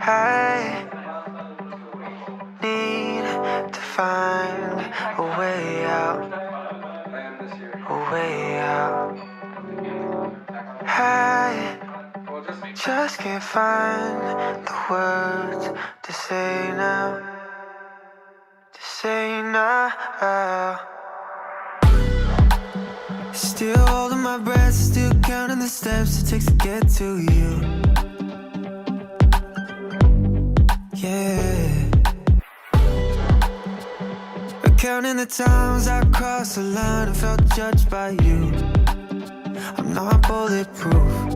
I need to find a way out, a way out. I just can't find the words to say now, to say now. Still holding my breath, still counting the steps it takes to get to you. Yeah. Counting the times I crossed the line and felt judged by you. I'm not bulletproof.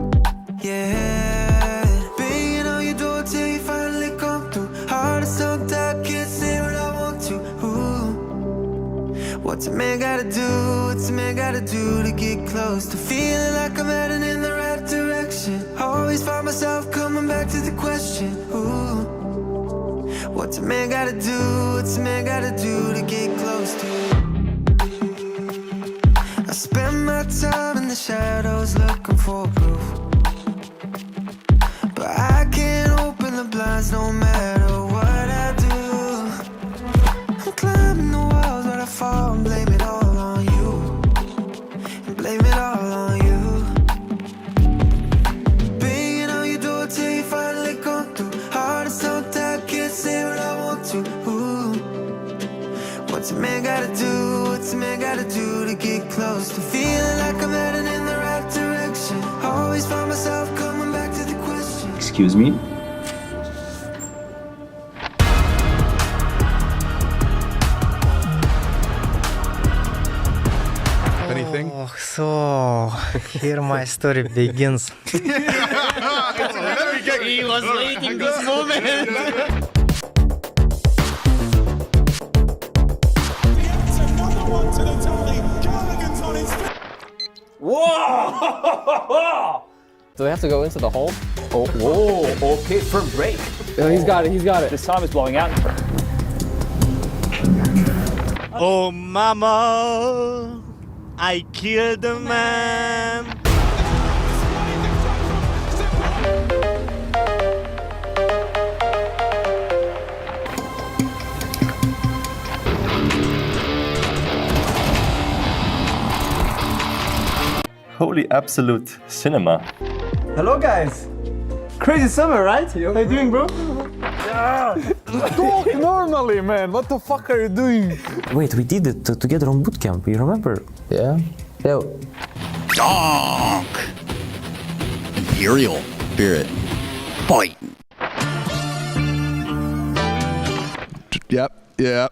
Yeah. Banging on your door till you finally come through. Heart is so dark, can't say what I want to. Ooh. What's a man gotta do? What's a man gotta do to get close to feeling like I'm heading in the right direction? Always find myself coming back to the question. Ooh. What's a man gotta do? What's a man gotta do to get close to you? I spend my time in the shadows looking for proof, but I can't open the blinds no matter what I do. I'm climbing the walls, but I fall and blame it all on you, and blame it all on you. Banging on your door till you finally come through. Heart is so tight, can't say what I want to. Ooh. What's a man gotta do? What's a man gotta do to get close to feeling like I'm heading in the right direction? Always find myself coming back to the question. Excuse me? Anything? Oh, so here my story begins. He was waiting this moment. Whoa! Do they have to go into the hole? Oh, whoa, okay, for break. Oh, he's got it, he's got it. This time is blowing out. Oh mama, I killed a man. Holy absolute cinema. Hello guys! Crazy summer, right? How you doing, bro? Talk normally, man. What the fuck are you doing? Wait, we did it together on bootcamp, you remember? Yeah? Yeah. Dog. Imperial spirit. Fight. Yep. Yeah.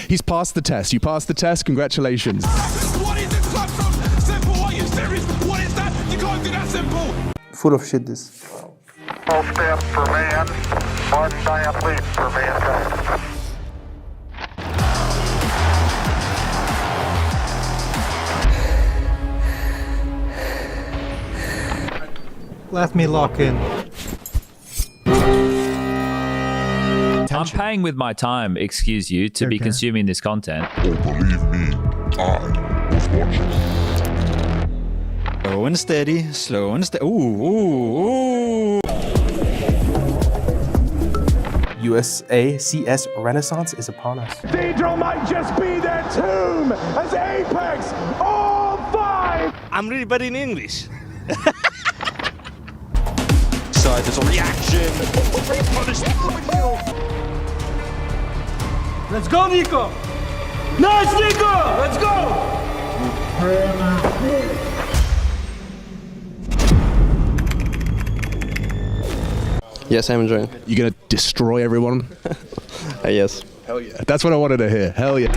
He's passed the test. You passed the test. Congratulations. What is this club so simple? Are you serious? What is that? You can't do that simple. Full of shit, this. Full step for man, one giant leap for mankind. Let me lock in. I'm paying with my time, excuse you, to be consuming this content. Oh, believe me, I was watching. Slow and steady, slow and steady. Ooh. USA CS Renaissance is upon us. Cathedral might just be their tomb as Apex all five. I'm really bad in English. So there's a reaction. Let's go, Nico! Nice, Nico! Let's go! Yes, I'm enjoying. You gonna destroy everyone? Yes. Hell yeah. That's what I wanted to hear. Hell yeah.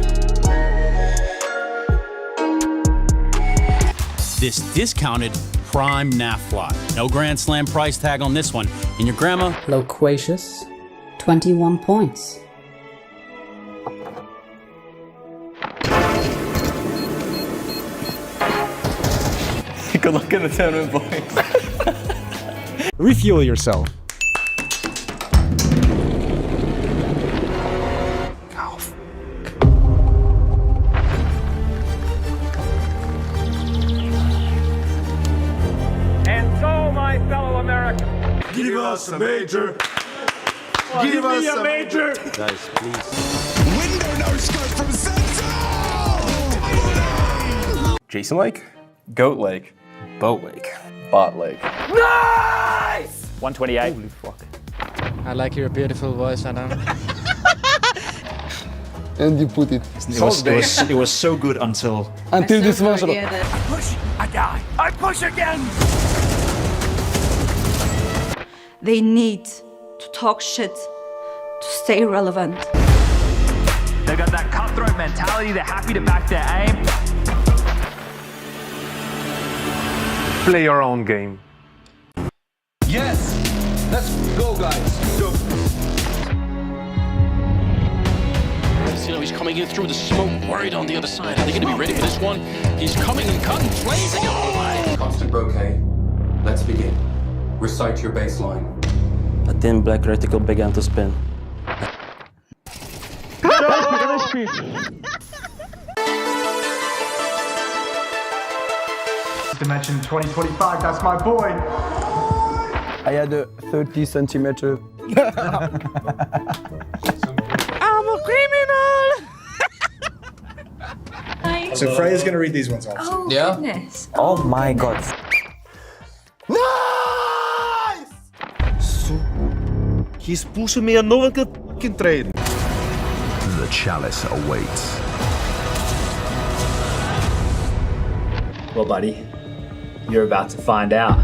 This discounted prime NAF fly. No Grand Slam price tag on this one. And your grandma? Loquacious, 21 points. Good luck in the tournament, boys. Refuel yourself. And so, my fellow Americans, Give us a major. Give us a major. Guys, please. Window no scope from center. Jason Lake? Goat Lake? Boat Lake. Bot Lake. Nice! 128. Holy fuck. I like your beautiful voice, Adam. And you put it. It was so good until This one. I push, I die. I push again! They need to talk shit to stay relevant. They got that cutthroat mentality. They're happy to back their aim. Play your own game. Yes. Let's go, guys. Go. You know, he's coming in through the smoke, worried on the other side. Are they going to be ready for this one? He's coming and cutting, blazing all the way. Constant bouquet. Let's begin. Recite your baseline. A thin black reticle began to spin. Dimension 2025, that's my boy. I had a 30 centimeter. I'm a criminal! So Freya's gonna read these ones off. Oh, Yeah? goodness. Oh my god. Nice! He's pushing me and no one can fucking trade. The chalice awaits. Well, buddy, you're about to find out.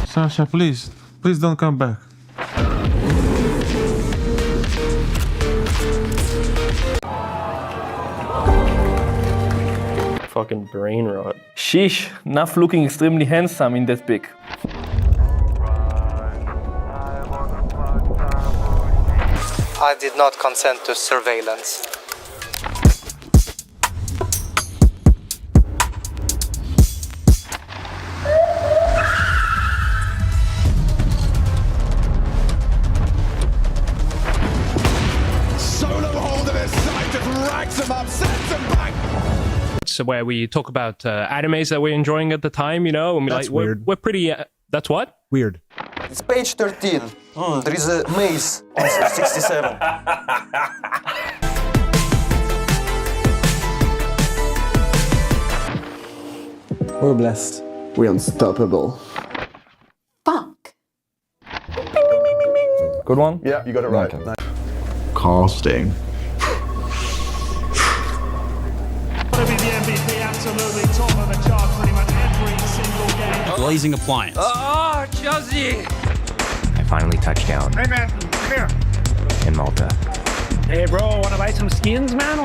Sasha, please don't come back. Fucking brain rot. Sheesh, Naf looking extremely handsome in that pic. I did not consent to surveillance. Solo hold of his side, just racks him up, sends him back. So where we talk about animes that we're enjoying at the time, you know, and That's weird. we're pretty. That's what? Weird. It's page 13. There is a maze on 67. We're blessed. We're unstoppable. Fuck. Good one? Yeah, you got it right. Okay. Casting. To be the MVP, absolutely top of the chart pretty much every single game. Blazing appliance. Oh, Josie! I finally touched down Hey man, come here. in Malta. Hey bro, wanna buy some skins, man?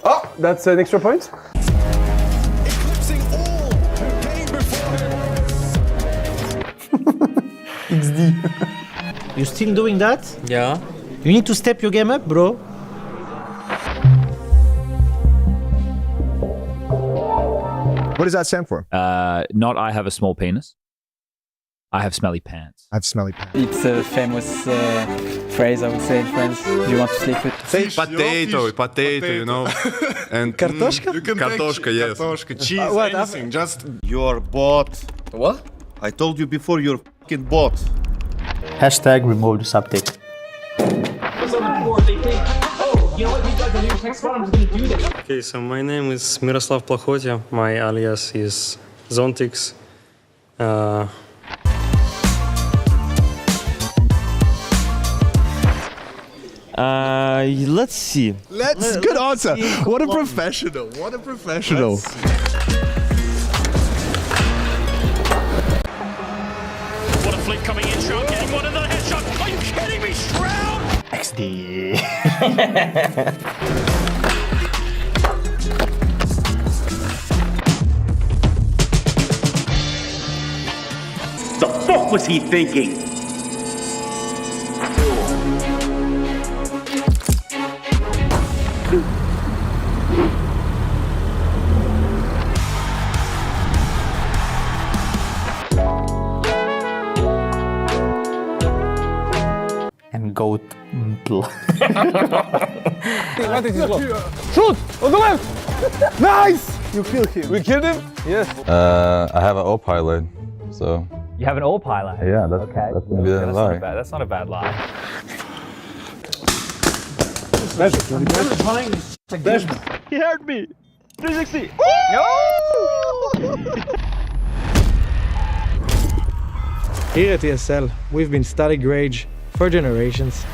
Oh, that's an extra point. Eclipsing all who came before him. XD. You still doing that? Yeah. You need to step your game up, bro. What does that stand for? Not I have a small penis. I have smelly pants. I have smelly pants. It's a famous phrase, I would say, in France. Do you want to sleep with? Say potato, you know. And Kartoshka? Kartoshka, yes. Kartoshka, cheese, What? anything. Just you're bot. What? I told you before, you're fucking bot. Hashtag remove the subtext. Okay, so my name is Miroslav Plachotya. My alias is Zontix. Let's see. Good answer. What a professional. What a professional. What a flick coming in, Shroud getting one of the headshot. Are you kidding me, Shroud? XD. The fuck was he thinking? And goat blood. Shoot! On the left! Nice! You killed him. We killed him? Yes. I have an autopilot, so You have an autopilot? yeah, that's Okay. that's gonna be a lie. That's not a bad lie. He heard me. 360. Here at ESL, we've been studying rage for generations.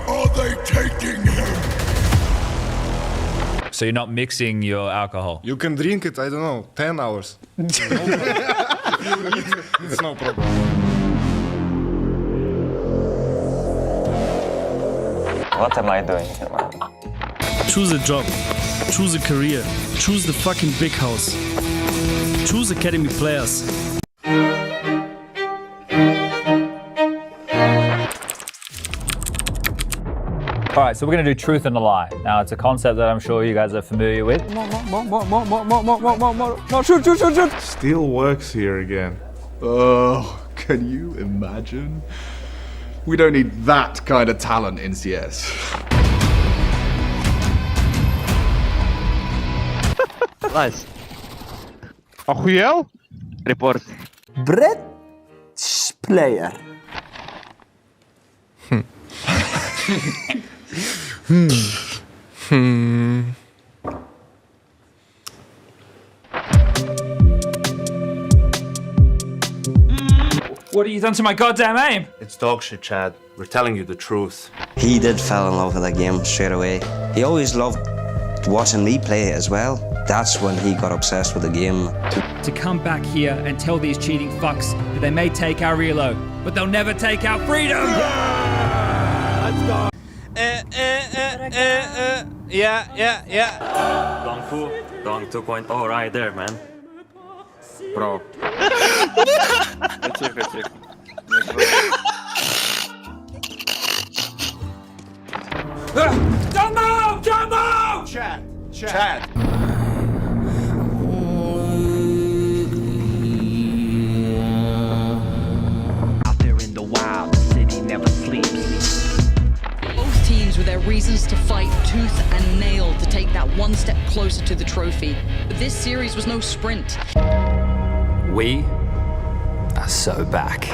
Are they taking him? So you're not mixing your alcohol? You can drink it, I don't know, 10 hours. It's no problem. What am I doing here, man? Choose a job. Choose a career. Choose the fucking big house. Choose academy players. All right, so we're going to do truth and a lie. Now, it's a concept that I'm sure you guys are familiar with. Shoot! Still works here again. Oh, can you imagine? We don't need that kind of talent in CS. Nice. Охуел? Report. Brett player. What have you done to my goddamn aim? It's dog shit, Chad. We're telling you the truth. He did fall in love with the game straight away. He always loved watching me play it as well. That's when he got obsessed with the game. To come back here and tell these cheating fucks that they may take our reload, but they'll never take our freedom! Let's go. Yeah. Dong 2.0 right there, man. Bro. Jumbo! Chad. Out there in the wild, the city never sleeps. Both teams with their reasons to fight tooth and nail to take that one step closer to the trophy. But this series was no sprint. We are so back.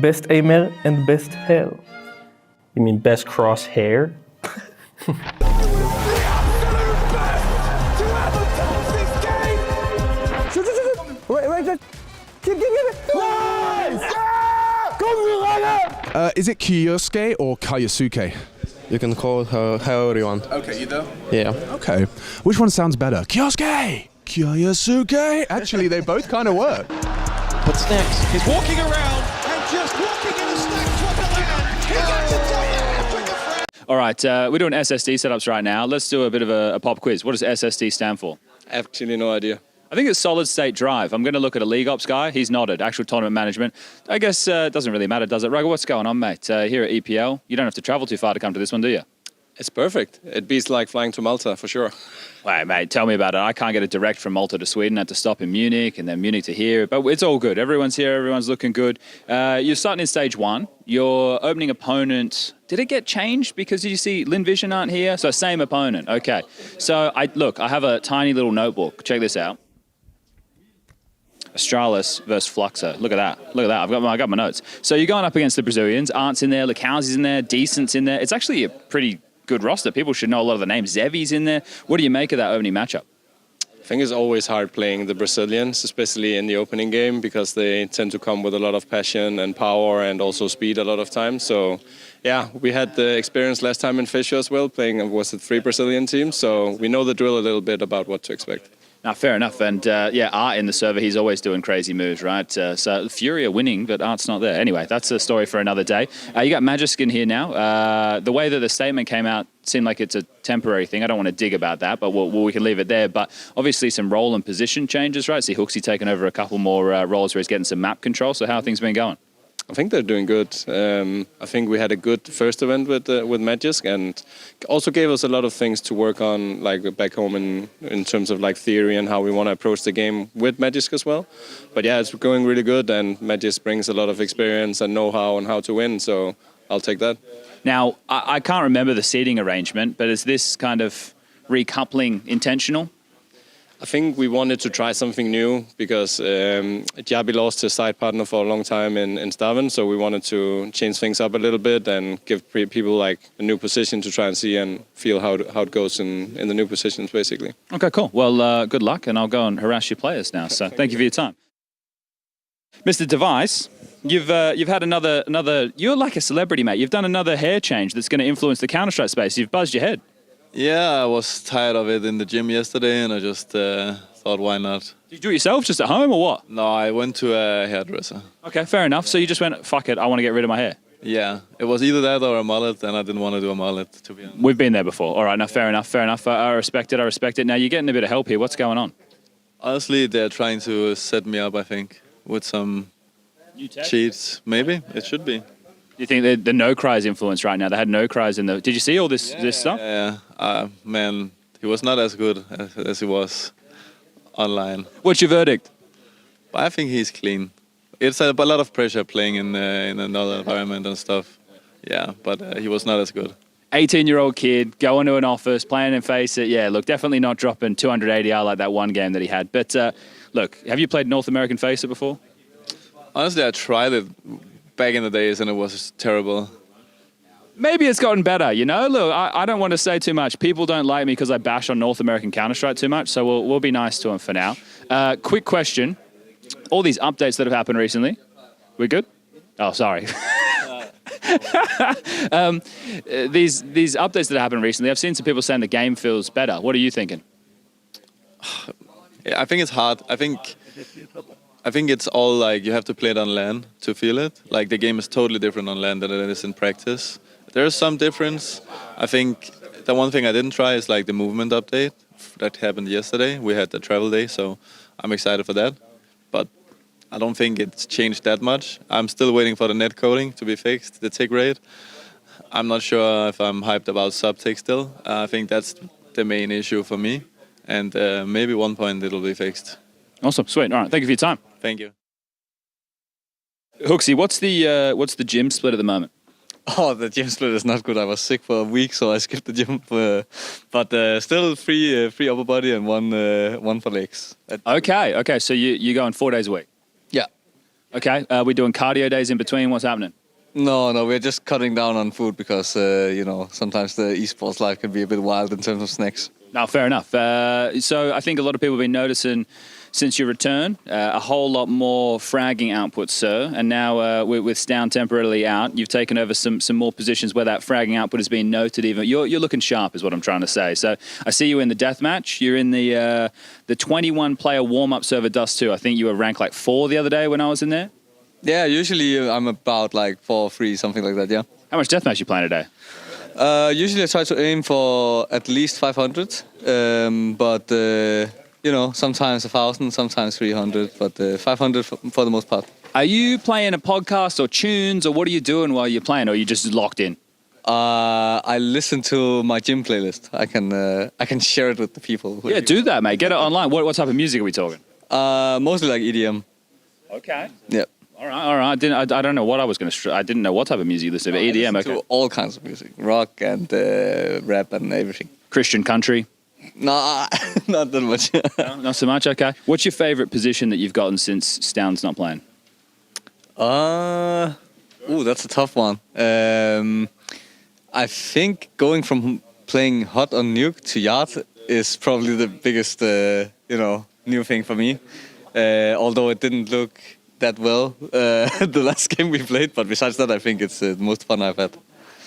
Best aimer and best hair. You mean best cross hair? Is it Kyosuke or Kayasuke? You can call her however you want. Okay, either? Yeah. Okay. Which one sounds better? Kyosuke! Kyosuke? Actually, they both kind of work. What's next? He's walking around and just walking in a stacked wonderland. He gets it done. All right, we're doing SSD setups right now. Let's do a bit of a pop quiz. What does SSD stand for? Actually, no idea. I think it's solid state drive. I'm going to look at a league ops guy. He's nodded. Actual tournament management. I guess it doesn't really matter, does it? Rugger, what's going on, mate? Here at EPL, you don't have to travel too far to come to this one, do you? It's perfect. It beats like flying to Malta, for sure. Wait, mate, tell me about it. I can't get a direct from Malta to Sweden. I had to stop in Munich and then Munich to here. But it's all good. Everyone's here. Everyone's looking good. You're starting in stage one. Your opening opponent, did it get changed? Because you see Lin Vision aren't here? So same opponent. Okay. So I have a tiny little notebook. Check this out. Astralis versus Fluxer. Look at that. Look at that. I got my notes. So you're going up against the Brazilians. Arnt's in there. Lacauzi's in there. Decent's in there. It's actually a pretty good roster. People should know a lot of the names. Zevi's in there. What do you make of that opening matchup? I think it's always hard playing the Brazilians, especially in the opening game, because they tend to come with a lot of passion and power and also speed a lot of times. So, yeah, we had the experience last time in Fisher as well, playing, was it 3 Brazilian teams? So we know the drill a little bit about what to expect. Now, fair enough. And Art in the server, he's always doing crazy moves, right? So Fury are winning, but Art's not there. Anyway, that's a story for another day. You got Magisk in here now. The way that the statement came out seemed like it's a temporary thing. I don't want to dig about that, but we can leave it there. But obviously some role and position changes, right? See Hooksy taking over a couple more roles where he's getting some map control. So how have things been going? I think they're doing good. I think we had a good first event with Magisk, and also gave us a lot of things to work on, like back home in terms of like theory and how we want to approach the game with Magisk as well. But yeah, it's going really good, and Magisk brings a lot of experience and know-how on how to win. So I'll take that. Now, I can't remember the seating arrangement, but is this kind of recoupling intentional? I think we wanted to try something new because Jabi lost his side partner for a long time in Staven, so we wanted to change things up a little bit and give people like a new position to try and see and feel how it goes in the new positions, basically. Okay, cool. Well, good luck, and I'll go and harass your players now. So thank you for your time. Mr. Device, you've had another. You're like a celebrity, mate. You've done another hair change that's going to influence the Counter-Strike space. You've buzzed your head. Yeah, I was tired of it in the gym yesterday, and I just thought, why not? Did you do it yourself, just at home, or what? No, I went to a hairdresser. Okay, fair enough. So you just went, fuck it, I want to get rid of my hair. Yeah, it was either that or a mullet, and I didn't want to do a mullet, to be honest. We've been there before. All right, now fair enough. I respect it. Now you're getting a bit of help here. What's going on? Honestly, they're trying to set me up, I think, with some cheats. Maybe, it should be. Do you think the no cries influence right now? They had no cries in the. Did you see all this stuff? Yeah. Man, he was not as good as he was online. What's your verdict? I think he's clean. It's a lot of pressure playing in another environment and stuff. Yeah, but he was not as good. 18-year-old kid going to an office, playing and face it. Yeah, look, definitely not dropping 200 ADR like that one game that he had. But look, have you played North American Facer before? Honestly, I tried it back in the days, and it was terrible. Maybe it's gotten better, you know? Look, I don't want to say too much. People don't like me because I bash on North American Counter-Strike too much, so we'll be nice to them for now. Quick question. All these updates that have happened recently, we good? Oh, sorry. These updates that happened recently, I've seen some people saying the game feels better. What are you thinking? Yeah, I think it's hard. I think it's all like you have to play it on LAN to feel it. Like the game is totally different on LAN than it is in practice. There is some difference. I think the one thing I didn't try is like the movement update that happened yesterday. We had the travel day, so I'm excited for that. But I don't think it's changed that much. I'm still waiting for the net coding to be fixed, the tick rate. I'm not sure if I'm hyped about sub-tick still. I think that's the main issue for me. And maybe 1 point it'll be fixed. Awesome, sweet. All right, thank you for your time. Thank you. Hooksy, what's the gym split at the moment? Oh, the gym split is not good. I was sick for a week, so I skipped the gym. But still free upper body and one for legs. Okay. So you're going 4 days a week? Yeah. Okay. We're doing cardio days in between. What's happening? No, we're just cutting down on food because sometimes the esports life can be a bit wild in terms of snacks. No, fair enough. So I think a lot of people have been noticing since your return, a whole lot more fragging output, sir. And now with Stown temporarily out, you've taken over some more positions where that fragging output has been noted. Even you're looking sharp, is what I'm trying to say. So I see you in the deathmatch. You're in the 21-player warm-up server Dust 2. I think you were ranked like 4 the other day when I was in there. Yeah, usually I'm about like 4 or 3, something like that. Yeah. How much deathmatch you playing today? Usually I try to aim for at least 500, but sometimes 1,000, sometimes 300, but 500 for the most part. Are you playing a podcast or tunes, or what are you doing while you're playing, or are you just locked in? I listen to my gym playlist. I can share it with the people. Yeah, do that, mate. Get it online. What type of music are we talking? Mostly like EDM. Okay. Yep. All right. I don't know what I was going to. I didn't know what type of music you listen to. But EDM. I listen to all kinds of music, rock and rap and everything. Christian country. No, not that much. No, not so much. Okay. What's your favorite position that you've gotten since Stown's not playing? That's a tough one. I think going from playing hot on nuke to yard is probably the biggest, new thing for me. Although it didn't look that well the last game we played, but besides that, I think it's the most fun I've had.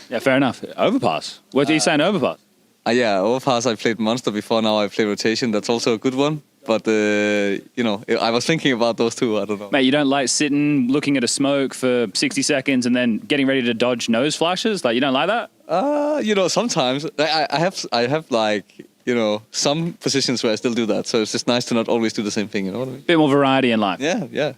Yeah, fair enough. Overpass. What are you saying, Overpass? Yeah, Overpass. I played Monster before. Now I play Rotation. That's also a good one. But I was thinking about those two. I don't know. Mate, you don't like sitting looking at a smoke for 60 seconds and then getting ready to dodge nose flashes? Like, you don't like that? Sometimes I have like some positions where I still do that. So it's just nice to not always do the same thing. You know what I mean? Bit more variety in life. Yeah.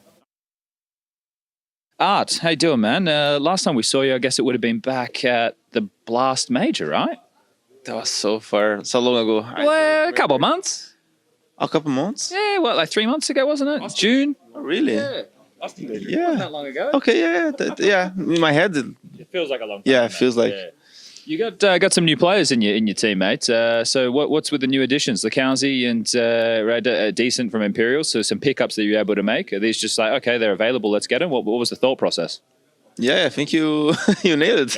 Art, how you doing, man? Last time we saw you, I guess it would have been back at the Blast Major, right? That was so long ago. Well, a couple of months. A couple months? Yeah, what, like 3 months ago, wasn't it? June? Oh, really? Yeah. Yeah. Wasn't that long ago. Okay, yeah. In my head, It feels like a long time. yeah, it feels like. Yeah. You got some new players in your team, mate. So what's with the new additions? Lacauzi and decent from Imperial. So some pickups that you're able to make. Are these just like, okay, they're available, let's get them? What was the thought process? Yeah, I think you you nailed it.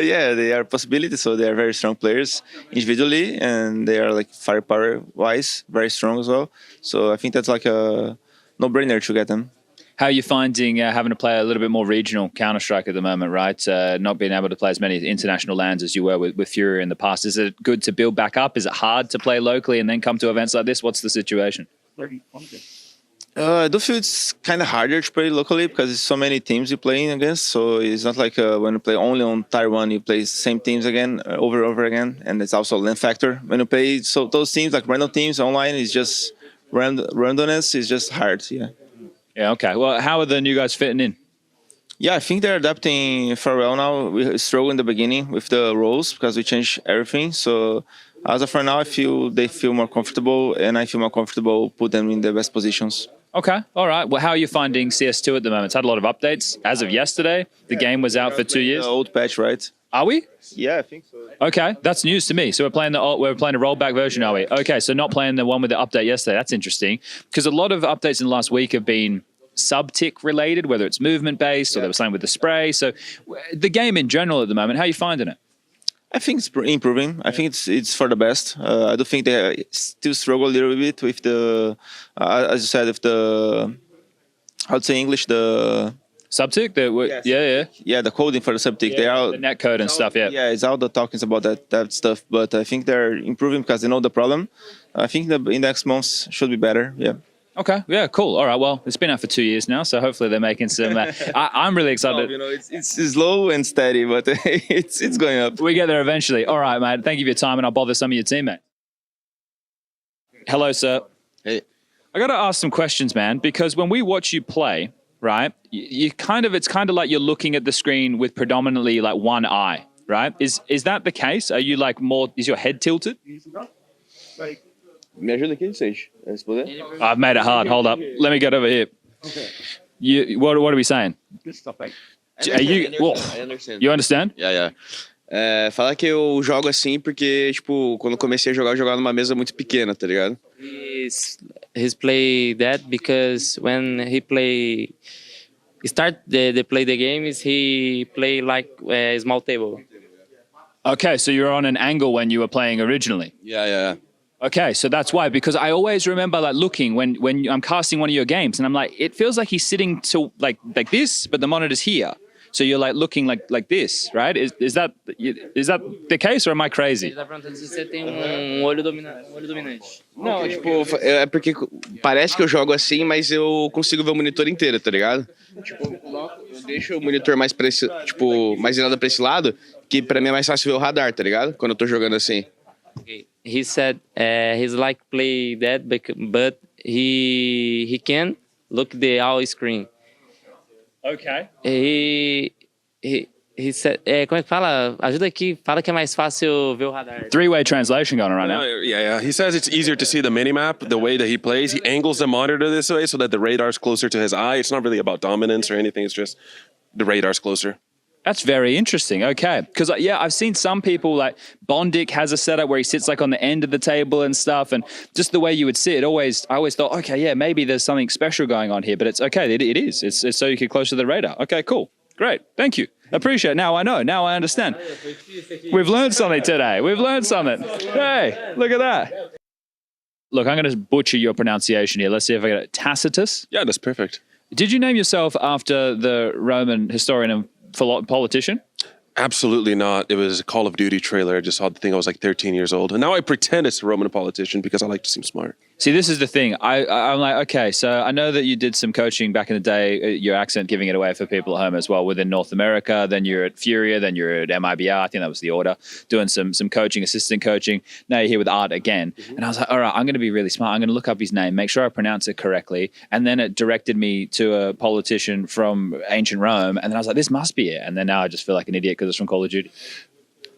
Yeah, they are possibilities. So they are very strong players individually, and they are like firepower wise very strong as well. So I think that's like a no-brainer to get them. How are you finding having to play a little bit more regional Counter-Strike at the moment, right? Not being able to play as many international lands as you were with Fury in the past. Is it good to build back up? Is it hard to play locally and then come to events like this? What's the situation? I do feel it's kind of harder to play locally because there's so many teams you're playing against. So it's not like when you play only on Tier 1, you play same teams again, over and over again. And it's also a land factor. When you play so those teams, like random teams online, is just randomness is just hard, yeah. Yeah, okay. Well, how are the new guys fitting in? Yeah, I think they're adapting very well now. We struggled in the beginning with the roles because we changed everything. So as of right now, I feel they feel more comfortable, and I feel more comfortable put them in the best positions. Okay, all right. Well, how are you finding CS2 at the moment? It's had a lot of updates. As of yesterday, the game was out for 2 years. The old patch, right? Are we? Yeah, I think so. Okay, that's news to me. So we're playing a rollback version, are we? Okay, so not playing the one with the update yesterday. That's interesting because a lot of updates in the last week have been sub-tick related, whether it's movement based or they were saying with the spray. So the game in general at the moment, how are you finding it? I think it's improving. I think it's for the best. I do think they still struggle a little bit with the, as you said, with the, how to say in English, the sub-tick. Yeah, the coding for the sub-tick. They are the net code and stuff. Yeah, it's all the talkings about that stuff. But I think they're improving because they know the problem. I think the next months should be better. Yeah. Okay, yeah, cool. All right, well, it's been out for 2 years now, so hopefully they're making some... I'm really excited. It's slow and steady, but it's going up. We get there eventually. All right, mate, thank you for your time, and I'll bother some of your teammates. Hello, sir. Hey. I got to ask some questions, man, because when we watch you play, right, it's kind of like you're looking at the screen with predominantly like one eye, right? Is that the case? Are you like more... Is your head tilted? Me ajuda aqui, Sage. Responder? I've made it hard. Hold up. Let me get over here. What are we saying? I understand. You understand? Yeah. Fala que eu jogo assim porque, tipo, quando comecei a jogar, eu jogava numa mesa muito pequena, tá ligado? He's play that because when he start the play the games, he play like a small table. Okay, so you're on an angle when you were playing originally. Yeah. Okay, so that's why, because I always remember like looking when I'm casting one of your games and I'm like, it feels like he's sitting to like this, but the monitor's here. So you're like looking like this, right? Is that the case or am I crazy? Você tem olho dominante. Não, tipo, é porque parece que eu jogo assim, mas eu consigo ver o monitor inteiro, tá ligado? Tipo, eu deixo o monitor mais pra esse, tipo, mais virado pra esse lado, que pra mim é mais fácil ver o radar, tá ligado? Quando eu tô jogando assim. Okay. He said he's like play that, but he can look the all screen. Okay. He said, como é que fala? Ajuda aqui, fala que é mais fácil ver o radar. Three-way translation going on right now. Yeah. He says it's easier to see the minimap, the way that he plays. He angles the monitor this way so that the radar's closer to his eye. It's not really about dominance or anything. It's just the radar's closer. That's very interesting. Okay. Because, I've seen some people, like Bondic has a setup where he sits like on the end of the table and stuff. And just the way you would see it, I always thought, okay, yeah, maybe there's something special going on here. But it's okay. It is. It's so you get closer to the radar. Okay, cool. Great. Thank you. Appreciate it. Now I know. Now I understand. We've learned something today. We've learned something. Hey, look at that. Look, I'm going to butcher your pronunciation here. Let's see if I get it. Tacitus? Yeah, that's perfect. Did you name yourself after the Roman historian and politician? Absolutely not. It was a Call of Duty trailer. I just saw the thing. I was like 13 years old. And now I pretend it's a Roman politician because I like to seem smart. See, this is the thing. I'm like, okay, so I know that you did some coaching back in the day, your accent giving it away for people at home as well within North America. Then you're at Furia, then you're at MIBR. I think that was the order, doing some coaching, assistant coaching. Now you're here with Art again. And I was like, all right, I'm going to be really smart. I'm going to look up his name, make sure I pronounce it correctly. And then it directed me to a politician from ancient Rome. And then I was like, this must be it. And then now I just feel like an idiot because it's from Call of Duty.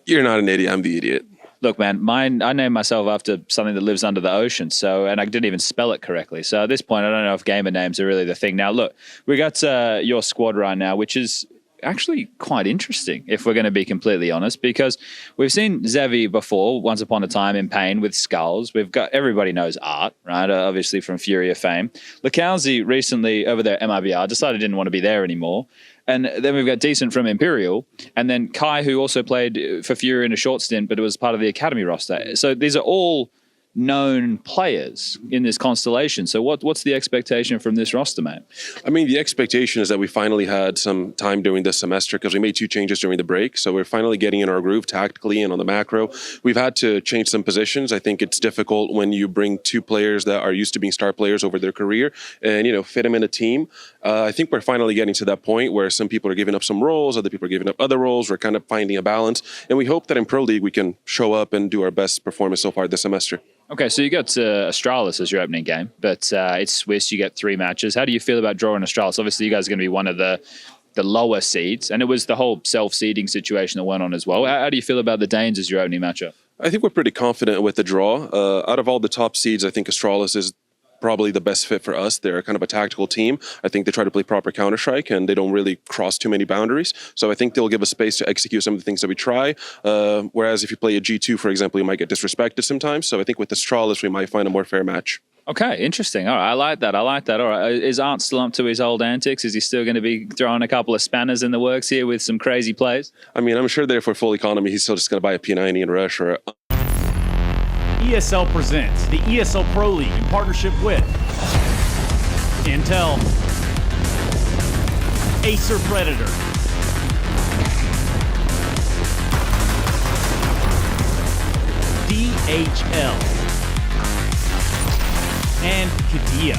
You're not an idiot. I'm the idiot. Look, man, I named myself after something that lives under the ocean, and I didn't even spell it correctly. So at this point, I don't know if gamer names are really the thing. Now, look, we got your squad right now, which is actually quite interesting, if we're going to be completely honest, because we've seen Zevi before, once upon a time in Pain with Skulls. We've got, everybody knows Art, right? Obviously from Furia fame. Lakowski recently over there at MIBR decided he didn't want to be there anymore. And then we've got Decent from Imperial, and then Kai, who also played for Fury in a short stint, but it was part of the Academy roster. So these are all known players in this constellation. So what's the expectation from this roster, mate? I mean, the expectation is that we finally had some time during this semester because we made 2 changes during the break. So we're finally getting in our groove tactically and on the macro. We've had to change some positions. I think it's difficult when you bring 2 players that are used to being star players over their career and, fit them in a team. I think we're finally getting to that point where some people are giving up some roles, other people are giving up other roles. We're kind of finding a balance. And we hope that in Pro League we can show up and do our best performance so far this semester. Okay, so you got Astralis as your opening game, but it's Swiss. You get 3 matches. How do you feel about drawing Astralis? Obviously, you guys are going to be one of the lower seeds, and it was the whole self-seeding situation that went on as well. How do you feel about the Danes as your opening matchup? I think we're pretty confident with the draw. Out of all the top seeds, I think Astralis is probably the best fit for us. They're kind of a tactical team. I think they try to play proper Counter-Strike and they don't really cross too many boundaries. So I think they'll give us space to execute some of the things that we try. Whereas if you play a G2, for example, you might get disrespected sometimes. So I think with Astralis, we might find a more fair match. Okay, interesting. All right, I like that. All right, is Art still up to his old antics? Is he still going to be throwing a couple of spanners in the works here with some crazy plays? I mean, I'm sure there for full economy, he's still just going to buy a P90 and Rush or ESL presents the ESL Pro League in partnership with Intel, Acer Predator, DHL, and Kadia.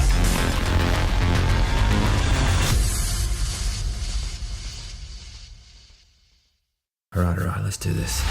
All right, let's do this.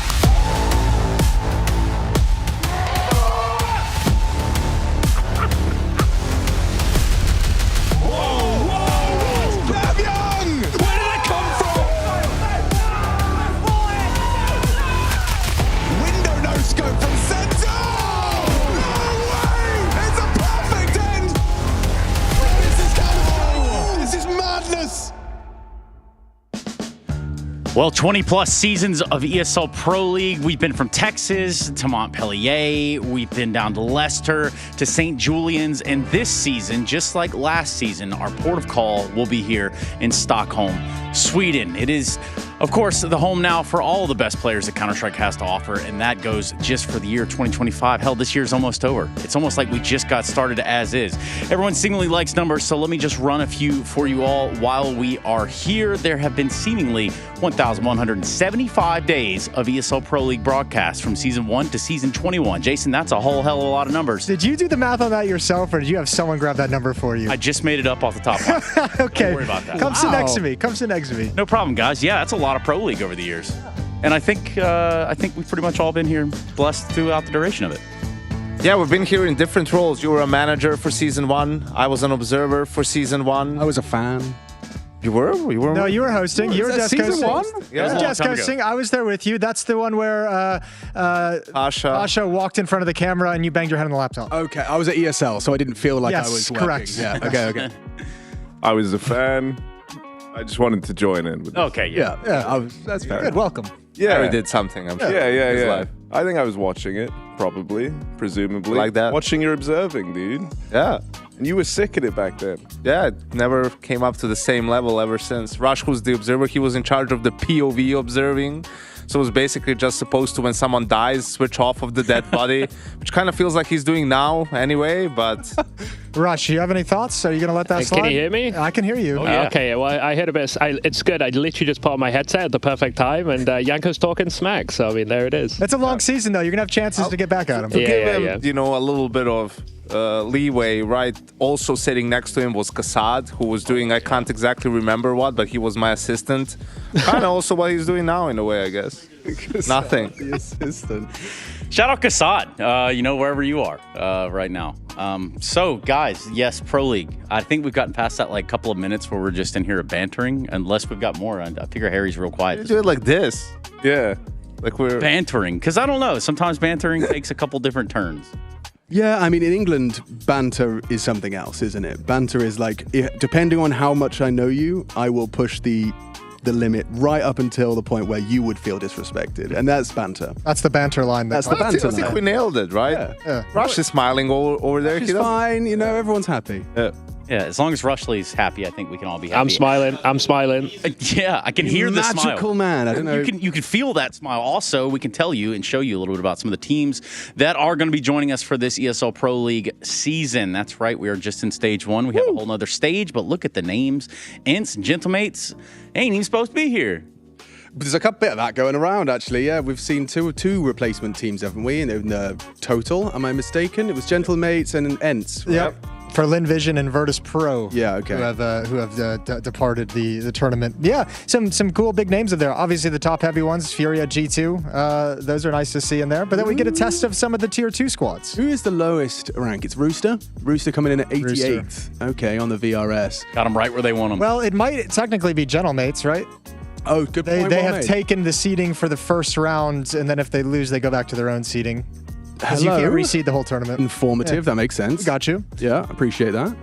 Well, 20-plus seasons of ESL Pro League. We've been from Texas to Montpellier. We've been down to Leicester to St. Julian's. And this season, just like last season, our port of call will be here in Stockholm, Sweden. It is, of course, the home now for all the best players that Counter-Strike has to offer, and that goes just for the year 2025. Hell, this year's almost over. It's almost like we just got started as is. Everyone seemingly likes numbers, so let me just run a few for you all while we are here. There have been seemingly 1,175 days of ESL Pro League broadcasts from Season 1 to Season 21. Jason, that's a whole hell of a lot of numbers. Did you do the math on that yourself, or did you have someone grab that number for you? I just made it up off the top. Okay. Don't worry about that. Come sit next to me. Come sit next to me. No problem, guys. Yeah, that's a lot of Pro League over the years. And I think we've pretty much all been here blessed throughout the duration of it. Yeah, we've been here in different roles. You were a manager for Season 1. I was an observer for Season 1. I was a fan. You were? No, you were hosting. You were desk Season hosting. 1? Yeah. You were desk hosting. I was there with you. That's the one where Asha walked in front of the camera and you banged your head on the laptop. Okay, I was at ESL, so I didn't feel like I was working. Correct. Yeah, okay. I was a fan. I just wanted to join in with this. Okay, yeah. That's fair. Good, welcome. Yeah, we did something, I'm sure. Yeah. Live. I think I was watching it, probably, presumably. Like that? Watching you're observing, dude. Yeah. And you were sick at it back then. Yeah, it never came up to the same level ever since. Rush was the observer. He was in charge of the POV observing. So it was basically just supposed to, when someone dies, switch off of the dead body, which kind of feels like he's doing now anyway, but... Rush, you have any thoughts? Are you going to let that slide? Can you hear me? I can hear you. Oh, yeah. Okay, well, I heard a bit. It's good. I literally just put on my headset at the perfect time, and Janko's talking smack. So, I mean, there it is. It's a long season, though. You're going to have chances to get back at him. Give him, you know, a little bit of leeway, right? Also sitting next to him was Kassad, who was doing, I can't exactly remember what, but he was my assistant. Kind of also what he's doing now, in a way, I guess. Nothing. The assistant. Shout out Kassad, you know, wherever you are right now. So, guys, yes, Pro League. I think we've gotten past that like couple of minutes where we're just in here bantering, unless we've got more. I figure Harry's real quiet. Do it like this. Yeah. Like we're bantering. Because I don't know. Sometimes bantering takes a couple different turns. Yeah, I mean, in England, banter is something else, isn't it? Banter is like, depending on how much I know you, I will push the limit right up until the point where you would feel disrespected. And that's banter. That's the banter line. That's the banter line. I think we nailed it, right? Yeah. Rush is smiling over there. He's fine, you know, everyone's happy. Yeah, as long as Rushley's happy, I think we can all be happy. I'm smiling. Yeah, I can hear the smile. Magical man. I don't know. You can feel that smile. Also, we can tell you and show you a little bit about some of the teams that are going to be joining us for this ESL Pro League season. That's right. We are just in stage 1. We have a whole nother stage, but look at the names. Ents and Gentlemates ain't even supposed to be here. There's a couple bit of that going around, actually. Yeah, we've seen two replacement teams, haven't we? In the total, am I mistaken? It was Gentlemates and Ents, right? Yep. For Lin Vision and Virtus Pro, yeah, okay, who have departed the tournament. Yeah, some cool big names in there. Obviously, the top heavy ones, Furia, G2. Those are nice to see in there. But then we get a test of some of the tier 2 squads. Who is the lowest rank? It's Rooster. Rooster coming in at 88th. Okay, on the VRS. Got them right where they want them. Well, it might technically be Gentlemates, right? Oh, good point. They have taken the seeding for the first round, and then if they lose, they go back to their own seeding. Because you can't reseed the whole tournament. Informative, that makes sense. Got you. Yeah, appreciate that.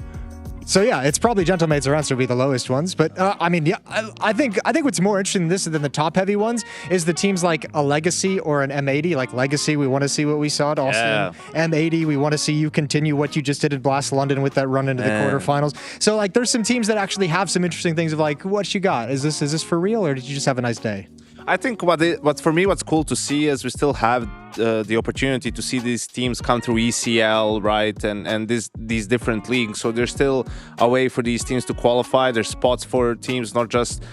So yeah, it's probably Gentlemates or Ents will be the lowest ones. But I mean, yeah, I think what's more interesting than the top heavy ones is the teams like a Legacy or an M80. Like Legacy, we want to see what we saw at Austin. M80, we want to see you continue what you just did at Blast London with that run into the quarterfinals. So like, there's some teams that actually have some interesting things of like, what you got? Is this for real, or did you just have a nice day? I think for me, what's cool to see is we still have the opportunity to see these teams come through ECL, right, and these different leagues. So there's still a way for these teams to qualify. There's spots for teams not just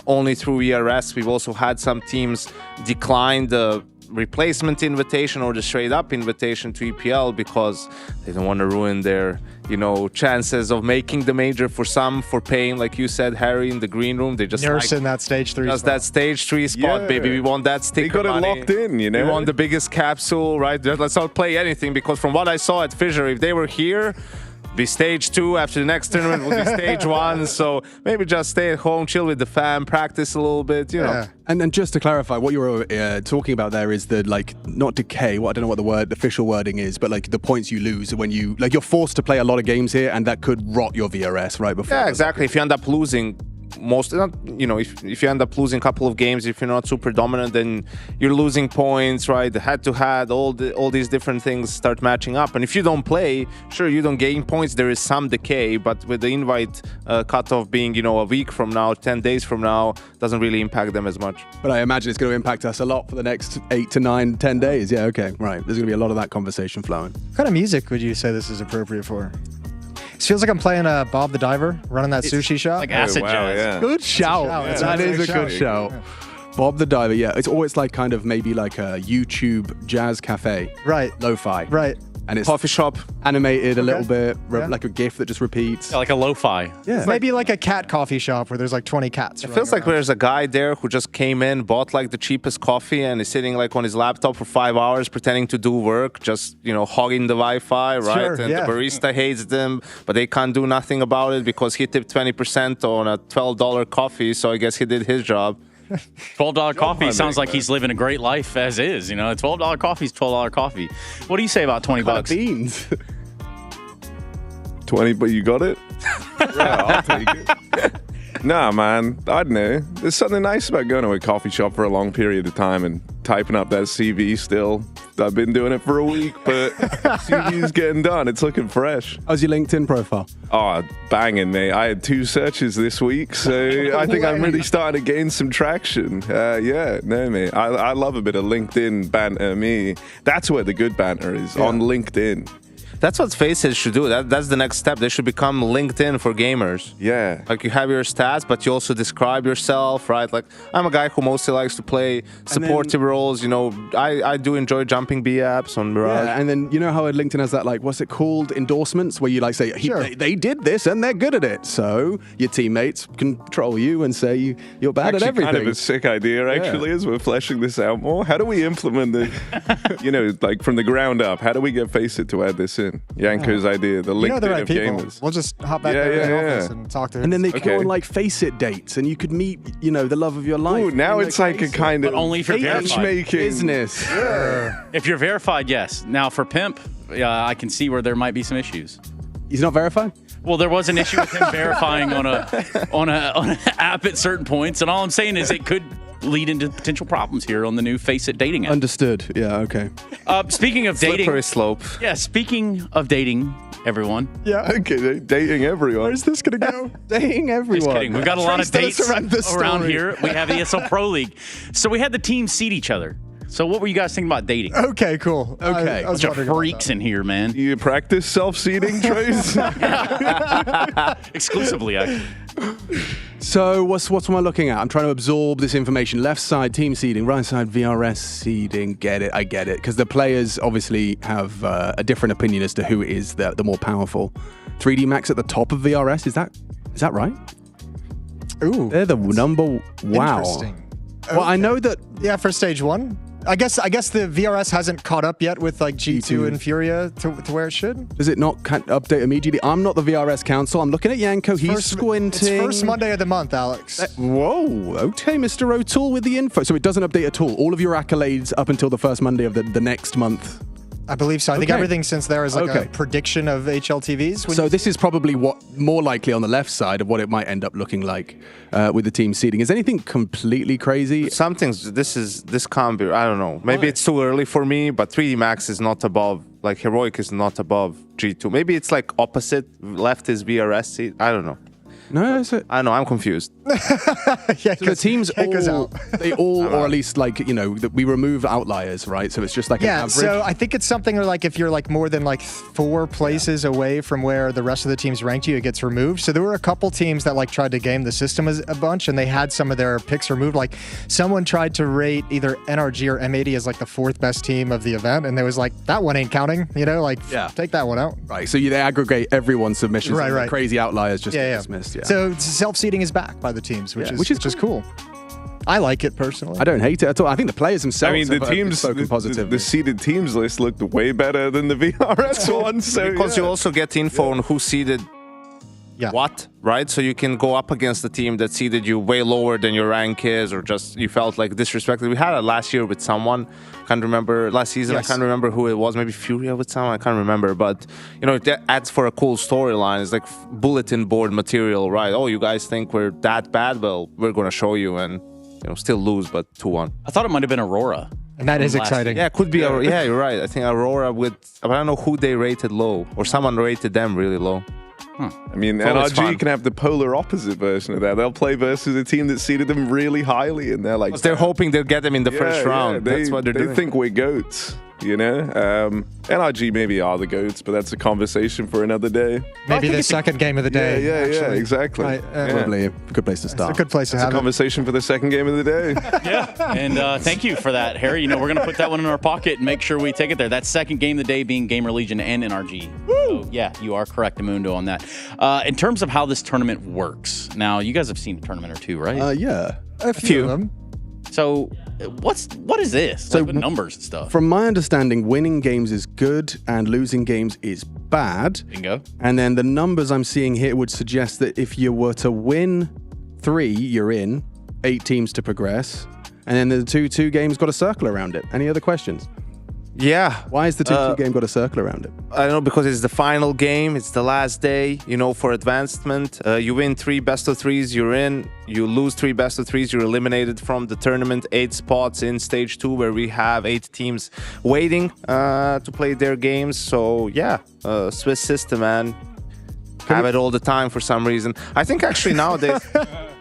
only through ERS. We've also had some teams decline the replacement invitation or the straight up invitation to EPL because they don't want to ruin their chances of making the major. For paying, like you said, Harry, in the green room, they just nursing that stage 3 spot. That stage 3 spot, baby. We want that sticker. They got it locked in, you know. We want the biggest capsule, right? Let's not play anything, because from what I saw at Fissure, if they were here, be stage 2. After the next tournament will be stage 1. So maybe just stay at home, chill with the fam, practice a little bit, you know. And just to clarify, what you were talking about there is the not decay. I don't know what the official wording is, but like the points you lose when you're forced to play a lot of games here, and that could rot your VRS right before. Yeah, exactly. If you end up losing. If you end up losing a couple of games, if you're not super dominant, then you're losing points, right? The head-to-head, all these different things start matching up. And if you don't play, sure, you don't gain points. There is some decay, but with the invite cutoff being, a week from now, 10 days from now, doesn't really impact them as much. But I imagine it's going to impact us a lot for the next 8 to 9, 10 days. Yeah, okay, right. There's going to be a lot of that conversation flowing. What kind of music would you say this is appropriate for? It feels like I'm playing Bob the Diver, running that sushi shop. Like acid jazz. Yeah. Good shout. That is a good shout. Yeah. Bob the Diver, yeah. It's always like kind of maybe like a YouTube jazz cafe. Right. Lo-fi. Right. And it's coffee shop, animated a little bit, like a GIF that just repeats. Yeah, like a lo-fi. Yeah. Maybe like a cat coffee shop where there's like 20 cats. It feels like there's a guy there who just came in, bought like the cheapest coffee, and is sitting like on his laptop for 5 hours pretending to do work, just, hogging the Wi-Fi, right? Sure, and the barista hates them, but they can't do nothing about it because he tipped 20% on a $12 coffee, so I guess he did his job. $12 coffee sounds like he's living a great life as is. $12 coffee is $12 coffee. What do you say about 20 bucks? Beans. 20, but you got it? Yeah, I'll take it. Nah, man. I don't know. There's something nice about going to a coffee shop for a long period of time and typing up that CV still. I've been doing it for a week, but CV's getting done. It's looking fresh. How's your LinkedIn profile? Oh, banging, mate. I had 2 searches this week, so I think I'm really starting to gain some traction. Yeah, no, mate. I love a bit of LinkedIn banter, me. That's where the good banter is, on LinkedIn. That's what Faces should do. That's the next step. They should become LinkedIn for gamers. Yeah. Like you have your stats, but you also describe yourself, right? Like I'm a guy who mostly likes to play supportive roles. You know, I do enjoy jumping B apps on Mirage. Yeah, and then you know how LinkedIn has that, like, what's it called? Endorsements, where you like say, they did this and they're good at it. So your teammates can troll you and say you're bad at everything. Kind of a sick idea, actually, as we're fleshing this out more. How do we implement the, like from the ground up? How do we get Faceit to add this in? Yanko's idea, the LinkedIn the right of people. gamers. We'll just hop back there in the office and talk to him. And then they go on like Faceit dates, and you could meet, the love of your life. Ooh, now it's like a kind of But only if you're verified. matchmaking business. Yeah. If you're verified, yes. Now for Pimp, I can see where there might be some issues. He's not verified? Well, there was an issue with him verifying on an app at certain points, and all I'm saying is it could lead into potential problems here on the new Faceit dating app. Understood. Yeah, okay. Speaking of dating, slippery slope. Yeah, speaking of dating, everyone. Yeah. Okay, dating everyone. Where's this going to go? Dating everyone. Just kidding. We've got a lot of dates around story. here. We have ESL Pro League. So we had the teams seed each other. So what were you guys thinking about dating? Okay, cool. Okay. I was Bunch of freaks in here, man. You practice self-seeding, Trace? Exclusively, actually. So what am I looking at? I'm trying to absorb this information. Left side team seeding, right side VRS seeding. Get it? I get it. Because the players obviously have a different opinion as to who is the more powerful. 3D Max at the top of VRS. Is that right? Ooh, they're the number. Wow. Interesting. Well, I know that. Yeah, for stage 1. I guess the VRS hasn't caught up yet with like G2 and Furia to where it should. Does it not update immediately? I'm not the VRS council. I'm looking at Yanko. He's squinting. It's first Monday of the month, Alex. Whoa. Okay, Mr. O'Toole with the info. So it doesn't update at all. All of your accolades up until the first Monday of the next month. I believe so. I think everything since there is like a prediction of HLTVs. So this is probably what more likely on the left side of what it might end up looking like with the team seeding. Is anything completely crazy? Some things, this can't be, I don't know. Maybe it's too early for me, but 3D Max is not above, like Heroic is not above G2. Maybe it's like opposite, left is VRS seed. I don't know. No, I know, I'm confused. Yeah, so the teams all, or at least like, we remove outliers, right? So it's just like an average. So I think it's something like if you're like more than like 4 places away from where the rest of the teams ranked you, it gets removed. So there were a couple teams that like tried to game the system a bunch, and they had some of their picks removed. Like someone tried to rate either NRG or M80 as like the 4th best team of the event, and there was like, that one ain't counting, take that one out. Right, so they aggregate everyone's submissions. Right, and right. The crazy outliers just get dismissed. Yeah. So self-seeding is back by the teams, which is cool. I like it personally. I don't hate it at all. I think the players themselves the teams, spoken positively. The seeded teams list looked way better than the VRS one. So because you also get info on who seeded what, right? So you can go up against the team that seeded you way lower than your rank is, or just you felt like disrespected. We had it last year with someone. Can't remember last season. Yes. I can't remember who it was. Maybe Furia with someone. I can't remember. But it adds for a cool storyline. It's like bulletin board material, right? Oh, you guys think we're that bad? Well, we're gonna show you, and still lose, but 2-1. I thought it might have been Aurora. And that is exciting. Yeah, it could be. Yeah, you're right. I think Aurora but I don't know who they rated low, or someone rated them really low. I mean, NRG can have the polar opposite version of that. They'll play versus a team that seeded them really highly, and they're like, they're hoping they'll get them in the first round. That's what they're doing. They think we're goats. NRG maybe are the GOATs, but that's a conversation for another day. Maybe the second game of the day. Yeah, exactly. Probably a good place to start. It's a good place to have a conversation for the second game of the day. Yeah, and thank you for that, Harry. We're going to put that one in our pocket and make sure we take it there. That second game of the day being Gamer Legion and NRG. So, yeah, you are correct, Amundo, on that. In terms of how this tournament works, now, you guys have seen a tournament or two, right? Yeah. A few of them. So, what is this? So, the numbers and stuff. From my understanding, winning games is good and losing games is bad. Bingo. And then the numbers I'm seeing here would suggest that if you were to win 3, you're in. 8 teams to progress. And then the two games got a circle around it. Any other questions? Yeah. Why has the 2-2 game got a circle around it? I don't know, because it's the final game. It's the last day, for advancement. You win 3 best-of-3s, you're in. You lose 3 best-of-3s, you're eliminated from the tournament. 8 spots in stage 2, where we have 8 teams waiting to play their games. So, yeah, Swiss system, man. Have it all the time for some reason. I think actually nowadays...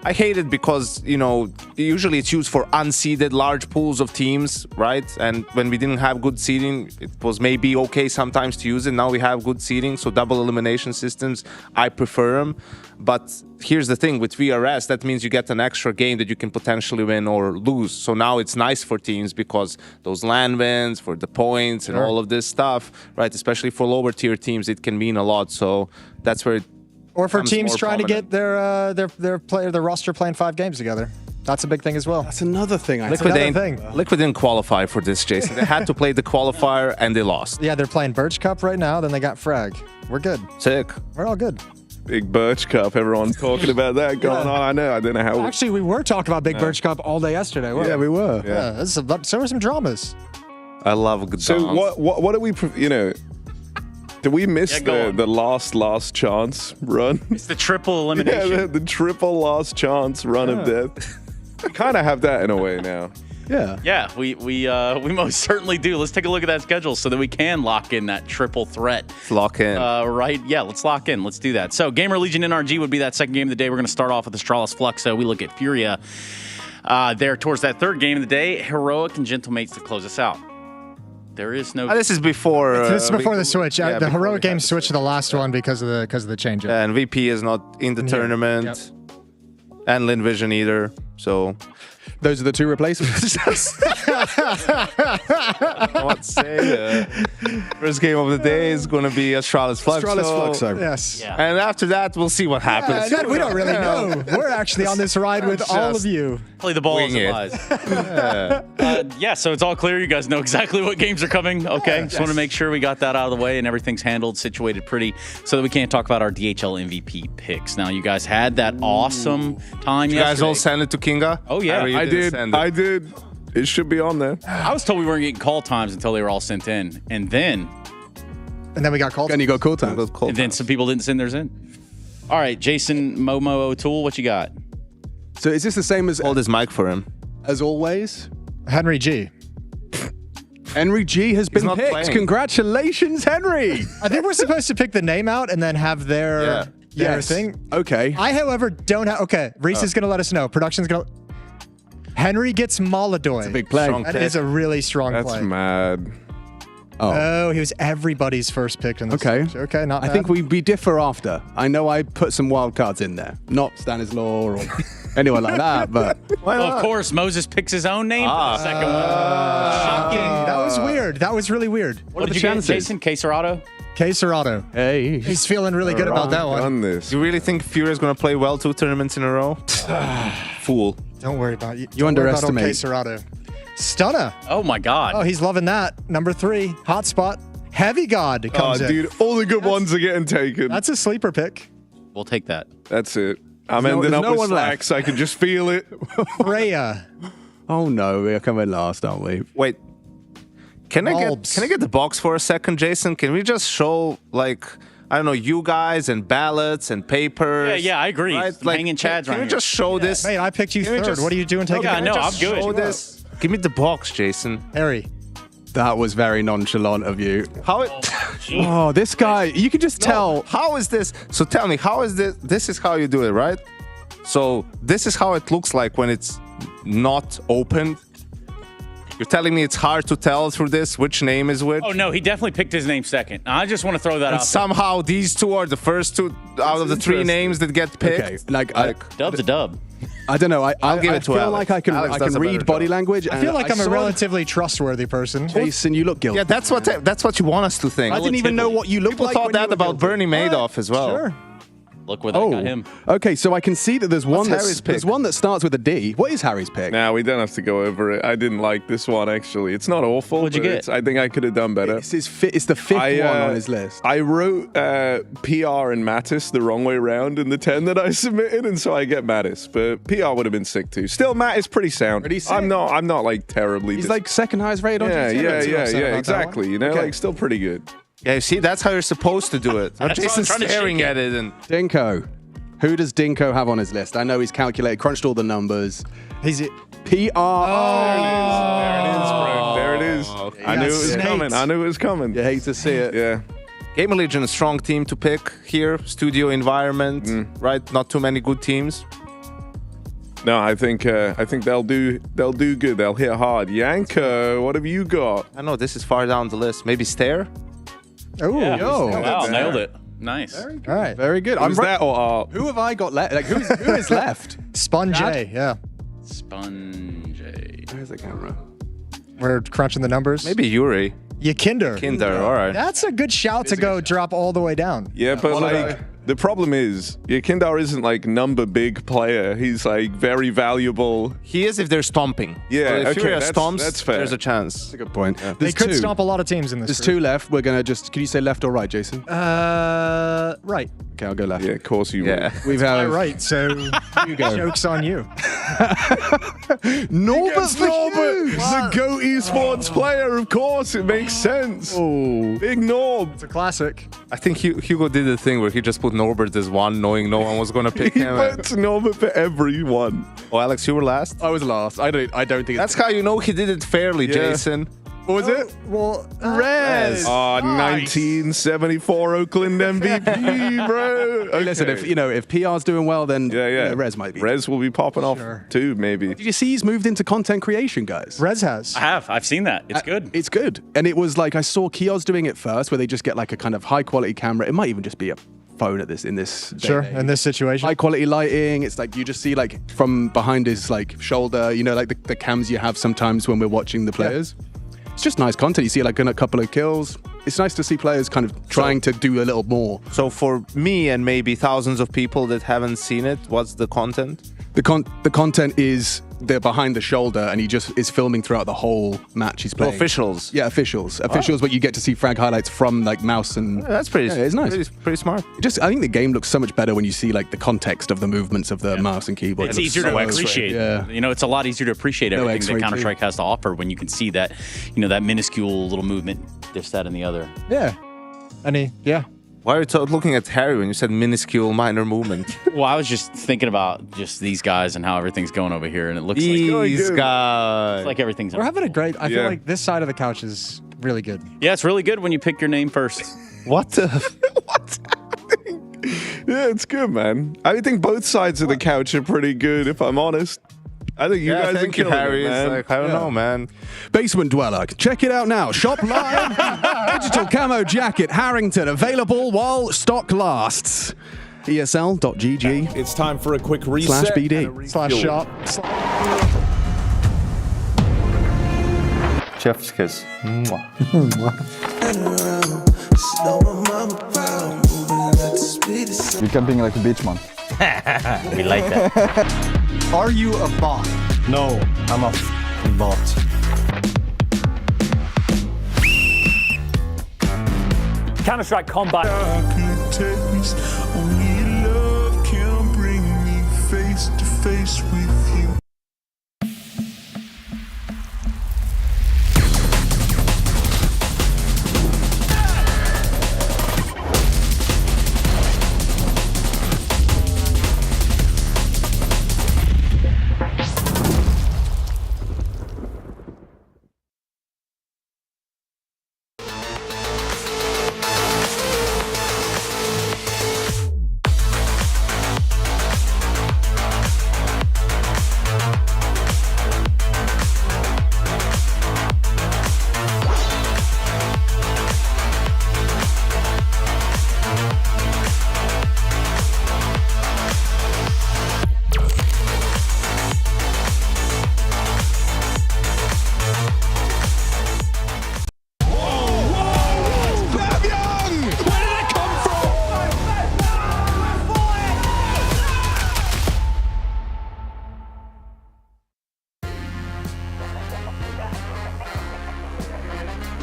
I hate it because, usually it's used for unseeded large pools of teams, right? And when we didn't have good seeding, it was maybe okay sometimes to use it. Now we have good seeding, so double elimination systems, I prefer them. But here's the thing, with VRS, that means you get an extra game that you can potentially win or lose. So now it's nice for teams because those LAN wins, for the points and all of this stuff, right? Especially for lower tier teams, it can mean a lot. So that's where it or for teams trying to get their roster playing 5 games together. That's a big thing as well. That's another thing. Liquid didn't qualify for this, Jason. They had to play the qualifier and they lost. Yeah, they're playing Birch Cup right now. Then they got Frag. We're good. Sick. We're all good. Big Birch Cup. Everyone's talking about that going on. I know. I don't know how. Actually, we were talking about Big Birch Cup all day yesterday. Yeah, we were. Yeah. So were some dramas. I love good. So what do we? Did we miss the last chance run? It's the triple elimination. Yeah, the triple last chance run of death. We kind of have that in a way now. Yeah. Yeah, we most certainly do. Let's take a look at that schedule so that we can lock in that triple threat. Let's lock in. Right? Yeah, let's lock in. Let's do that. So Gamer Legion NRG would be that second game of the day. We're going to start off with Astralis Fluxo. We look at Furia there towards that third game of the day. Heroic and Gentlemates to close us out. There is no. This is before. This is before the switch. The Heroic game switched to the last one because of the change. Yeah, and VP is not in the tournament, and Lin Vision either. So those are the 2 replacements. What say? First game of the day is going to be Astralis Fluxo. Astralis Fluxo. Yes. Yeah. And after that, we'll see what happens. We don't really know. We're actually on this ride with all of you. Play the ball as it lies. So it's all clear. You guys know exactly what games are coming. Okay. Just want to make sure we got that out of the way and everything's handled, situated pretty, so that we can't talk about our DHL MVP picks. Now, you guys had that awesome time yesterday. You guys all send it to Kinga? Oh, yeah. I did. It should be on there. I was told we weren't getting call times until they were all sent in. And then we got call times. And you got call times. And then some people didn't send theirs in. All right, Jason Momo O'Toole, what you got? So is this the same as... Hold his mic for him. As always? Henry G. Henry G has been picked. Playing. Congratulations, Henry. I think we're supposed to pick the name out and then have their thing. Okay. I, however, don't have... Okay, Reese is going to let us know. Production's going to... Henry gets Maladoy. It's a big play. That is a really strong play. That's mad. Oh, he was everybody's first pick in this. Okay, not bad. I think we differ after. I know I put some wild cards in there. Not Stanislaw or anyone like that, but... Of course, Moses picks his own name for the second one. Shocking. That was weird. That was really weird. What did you get, Jason? Queserato? Queserato. Hey. He's feeling really good about that one. You really think Fury is going to play well 2 tournaments in a row? Fool. Don't worry about it. You underestimate. Queserato. Stunner. Oh, my God. Oh, he's loving that. Number 3, hotspot. Heavy God comes in. Dude, all the good ones are getting taken. That's a sleeper pick. We'll take that. That's it. I'm ending up with slacks. I can just feel it. Freya. Oh, no. We're coming last, aren't we? Wait. Can I get the box for a second, Jason? Can we just show, like... I don't know, you guys and ballots and papers. Yeah, I agree. Right? Hanging Chads Can we just show this? Mate, I picked you third. What are you doing taking I'm good. Show this? Give me the box, Jason. Harry. That was very nonchalant of you. How it... Oh, this guy, you can just tell. How is this? So tell me, how is this? This is how you do it, right? So this is how it looks like when it's not open. You're telling me it's hard to tell through this which name is which? Oh, no, he definitely picked his name second. I just want to throw that out. Somehow these 2 are the first 2 out of the 3 names that get picked. Okay, Dub's a dub. I don't know. I'll give it to I feel Alex. like I can read body language. I feel like I'm a relatively trustworthy person. Jason, you look guilty. Yeah, that's what you want us to think. I didn't even know what you looked People like. thought that about Bernie Madoff as well. Sure. Look where that got him. Okay, so I can see that there's one Harry's pick? there's one that starts with a D. What is Harry's pick? Now we don't have to go over it. I didn't like this one actually. It's not awful. What'd you but get? I think I could have done better. It's the fifth one on his list. I wrote PR and Mattis the wrong way around in the 10 that I submitted, and so I get Mattis. But PR would have been sick too. Still, Matt is pretty sound. Pretty sick. I'm not like terribly. He's like second highest rated on yeah, GT. yeah, exactly. You know, Okay. like still pretty good. Yeah, you see, that's how you're supposed to do it. That's why I'm Jason's trying to staring shake at it and Dinko. Who does Dinko have on his list? I know he's calculated, crunched all the numbers. He's it. PR. There it is, bro. There it is. I knew it was snaked. coming. I knew it was coming. You hate to see it. Yeah. Gamer Legion, a strong team to pick here. Studio environment, right? Not too many good teams. No, I think they'll do good. They'll hit hard. Yanko, what have you got? I know this is far down the list. Maybe Stair. Oh, Yeah. yo. Wow, nailed it. Nice. All right, very good. Was that or art? Who have I got left? Like, who is left? Sponge, Dad? yeah. Sponge. Where's the camera? We're crunching the numbers. Maybe Yuri. Yeah, Kinder. All right. That's a good shout to go drop all the way down. Yeah, but like the problem is, Kindar isn't like number big player. He's like very valuable. He is if they're stomping. Yeah, So if okay, Furia that's stomps, fair. there's a chance. That's a good point. They There's could two. stomp a lot of teams in this. There's group. two left. We're gonna just. Can you say left or right, Jason? Right. Okay, I'll go left. Yeah, of course you Yeah. We've All had right. So you go. joke's on you. Norbert for Norbert, Hughes. the GOAT esports player, of course. It makes sense. Oh, Big Norb. It's a classic. I think Hugo did the thing where he just put Norbert as one, knowing no one was going to pick He him. puts Norbert for everyone. Oh, Alex, you were last. I was last. I don't think That's how you know he did it fairly, Yeah. Jason. What was it? Well, Rez. Oh, 1974 Oakland MVP, bro. Okay. Listen, if PR's doing well, then yeah. Rez might be. Rez will be popping off too, maybe. Did you see he's moved into content creation, guys? Rez has. I have. I've seen that. It's good. It's good. And it was like I saw Kiosk doing it first, where they just get like a kind of high quality camera. It might even just be a phone in this Sure. day and In this situation. high quality lighting. It's like you just see like from behind his like shoulder, like the cams you have sometimes when we're watching the players. It's just nice content. You see like a couple of kills. It's nice to see players kind of trying to do a little more. So for me and maybe thousands of people that haven't seen it, what's the content? The content is they're behind the shoulder and he just is filming throughout the whole match he's playing. Officials. Yeah, officials, but you get to see frag highlights from like mouse and. Yeah, that's pretty. Yeah, it's nice. Pretty smart. I think the game looks so much better when you see like the context of the movements of the mouse and keyboard. It's It looks easier to so appreciate. Yeah. It's a lot easier to appreciate No everything X-ray that Counter-Strike has to offer when you can see that, that minuscule little movement, this, that, and the other. Yeah. Yeah. Why are you looking at Harry when you said minuscule minor movement? Well, I was just thinking about just these guys and how everything's going over here, and it looks These guys. it's like everything's. We're having a great. I feel Yeah. like this side of the couch is really good. Yeah, it's really good when you pick your name first. What the? Yeah, it's good, man. I think both sides of the couch are pretty good, if I'm honest. I think you guys are thank you, killing Harry. it, It's man. like, I don't know, man. Basement Dweller, check it out now. Shop live. Digital camo jacket, Harrington, available while stock lasts. ESL.gg. It's time for a quick reset. /BD. /shop. Chef's kiss. You're camping like a beach man. We like that. Are you a bot? No, I'm a bot. Counter-Strike Combat. Only love can bring me face to face with you.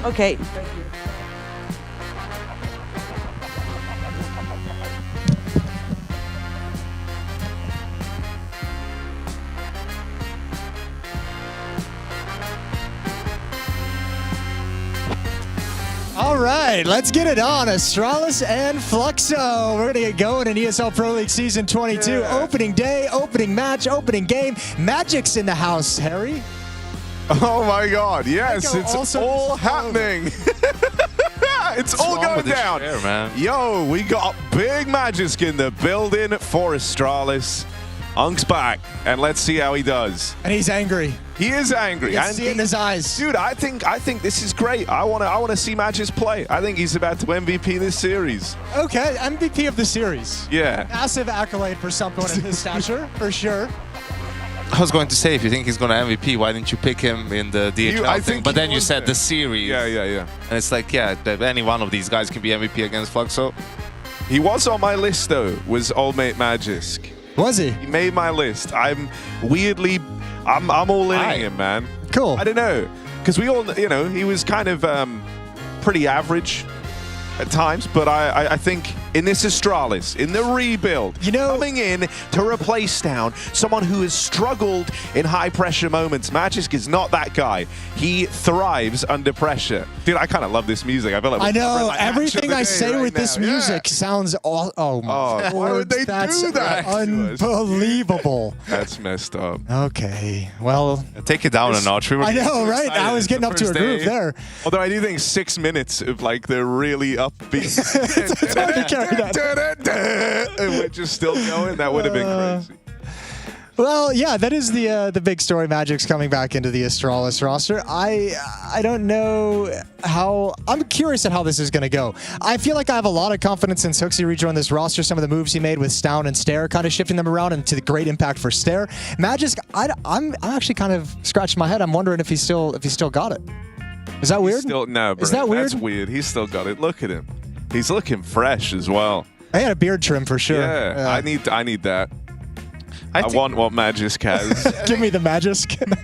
Okay. All right, let's get it on. Astralis and Fluxo. We're going to get going in ESL Pro League Season 22. Yeah. Opening day, opening match, opening game. Magic's in the house, Harry. Oh my God, yes, it's all happening. It's all going down. Chair, man? Yo, we got Big Magic in the building for Astralis. Unk's back, and let's see how he does. And he's angry. He is angry. You can see it in his eyes. Dude, I think this is great. I want to see Magic play. I think he's about to MVP this series. Okay, MVP of the series. Yeah. Massive accolade for someone of his stature, for sure. I was going to say, if you think he's going to MVP, why didn't you pick him in the DHL thing? But then you said the series. Yeah. And it's like, yeah, any one of these guys can be MVP against Fluxo. He was on my list, though, was Old Mate Magic. Was he? He made my list. I'm all in him, man. Cool. I don't know. Because we all, he was kind of pretty average at times, but I think in this Astralis, in the rebuild, coming in to replace down someone who has struggled in high-pressure moments. Magic is not that guy. He thrives under pressure. Dude, I kind of love this music. I feel like I know. Everything I say with this music sounds oh my why would they That's do that? unbelievable. That's messed up. Okay. Well, take it down a notch. I know, right? I was getting up to a groove there. Although I do think 6 minutes of like the really upbeat it's hard to carry that. and we're just still going. That would have been crazy. Well, yeah, that is the big story. Magic's coming back into the Astralis roster. I don't know how. I'm curious at how this is going to go. I feel like I have a lot of confidence since Hooksy rejoined this roster. Some of the moves he made with Stown and Stair, kind of shifting them around, and to the great impact for Stair. Magic, I'm actually kind of scratching my head. I'm wondering if he still got it. Is that weird? No, bro. Is that weird? That's weird. He's still got it. Look at him. He's looking fresh as well. I had a beard trim for sure. Yeah. I need that. I want what Magic has. Give me the Magic.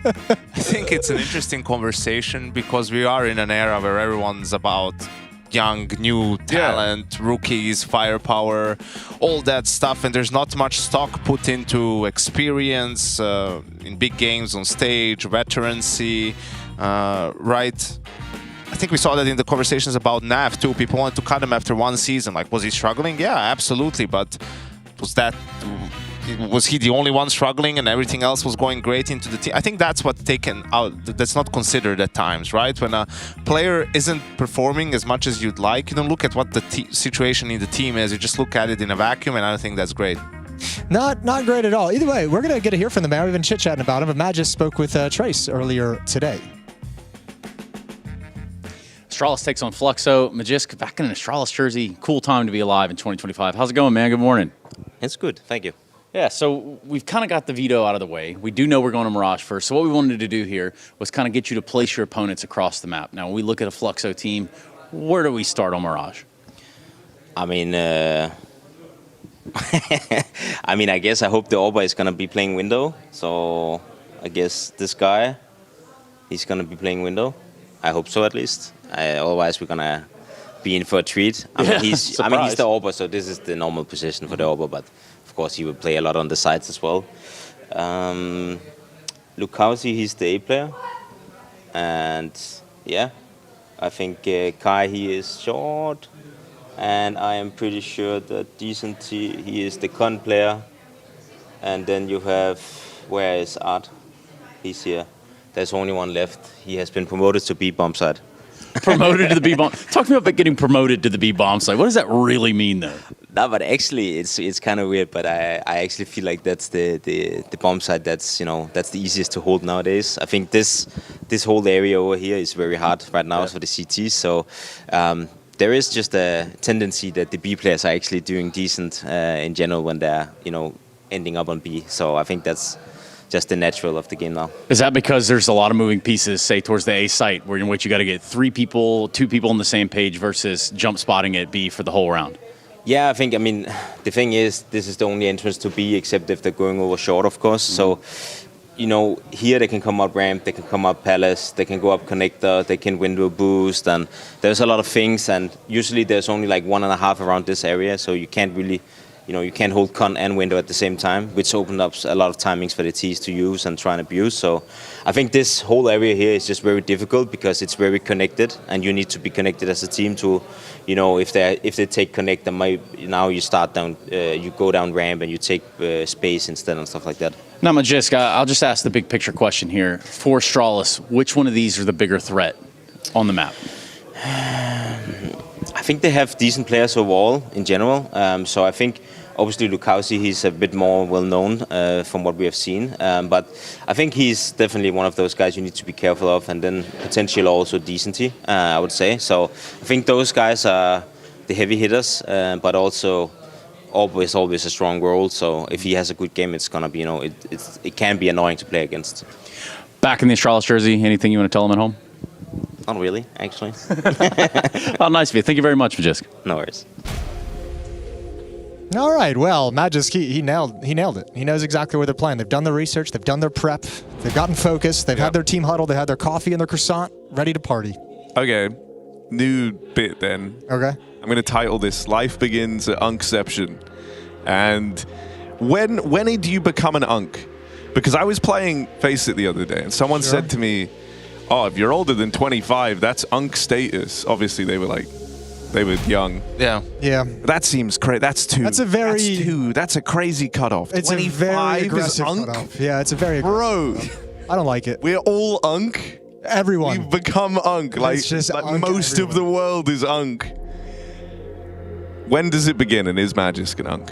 I think it's an interesting conversation because we are in an era where everyone's about young, new talent, rookies, firepower, all that stuff, and there's not much stock put into experience in big games on stage, veterancy, right? I think we saw that in the conversations about Nav too. People wanted to cut him after one season. Like, was he struggling? Yeah, absolutely. But was he the only one struggling and everything else was going great into the team? I think that's what's taken out. That's not considered at times, right? When a player isn't performing as much as you'd like, you don't look at what the situation in the team is. You just look at it in a vacuum, and I don't think that's great. Not great at all. Either way, we're going to get to hear from the man. We've been chit-chatting about him, but Matt just spoke with Trace earlier today. Astralis takes on Fluxo. Magisk back in an Astralis jersey. Cool time to be alive in 2025. How's it going, man? Good morning. It's good. Thank you. Yeah, so we've kind of got the veto out of the way. We do know we're going to Mirage first. So what we wanted to do here was kind of get you to place your opponents across the map. Now, when we look at a Fluxo team, where do we start on Mirage? I mean, I guess I hope the Orba is going to be playing window. So I guess this guy, he's going to be playing window. I hope so, at least. Otherwise, we're going to be in for a treat. He's the Orba, so this is the normal position for the Orba, but of course, he will play a lot on the sides as well. Lukausi, he's the A player. And yeah, I think Kai, he is short. And I am pretty sure that Decent, he is the con player. And then you have, where is Art? He's here. There's only one left. He has been promoted to B-bomb side. Promoted to the B-bomb. Talk to me about getting promoted to the B-bomb side. What does that really mean, though? No, but actually, it's kind of weird. But I actually feel like that's the bomb side. That's the easiest to hold nowadays. I think this whole area over here is very hard right now for the CTs. So there is just a tendency that the B players are actually doing decent in general when they're ending up on B. So I think that's just the natural of the game now. Is that because there's a lot of moving pieces, say, towards the A site, in which you got to get 2 people on the same page versus jump spotting at B for the whole round? Yeah, I think, the thing is, this is the only entrance to B, except if they're going over short, of course. So you know, here they can come up ramp, they can come up palace, they can go up connector, they can window boost, and there's a lot of things. And usually there's only like 1.5 around this area, so you can't really, you know, you can't hold con and window at the same time, which opened up a lot of timings for the T's to use and try and abuse. So I think this whole area here is just very difficult because it's very connected, and you need to be connected as a team to, you know, if they take connect, now you start down, you go down ramp and you take space instead and stuff like that. Now, Magisk, I'll just ask the big picture question here. For Astralis, which one of these are the bigger threat on the map? I think they have decent players overall in general. So I think obviously Lukowski, he's a bit more well known from what we have seen. But I think he's definitely one of those guys you need to be careful of, and then potentially also Decency, I would say. So I think those guys are the heavy hitters, but also always a strong role. So if he has a good game, it's gonna be, you know, it can be annoying to play against. Back in the Astralis jersey, anything you want to tell him at home? Not really, actually. Oh, nice of you. Thank you very much, Magisk. No worries. All right, well, Magisk, he nailed it. He knows exactly where they're playing. They've done their research, they've done their prep, they've gotten focused, they've had their team huddle, they had their coffee and their croissant, ready to party. Okay, new bit then. Okay. I'm going to title this "Life Begins at Unkception." And when do you become an Unk? Because I was playing Face It the other day, and someone said to me, "Oh, if you're older than 25, that's Unk status." Obviously, they were young. Yeah. Yeah. That seems crazy. That's a crazy cutoff. It's a very aggressive Unk? cutoff. Yeah, it's a very aggressive Bro, cutoff. I don't like it. We're all Unk. Everyone. We've become Unk. Like Unk most of the world is Unk. When does it begin, and is Magisk an Unk?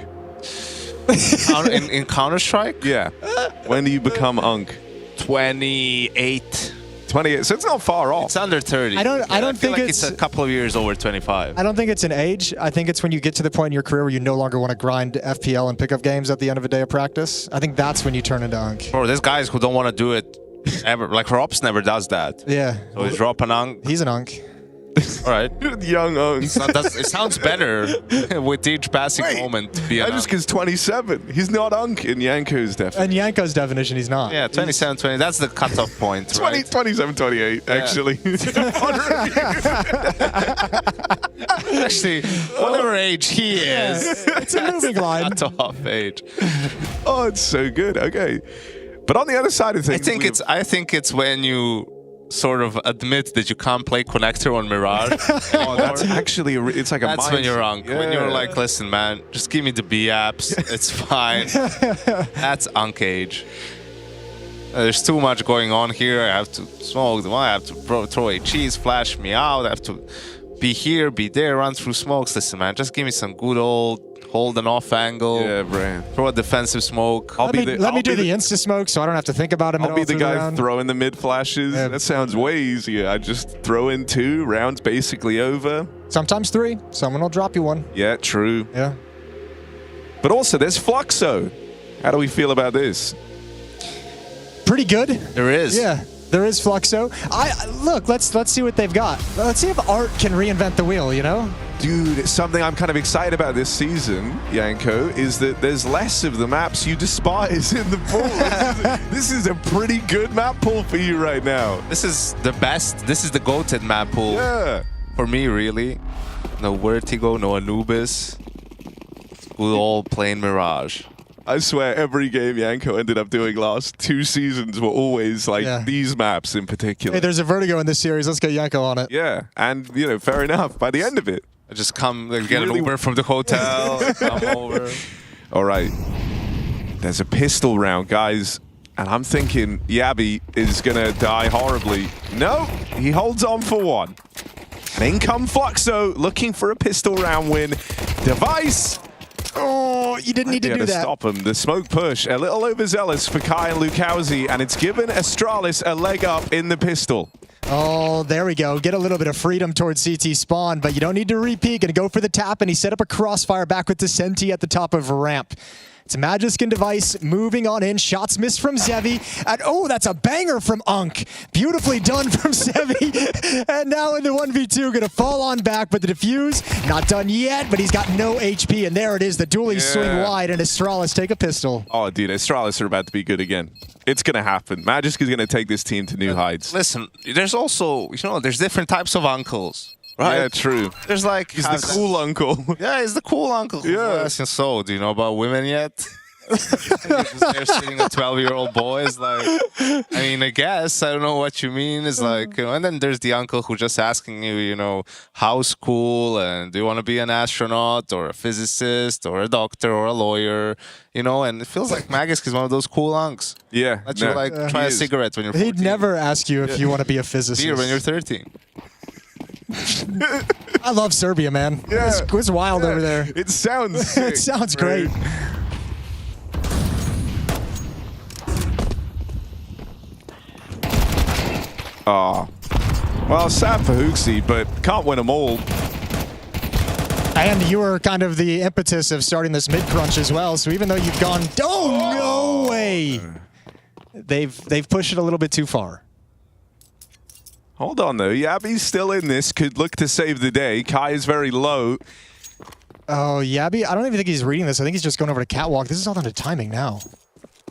in Counter-Strike? Yeah. When do you become Unk? 28. 28. So it's not far off. It's under 30. I don't feel think like it's a couple of years over 25. I don't think it's an age. I think it's when you get to the point in your career where you no longer want to grind FPL and pick up games at the end of a day of practice. I think that's when you turn into Unk. Bro, there's guys who don't want to do it ever. Like Robs never does that. Yeah. So he's drop an Unk. He's an Unk. All right. Young Unk. It sounds better with each passing moment to be an Magisk is 27. He's not Unk in Yanko's definition. In Yanko's definition, he's not. Yeah, 27, 20. That's the cutoff point, right? 27, 28, actually. Actually, whatever age he is. It's a moving line. Cutoff age. Oh, it's so good. Okay. But on the other side of things, I think it's when you sort of admit that you can't play connector on Mirage. Oh, that's actually it's like a That's mindset. when you're Unk. Yeah. When you're like, listen, man, just give me the B apps. It's fine. That's Unk age. There's too much going on here. I have to smoke them. I have to throw a cheese, flash me out. I have to be here, be there, run through smokes. Listen, man, just give me some good old hold an off angle. Yeah, Brian. Throw a defensive smoke. Let me do the insta smoke so I don't have to think about him. I'll be the guy throwing the mid flashes. Yeah. That sounds way easier. I just throw in 2 rounds, basically over. Sometimes 3. Someone will drop you one. Yeah, true. Yeah. But also, there's Fluxo. How do we feel about this? Pretty good. There is. Yeah. There is Fluxo. Look, let's see what they've got. Let's see if Art can reinvent the wheel, you know? Dude, something I'm kind of excited about this season, Yanko, is that there's less of the maps you despise in the pool. This is a pretty good map pool for you right now. This is the best. This is the goated map pool. Yeah. For me, really. No Vertigo, no Anubis. We'll all play in Mirage. I swear every game Yanko ended up doing last 2 seasons were always like these maps in particular. Hey, there's a Vertigo in this series. Let's get Yanko on it. Yeah, and you know, fair enough. By the end of it, I just come, get an Uber from the hotel, come over. All right, there's a pistol round, guys, and I'm thinking Yabby is gonna die horribly. No, he holds on for one. And in come Fluxo, looking for a pistol round win. Device. Oh, you didn't need to do that. Stop him. The smoke push, a little overzealous for Kai and Lukowski, and it's given Astralis a leg up in the pistol. Oh, there we go. Get a little bit of freedom towards CT spawn, but you don't need to re-peek and go for the tap, and he set up a crossfire back with the Senti at the top of ramp. It's Magisk and Device moving on in. Shots missed from Zevi. And oh, that's a banger from Unk. Beautifully done from Zevi. And now in the 1v2, gonna fall on back, but the defuse, not done yet, but he's got no HP. And there it is, the dualies swing wide, and Astralis take a pistol. Oh, dude, Astralis are about to be good again. It's gonna happen. Magisk is gonna take this team to new heights. Listen, there's also, there's different types of uncles. Right? Yeah, true. There's like... He's the cool uncle. Yeah, he's the cool uncle. Yeah. So, do you know about women yet? They're sitting a 12-year-old boy is like, I mean, I guess, I don't know what you mean. It's like, and then there's the uncle who just asking you, how's cool, and do you want to be an astronaut or a physicist or a doctor or a lawyer, and it feels like Magisk is one of those cool unks. Yeah. That you try a cigarette when you're 14. He'd never ask you if you want to be a physicist. Beer when you're 13. I love Serbia, man. Yeah. It's wild over there. It sounds sick, it sounds great. Oh. Well, sad for Hooksy, but can't win them all. And you were kind of the impetus of starting this mid-crunch as well, so even though you've gone, no way! They've pushed it a little bit too far. Hold on, though. Yabi's still in this. Could look to save the day. Kai is very low. Oh, Yabi? I don't even think he's reading this. I think he's just going over to Catwalk. This is all down to timing now.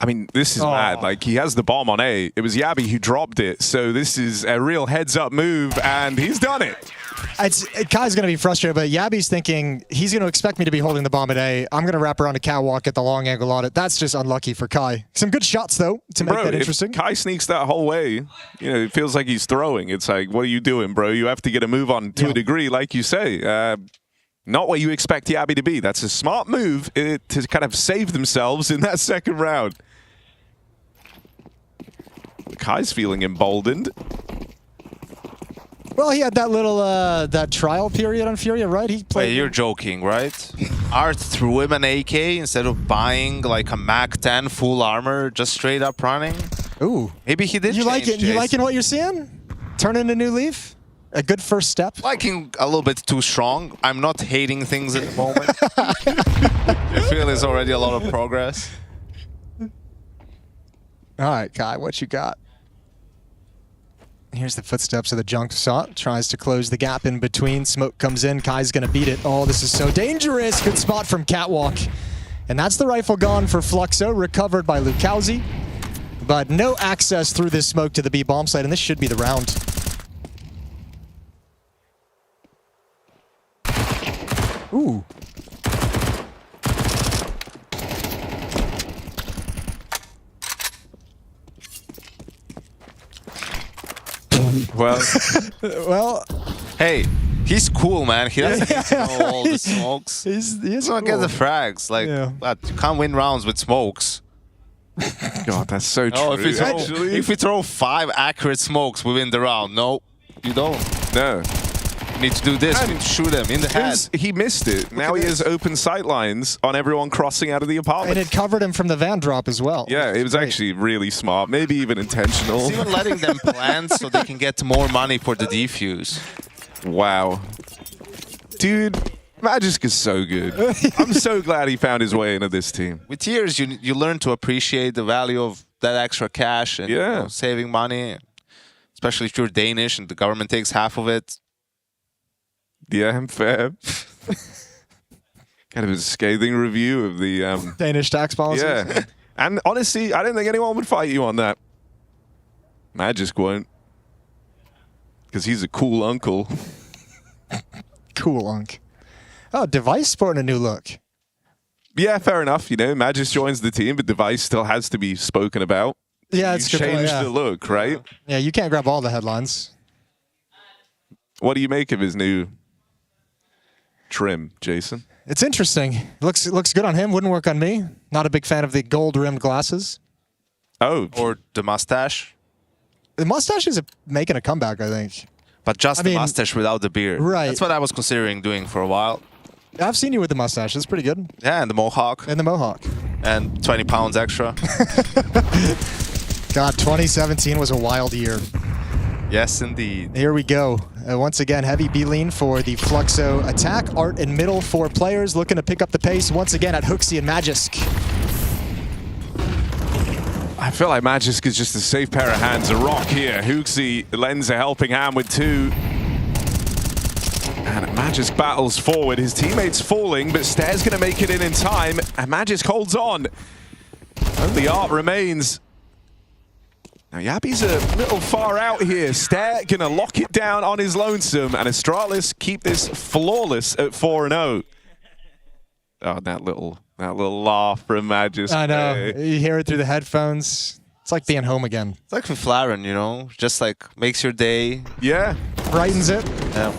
I mean, this is mad. Like, he has the bomb on A. It was Yabi who dropped it. So this is a real heads-up move, and he's done it. Kai's going to be frustrated, but Yabi's thinking he's going to expect me to be holding the bomb at A. I'm going to wrap around a Catwalk at the long angle on it. That's just unlucky for Kai. Some good shots, though, to make that interesting. If Kai sneaks that whole way, it feels like he's throwing. It's like, what are you doing, bro? You have to get a move on to a degree, like you say. Not what you expect Yabi to be. That's a smart move to kind of save themselves in that second round. Kai's feeling emboldened. Well, he had that little that trial period on Furia, right? He played. Wait, you're joking, right? Art threw him an AK instead of buying like a Mac 10 full armor, just straight up running. Ooh, maybe he did. You like it? You liking what you're seeing? Turning a new leaf. A good first step. Liking a little bit too strong. I'm not hating things at the moment. I feel there's already a lot of progress. All right, Kai, what you got? Here's the footsteps of the junk shot. Tries to close the gap in between. Smoke comes in. Kai's going to beat it. Oh, this is so dangerous. Good spot from Catwalk. And that's the rifle gone for Fluxo, recovered by Lukowski. But no access through this smoke to the B bomb site, and this should be the round. Ooh. Well, hey, he's cool, man. He doesn't need to know all the smokes. He's gonna get the frags. Like, but you can't win rounds with smokes. God, that's so true. If we throw 5 accurate smokes, we win the round. No, you don't. No. You need to do this. You need to shoot them in the head. He missed it. Now he has open sight lines on everyone crossing out of the apartment. And it covered him from the van drop as well. Yeah, it was actually really smart. Maybe even intentional. It's even letting them plant so they can get more money for the defuse. Wow. Dude, Magisk is so good. I'm so glad he found his way into this team. With years, you learn to appreciate the value of that extra cash and saving money, especially if you're Danish and the government takes half of it. Yeah, I'm fair. Kind of a scathing review of the Danish tax policy. Yeah, and honestly, I don't think anyone would fight you on that. Magisk won't, because he's a cool uncle. Cool unk. Oh, Device sporting a new look. Yeah, fair enough. Magisk joins the team, but Device still has to be spoken about. Yeah, it's changed the look, right? Yeah, you can't grab all the headlines. What do you make of his new trim, Jason? It's interesting. Looks good on him. Wouldn't work on me. Not a big fan of the gold-rimmed glasses. Oh. Or the mustache. The mustache is making a comeback, I think. But just the mustache without the beard. Right. That's what I was considering doing for a while. I've seen you with the mustache. It's pretty good. Yeah, and the mohawk. And the mohawk. And 20 pounds extra. God, 2017 was a wild year. Yes, indeed. Here we go. Once again, heavy B-lean for the Fluxo attack. Art in middle, 4 players looking to pick up the pace once again at Hooksy and Magisk. I feel like Magisk is just a safe pair of hands. A rock here. Hoogsy lends a helping hand with 2. And Magisk battles forward. His teammate's falling, but Stair's going to make it in time. And Magisk holds on. Only Art remains. Now Yabi's a little far out here. Stair going to lock it down on his lonesome. And Astralis keep this flawless at 4-0. Oh, that little laugh from Magisk. I know. You hear it through the headphones. It's like being home again. It's like McLaren, you know? Just like makes your day. Yeah. Brightens it. Yeah.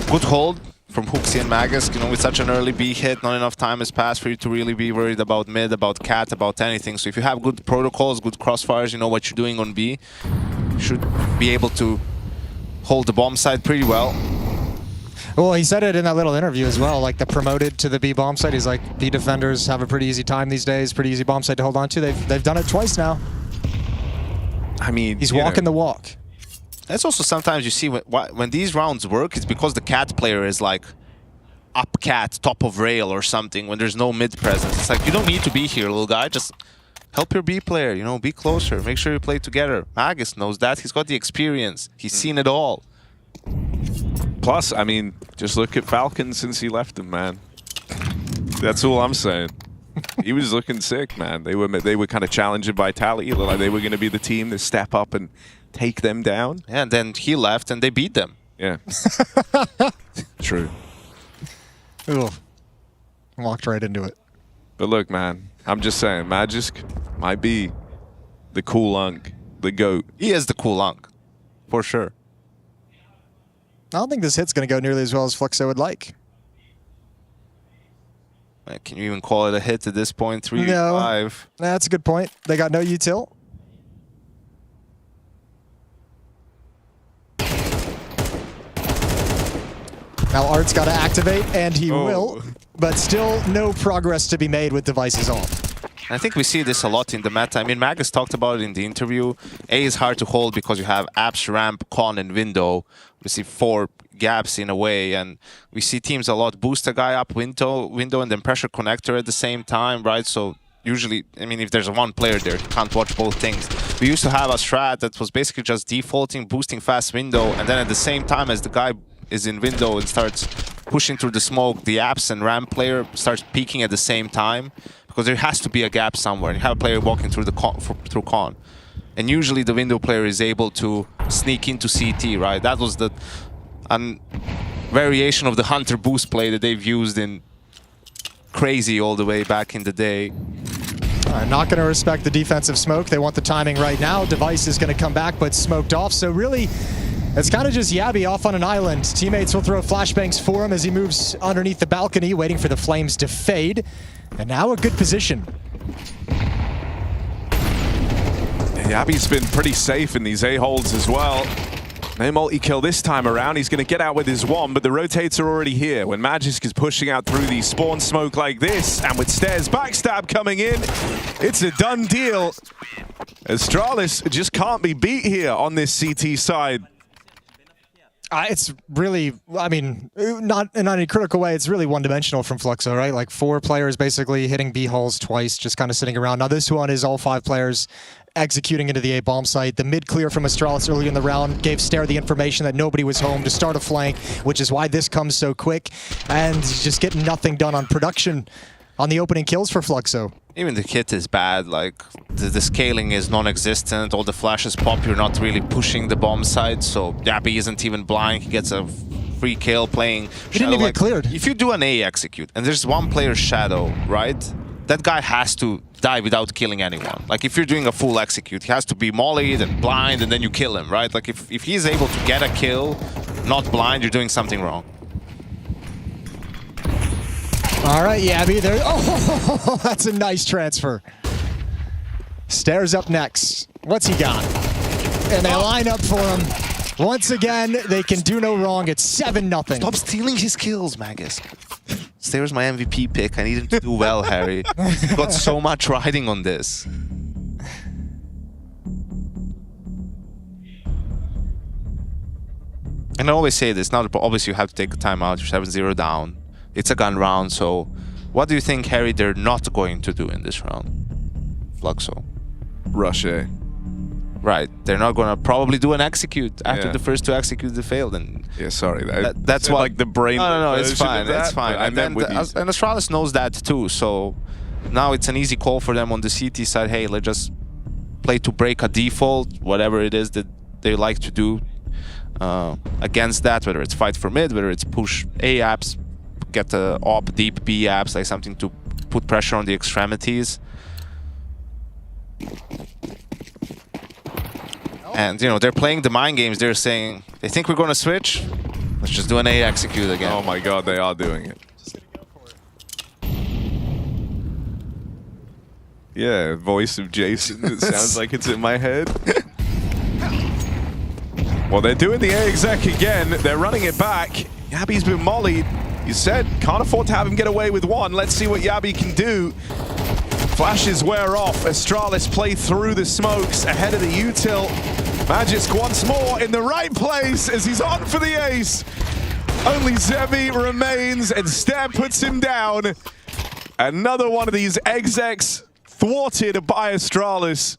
Good hold from Hoogsy and Magisk. You know, with such an early B hit, not enough time has passed for you to really be worried about mid, about cat, about anything. So if you have good protocols, good crossfires, you know what you're doing on B, you should be able to hold the bomb side pretty well. Well, he said it in that little interview as well, like the promoted to the B bomb site. He's like, B defenders have a pretty easy time these days, pretty easy bomb site to hold on to. They've done it twice now. I mean, he's walking the walk. That's also sometimes you see when these rounds work, it's because the cat player is like up cat, top of rail or something, when there's no mid presence. It's like, you don't need to be here, little guy. Just help your B player, you know, be closer. Make sure you play together. Magisk knows that. He's got the experience. He's seen it all. Plus, I mean, just look at Falcon since he left him, man. That's all I'm saying. He was looking sick, man. They were kind of challenging Vitality. Like they were going to be the team to step up and take them down. Yeah, and then he left and they beat them. Yeah. True. Ooh. Walked right into it. But look, man, I'm just saying, Magisk might be the cool unk, the GOAT. He is the cool unk, for sure. I don't think this hit's going to go nearly as well as Fluxo would like. Can you even call it a hit at this point? 3-5. No. That's a good point. They got no util. Now Art's got to activate, and he will, but still no progress to be made with devices off. I think we see this a lot in the meta. I mean, Magus talked about it in the interview. A is hard to hold because you have apps, ramp, con, and window. We see 4 gaps in a way, and we see teams a lot boost a guy up window, and then pressure connector at the same time, right? So usually, I mean, if there's one player there, you can't watch both things. We used to have a strat that was basically just defaulting, boosting fast window, and then at the same time as the guy is in window and starts pushing through the smoke, the apps and ramp player starts peeking at the same time, because there has to be a gap somewhere. You have a player walking through the con, and usually the window player is able to sneak into CT, right? That was the variation of the Hunter boost play that they've used in Crazy all the way back in the day. Not going to respect the defensive smoke. They want the timing right now. Device is going to come back, but smoked off. So really, it's kind of just Yabi off on an island. Teammates will throw flashbangs for him as he moves underneath the balcony, waiting for the flames to fade. And now a good position. Yabi's been pretty safe in these A-holds as well. No multi-kill this time around. He's going to get out with his one, but the rotates are already here. When Magisk is pushing out through the spawn smoke like this, and with Stairs backstab coming in, it's a done deal. Astralis just can't be beat here on this CT side. It's really, I mean, not in any critical way, it's really one-dimensional from Fluxo, right? Like 4 players basically hitting B hulls twice, just kind of sitting around. Now this one is all 5 players executing into the A bomb site. The mid clear from Astralis early in the round gave Stair the information that nobody was home to start a flank, which is why this comes so quick, and just getting nothing done on production on the opening kills for Fluxo. Even the kit is bad, like the scaling is non-existent, all the flashes pop, you're not really pushing the bomb side, so Yabi isn't even blind, he gets a free kill playing He didn't even get cleared. If you do an A execute, and there's one player Shadow, right? That guy has to die without killing anyone. Like if you're doing a full execute, he has to be mollied and blind, and then you kill him, right? Like if he's able to get a kill, not blind, you're doing something wrong. All right, Yabi, there. Oh, that's a nice transfer. Stairs up next. What's he got? And they line up for him. Once again, they can do no wrong. It's 7-0. Stop stealing his kills, Magus. Stairs my MVP pick. I need him to do well, Harry. He's got so much riding on this. And I always say this, now obviously you have to take a timeout, you're 7-0 down. It's a gun round, so what do you think, Harry, they're not going to do in this round? Fluxo? Rush A. Right. They're not going to probably do an execute after Yeah. the first 2 executes they failed. And Yeah, sorry. that's what like the brain. No, it's version fine. of that, It's fine. but I And meant then with you. and Astralis knows that too. So now it's an easy call for them on the CT side. Hey, let's just play to break a default, whatever it is that they like to do against that. Whether it's fight for mid, whether it's push A apps, get the op deep B apps, like something to put pressure on the extremities. And, you know, they're playing the mind games. They're saying, they think we're going to switch. Let's just do an A execute again. Oh my god, they are doing it. Yeah, voice of Jason. It sounds like it's in my head. Well, they're doing the A exec again. They're running it back. Yabi's been mollied. You said, can't afford to have him get away with one. Let's see what Yabi can do. Flashes wear off. Astralis play through the smokes ahead of the util. Magisk once more in the right place as he's on for the ace. Only Zebi remains and Stab puts him down. Another one of these execs thwarted by Astralis.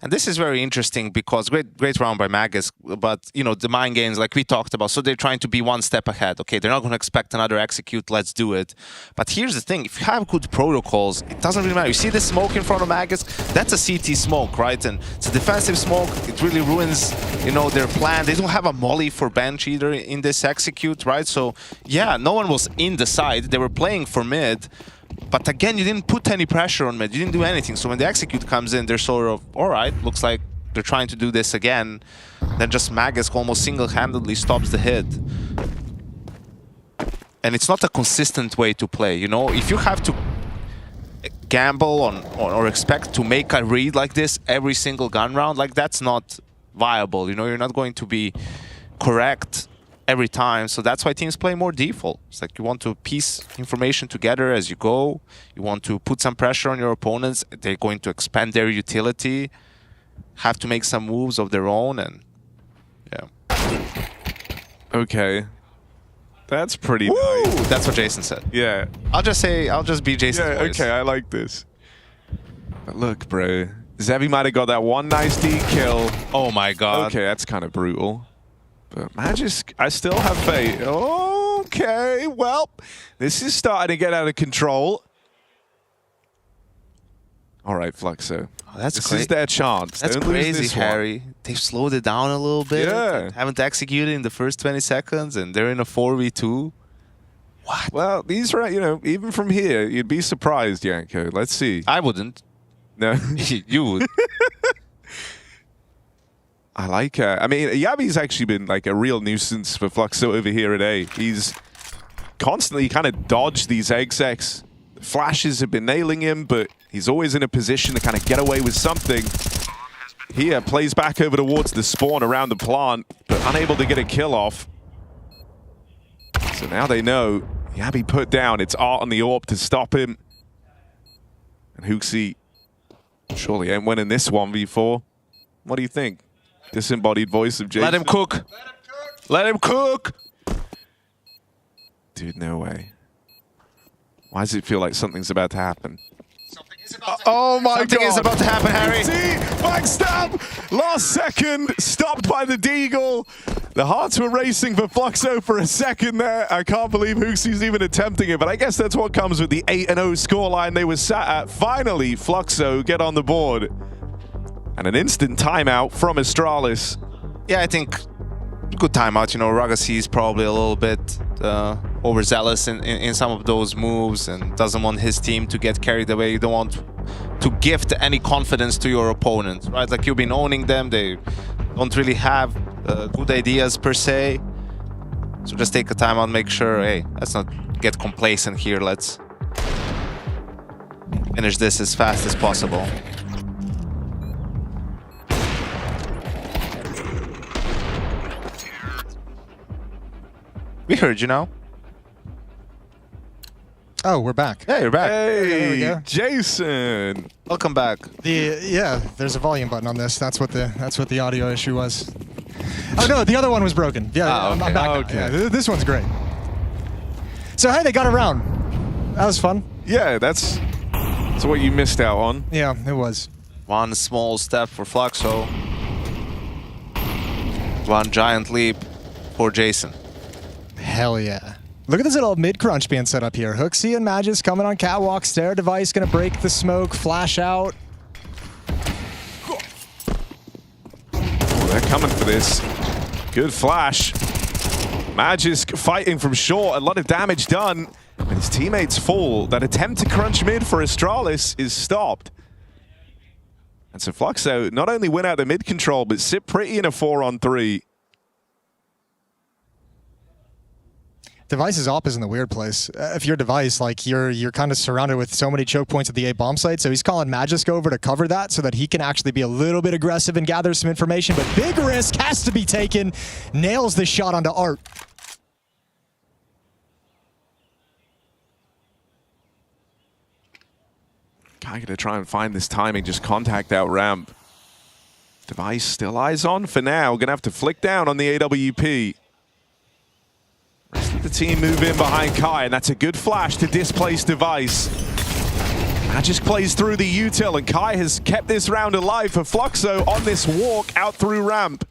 And this is very interesting because great round by Magisk, but you know, the mind games like we talked about, so they're trying to be one step ahead. Okay, they're not going to expect another execute, let's do it. But here's the thing, if you have good protocols, it doesn't really matter. You see this smoke in front of Magisk? That's a CT smoke, right? And it's a defensive smoke. It really ruins, you know, their plan. They don't have a molly for bench either in this execute, right? So yeah, no one was in the side. They were playing for mid. But again, you didn't put any pressure on mid. You didn't do anything. So when the execute comes in, they're sort of, all right, looks like they're trying to do this again. Then just Magisk almost single-handedly stops the hit. And it's not a consistent way to play, you know? If you have to gamble on or expect to make a read like this every single gun round, like that's not viable, you know? You're not going to be correct every time, so that's why teams play more default. It's like you want to piece information together as you go. You want to put some pressure on your opponents. They're going to expand their utility, have to make some moves of their own, and yeah. Okay. That's pretty Woo! nice. That's what Jason said. Yeah. I'll just be Jason's Yeah, voice. okay, I like this. But look, bro. Zebi might have got that one nice D kill. Oh my god. Okay, that's kind of brutal. But Magisk, I still have faith. Okay, well, this is starting to get out of control. All right, Fluxo. Oh, that's this crazy. is their chance. That's Don't lose crazy, this one. Harry. They've slowed it down a little bit. Yeah. Haven't executed in the first 20 seconds, and they're in a 4v2. What? Well, these are, you know, even from here, you'd be surprised, Yanko. Let's see. I wouldn't. No. You would. I like I mean, Yabi's actually been like a real nuisance for Fluxo over here at A. He's constantly kind of dodged these execs. The flashes have been nailing him, but he's always in a position to kind of get away with something. Here, plays back over towards the spawn around the plant, but unable to get a kill off. So now they know Yabi put down. It's Art on the AWP to stop him. And Hooksy surely ain't winning this 1v4. What do you think? Disembodied voice of Jason. Let him cook. Let him cook. Dude, no way. Why does it feel like something's about to happen? Oh my god. Something is about to happen, Harry. See, backstab. Last second, stopped by the Deagle. The hearts were racing for Fluxo for a second there. I can't believe Hooksy's even attempting it, but I guess that's what comes with the 8-0 scoreline they were sat at. Finally, Fluxo get on the board. And an instant timeout from Astralis. Yeah, I think good timeout. You know, Ragasi is probably a little bit overzealous in some of those moves and doesn't want his team to get carried away. You don't want to gift any confidence to your opponents, right? Like, you've been owning them. They don't really have good ideas per se. So just take a timeout, make sure, hey, let's not get complacent here. Let's finish this as fast as possible. We heard you now. Oh, we're back. Yeah, you're back. Hey, there we go. Jason. Welcome back. Yeah, there's a volume button on this. That's what the audio issue was. Oh no, the other one was broken. Yeah, okay. I'm back now. Okay. Yeah, this one's great. So hey, they got around. That was fun. Yeah, that's That's what you missed out on. Yeah, it was. One small step for Fluxo. One giant leap for Jason. Hell yeah. Look at this little mid-crunch being set up here. Hooksy and Magis coming on catwalk. Stare device going to break the smoke. Flash out. Oh, they're coming for this. Good flash. Magisk fighting from short. A lot of damage done. And his teammates fall. That attempt to crunch mid for Astralis is stopped. And so Fluxo not only win out the mid control, but sit pretty in a 4-on-3. Device's op is in the weird place. If you're Device, like you're kind of surrounded with so many choke points at the A bomb site, so he's calling Magisk over to cover that so that he can actually be a little bit aggressive and gather some information, but big risk has to be taken. Nails the shot onto Art. Guy gonna try and find this timing, just contact out ramp. Device still eyes on for now. Gonna have to flick down on the AWP. Rest of the team move in behind Kai, and that's a good flash to displace Device. Magisk plays through the util, and Kai has kept this round alive for Fluxo on this walk out through ramp.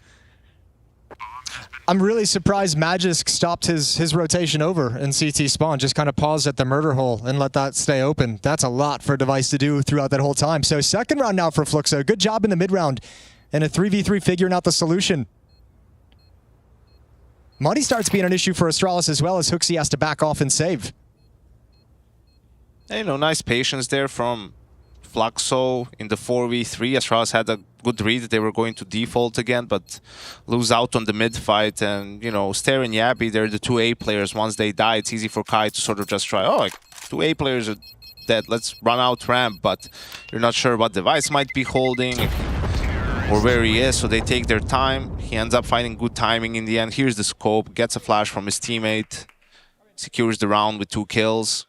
I'm really surprised Magisk stopped his rotation over in CT spawn, just kind of paused at the murder hole and let that stay open. That's a lot for Device to do throughout that whole time. So second round now for Fluxo. Good job in the mid round and a 3v3 figuring out the solution. Money starts being an issue for Astralis as well as Hooksy has to back off and save. You know, nice patience there from Fluxo in the 4v3. Astralis had a good read that they were going to default again, but lose out on the mid fight. And, you know, Stare and Yabi, they're the two A players. Once they die, it's easy for Kai to sort of just try, oh, like, two A players are dead, let's run out ramp, but you're not sure what device might be holding or where he is, so they take their time. He ends up finding good timing in the end. Here's the scope, gets a flash from his teammate, secures the round with 2 kills.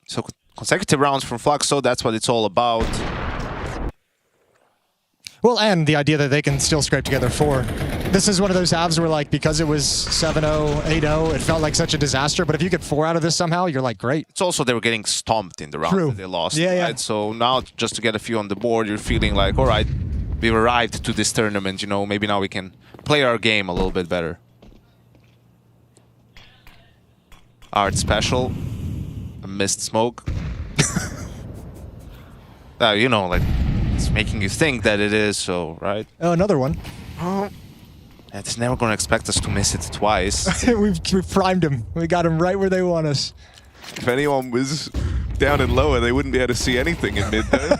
So consecutive rounds from Fluxo, that's what it's all about. Well, and the idea that they can still scrape together 4. This is one of those halves where, like, because it was 7-0, 8-0, it felt like such a disaster. But if you get 4 out of this somehow, you're like, great. It's also they were getting stomped in the round that they lost. Yeah, right? So now just to get a few on the board, you're feeling like, all right, we've arrived to this tournament. You know, maybe now we can play our game a little bit better. Art special, a missed smoke. You know, like, it's making you think that it is, so, right? Oh, another one. Oh. It's never going to expect us to miss it twice. We've primed him. We got him right where they want us. If anyone was down and lower, they wouldn't be able to see anything in mid there.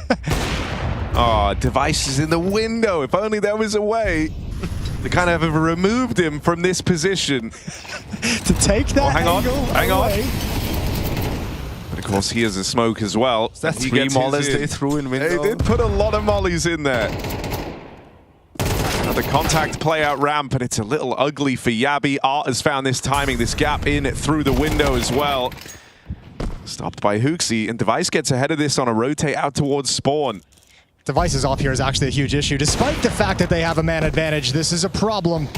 Oh, Device is in the window. If only there was a way to kind of have removed him from this position. To take that hang on. away. But of course, he has a smoke as well. Is that 3 mollies they threw in window? They did put a lot of mollies in there. The contact play out ramp, and it's a little ugly for Yabi. Art has found this timing, this gap in through the window as well. Stopped by Hooksy, and Device gets ahead of this on a rotate out towards spawn. Device's off here is actually a huge issue. Despite the fact that they have a man advantage, this is a problem.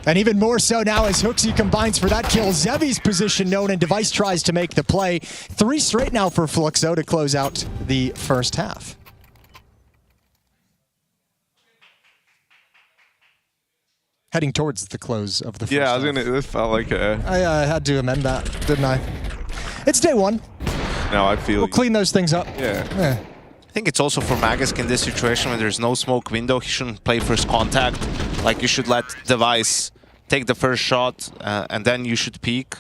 And even more so now as Hooksy combines for that kill. Zevi's position known, and Device tries to make the play. 3 straight now for Fluxo to close out the first half. Heading towards the close of the first half. I was gonna. This felt like a. I had to amend that, didn't I? It's day 1. No, I feel. We'll clean those things up. Yeah. I think it's also for Magisk in this situation when there's no smoke window, he shouldn't play first contact. Like, you should let Device take the first shot, and then you should peek.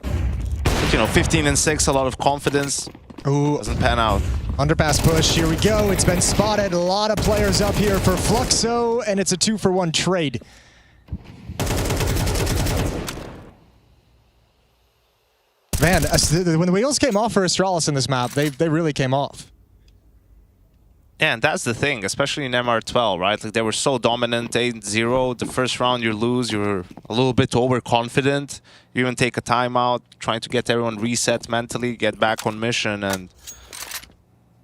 But, you know, 15 and 6, a lot of confidence. Ooh. Doesn't pan out. Underpass push, here we go. It's been spotted. A lot of players up here for Fluxo, and it's a 2-for-1 trade. Man, when the wheels came off for Astralis in this map, they really came off. Yeah, and that's the thing, especially in MR12, right? Like, they were so dominant, 8-0. The first round you lose, you're a little bit overconfident. You even take a timeout, trying to get everyone reset mentally, get back on mission, and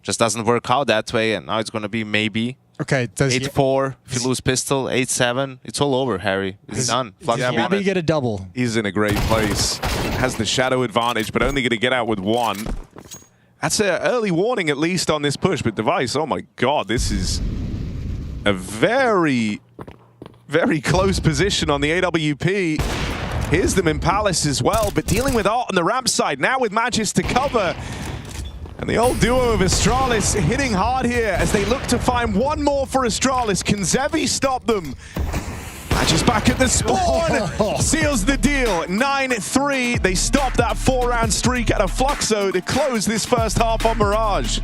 just doesn't work out that way. And now it's going to be maybe Okay, does 8-4. If you lose pistol, 8-7. It's all over, Harry. It's done. Flux Maybe you get a double. He's in a great place. Has the shadow advantage, but only going to get out with 1. That's an early warning, at least, on this push. But Device, oh my god, this is a very, very close position on the AWP. Here's them in Palace as well, but dealing with Art on the ramp side. Now with Magis to cover. And the old duo of Astralis hitting hard here as they look to find one more for Astralis. Can Zevi stop them? Magis back at the spawn. Seals the deal. 9-3. They stop that 4-round streak out of Fluxo to close this first half on Mirage.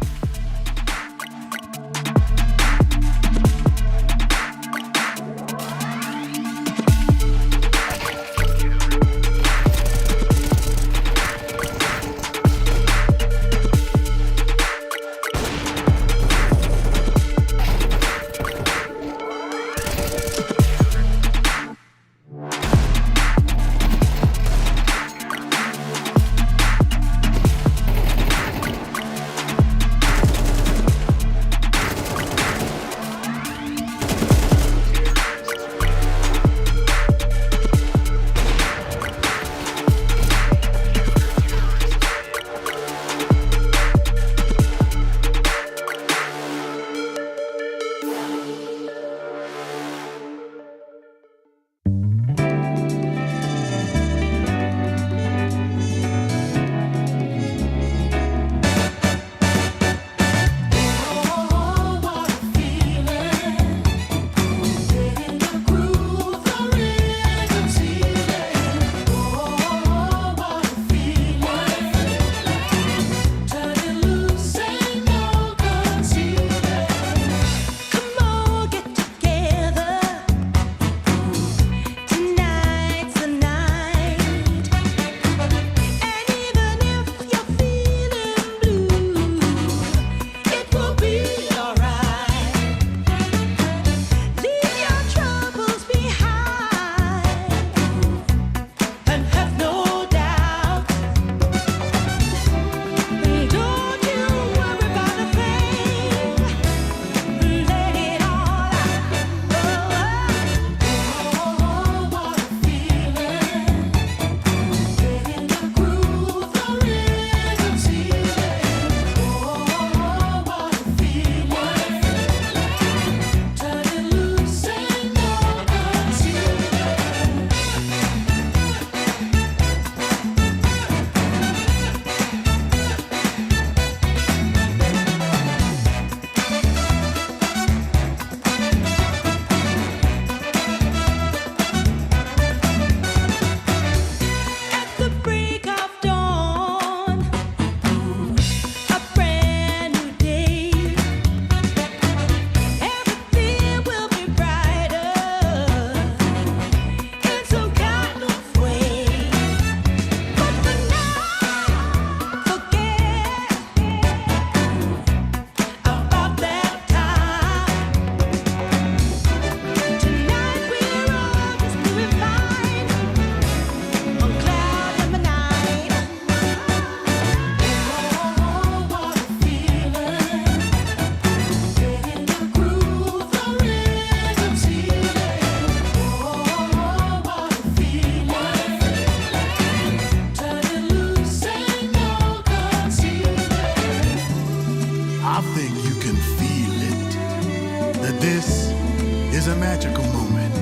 a magical moment,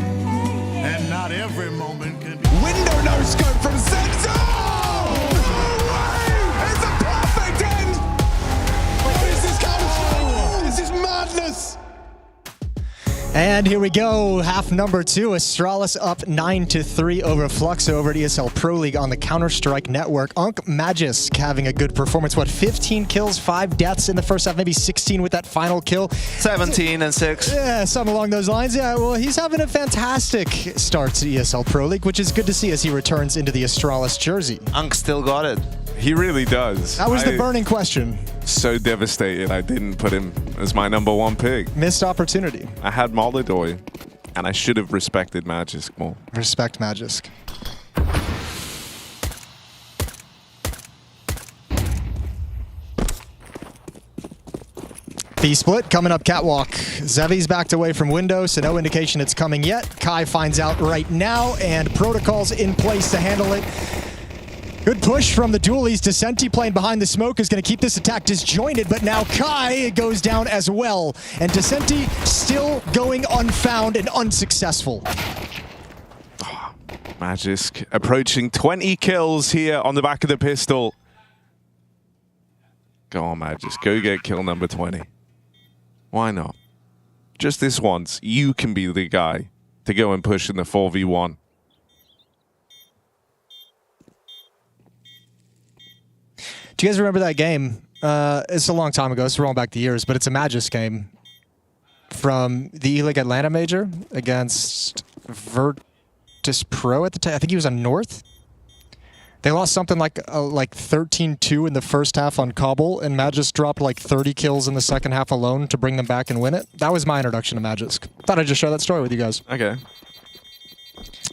and not every moment can be. Window no scope from Senzo! No way! It's a perfect end! What is this counter? This is madness! And here we go, half number 2. Astralis up 9-3 over Fluxo over at ESL Pro League on the Counter-Strike network. Magisk having a good performance. What, 15 kills, 5 deaths in the first half, maybe 16 with that final kill. 17 and 6. Yeah, something along those lines. Yeah, well, he's having a fantastic start to ESL Pro League, which is good to see as he returns into the Astralis jersey. Still got it. He really does. That was the burning question. So devastated I didn't put him as my #1 pick. Missed opportunity. I had Molidoy, and I should have respected Magisk more. Respect Magisk. P-split coming up catwalk. Zevi's backed away from window, so no indication it's coming yet. Kai finds out right now, and protocols in place to handle it. Good push from the dualies. Descenti playing behind the smoke is going to keep this attack disjointed, but now Kai goes down as well. And Descenti still going unfound and unsuccessful. Magisk approaching 20 kills here on the back of the pistol. Go on, Magisk. Go get kill number 20. Why not? Just this once, you can be the guy to go and push in the 4v1. Do you guys remember that game? It's a long time ago, so we're rolling back the years, but it's a Magisk game from the E-League Atlanta Major against Virtus Pro at the time. I think he was on North. They lost something like 13-2 in the first half on Cobble, and Magisk dropped like 30 kills in the second half alone to bring them back and win it. That was my introduction to Magisk. Thought I'd just share that story with you guys. Okay.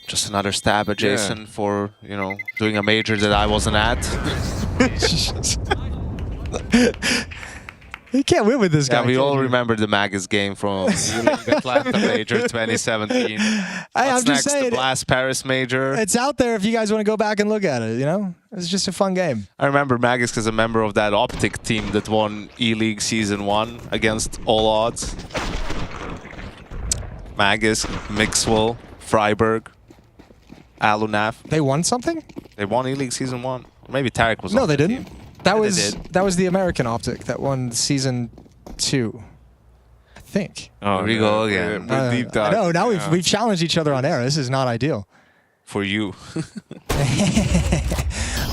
Just another stab at Jason for, you know, doing a major that I wasn't at. You can't win with this guy. Yeah, we all remember the Magus game from the Atlanta Major 2017. I'm just saying, the Blast Paris Major. It's out there if you guys want to go back and look at it, you know? It's just a fun game. I remember Magus as a member of that Optic team that won E-League Season 1 against all odds. Magus, Mixwell, Freiburg, Alunaf. They won something? They won E-League Season 1. Maybe Tarek was No, on they the didn't. team. That Yeah, was the American Optic that won Season 2. I think. Oh, here we go again. Deep dive. No, now we've challenged each other on air. This is not ideal. For you.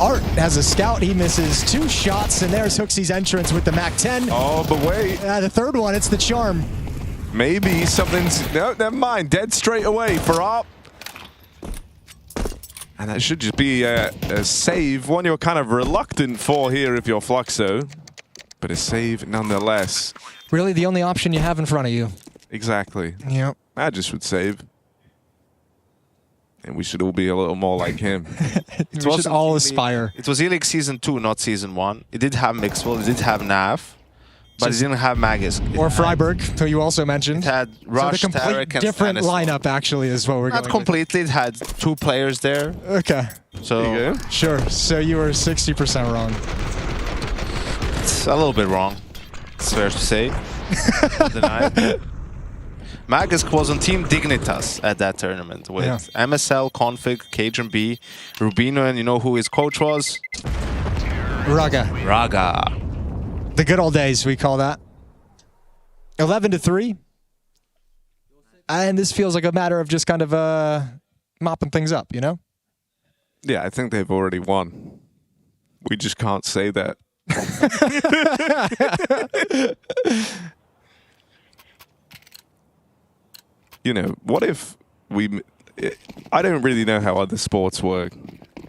Art has a scout. He misses 2 shots, and there's Hooksy's entrance with the MAC-10. Oh, but wait. The third one, it's the charm. Maybe something's... No, never mind. Dead straight away for Art. And that should just be a save. One you're kind of reluctant for here if you're Fluxo. But a save nonetheless. Really the only option you have in front of you. Exactly. Yep. Magis would save. And we should all be a little more like him. We should all aspire. It was E-League Season 2, not Season 1. It did have Mixwell, it did have Nav. But it didn't have Magus. Or Freiburg, who you also mentioned. It had Rush, so the complete Tarek, and different Stanislav. lineup, actually, is what we're Not going completely. It had 2 players there. Okay. So Sure. So you were 60% wrong. It's a little bit wrong. It's fair to say. Denied. Magus was on Team Dignitas at that tournament with MSL, Config, Cajun B, Rubino, and you know who his coach was? Raga. The good old days, we call that. 11-3. And this feels like a matter of just kind of mopping things up, you know? Yeah, I think they've already won. We just can't say that. You know, what if we... I don't really know how other sports work.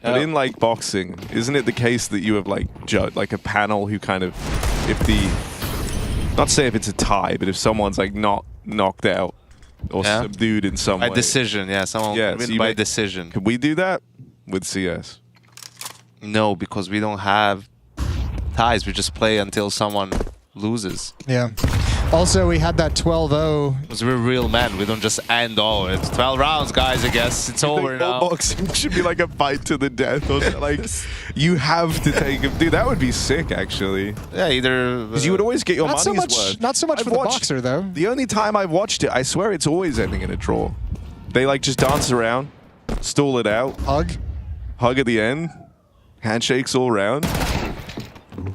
But in like boxing, isn't it the case that you have like like a panel who kind of, if the, not say if it's a tie, but if someone's like not knocked out or subdued in some way. By decision, yeah. Someone win by decision. Could we do that with CS? No, because we don't have ties. We just play until someone loses. Yeah. Also, we had that 12-0. Because we're real men. We don't just end all. It's 12 rounds, guys, I guess. It's over now. Boxing should be like a fight to the death. Or like, you have to take him. Dude, that would be sick, actually. Yeah, either... Because you would always get your money's worth. Not so much for the boxer, though. The only time I've watched it, I swear it's always ending in a draw. They like just dance around, stall it out. Hug at the end. Handshakes all around.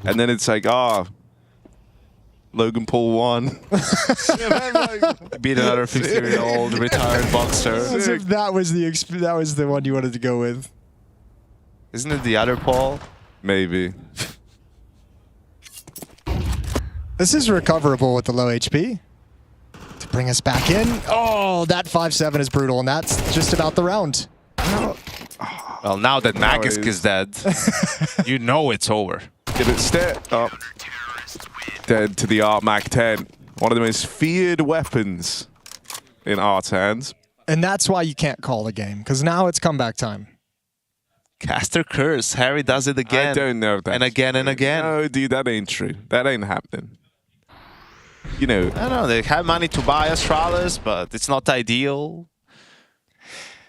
And then it's like, Logan Paul won. Beat another 50-year-old retired boxer. As if that was the one you wanted to go with. Isn't it the other Paul? Maybe. This is recoverable with the low HP. To bring us back in. Oh, that 5-7 is brutal, and that's just about the round. Well, now that Magisk is dead, you know it's over. Get it step up. Dead to the Art MAC-10. One of the most feared weapons in Art's hands. And that's why you can't call the game, because now it's comeback time. Caster Curse. Harry does it again. I don't know if that's and again true. and again. No, dude, that ain't true. That ain't happening. you know. I don't know, they have money to buy Astralis, but it's not ideal.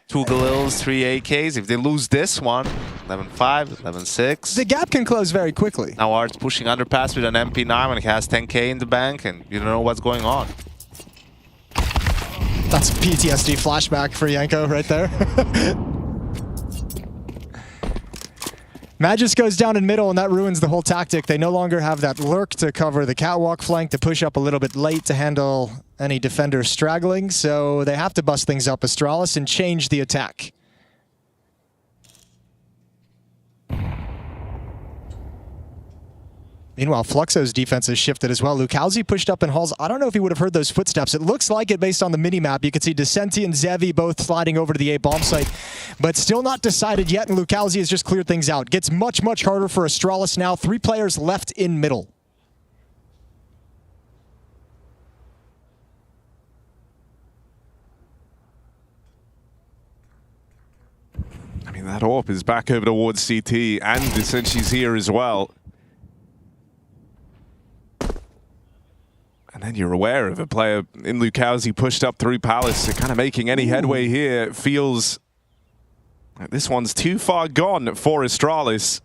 2 Galils, 3 AKs. If they lose this one, 11-5, 11-6. The gap can close very quickly. Now Art's pushing underpass with an MP9 when he has 10k in the bank, and you don't know what's going on. That's a PTSD flashback for Yanko right there. Magis goes down in middle, and that ruins the whole tactic. They no longer have that lurk to cover the catwalk flank, to push up a little bit late to handle any defender straggling, so they have to bust things up Astralis and change the attack. Meanwhile, Fluxo's defense has shifted as well. Lukowski pushed up in halls. I don't know if he would have heard those footsteps. It looks like it based on the mini-map. You can see Descenti and Zevi both sliding over to the A bomb site, but still not decided yet, and Lukowski has just cleared things out. Gets much, much harder for Astralis now. 3 players left in middle. I mean, that AWP is back over towards CT, and Descenti's here as well. And then you're aware of a player in Lukowski pushed up through Palace, so kind of making any headway here feels like this one's too far gone for Astralis.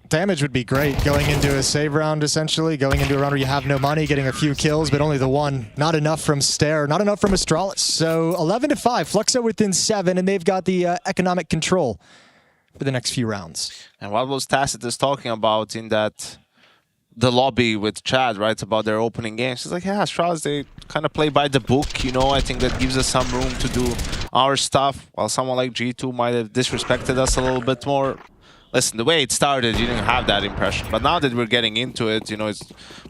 Damage would be great going into a save round, essentially. Going into a round where you have no money, getting a few kills, but only the one. Not enough from Stare, not enough from Astralis. So 11-5, Fluxo within 7, and they've got the economic control for the next few rounds. And what was Tacitus talking about in that the lobby with Chad, right, about their opening game? She's like, yeah, Astralis, they kind of play by the book, you know. I think that gives us some room to do our stuff, while someone like G2 might have disrespected us a little bit more. Listen, the way it started, you didn't have that impression. But now that we're getting into it, you know, it's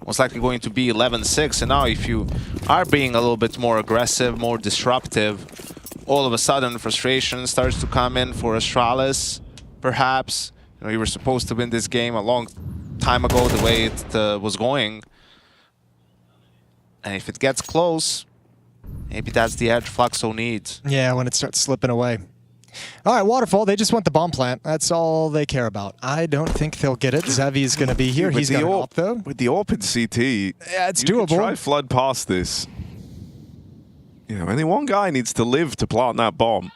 most likely going to be 11-6. And now if you are being a little bit more aggressive, more disruptive, all of a sudden frustration starts to come in for Astralis, perhaps. You know, you were supposed to win this game a long time ago, the way it was going. And if it gets close, maybe that's the edge Fluxo needs. Yeah, when it starts slipping away. All right, Waterfall, they just want the bomb plant. That's all they care about. I don't think they'll get it. Zevi's going to be here. He's got an AWP, though. With the AWP in CT, yeah, it's you doable. Can try flood past this. You know, only one guy needs to live to plant that bomb.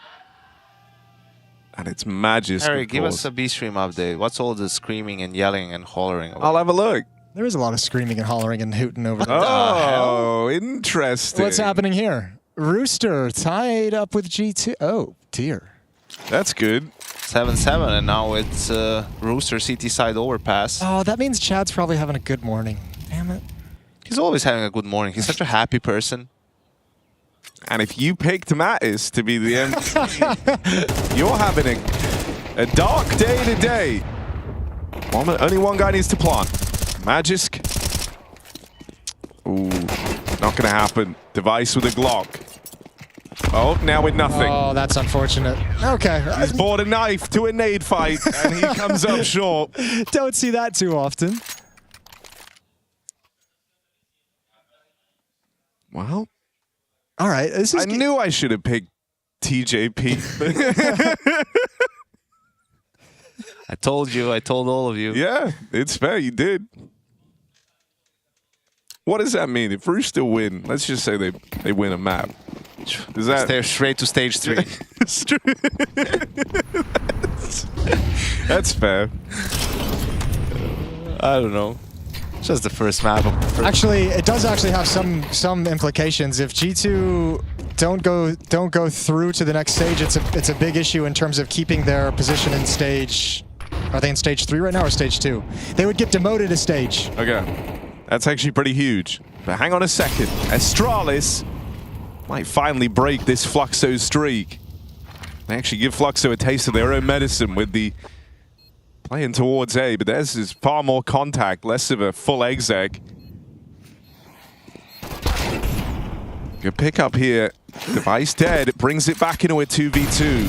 And it's Magis. Harry, give us a B-stream update. What's all the screaming and yelling and hollering? I'll have a look. There is a lot of screaming and hollering and hooting over there. Oh, interesting. What's happening here? Rooster tied up with G2. Oh, dear. That's good. 7-7, and now it's Rooster CT side overpass. Oh, that means Chad's probably having a good morning. Damn it. He's always having a good morning. He's such a happy person. And if you picked Mattis to be the MVP, you're having a dark day today. Only one guy needs to plant. Magisk. Ooh, not gonna happen. Device with a Glock. Oh, now with nothing. Oh, that's unfortunate. Okay. He's bought a knife to a nade fight, and he comes up short. Don't see that too often. Well, all right. I knew I should have picked TJP. I told you. I told all of you. Yeah, it's fair. You did. What does that mean? If Rooster win, let's just say they win a map. Does that... They're straight to stage 3. That's fair. I don't know. Just the first map. Actually, it does actually have some implications. If G2 don't go through to the next stage, it's a big issue in terms of keeping their position in stage. Are they in stage 3 right now or stage 2? They would get demoted a stage. Okay. That's actually pretty huge. But hang on a second. Astralis might finally break this Fluxo streak. They actually give Fluxo a taste of their own medicine with the playing towards A, but theirs is far more contact, less of a full exec. Good pick up here. Device dead. It brings it back into a 2v2.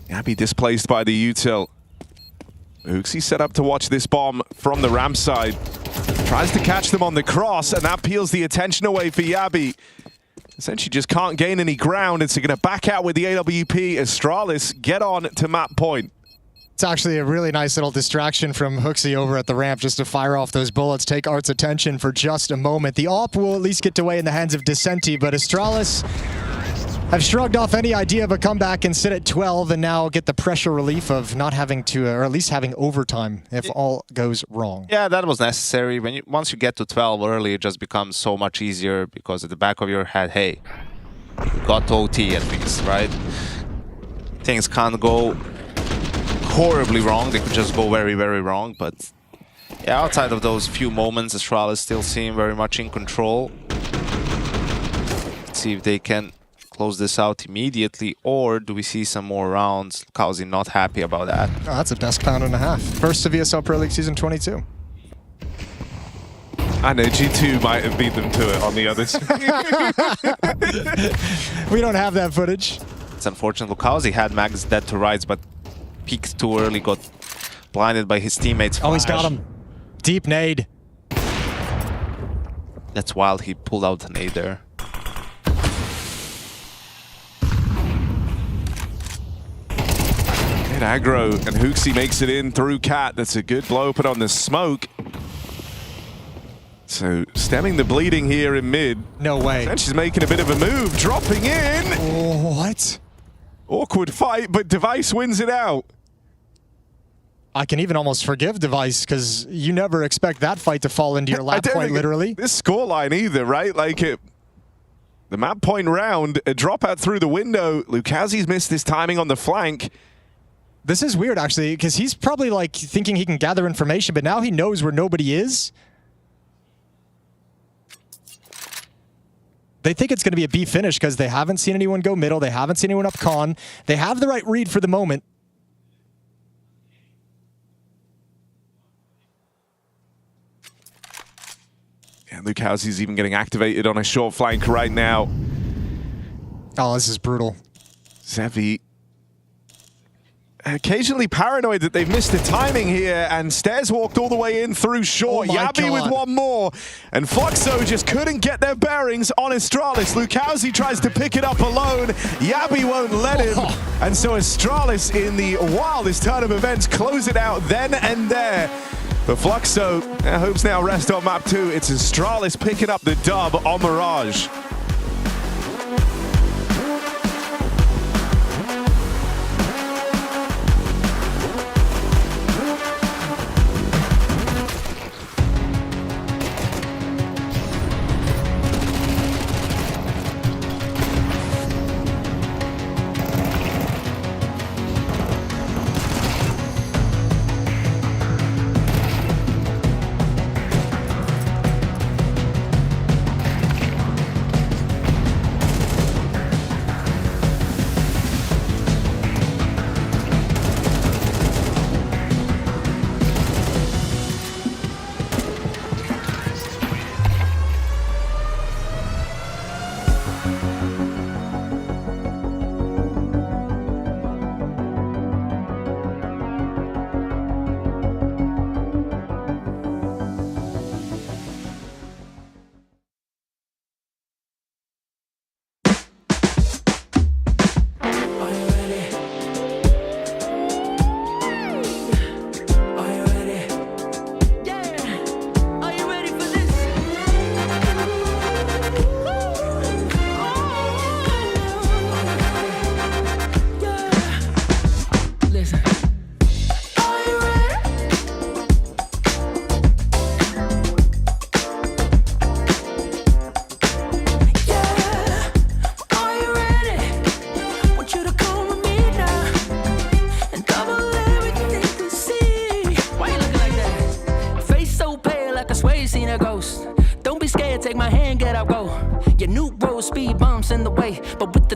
Abby displaced by the util. Ooksy set up to watch this bomb from the ramp side. Tries to catch them on the cross, and that peels the attention away for Yabi. Essentially just can't gain any ground, and so going to back out with the AWP. Astralis get on to map point. It's actually a really nice little distraction from Hooksy over at the ramp just to fire off those bullets, take Art's attention for just a moment. The AWP will at least get away in the hands of Decenti, but Astralis have shrugged off any idea of a comeback and sit at 12 and now get the pressure relief of not having to, or at least having overtime if all goes wrong. Yeah, that was necessary. Once you get to 12 early, it just becomes so much easier because at the back of your head, hey, you got OT at least, right? Things can't go horribly wrong. They could just go very, very wrong. But yeah, outside of those few moments, Astralis still seem very much in control. Let's see if they can close this out immediately, or do we see some more rounds? Kauzi not happy about that. Oh, that's a desk pound and a half. First of ESL Pro League Season 22. I know, G2 might have beat them to it on the others. We don't have that footage. It's unfortunate. Kauzi had Mags dead to rights, but peeked too early, got blinded by his teammates. Oh, he's got him. Deep nade. That's wild. He pulled out the nade there. Good aggro, and Hooksy makes it in through Cat. That's a good blow put on the smoke. So stemming the bleeding here in mid. No way. And she's making a bit of a move, dropping in. Oh, what? Awkward fight, but Device wins it out. I can even almost forgive Device because you never expect that fight to fall into your lap quite literally. This scoreline either, right? Like the map point round, a dropout through the window. Lukazi's missed his timing on the flank. This is weird actually because he's probably like thinking he can gather information, but now he knows where nobody is. They think it's going to be a B finish because they haven't seen anyone go middle. They haven't seen anyone up con. They have the right read for the moment. Yeah, Lukazi's even getting activated on a short flank right now. Oh, this is brutal. Zevi occasionally paranoid that they've missed the timing here, and Stairs walked all the way in through short. Oh Yabi with one more, and Fluxo just couldn't get their bearings on Astralis. Lukazi tries to pick it up alone. Yabi won't let him, and so Astralis in the wildest turn of events close it out then and there. But Fluxo hopes now rest on map 2. It's Astralis picking up the dub on Mirage.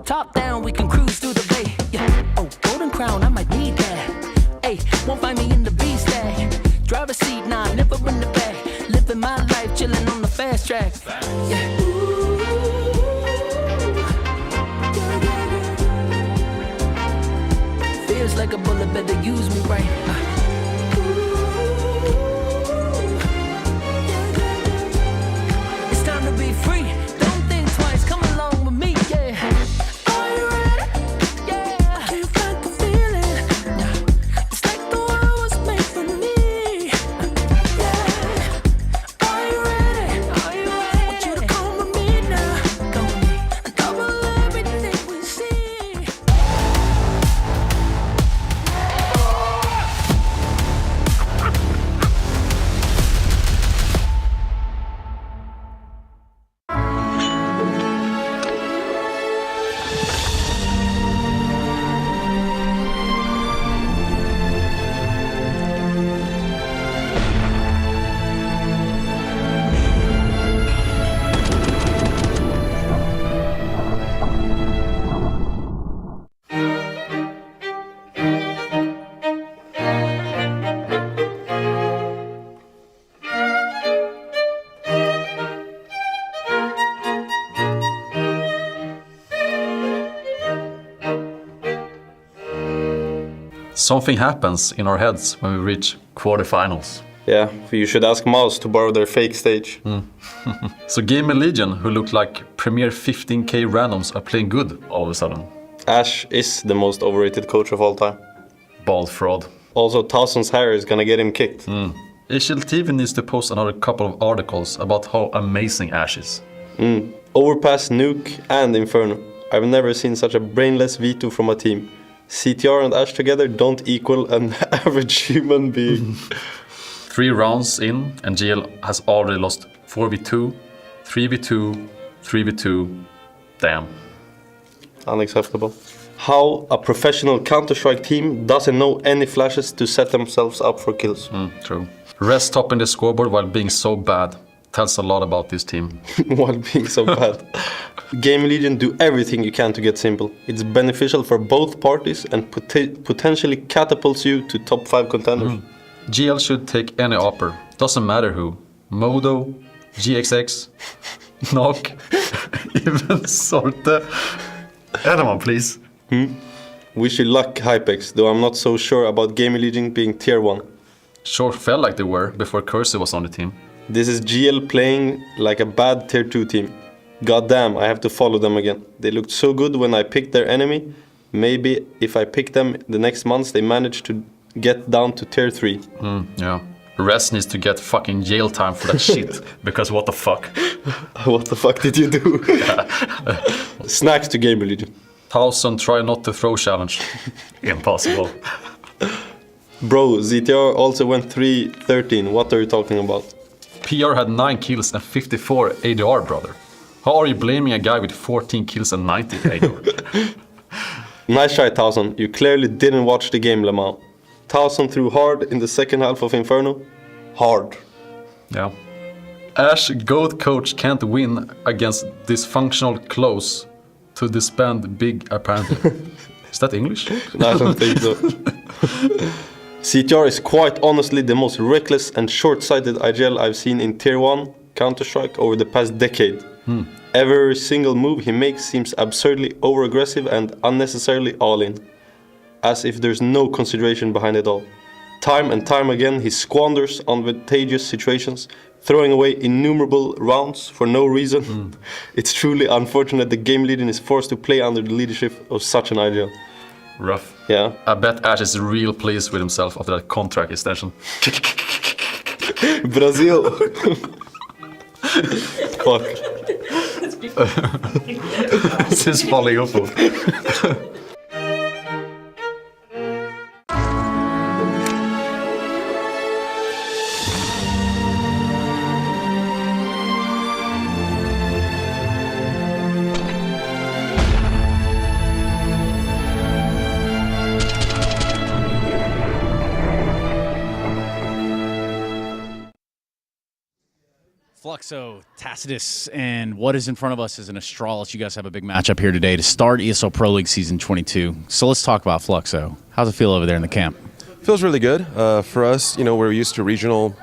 Top down, we can cruise through the bay. Yeah. Oh, golden crown, I might need that. Hey, won't find me in the B stack. Driver's seat, nah, never in the back. Living my life, chilling on the fast track. Yeah. Feels like a bullet, better use me right. It's time to be free. Don't think twice. Come along with me, yeah. Are you ready? Yeah. I can't fight the feeling. It's like the Something happens in our heads when we reach quarterfinals. Yeah, you should ask Mouse to borrow their fake stage. So Gamer Legion, who looked like premier 15k randoms, are playing good all of a sudden. Ash is the most overrated coach of all time. Bald fraud. Also, Thousands hair is gonna get him kicked. ESL TV needs to post another couple of articles about how amazing Ash is. Overpass, Nuke, and Inferno. I've never seen such a brainless veto from a team. CTR and Ash together don't equal an average human being. 3 rounds in, and GL has already lost 4v2, 3v2, 3v2. Damn. Unacceptable. How a professional Counter-Strike team doesn't know any flashes to set themselves up for kills. True. Rest topping the scoreboard while being so bad tells a lot about this team. While being so bad. Game Legion do everything you can to get simple. It's beneficial for both parties and potentially catapults you to top 5 contenders. GL should take any offer. Doesn't matter who. Modo, GXX, Knock, even Sorte. Anyone, please. Wish you luck, Hypex, though I'm not so sure about Game Legion being tier 1. Sure felt like they were before Cursey was on the team. This is GL playing like a bad tier 2 team. God damn, I have to follow them again. They looked so good when I picked their enemy. Maybe if I pick them the next months, they manage to get down to tier 3. Yeah. Rest needs to get fucking jail time for that shit. Because what the fuck? What the fuck did you do? Snacks to Game Legion. 1000 try not to throw challenge. Impossible. Bro, ZTR also went 3-13. What are you talking about? PR had 9 kills and 54 ADR, brother. How are you blaming a guy with 14 kills and 90 ADR? Nice try, 1000. You clearly didn't watch the game, Lamau. 1000 threw hard in the second half of Inferno. Hard. Yeah. Ash, GOAT coach, can't win against dysfunctional close to disband big apparently. Is that English? No, I don't think so. CTR is quite honestly the most reckless and short-sighted IGL I've seen in Tier 1 Counter-Strike over the past decade. Every single move he makes seems absurdly over-aggressive and unnecessarily all-in. As if there's no consideration behind it all. Time and time again he squanders advantageous situations, throwing away innumerable rounds for no reason. It's truly unfortunate the Game Legion is forced to play under the leadership of such an IGL. Rough. Yeah. I bet Ash is real pleased with himself after that contract extension. Brazil. Fuck. This is falling off. Fluxo, Tacitus, and what is in front of us is an Astralis. You guys have a big matchup here today to start ESL Pro League Season 22. So let's talk about Fluxo. How's it feel over there in the camp? Feels really good. For us, you know, we're used to regional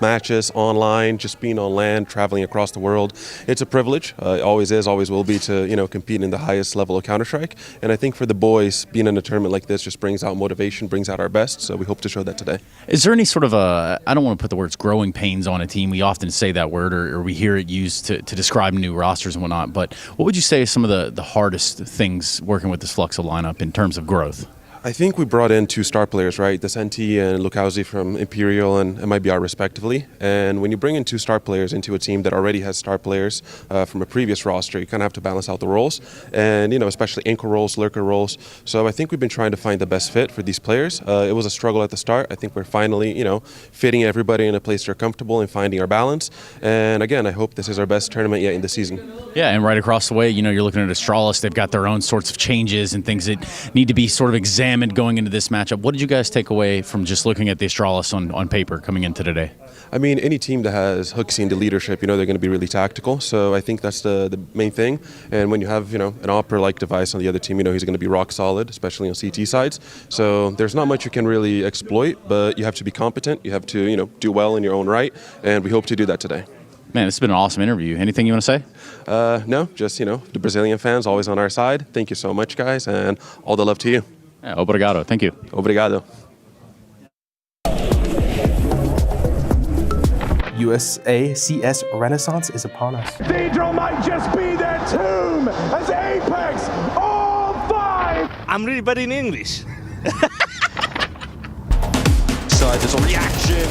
matches online, just being on land, traveling across the world. It's a privilege. It always is, always will be to, you know, compete in the highest level of Counter-Strike. And I think for the boys, being in a tournament like this just brings out motivation, brings out our best. So we hope to show that today. Is there any sort of I don't want to put the words growing pains on a team. We often say that word or we hear it used to describe new rosters and whatnot. But what would you say is some of the hardest things working with this Fluxo lineup in terms of growth? I think we brought in 2 star players, right? Desenti and Lukauzi from Imperial and MIBR respectively. And when you bring in 2 star players into a team that already has star players from a previous roster, you kind of have to balance out the roles. And, you know, especially anchor roles, lurker roles. So I think we've been trying to find the best fit for these players. It was a struggle at the start. I think we're finally, you know, fitting everybody in a place they're comfortable and finding our balance. And again, I hope this is our best tournament yet in the season. Yeah, and right across the way, you know, you're looking at Astralis. They've got their own sorts of changes and things that need to be sort of examined going into this matchup. What did you guys take away from just looking at the Astralis on paper coming into today? I mean, any team that has Hooksy in the leadership, you know, they're going to be really tactical. So I think that's the main thing. And when you have, you know, an Opera-like device on the other team, you know, he's going to be rock solid, especially on CT sides. So there's not much you can really exploit, but you have to be competent. You have to, you know, do well in your own right. And we hope to do that today. Man, this has been an awesome interview. Anything you want to say? No, just, you know, the Brazilian fans always on our side. Thank you so much, guys, and all the love to you. Yeah, obrigado. Thank you. Obrigado. USA CS Renaissance is upon us. Cathedral might just be their tomb as Apex all five. I'm really bad in English. So there's a reaction.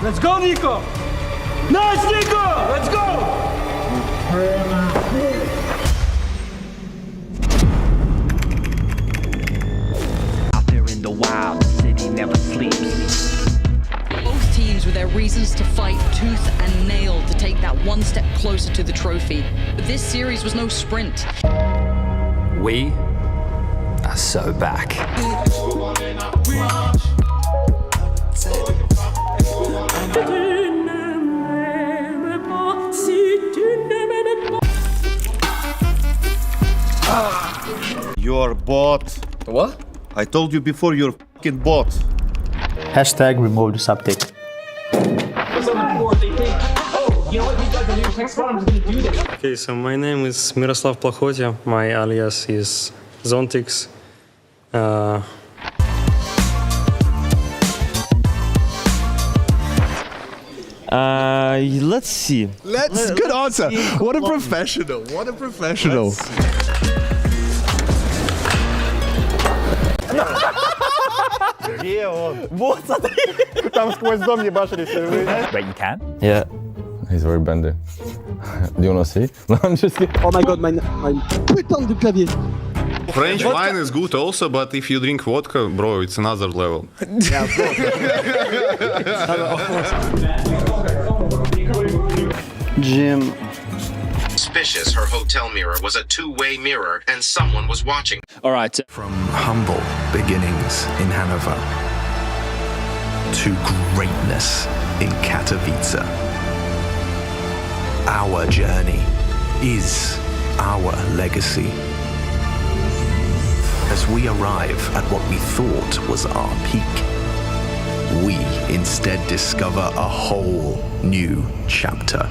Let's go, Nico. Nice, Nico. Let's go. Out there in the wild, the city never sleeps. Both teams with their reasons to fight tooth and nail to take that one step closer to the trophy. But this series was no sprint. We are so back. You're bot. What? I told you before, you're fucking bot. Hashtag remove this update. Okay, so my name is Miroslav Plachotya. My alias is Zontix. Let's see. Good answer. What a professional. What a professional. Где он? Вот, смотри. Там сквозь дом ебашились. Wait, you can? Yeah. He's very bendy. Do you want to see? No, I'm just kidding. Oh my god, my putain de clavier. French wine is good also, but if you drink vodka, bro, it's another level. Yeah, Jim. Suspicious her hotel mirror was a two-way mirror and someone was watching. All right. From humble beginnings in Hanover to greatness in Katowice, our journey is our legacy. As we arrive at what we thought was our peak, we instead discover a whole new chapter.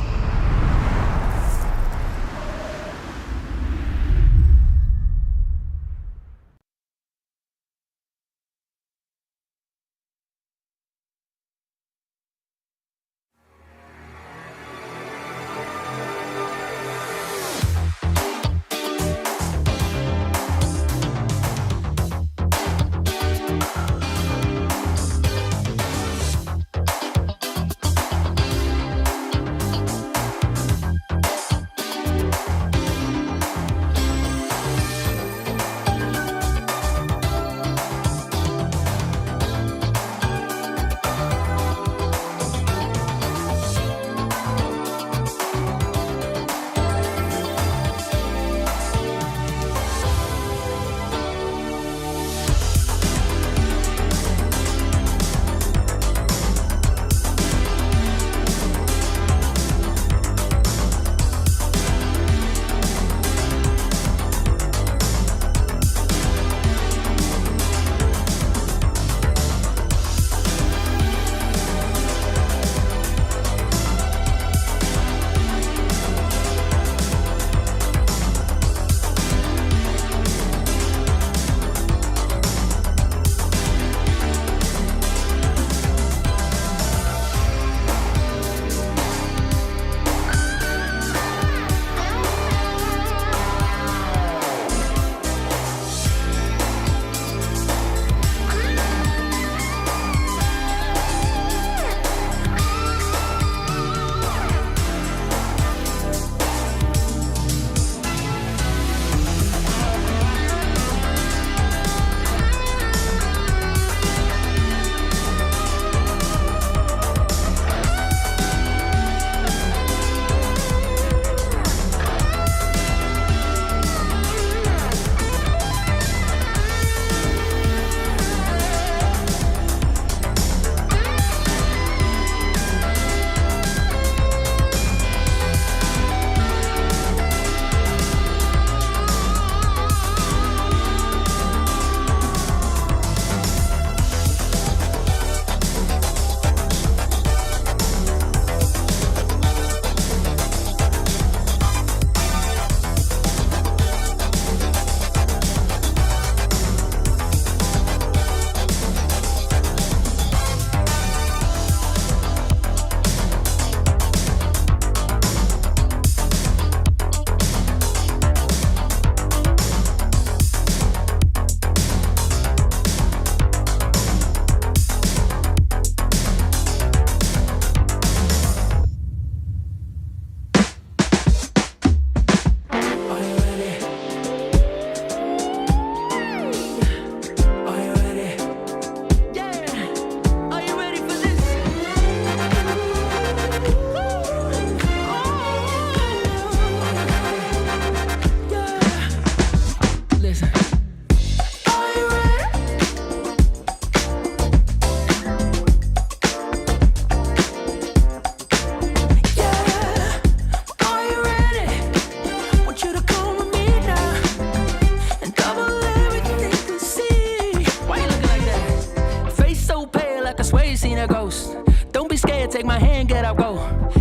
coast. Don't be scared, take my hand, get out, go.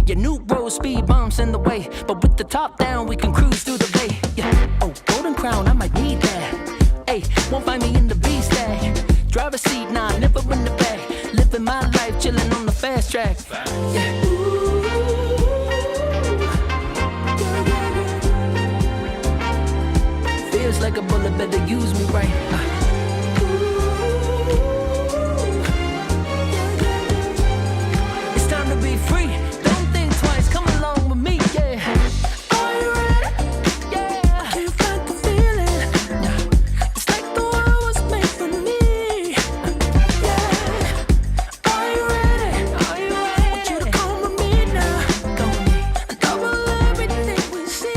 Your new road, speed bumps in the way. But with the top down, we can cruise through the bay. Yeah. Oh, golden crown, I might need that. Hey, won't find me in the B stack. Driver's seat, nah, never in the back. Living my life, chilling on the fast track. Yeah. Feels like a bullet, better use me right. It's time to be free. Don't think twice. Come along with me, yeah. Are you ready? Yeah. I can't fight the feeling. It's like the world was made for me. Yeah. Are you ready? Are you ready? Want you to come with me now. Come with me. And double everything we see.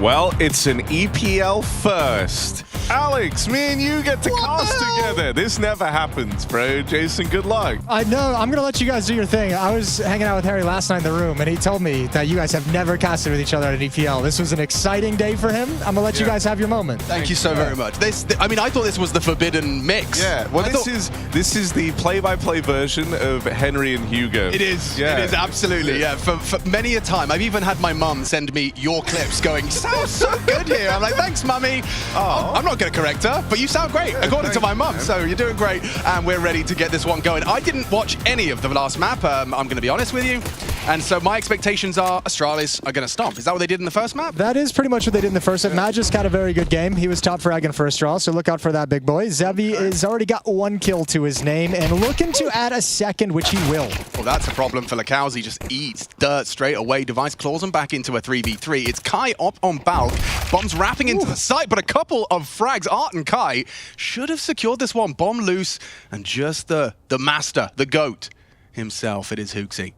Well, it's an EPL first. Alex, me and you get to cast together. This never happens, bro. Jason, good luck. I know. I'm going to let you guys do your thing. I was hanging out with Harry last night in the room, and he told me that you guys have never casted with each other at an EPL. This was an exciting day for him. I'm going to let you guys have your moment. Thank you so very much. I mean, I thought this was the forbidden mix. Yeah, well, this is the play-by-play version of Henry and Hugo. It is. Yeah. It is, absolutely. Yeah. For many a time, I've even had my mum send me your clips going, you sound so good here. I'm like, thanks, mummy. Oh. I'm not going to correct her, but you sound great, according to my mum. So you're doing great, and we're ready to get this one going. I didn't watch any of the last map, I'm going to be honest with you. And so my expectations are Astralis are going to stomp. Is that what they did in the first map? That is pretty much what they did in the first set. Magisk had a very good game. He was top fragging for Astralis, so look out for that, big boy. Zevi has already got 1 kill to his name and looking to add a second, which he will. Well, that's a problem for Lacause. He just eats dirt straight away. Device claws him back into a 3v3. It's Kai up on Balk. Bombs wrapping into the site, but a couple of frags. Art and Kai should have secured this one. Bomb loose, and just the master, the GOAT himself. It is Hooksy.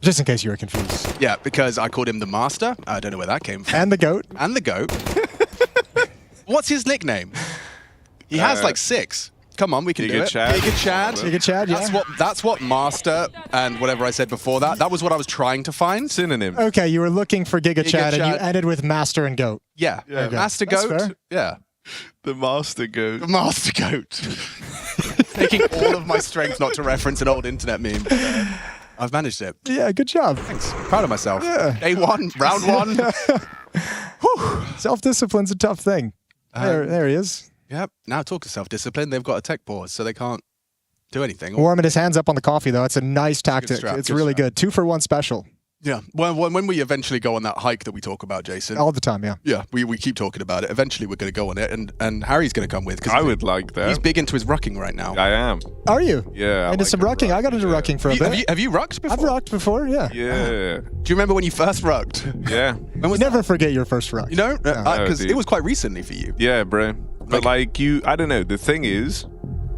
Just in case you were confused. Yeah, because I called him the master. I don't know where that came from. And the GOAT. And the GOAT. What's his nickname? He has like 6. Come on, we can do it. Giga Chad. Giga Chad, yeah. That's what master and whatever I said before that. That was what I was trying to find. Synonym. Okay, you were looking for Giga Chad and you ended with Master and GOAT. Yeah. Okay. Master That's GOAT. fair. Yeah. The Master GOAT. The Master GOAT. Taking all of my strength not to reference an old internet meme. I've managed it. Yeah, good job. Thanks. Proud of myself. Yeah. Day 1, round 1. Self-discipline's a tough thing. There he is. Yep. Now talk to self-discipline. They've got a tech pause, so they can't do anything. Warming his hands up on the coffee, though. It's a nice tactic. Strat, It's really good. 2-for-1 special. Yeah. When we eventually go on that hike that we talk about, Jason. All the time, yeah. Yeah, we keep talking about it. Eventually we're going to go on it, and Harry's going to come with. I would like that. He's big into his rucking right now. I am. Are you? Yeah. Into some rucking. I got into rucking for a bit. Have you rucked before? I've rucked before, yeah. Yeah. Do you remember when you first rucked? Yeah. Never forget your first ruck. You know, because it was quite recently for you. Yeah, bro. But like you, I don't know. The thing is,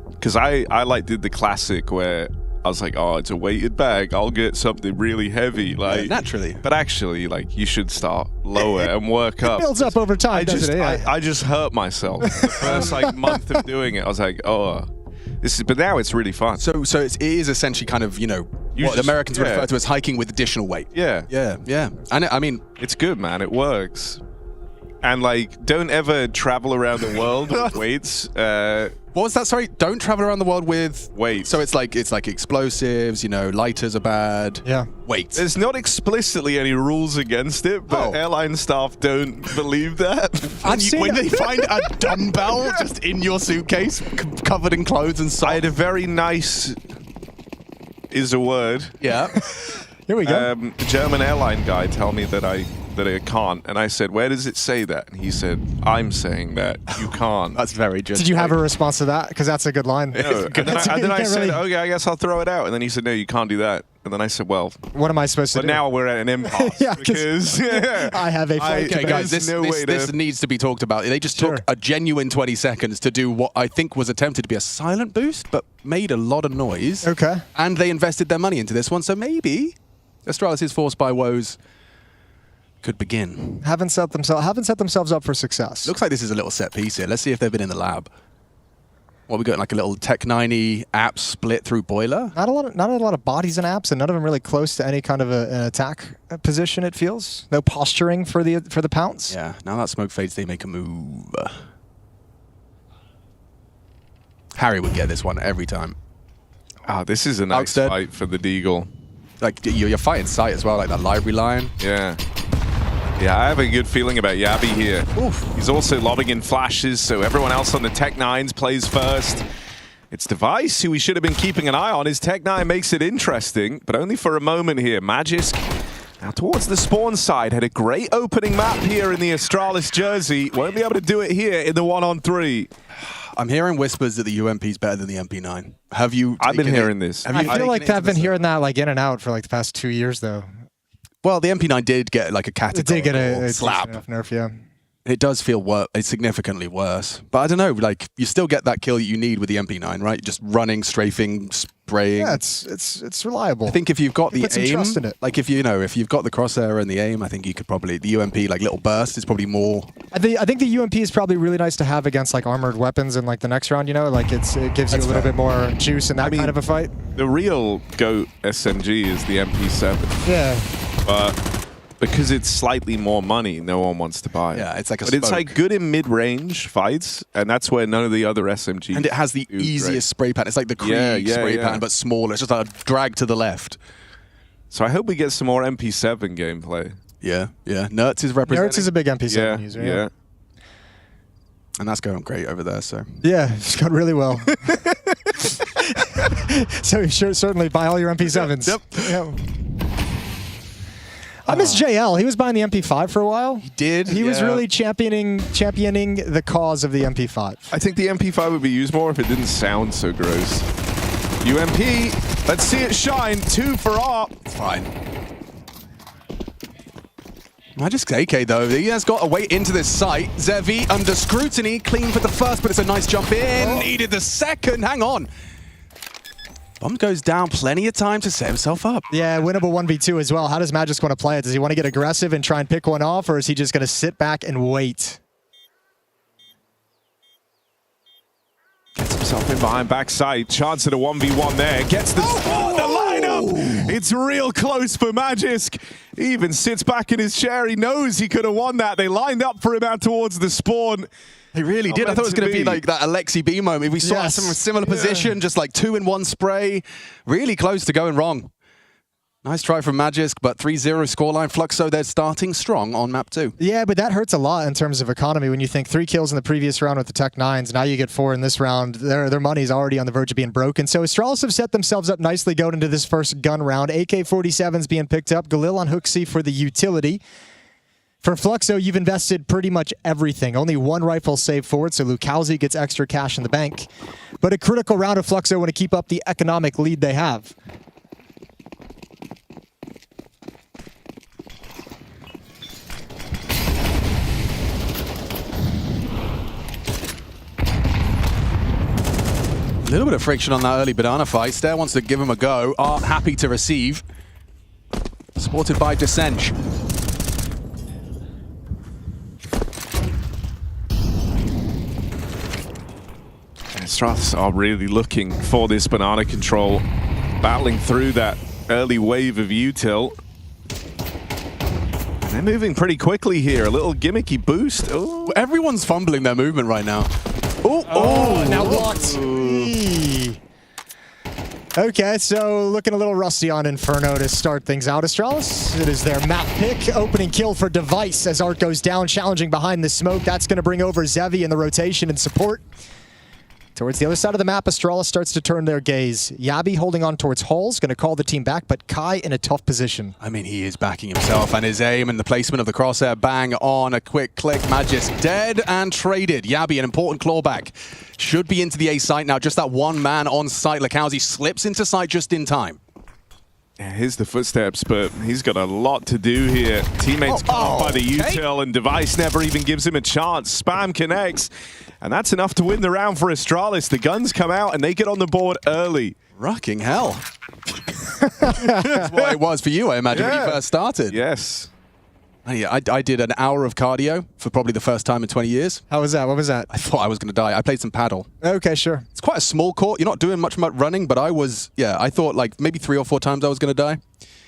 because I like did the classic where I was like, oh, it's a weighted bag. I'll get something really heavy, like naturally. But actually, like you should start lower and work up. It builds up over time, doesn't it? Yeah. I just hurt myself. The first like month of doing it, I was like, oh, this is. But now it's really fun. So it is essentially kind of what Americans would refer to as hiking with additional weight. Yeah. Yeah. And I mean, it's good, man. It works. And like, don't ever travel around the world with weights. What was that? Sorry, don't travel around the world with weights. So it's like explosives. Lighters are bad. Yeah. Weights. There's not explicitly any rules against it, but airline staff don't believe that. When they find a dumbbell just in your suitcase, covered in clothes and socks. I had a very nice. Is a word. Yeah. Here we go. German airline guy tell me that I can't, and I said, where does it say that? And he said, I'm saying that you can't. That's very judgmental. Did you have a response to that? Because that's a good line. No. And then I said, okay, I guess I'll throw it out. And then he said, no, you can't do that. And then I said, well, what am I supposed to do? But now we're at an impasse. Yeah, because I have a flight. Okay, guys, this needs to be talked about. They just took a genuine 20 seconds to do what I think was attempted to be a silent boost, but made a lot of noise. Okay. And they invested their money into this one, so maybe Astralis' Forced by Woes could begin. Haven't set themselves up for success. Looks like this is a little set piece here. Let's see if they've been in the lab. What we got, like a little Tech 90 app split through boiler? Not a lot of bodies and apps, and none of them really close to any kind of an attack position. It feels no posturing for the pounce. Yeah. Now that smoke fades, they make a move. Harry would get this one every time. Oh, this is a nice fight for the Deagle. Like you're fighting sight as well, like that library line. Yeah. Yeah, I have a good feeling about Yabi here. Oof. He's also lobbing in flashes, so everyone else on the Tech 9s plays first. It's Device, who we should have been keeping an eye on. His Tech 9 makes it interesting, but only for a moment here. Magisk, now towards the spawn side, had a great opening map here in the Astralis jersey. Won't be able to do it here in the 1-on-3. I'm hearing whispers that the UMP is better than the MP9. Have you? I've been hearing this. I feel like I've been hearing that like in and out for like the past 2 years, though. Well, the MP9 did get like a categorical It did get a slap. nerf, yeah. It does feel it's significantly worse. But I don't know, like you still get that kill that you need with the MP9, right? Just running, strafing, spraying. Yeah, it's reliable. I think if you've got the put some aim, trust in it. like if you've got the crosshair and the aim, I think you could probably the UMP like little burst is probably more. I think the UMP is probably really nice to have against like armored weapons in like the next round. You know, like it gives you a little bit more juice in that kind of a fight. The real GOAT SMG is the MP7. Yeah. But because it's slightly more money, no one wants to buy it. Yeah, it's like a But it's spoke. like good in mid-range fights, and that's where none of the other SMGs. And it has the easiest spray pattern. It's like the Krieg spray pattern, but smaller. It's just like a drag to the left. So I hope we get some more MP7 gameplay. Yeah, yeah. Nertz is representing. Nertz is a big MP7 user. Yeah. And that's going great over there, so. Yeah, it's gone really well. So you should certainly buy all your MP7s. Yep. Yeah. I miss JL. He was buying the MP5 for a while. He did. He was really championing the cause of the MP5. I think the MP5 would be used more if it didn't sound so gross. UMP, let's see it shine. 2 for ARP. It's fine. Magisk AK though, he has got a way into this site. Zevi under scrutiny, clean for the first, but it's a nice jump in. Needed the second, hang on. Bomb goes down, plenty of time to set himself up. Yeah, winnable 1v2 as well. How does Magisk want to play it? Does he want to get aggressive and try and pick one off, or is he just going to sit back and wait? Gets himself in behind backside. Chance at a 1v1 there. Gets the lineup. It's real close for Magisk. He even sits back in his chair. He knows he could have won that. They lined up for him out towards the spawn. They really did. I thought it was going to be like that Alexi B moment. We saw some similar position, just like 2-in-1 spray. Really close to going wrong. Nice try from Magisk, but 3-0 scoreline. Fluxo, they're starting strong on map 2. Yeah, but that hurts a lot in terms of economy when you think 3 kills in the previous round with the Tech 9s. Now you get 4 in this round. Their money's already on the verge of being broken. So Astralis have set themselves up nicely going into this first gun round. AK-47's being picked up. Galil on Hooksy for the utility. For Fluxo, you've invested pretty much everything. Only 1 rifle saved forward, so Lukowski gets extra cash in the bank. But a critical round of Fluxo want to keep up the economic lead they have. A little bit of friction on that early banana fight. Stair wants to give him a go. Art happy to receive. Supported by Descench. Astralis are really looking for this banana control, battling through that early wave of util. And they're moving pretty quickly here. A little gimmicky boost. Ooh. Everyone's fumbling their movement right now. Now blocked. Okay, so looking a little rusty on Inferno to start things out. Astralis, it is their map pick. Opening kill for Device as Art goes down, challenging behind the smoke. That's going to bring over Zevi in the rotation and support. Towards the other side of the map, Astralis starts to turn their gaze. Yabi holding on towards Halls, going to call the team back, but Kai in a tough position. I mean, he is backing himself, and his aim and the placement of the crosshair bang on. A quick click. Magisk dead and traded. Yabi, an important clawback. Should be into the A site now. Just that one man on site. Lukowski slips into sight just in time. Yeah, here's the footsteps, but he's got a lot to do here. Teammates caught by the util, and Device never even gives him a chance. Spam connects, and that's enough to win the round for Astralis. The guns come out, and they get on the board early. Rocking hell. That's what it was for you, I imagine, when you first started. Yes. I did an hour of cardio for probably the first time in 20 years. How was that? What was that? I thought I was going to die. I played some paddle. Okay, sure. It's quite a small court. You're not doing much running, but I thought like maybe 3 or 4 times I was going to die.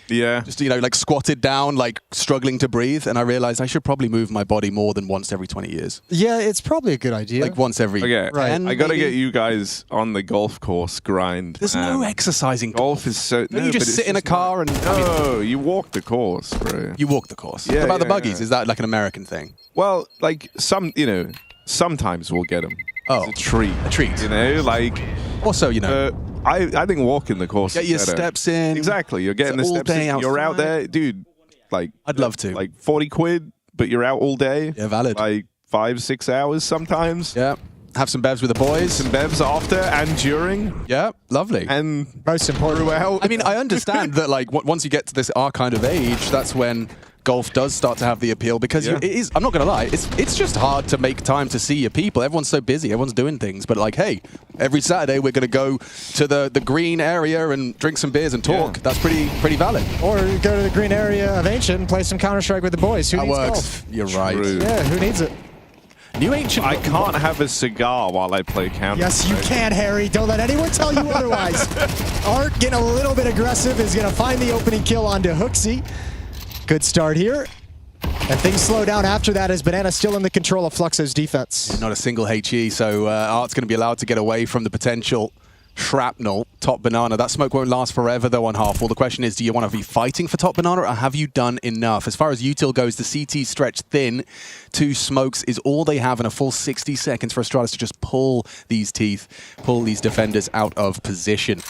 Yeah. Just, like squatted down, like struggling to breathe. And I realized I should probably move my body more than once every 20 years. Yeah, it's probably a good idea. Like once every 10, I got to get you guys on the golf course grind. There's no exercising. Golf is so... No, you just sit in a car and... No, you walk the course, bro. You walk the course. Yeah, what about the yeah, buggies? yeah. Is that like an American thing? Well, like sometimes we'll get them. Oh. It's a treat. A treat. Like... Also, I think walking the course get is your better. steps in. Exactly. You're getting the all steps day in. You're out outside. there, dude. Like I'd love to. Like 40 quid, but you're out all day. Yeah, valid. Like 5-6 hours sometimes. Yeah. Have some bevs with the boys. Some bevs after and during. Yeah, lovely. And most important. I mean, I understand that like once you get to our kind of age, that's when golf does start to have the appeal because it is. I'm not gonna lie, it's just hard to make time to see your people. Everyone's so busy, everyone's doing things. But like, hey, every Saturday we're gonna go to the green area and drink some beers and talk. That's pretty valid. Or go to the green area of Ancient and play some Counter-Strike with the boys. Who That needs works. golf? You're right. Yeah, who needs it? New Ancient. I can't have a cigar while I play Counter. Yes, you can, Harry. Don't let anyone tell you otherwise. Art, getting a little bit aggressive, is going to find the opening kill onto Hooksy. Good start here. And things slow down after that as Banana still in the control of Fluxo's defense. Not a single HE, so Art's going to be allowed to get away from the potential shrapnel. Top Banana. That smoke won't last forever, though, on half. Well, the question is, do you want to be fighting for Top Banana, or have you done enough? As far as util goes, the CT stretched thin. 2 smokes is all they have in a full 60 seconds for Astralis to just pull these teeth, pull these defenders out of position.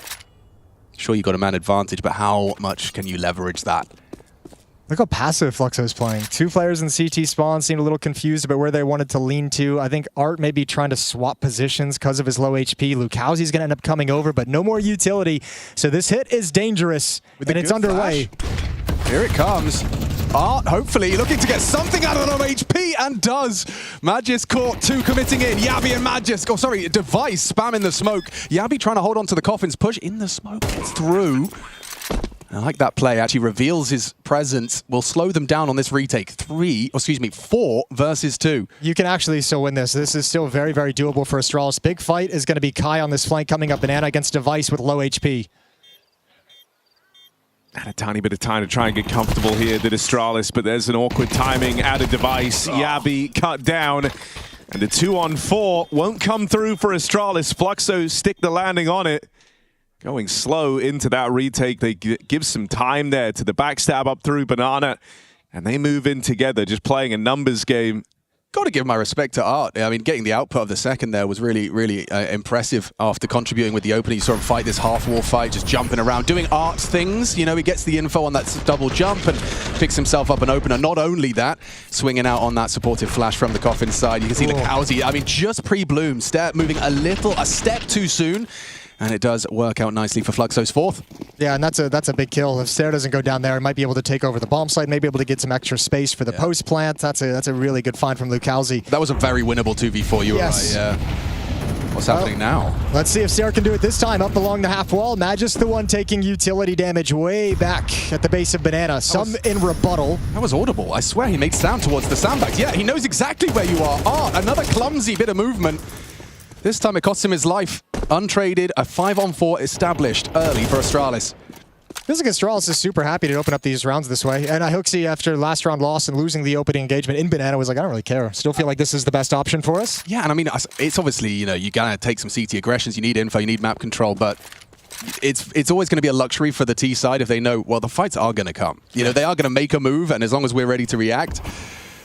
Sure, you got a man advantage, but how much can you leverage that? Look how passive Fluxo's playing. 2 players in CT spawn seemed a little confused about where they wanted to lean to. I think Art may be trying to swap positions because of his low HP. Lukowski's going to end up coming over, but no more utility. So this hit is dangerous, and it's underway. Flash. Here it comes. Art, hopefully, looking to get something out of the low HP, and does. Magis caught 2 committing in. Yabi and Magis, Device spamming the smoke. Yabi trying to hold on to the coffins, push in the smoke, gets through. I like that play, actually reveals his presence. Will slow them down on this retake. 4 versus 2. You can actually still win this. This is still very, very doable for Astralis. Big fight is going to be Kai on this flank coming up Banana against Device with low HP. Had a tiny bit of time to try and get comfortable here, did Astralis, but there's an awkward timing out of Device. Yabi cut down, and the 2-on-4 won't come through for Astralis. Fluxo stick the landing on it. Going slow into that retake. They give some time there to the backstab up through Banana, and they move in together, just playing a numbers game. Got to give my respect to Art. I mean, getting the output of the second there was really, really impressive after contributing with the opening. You saw him fight this half-wall fight, just jumping around, doing Art's things. You know, he gets the info on that double jump and picks himself up an opener. Not only that, swinging out on that supportive flash from the coffin side. You can see Lukowski, I mean, just pre-bloom, moving a step too soon. And it does work out nicely for Fluxo's 4th. Yeah, and that's a big kill. If Stair doesn't go down there, he might be able to take over the bomb site, maybe able to get some extra space for the post plant. That's a really good find from Lukowski. That was a very winnable 2v4, you were right, yeah. What's happening now? Let's see if Stair can do it this time. Up along the half wall, Magis the one taking utility damage way back at the base of Banana. Some in rebuttal. That was audible. I swear he made sound towards the sandbags. Yeah, he knows exactly where you are. Art, another clumsy bit of movement. This time it cost him his life. Untraded, a 5-on-4 established early for Astralis. Feels like Astralis is super happy to open up these rounds this way. And Hooksy, after last round loss and losing the opening engagement in Banana, was like, I don't really care. Still feel like this is the best option for us. Yeah, and I mean, it's obviously, you know, you gotta take some CT aggressions. You need info, you need map control, but it's always going to be a luxury for the T side if they know, well, the fights are going to come. You know, they are going to make a move, and as long as we're ready to react,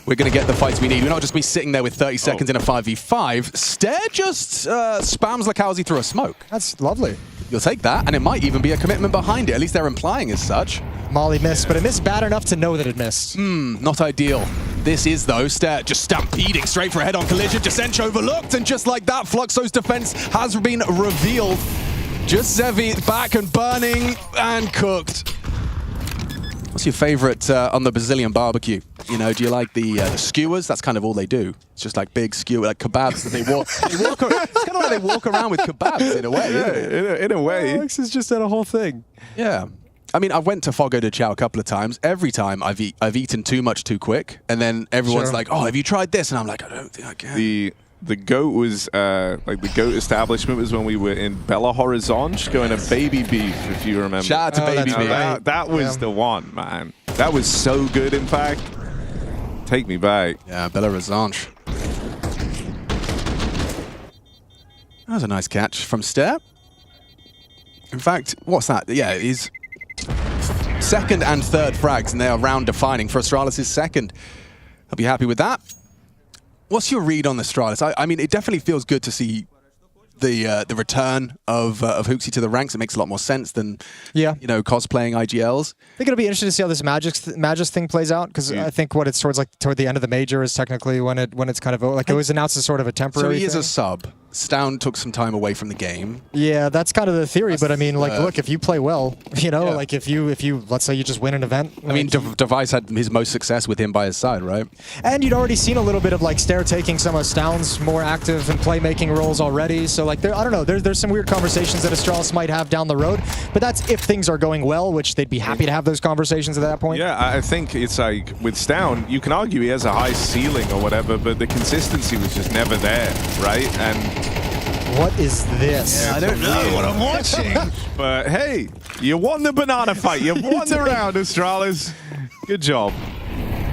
we're going to get the fights we need. We're not just be sitting there with 30 seconds in a 5v5. Stair just spams Lukowski through a smoke. That's lovely. You'll take that, and it might even be a commitment behind it. At least they're implying as such. Molly missed, but it missed bad enough to know that it missed. Not ideal. This is, though, Stair just stampeding straight for a head-on collision. Jasench overlooked, and just like that, Fluxo's defense has been revealed. Just Zevi back and burning and cooked. What's your favorite on the Brazilian barbecue? You know, do you like the skewers? That's kind of all they do. It's just like big skewer, like kebabs that they walk. It's kind of like they walk around with kebabs in a way. Yeah, in a way. Alex has just done a whole thing. Yeah. I mean, I've went to Fogo de Chao a couple of times. Every time I've eaten too much too quick, and then everyone's like, "Oh, have you tried this?" And I'm like, "I don't think I can." The GOAT was like the GOAT establishment was when we were in Belo Horizonte going to Baby Beef, if you remember. Shout out to Baby Beef. That was the one, man. That was so good. In fact, take me back. Yeah, Belo Horizonte. That was a nice catch from Step. In fact, what's that? Yeah, he's second and third frags, and they are round defining for Astralis' second. I'll be happy with that. What's your read on the Astralis? I mean, it definitely feels good to see the return of Hooksy to the ranks. It makes a lot more sense than cosplaying IGLs. I think it'll be interesting to see how this Magis thing plays out, because I think what it's toward the end of the major is technically when it's kind of like it was announced as sort of a temporary. So he is thing. a sub. Stown took some time away from the game. Yeah, that's kind of the theory. But I mean, like, look, if you play well, like if you let's say you just win an event. I mean, Device had his most success with him by his side, right? And you'd already seen a little bit of like Stair taking some of Stown's more active and playmaking roles already. So like, I don't know. There's some weird conversations that Astralis might have down the road. But that's if things are going well, which they'd be happy to have those conversations at that point. Yeah, I think it's like with Stown, you can argue he has a high ceiling or whatever, but the consistency was just never there, right? And what is this? Yeah, I don't know what I'm watching. But hey, you won the banana fight. You won the round, Astralis. Good job.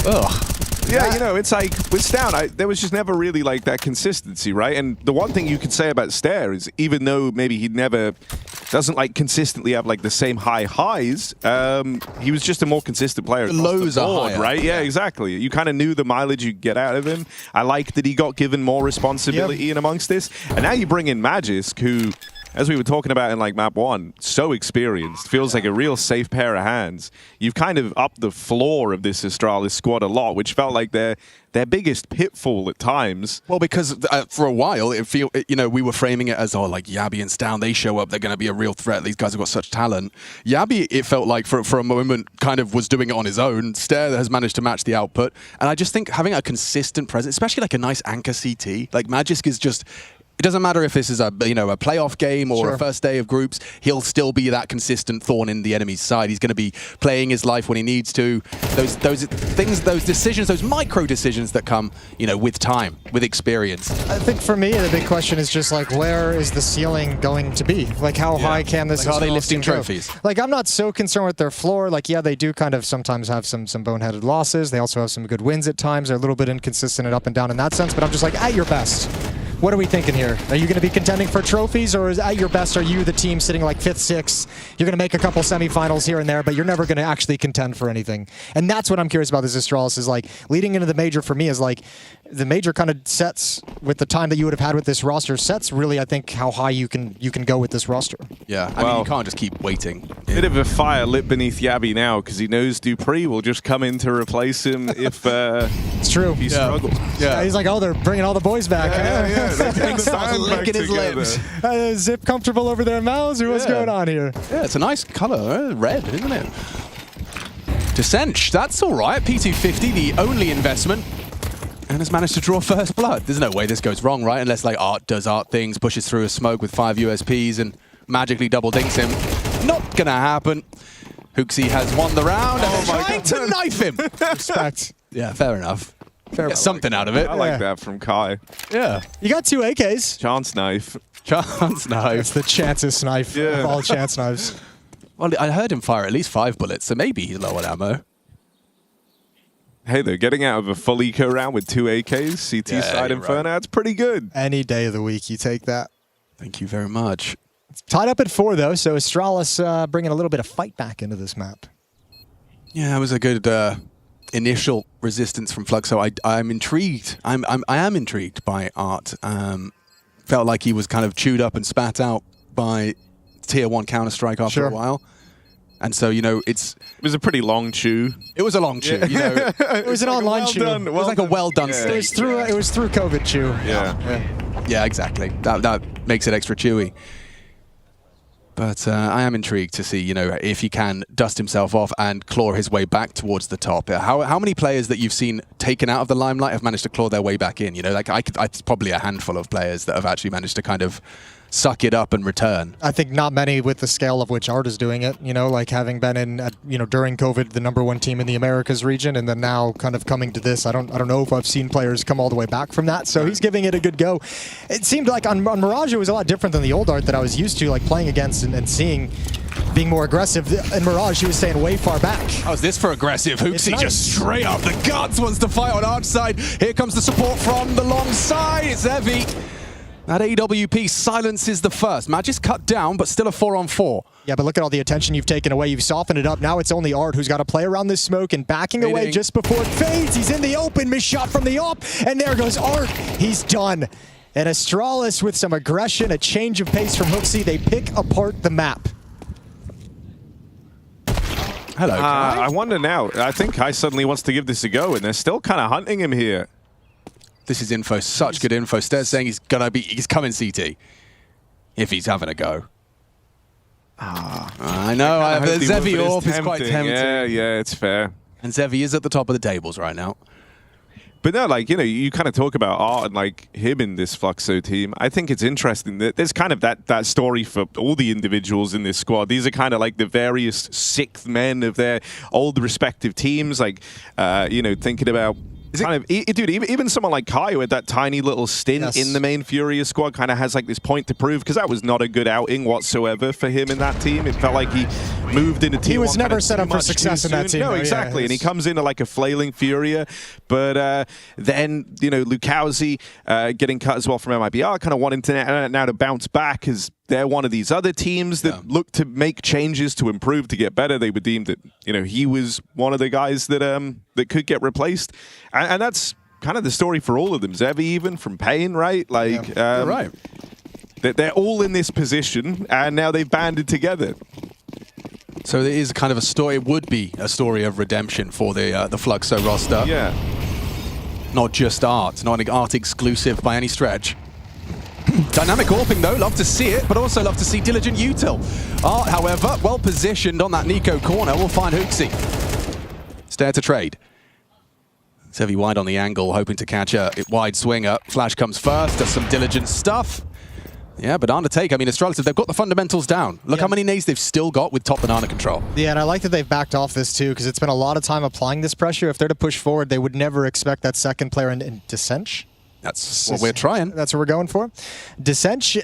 Ugh. Yeah, it's like with Stown, there was just never really like that consistency, right? And the one thing you could say about Stair is even though maybe he doesn't like consistently have like the same high highs, he was just a more consistent player. The lows are higher, right? Yeah, exactly. You kind of knew the mileage you get out of him. I like that he got given more responsibility in amongst this. And now you bring in Magisk, who, as we were talking about in like map 1, so experienced, feels like a real safe pair of hands. You've kind of upped the floor of this Astralis squad a lot, which felt like their biggest pitfall at times. Well, because for a while, we were framing it as, like Yabi and Stown, they show up, they're going to be a real threat. These guys have got such talent. Yabi, it felt like for a moment, kind of was doing it on his own. Stair has managed to match the output. And I just think having a consistent presence, especially like a nice anchor CT, like Magisk is just... It doesn't matter if this is a playoff game or a first day of groups, he'll still be that consistent thorn in the enemy's side. He's going to be playing his life when he needs to. Those things, those decisions, those micro decisions that come, with time, with experience. I think for me, the big question is just like, where is the ceiling going to be? Like, how high can this? Like, are they lifting trophies? Like, I'm not so concerned with their floor. Like, yeah, they do kind of sometimes have some boneheaded losses. They also have some good wins at times. They're a little bit inconsistent and up and down in that sense. But I'm just like, at your best, what are we thinking here? Are you going to be contending for trophies, or is at your best, are you the team sitting like 5th, 6th? You're going to make a couple semifinals here and there, but you're never going to actually contend for anything. And that's what I'm curious about this Astralis is like, leading into the major for me is like, the major kind of sets with the time that you would have had with this roster, sets really, I think, how high you can go with this roster. Yeah, I mean, you can't just keep waiting. Bit of a fire lit beneath Yabi now, because he knows Dupree will just come in to replace him if it's true. He struggles. Yeah, he's like, oh, they're bringing all the boys back. Starts licking his lips. Zip comfortable over their mouths, or what's going on here? Yeah, it's a nice color, red, isn't it? Descench, that's all right. P250, the only investment, and has managed to draw first blood. There's no way this goes wrong, right? Unless like Art does Art things, pushes through a smoke with 5 USPs and magically double dinks him. Not gonna happen. Hooksy has won the round and trying to knife him. Respect. Yeah, fair enough. Get something out of it. I like that from Kai. Yeah. You got 2 AKs. Chance knife. Chance knife. It's the chances knife of all chance knives. Well, I heard him fire at least 5 bullets, so maybe he's low on ammo. Hey, they're getting out of a full eco round with 2 AKs, CT side Inferno. That's pretty good. Any day of the week, you take that. Thank you very much. It's tied up at 4, though, so Astralis bringing a little bit of fight back into this map. Yeah, it was a good initial resistance from Flux, so I'm intrigued. I am intrigued by Art. Felt like he was kind of chewed up and spat out by Tier 1 Counter-Strike after a while. And so, it was a pretty long chew. It was a long chew, It was an online chew. It was like a well-done stage. It was through COVID chew. Yeah, exactly. That makes it extra chewy. But I am intrigued to see, if he can dust himself off and claw his way back towards the top. How many players that you've seen taken out of the limelight have managed to claw their way back in? It's probably a handful of players that have actually managed to kind of suck it up and return. I think not many with the scale of which Art is doing it, you know, like having been in, during COVID, the #1 team in the Americas region, and then now kind of coming to this. I don't know if I've seen players come all the way back from that, so he's giving it a good go. It seemed like on Mirage it was a lot different than the old Art that I was used to, like playing against and seeing being more aggressive. In Mirage, he was staying way far back. How's this for aggressive? Hooksy nice. just straight up the guts, wants to fight on Art's side. Here comes the support from the long side. It's Evie. That AWP silences the first. Magic's cut down, but still a 4-on-4. Yeah, but look at all the attention you've taken away. You've softened it up. Now it's only Art who's got to play around this smoke and backing away just before it fades. He's in the open, missed shot from the op, and there goes Art. He's done. And Astralis with some aggression, a change of pace from Hooksy. They pick apart the map. Hello, Kai. I wonder now. I think Kai suddenly wants to give this a go, and they're still kind of hunting him here. This is info, such good info. Stead's saying he's coming CT if he's having a go. I know. Zevi Orb is quite tempting. Yeah, it's fair. And Zevi is at the top of the tables right now. But no, like, you kind of talk about Art and like him in this Fluxo team. I think it's interesting that there's kind of that story for all the individuals in this squad. These are kind of like the various sixth men of their old respective teams. Like, thinking about dude, even someone like Kai with that tiny little stint in the main Furious squad kind of has like this point to prove, because that was not a good outing whatsoever for him in that team. It felt like he moved into team. He was never set up for success in that team. No, exactly. And he comes into like a flailing Furia, but then Lukowski getting cut as well from MIBR, kind of wanting to now to bounce back as they're one of these other teams that look to make changes to improve, to get better. They were deemed that he was one of the guys that that could get replaced, and that's kind of the story for all of them. Zevi, even from Pain, right? Like, right. They're all in this position, and now they've banded together. So it is kind of a story. It would be a story of redemption for the Fluxo roster. Yeah. Not just Art, not an Art exclusive by any stretch. Dynamic AWPing though, love to see it, but also love to see Diligent Util. Art, however, well positioned on that Nico corner. We'll find Hooksy. Stare to trade. Zevi wide on the angle, hoping to catch a wide swinger. Flash comes first, does some diligent stuff. Yeah, but Undertake, I mean, Astralis, they've got the fundamentals down. Look how many nades they've still got with top banana control. Yeah, and I like that they've backed off this too, because it's been a lot of time applying this pressure. If they're to push forward, they would never expect that second player in Descench. That's what we're trying. That's what we're going for. Descench,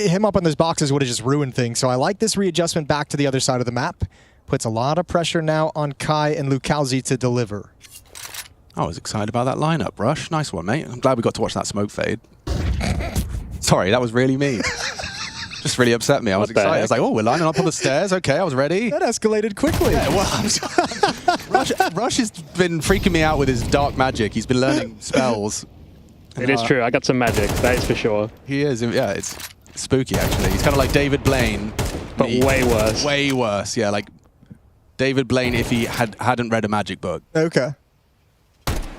him up on those boxes would have just ruined things. So I like this readjustment back to the other side of the map. Puts a lot of pressure now on Kai and Lukowski to deliver. I was excited about that lineup, Rush. Nice one, mate. I'm glad we got to watch that smoke fade. Sorry, that was really mean. Just really upset me. I was excited. I was like, oh, we're lining up on the stairs. Okay, I was ready. That escalated quickly. Yeah, well, Rush has been freaking me out with his dark magic. He's been learning spells. It is true. I got some magic, that is for sure. He is. Yeah, it's spooky, actually. He's kind of like David Blaine. But way worse. Way worse, yeah. Like David Blaine if he hadn't read a magic book. Okay.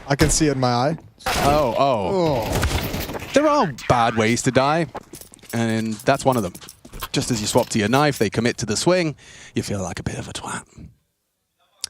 I can see it in my eye. Oh. There are bad ways to die, and that's one of them. Just as you swap to your knife, they commit to the swing, you feel like a bit of a twat.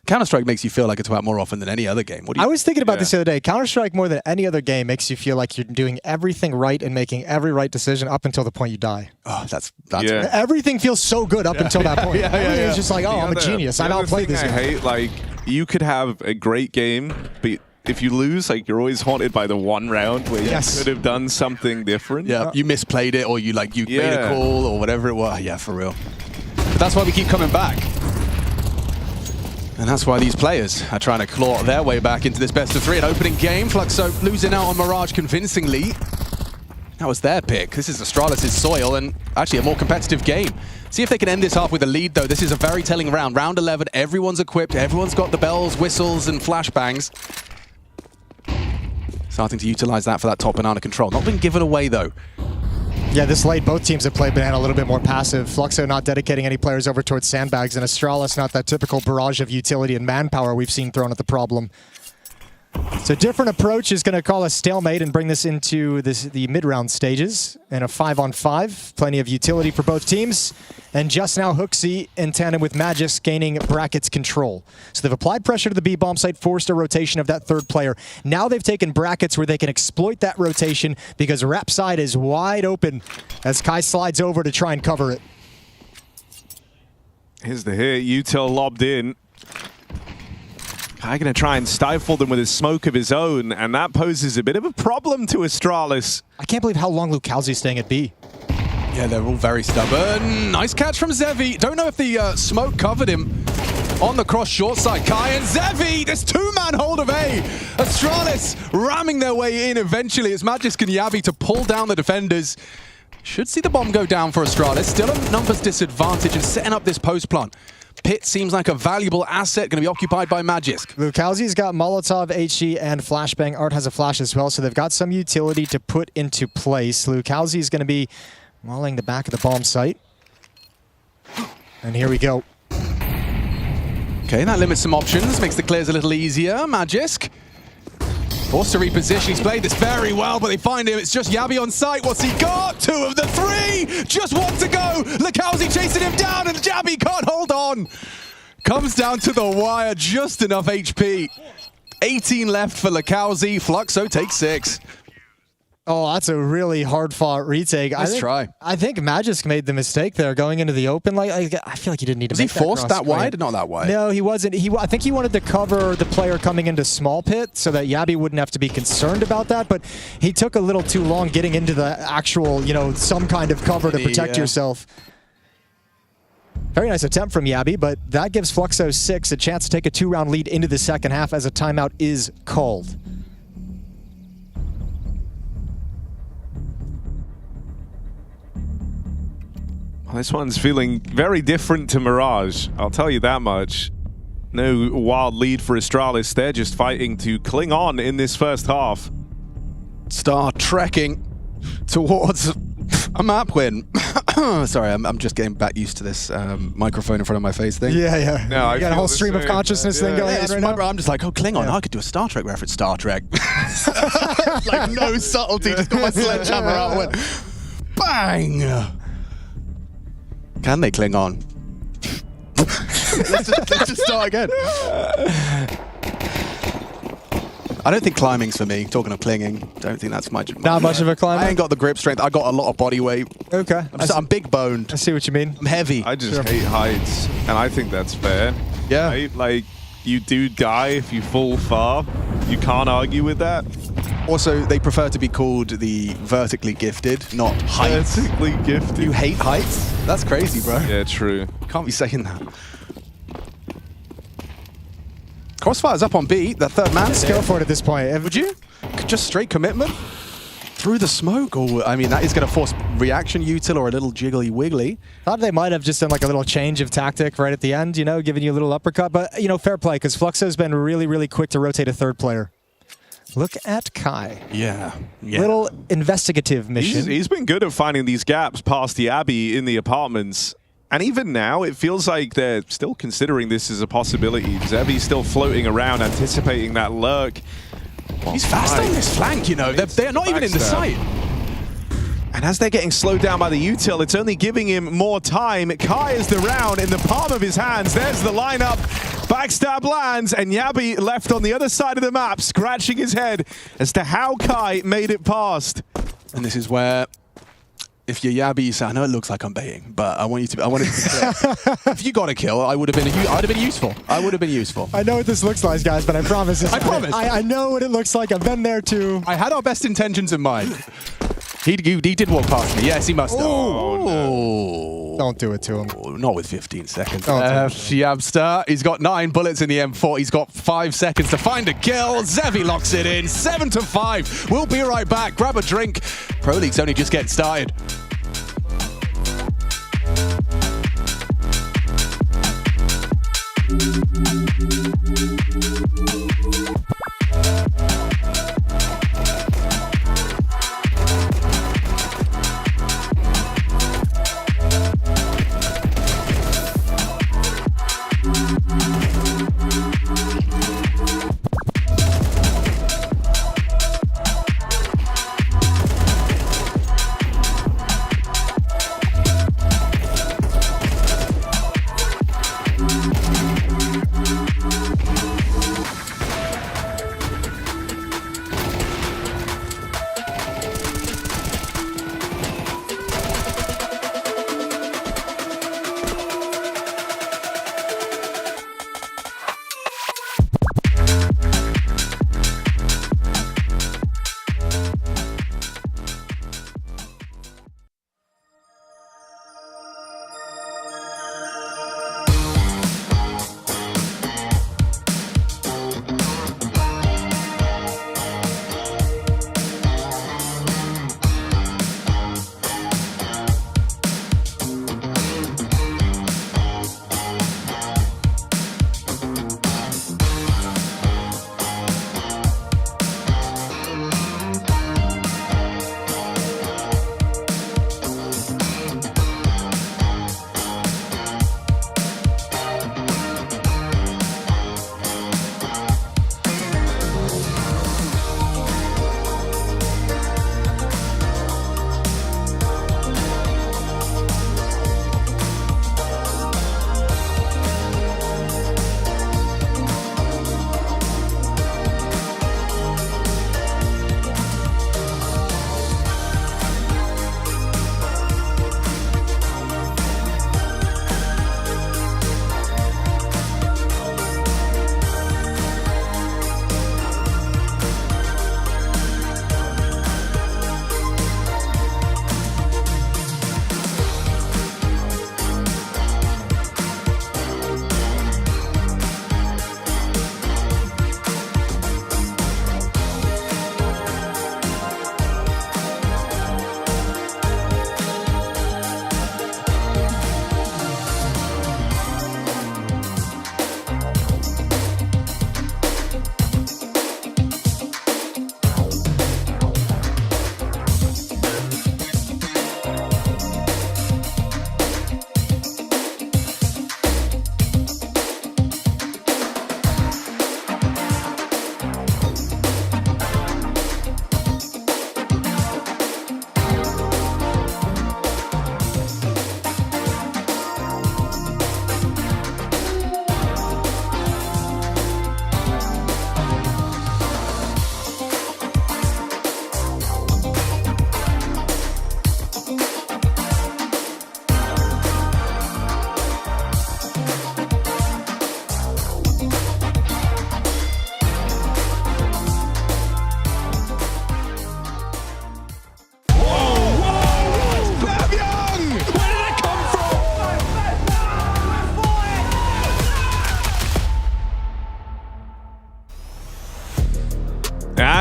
Counter-Strike makes you feel like a twat more often than any other game. I was thinking about this the other day. Counter-Strike, more than any other game, makes you feel like you're doing everything right and making every right decision up until the point you die. Oh, that's everything feels so good up until that point. It's just like, I'm a genius. I know how to play this game. I hate, like, you could have a great game, but if you lose, like, you're always haunted by the one round where you could have done something different. Yeah, you misplayed it, or you made a call, or whatever it was. Yeah, for real. But that's why we keep coming back. And that's why these players are trying to claw their way back into this best of three. An opening game, Fluxo losing out on Mirage convincingly. That was their pick. This is Astralis' soil, and actually a more competitive game. See if they can end this half with a lead, though. This is a very telling round. Round 11, everyone's equipped, everyone's got the bells, whistles, and flashbangs. Starting to utilize that for that top banana control. Not been given away, though. Yeah, this late, both teams have played banana a little bit more passive. Fluxo not dedicating any players over towards sandbags, and Astralis not that typical barrage of utility and manpower we've seen thrown at the problem. So different approach is going to call a stalemate and bring this into the mid-round stages and a 5-on-5. Plenty of utility for both teams. And just now, Hooksy in tandem with Magis gaining brackets control. So they've applied pressure to the B bomb site, forced a rotation of that third player. Now they've taken brackets where they can exploit that rotation because Rap side is wide open as Kai slides over to try and cover it. Here's the hit. Util lobbed in. Kai going to try and stifle them with his smoke of his own, and that poses a bit of a problem to Astralis. I can't believe how long Lucalzi's staying at B. Yeah, they're all very stubborn. Nice catch from Zevi. Don't know if the smoke covered him on the cross short side. Kai and Zevi, this two-man hold of A. Astralis ramming their way in eventually. It's Magisk and Yabi to pull down the defenders. Should see the bomb go down for Astralis. Still a numbers disadvantage and setting up this post plant. Pit seems like a valuable asset, going to be occupied by Magisk. Lucalzi's got Molotov, HE, and Flashbang. Art has a flash as well, so they've got some utility to put into place. Lucalzi's going to be mauling the back of the bomb site. And here we go. Okay, that limits some options, makes the clears a little easier. Magisk forced to reposition. He's played this very well, but they find him. It's just Yabi on site. What's he got? 2 of the 3! Just 1 to go! Lucalzi chasing him down, and Yabi can't hold on. Comes down to the wire, just enough HP. 18 left for Lucalzi. Fluxo takes 6. Oh, that's a really hard-fought retake. Nice try. I think Magisk made the mistake there, going into the open. Like I feel like he didn't need to make that. Was he forced that wide? Not that wide. No, he wasn't. I think he wanted to cover the player coming into small pit so that Yabi wouldn't have to be concerned about that. But he took a little too long getting into the actual, some kind of cover to protect yourself. Very nice attempt from Yabi, but that gives Fluxo 6 a chance to take a 2-round lead into the second half as a timeout is called. This one's feeling very different to Mirage, I'll tell you that much. No wild lead for Astralis, they're just fighting to cling on in this first half. Star trekking towards a map win. Sorry, I'm just getting back used to this microphone in front of my face thing. Yeah. No, you got a whole stream of consciousness thing going on right now. I'm just like, oh, Klingon, I could do a Star Trek reference. Star Trek. Like, no subtlety, just got my sledgehammer out and went, bang! Can they cling on? let's just start again. I don't think climbing's for me. Talking of clinging, don't think that's much. Not much of a climber? I ain't got the grip strength. I got a lot of body weight. Okay. I'm big boned. I see what you mean. I'm heavy. I just hate heights, and I think that's fair. Yeah. Right? Like, you do die if you fall far. You can't argue with that. Also, they prefer to be called the vertically gifted, not heights. Vertically gifted. You hate heights? That's crazy, bro. Yeah, true. Can't be saying that. Crossfire's up on B, that third man. Let's go for it at this point. Would you? Just straight commitment? Through the smoke? Or, I mean, that is going to force reaction util or a little jiggly wiggly. Thought they might have just done like a little change of tactic right at the end, giving you a little uppercut. But, fair play, because Fluxo's been really, really quick to rotate a third player. Look at Kai. Yeah. Little investigative mission. He's been good at finding these gaps past the Abbey in the apartments. And even now, it feels like they're still considering this as a possibility. Zevi's still floating around, anticipating that lurk. He's fast on this flank, They're not even in the sight. And as they're getting slowed down by the util, it's only giving him more time. Kai is the round in the palm of his hands. There's the lineup. Backstab lands, and Yabi left on the other side of the map, scratching his head as to how Kai made it past. And this is where, if you're Yabi, you say, I know it looks like I'm baiting, but I want it to be if you got a kill, I'd have been useful. I would have been useful. I know what this looks like, guys, but I promise. I know what it looks like. I've been there too. I had our best intentions in mind. He did walk past me. Yes, he must have. Oh, no. Don't do it to him. Oh, not with 15 seconds. Yabster, he's got 9 bullets in the M4. He's got 5 seconds to find a kill. Zevi locks it in. 7-5. We'll be right back. Grab a drink. Pro League's only just getting started.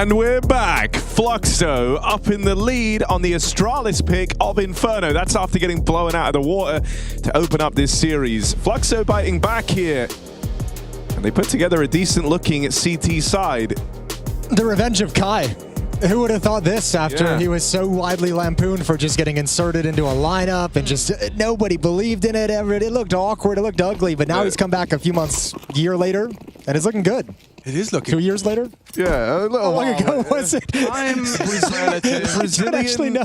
And we're back. Fluxo up in the lead on the Astralis pick of Inferno. That's after getting blown out of the water to open up this series. Fluxo biting back here. And they put together a decent looking CT side. The revenge of Kai. Who would have thought this after he was so widely lampooned for just getting inserted into a lineup and just nobody believed in it ever. It looked awkward, it looked ugly, but now he's come back a few months, year later, and it's looking good. It is looking 2 years later? Yeah, a little long ago, was it? I'm Brazilian, actually know.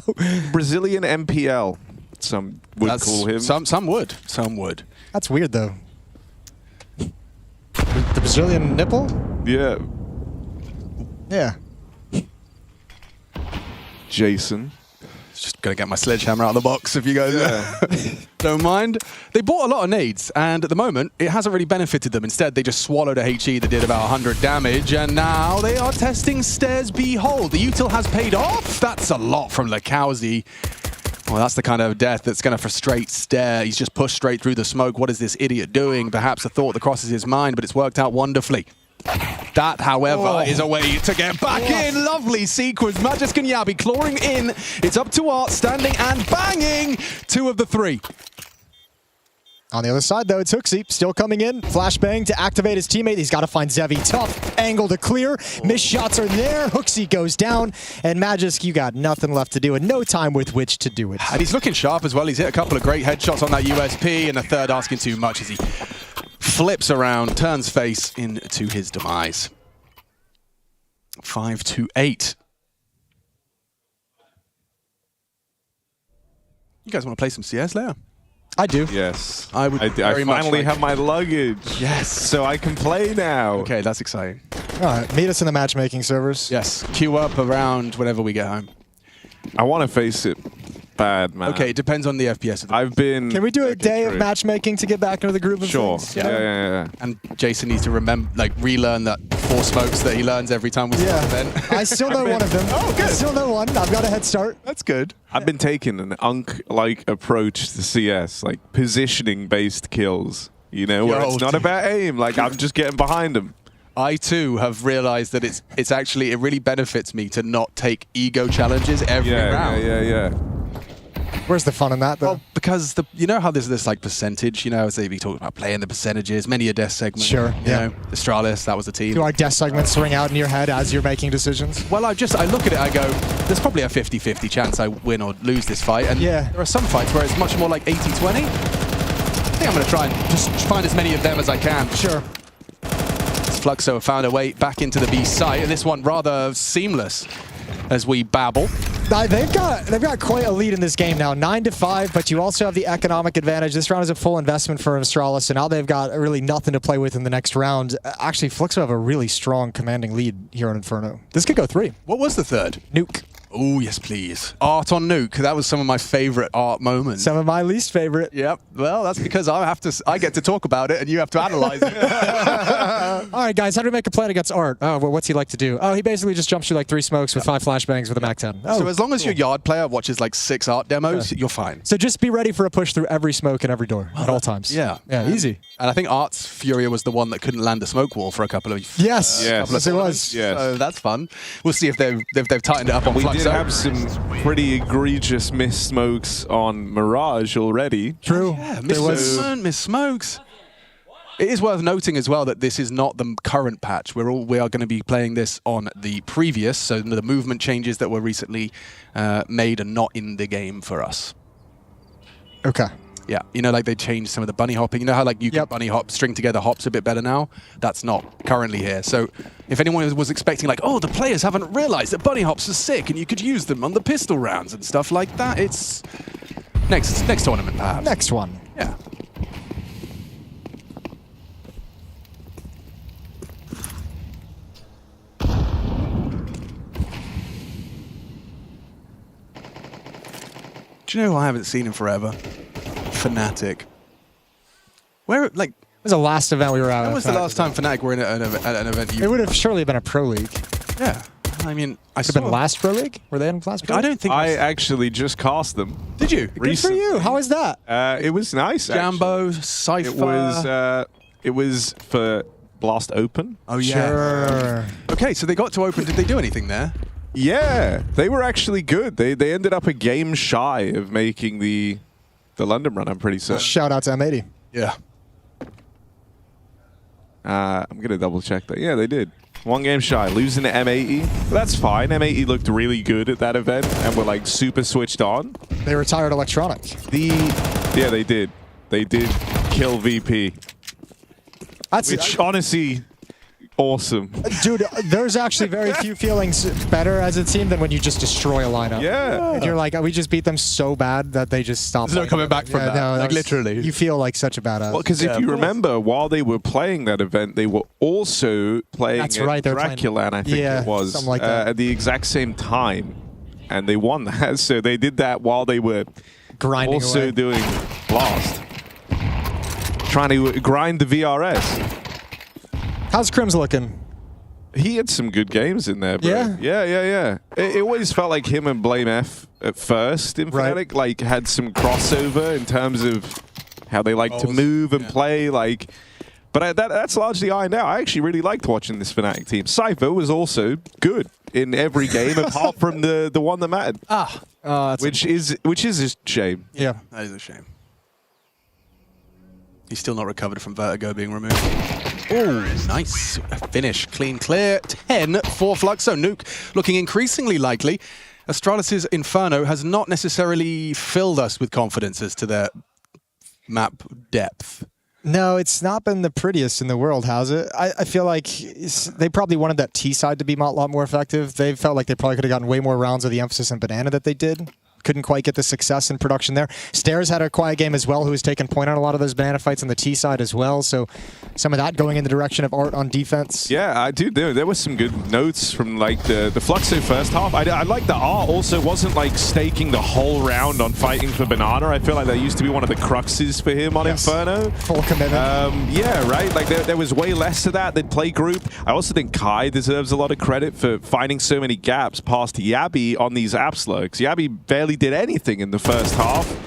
Brazilian MPL, some would call him. Some would. That's weird, though. The Brazilian nipple? Yeah. Yeah. Jason. Just gonna get my sledgehammer out of the box if you guys don't mind. They bought a lot of nades, and at the moment, it hasn't really benefited them. Instead, they just swallowed a HE that did about 100 damage, and now they are testing Stairs Behold. The util has paid off. That's a lot from Lekowski. Well, that's the kind of death that's going to frustrate Stair. He's just pushed straight through the smoke. What is this idiot doing? Perhaps a thought that crosses his mind, but it's worked out wonderfully. That, however, is a way to get back in. Lovely sequence. Magisk and Yabi clawing in. It's up to Art, standing and banging. 2 of the 3. On the other side, though, it's Hooksy still coming in. Flashbang to activate his teammate. He's got to find Zevi. Tough angle to clear. Missed shots are there. Hooksy goes down. And Magisk, you got nothing left to do and no time with which to do it. And he's looking sharp as well. He's hit a couple of great headshots on that USP, and a third asking too much as he flips around, turns face into his demise. 5-8. You guys want to play some CS later? I do. Yes. I would. I finally have my luggage. Yes. So I can play now. Okay, that's exciting. All right, meet us in the matchmaking servers. Yes. Queue up around whenever we get home. I want to face it bad, man. Okay, it depends on the FPS. I've been... Can we do a day of matchmaking to get back into the groove of things? Yeah. And Jason needs to remember, relearn that 4 smokes that he learns every time we start an event. I still know one of them. Oh, good. I still know one. I've got a head start. That's good. I've been taking an Unk-like approach to CS, like positioning-based kills. You know, where it's not about aim. I'm just getting behind them. I too have realized that it's actually, it really benefits me to not take ego challenges every round. Yeah. Where's the fun in that, though? Well, because you know how there's this percentage, as they be talking about playing the percentages, many a death segment. Sure, you know, Astralis, that was the team. Do our death segments swing out in your head as you're making decisions? Well, I look at it, I go, there's probably a 50-50 chance I win or lose this fight. And there are some fights where it's much more like 80-20. I think I'm going to try and just find as many of them as I can. Sure. Fluxo have found a way back into the B site, and this one rather seamless as we babble. They've got quite a lead in this game now, 9-5, but you also have the economic advantage. This round is a full investment for Astralis, so now they've got really nothing to play with in the next round. Actually, Fluxo have a really strong commanding lead here on Inferno. This could go 3. What was the third? Nuke. Oh, yes, please. Art on Nuke. That was some of my favorite Art moments. Some of my least favorite. Yep. Well, that's because I get to talk about it and you have to analyze it. All right, guys, how do we make a plan against Art? Oh, well, what's he like to do? Oh, he basically just jumps through 3 smokes with 5 flashbangs with a MAC-10. Oh, so as long as your yard player watches 6 Art demos, you're fine. So just be ready for a push through every smoke and every door at all times. Yeah. Yeah, easy. And I think Art's Furia was the one that couldn't land a smoke wall for a couple of Yes, yes, it was. Yes. So that's fun. We'll see if they've tightened it up on We Fluxo. did have some pretty egregious missed smokes on Mirage already. True. Yeah, Miss Smokes. It is worth noting as well that this is not the current patch. We are going to be playing this on the previous, so the movement changes that were recently made are not in the game for us. Okay. Yeah, they changed some of the bunny hopping. You know how you can bunny hop, string together hops a bit better now? That's not currently here. So if anyone was expecting the players haven't realized that bunny hops are sick and you could use them on the pistol rounds and stuff like that, it's next tournament perhaps. Next one. Yeah. Do you know who I haven't seen in forever? Fnatic. Where, It was the last event we were at. when was the last time Fnatic were in an event? It would have surely been a Pro League. Yeah. I mean, I Could have been last Pro League? Were they in last Pro League? I don't think... I actually just cast them. Did you? Good for you. How is that? It was nice, Jambo, Cypher... It was for Blast open. Oh, yeah. Sure. Okay, so they got to open. Did they do anything there? Yeah, they were actually good. They ended up a game shy of making the London run, I'm pretty certain. Shout out to M80. Yeah. I'm going to double check that. Yeah, they did. 1 game shy, losing to M80. But that's fine. M80 looked really good at that event and were like super switched on. They retired Electronic. Yeah, they did. They did kill VP. Which honestly, awesome. Dude, there's actually very few feelings better as a team than when you just destroy a lineup. Yeah. And you're like, we just beat them so bad that they just stopped. There's no coming back from that. No, like literally. You feel like such a badass. Well, because if you remember, while they were playing that event, they were also playing Dracula, and I think it was something like that. at the exact same time, and they won that. So they did that while they were grinding also away. doing Blast, trying to grind the VRS. How's Crims looking? He had some good games in there, bro. Yeah? It always felt like him and Blame F at first in Fnatic, like, had some crossover in terms of how they like to move and play, like... But that's largely ironed out. I actually really liked watching this Fnatic team. Cypher was also good in every game, apart from the one that mattered. Which is a shame. Yeah. That is a shame. He's still not recovered from Vertigo being removed. Oh, nice finish. Clean clear. 10 for Fluxo. Nuke looking increasingly likely. Astralis' Inferno has not necessarily filled us with confidence as to their map depth. No, it's not been the prettiest in the world, has it? I feel like they probably wanted that T side to be a lot more effective. They felt like they probably could have gotten way more rounds of the emphasis on Banana that they did. Couldn't quite get the success in production there. Stairs had a quiet game as well, who was taking point on a lot of those Banana fights on the T side as well. So some of that going in the direction of Art on defense. Yeah, I do. There was some good notes from like the Fluxo first half. I like that Art also wasn't like staking the whole round on fighting for Banana. I feel like that used to be one of the cruxes for him on Inferno. Full commitment. Yeah, right. Like there was way less to that. They'd play group. I also think Kai deserves a lot of credit for finding so many gaps past Yabby on these app slugs. Yabby barely did anything in the first half,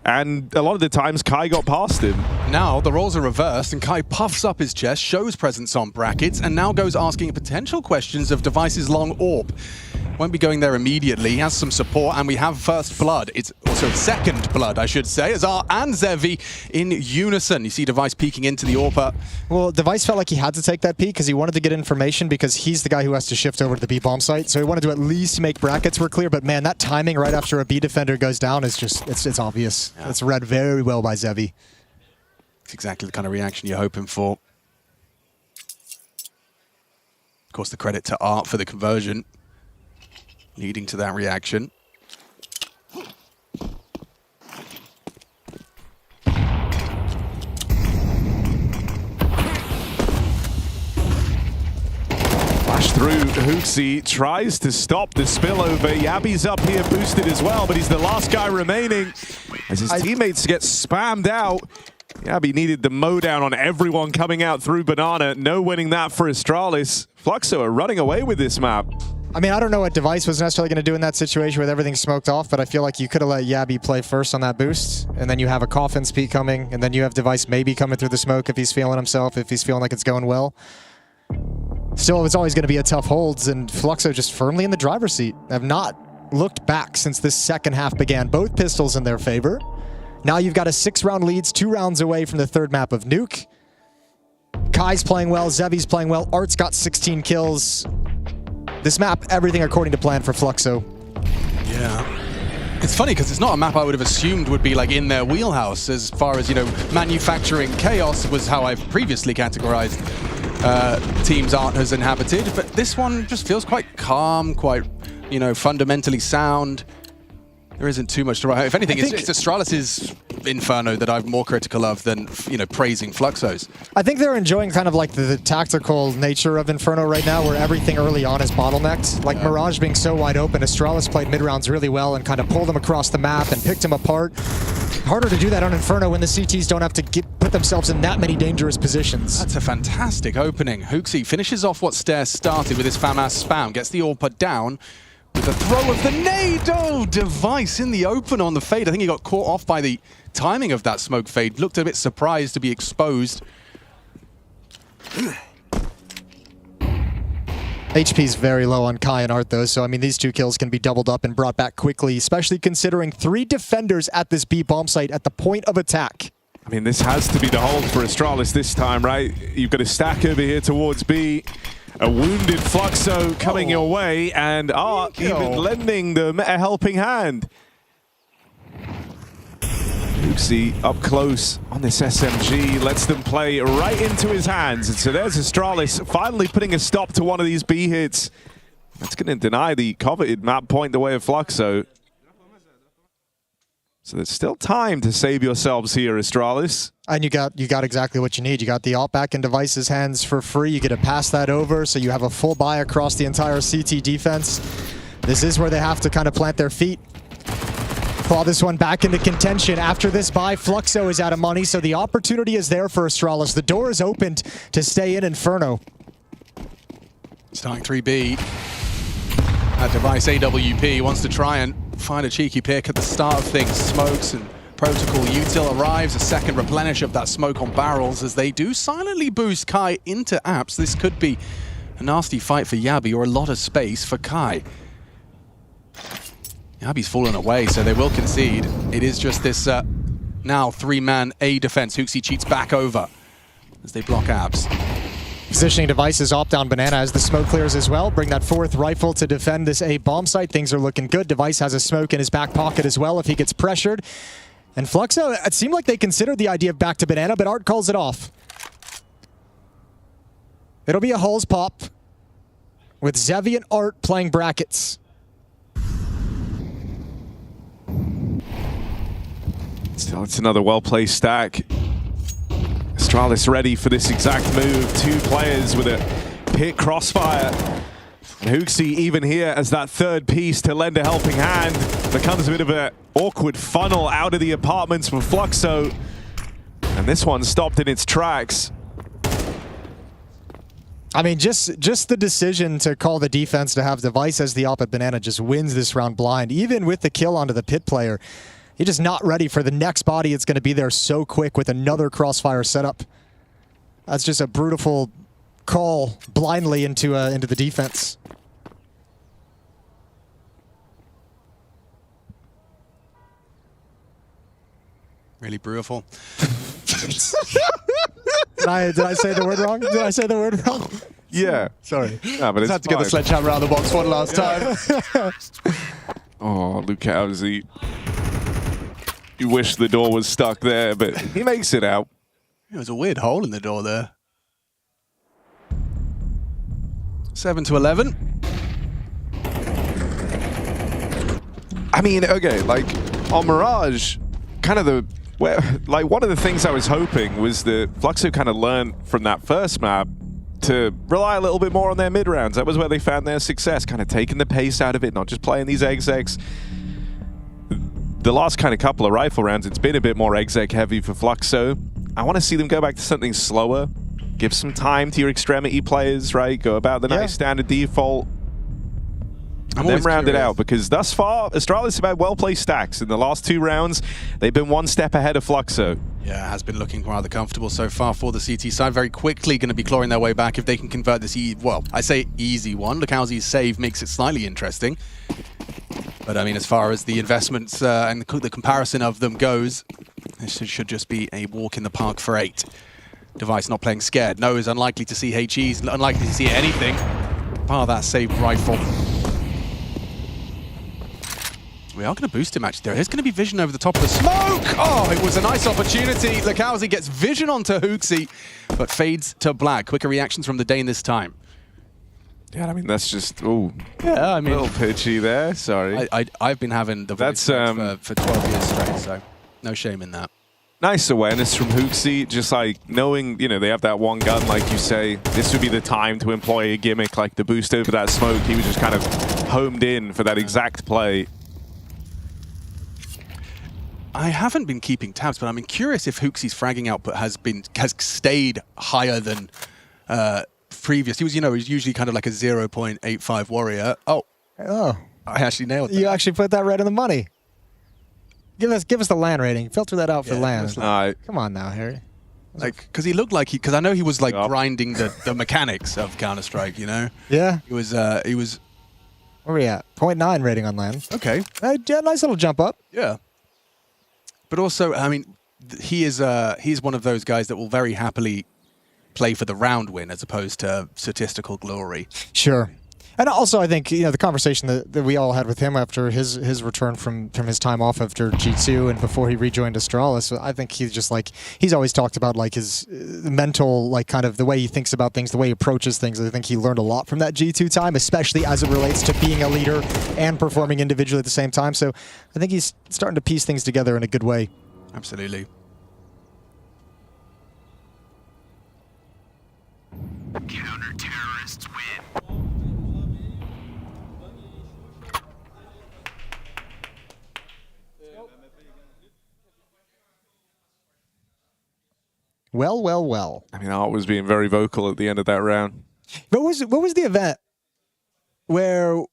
and a lot of the times Kai got past him. Now the roles are reversed and Kai puffs up his chest, shows presence on brackets, and now goes asking potential questions of Device's long AWP. Won't be going there immediately. He has some support, and we have first blood. It's also second blood, I should say, as Art and Zevi in unison. You see Device peeking into the AWP. Well, Device felt like he had to take that peek because he wanted to get information because he's the guy who has to shift over to the B bomb site. So he wanted to at least make brackets were clear. But man, that timing right after a B defender goes down is just, it's obvious. Yeah. It's read very well by Zevi. It's exactly the kind of reaction you're hoping for. Of course, the credit to Art for the conversion, leading to that reaction. Flash through, Hooksy tries to stop the spillover. Yabby's up here boosted as well, but he's the last guy remaining. As his teammates get spammed out, Yabby needed the mow down on everyone coming out through Banana. No winning that for Astralis. Fluxo are running away with this map. I mean, I don't know what Device was necessarily going to do in that situation with everything smoked off, but I feel like you could have let Yabby play first on that boost, and then you have a Coffin speed coming, and then you have Device maybe coming through the smoke if he's feeling himself, if he's feeling like it's going well. Still, it's always going to be a tough holds, and Fluxo just firmly in the driver's seat. Have not looked back since this second half began. Both pistols in their favor. Now you've got a 6-round leads, 2 rounds away from the third map of Nuke. Kai's playing well, Zevi's playing well, Art's got 16 kills. This map, everything according to plan for Fluxo. Yeah. It's funny because it's not a map I would have assumed would be like in their wheelhouse as far as, you know, manufacturing chaos was how I've previously categorized teams Art has inhabited. But this one just feels quite calm, quite, you know, fundamentally sound. There isn't too much to write. If anything, it's Astralis' Inferno that I'm more critical of than, you know, praising Fluxo's. I think they're enjoying kind of like the tactical nature of Inferno right now, where everything early on is bottlenecked. Like Mirage being so wide open, Astralis played mid-rounds really well and kind of pulled them across the map and picked them apart. Harder to do that on Inferno when the CTs don't have to put themselves in that many dangerous positions. That's a fantastic opening. Hooksy finishes off what Stairs started with his FAMAS spam, gets the AWP down. With the throw of the nade, oh, Device in the open on the fade. I think he got caught off by the timing of that smoke fade. Looked a bit surprised to be exposed. HP's very low on Kai and Art, though, so I mean, these 2 kills can be doubled up and brought back quickly, especially considering 3 defenders at this B bomb site at the point of attack. I mean, this has to be the hold for Astralis this time, right? You've got a stack over here towards B. A wounded Fluxo coming your way, and Art even lending them a helping hand. Huxi up close on this SMG, lets them play right into his hands. And so there's Astralis finally putting a stop to one of these B hits. That's going to deny the coveted map point the way of Fluxo. So there's still time to save yourselves here, Astralis. And you got exactly what you need. You got the alt back in Device's hands for free. You get to pass that over, so you have a full buy across the entire CT defense. This is where they have to kind of plant their feet. Claw this one back into contention. After this buy, Fluxo is out of money, so the opportunity is there for Astralis. The door is opened to stay in Inferno. Starting 3B. At Device AWP wants to try and find a cheeky pick at the start of things. Smokes and Protocol Util arrives. A second replenish of that smoke on barrels as they do silently boost Kai into apps. This could be a nasty fight for Yabi or a lot of space for Kai. Yabi's fallen away, so they will concede. It is just this now 3-man A defense. Huxi cheats back over as they block abs. Positioning Devices opt down Banana as the smoke clears as well. Bring that 4th rifle to defend this A bomb site. Things are looking good. Device has a smoke in his back pocket as well if he gets pressured. And Fluxo, it seemed like they considered the idea of back to Banana, but Art calls it off. It'll be a Hulls pop with Zevi and Art playing brackets. Still, it's another well-placed stack. Astralis ready for this exact move. 2 players with a pit crossfire. And Huxi even here as that 3rd piece to lend a helping hand. Becomes a bit of an awkward funnel out of the apartments for Fluxo. And this one stopped in its tracks. I mean, just the decision to call the defense to have Device as the op at Banana just wins this round blind. Even with the kill onto the pit player, you're just not ready for the next body. It's going to be there so quick with another crossfire setup. That's just a brutal call blindly into the defense. Really brutal. Did I say the word wrong? Did I say the word wrong? Yeah. Sorry. No, but it's had to get the sledgehammer out of the box one last time. Oh, Lukowski. You wish the door was stuck there, but he makes it out. There was a weird hole in the door there. 7-11. I mean, okay, like on Mirage, kind of one of the things I was hoping was that Fluxo kind of learned from that first map to rely a little bit more on their mid rounds. That was where they found their success, kind of taking the pace out of it, not just playing these execs. The last kind of couple of rifle rounds, it's been a bit more exec heavy for Fluxo. I want to see them go back to something slower. Give some time to your extremity players, right? Go about the nice standard default. And then round it out, because thus far, Astralis have had well-placed stacks. In the last 2 rounds, they've been 1 step ahead of Fluxo. Yeah, it has been looking rather comfortable so far for the CT side. Very quickly going to be clawing their way back if they can convert this, well, I say easy one. Lukowski's save makes it slightly interesting. But I mean, as far as the investments and the comparison of them goes, this should just be a walk in the park for 8. Device not playing scared. No is unlikely to see HE's, unlikely to see anything. Part of that saved rifle. We are going to boost him, actually. There is going to be vision over the top of the smoke. Oh, it was a nice opportunity. Lukowski gets vision onto Huxi, but fades to black. Quicker reactions from the Dane this time. Yeah, I mean, that's just, ooh. Yeah, I mean, a little pitchy there, sorry. I've been having the voice for 12 years straight, so no shame in that. Nice awareness from Huxi, just like knowing, you know, they have that one gun, like you say. This would be the time to employ a gimmick like the boost over that smoke. He was just kind of homed in for that exact play. I haven't been keeping tabs, but I'm curious if Huxi's fragging output has stayed higher than previous. He was, you know, he's usually kind of like a 0.85 warrior. Oh, I actually nailed that. You actually put that right in the money. Give us the LAN rating. Filter that out for LAN. Come on now, Harry. Like, because he looked like because I know he was like grinding the mechanics of Counter-Strike, you know? Yeah. He was, Where are we at? 0.9 rating on land. Okay. Yeah, nice little jump up. Yeah. But also, I mean, he's one of those guys that will very happily play for the round win as opposed to statistical glory. Sure. And also, I think, you know, the conversation that we all had with him after his return from his time off after G2 and before he rejoined Astralis, I think he's just like, he's always talked about like his mental, like kind of the way he thinks about things, the way he approaches things. I think he learned a lot from that G2 time, especially as it relates to being a leader and performing individually at the same time. So I think he's starting to piece things together in a good way. Absolutely. Counter-terrorists win. Well, well, well. I mean, Art was being very vocal at the end of that round. What was the event where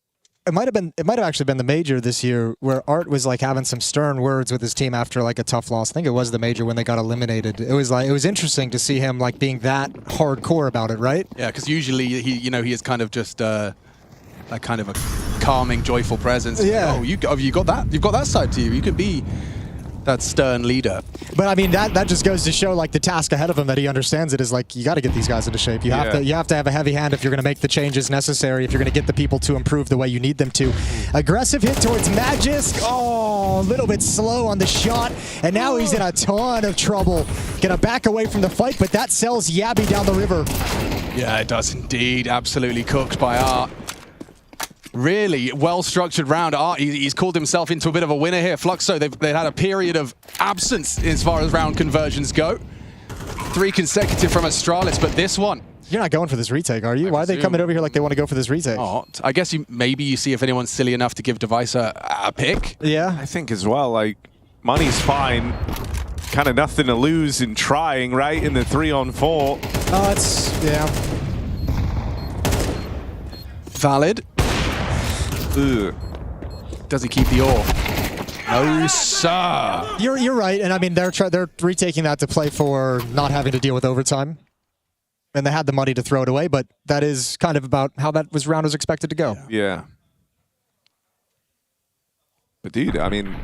it might have actually been the major this year where Art was like having some stern words with his team after like a tough loss. I think it was the major when they got eliminated. It was interesting to see him like being that hardcore about it, right? Yeah, because usually he is kind of just a kind of a calming, joyful presence. Yeah. Oh, you've got that side to you. You can be that stern leader. But I mean, that just goes to show like the task ahead of him, that he understands it is like, you got to get these guys into shape. You have to have a heavy hand if you're going to make the changes necessary, if you're going to get the people to improve the way you need them to. Aggressive hit towards Magisk. Oh, a little bit slow on the shot. And now he's in a ton of trouble. Gonna back away from the fight, but that sells Yabby down the river. Yeah, it does indeed. Absolutely cooked by Art. Really well-structured round. Art, he's called himself into a bit of a winner here. Fluxo, they've had a period of absence as far as round conversions go. 3 consecutive from Astralis, but this one... You're not going for this retake, are you? Why are they coming over here like they want to go for this retake? Not. I guess maybe you see if anyone's silly enough to give Device a pick. Yeah. I think as well, like, money's fine. Kind of nothing to lose in trying, right? In the 3-on-4. Oh, it's... yeah. Valid. Ugh. Does he keep the ore? No, sir. You're right, and I mean they're retaking that to play for not having to deal with overtime, and they had the money to throw it away. But that is kind of about how that round was expected to go. Yeah. But dude, I mean,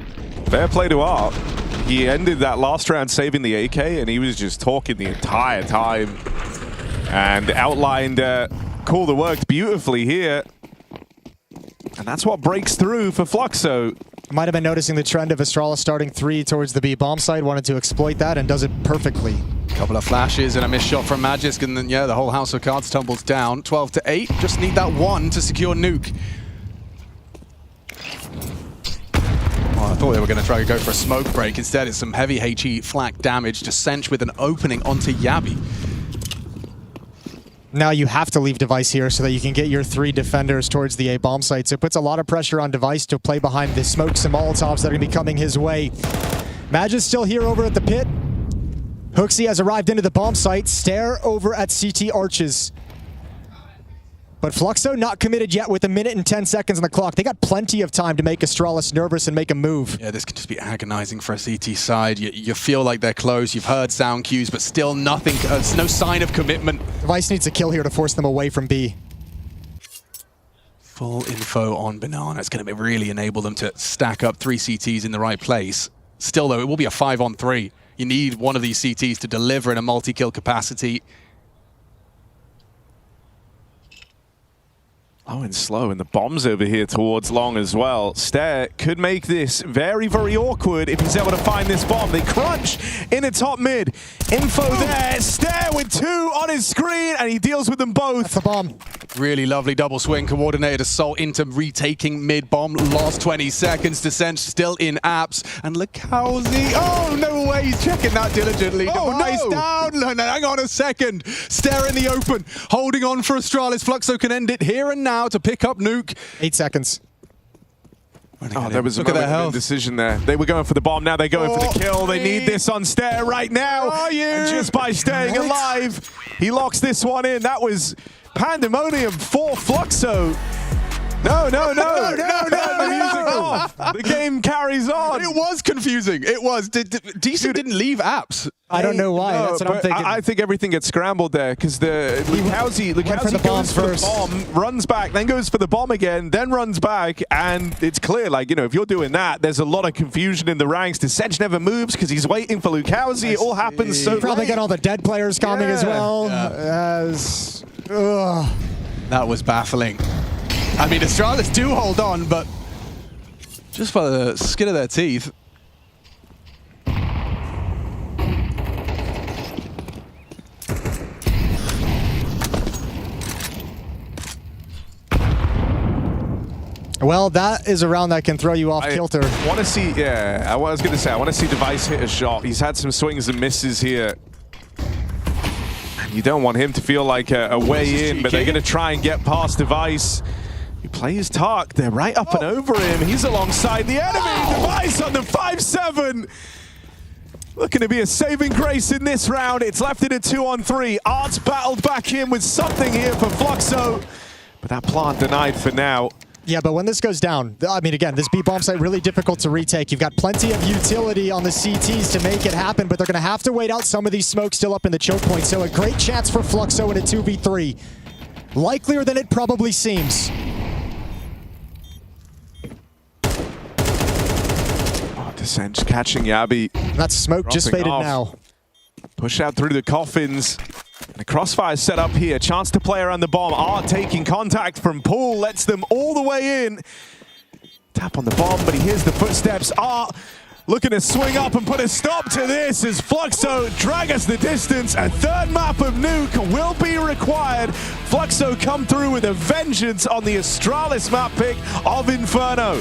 fair play to Art. He ended that last round saving the AK, and he was just talking the entire time, and outlined call that worked beautifully here. And that's what breaks through for Fluxo. Might have been noticing the trend of Astralis starting 3 towards the B bomb site, wanted to exploit that and does it perfectly. Couple of flashes and a missed shot from Magisk, and then yeah, the whole house of cards tumbles down. 12-8, just need that 1 to secure nuke. Oh, I thought they were going to try to go for a smoke break. Instead, it's some heavy HE flak damage to Sench with an opening onto Yabby. Now you have to leave Device here so that you can get your 3 defenders towards the A bomb site. So it puts a lot of pressure on Device to play behind the smokes and Molotovs that are going to be coming his way. Magisk still here over at the pit. Hooksy has arrived into the bomb site. Stare over at CT Arches. But Fluxo not committed yet with 1 minute and 10 seconds on the clock. They got plenty of time to make Astralis nervous and make a move. Yeah, this could just be agonizing for a CT side. You feel like they're close. You've heard sound cues, but still nothing. There's no sign of commitment. Device needs a kill here to force them away from B. Full info on Banana. It's going to really enable them to stack up 3 CTs in the right place. Still, though, it will be a 5-on-3. You need one of these CTs to deliver in a multi-kill capacity. Oh, and slow, and the bomb's over here towards Long as well. Stare could make this very, very awkward if he's able to find this bomb. They crunch in the top mid. Info there. Stare with 2 on his screen, and he deals with them both. That's the bomb. Really lovely double swing, coordinated assault into retaking mid-bomb. Lost 20 seconds. Descent still in apps. And Lakowski, oh, no way, he's checking that diligently. Oh, Device no. down. No, hang on a second. Stare in the open, holding on for Astralis. Fluxo can end it here and now to pick up nuke. 8 seconds. Oh, there was a moment of indecision there. They were going for the bomb, now they're going for the kill. They need this on Stare right now. And just by staying alive, he locks this one in. That was pandemonium for Fluxo. No, the music off. The game carries on. It was confusing. It was. Decent didn't leave apps. I don't know why. No, that's what I'm thinking. I think everything gets scrambled there because the Lukowski goes for the bomb, runs back, then goes for the bomb again, then runs back, and it's clear, like, you know, if you're doing that, there's a lot of confusion in the ranks. Desench never moves because he's waiting for Lukowski. It all happens so probably late. get all the dead players coming as well. That was baffling. I mean, Astralis do hold on, but just by the skin of their teeth. Well, that is a round that can throw you off kilter. I want to see, I was going to say, I want to see Device hit a shot. He's had some swings and misses here. You don't want him to feel like a way in, but they're going to try and get past Device. He plays Tark. They're right up and over him. He's alongside the enemy. Device on the 5-7. Looking to be a saving grace in this round. It's left it a 2-on-3. Art's battled back in with something here for Fluxo, but that plant denied for now. Yeah, but when this goes down, I mean, again, this B-bomb site really difficult to retake. You've got plenty of utility on the CTs to make it happen, but they're going to have to wait out some of these smokes still up in the choke point. So a great chance for Fluxo in a 2v3. Likelier than it probably seems. Oh, Desench catching Yabi. That smoke just faded now. Push out through the coffins. The crossfire set up here. Chance to play around the bomb. Art taking contact from Pool. Lets them all the way in. Tap on the bomb, but he hears the footsteps. Art looking to swing up and put a stop to this as Fluxo drag us the distance. A third map of Nuke will be required. Fluxo come through with a vengeance on the Astralis map pick of Inferno.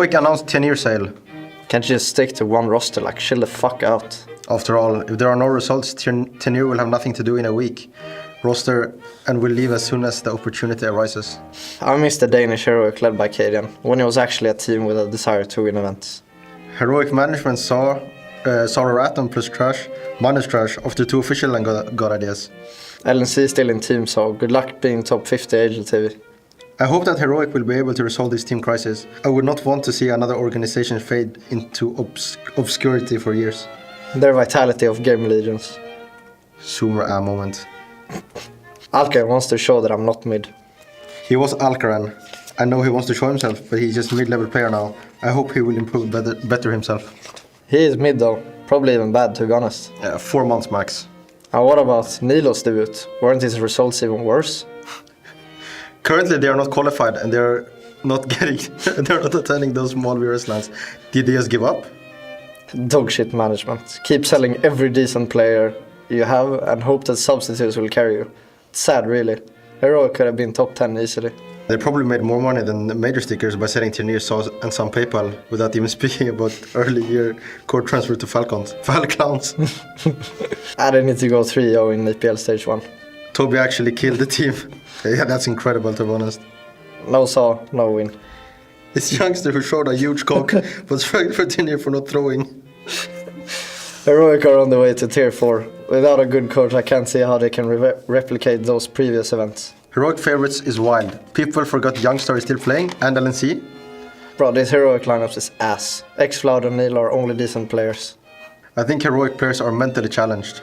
Heroic announced 10-year sale. Can't you just stick to one roster, like chill the fuck out? After all, if there are no results, 10-year will have nothing to do in a week. Roster and will leave as soon as the opportunity arises. I miss the Danish Heroic led by Kadian, when it was actually a team with a desire to win events. Heroic management saw Atom plus Trash, minus Trash after 2 official and got ideas. LNC is still in team, so good luck being top 50 AGL. I hope that Heroic will be able to resolve this team crisis. I would not want to see another organization fade into obscurity for years. Their vitality of game legends. Zoomer a moment. Alcaran wants to show that I'm not mid. He was Alcaran. I know he wants to show himself, but he's just mid-level player now. I hope he will improve better himself. He is mid though. Probably even bad, to be honest. 4 months max. And what about Nilo's debut? Weren't his results even worse? Currently they are not qualified and they're not attending those small VRS lands. Did they just give up? Dog shit management. Keep selling every decent player you have and hope that substitutes will carry you. It's sad, really. Heroic could have been top 10 easily. They probably made more money than the major stickers by selling Tierney and some PayPal without even speaking about early year core transfer to Falcons. They need to go 3-0 in EPL Stage 1. Toby actually killed the team. Yeah, that's incredible, to be honest. No saw, no win. This youngster who showed a huge cock was dragged for Tierney for not throwing. Heroic are on the way to Tier 4. Without a good coach, I can't see how they can replicate those previous events. Heroic favorites is wild. People forgot Youngstar is still playing, and LNC. Bro, this Heroic lineup is ass. X-Floud and Neil are only decent players. I think Heroic players are mentally challenged.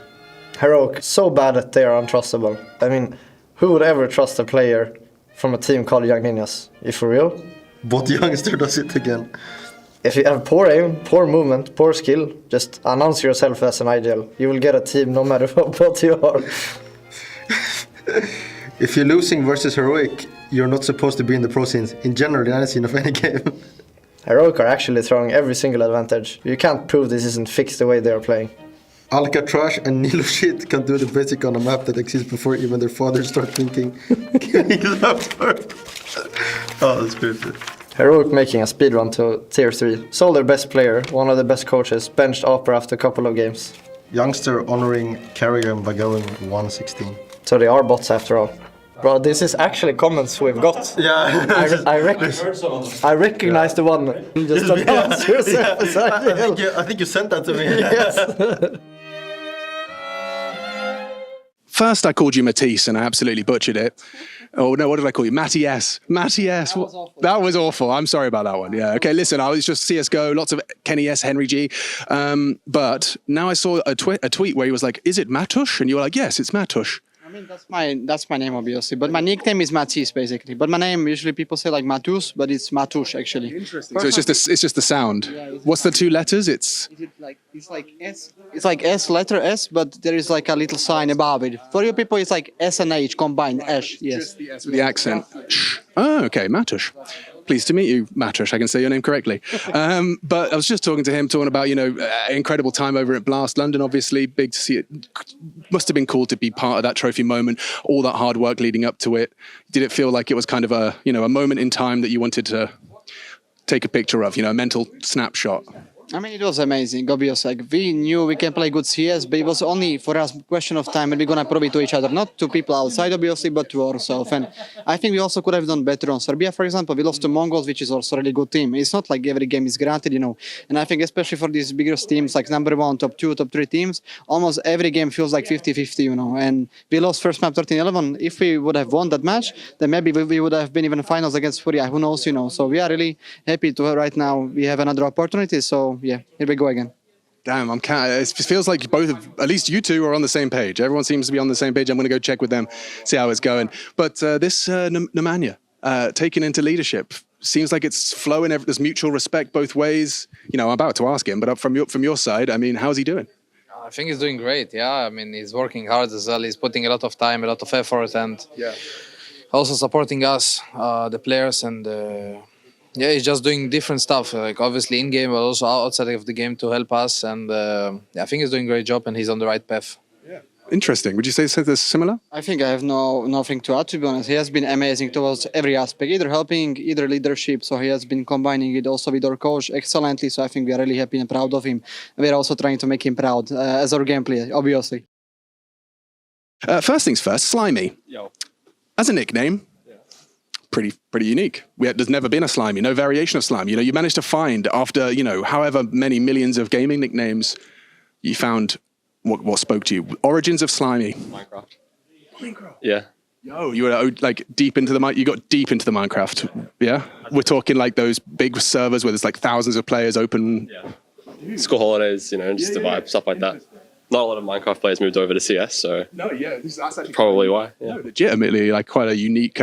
Heroic, so bad that they are untrustable. I mean, who would ever trust a player from a team called Young Ninjas? You for real? But Youngster does it again. If you have poor aim, poor movement, poor skill, just announce yourself as an ideal. You will get a team no matter what you are. If you're losing versus Heroic, you're not supposed to be in the pro scenes. In general, in any scene of any game. Heroic are actually throwing every single advantage. You can't prove this isn't fixed the way they are playing. Alcatraz and Nilo shit can do the basic on a map that exists before even their fathers start thinking. Oh, that's perfect. Heroic making a speedrun to Tier 3. Sold their best player, one of the best coaches, benched Opera after a couple of games. Youngster honoring Carrigan by going 116. So they are bots after all. Bro, this is actually comments we've got. Yeah. I recognize the one. Just announce yourself as ideal. I think you sent that to me. Yes. First, I called you Matisse, and I absolutely butchered it. Oh, no, what did I call you? Matty S. Matty S. That was awful. I'm sorry about that one. Yeah, okay, listen, I was just CSGO, lots of Kenny S, Henry G. But now I saw a tweet where he was like, is it Matush? And you were like, yes, it's Matush. I mean, that's my name, obviously. But my nickname is Matisse, basically. But my name, usually people say like Matus, but it's Matush, actually. Interesting. So it's just the sound. Yeah, what's the 2 letters? It's like S. It's like S, letter S, but there is like a little sign above it. For you people, it's like S and H combined. Ash, yes. Just the S with the accent. Oh, okay, Matush. Pleased to meet you, Matush. I can say your name correctly. But I was just talking to him, talking about, incredible time over at Blast London, obviously. Big to see it. Must have been cool to be part of that trophy moment, all that hard work leading up to it. Did it feel like it was kind of a moment in time that you wanted to take a picture of, a mental snapshot? I mean, it was amazing, obviously. Like, we knew we can play good CS, but it was only for us a question of time and we're going to prove it to each other. Not to people outside, obviously, but to ourselves. And I think we also could have done better on Serbia, for example. We lost to Mongols, which is also a really good team. It's not like every game is granted, And I think especially for these bigger teams, like number 1, top 2, top 3 teams, almost every game feels like 50-50, And we lost first map 13-11. If we would have won that match, then maybe we would have been even in finals against Furia. Who knows, So we are really happy to right now. We have another opportunity, so yeah, here we go again. Damn, it feels like at least you two are on the same page. Everyone seems to be on the same page. I'm going to go check with them, see how it's going. But this Nemanja, taken into leadership, seems like it's flowing. There's mutual respect both ways. I'm about to ask him, but from your side, I mean, how's he doing? I think he's doing great, yeah. I mean, he's working hard as well. He's putting a lot of time, a lot of effort, and also supporting us, the players, and yeah, he's just doing different stuff, like obviously in-game, but also outside of the game to help us. And I think he's doing a great job, and he's on the right path. Interesting. Would you say something similar? I think I have nothing to add, to be honest. He has been amazing towards every aspect, either helping, either leadership. So he has been combining it also with our coach excellently. So I think we are really happy and proud of him. We are also trying to make him proud as our gameplay, obviously. First things first, Slimy. Yo. As a nickname, pretty unique. There's never been a Slimy, no variation of Slimy. You know, you managed to find, after, you know, however many millions of gaming nicknames, you found what spoke to you. Origins of Slimy. Minecraft. Yeah. Yo, you were like deep into you got deep into the Minecraft. Yeah? We're talking like those big servers where there's like thousands of players open. Yeah. School holidays, you know, just the vibe, stuff like that. Not a lot of Minecraft players moved over to CS, so no, yeah, that's actually probably why. Yeah. No, legitimately, like quite a unique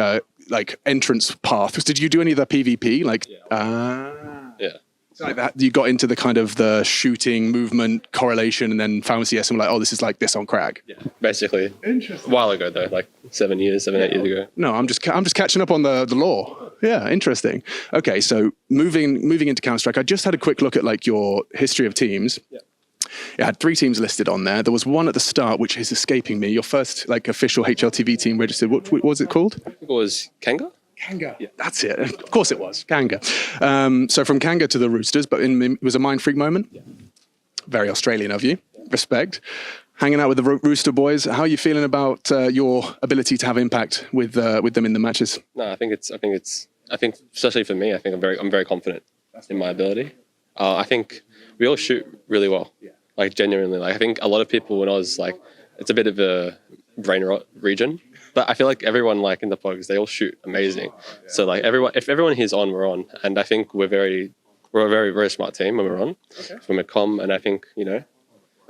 like entrance path. Did you do any of the PvP? Like, yeah. So like that, you got into the kind of the shooting movement correlation, and then found CS and were like, oh, this is like this on crack. Yeah, basically. Interesting. A while ago though, like 8 years ago. No, I'm just catching up on the lore. Yeah, interesting. Okay, so moving into Counter-Strike, I just had a quick look at like your history of teams. Yeah. It had 3 teams listed on there. There was one at the start, which is escaping me. Your first like official HLTV team registered. What was it called? I think it was Kanga. Kanga. Yeah, that's it. Of course it was Kanga. So from Kanga to the Roosters, but it was a mind freak moment. Yeah. Very Australian of you. Yeah. Respect. Hanging out with the Rooster boys. How are you feeling about your ability to have impact with them in the matches? No, I think especially for me, I think I'm very confident in my ability. I think we all shoot really well. Yeah. Like genuinely, like I think a lot of people, when I was like, it's a bit of a brain rot region, but I feel like everyone like in the pogs, they all shoot amazing. So like if everyone here's on, we're on, and I think we're a very very smart team when we're on from a comm, and I think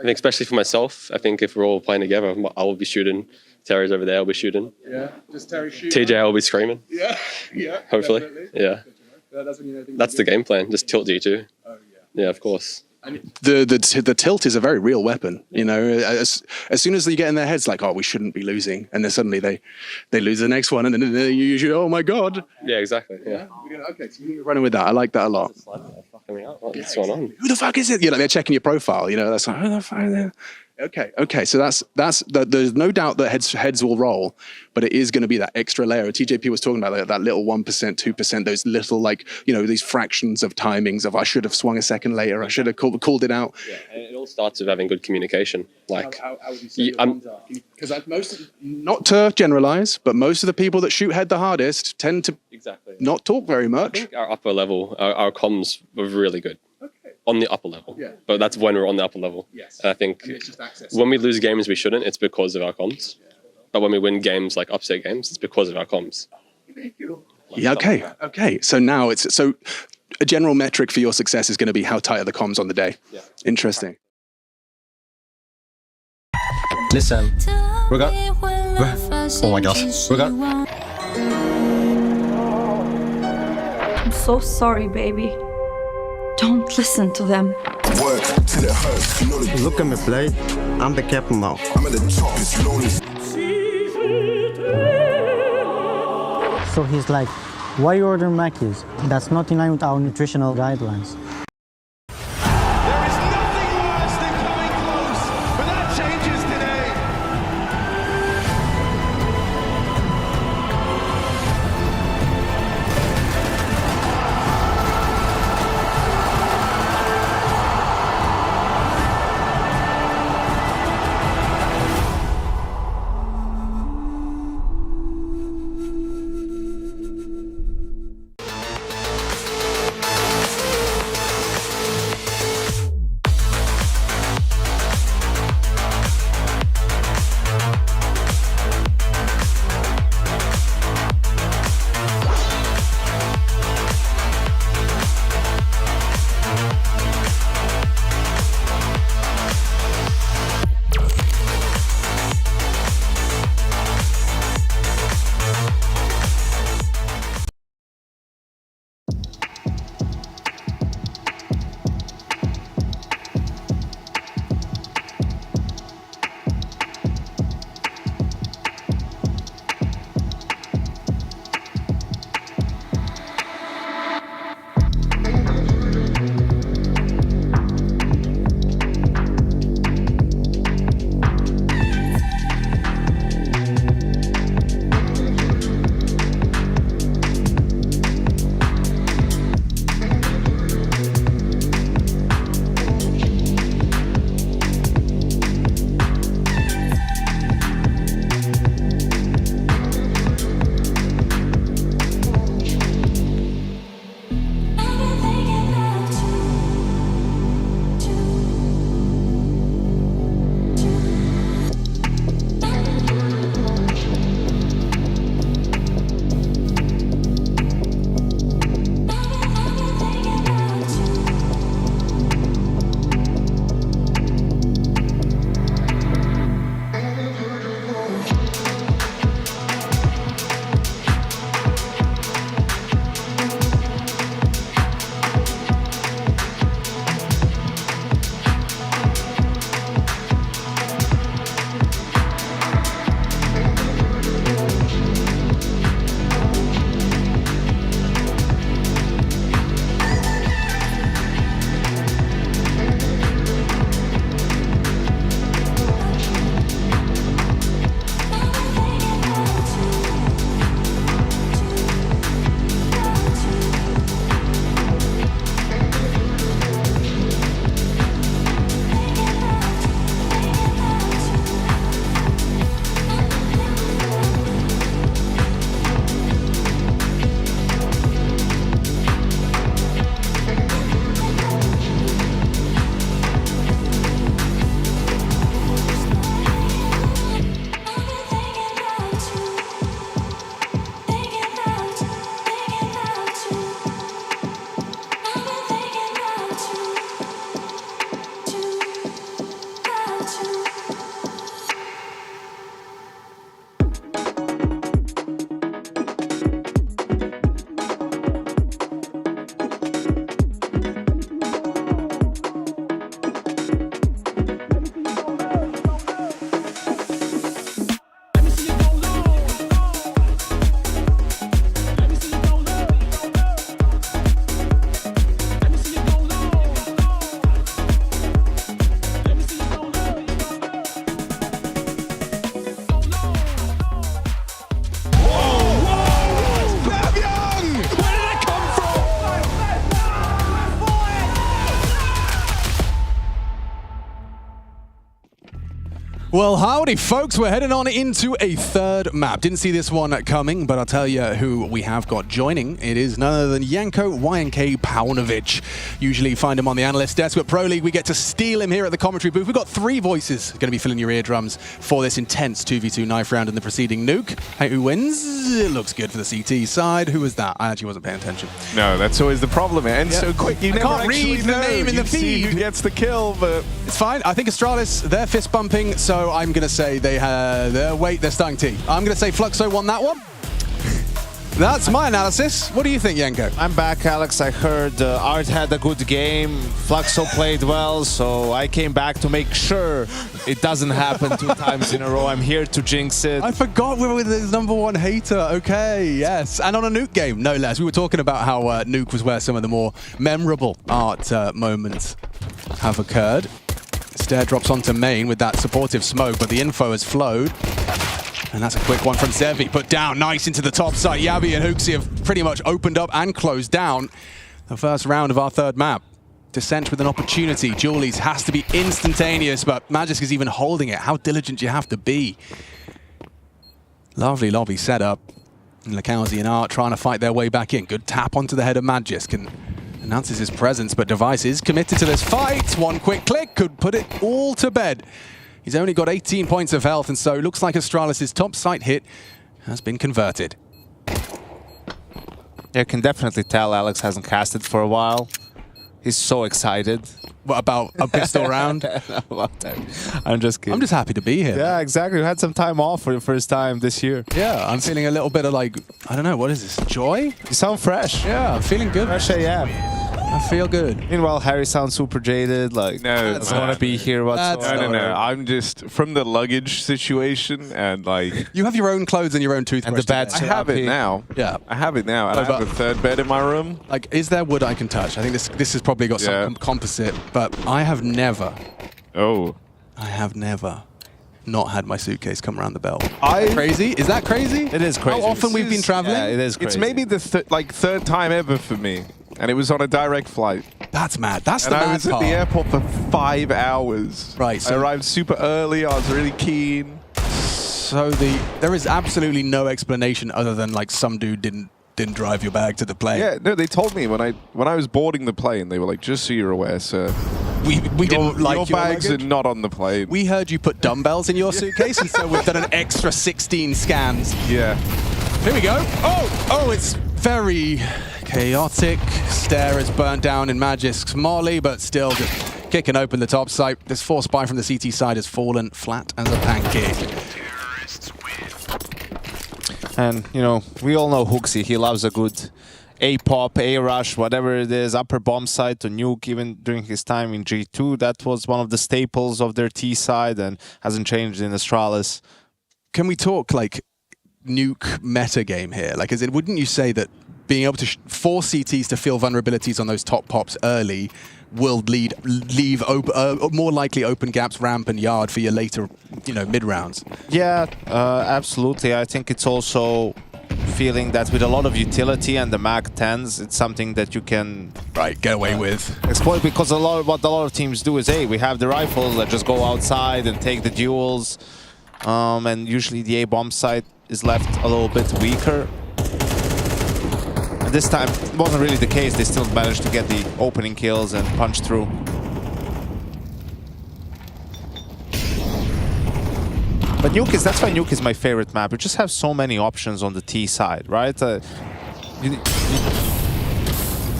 especially for myself, I think if we're all playing together, I will be shooting. Terry's over there, I'll be shooting. Yeah, just Terry shooting. TJ will be screaming. Yeah. Hopefully, definitely. Yeah. That's the game plan. Just tilt G2. Oh yeah. Yeah, of course. The tilt is a very real weapon, you know. As soon as you get in their heads, like, oh, we shouldn't be losing, and then suddenly they lose the next one, and then you usually, oh my god. Yeah, exactly. Yeah. Okay, so you're running with that. I like that a lot. What's going on? Who the fuck is it? You know, they're checking your profile. You know, that's like, who the fuck is it? Okay. So that's there's no doubt that heads will roll, but it is going to be that extra layer. TJP was talking about that little 1%, 2%, those little like, you know, these fractions of timings of I should have swung a second later, I should have called it out. Yeah, and it all starts with having good communication. Like, how would you say because not to generalize, but most of the people that shoot head the hardest tend to not talk very much. I think our upper level, our comms were really good. On the upper level, but that's when we're on the upper level. Yes. And I think when we lose games we shouldn't, it's because of our comms. But when we win games like upset games, it's because of our comms. Yeah. Okay. So now so a general metric for your success is going to be how tight are the comms on the day. Yeah. Interesting. Listen, oh my gosh, I'm so sorry, baby. Don't listen to them. Work till it hurts. Look at me play. I'm the captain now. I'm at the top, it's lonely. So he's like, why you order Mackies? That's not in line with our nutritional guidelines. Well, howdy, folks. We're heading on into a third map. Didn't see this one coming, but I'll tell you who we have got joining. It is none other than Janko YNK Paunovic. Usually find him on the analyst desk, but Pro League, we get to steal him here at the commentary booth. We've got 3 voices going to be filling your eardrums for this intense 2v2 knife round in the preceding nuke. Hey, who wins? It looks good for the CT side. Who was that? I actually wasn't paying attention. No, that's always the problem. It ends so quick. You I never can't read the name in the feed. Who gets the kill, but it's fine. I think Astralis, they're fist bumping, so I'm going to say they had they're starting T. I'm going to say Fluxo won that one. That's my analysis. What do you think, Janko? I'm back, Alex. I heard Art had a good game. Fluxo played well, so I came back to make sure it doesn't happen 2 times in a row. I'm here to jinx it. I forgot we were with his #1 hater. Okay, yes. And on a nuke game, no less. We were talking about how nuke was where some of the more memorable Art moments have occurred. Stair drops onto main with that supportive smoke, but the info has flowed. And that's a quick one from Zevi. Put down, nice into the top side. Yabi and Hooksy have pretty much opened up and closed down the first round of our third map. Descent with an opportunity. Julie's has to be instantaneous, but Magisk is even holding it. How diligent do you have to be? Lovely lobby setup. And Lakowski and Art trying to fight their way back in. Good tap onto the head of Magisk and announces his presence, but Device is committed to this fight. One quick click could put it all to bed. He's only got 18 points of health, and so it looks like Astralis' top site hit has been converted. You can definitely tell Alex hasn't casted for a while. He's so excited. What about a pistol round? I'm just kidding. I'm just happy to be here. Yeah, exactly. We had some time off for the first time this year. Yeah, I'm feeling a little bit of like, I don't know, what is this, joy? You sound fresh. Yeah, I'm feeling good. Fresh AF. I feel good. Meanwhile, Harry sounds super jaded. Like, no, doesn't want to be here whatsoever. No. I'm just from the luggage situation, and like you have your own clothes and your own toothbrush. And the bad. I have it now. Yeah, I have it now, and I have a third bed in my room. Like, is there wood I can touch? I think this has probably got some composite, but I have never. Oh. I have never not had my suitcase come around the belt. I crazy? Is that crazy? It is crazy. How often we've been traveling? Yeah, it is crazy. It's maybe the third time ever for me, and it was on a direct flight. That's mad. That's the mad mad I was part. at the airport for 5 hours. Right. So I arrived super early. I was really keen. So there is absolutely no explanation other than like some dude didn't drive your bag to the plane. Yeah, no, they told me when I was boarding the plane, they were like, just so you're aware, sir. We didn't like your bags luggage. are not on the plane. We heard you put dumbbells in your suitcase, and so we've done an extra 16 scans. Yeah. Here we go. Oh, it's very chaotic. Stair is burnt down in Magisk's molly, but still just kicking open the top site. This force buy from the CT side has fallen flat as a pancake. And, you know, we all know Hooksy. He loves a good A-pop, A-rush, whatever it is, upper bomb side to nuke. Even during his time in G2, that was one of the staples of their T side and hasn't changed in Astralis. Can we talk, like, nuke meta game here? Like, wouldn't you say that being able to force CTs to feel vulnerabilities on those top pops early will leave more likely open gaps, ramp and yard for your later, mid rounds? Yeah, absolutely. I think it's also feeling that with a lot of utility and the Mag 10s, it's something that you can get away with. Exploit, because what a lot of teams do is, hey, we have the rifles, let's just go outside and take the duels. And usually the A-bomb side is left a little bit weaker. And this time it wasn't really the case. They still managed to get the opening kills and punch through. But that's why Nuke is my favorite map. You just have so many options on the T side, right? You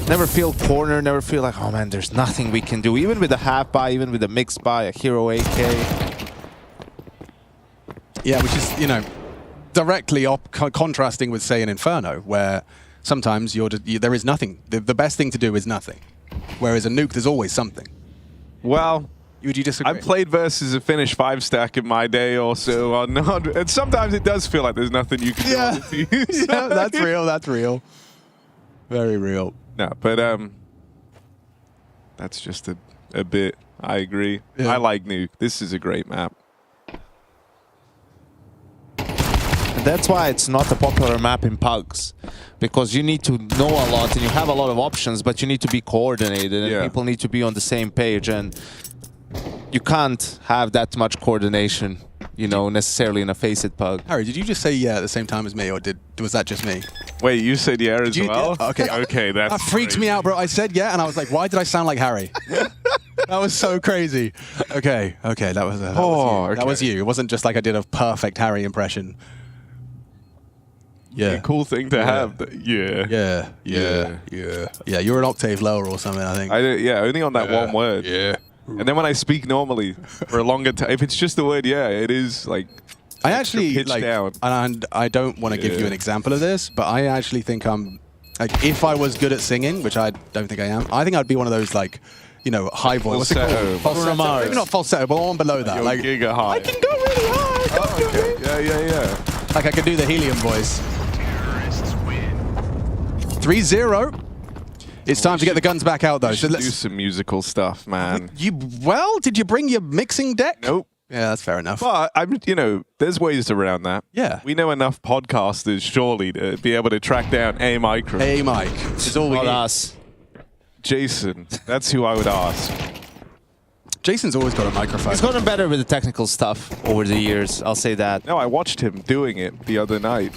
never feel cornered, never feel like, oh man, there's nothing we can do. Even with a half buy, even with a mixed buy, a hero AK. Yeah, which is, directly contrasting with, say, an Inferno, where sometimes there is nothing. The best thing to do is nothing. Whereas a nuke, there's always something. Well, would you disagree? I played versus a Finnish 5-stack in my day or so, and sometimes it does feel like there's nothing you can do on the team. Yeah, that's real. That's real. Very real. No, but that's just a bit. I agree. Yeah. I like nuke. This is a great map. And that's why it's not a popular map in PUGs, because you need to know a lot and you have a lot of options, but you need to be coordinated and people need to be on the same page. And you can't have that much coordination, you know, necessarily in a face-it pug. Harry, did you just say yeah at the same time as me, or was that just me? Wait, you said yeah as well? Yeah. Okay. Okay, that's that freaked me out, bro. I said yeah, and I was like, why did I sound like Harry? That was so crazy. Okay, that was you. Okay. That was you. It wasn't just like I did a perfect Harry impression. Yeah. A cool thing to have. Yeah. Yeah, you're an octave lower or something, I think. Yeah, only on that one word. Yeah. And then when I speak normally for a longer time, if it's just the word yeah, it is like I actually pitch like, down. and I don't want to give you an example of this, but I actually think I'm like, if I was good at singing, which I don't think I am, I think I'd be one of those like, you know, high voice. What's it called? Falsetto. Maybe not falsetto, but one below that. You're like giga high. I can go really high. Oh, okay. Yeah. Like I can do the helium voice. 3-0. It's time to get the guns back out, though. So let's do some musical stuff, man. Did you bring your mixing deck? Nope. Yeah, that's fair enough. But you know, there's ways around that. Yeah. We know enough podcasters, surely, to be able to track down a micro. A mic. It's all we need. Us. Jason, that's who I would ask. Jason's always got a microphone. He's gotten better with the technical stuff over the years. I'll say that. No, I watched him doing it the other night.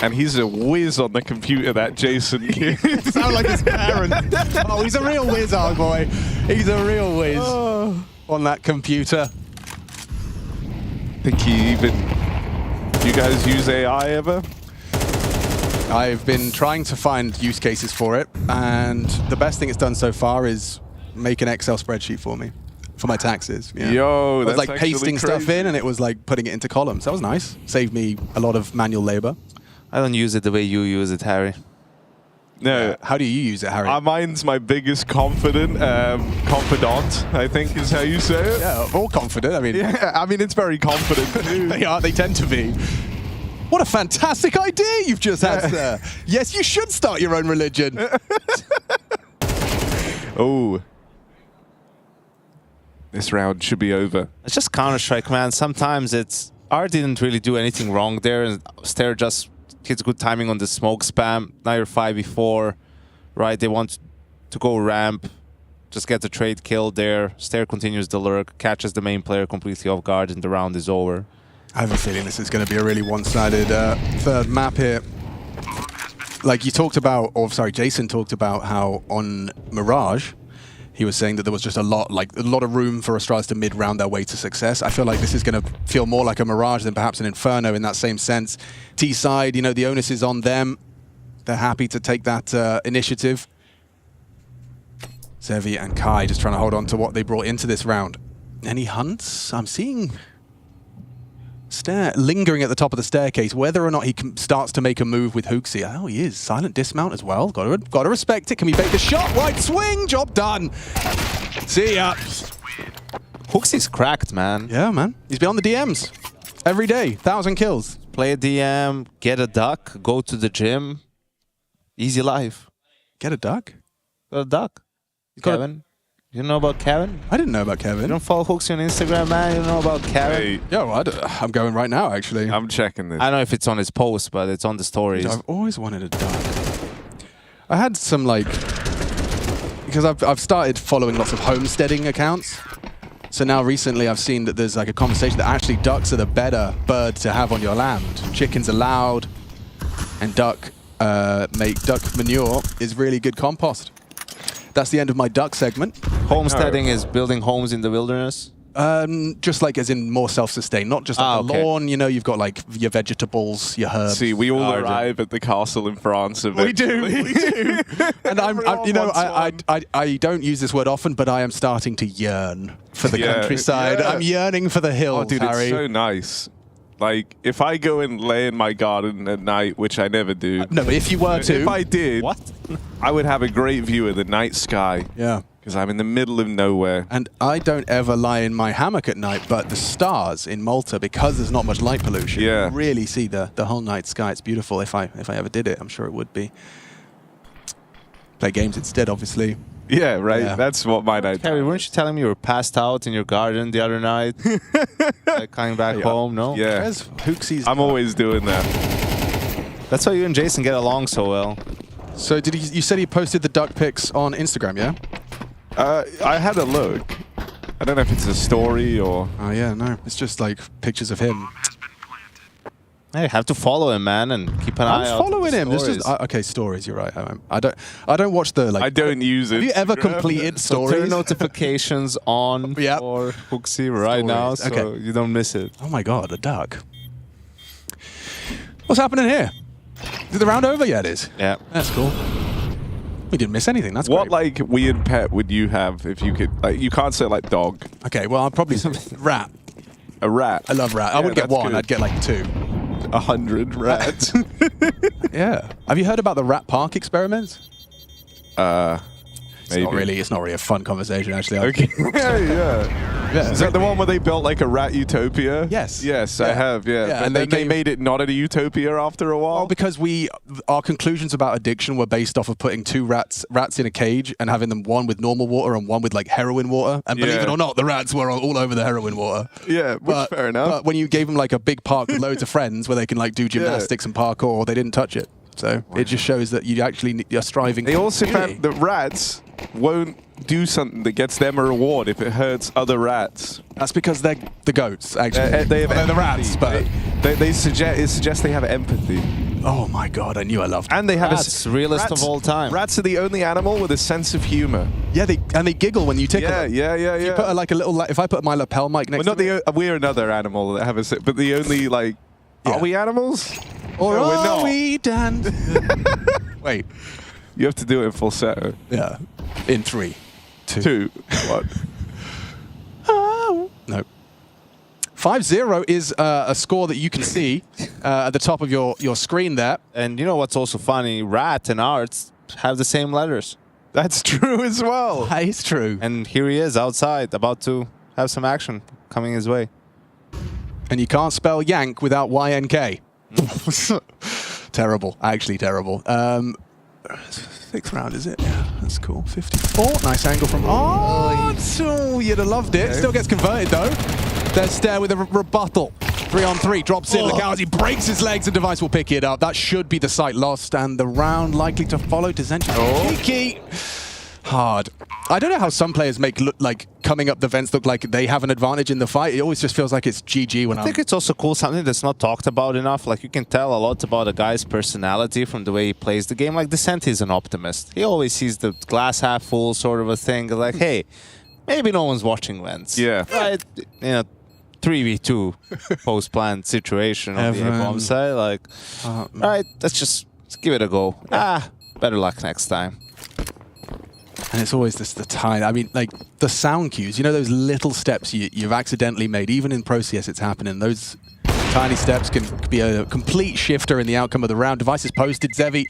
And he's a whiz on the computer, that Jason kid. Sound like his parent. Oh, he's a real whiz, our boy. He's a real whiz on that computer. Think he even... Do you guys use AI ever? I've been trying to find use cases for it, and the best thing it's done so far is make an Excel spreadsheet for me. For my taxes. Yeah. Yo, that's like pasting stuff in, and it was like putting it into columns. That was nice. Saved me a lot of manual labor. I don't use it the way you use it, Harry. No. How do you use it, Harry? Mine's my biggest confidant, I think is how you say it. Yeah, all confident. I mean, yeah, I mean, it's very confident too. They tend to be. What a fantastic idea you've just had there. Yes, you should start your own religion. Oh. This round should be over. It's just Counter-Strike, man. Sometimes it's... R didn't really do anything wrong there, and Stair just hits good timing on the smoke spam. Now you're 5v4, right? They want to go ramp, just get the trade kill there. Stair continues the lurk, catches the main player completely off guard, and the round is over. I have a feeling this is going to be a really one-sided third map here. Like you talked about, or sorry, Jason talked about how on Mirage, he was saying that there was just a lot of room for Astralis to mid-round their way to success. I feel like this is going to feel more like a Mirage than perhaps an Inferno in that same sense. T-side, you know, the onus is on them. They're happy to take that initiative. Zevi and Kai just trying to hold on to what they brought into this round. Any hunts? I'm seeing Stair lingering at the top of the staircase. Whether or not he starts to make a move with Hooksy. Oh, he is. Silent dismount as well. Got to respect it. Can we bait the shot? Right swing. Job done. See ya. Hooksy's cracked, man. Yeah, man. He's been on the DMs every day. 1,000 kills. Play a DM, get a duck, go to the gym. Easy life. Get a duck? Got a duck. Kevin. You know about Kevin? I didn't know about Kevin. You don't follow Hooksy on Instagram, man? You don't know about Kevin? Hey. Yo, I'm going right now, actually. I'm checking this. I don't know if it's on his post, but it's on the stories. I've always wanted a duck. I had some, like... Because I've started following lots of homesteading accounts. So now recently I've seen that there's like a conversation that actually ducks are the better bird to have on your land. Chickens allowed, and duck manure is really good compost. That's the end of my duck segment. Homesteading is building homes in the wilderness? Just like as in more self-sustained, not just like a lawn, you know, you've got like your vegetables, your herbs. See, we all arrive at the castle in France eventually. We do. And I don't use this word often, but I am starting to yearn for the countryside. Yeah. I'm yearning for the hills, dude, Harry. It's so nice. Like, if I go and lay in my garden at night, which I never do. No, but if you were to. If I did, I would have a great view of the night sky. Yeah. Because I'm in the middle of nowhere. And I don't ever lie in my hammock at night, but the stars in Malta, because there's not much light pollution, you really see the whole night sky. It's beautiful. If I ever did it, I'm sure it would be. Play games instead, obviously. Yeah, right. Yeah. That's what my night. Harry, weren't you telling me you were passed out in your garden the other night? Like coming back home, no? Yeah. Hooksy's I'm always doing that. That's why you and Jason get along so well. So you said he posted the duck pics on Instagram, yeah? I had a look. I don't know if it's a story or... Oh yeah, no. It's just like pictures of him. Hey, you have to follow him, man, and keep an eye out. I'm following him. It's Stories. just, okay, stories. You're right. I don't watch the like. I don't use it. Have you ever completed stories? Turn notifications on for Hooksy right now, so you don't miss it. Oh my god, a duck. What's happening here? Is the round over yet? It is. Yeah. That's cool. We didn't miss anything. That's what great. like weird pet would you have if you could? Like, you can't say like dog. Okay, well, I'd probably say rat. A rat. I love rat. I wouldn't get one. Good. I'd get like 2. 100 rats. Yeah. Have you heard about the rat park experiments? Maybe. It's not really a fun conversation, actually. Okay. yeah. Is that the one where they built like a rat utopia? Yes. Yes, I have. Yeah. Yeah, And then they made it not a utopia after a while. Well, because our conclusions about addiction were based off of putting 2 rats in a cage and having them one with normal water and one with like heroin water. And believe it or not, the rats were all over the heroin water. Yeah, which fair enough. But when you gave them like a big park with loads of friends where they can like do gymnastics and parkour, they didn't touch it. So it just shows that you're striving. They also found that rats won't do something that gets them a reward if it hurts other rats. That's because they're the goats, actually. They're the rats, but it suggests they have empathy. Oh my god, I knew I loved it. And they have Rats, realest of all time. Rats are the only animal with a sense of humor. Yeah, they giggle when you tickle them. Yeah. If you put like a little, if I put my lapel mic next to it. We're another animal that have but the only like, are we animals? Or no, we're are not. we done? Wait. You have to do it in falsetto. Yeah. In 3, 2, 1. Oh. No. 5-0 is a score that you can see at the top of your screen there. And you know what's also funny? Rat and Arts have the same letters. That's true as well. That is true. And here he is outside, about to have some action coming his way. And you can't spell yank without YNK. Terrible. Actually terrible. 6th round, is it? Yeah, that's cool. 54. Nice angle from... Oh, you'd have loved it. Still gets converted, though. There's Stair with a rebuttal. 3-on-3. Drops in. Look out as he breaks his legs and Device will pick it up. That should be the site lost. And the round likely to follow to Zenchi. Kiki. Hard. I don't know how some players make look like coming up the vents look like they have an advantage in the fight. It always just feels like it's GG when I think it's also cool, something that's not talked about enough. Like, you can tell a lot about a guy's personality from the way he plays the game. Like, Descent is an optimist. He always sees the glass half full sort of a thing. Like, hey, maybe no one's watching vents. Yeah. Right? 3v2 post-planned situation on the A-bomb side. Like, right, let's give it a go. Better luck next time. And it's always the time. I mean, like, the sound cues, you know, those little steps you've accidentally made, even in Pro CS it's happening. Those tiny steps can be a complete shifter in the outcome of the round. Device is posted. Zevi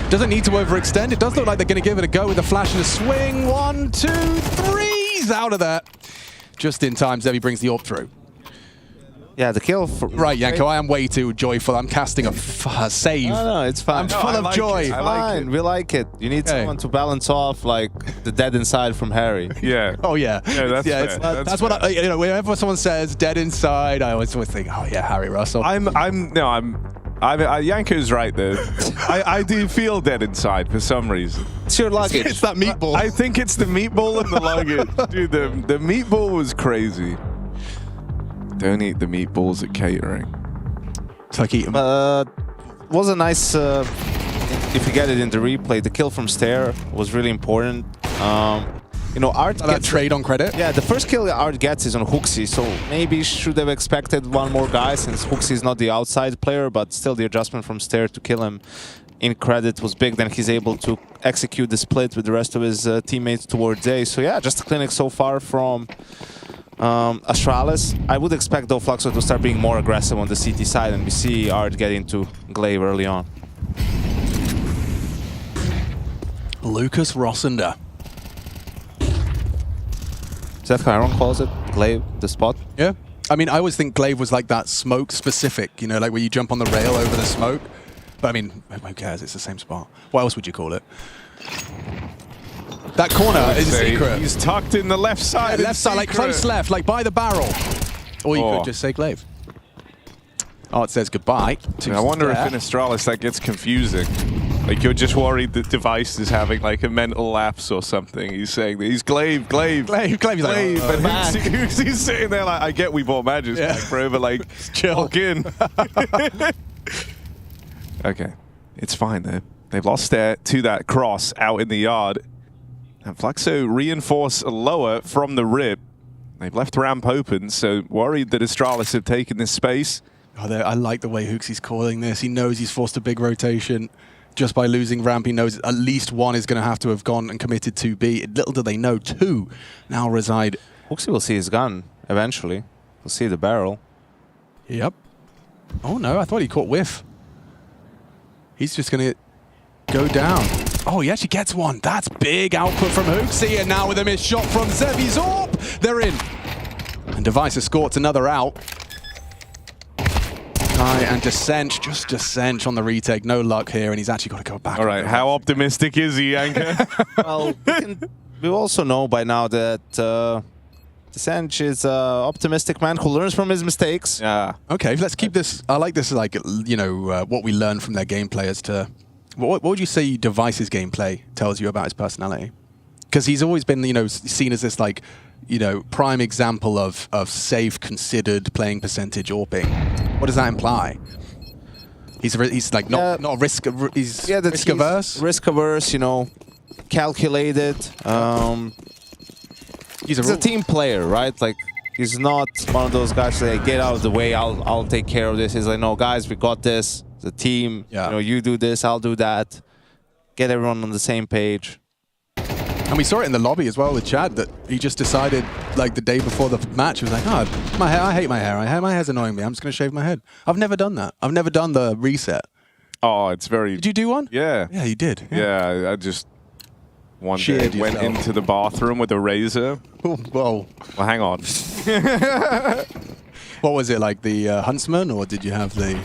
doesn't need to overextend. It does look like they're going to give it a go with a flash and a swing. 1, 2, 3. He's out of that. Just in time, Zevi brings the AWP through. Yeah, the kill. Right, Yanko, I am way too joyful. I'm casting a save. No, it's fine. I'm full of joy. Fine, we like it. You need someone to balance off, like, the dead inside from Harry. Yeah. Oh, yeah. No, that's fair. That's what I, you know, whenever someone says dead inside, I always think, oh, yeah, Harry Russell. Yanko's right there. I do feel dead inside for some reason. It's your luggage. It's that meatball. I think it's the meatball and the luggage. Dude, the meatball was crazy. Don't eat the meatballs at catering. It's like eating. Was a nice, if you get it in the replay, the kill from Stair was really important. You know, Art gets that trade on credit. Yeah, the first kill Art gets is on Hooksy, so maybe should have expected one more guy since Hooksy is not the outside player, but still the adjustment from Stair to kill him in credit was big. Then he's able to execute the split with the rest of his teammates towards A. So yeah, just a clinic so far from Astralis. I would expect though Fluxo to start being more aggressive on the CT side, and we see Art get into Glaive early on. Lucas Rossender. Is that how everyone calls it? Glaive, the spot? Yeah. I mean, I always think Glaive was like that smoke specific, you know, like where you jump on the rail over the smoke. But I mean, who cares? It's the same spot. What else would you call it? That corner is a secret. He's tucked in the left side. Yeah, left side, like close left, like by the barrel. Or you could just say Glaive. Oh, it says goodbye. I wonder if in Astralis that gets confusing. Like, you're just worried that Device is having like a mental lapse or something. He's saying that he's glaive. Glaive. He's like, But Hooksy's sitting there like, I get we bought Magic's back, bro, but like, chill in. Okay, it's fine though. They've lost there to that cross out in the yard. And Fluxo reinforce lower from the rip. They've left ramp open, so worried that Astralis have taken this space. Oh, I like the way Hooksy's calling this. He knows he's forced a big rotation. Just by losing ramp, he knows at least one is going to have gone and committed to B. Little do they know, two now reside. Hooksy will see his gun eventually. We'll see the barrel. Yep. Oh no, I thought he caught whiff. He's just going to go down. Oh, he actually gets one. That's big output from Hooksy, and now with a missed shot from Zevi's Orb, they're in. And Device escorts another out. Kai and Descent, just Descent on the retake. No luck here, and he's actually got to go back. All right, how optimistic is he, Anka? Well, we also know by now that Descent is an optimistic man who learns from his mistakes. Yeah. Okay, let's keep this. I like this, like, you know, what we learn from their gameplay as to... What would you say Device's gameplay tells you about his personality? Because he's always been, you know, seen as this, like, you know, prime example of safe, considered playing percentage AWPing. What does that imply? He's like not risk. He's risk averse. Risk averse, you know, calculated. He's a team player, right? Like, he's not one of those guys that get out of the way. I'll take care of this. He's like, no, guys, we got this. The team. Yeah. You know, you do this, I'll do that. Get everyone on the same page. And we saw it in the lobby as well with Chad, that he just decided, like the day before the match, he was like, oh, my hair, I hate my hair. My hair's annoying me. I'm just going to shave my head. I've never done that. I've never done the reset. Oh, it's very... Did you do one? Yeah. Yeah, you did. Yeah, I just one day went into the bathroom with a razor. Whoa. Well, hang on. What was it, like the Huntsman, or did you have the...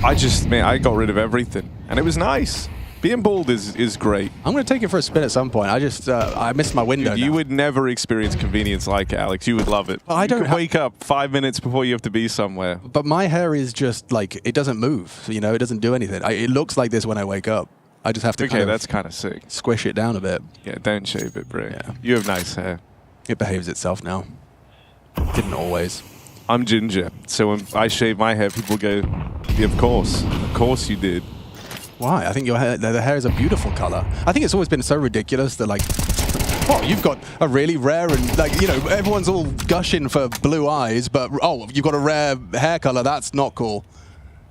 I got rid of everything, and it was nice. Being bald is great. I'm going to take it for a spin at some point. I missed my window. Dude, you would never experience convenience like it, Alex. You would love it. Well, I don't wake up 5 minutes before you have to be somewhere. But my hair is just like, it doesn't move. So, you know, it doesn't do anything. It looks like this when I wake up. I just have to that's kind of sick. Squish it down a bit. Yeah, don't shave it, bro. Yeah. You have nice hair. It behaves itself now. Didn't always. I'm ginger, so when I shave my hair, people go, yeah, of course you did. Why? I think your hair, the hair is a beautiful color. I think it's always been so ridiculous that, like, oh, you've got a really rare and, like, you know, everyone's all gushing for blue eyes, but, oh, you've got a rare hair color. That's not cool.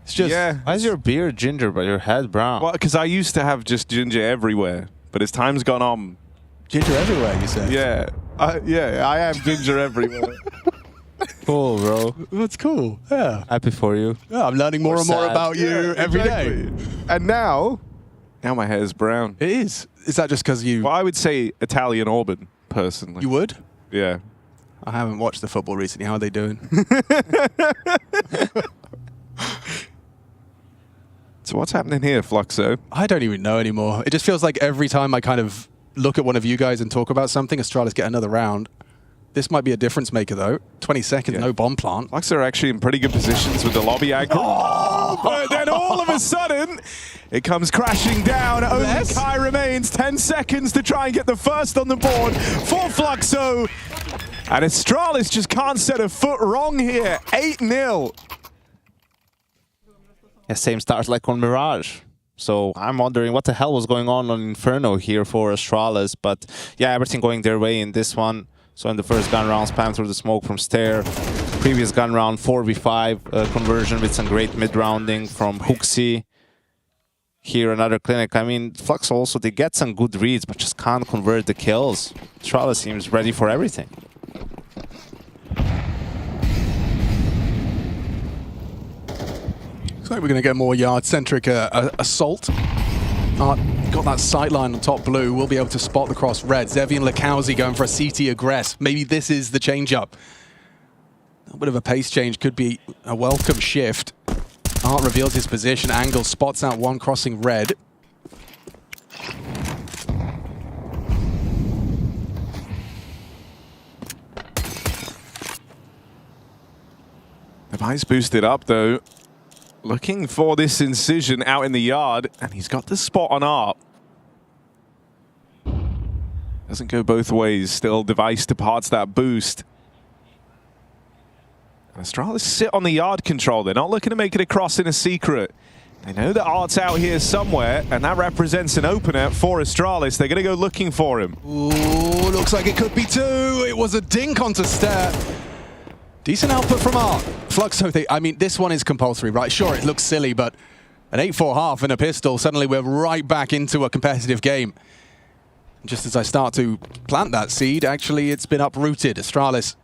It's just... Yeah. Why is your beard ginger but your head brown? Well, because I used to have just ginger everywhere, but as time's gone on... Ginger everywhere, you say? Yeah. I am ginger everywhere. Cool, bro. That's cool. Yeah. Happy for you. Yeah, I'm learning more and more about you every day. And now my hair is brown. It is. Is that just because you... Well, I would say Italian Orban, personally. You would? Yeah. I haven't watched the football recently. How are they doing? So what's happening here, Fluxo? I don't even know anymore. It just feels like every time I kind of look at one of you guys and talk about something, Astralis get another round. This might be a difference maker, though. 20 seconds, no bomb plant. Fluxo are actually in pretty good positions with the lobby aggro. Oh, but then all of a sudden, it comes crashing down. Only Kai remains. 10 seconds to try and get the first on the board for Fluxo. And Astralis just can't set a foot wrong here. 8-0. Yeah, same start like on Mirage. So I'm wondering what the hell was going on Inferno here for Astralis. But yeah, everything going their way in this one. So in the first gun round, spam through the smoke from Stair. Previous gun round, 4v5 conversion with some great mid-rounding from Hooksy. Here another clinic. I mean, Flux also, they get some good reads, but just can't convert the kills. Astralis seems ready for everything. Looks like we're going to get more yard-centric assault. Got that sightline on top blue. We'll be able to spot the cross red. Zevi and Lakowski going for a CT aggress. Maybe this is the change-up. A bit of a pace change could be a welcome shift. Art reveals his position. Angle spots out one crossing red. The vice boosted up, though. Looking for this incision out in the yard, and he's got the spot on ARP. Doesn't go both ways, still Device departs that boost. And Astralis sit on the yard control. They're not looking to make it across in a secret. They know that Art's out here somewhere, and that represents an opener for Astralis. They're going to go looking for him. Ooh, looks like it could be two. It was a dink onto Stair. Decent output from Art. Fluxo, I mean, this one is compulsory, right? Sure, it looks silly, but an 8-4 half and a pistol, suddenly we're right back into a competitive game. Just as I start to plant that seed, actually it's been uprooted. Astralis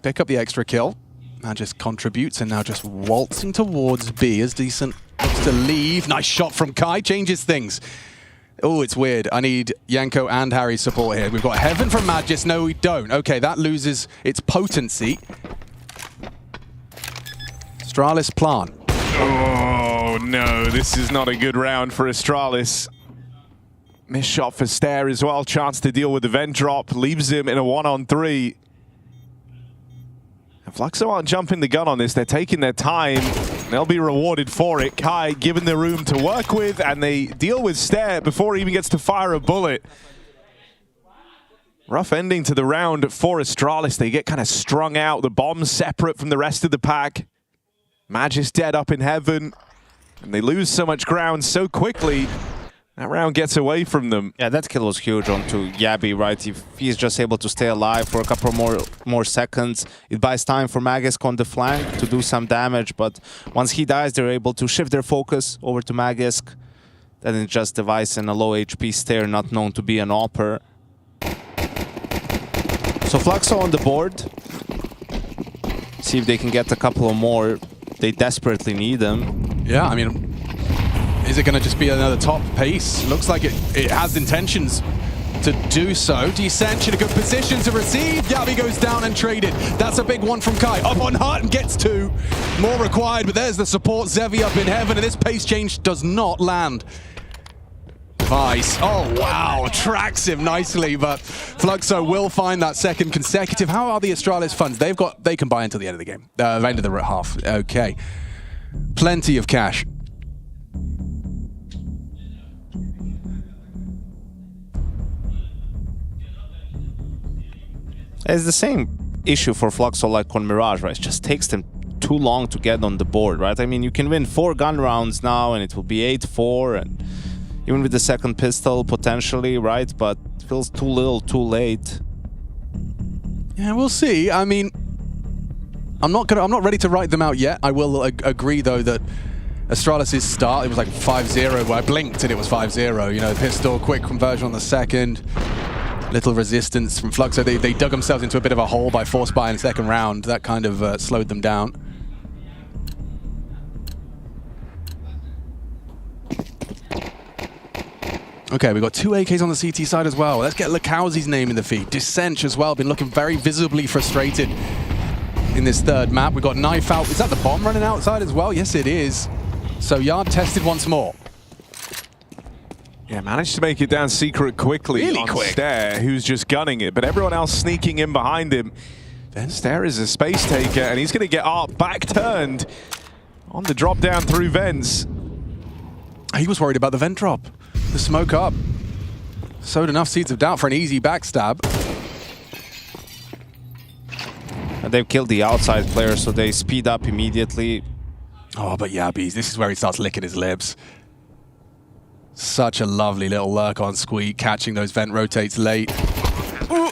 pick up the extra kill. Now just contributes and now just waltzing towards B as Decent looks to leave. Nice shot from Kai, changes things. Oh, it's weird. I need Yanko and Harry's support here. We've got Heaven from Magis. No, we don't. Okay, that loses its potency. Astralis plant. Oh no, this is not a good round for Astralis. Missed shot for Stair as well. Chance to deal with the vent drop. Leaves him in a 1-on-3. And Fluxo aren't jumping the gun on this. They're taking their time. They'll be rewarded for it. Kai given the room to work with, and they deal with Stair before he even gets to fire a bullet. Rough ending to the round for Astralis. They get kind of strung out. The bomb's separate from the rest of the pack. Magis dead up in Heaven. And they lose so much ground so quickly. That round gets away from them. Yeah, that kill was huge onto Yabi, right? If he's just able to stay alive for a couple more seconds, it buys time for Magisk on the flank to do some damage, but once he dies, they're able to shift their focus over to Magisk. Then it's just Device and a low HP Stair, not known to be an AWPer. So Fluxo on the board. See if they can get a couple more. They desperately need them. Yeah, I mean, is it going to just be another top pace? Looks like it has intentions to do so. Descent in a good position to receive. Yabi goes down and traded. That's a big one from Kai. Up on Hart and gets two. More required, but there's the support. Zevi up in Heaven, and this pace change does not land. Vice. Oh, wow. Tracks him nicely, but Fluxo will find that second consecutive. How are the Astralis funds? They can buy until the end of the game. End of the half. Okay. Plenty of cash. It's the same issue for Fluxo like on Mirage, right? It just takes them too long to get on the board, right? I mean, you can win 4 gun rounds now and it will be 8-4, and even with the second pistol potentially, right? But it feels too little, too late. Yeah, we'll see. I mean, I'm not ready to write them out yet. I will agree though that Astralis' start, it was like 5-0, where I blinked and it was 5-0. You know, pistol, quick conversion on the second. Little resistance from Fluxo. They dug themselves into a bit of a hole by force buy in the second round. That kind of slowed them down. Okay, we've got 2 AKs on the CT side as well. Let's get Lakowzi's name in the feed. Descent as well, been looking very visibly frustrated in this third map. We've got Knife out. Is that the bomb running outside as well? Yes, it is. So Yard tested once more. Yeah, managed to make it down secret quickly. Really on quick. Stair, who's just gunning it, but everyone else sneaking in behind him. Then Stair is a space taker, and he's going to get Art back turned on the drop down through vents. He was worried about the vent drop. The smoke up. Sowed enough seeds of doubt for an easy backstab. And they've killed the outside player, so they speed up immediately. Oh, but Yabi's, this is where he starts licking his lips. Such a lovely little lurk on Squeak, catching those vent rotates late. Ooh.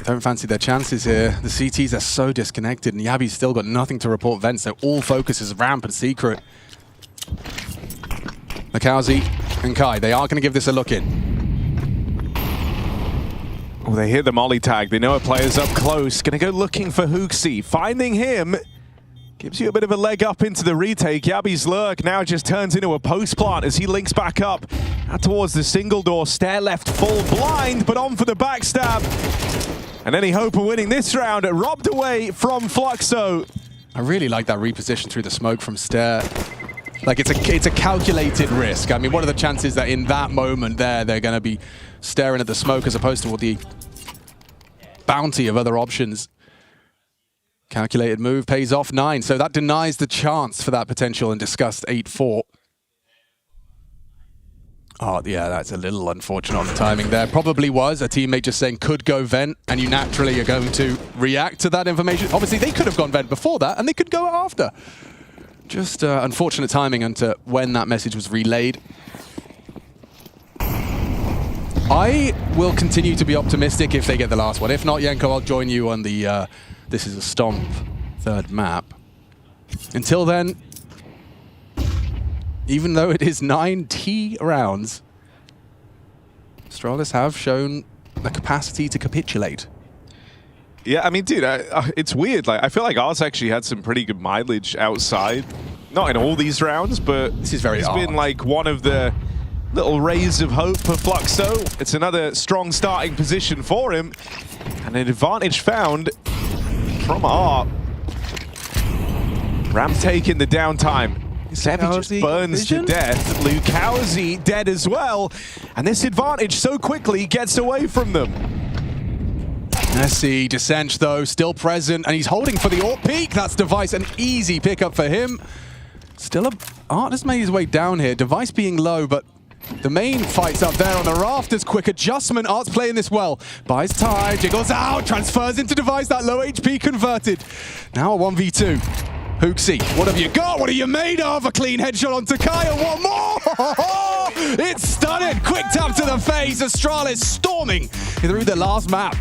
Don't fancy their chances here. The CTs are so disconnected, and Yabi's still got nothing to report vents, so all focus is ramp and secret. Lakowzi and Kai, they are going to give this a look in. Oh, they hear the molly tag. They know a player's up close. Going to go looking for Hooksy. Finding him gives you a bit of a leg up into the retake. Yabi's lurk now just turns into a post plant as he links back up out towards the single door. Stair left full blind, but on for the backstab. And any hope of winning this round robbed away from Fluxo. I really like that reposition through the smoke from Stair. Like, it's a calculated risk. I mean, what are the chances that in that moment there, they're going to be staring at the smoke as opposed to what the bounty of other options Calculated move pays off 9, so that denies the chance for that potential and discussed 8-4. Oh, yeah, that's a little unfortunate on the timing there. Probably was a teammate just saying could go vent, and you naturally are going to react to that information. Obviously, they could have gone vent before that, and they could go after. Just unfortunate timing into when that message was relayed. I will continue to be optimistic if they get the last one. If not, Yenko, I'll join you on the This Is a Stomp third map. Until then, even though it is 9 T rounds, Astralis have shown the capacity to capitulate. Yeah, I mean, dude, it's weird. Like, I feel like ours actually had some pretty good mileage outside. Not in all these rounds, but this is very it's been like one of the little rays of hope for Fluxo. It's another strong starting position for him. And an advantage found from Art. Ram taking the downtime. Sevi just burns to death. Lukowski dead as well. And this advantage so quickly gets away from them. Messi, Descent though, still present, and he's holding for the AWP peak. That's Device, an easy pickup for him. Still, Art has made his way down here. Device being low, but the main fight's up there on the rafters. Quick adjustment. Art's playing this well. Buys time, jiggles out, transfers into Device. That low HP converted. Now a 1v2. Hooksy, what have you got? What are you made of? A clean headshot onto Kai, and one more! It's stunning! Quick tap to the face. Astralis storming through the last map.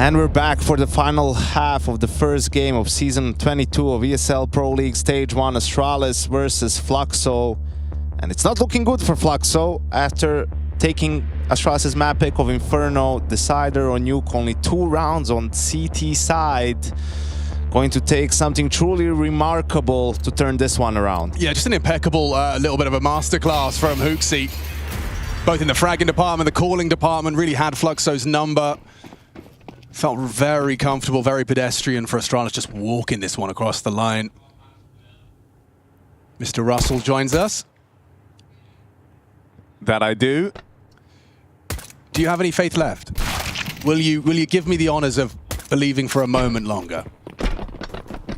And we're back for the final half of the first game of Season 22 of ESL Pro League Stage 1, Astralis versus Fluxo. And it's not looking good for Fluxo after taking Astralis' map pick of Inferno, Decider on Nuke, only 2 rounds on CT side. Going to take something truly remarkable to turn this one around. Yeah, just an impeccable little bit of a masterclass from Hooksy. Both in the fragging department, the calling department, really had Fluxo's number. Felt very comfortable, very pedestrian for Astralis just walking this one across the line. Mr. Russell joins us. That I do. Do you have any faith left? Will you give me the honors of believing for a moment longer?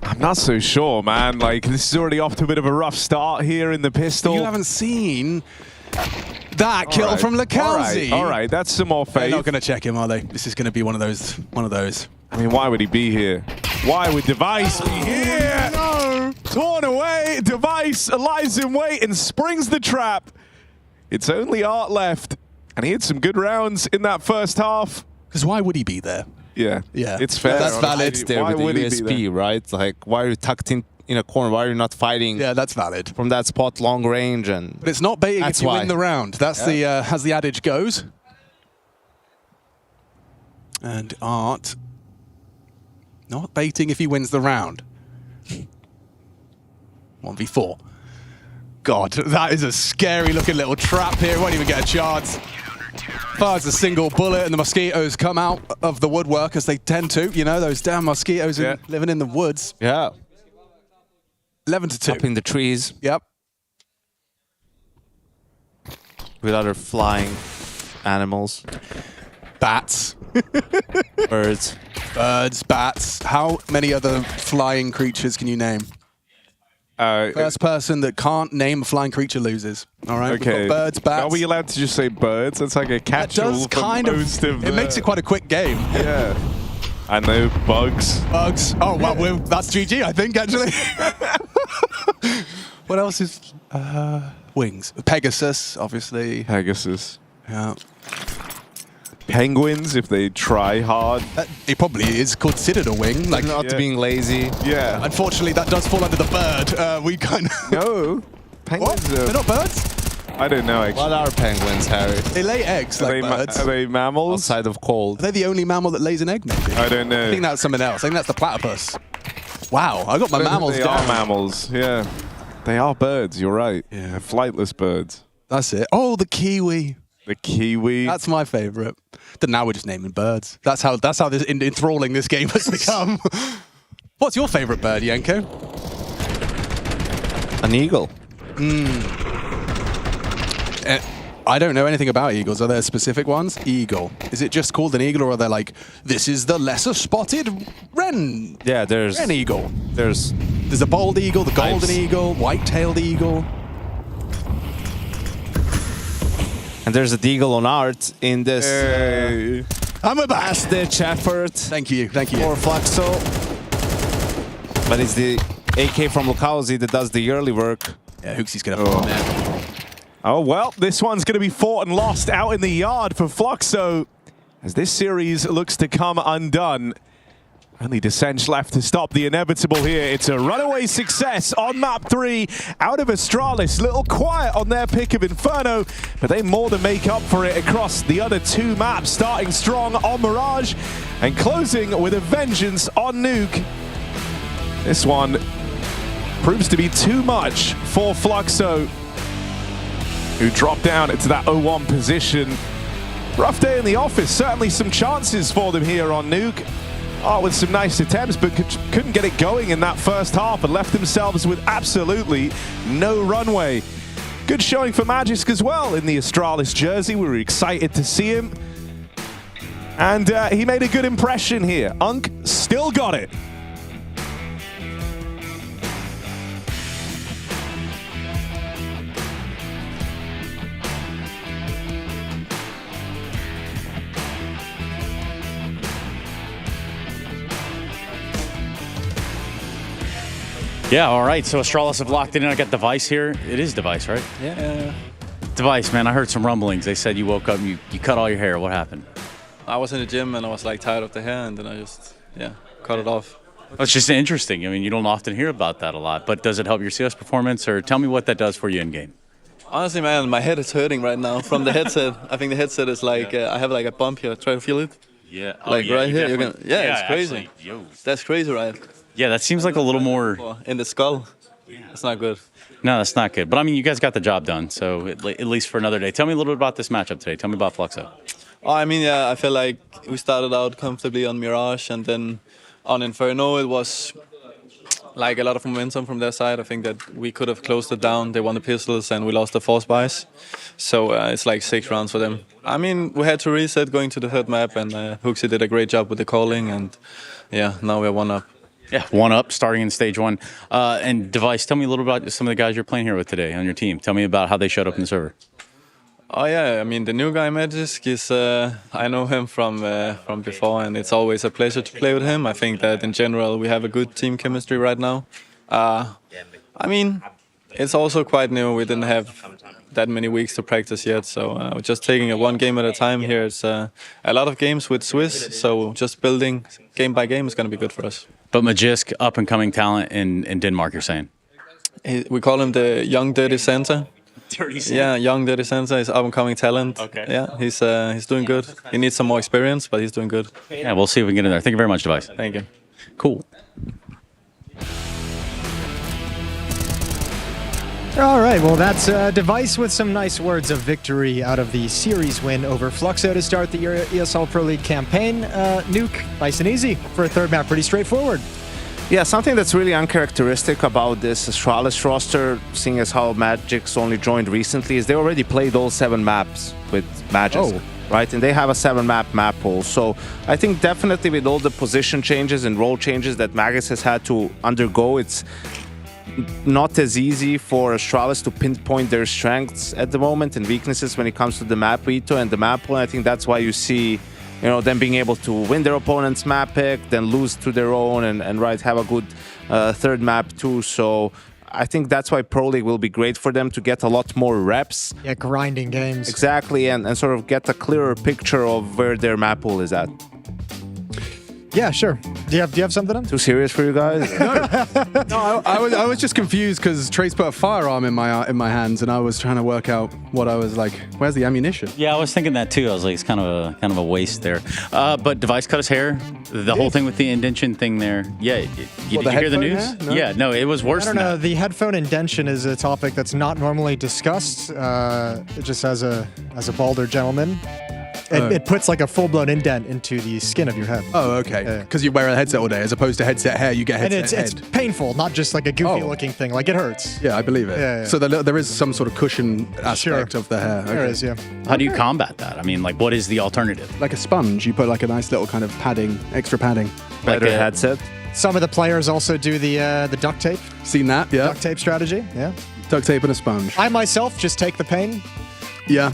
I'm not so sure, man. Like, this is already off to a bit of a rough start here in the pistol. You haven't seen that kill from Lakalzi. All right, that's some more faith. They're not going to check him, are they? This is going to be one of those. I mean, why would he be here? Why would Device be here? No! Torn away. Device lies in wait and springs the trap. It's only Art left, and he had some good rounds in that first half. Because why would he be there? Yeah, yeah, it's fair. That's valid. There with the USP, right? Like, why are you tucked in a corner? Why are you not fighting? Yeah, that's valid. From that spot, long range, and but it's not baiting if you win the round. That's the as the adage goes. And Art not baiting if he wins the round. 1v4. God, that is a scary looking little trap here. Won't even get a chance. Fires a single bullet and the mosquitoes come out of the woodwork as they tend to. You know, those damn mosquitoes living in the woods. Yeah. 11-2. Up in the trees. Yep. With other flying animals. Bats. Birds. Birds, bats. How many other flying creatures can you name? First person that can't name a flying creature loses. All right, okay. We've got birds, bats. Are we allowed to just say birds? That's like a catch-all. That does kind of. It makes it quite a quick game. Yeah. I know, bugs. Bugs. Oh, well, that's GG, I think, actually. What else is... wings. Pegasus, obviously. Pegasus. Yeah. Penguins, if they try hard. It probably is considered a wing. Like not being lazy. Yeah. Unfortunately, that does fall under the bird. We kind of... No. Penguins They're not birds? I don't know, actually. What are penguins, Harry? They lay eggs like birds. Are they mammals? Outside of cold. Are they the only mammal that lays an egg, maybe? I don't know. I think that's something else. I think that's the platypus. Wow, I got my mammals down. They are mammals, yeah. They are birds, you're right. Yeah. They're flightless birds. That's it. Oh, the kiwi. The kiwi. That's my favourite. Then now we're just naming birds. That's how this enthralling this game has become. What's your favourite bird, Yenko? An eagle. I don't know anything about eagles. Are there specific ones? Eagle. Is it just called an eagle, or are they like, this is the lesser spotted wren? Yeah, there's wren eagle. There's a bald eagle, the golden eagle, white-tailed eagle. And there's a deagle on Art in this I'm a last-ditch effort. Thank you. For Fluxo. But it's the AK from Lakalzi that does the early work. Yeah, Hooksy's gonna fall there. Oh, well, this one's going to be fought and lost out in the yard for Fluxo as this series looks to come undone. Only Descench left to stop the inevitable here. It's a runaway success on map 3 out of Astralis. Little quiet on their pick of Inferno, but they more than make up for it across the other 2 maps, starting strong on Mirage and closing with a vengeance on Nuke. This one proves to be too much for Fluxo, who dropped down into that 0-1 position. Rough day in the office. Certainly some chances for them here on Nuke. With some nice attempts, but couldn't get it going in that first half and left themselves with absolutely no runway. Good showing for Magisk as well in the Astralis jersey. We were excited to see him. And he made a good impression here. Unk still got it. Yeah, all right. So Astralis have locked in. I got Device here. It is Device, right? Yeah. Device, man, I heard some rumblings. They said you woke up and you cut all your hair. What happened? I was in the gym and I was like tired of the hair, and then I just cut it off. It's just interesting. I mean, you don't often hear about that a lot, but does it help your CS performance, or tell me what that does for you in game? Honestly, man, my head is hurting right now from the headset. I think the headset is like I have like a bump here. Try to feel it. Yeah. Like right here. You can, it's crazy. Actually, that's crazy, right? Yeah, that seems like a little more in the skull. It's not good. No, that's not good. But I mean, you guys got the job done, so at least for another day. Tell me a little bit about this matchup today. Tell me about Fluxo. Oh, I mean, I feel like we started out comfortably on Mirage, and then on Inferno it was like a lot of momentum from their side. I think that we could have closed it down. They won the pistols and we lost the force buys. So it's like 6 rounds for them. I mean, we had to reset going to the third map, and Hooksy did a great job with the calling, and now we're 1 up. Yeah, 1 up starting in stage 1. And Device, tell me a little about some of the guys you're playing here with today on your team. Tell me about how they showed up in the server. Oh yeah, I mean the new guy Magisk is I know him from before, and it's always a pleasure to play with him. I think that in general we have a good team chemistry right now. I mean, it's also quite new. We didn't have that many weeks to practice yet, so we're just taking it 1 game at a time here. It's a lot of games with Swiss, so just building game by game is going to be good for us. But Magisk, up and coming talent in Denmark, you're saying? We call him the young dirty Santa. Dirty Santa. Yeah, young Dirty Santa is up-and-coming talent. Okay. Yeah, he's doing good. He needs some more experience, but he's doing good. Yeah, we'll see if we can get in there. Thank you very much, Device. Thank you. Cool. All right, well, that's Device with some nice words of victory out of the series win over Fluxo to start the ESL Pro League campaign. Nuke, nice and easy for a third map, pretty straightforward. Yeah, something that's really uncharacteristic about this Astralis roster, seeing as how Magic's only joined recently, is they already played all 7 maps with Magic, right? And they have a 7-map map pool. So I think definitely with all the position changes and role changes that Magis has had to undergo, it's not as easy for Astralis to pinpoint their strengths at the moment and weaknesses when it comes to the map veto and the map pool. I think that's why you see them being able to win their opponent's map pick, then lose to their own, and have a good third map too. So I think that's why Pro League will be great for them to get a lot more reps. Yeah, grinding games. Exactly, and sort of get a clearer picture of where their map pool is at. Yeah, sure. Do you have something on? Too serious for you guys? No, I was just confused because Trace put a firearm in my hands, and I was trying to work out what I was like. Where's the ammunition? Yeah, I was thinking that too. I was like, it's kind of a waste there. But Device cut his hair. The whole thing with the indention thing there. Yeah, did you hear the news? No. Yeah, no, it was worse. I don't know. The headphone indention is a topic that's not normally discussed. Just as a balder gentleman. It puts like a full-blown indent into the skin of your head. Oh, okay. Because you wear a headset all day, as opposed to headset hair, you get headset head. And it's painful, not just like a goofy-looking thing. Like, it hurts. Yeah, I believe it. Yeah. So there is some sort of cushion aspect of the hair. Okay. There is, yeah. How do you combat that? I mean, like, what is the alternative? Like a sponge. You put like a nice little kind of padding, extra padding. Better headset. Some of the players also do the duct tape. Seen that, yeah. Duct tape strategy, yeah. Duct tape and a sponge. I myself just take the pain. Yeah.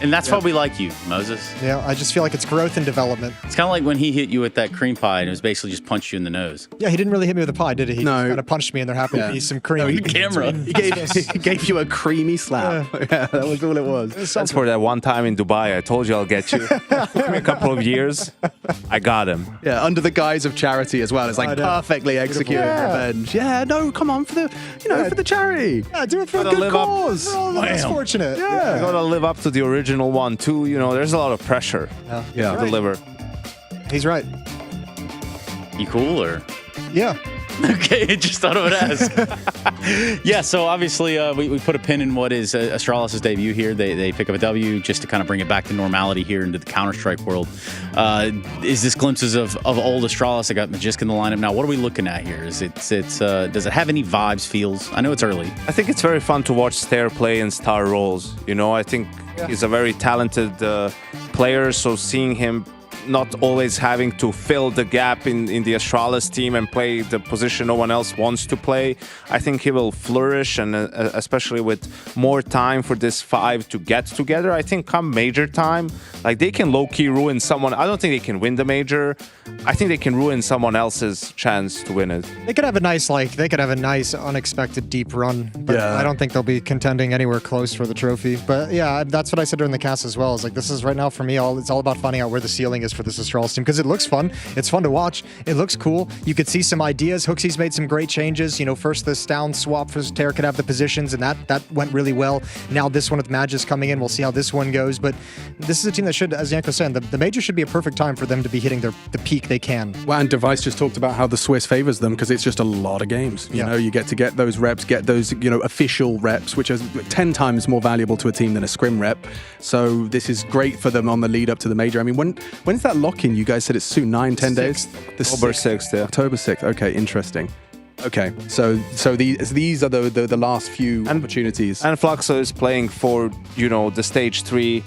And that's why we like you, Moses. Yeah, I just feel like it's growth and development. It's kind of like when he hit you with that cream pie and it was basically just punched you in the nose. Yeah, he didn't really hit me with a pie, did he? He just kind of punched me and there happened to be some cream. On camera. He gave you a creamy slap. Yeah, that was all it was. That's for that one time in Dubai. I told you I'll get you. Took me a couple of years. I got him. Yeah, under the guise of charity as well. It's like perfectly executed revenge. Yeah, no, come on for the, for the charity. Yeah, do it for a good cause. For all the less fortunate. Yeah. You gotta live up to the original one too. There's a lot of pressure to deliver. He's right. You cool or? Yeah. Okay, just thought I would ask. Yeah, so obviously we put a pin in what is Astralis' debut here. They pick up a W just to kind of bring it back to normality here into the Counter-Strike world. Is this glimpses of old Astralis? I got Magisk in the lineup now. What are we looking at here? Does it have any vibes, feels? I know it's early. I think it's very fun to watch Stair play in star roles. I think he's a very talented player, so seeing him not always having to fill the gap in the Astralis team and play the position no one else wants to play. I think he will flourish, and especially with more time for this 5 to get together. I think come major time, like they can low-key ruin someone. I don't think they can win the major. I think they can ruin someone else's chance to win it. They could have a nice, unexpected deep run, but Yeah. I don't think they'll be contending anywhere close for the trophy. But yeah, that's what I said during the cast as well. Is like, this is right now for me, it's all about finding out where the ceiling is for this Astralis team, because it looks fun. It's fun to watch. It looks cool. You could see some ideas. Hooksy's made some great changes. You know, first this down swap for Terra could have the positions, and that went really well. Now this one with Magis coming in, we'll see how this one goes. But this is a team that should, as Yanko said, the major should be a perfect time for them to be hitting the peak they can. Well, and Device just talked about how the Swiss favors them because it's just a lot of games. You know, you get to get those reps, get those, you know, official reps, which are 10 times more valuable to a team than a scrim rep. So this is great for them on the lead up to the major. I mean, when's that lock-in? You guys said it's soon, 9-10 days? October 6th, yeah. October 6th. Okay, interesting. Okay, so these are the last few opportunities. And Fluxo is playing for, you know, the stage 3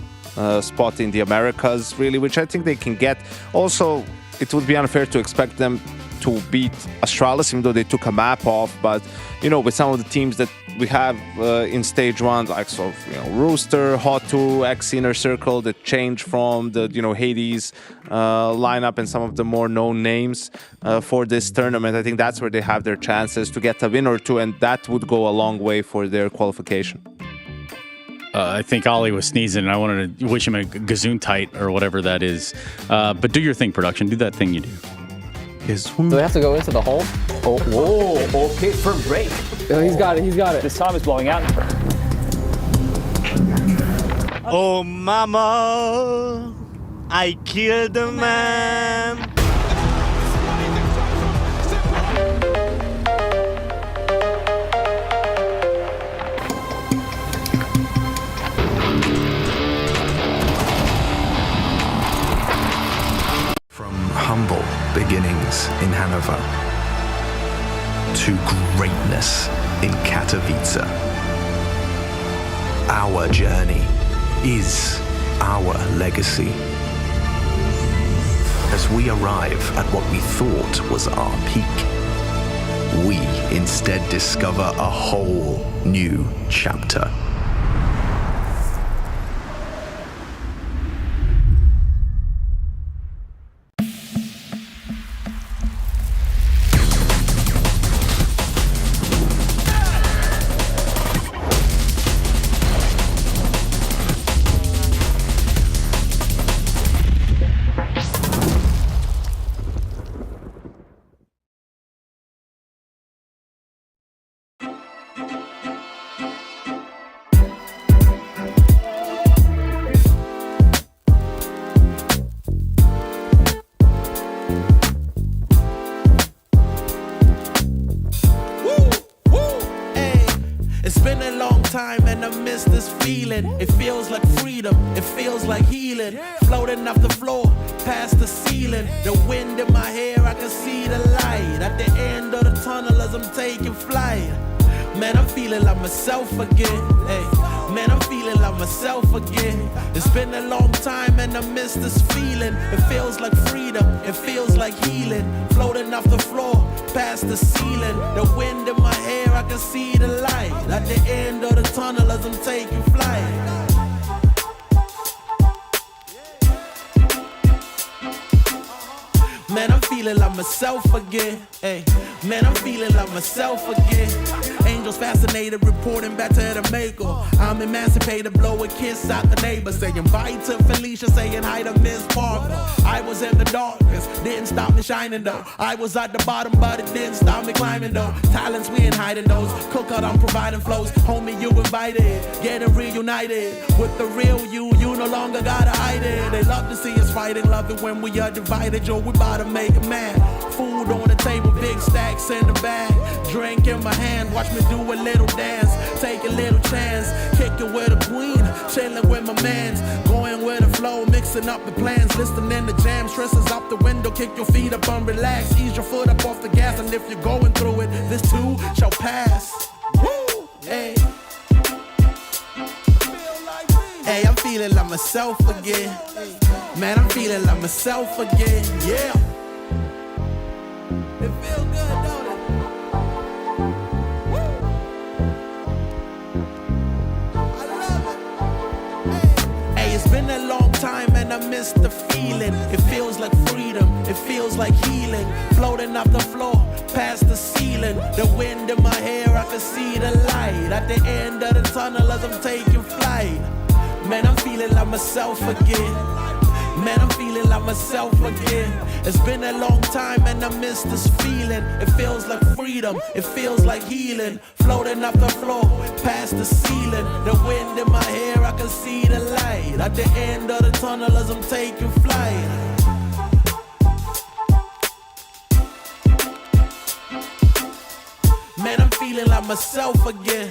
spot in the Americas, really, which I think they can get. Also, it would be unfair to expect them to beat Astralis, even though they took a map off. But, you know, with some of the teams that we have in stage 1, like Rooster, Hot2, X Inner Circle, that change from the, you know, Hades lineup and some of the more known names for this tournament. I think that's where they have their chances to get a win or two, and that would go a long way for their qualification. I think Ollie was sneezing, and I wanted to wish him a Gesundheit or whatever that is. But do your thing, production. Do that thing you do. Do they have to go into the hole? Oh, whoa, okay for break. Oh, he's got it, he's got it. This time is blowing out. Oh, mama, I killed a man. Humble beginnings in Hanover to greatness in Katowice. Our journey is our legacy. As we arrive at what we thought was our peak, we instead discover a whole new chapter. time and I miss this feeling. It feels like freedom, it feels like healing. Floating off the floor, past the ceiling. The wind in my hair, I can see the light at the end of the tunnel as I'm taking flight. Man, I'm feeling like myself again. Hey, man, I'm feeling like myself again. It's been a long time and I miss this feeling. It feels like freedom, it feels like healing. Floating off the floor, past the ceiling. The wind in my hair, I can see the light at the end of the tunnel as I'm taking flight. Man, I'm feeling like myself again. Hey, man, I'm feeling like myself again. Angels fascinated, reporting back to the maker. I'm emancipated, blow a kiss out the neighbor. Saying bye to Felicia, saying hi to Miss Parker. I was in the darkness, didn't stop me shining though. I was at the bottom, but it didn't stop me climbing though. Talents, we ain't hiding those. Cookout, I'm providing flows. Homie, you invited, getting reunited. With the real you no longer gotta hide it. They love to see us fighting, love it when we are divided. Yo, we about to make a man. Food on the table, big stacks in the bag. Drink in my hand, watch me do a little dance. Take a little chance, kick it with a queen. Chilling with my mans, going with the flow, mixing up the plans. Listening to jam, stresses out the window. Kick your feet up and relax. Ease your foot up off the gas, and if you're going through it, this too shall pass. Woo! Hey. Hey, I'm feeling like myself again. Man, I'm feeling like myself again, yeah. It feel good, don't it? Woo! I love it. Hey, it's been a long time and I miss the feeling. It feels like freedom, it feels like healing. Floating off the floor, past the ceiling. The wind in my hair, I can see the light. At the end of the tunnel as I'm taking flight. Man, I'm feeling like myself again. Man, I'm feeling like myself again. It's been a long time and I miss this feeling. It feels like freedom, it feels like healing. Floating off the floor, past the ceiling. The wind in my hair, I can see the light. At the end of the tunnel as I'm taking flight. Man, I'm feeling like myself again.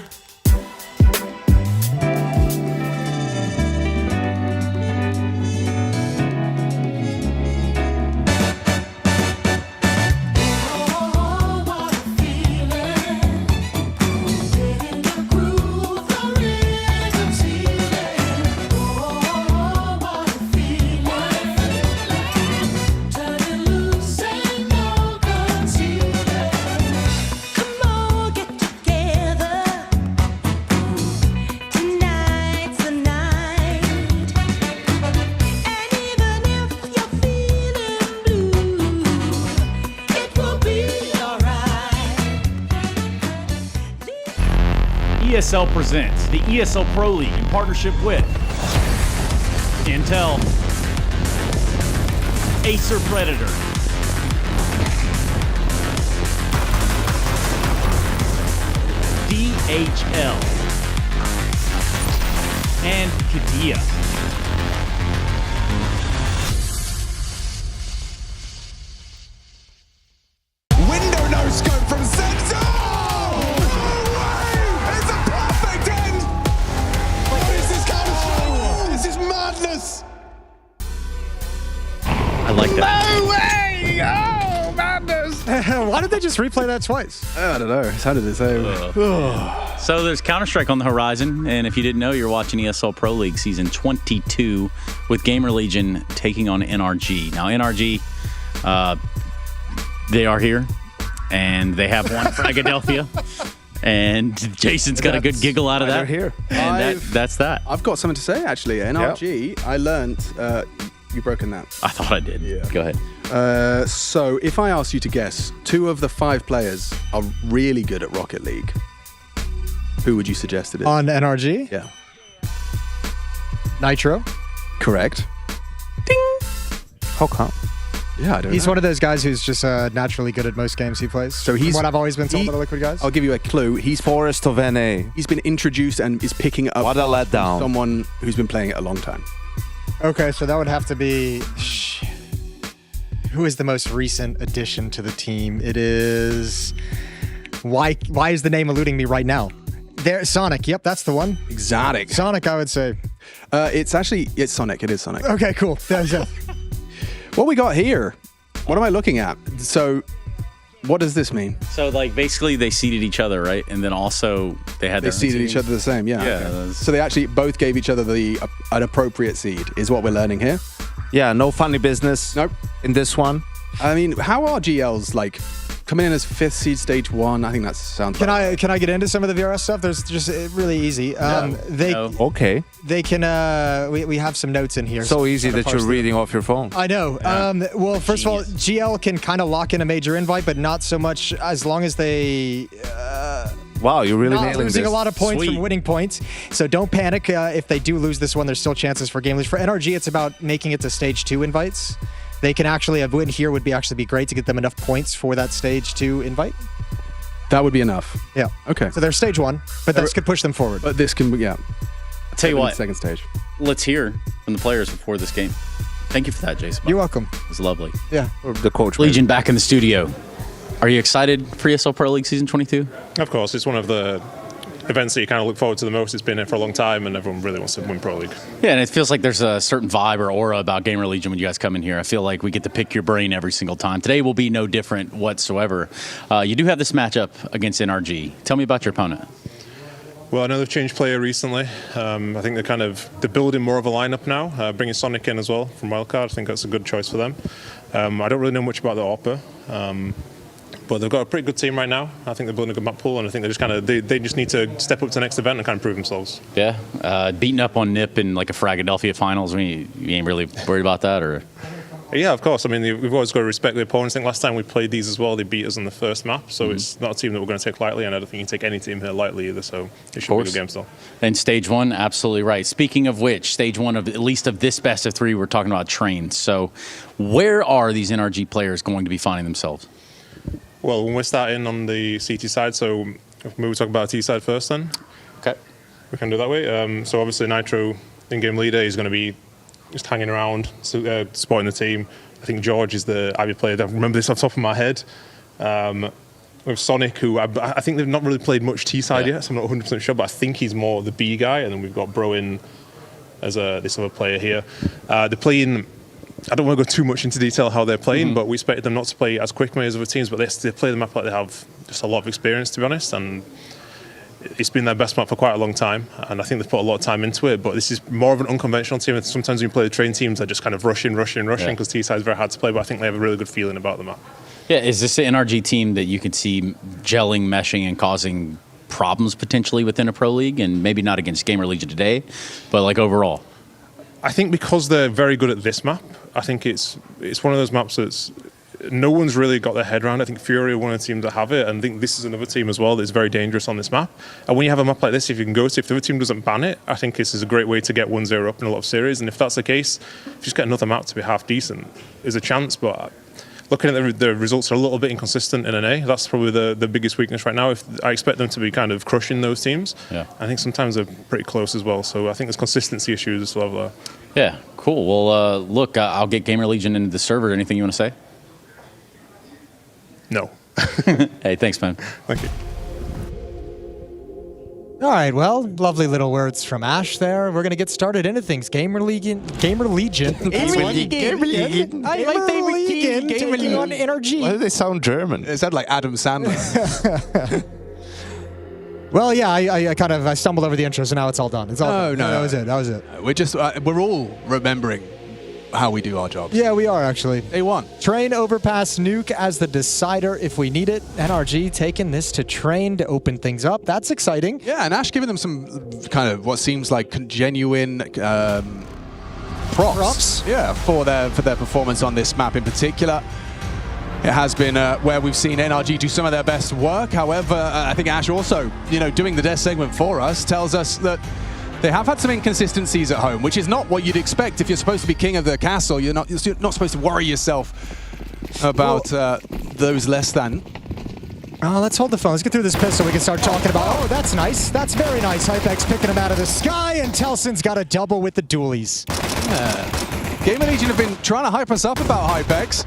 ESL presents the ESL Pro League in partnership with Intel, Acer Predator, DHL, and Kadia. Window no scope from Senzo! I like that. No way! Oh, madness! Why did they just replay that twice? I don't know. It sounded the same. So there's Counter-Strike on the horizon, and if you didn't know, you're watching ESL Pro League Season 22 with Gamer Legion taking on NRG. Now, NRG, they are here, and they have won Philadelphia. And Jason's got a good giggle out of that. Here. And that's that. I've got something to say, actually. NRG, I learned... You've broken that. I thought I did. Yeah. Go ahead. So if I ask you to guess, 2 of the 5 players are really good at Rocket League, who would you suggest it is? On NRG? Yeah. Nitro? Correct. Ding! How come? Yeah, I don't know. He's one of those guys who's just naturally good at most games he plays. So he's what I've always been told by the Liquid guys. I'll give you a clue. He's Forest of NA. He's been introduced and is picking it up. What a letdown. Someone who's been playing it a long time. Okay, so that would have to be... Who is the most recent addition to the team? It is... Why is the name eluding me right now? There, Sonic. Yep, that's the one. Exotic. Sonic, I would say. It's Sonic. It is Sonic. Okay, cool. What we got here? What am I looking at? So, what does this mean? So, like, basically they seeded each other, right? And then also they had their seeded each other the same, yeah. Yeah. So they actually both gave each other an appropriate seed, is what we're learning here. Yeah, no funny business. Nope. In this one. I mean, how are GLs like coming in as 5th seed stage 1? I think that sounds. Can I get into some of the VRS stuff? There's just really easy. Okay. They can. We have some notes in here. So easy that you're reading off your phone. I know. Well, first of all, GL can kind of lock in a major invite, but not so much as long as they. Wow, you're really not nailing losing this. a lot of points from winning points. So don't panic if they do lose this one. There's still chances for game leads. For NRG, it's about making it to stage 2 invites. They can actually, a win here would actually be great to get them enough points for that stage 2 invite. That would be enough. Yeah. Okay. So they're stage 1, but this could push them forward. But this can, yeah. I'll tell you what. Second stage. Let's hear from the players before this game. Thank you for that, Jason. You're welcome. It was lovely. Yeah. The coach. Legion back in the studio. Are you excited for ESL Pro League Season 22? Of course. It's one of the events that you kind of look forward to the most. It's been here for a long time, and everyone really wants to win Pro League. Yeah, and it feels like there's a certain vibe or aura about Gamer Legion when you guys come in here. I feel like we get to pick your brain every single time. Today will be no different whatsoever. You do have this matchup against NRG. Tell me about your opponent. Well, I know they've changed player recently. I think they're building more of a lineup now, bringing Sonic in as well from Wildcard. I think that's a good choice for them. I don't really know much about the AWPer, but they've got a pretty good team right now. I think they're building a good map pool, and I think they just need to step up to the next event and kind of prove themselves. Yeah, beating up on NIP in like a Fragadelphia finals. I mean, you ain't really worried about that, or? Yeah, of course. I mean, we've always got to respect the opponents. I think last time we played these as well, they beat us on the first map, so it's not a team that we're going to take lightly, and I don't think you can take any team here lightly either, so it should be a good game still. And stage one, absolutely right. Speaking of which, stage one of at least of this best of three, we're talking about trains. So where are these NRG players going to be finding themselves? Well, when we're starting on the CT side, so maybe we'll talk about T side first then. Okay. We can do it that way. So obviously Nitro, in-game leader, is going to be just hanging around, supporting the team. I think George is the Ivy player. I remember this off the top of my head. With Sonic, who I think they've not really played much T-side yet, so I'm not 100% sure, but I think he's more the B guy. And then we've got Bro in as this other player here. They're playing, I don't want to go too much into detail how they're playing, but we expected them not to play as quickly as other teams, but they play the map like they have just a lot of experience, to be honest. And it's been their best map for quite a long time, and I think they've put a lot of time into it, but this is more of an unconventional team. And sometimes when you play the train teams, they're just kind of rushing, because T-side is very hard to play, but I think they have a really good feeling about the map. Yeah, is this an NRG team that you could see gelling, meshing, and causing problems potentially within a pro league, and maybe not against Gamer Legion today, but like overall? I think because they're very good at this map, I think it's one of those maps that's no one's really got their head around. I think Fury are one of the teams that have it, and I think this is another team as well that's very dangerous on this map. And when you have a map like this, if you can go to, if the other team doesn't ban it, I think this is a great way to get 1-0 up in a lot of series. And if that's the case, if you just get another map to be half decent, there's a chance. But looking at the results are a little bit inconsistent in NA. That's probably the biggest weakness right now. If I expect them to be kind of crushing those teams. Yeah. I think sometimes they're pretty close as well. So I think there's consistency issues as well. Yeah, cool. Well, look, I'll get Gamer Legion into the server. Anything you want to say? No. Hey, thanks, man. Thank you. All right, well, lovely little words from Ash there. We're going to get started into things. Gamer Legion. Gamer Legion. I like they were taking on NRG. Why do they sound German? It sounded like Adam Sandler. Well, yeah, I stumbled over the intro, so now it's all done. It's all done. No, That was it. We're just, we're all remembering how we do our jobs. Yeah, we are actually. A1. Train overpass nuke as the decider if we need it. NRG taking this to Train to open things up. That's exciting. Yeah, and Ash giving them some kind of what seems like genuine props. Yeah, for their performance on this map in particular. It has been where we've seen NRG do some of their best work. However, I think Ash also, doing the death segment for us, tells us that they have had some inconsistencies at home, which is not what you'd expect if you're supposed to be king of the castle. You're not supposed to worry yourself about those less than. Let's hold the phone. Let's get through this pistol so we can start talking about. Oh, that's nice. That's very nice. Hypex picking him out of the sky, and Telson's got a double with the dualies. Yeah. Gamer Legion have been trying to hype us up about Hypex.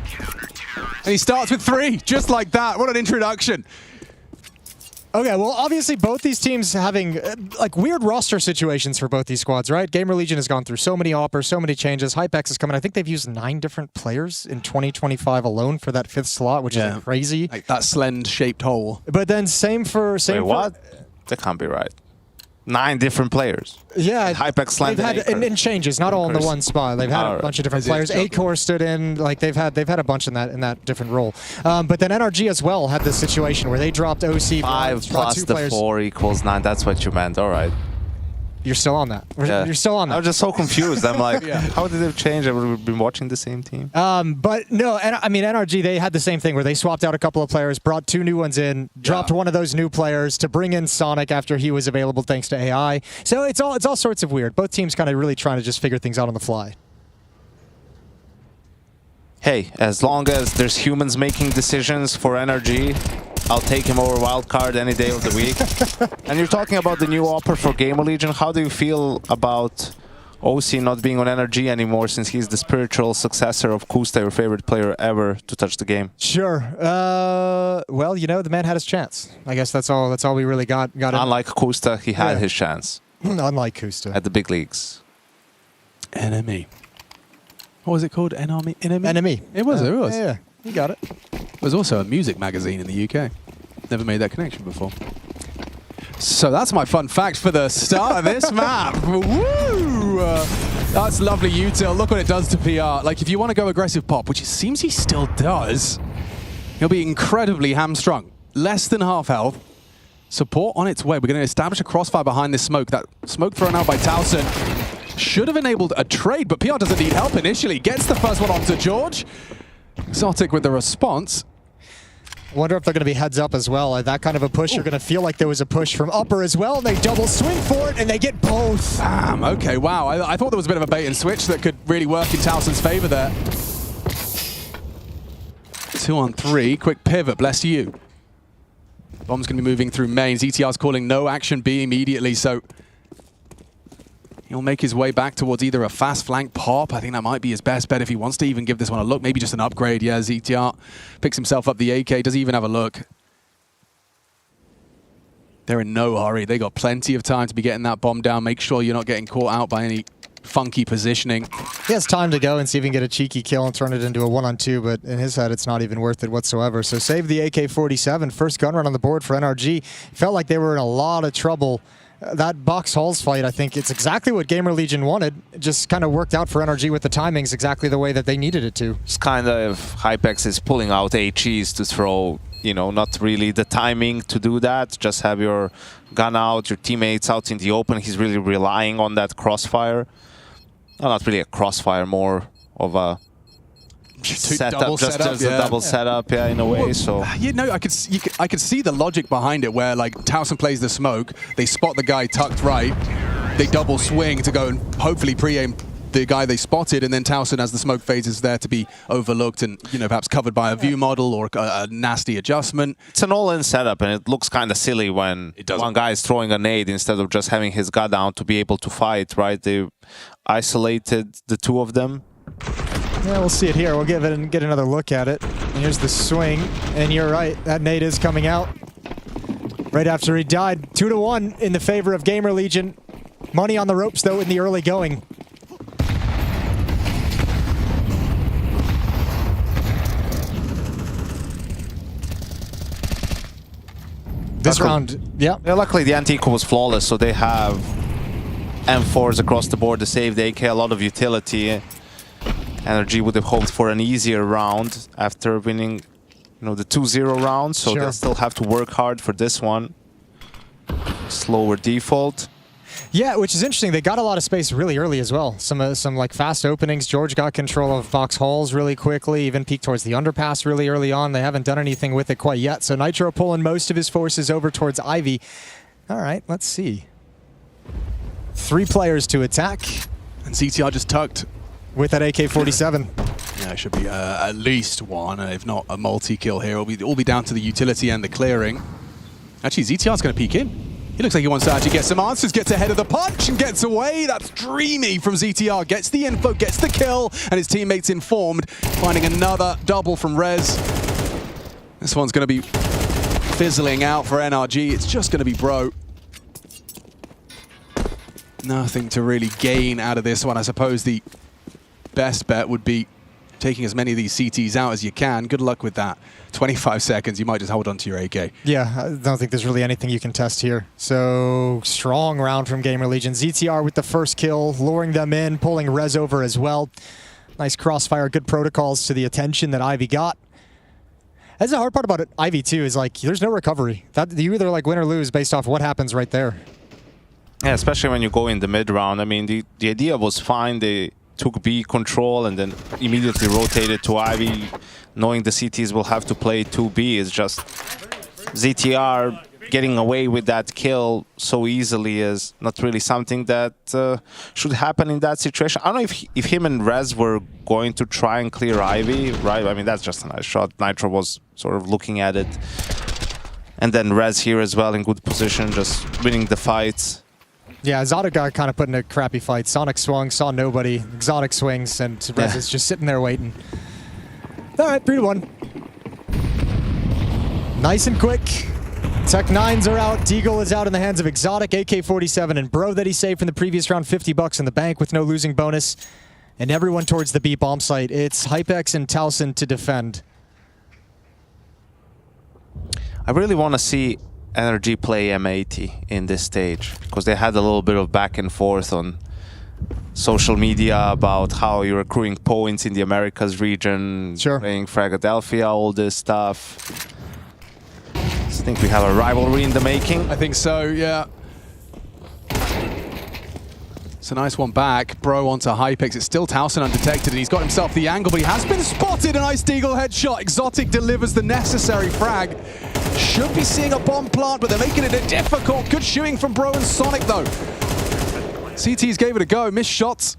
And he starts with 3, just like that. What an introduction. Okay, well, obviously both these teams having weird roster situations for both these squads, right? Gamer Legion has gone through so many offers, so many changes. Hypex is coming. I think they've used 9 different players in 2025 alone for that 5th slot, which is crazy. Like that slend-shaped hole. But then same for... Wait, what? That can't be right. 9 different players. Yeah, Hypex, Slend, they've had in changes, not all in the one spot. They've had a bunch of different players. Acor stood in, they've had a bunch in that different role. But then NRG as well had this situation where they dropped OC 5 plus 2 the players. 4 equals 9. That's what you meant. All right. You're still on that. Yeah. You're still on that. I'm just so confused. I'm like, how did it change? I've been watching the same team. But no, NRG, they had the same thing where they swapped out a couple of players, brought 2 new ones in, dropped one of those new players to bring in Sonic after he was available thanks to AI. So it's all sorts of weird. Both teams kind of really trying to just figure things out on the fly. Hey, as long as there's humans making decisions for NRG, I'll take him over Wildcard any day of the week. And you're talking about the new offer for Gamer Legion. How do you feel about OC not being on NRG anymore since he's the spiritual successor of Kusta, your favorite player ever to touch the game? Sure. Well, the man had his chance. I guess that's all we really got. Unlike Kusta, he had his chance. Unlike Kusta. At the big leagues. Enemy. What was it called? Enemy? Enemy. It was. Yeah, you got it. It was also a music magazine in the UK. Never made that connection before. So that's my fun fact for the start of this map. Woo! That's lovely util. Look what it does to PR. Like, if you want to go aggressive pop, which it seems he still does, he'll be incredibly hamstrung. Less than half health. Support on its way. We're going to establish a crossfire behind this smoke. That smoke thrown out by Towson should have enabled a trade, but PR doesn't need help initially. Gets the first one onto George. Exotic with the response. I wonder if they're going to be heads up as well. That kind of a push, you're going to feel like there was a push from upper as well. They double swing for it, and they get both. Damn, okay, wow. I thought there was a bit of a bait and switch that could really work in Towson's favor there. 2 on 3, quick pivot, bless you. Bomb's going to be moving through main. ZTR's calling no action B immediately, so he'll make his way back towards either a fast flank pop. I think that might be his best bet if he wants to even give this one a look. Maybe just an upgrade. Yeah, ZTR picks himself up the AK, doesn't even have a look. They're in no hurry. They got plenty of time to be getting that bomb down. Make sure you're not getting caught out by any funky positioning. He has time to go and see if he can get a cheeky kill and turn it into a 1-on-2, but in his head, it's not even worth it whatsoever. So save the AK-47. First gun run on the board for NRG. Felt like they were in a lot of trouble. That Box Halls fight, I think it's exactly what Gamer Legion wanted. It just kind of worked out for NRG with the timings exactly the way that they needed it to. It's kind of Hypex is pulling out HEs to throw, you know, not really the timing to do that. Just have your gun out, your teammates out in the open. He's really relying on that crossfire. Well, not really a crossfire, more of a setup, just a double setup, yeah, in a way. So you know, I could see the logic behind it, where like Towson plays the smoke, they spot the guy tucked right, they double swing to go and hopefully pre-aim the guy they spotted, and then Towson, as the smoke phase, is there to be overlooked and, you know, perhaps covered by a view model or a nasty adjustment. It's an all-in setup, and it looks kind of silly when one guy is throwing a nade instead of just having his gun down to be able to fight, right? They isolated the two of them. Yeah, we'll see it here. We'll get another look at it. And here's the swing, and you're right, that nade is coming out right after he died. 2-1 in the favor of Gamer Legion. Money on the ropes, though, in the early going. This round, yeah. Luckily, the anti-eco was flawless, so they have M4s across the board to save the AK, a lot of utility. NRG would have hoped for an easier round after winning, you know, the 2-0 round, so they still have to work hard for this one. Slower default. Yeah, which is interesting. They got a lot of space really early as well. Some like fast openings. George got control of Box Halls really quickly, even peeked towards the underpass really early on. They haven't done anything with it quite yet. So Nitro pulling most of his forces over towards Ivy. All right, let's see. 3 players to attack. And ZTR just tucked. With that AK-47. Yeah, it should be at least one, if not a multi-kill here. It'll all be down to the utility and the clearing. Actually, ZTR's going to peek in. He looks like he wants to actually get some answers, gets ahead of the punch and gets away. That's dreamy from ZTR. Gets the info, gets the kill, and his teammates informed. Finding another double from Rez. This one's going to be fizzling out for NRG. It's just going to be Bro. Nothing to really gain out of this one. I suppose the best bet would be taking as many of these CTs out as you can. Good luck with that. 25 seconds, you might just hold on to your AK. Yeah, I don't think there's really anything you can test here. So, strong round from Gamer Legion. ZTR with the first kill, luring them in, pulling Rez over as well. Nice crossfire, good protocols to the attention that Ivy got. That's the hard part about it. Ivy, too, is like, there's no recovery. You either like win or lose based off what happens right there. Yeah, especially when you go in the mid round. I mean, the idea was fine. They took B control and then immediately rotated to Ivy, knowing the CTs will have to play 2B. It's just ZTR getting away with that kill so easily is not really something that should happen in that situation. I don't know if him and Rez were going to try and clear Ivy, right? I mean, that's just a nice shot. Nitro was sort of looking at it. And then Rez here as well in good position, just winning the fight. Yeah, Exotic got kind of put in a crappy fight. Sonic swung, saw nobody. Exotic swings, and Rez is just sitting there waiting. All right, 3-1. Nice and quick. Tech 9s are out. Deagle is out in the hands of Exotic, AK-47, and Bro that he saved from the previous round, $50 in the bank with no losing bonus. And everyone towards the B bomb site. It's Hypex and Towson to defend. I really want to see NRG play M80 in this stage? Because they had a little bit of back and forth on social media about how you're accruing points in the Americas region, playing Fragadelphia, all this stuff. I think we have a rivalry in the making. I think so, yeah. It's a nice one back. Bro onto Hypex. It's still Towson undetected, and he's got himself the angle, but he has been spotted. An Ice Deagle headshot. Exotic delivers the necessary frag. Should be seeing a bomb plant, but they're making it difficult. Good shooting from Bro and Sonic, though. CTs gave it a go. Missed shots,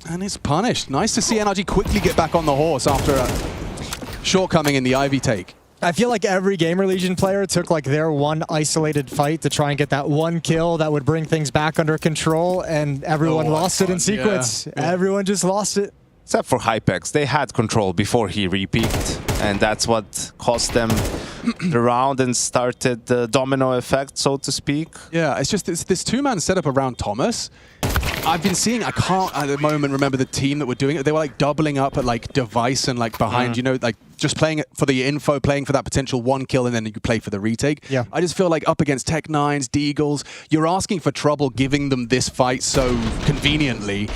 and it's punished. Nice to see NRG quickly get back on the horse after a shortcoming in the Ivy take. I feel like every Gamer Legion player took like their one isolated fight to try and get that one kill that would bring things back under control, and everyone lost it in sequence. Yeah. Everyone just lost it. Except for Hypex. They had control before he re-peaked, and that's what cost them the round and started the domino effect, so to speak. Yeah, it's just this two-man setup around Thomas. I've been seeing, I can't at the moment remember the team that were doing it. They were like doubling up at like device and like behind, you know, like just playing it for the info, playing for that potential one kill, and then you play for the retake. Yeah. I just feel like up against Tech9s, Deagles, you're asking for trouble giving them this fight so conveniently.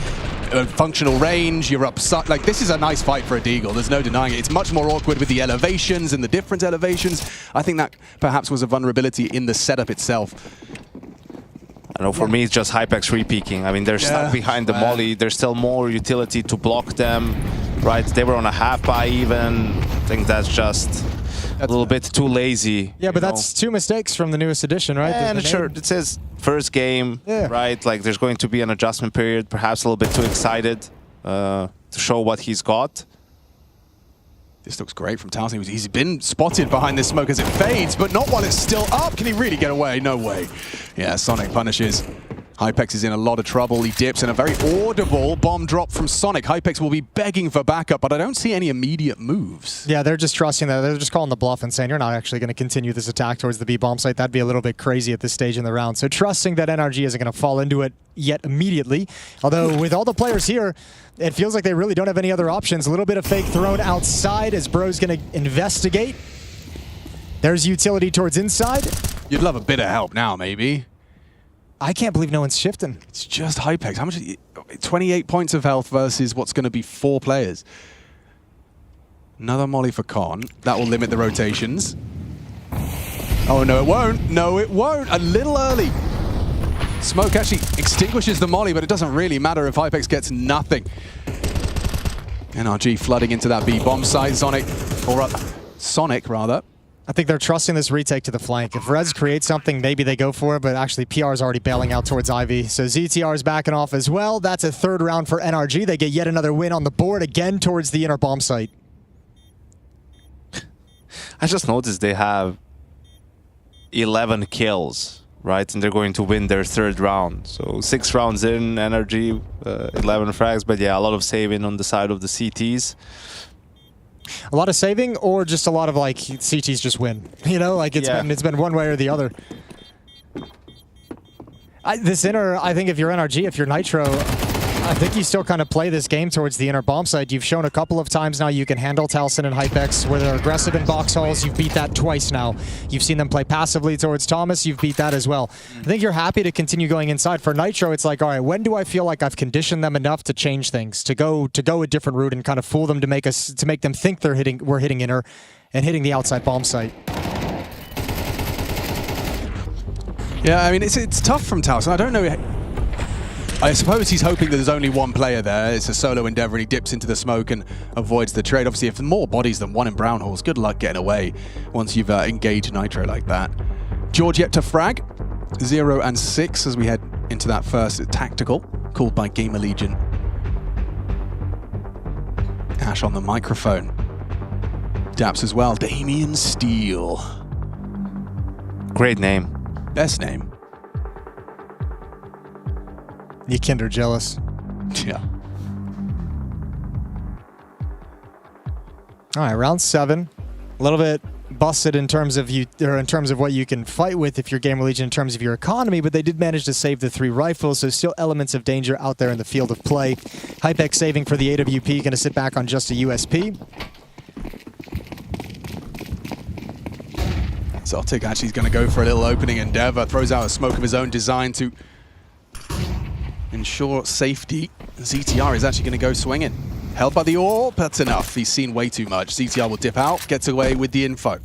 Functional range, you're up, like this is a nice fight for a Deagle, there's no denying it. It's much more awkward with the elevations and the different elevations. I think that perhaps was a vulnerability in the setup itself. I know, for me, it's just Hypex re-peaking. I mean, they're stuck behind the molly. There's still more utility to block them, right? They were on a half buy even. I think that's just a little bit too lazy. Yeah, but that's 2 mistakes from the newest edition, right? Yeah, and sure, it says first game, right? Like, there's going to be an adjustment period, perhaps a little bit too excited to show what he's got. This looks great from Towson. He's been spotted behind this smoke as it fades, but not while it's still up. Can he really get away? No way. Yeah, Sonic punishes. Hypex is in a lot of trouble. He dips in a very audible bomb drop from Sonic. Hypex will be begging for backup, but I don't see any immediate moves. Yeah, they're just trusting that. They're just calling the bluff and saying, you're not actually going to continue this attack towards the B bomb site. That'd be a little bit crazy at this stage in the round. So trusting that NRG isn't going to fall into it yet immediately. Although with all the players here, it feels like they really don't have any other options. A little bit of fake thrown outside as Bro's going to investigate. There's utility towards inside. You'd love a bit of help now, maybe. I can't believe no one's shifting. It's just Hypex. How much? 28 points of health versus what's going to be 4 players. Another molly for Con. That will limit the rotations. Oh, no, it won't. No, it won't. A little early. Smoke actually extinguishes the molly, but it doesn't really matter if Hypex gets nothing. NRG flooding into that B bomb site. Sonic, rather. I think they're trusting this retake to the flank. If Rez creates something, maybe they go for it, but actually PR is already bailing out towards Ivy. So ZTR is backing off as well. That's a 3rd round for NRG. They get yet another win on the board, again towards the inner bomb site. I just noticed they have 11 kills, right? And they're going to win their 3rd round. So 6 rounds in, NRG, 11 frags. But yeah, a lot of saving on the side of the CTs. A lot of saving, or just a lot of like CTs just win. You know, like it's been one way or the other. This inner, I think if you're NRG, if you're Nitro, I think you still kind of play this game towards the inner bomb site. You've shown a couple of times now you can handle Towson and Hypex where they're aggressive in box halls. You've beat that twice now. You've seen them play passively towards Thomas. You've beat that as well. I think you're happy to continue going inside. For Nitro, it's like, all right, when do I feel like I've conditioned them enough to change things, to go a different route and kind of fool them to make them think we're hitting inner and hitting the outside bomb site. Yeah, I mean, it's tough from Towson. I don't know. I suppose he's hoping that there's only one player there. It's a solo endeavor, and he dips into the smoke and avoids the trade. Obviously, if more bodies than one in Brown Halls, good luck getting away once you've engaged Nitro like that. George yet to frag. 0 and 6 as we head into that first tactical, called by Gamer Legion. Ash on the microphone. Daps as well. Damian Steele. Great name. Best name. You kinder jealous. Yeah. All right, round 7. A little bit busted in terms of what you can fight with if you're Gamer Legion in terms of your economy, but they did manage to save the 3 rifles, so still elements of danger out there in the field of play. Hypex saving for the AWP, going to sit back on just a USP. Exotic actually is going to go for a little opening endeavor. Throws out a smoke of his own design to ensure safety. ZTR is actually going to go swinging. Held by the orb, that's enough. He's seen way too much. ZTR will dip out, gets away with the info.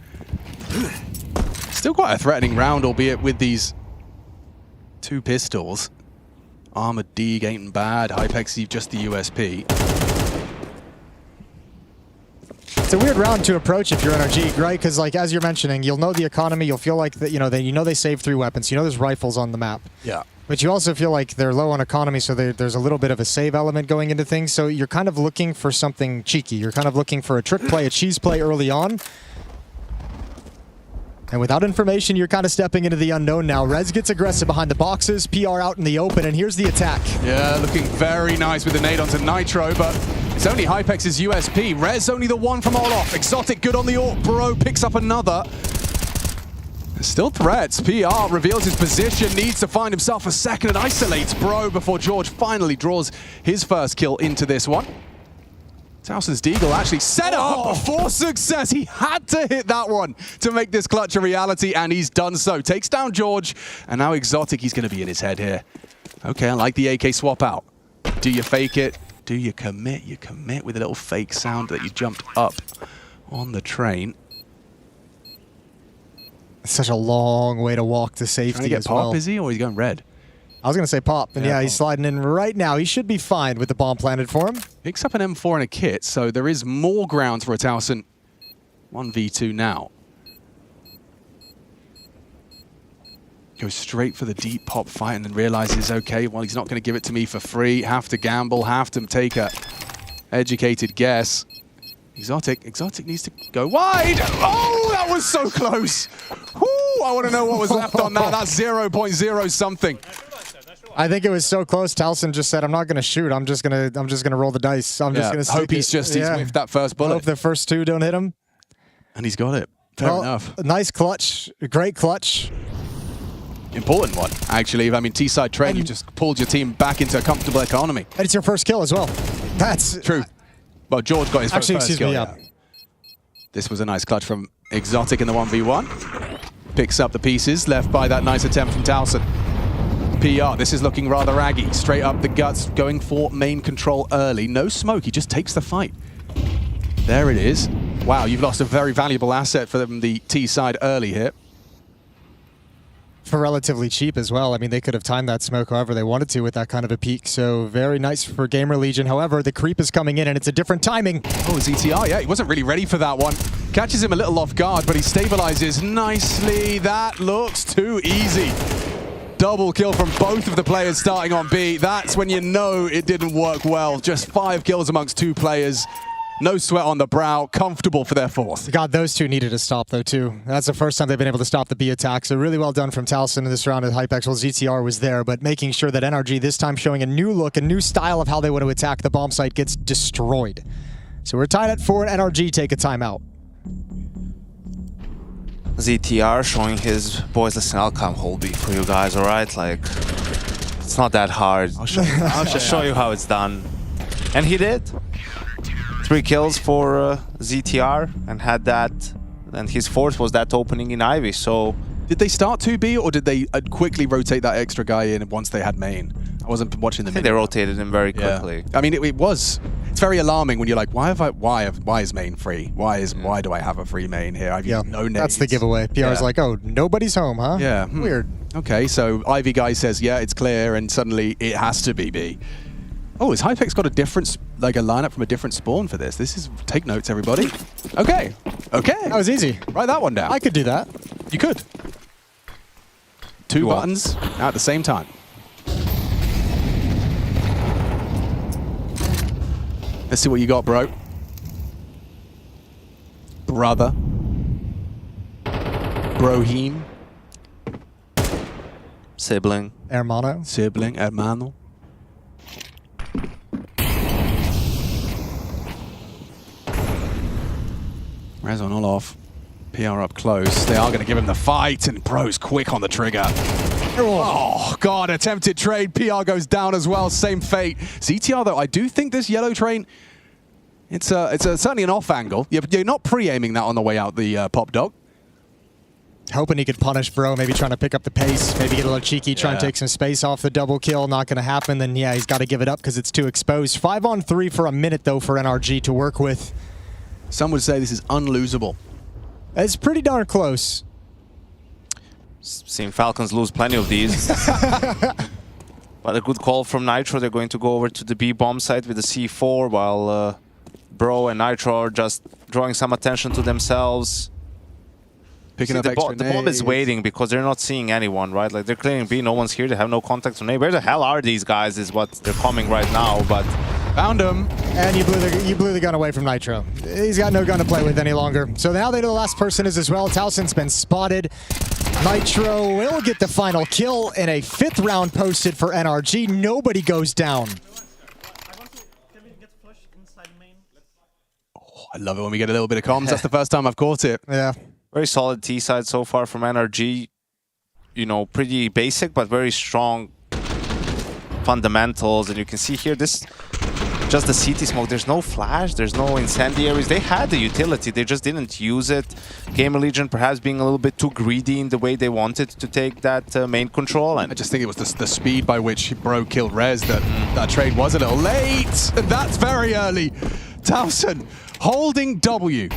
Still quite a threatening round, albeit with these 2 pistols. Armored Deeg ain't bad. Hypex just the USP. It's a weird round to approach if you're NRG, right? Because, like, as you're mentioning, you'll know the economy. You'll feel like that. You know they save 3 weapons. You know there's rifles on the map. Yeah. But you also feel like they're low on economy, so there's a little bit of a save element going into things. So you're kind of looking for something cheeky. You're kind of looking for a trick play, a cheese play early on. And without information, you're kind of stepping into the unknown now. Rez gets aggressive behind the boxes, PR out in the open, and here's the attack. Yeah, looking very nice with the nade onto Nitro, but it's only Hypex's USP. Rez only the one from Olof. Exotic good on the AWP. Bro picks up another. Still threats. PR reveals his position, needs to find himself a second and isolates Bro before George finally draws his first kill into this one. Towson's Deagle actually set up for success. He had to hit that one to make this clutch a reality, and he's done so. Takes down George, and now Exotic, he's going to be in his head here. Okay, I like the AK swap out. Do you fake it? Do you commit? You commit with a little fake sound that you jumped up on the train. Such a long way to walk to safety Trying to get as pop, well. is he, or he's going red? I was going to say pop, and yeah, he's sliding in right now. He should be fine with the bomb planted for him. Picks up an M4 and a kit, so there is more ground for a Towson 1v2 now. Goes straight for the deep pop fight and then realizes, okay, well, he's not going to give it to me for free. Have to gamble, have to take a educated guess. Exotic needs to go wide. Oh, that was so close. Woo, I want to know what was left on that. That's 0.0 something. I think it was so close. Towson just said, "I'm not going to shoot. I'm just going to roll the dice. I'm just going to hope he's whiffed that first bullet. Hope the first 2 don't hit him." And he's got it. Fair enough. Nice clutch. Great clutch. Important one, actually. I mean, T-side trade, you just pulled your team back into a comfortable economy. And it's your first kill as well. That's true. Well, George got his first kill. Yeah. This was a nice clutch from Exotic in the 1v1. Picks up the pieces left by that nice attempt from Towson. PR, this is looking rather raggy. Straight up the guts, going for main control early. No smoke, he just takes the fight. There it is. Wow, you've lost a very valuable asset from the T side early here. For relatively cheap as well. I mean, they could have timed that smoke however they wanted to with that kind of a peak. So very nice for Gamer Legion. However, the creep is coming in and it's a different timing. Oh, ZTR, yeah, he wasn't really ready for that one. Catches him a little off guard, but he stabilizes nicely. That looks too easy. Double kill from both of the players starting on B. That's when you know it didn't work well. Just 5 kills amongst 2 players. No sweat on the brow, comfortable for their 4th. God, those 2 needed to stop, though, too. That's the first time they've been able to stop the B attack, so really well done from Towson in this round at Hypex. Well, ZTR was there, but making sure that NRG this time showing a new look, a new style of how they want to attack the bomb site gets destroyed. So we're tied at 4, and NRG take a timeout. ZTR showing his boys, listen, I'll come hold B for you guys, alright? Like, it's not that hard. I'll show you how it's done. And he did. 3 kills for ZTR and had that, and his 4th was that opening in Ivy, so... Did they start 2B or did they quickly rotate that extra guy in once they had main? I wasn't watching the They rotated him very quickly. I mean, it's very alarming when you're like, why is main free? Why do I have a free main here? I've used no nades. That's the giveaway. PR's like, oh, nobody's home, huh? Yeah. Weird. Okay, so Ivy guy says, yeah, it's clear, and suddenly it has to be B. Oh, has Hypex got a different, like a lineup from a different spawn for this? This is, take notes, everybody. Okay. That was easy. Write that one down. I could do that. You could. 2 buttons at the same time. Let's see what you got, bro. Brother. Brohim. Sibling. Hermano. Sibling, hermano. Rez on Olof. PR up close. They are going to give him the fight, and Bro's quick on the trigger. Oh, God, attempted trade. PR goes down as well. Same fate. ZTR, though, I do think this yellow train, it's certainly an off angle. You're not pre-aiming that on the way out the pop dog. Hoping he could punish Bro, maybe trying to pick up the pace, maybe get a little cheeky, try and take some space off the double kill. Not going to happen. Then, yeah, he's got to give it up because it's too exposed. 5-on-3 for a minute, though, for NRG to work with. Some would say this is unlosable. It's pretty darn close. Seen Falcons lose plenty of these. But a good call from Nitro. They're going to go over to the B bomb site with the C4 while Bro and Nitro are just drawing some attention to themselves. Picking up extra the bomb is waiting because they're not seeing anyone, right? Like they're clearing B, no one's here, they have no contact on A. Where the hell are these guys is what they're coming right now, but... Found him. And you blew the gun away from Nitro. He's got no gun to play with any longer. So now they know the last person is as well. Towson's been spotted. Nitro will get the final kill in a 5th round posted for NRG. Nobody goes down. Oh, I love it when we get a little bit of comms. That's the first time I've caught it. Yeah. Very solid T side so far from NRG. You know, pretty basic, but very strong fundamentals. And you can see here, this just the CT smoke. There's no flash, there's no incendiaries. They had the utility, they just didn't use it. Gamer Legion perhaps being a little bit too greedy in the way they wanted to take that main control. And I just think it was the speed by which Bro killed Rez that trade was a little late. And that's very early. Towson holding W.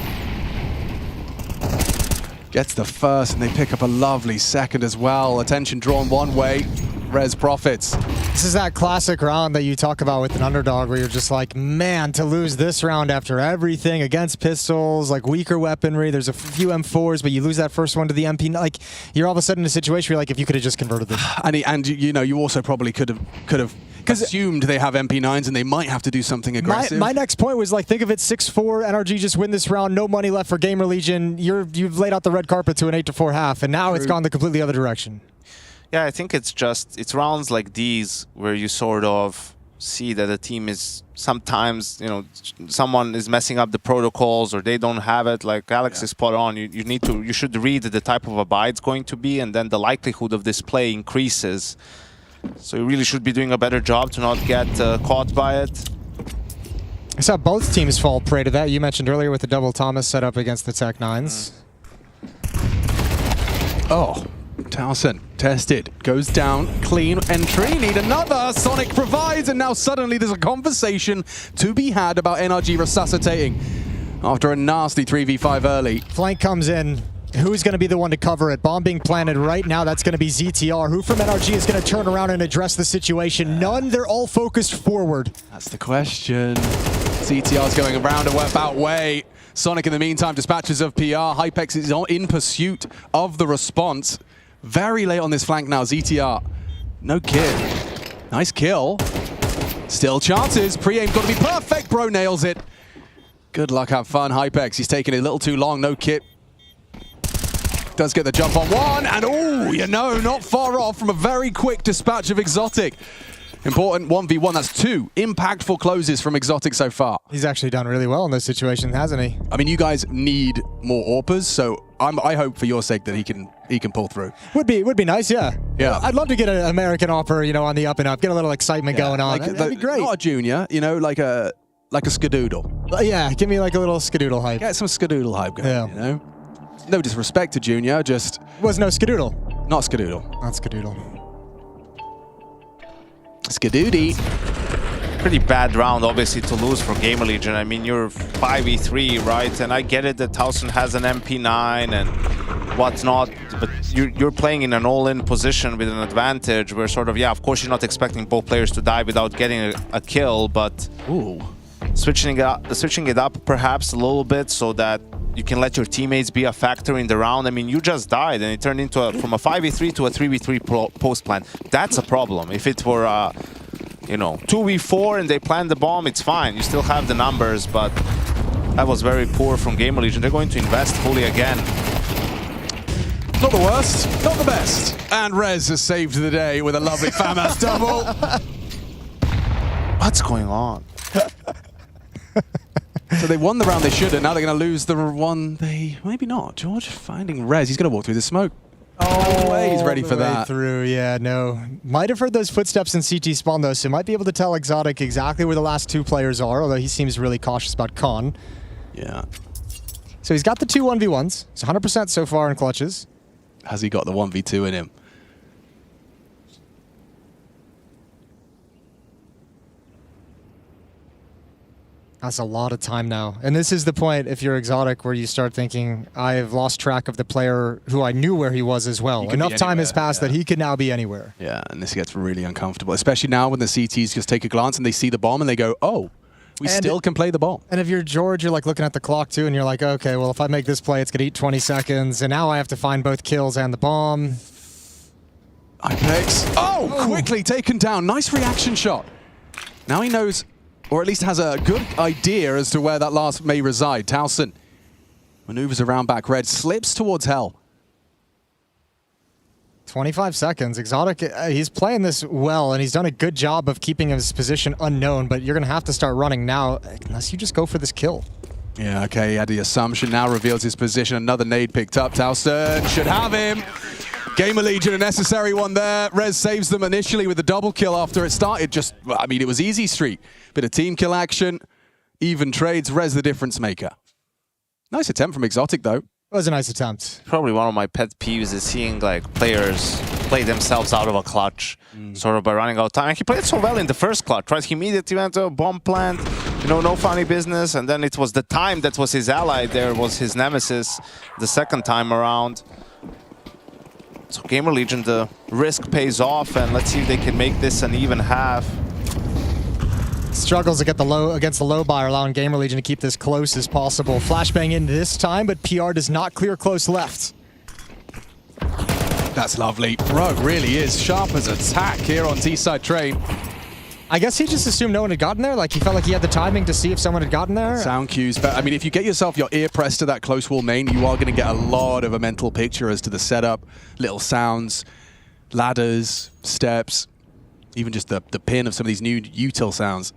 Gets the first, and they pick up a lovely second as well. Attention drawn one way. Rez profits. This is that classic round that you talk about with an underdog where you're just like, man, to lose this round after everything against pistols, like weaker weaponry, there's a few M4s, but you lose that first one to the MP. Like, you're all of a sudden in a situation where you're like, if you could have just converted this. And you know, you also probably could have assumed they have MP9s and they might have to do something aggressive. My next point was like, think of it 6-4, NRG just win this round, no money left for Gamer Legion. You've laid out the red carpet to an 8-4 half, and now it's gone the completely other direction. yeah, I think it's rounds like these where you sort of see that a team is sometimes, you know, someone is messing up the protocols or they don't have it. Like Alex is spot on. You should read the type of a buy it's going to be, and then the likelihood of this play increases. So you really should be doing a better job to not get caught by it. I saw both teams fall prey to that. You mentioned earlier with the double Thomas set up against the Tech-9s. Oh, Towson tested, goes down, clean entry, need another, Sonic provides, and now suddenly there's a conversation to be had about NRG resuscitating after a nasty 3v5 early. Flank comes in. Who's going to be the one to cover it? Bomb being planted right now. That's going to be ZTR. Who from NRG is going to turn around and address the situation? None. They're all focused forward. That's the question. ZTR's going around a about way. Sonic, in the meantime, dispatches of PR. Hypex is in pursuit of the response. Very late on this flank now. ZTR. No kid. Nice kill. Still chances. Pre-aim got to be perfect. Bro nails it. Good luck, have fun. Hypex, he's taking it a little too long. No kit. Does get the jump on one, and oh, you know, not far off from a very quick dispatch of Exotic. Important 1v1, that's two impactful closes from Exotic so far. He's actually done really well in this situation, hasn't he? I mean, you guys need more AWPers, so I hope for your sake that he can pull through. Would be nice, yeah. Yeah. I'd love to get an American AWPer, you know, on the up and up, get a little excitement going on. Like That'd be great. Not a junior, you know, like a skadoodle. Yeah, give me like a little skadoodle hype. Get some skadoodle hype going, you know. No disrespect to Junior, just... Was no Skadoodle. Not Skadoodle. Not Skadoodle. Skadoody. Pretty bad round, obviously, to lose for Gamer Legion. I mean, you're 5v3, right? And I get it that Towson has an MP9 and whatnot, but you're playing in an all-in position with an advantage where sort of, yeah, of course you're not expecting both players to die without getting a kill, but... Ooh. Switching it up perhaps a little bit so that you can let your teammates be a factor in the round. I mean, you just died and it turned into from a 5v3 to a 3v3 post plan. That's a problem. If it were, you know, 2v4 and they plant the bomb, it's fine. You still have the numbers, but that was very poor from Gamer Legion. They're going to invest fully again. Not the worst, not the best. And Rez has saved the day with a lovely FAMAS double. What's going on? So they won the round they should have. Now they're going to lose the one they... Maybe not. George finding Rez. He's going to walk through the smoke. Oh, he's ready for that. Through, yeah, no. Might have heard those footsteps in CT spawn, though, so might be able to tell Exotic exactly where the last two players are, although he seems really cautious about Khan. Yeah. So he's got the two 1v1s. He's 100% so far in clutches. Has he got the 1v2 in him? That's a lot of time now. And this is the point, if you're Exotic, where you start thinking, I've lost track of the player who I knew where he was as well. Enough time has passed that he could now be anywhere. Yeah, and this gets really uncomfortable, especially now when the CTs just take a glance and they see the bomb and they go, oh, we still can play the bomb. And if you're George, you're like looking at the clock too, and you're like, okay, well, if I make this play, it's going to eat 20 seconds, and now I have to find both kills and the bomb. Ipex. Oh, quickly taken down. Nice reaction shot. Now he knows, or at least has a good idea as to where that last may reside. Towson maneuvers around back red, slips towards hell. 25 seconds. Exotic, he's playing this well, and he's done a good job of keeping his position unknown, but you're going to have to start running now, unless you just go for this kill. Yeah, okay, he had the assumption, now reveals his position. Another nade picked up. Towson should have him. Gamer Legion, a necessary one there. Rez saves them initially with the double kill after it started. Just, I mean, it was easy street. Bit of team kill action, even trades. Rez the difference maker. Nice attempt from Exotic, though. It was a nice attempt. Probably one of my pet peeves is seeing like players play themselves out of a clutch, sort of by running out of time. And he played so well in the first clutch, right? He immediately went to a bomb plant, you know, no funny business. And then it was the time that was his ally. There was his nemesis the second time around. So Gamer Legion, the risk pays off, and let's see if they can make this an even half. Struggles against the low buyer, allowing Gamer Legion to keep this close as possible. Flashbang in this time, but PR does not clear close left. That's lovely. Rogue really is sharp as attack here on T-side train. I guess he just assumed no one had gotten there. Like, he felt like he had the timing to see if someone had gotten there. Sound cues, but I mean, if you get yourself your ear pressed to that close wall main, you are going to get a lot of a mental picture as to the setup, little sounds, ladders, steps, even just the pin of some of these new util sounds.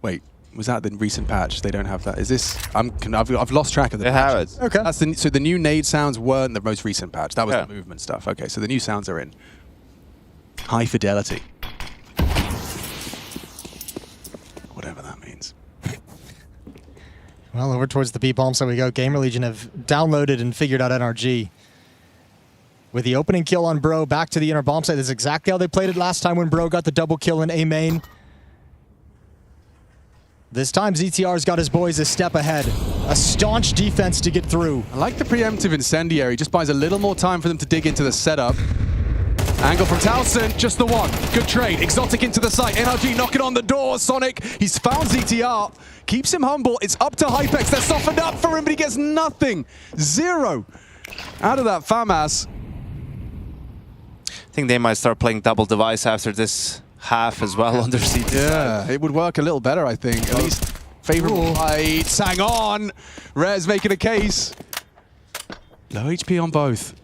Wait, was that the recent patch? They don't have that. Is this? I've lost track of the patches. Have it. Okay. That's so the new nade sounds weren't the most recent patch. That was the movement stuff. Okay, so the new sounds are in. High fidelity. Whatever that means. Well, over towards the B bomb, so we go. Gamer Legion have downloaded and figured out NRG. With the opening kill on Bro back to the inner bomb site. This is exactly how they played it last time when Bro got the double kill in A main. This time ZTR's got his boys a step ahead. A staunch defense to get through. I like the preemptive incendiary. Just buys a little more time for them to dig into the setup. Angle from Towson, just the one. Good trade. Exotic into the site. NRG knocking on the door. Sonic, he's found ZTR. Keeps him humble. It's up to Hypex. They're softened up for him, but he gets nothing. Zero out of that FAMAS. I think they might start playing double device after this half as well on their CT Yeah, side. it would work a little better, I think. At least favorable fights. Hang on. Rez making a case. Low HP on both.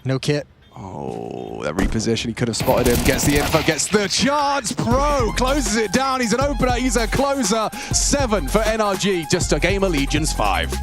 No kit. Oh, that reposition, he could have spotted him. Gets the info, gets the chance. Pro closes it down. He's an opener, he's a closer. 7 for NRG, just a Gamer Legion's 5.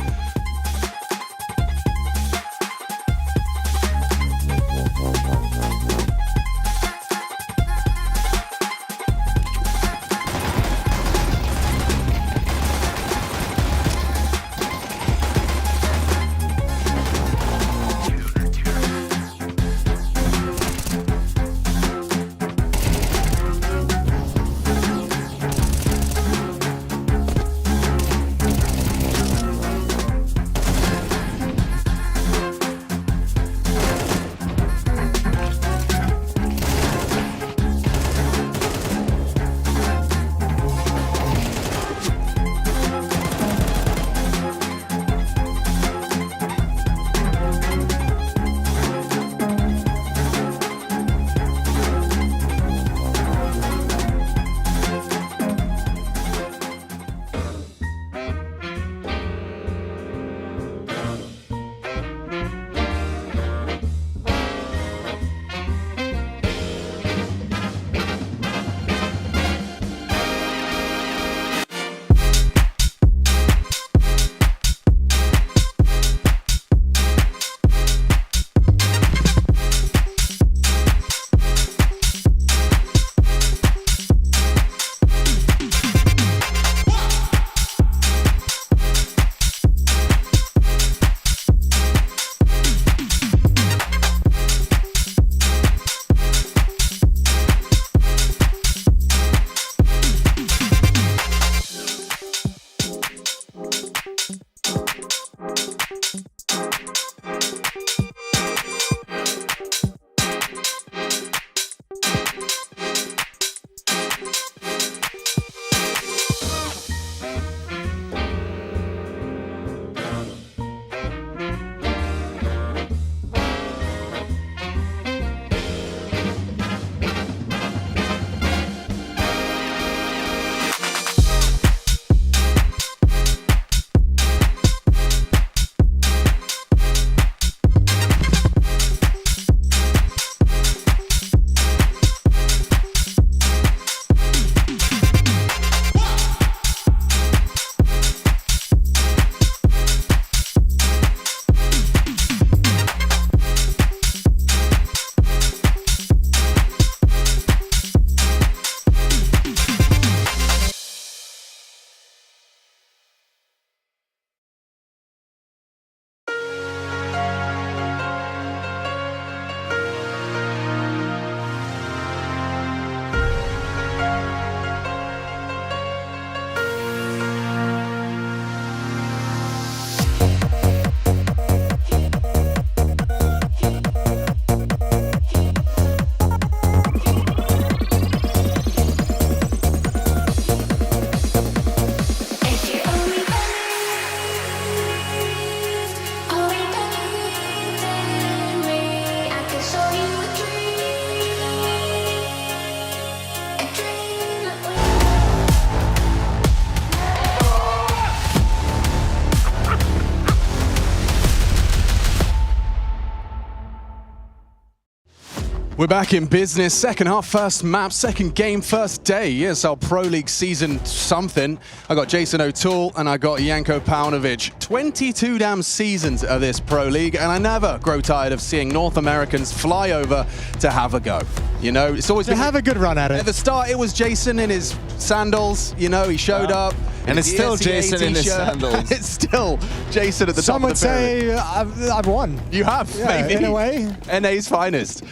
We're back in business. Second half, first map, second game, first day. ESL Pro League season something. I got Jason O'Toole and I got Janko Paunovic. 22 damn seasons of this Pro League, and I never grow tired of seeing North Americans fly over to have a go. You know, it's always been... have a good run at it. At the start, it was Jason in his sandals. You know, he showed up. And it's still Jason in his sandals. It's still Jason at the Some top would of the pyramid. say I've won. You have, yeah, maybe. in a way. NA's finest.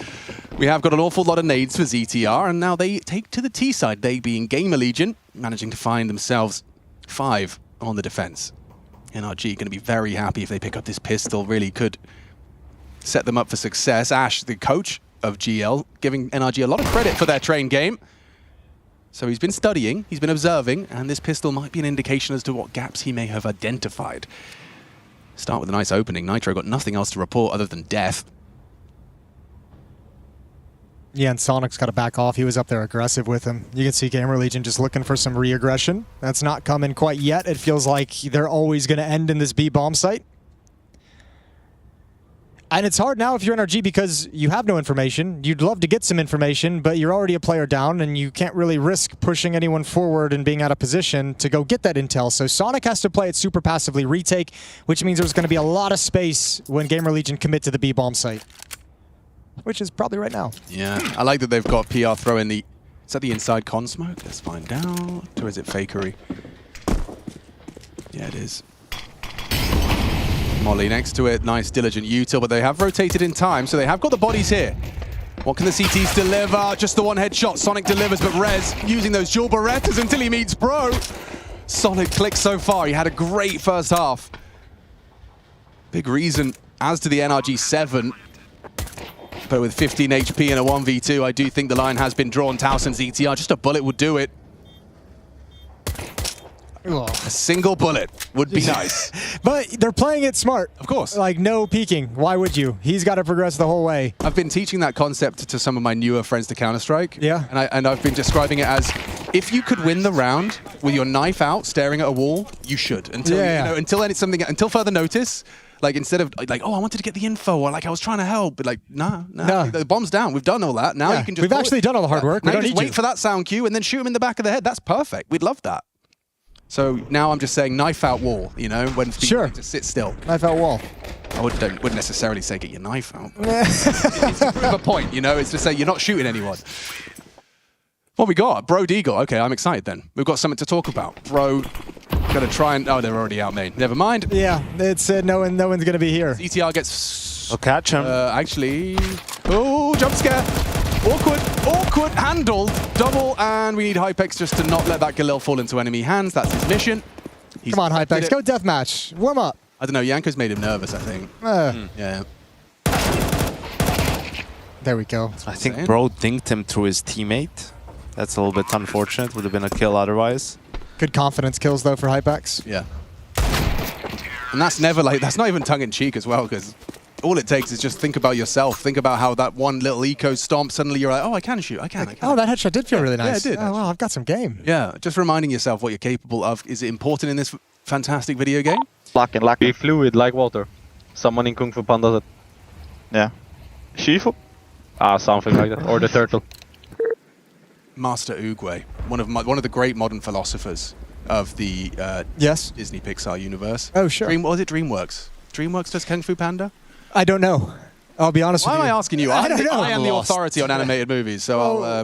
We have got an awful lot of nades for ZTR, and now they take to the T side, they being Gamer Legion, managing to find themselves 5 on the defense. NRG going to be very happy if they pick up this pistol, really could set them up for success. Ash, the coach of GL, giving NRG a lot of credit for their train game. So he's been studying, he's been observing, and this pistol might be an indication as to what gaps he may have identified. Start with a nice opening. Nitro got nothing else to report other than death. Yeah, and Sonic's got to back off. He was up there aggressive with him. You can see Gamer Legion just looking for some re-aggression. That's not coming quite yet. It feels like they're always going to end in this B bomb site. And it's hard now if you're NRG because you have no information. You'd love to get some information, but you're already a player down, and you can't really risk pushing anyone forward and being out of position to go get that intel. So Sonic has to play it super passively retake, which means there's going to be a lot of space when Gamer Legion commit to the B bomb site. Which is probably right now. Yeah, I like that they've got PR throw in the... Is that the inside con smoke? Let's find out. Or is it fakery? Yeah, it is. Molly next to it. Nice, diligent util, but they have rotated in time, so they have got the bodies here. What can the CTs deliver? Just the one headshot. Sonic delivers, but Rez using those dual Berettas until he meets Bro. Solid click so far. He had a great first half. Big reason as to the NRG 7. But with 15 HP and a 1v2, I do think the line has been drawn. Taos and ZTR, just a bullet would do it. Ugh. A single bullet would be nice. But they're playing it smart. Of course. Like, no peeking. Why would you? He's got to progress the whole way. I've been teaching that concept to some of my newer friends to Counter-Strike. Yeah. And I've been describing it as, if you could win the round with your knife out, staring at a wall, you should. Until, you know, until further notice. Like, instead of, like, oh, I wanted to get the info, or like, I was trying to help, but like, no. The bomb's down. We've done all that. Now you can just... We've actually done all the hard work. Now We don't just need wait you. for that sound cue and then shoot him in the back of the head. That's perfect. We'd love that. So now I'm just saying knife out wall, you know, when people need to sit still. Knife out wall. I wouldn't necessarily say get your knife out. It's to prove a point, you know, it's to say you're not shooting anyone. What we got? Bro Deagle. Okay, I'm excited then. We've got something to talk about. Bro, gonna try and... Oh, they're already out, mate. Never mind. Yeah, it's no one's gonna be here. ETR gets... I'll catch him. Actually... Oh, jump scare. Awkward, handled, double, and we need Hypex just to not let that Galil fall into enemy hands. That's his mission. Come on, Hypex, go deathmatch. Warm up. I don't know, Yanko's made him nervous, I think. Yeah. There we go. I think Bro dinked him through his teammate. That's a little bit unfortunate. Would have been a kill otherwise. Good confidence kills, though, for Hypex. Yeah. And that's never like... That's not even tongue-in-cheek as well, because... All it takes is just think about yourself. Think about how that one little eco stomp, suddenly you're like, oh, I can shoot, I can. Oh, that headshot did feel really nice. Yeah, it did. Oh, wow, I've got some game. Yeah, just reminding yourself what you're capable of is important in this fantastic video game. Lucky. Be fluid like water. Someone in Kung Fu Panda said. Yeah. Shifu? Something like that. Or the turtle. Master Oogway, one of the great modern philosophers of the Disney Pixar universe. Oh, sure. Was it DreamWorks? DreamWorks does Kung Fu Panda? I don't know. I'll be honest with you. Why am I asking you? I don't know. I am the authority on animated movies, so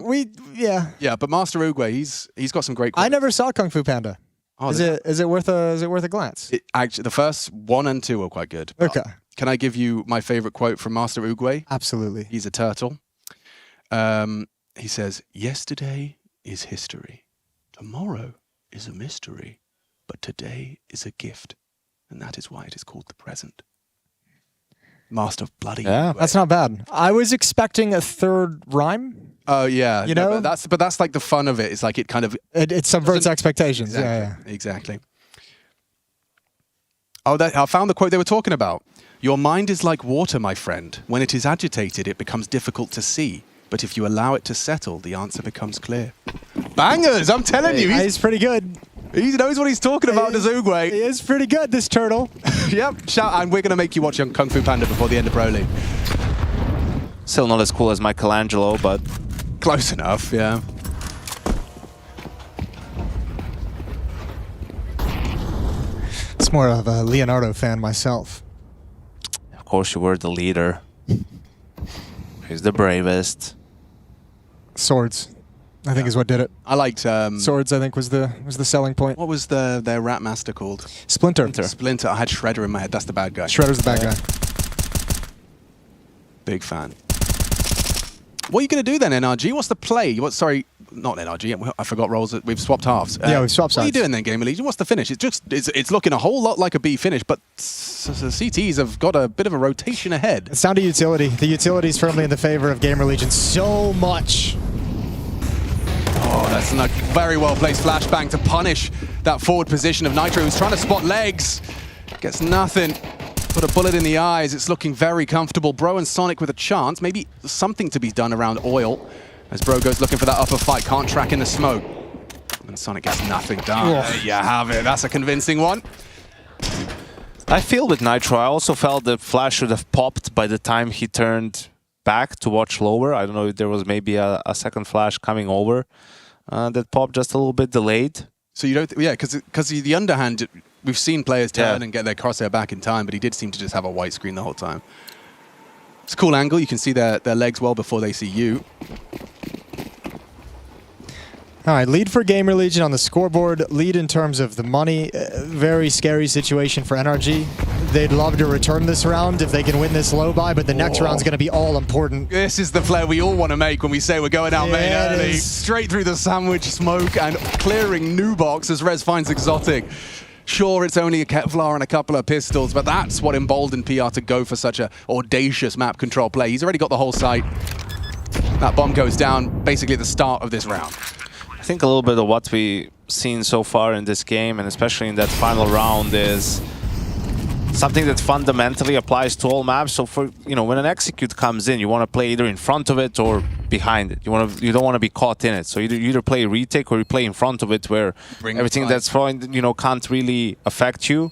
Yeah, but Master Oogway, he's got some great quotes. I never saw Kung Fu Panda. Oh, is it worth a glance? Actually, the first 1 and 2 are quite good. Okay. Can I give you my favorite quote from Master Oogway? Absolutely. He's a turtle. He says, "Yesterday is history. Tomorrow is a mystery. But today is a gift. And that is why it is called the present." Master of bloody. Yeah, that's not bad. I was expecting a third rhyme. Oh yeah, you know, but that's like the fun of it. It's like it kind of it subverts expectations. Exactly, Yeah. Exactly. Oh, I found the quote they were talking about. "Your mind is like water, my friend. When it is agitated, it becomes difficult to see. But if you allow it to settle, the answer becomes clear." Bangers! I'm telling you, he's pretty good. He knows what he's talking about, does Oogway. He is pretty good, this turtle. Yep. And we're going to make you watch Kung Fu Panda before the end of Pro League. Still not as cool as Michelangelo, but close enough, yeah. It's more of a Leonardo fan myself. Of course, you were the leader. He's the bravest. Swords, I think, is what did it. I liked Swords. I think was the selling point. What was their rat master called? Splinter. Splinter. I had Shredder in my head. That's the bad guy. Shredder's the bad guy. Big fan. What are you going to do then, NRG? What's the play? Sorry, not NRG. I forgot roles. We've swapped halves. Yeah, we've swapped What are you sides. doing then, Gamer Legion? What's the finish? It's looking a whole lot like a B finish, but the CTs have got a bit of a rotation ahead. It's down to utility. The utility is firmly in the favor of Gamer Legion so much. Oh, that's a very well-placed flashbang to punish that forward position of Nitro, who's trying to spot legs. Gets nothing. Put a bullet in the eyes. It's looking very comfortable. Bro and Sonic with a chance. Maybe something to be done around oil. As Bro goes looking for that upper fight. Can't track in the smoke. And Sonic gets nothing done. Oh. There you have it. That's a convincing one. I feel with Nitro, I also felt the flash should have popped by the time he turned back to watch lower. I don't know if there was maybe a second flash coming over that popped just a little bit delayed. So you don't, yeah, because the underhand, we've seen players turn and get their crosshair back in time, but he did seem to just have a white screen the whole time. It's a cool angle. You can see their legs well before they see you. All right, lead for Gamer Legion on the scoreboard. Lead in terms of the money. Very scary situation for NRG. They'd love to return this round if they can win this low buy, but the next round's going to be all important. This is the play we all want to make when we say we're going out main early. Straight through the sandwich smoke and clearing new box as Rez finds Exotic. Sure, it's only a Kevlar and a couple of pistols, but that's what emboldened PR to go for such a audacious map control play. He's already got the whole site. That bomb goes down basically at the start of this round. I think a little bit of what we've seen so far in this game, and especially in that final round, is something that fundamentally applies to all maps. So for, you know, when an execute comes in, you want to play either in front of it or behind it. You don't want to be caught in it. So you either play retake or you play in front of it, where everything that's thrown, you know, can't really affect you.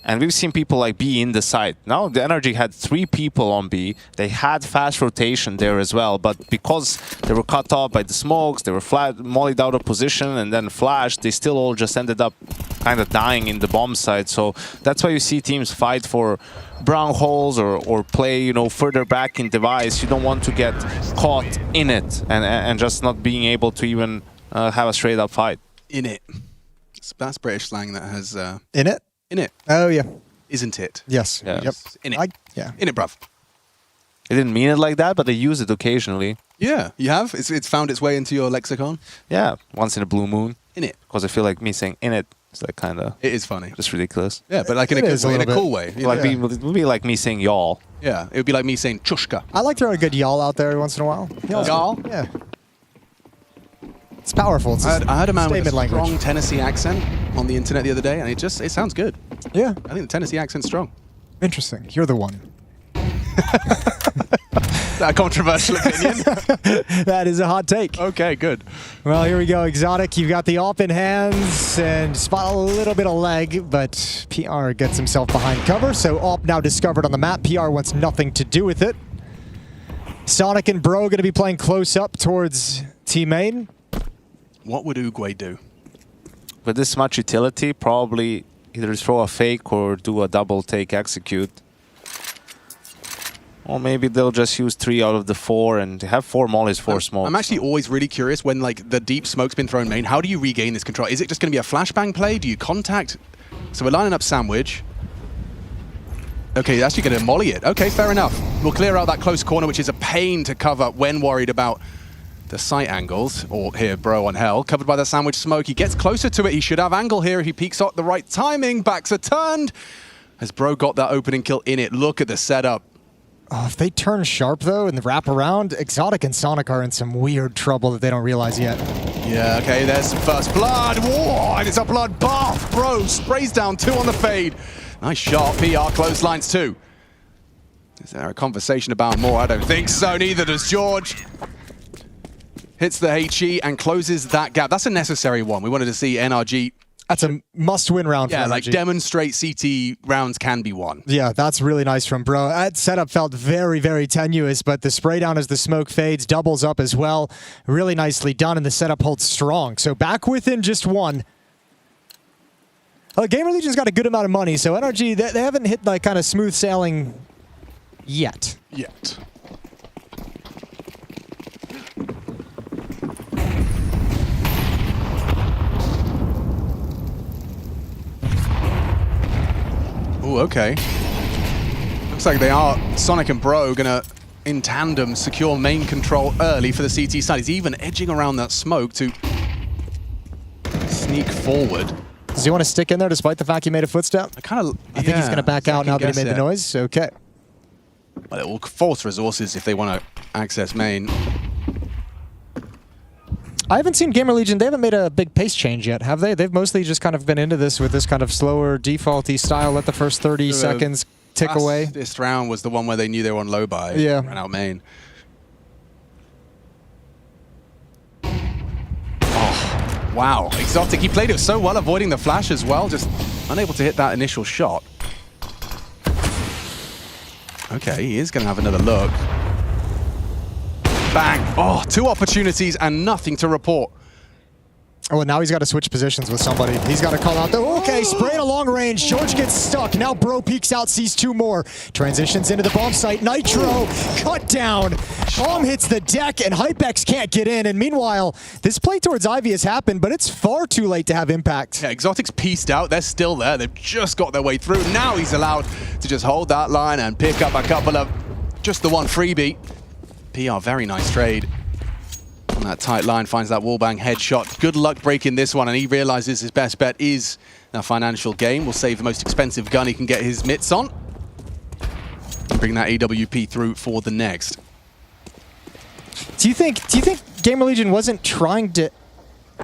And we've seen people like B in the site. Now the NRG had 3 people on B. They had fast rotation there as well, but because they were cut off by the smokes, they were mollied out of position and then flashed, they still all just ended up kind of dying in the bomb site. So that's why you see teams fight for brown holes or play, you know, further back in device. You don't want to get caught in it and just not being able to even have a straight up fight. In it. That's British slang that has... In it? In it. Oh, yeah. Isn't it? Yes. Yeah. Yep. In it. Yeah. In it, bruv. They didn't mean it like that, but they use it occasionally. Yeah, you have? It's found its way into your lexicon? Yeah, once in a blue moon. In it. Because I feel like me saying in it is like kind of... It is funny. Just ridiculous. Yeah, but like in a good way, in a cool way. It would be like me saying y'all. Yeah, it would be like me saying chushka. I like throwing a good y'all out there once in a while. Y'all? Yeah. It's powerful. It's I heard a man with a statement strong language. Tennessee accent on the internet the other day, and it sounds good. Yeah. I think the Tennessee accent's strong. Interesting. You're the one. That a controversial opinion? That is a hot take. Okay, good. Well, here we go. Exotic, you've got the AWP in hands and spot a little bit of leg, but PR gets himself behind cover, so AWP now discovered on the map. PR wants nothing to do with it. Sonic and Bro going to be playing close up towards T main. What would Uguay do? With this much utility, probably either throw a fake or do a double take execute. Or maybe they'll just use 3 out of the 4 and have 4 mollies, 4 smokes. I'm actually always really curious when like the deep smoke's been thrown main, how do you regain this control? Is it just going to be a flashbang play? Do you contact? So we're lining up sandwich. Okay, you're actually going to molly it. Okay, fair enough. We'll clear out that close corner, which is a pain to cover when worried about the sight angles, or here, Bro on hell, covered by the sandwich smoke. He gets closer to it. He should have angle here if he peeks at the right timing. Backs are turned. As Bro got that opening kill in it. Look at the setup. Oh, if they turn sharp, though, and wrap around, Exotic and Sonic are in some weird trouble that they don't realize yet. Yeah, okay, there's some first blood. Whoa, and it's a bloodbath. Bro sprays down 2 on the fade. Nice shot. PR clotheslines 2. Is there a conversation about more? I don't think so. Neither does George. Hits the HE and closes that gap. That's a necessary one. We wanted to see NRG That's a must-win round for Yeah, like NRG. demonstrate CT rounds can be won. Yeah, that's really nice from Bro. That setup felt very, very tenuous, but the spray down as the smoke fades doubles up as well. Really nicely done, and the setup holds strong. So back within just one. Gamer Legion's got a good amount of money, so NRG, they haven't hit like kind of smooth sailing yet. Yet. Ooh, okay. Looks like they are, Sonic and Bro, gonna, in tandem, secure main control early for the CT side. He's even edging around that smoke to sneak forward. Does he want to stick in there despite the fact he made a footstep? I think he's going to back out now that he made the noise. Okay. Well, it will force resources if they want to access main. I haven't seen Gamer Legion. They haven't made a big pace change yet, have they? They've mostly just kind of been into this with this kind of slower, defaulty style. Let the first 30 seconds tick away. This round was the one where they knew they were on low buy. Yeah. Ran out main. Oh, wow. Exotic. He played it so well, avoiding the flash as well. Just unable to hit that initial shot. Okay, he is going to have another look. Bang! Oh, 2 opportunities and nothing to report. Oh, and now he's got to switch positions with somebody. He's got to call out the, okay, spray a long range. George gets stuck. Now Bro peeks out, sees 2 more. Transitions into the bomb site. Nitro, cut down. Bomb hits the deck, and Hypex can't get in. And meanwhile, this play towards Ivy has happened, but it's far too late to have impact. Yeah, Exotic's pieced out. They're still there. They've just got their way through. Now he's allowed to just hold that line and pick up a couple of, just the one freebie. PR, very nice trade. On that tight line, finds that wallbang headshot. Good luck breaking this one, and he realizes his best bet is a financial gain. Will save the most expensive gun he can get his mitts on. And bring that AWP through for the next. Do you think Gamer Legion wasn't trying to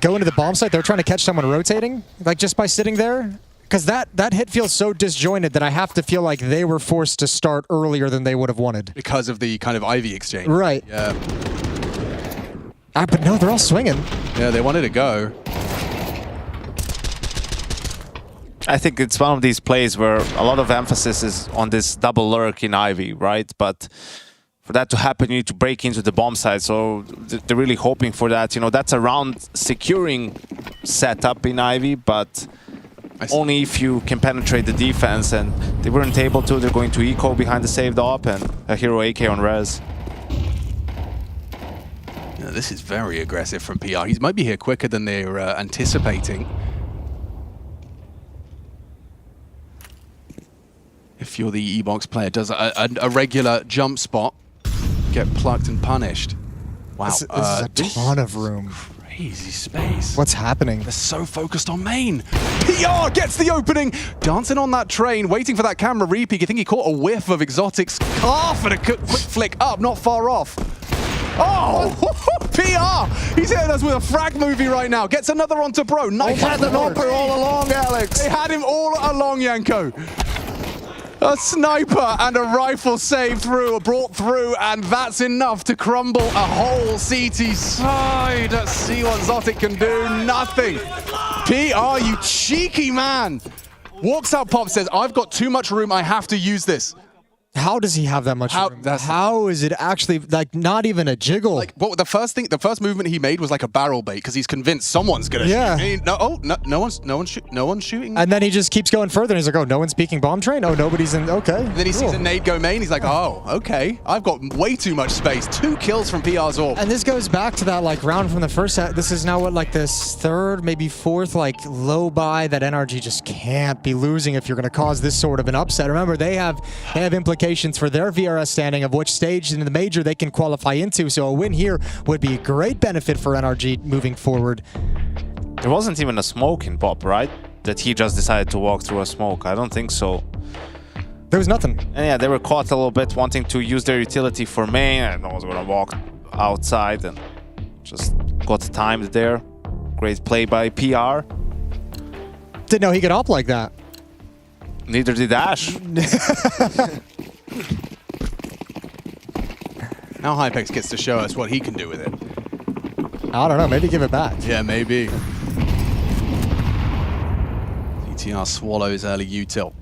go into the bomb site? They were trying to catch someone rotating, like just by sitting there? Because that hit feels so disjointed that I have to feel like they were forced to start earlier than they would have wanted. Because of the kind of Ivy exchange. Right. Yeah. But no, they're all swinging. Yeah, they wanted to go. I think it's one of these plays where a lot of emphasis is on this double lurk in Ivy, right? But for that to happen, you need to break into the bomb site. So they're really hoping for that. You know, that's a round securing setup in Ivy, but only if you can penetrate the defense, and they weren't able to. They're going to eco behind the saved op and a hero AK on res. Yeah, this is very aggressive from PR. He might be here quicker than they're anticipating. If you're the E-Box player, does a regular jump spot get plucked and punished? Wow, This is a ton of room. Crazy space. What's happening? They're so focused on main. PR gets the opening, dancing on that train, waiting for that camera repeat. I think he caught a whiff of Exotic's calf and a quick flick up, not far off. Oh, PR! He's hitting us with a frag movie right now. Gets another onto Bro. Nice. Had an upper all along, Alex. They had him all along, Yanko. A sniper and a rifle save brought through, and that's enough to crumble a whole CT side. Let's see what Zotic can do. Nothing. PR, you cheeky man. Walks out, Pop says, I've got too much room. I have to use this. How does he have that much room? How is it actually, like, not even a jiggle? Like, what the first movement he made was like a barrel bait because he's convinced someone's gonna shoot. No one's shooting. And then he just keeps going further. And he's like, oh, no one's peeking bomb train? Oh, nobody's in, okay. And then he sees a nade go main. He's like, oh, okay. I've got way too much space. 2 kills from PR's AWP. And this goes back to that, like, round from the first set. This is now what, like, this third, maybe fourth, like, low buy that NRG just can't be losing if you're going to cause this sort of an upset. Remember, they have implications for their VRS standing of which stage in the major they can qualify into, so a win here would be a great benefit for NRG moving forward. There wasn't even a smoke in Pop, right? That he just decided to walk through a smoke. I don't think so. There was nothing. And yeah, they were caught a little bit wanting to use their utility for main, and I was going to walk outside and just got timed there. Great play by PR. Didn't know he could up like that. Neither did Ash. Now Hypex gets to show us what he can do with it. I don't know, maybe give it back. Yeah, maybe. ZTR swallows early util.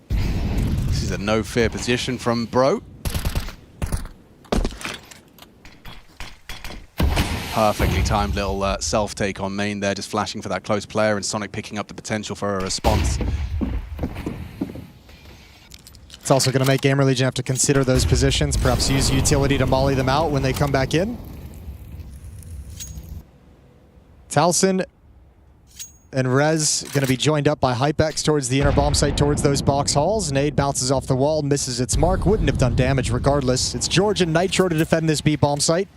This is a no-fear position from Bro. Perfectly timed little self-take on main there, just flashing for that close player, and Sonic picking up the potential for a response. It's also going to make Gamer Legion have to consider those positions, perhaps use utility to molly them out when they come back in. Talson and Rez going to be joined up by Hypex towards the inner bomb site, towards those box halls. Nade bounces off the wall, misses its mark, wouldn't have done damage regardless. It's George and Nitro to defend this B bomb site.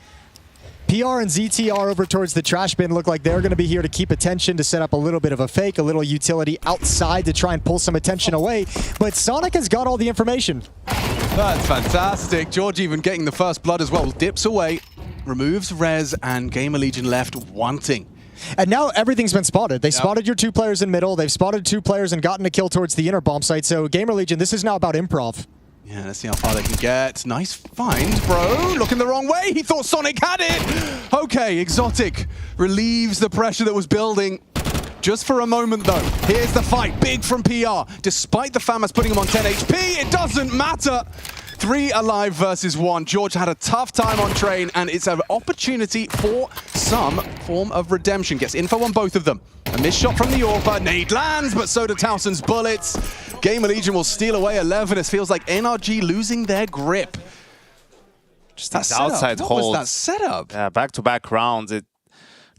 PR and ZTR over towards the trash bin look like they're going to be here to keep attention, to set up a little bit of a fake, a little utility outside to try and pull some attention away. But Sonic has got all the information. That's fantastic. George even getting the first blood as well. Dips away, removes Rez, and Gamer Legion left wanting. And now everything's been spotted. They spotted your 2 players in middle. They've spotted 2 players and gotten a kill towards the inner bomb site. So Gamer Legion, this is now about improv. Yeah, let's see how far they can get. Nice find, Bro. Looking the wrong way. He thought Sonic had it. Okay, Exotic relieves the pressure that was building. Just for a moment, though. Here's the fight. Big from PR. Despite the FAMAS putting him on 10 HP, it doesn't matter. 3 alive versus 1. George had a tough time on train, and it's an opportunity for some form of redemption. Gets info on both of them. A missed shot from the AWPer. Nade lands, but so do Towson's bullets. Gamer Legion will steal away 11. It feels like NRG losing their grip. Just that outside hold. What was that setup? Yeah, back-to-back rounds.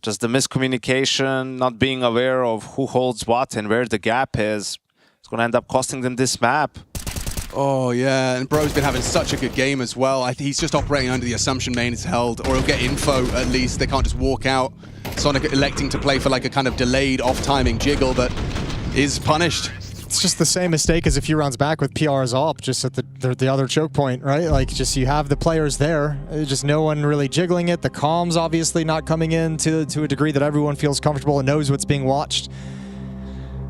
Just the miscommunication, not being aware of who holds what and where the gap is. It's going to end up costing them this map. Oh, yeah, and Bro's been having such a good game as well. I think he's just operating under the assumption main is held, or he'll get info at least. They can't just walk out. Sonic electing to play for like a kind of delayed off-timing jiggle that is punished. It's just the same mistake as a few rounds back with PR's op, just at the other choke point, right? Like, just you have the players there, just no one really jiggling it. The comms obviously not coming in to a degree that everyone feels comfortable and knows what's being watched.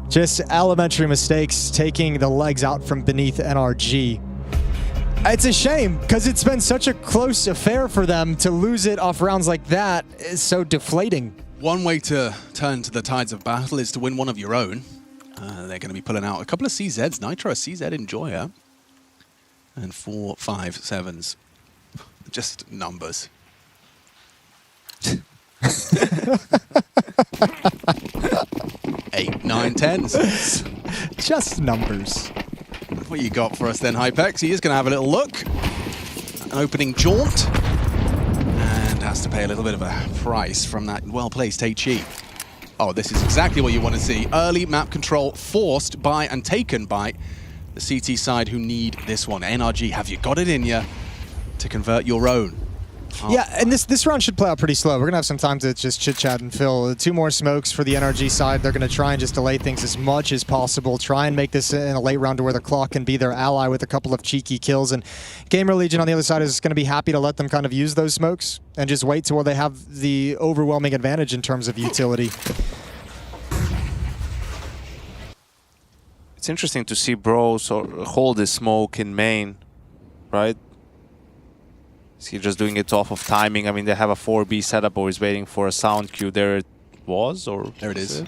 Just elementary mistakes taking the legs out from beneath NRG. It's a shame, because it's been such a close affair for them. To lose it off rounds like that is so deflating. One way to turn to the tides of battle is to win one of your own. They're going to be pulling out a couple of CZs. Nitro, a CZ Enjoyer. And 4, 5, 7s. Just numbers. 8, 9, 10s. Just numbers. What you got for us then, Hypex? He is going to have a little look. An opening jaunt. And has to pay a little bit of a price from that well-placed HE. Oh, this is exactly what you want to see. Early map control forced by and taken by the CT side who need this one. NRG, have you got it in you to convert your own? Oh. Yeah, and this round should play out pretty slow. We're going to have some time to just chit-chat and fill. 2 more smokes for the NRG side. They're going to try and just delay things as much as possible. Try and make this in a late round to where the clock can be their ally with a couple of cheeky kills. And Gamer Legion on the other side is going to be happy to let them kind of use those smokes and just wait till they have the overwhelming advantage in terms of utility. It's interesting to see Bro hold his smoke in main, right? Is he just doing it off of timing? I mean, they have a 4B setup, or he's waiting for a sound cue. There it was, or there it is.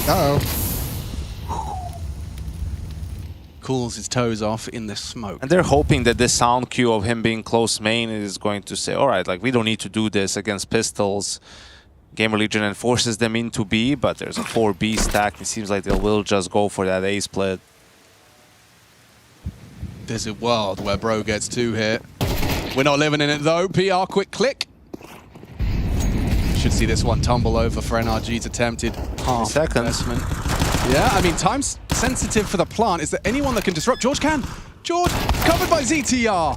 Uh-oh. Cools his toes off in the smoke. And they're hoping that this sound cue of him being close main is going to say, all right, like, we don't need to do this against pistols. Gamer Legion enforces them into B, but there's a 4B stack. It seems like they will just go for that A split. There's a world where Bro gets 2 here. We're not living in it though. PR, quick click. Should see this one tumble over for NRG's attempted half investment. Yeah, I mean, time's sensitive for the plant. Is there anyone that can disrupt? George can. George, covered by ZTR.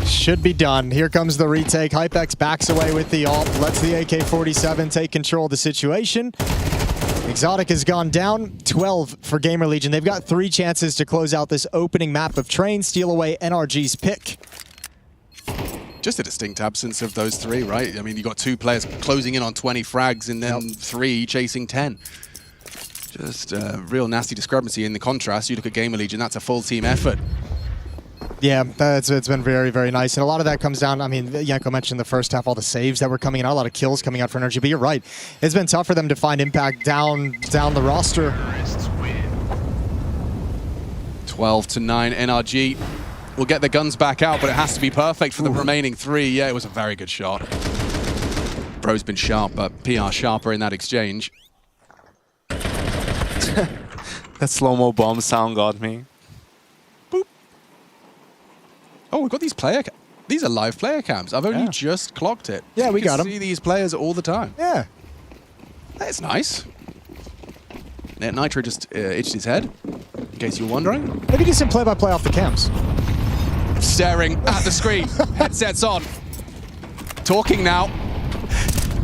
Should be done. Here comes the retake. Hypex backs away with the ult, lets the AK-47 take control of the situation. Exotic has gone down, 12 for Gamer Legion. They've got 3 chances to close out this opening map of train, steal away NRG's pick. Just a distinct absence of those 3, right? I mean, you got 2 players closing in on 20 frags and then 3 chasing 10. Just a real nasty discrepancy in the contrast. You look at Gamer Legion, that's a full team effort. Yeah, it's been very, very nice. And a lot of that comes down, I mean, Yanko mentioned the first half, all the saves that were coming out, a lot of kills coming out for Energy. But you're right. It's been tough for them to find impact down the roster. 12-9 NRG. We'll get the guns back out, but it has to be perfect for the remaining 3. Yeah, it was a very good shot. Bro's been sharp, but PR sharper in that exchange. That slow-mo bomb sound got me. Boop. Oh, we've got these these are live player cams. I've only just clocked it. Yeah, we got them. You can see these players all the time. Yeah. That's nice. Nitro just itched his head, in case you're wondering. Maybe do some play-by-play off the cams. Staring at the screen. Headsets on. Talking now.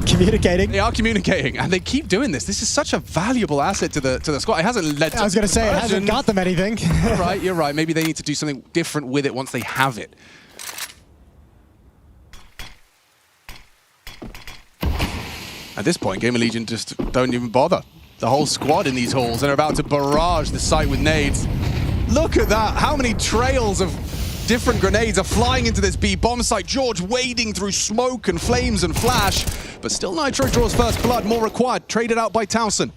Communicating. They are communicating, and they keep doing this. This is such a valuable asset to the squad. It hasn't led to... I was going to say, it hasn't got them anything. You're right. Maybe they need to do something different with it once they have it. At this point, Gamer Legion just don't even bother. The whole squad in these halls and are about to barrage the site with nades. Look at that. How many trails of different grenades are flying into this B bomb site. George wading through smoke and flames and flash. But still Nitro draws first blood. More required. Traded out by Towson.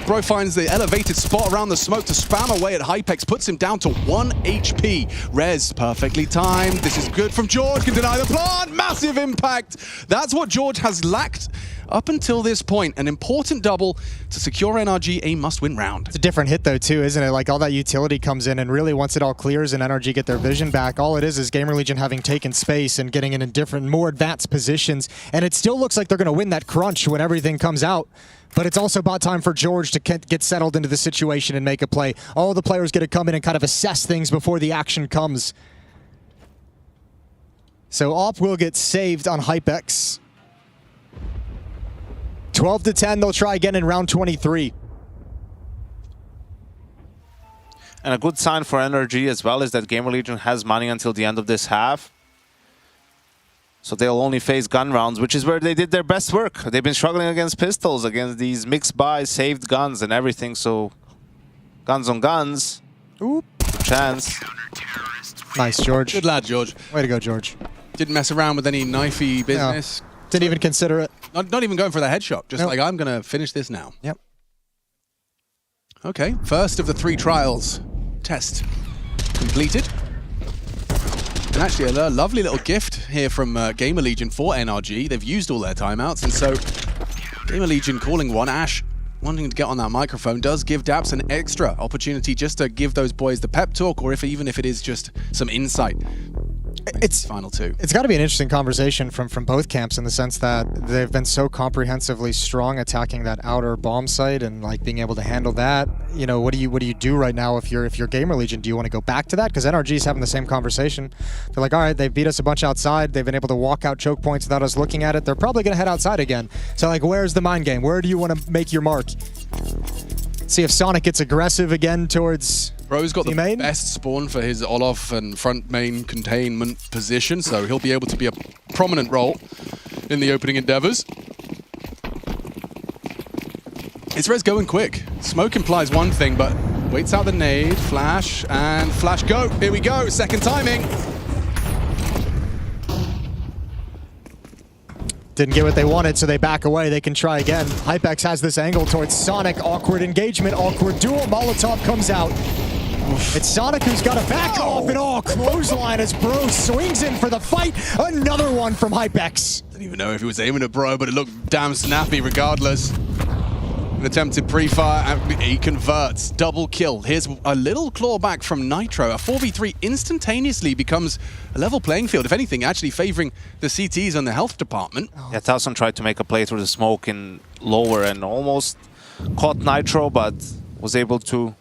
Bro finds the elevated spot around the smoke to spam away at Hypex. Puts him down to 1 HP. Rez perfectly timed. This is good from George. Can deny the plant. Massive impact. That's what George has lacked up until this point. An important double to secure NRG a must-win round. It's a different hit though too, isn't it? Like all that utility comes in, and really once it all clears and NRG get their vision back, all it is Gamer Legion having taken space and getting in different, more advanced positions. And it still looks like they're going to win that crunch when everything comes out. But it's also about time for George to get settled into the situation and make a play. All the players get to come in and kind of assess things before the action comes. So AWP will get saved on Hypex. 12-10, they'll try again in round 23. And a good sign for NRG as well is that Gamer Legion has money until the end of this half. So they'll only face gun rounds, which is where they did their best work. They've been struggling against pistols, against these mixed buys, saved guns and everything. So guns on guns. Oop. Chance. Nice, George. Good lad, George. Way to go, George. Didn't mess around with any knifey business. No. Didn't even consider it. Not even going for the headshot. Just like, I'm going to finish this now. Yep. Okay, first of the 3 trials. Test completed. And actually a lovely little gift here from Gamer Legion for NRG. They've used all their timeouts, and so Gamer Legion calling one. Ash wanting to get on that microphone does give Daps an extra opportunity just to give those boys the pep talk, or even if it is just some insight. It's final 2. It's got to be an interesting conversation from both camps in the sense that they've been so comprehensively strong attacking that outer bomb site and like being able to handle that. You know, what do you do right now if you're Gamer Legion? Do you want to go back to that? Because NRG is having the same conversson. They're like, all right, they beat us a bunch outside. They've been able to walk out choke points without us looking at it. They're probably going to head outside again. So like, where's the mind game? Where do you want to make your mark? See if Sonic gets aggressive again towards Bro's got the main. best spawn for his Olaf and front main containment position, so he'll be able to be a prominent role in the opening endeavors. It's Rez going quick. Smoke implies one thing, but waits out the nade, flash, and flash go. Here we go, second timing. Didn't get what they wanted, so they back away. They can try again. Hypex has this angle towards Sonic. Awkward engagement, awkward duel. Molotov comes out. It's Sonic who's got to back off, and clothesline as Bro swings in for the fight. Another one from Hypex. Didn't even know if he was aiming at Bro, but it looked damn snappy regardless. An attempted pre-fire, and he converts. Double kill. Here's a little clawback from Nitro. A 4v3 instantaneously becomes a level playing field. If anything, actually favoring the CTs and the health department. Yeah, Towson tried to make a play through the smoke in lower and almost caught Nitro, but was able to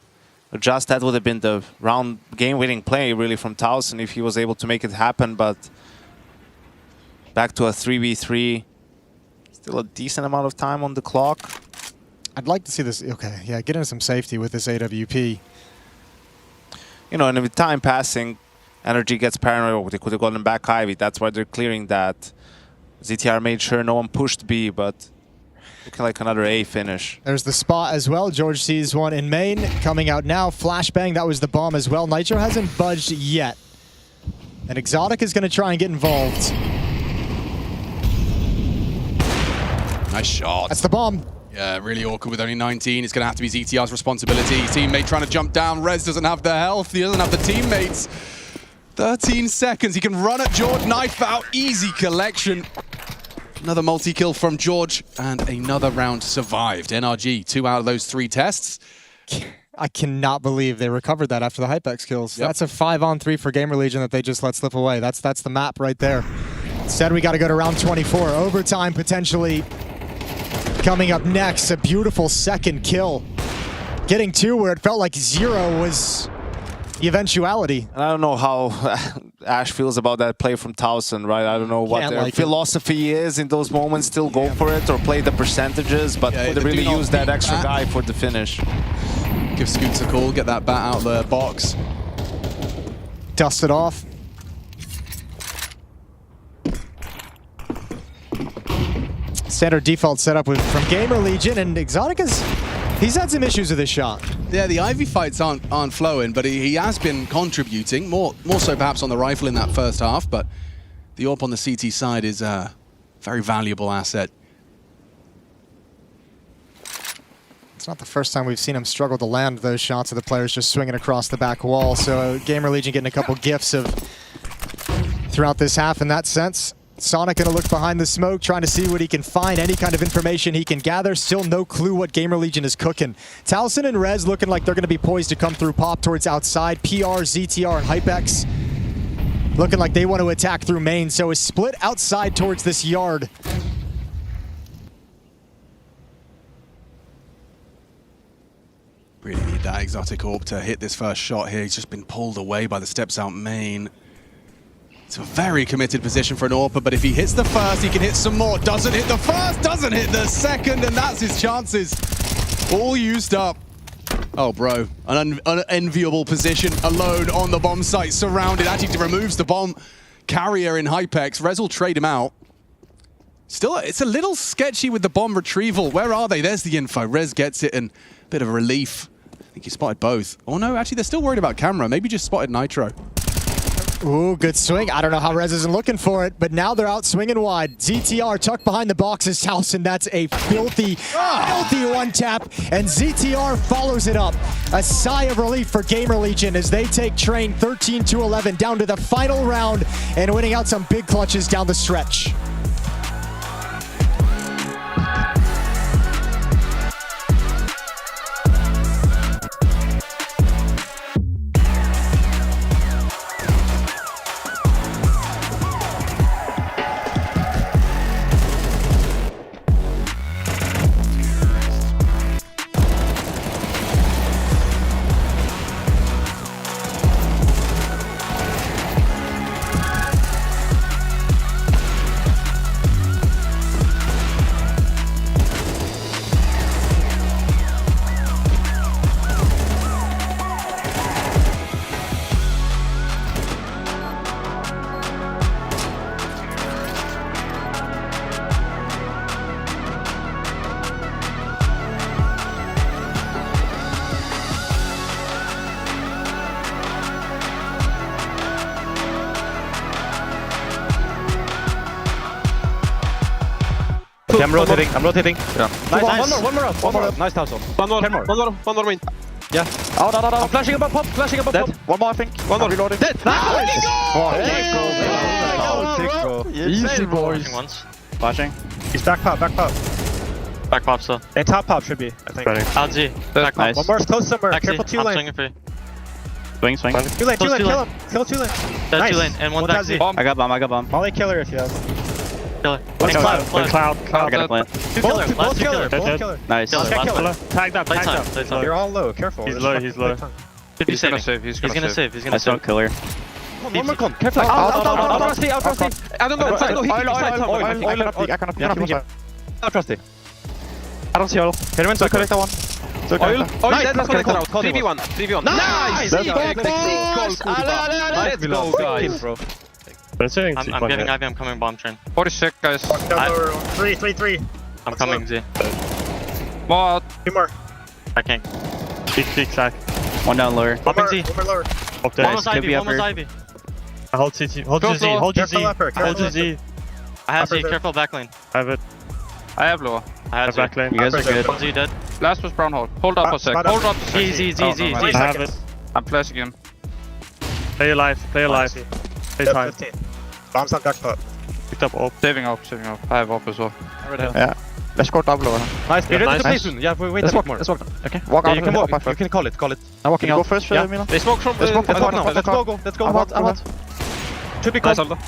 adjust. That would have been the round game-winning play, really, from Towson if he was able to make it happen, but back to a 3v3. Still a decent amount of time on the clock. I'd like to see this. Okay, yeah, get into some safety with this AWP. You know, and with time passing, NRG gets paranoid. They could have gotten back Ivy. That's why they're clearing that. ZTR made sure no one pushed B, but looking like another A finish. There's the spot as well. George sees one in main. Coming out now. Flashbang, that was the bomb as well. Nitro hasn't budged yet. And Exotic is going to try and get involved. Nice shot. That's the bomb. Yeah, really awkward with only 19. It's going to have to be ZTR's responsibility. Teammate trying to jump down. Rez doesn't have the health. He doesn't have the teammates. 13 seconds. He can run at George. Knife out. Easy collection. Another multi-kill from George. And another round survived. NRG, 2 out of those 3 tests. I cannot believe they recovered that after the Hypex kills. Yep. That's a 5-on-3 for Gamer Legion that they just let slip away. That's the map right there. Instead, we got to go to round 24. Overtime potentially coming up next. A beautiful second kill. Getting 2 where it felt like 0 was the eventuality. And I don't know how Ash feels about that play from Towson, right? I don't know what their philosophy is in those moments. Still go for it or play the percentages, but would they really use that extra guy for the finish? Give Scoots a call, get that bat out of the box. Dust it off. Standard default setup from Gamer Legion, and Exotic he's had some issues with his shot. Yeah, the Ivy fights aren't flowing, but he has been contributing, more so perhaps on the rifle in that first half, but the AWP on the CT side is a very valuable asset. It's not the first time we've seen him struggle to land those shots of the players just swinging across the back wall, so Gamer Legion getting a couple gifts of throughout this half in that sense. Sonic gonna look behind the smoke, trying to see what he can find, any kind of information he can gather. Still no clue what Gamer Legion is cooking. Towson and Rez looking like they're gonna be poised to come through pop towards outside. PR, ZTR, and Hypex looking like they want to attack through main. So a split outside towards this yard. Really need that Exotic AWP to hit this first shot here. He's just been pulled away by the steps out main. It's a very committed position for an AWPer, but if he hits the first, he can hit some more. Doesn't hit the first, doesn't hit the second, and that's his chances. All used up. Oh, bro. An unenviable position, alone on the bomb site, surrounded. Actually removes the bomb carrier in Hypex. Rez will trade him out. Still, it's a little sketchy with the bomb retrieval. Where are they? There's the info. Rez gets it, and a bit of a relief. I think he spotted both. Oh, no, actually, they're still worried about camera. Maybe just spotted Nitro. Ooh, good swing. I don't know how Rez isn't looking for it, but now they're out swinging wide. ZTR tucked behind the boxes. Towson, that's a filthy one tap, and ZTR follows it up. A sigh of relief for Gamer Legion as they take train 13-11 down to the final round and winning out some big clutches down the stretch. Okay, I'm rotating. I'm rotating. Yeah. Nice. One more. Nice, Towson. One more main. Yeah. Out. I'm flashing above pop. Dead. One more, I think. One more. Reloading. Dead. Nice. Easy, boys. Flashing. He's back pop. Back pop still. And top pop should be, I think. LG. Back pop. One more is close somewhere. Careful 2 lane. Swing. 2 lane, kill him. Kill 2 lane. Nice. 2 lane and one back Z. I got bomb. Molly killer if you have. Killer. One cloud. I got a plant. Both killer. Nice. Tagged up. You're all low, careful. He's low. He's gonna save. He's gonna save. Killer. One more con. Careful. Out rusty. I don't know. I cannot peek. Out rusty. I don't see oil. Can you win to collect that one? Oil. Nice. Let's collect out. 3v1. Nice. Let's go, guys. I'm getting Ivy. I'm coming bomb train. 46 guys. 3. I'm coming Z. More. 2 more. I can't. Peek sack. One down lower. One more lower. One was Ivy. Hold CT. Hold GZ. Hold GZ. Hold GZ. I have C. Careful backlane. I have it. I have lower. I have backlane. You guys are good. Z dead. Last was brown hold. Hold up a sec. Hold up a sec. Z. I have it. I'm flashing him. Play alive. Play alive. Play time. Bombs on back foot. Picked up op. Saving up. I have up as well. Yeah. Let's go double over. Nice. Be ready Nice. to play soon. Yeah, wait a bit more. Let's walk. Okay. Walk out. You can walk. You can call it. Call it. I'm walking out. Go first, Yeah. Milan. They smoke from. Let's walk now. Let's go. Let's go. I'm out. Should be called.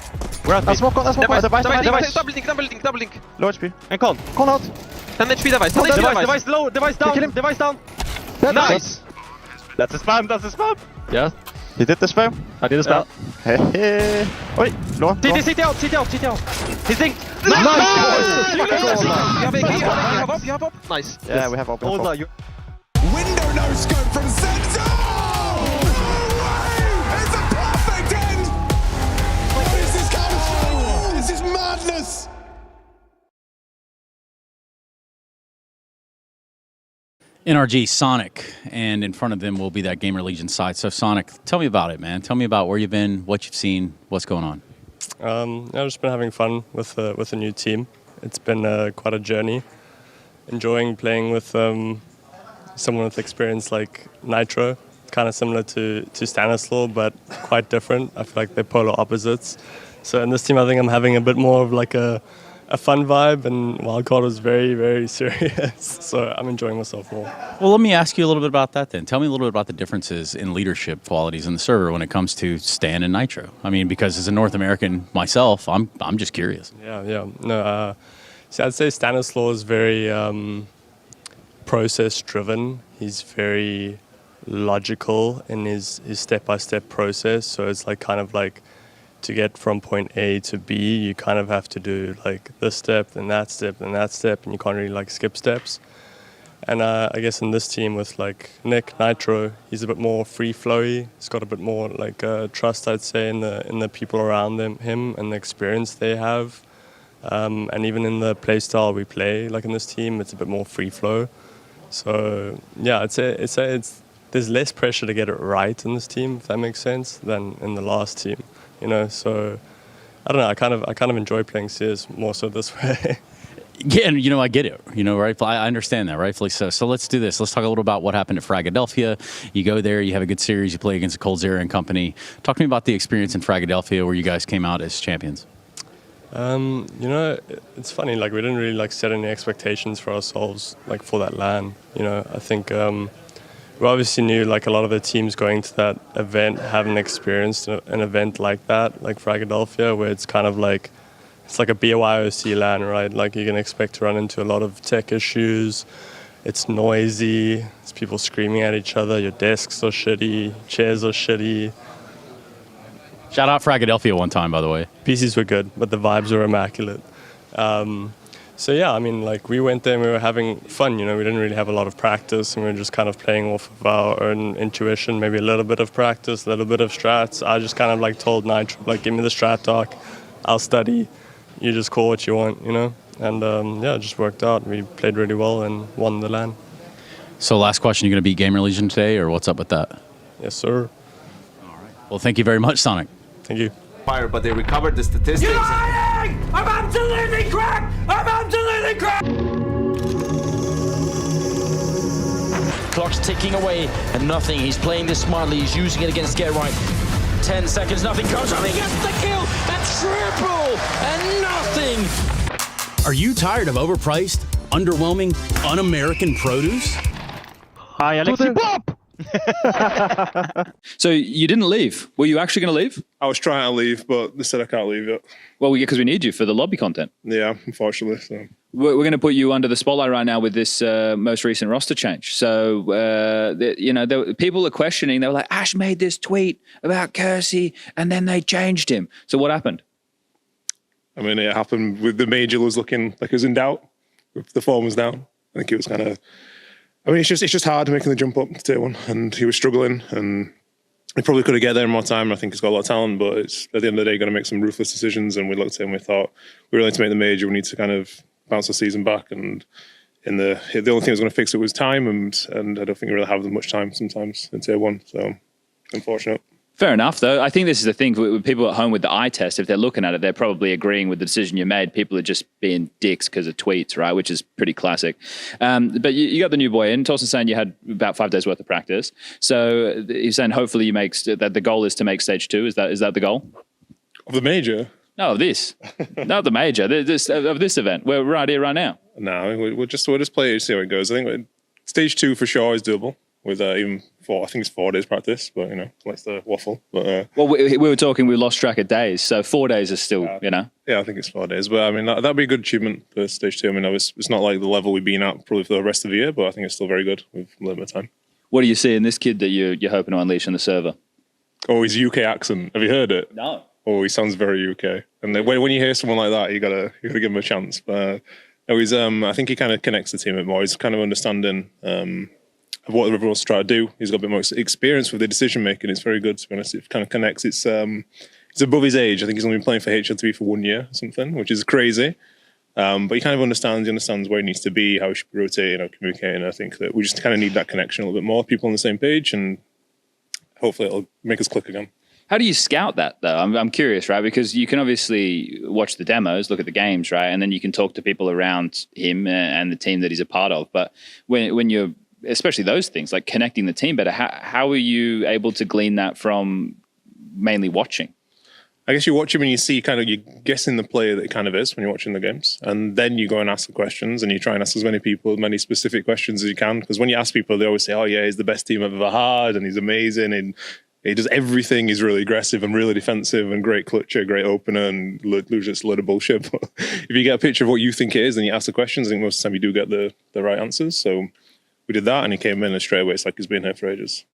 We're out. Let's walk. Device. Double link. Low HP. And call. Call out. 10 HP device. Device low. Device down. Kill him. Device down. Nice. That's a spam. That's a spam. Yeah. You did the spam? I did a spam. Hey. Oi. Low. CT out. He's linked. Nice. You have up. Nice. Yeah, we have up. Window No scope from Senzo! It's a perfect end! What is this Counter-Strike? This is madness! NRG, Sonic, and in front of them will be that Gamer Legion side. So Sonic, tell me about it, man. Tell me about where you've been, what you've seen, what's going on. I've just been having fun with a new team. It's been quite a journey. Enjoying playing with someone with experience like Nitro, kind of similar to Stanislaw, but quite different. I feel like they're polar opposites. So in this team, I think I'm having a bit more of like a fun vibe, and Wildcard was very, very serious. So I'm enjoying myself more. Well, let me ask you a little bit about that then. Tell me a little bit about the differences in leadership qualities in the server when it comes to Stan and Nitro. I mean, because as a North American myself, I'm just curious. Yeah. No, see, I'd say Stanislaw is very process-driven. He's very logical in his step-by-step process. So it's like kind of like to get from point A to B, you kind of have to do like this step, then that step, then that step, and you can't really like skip steps. And I guess in this team with like Nick, Nitro, he's a bit more free-flowy. He's got a bit more like trust, I'd say, in the people around him and the experience they have. And even in the play style we play, like in this team, it's a bit more free-flow. So yeah, I'd say there's less pressure to get it right in this team, if that makes sense, than in the last team. You know, so I don't know. I kind of enjoy playing CS more so this way. Yeah, and you know, I get it. You know, right? I understand that, rightfully so. So let's do this. Let's talk a little about what happened at Fragadelphia. You go there, you have a good series, you play against Cold Zero and company. Talk to me about the experience in Fragadelphia where you guys came out as champions. You know, it's funny. Like we didn't really like set any expectations for ourselves, like for that LAN. You know, I think. We obviously knew like a lot of the teams going to that event haven't experienced an event like that, like Fragadelphia, where it's kind of like, it's like a BYOC LAN, right? Like you can expect to run into a lot of tech issues. It's noisy, it's people screaming at each other, your desks are shitty, chairs are shitty. Shout out Fragadelphia one time, by the way. PCs were good, but the vibes were immaculate. So yeah, I mean, like we went there and we were having fun, you know, we didn't really have a lot of practice and we were just kind of playing off of our own intuition, maybe a little bit of practice, a little bit of strats. I just kind of like told Nitro, like, give me the strat talk, I'll study, you just call what you want, you know? And yeah, it just worked out. We played really well and won the LAN. So last question, you going to beat Gamer Legion today or what's up with that? Yes, sir. All right. Well, thank you very much, Sonic. Thank you. But they recovered the statistics. You're lying! I'm absolutely cracked! I'm absolutely cracked! Clock's ticking away and nothing. He's playing this smartly. He's using it against Get Right. 10 seconds, nothing comes up. He gets the kill and triple and nothing. Are you tired of overpriced, underwhelming, un-American produce? Hi, Alexi Pop! So you didn't leave. Were you actually going to leave? I was trying to leave, but they said I can't leave yet. Well, yeah, because we need you for the lobby content. Yeah, unfortunately. So we're going to put you under the spotlight right now with this most recent roster change. So, people are questioning. They were like, Ash made this tweet about Kersey, and then they changed him. So what happened? I mean, it happened with the major was looking like it was in doubt. The form was down. I think it was kind of... I mean, it's just hard making the jump up to tier 1, and he was struggling, and he probably could have get there in more time. I think he's got a lot of talent, but it's at the end of the day going to make some ruthless decisions. And we looked at him, and we thought we really need to make the major. We need to kind of bounce the season back, and the only thing that was going to fix it was time, and I don't think we really have much time sometimes in tier 1. So unfortunate. Fair enough, though. I think this is the thing with people at home with the eye test. If they're looking at it, they're probably agreeing with the decision you made. People are just being dicks because of tweets, right? Which is pretty classic. But you got the new boy in. Torsten's saying you had about 5 days worth of practice. So he's saying hopefully you make that. The goal is to make stage 2. Is that the goal of the major? No, of this, not the major. Of this event. We're right here, right now. No, we'll just play it, see how it goes. I think stage 2 for sure is doable with even 4. I think it's 4 days practice, but likes the waffle. But well, we were talking. We lost track of days, so 4 days is still, Yeah, I think it's 4 days. But I mean, that'd be a good achievement for stage 2. I mean, it's not like the level we've been at probably for the rest of the year, but I think it's still very good with a little bit of time. What do you see in this kid that you're hoping to unleash on the server? Oh, his UK accent. Have you heard it? No. Oh, he sounds very UK. And when you hear someone like that, you gotta give him a chance. But I think he kind of connects the team a bit more. He's kind of understanding of what everyone's trying to do. He's got a bit more experience with the decision making. It's very good, to be honest. It kind of connects. It's above his age. I think he's only been playing for HL3 for 1 year or something, which is crazy. But he kind of understands where he needs to be, how he should be rotating, communicating. I think that we just kind of need that connection a little bit more, people on the same page, and hopefully it'll make us click again. How do you scout that, though? I'm curious, right? Because you can obviously watch the demos, look at the games, right? And then you can talk to people around him and the team that he's a part of. But when you're, especially those things, like connecting the team better, how are you able to glean that from mainly watching? I guess you watch him and you see you're guessing the player that he kind of is when you're watching the games. And then you go and ask the questions and you try and ask as many people, many specific questions as you can. Because when you ask people, they always say, oh yeah, he's the best team I've ever had and he's amazing and he does everything. He's really aggressive and really defensive and great clutcher, great opener, and just a load of bullshit. But if you get a picture of what you think it is and you ask the questions, I think most of the time you do get the right answers. So we did that and he came in and straight away it's like he's been here for ages.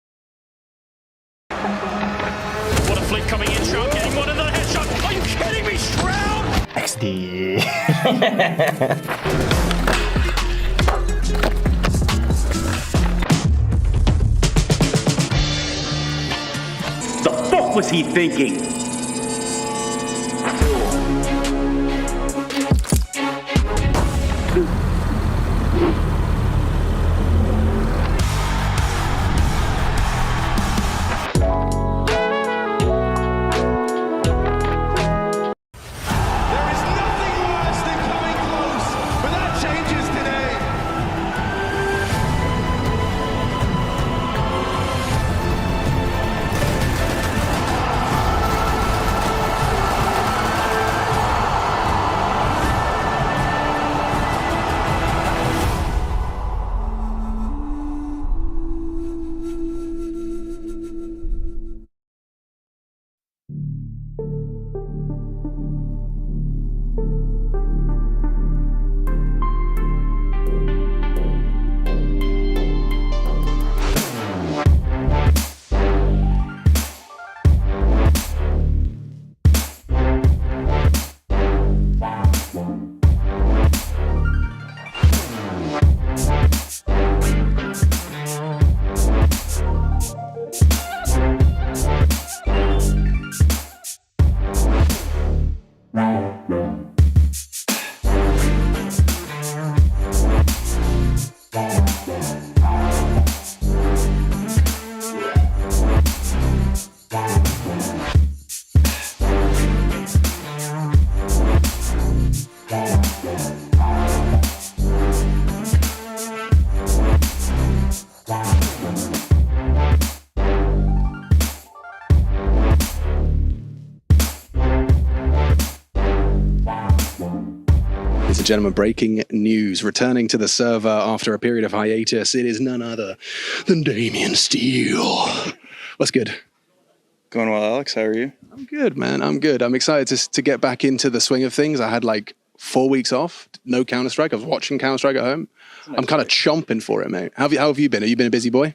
What a flick coming in, Shroud getting one another headshot. Are you kidding me, Shroud? XD. What was he thinking? Ladies and gentlemen, breaking news. Returning to the server after a period of hiatus, it is none other than Damian Steele. What's good? Going well, Alex. How are you? I'm good, man. I'm good. I'm excited to get back into the swing of things. I had like 4 weeks off, no Counter-Strike. I was watching Counter-Strike at home. I'm kind of chomping for it, mate. How have you been? Have you been a busy boy?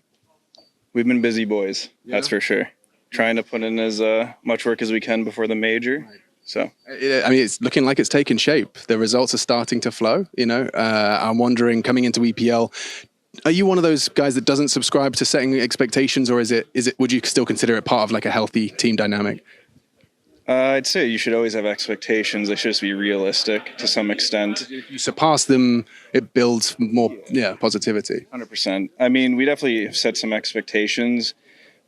We've been busy boys, that's for sure. Trying to put in as much work as we can before the major. So, I mean, it's looking like it's taken shape. The results are starting to flow. I'm wondering, coming into EPL, are you one of those guys that doesn't subscribe to setting expectations, or is it? Would you still consider it part of like a healthy team dynamic? I'd say you should always have expectations. They should just be realistic to some extent. If you surpass them, it builds more, positivity. 100%. I mean, we definitely have set some expectations.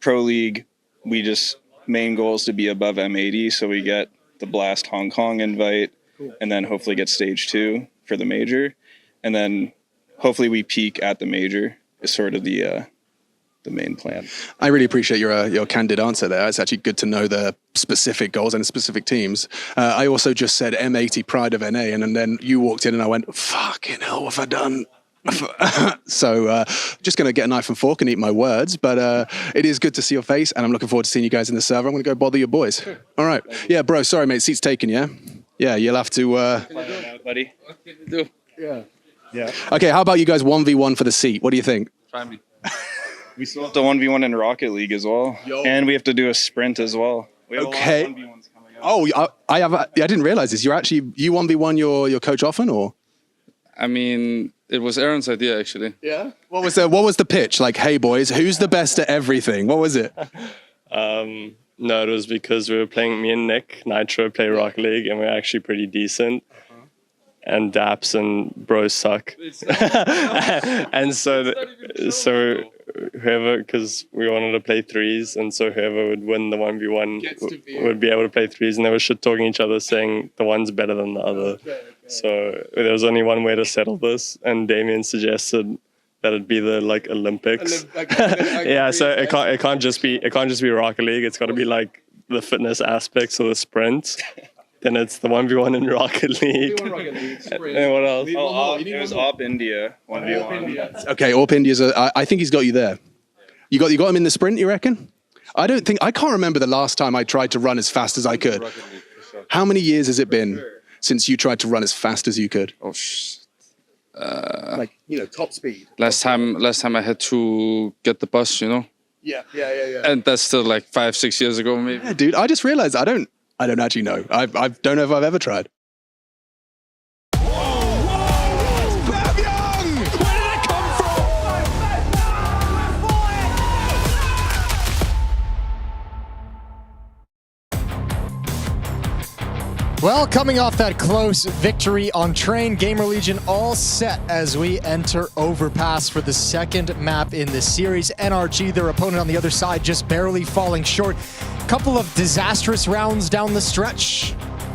Pro League, we just main goal is to be above M80, so we get the Blast Hong Kong invite, and then hopefully get stage 2 for the major, and then hopefully we peak at the major is sort of the main plan. I really appreciate your candid answer there. It's actually good to know the specific goals and the specific teams. I also just said M80 Pride of NA, and then you walked in and I went, fucking hell, what have I done? So just going to get a knife and fork and eat my words, but it is good to see your face, and I'm looking forward to seeing you guys in the server. I'm going to go bother your boys. All right. Yeah, bro, sorry, mate. Seat's taken, yeah? Yeah, you'll have to... buddy. Yeah. Okay, how about you guys 1v1 for the seat? What do you think? Try me. We still have to 1v1 in Rocket League as well. And we have to do a sprint as well. We have okay. a lot of 1v1s coming up. Oh, I didn't realize this. You 1v1 your coach often, or? I mean, it was Aaron's idea, actually. Yeah? What was the pitch? Like, hey, boys, who's the best at everything? What was it? No, it was because we were playing, me and Nick, Nitro, play Rocket League, and we're actually pretty decent. And Daps and bros suck. And so whoever, because we wanted to play threes, and so whoever would win the 1v1 would be able to play threes, and they were shit talking each other, saying the one's better than the other. So there was only one way to settle this, and Damien suggested that it'd be the Olympics. Yeah, so it can't just be Rocket League. It's got to be like the fitness aspects of the sprint. Then it's the 1v1 in Rocket League. And what else? It was Op India 1v1. Okay, Op India's I think he's got you there. You got him in the sprint, you reckon? I can't remember the last time I tried to run as fast as I could. How many years has it been since you tried to run as fast as you could? Oh shit. Top speed. Last time I had to get the bus, Yeah. And that's still 5-6 years ago, maybe. Yeah, dude, I just realized I don't actually know. I don't know if I've ever tried. Well, coming off that close victory on Train, Gamer Legion all set as we enter Overpass for the second map in the series. NRG, their opponent on the other side, just barely falling short. Couple of disastrous rounds down the stretch.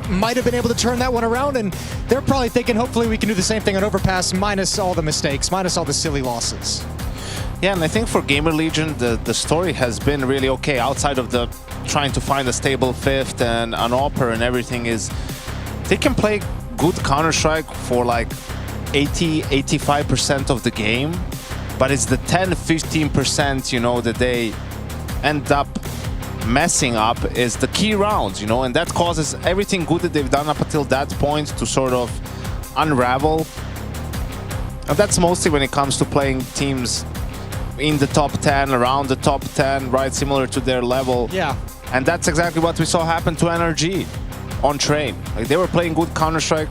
Might have been able to turn that one around, and they're probably thinking hopefully we can do the same thing on Overpass, minus all the mistakes, minus all the silly losses. Yeah, and I think for Gamer Legion, the story has been really okay. Outside of the trying to find a stable fifth and an AWPer and everything, is they can play good Counter-Strike for 80-85% of the game, but it's the 10-15%, that they end up messing up is the key rounds, and that causes everything good that they've done up until that point to sort of unravel. And that's mostly when it comes to playing teams in the top 10, around the top 10, right, similar to their level. Yeah. And that's exactly what we saw happen to NRG on Train. They were playing good Counter-Strike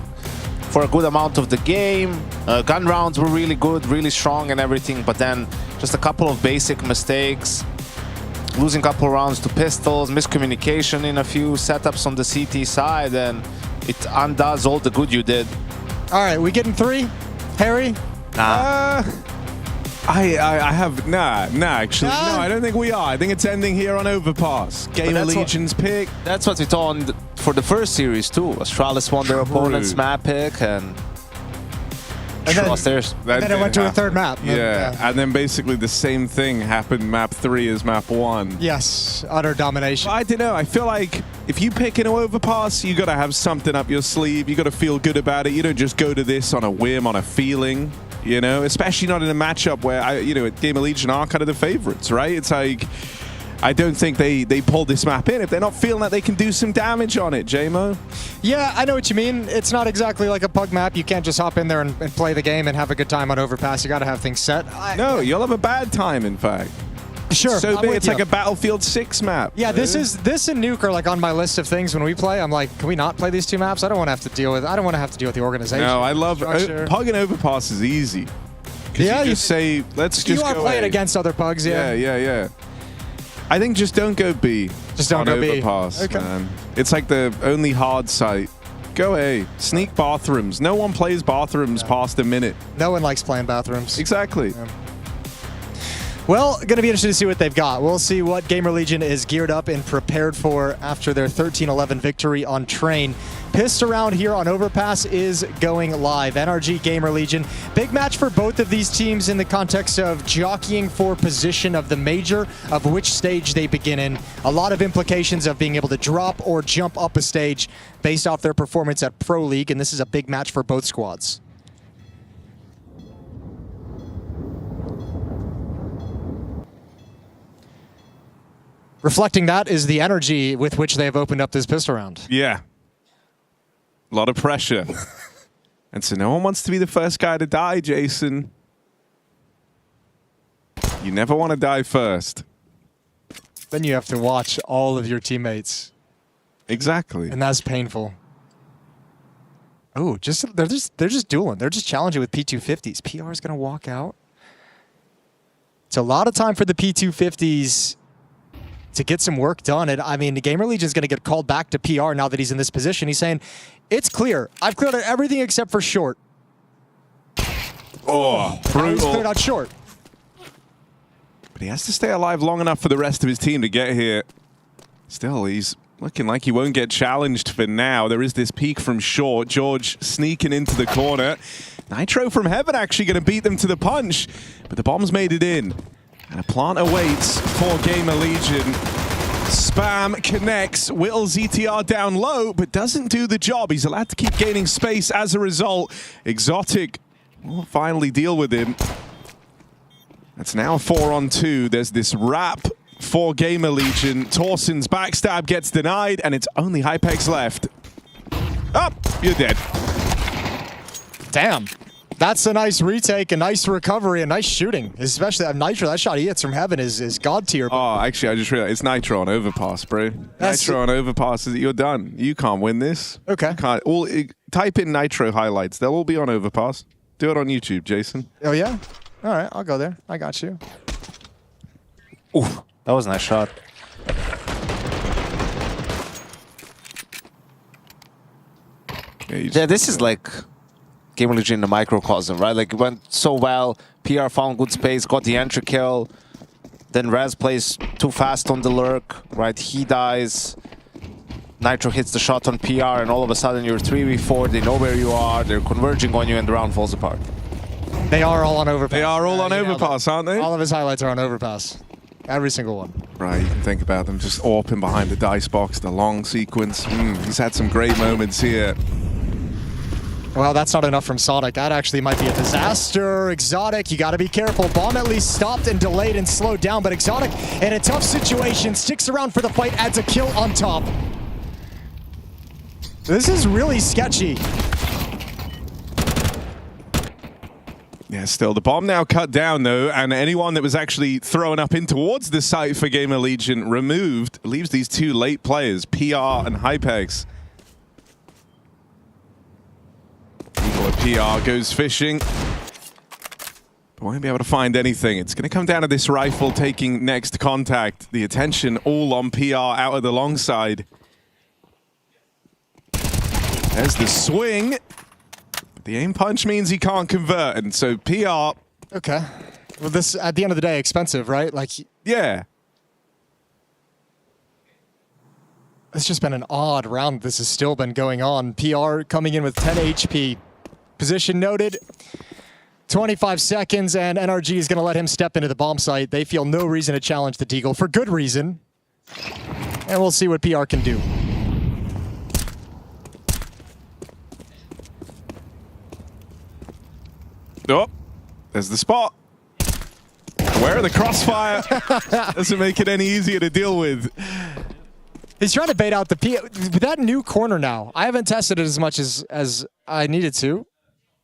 for a good amount of the game. Gun rounds were really good, really strong and everything, but then just a couple of basic mistakes, losing a couple rounds to pistols, miscommunication in a few setups on the CT side, and it undoes all the good you did. All right, we getting 3? Harry? Nah. Actually, no, I don't think we are. I think it's ending here on Overpass. Gamer Legion's pick. That's what we thought for the first series too. Astralis won their opponent's map pick, and then it went to a third map. Yeah, and then basically the same thing happened map 3 as map 1. Yes, utter domination. I don't know. I feel like if you pick an Overpass, you got to have something up your sleeve. You got to feel good about it. You don't just go to this on a whim, on a feeling. Especially not in a matchup where Gamer Legion are kind of the favorites, right? It's like, I don't think they pulled this map in if they're not feeling that they can do some damage on it, JMO. Yeah, I know what you mean. It's not exactly like a pug map. You can't just hop in there and play the game and have a good time on Overpass. You got to have things set. No, you'll have a bad time, in fact. Sure. So big, it's like a Battlefield 6 map. Yeah, this and Nuke are on my list of things when we play. I'm like, can we not play these 2 maps? I don't want to have to deal with the organization. No, I love Pug and Overpass is easy. Yeah, you just say, let's just go. You are playing against other pugs, yeah. Yeah. I think just don't go B. Just don't go Overpass, B. Okay. Man. It's like the only hard site. Go A. Sneak bathrooms. No one plays bathrooms past a minute. No one likes playing bathrooms. Exactly. Yeah. Well, going to be interesting to see what they've got. We'll see what Gamer Legion is geared up and prepared for after their 13-11 victory on Train. Pissed Around here on Overpass is going live. NRG Gamer Legion. Big match for both of these teams in the context of jockeying for position of the major, of which stage they begin in. A lot of implications of being able to drop or jump up a stage based off their performance at Pro League, and this is a big match for both squads. Reflecting that is the energy with which they have opened up this pistol round. Yeah. A lot of pressure. And so no one wants to be the first guy to die, Jason. You never want to die first. Then you have to watch all of your teammates. Exactly. And that's painful. Oh, they're just dueling. They're just challenging with P250s. PR is going to walk out. It's a lot of time for the P250s to get some work done. And I mean, the Gamer Legion is going to get called back to PR now that he's in this position. He's saying, it's clear. I've cleared out everything except for short. Oh, brutal. He's cleared out short. But he has to stay alive long enough for the rest of his team to get here. Still, he's looking like he won't get challenged for now. There is this peek from short. George sneaking into the corner. Nitro from Heaven actually going to beat them to the punch. But the bomb's made it in. And a plant awaits for Gamer Legion. Spam connects, whittles ETR down low, but doesn't do the job. He's allowed to keep gaining space as a result. Exotic will finally deal with him. It's now a 4-on-2. There's this wrap for Gamer Legion. Torson's backstab gets denied, and it's only Hypex left. Oh, you're dead. Damn. That's a nice retake, a nice recovery, a nice shooting. Especially that Nitro, that shot he hits from Heaven is god tier. Oh, actually, I just realized it's Nitro on Overpass, bro. Nitro on Overpass, you're done. You can't win this. Okay. Type in Nitro highlights. They'll all be on Overpass. Do it on YouTube, Jason. Oh, yeah? All right, I'll go there. I got you. Ooh, that was a nice shot. Yeah, this is like Gamer Legion in a microcosm, right? Like, it went so well. PR found good space, got the entry kill. Then Raz plays too fast on the lurk, right? He dies. Nitro hits the shot on PR, and all of a sudden you're 3v4. They know where you are. They're converging on you, and the round falls apart. They are all on Overpass. They are all on Overpass, aren't they? All of his highlights are on Overpass. Every single one. Right, you can think about them just AWPing behind the dice box, the long sequence. He's had some great moments here. Well, that's not enough from Sonic. That actually might be a disaster. Exotic, you got to be careful. Bomb at least stopped and delayed and slowed down, but Exotic, in a tough situation, sticks around for the fight, adds a kill on top. This is really sketchy. Yeah, still, the bomb now cut down, though, and anyone that was actually thrown up in towards the site for Gamer Legion removed. Leaves these two late players, PR and Hypex. PR goes fishing, but won't be able to find anything. It's going to come down to this rifle taking next contact. The attention all on PR out of the long side. There's the swing. The aim punch means he can't convert, and so PR... Okay. Well, this, at the end of the day, expensive, right? Like... Yeah. It's just been an odd round. This has still been going on. PR coming in with 10 HP. Position noted. 25 seconds, and NRG is going to let him step into the bomb site. They feel no reason to challenge the Deagle, for good reason. And we'll see what PR can do. Oh, there's the spot. Where are the crossfire? Doesn't make it any easier to deal with. He's trying to bait out the P. With that new corner now, I haven't tested it as much as I needed to.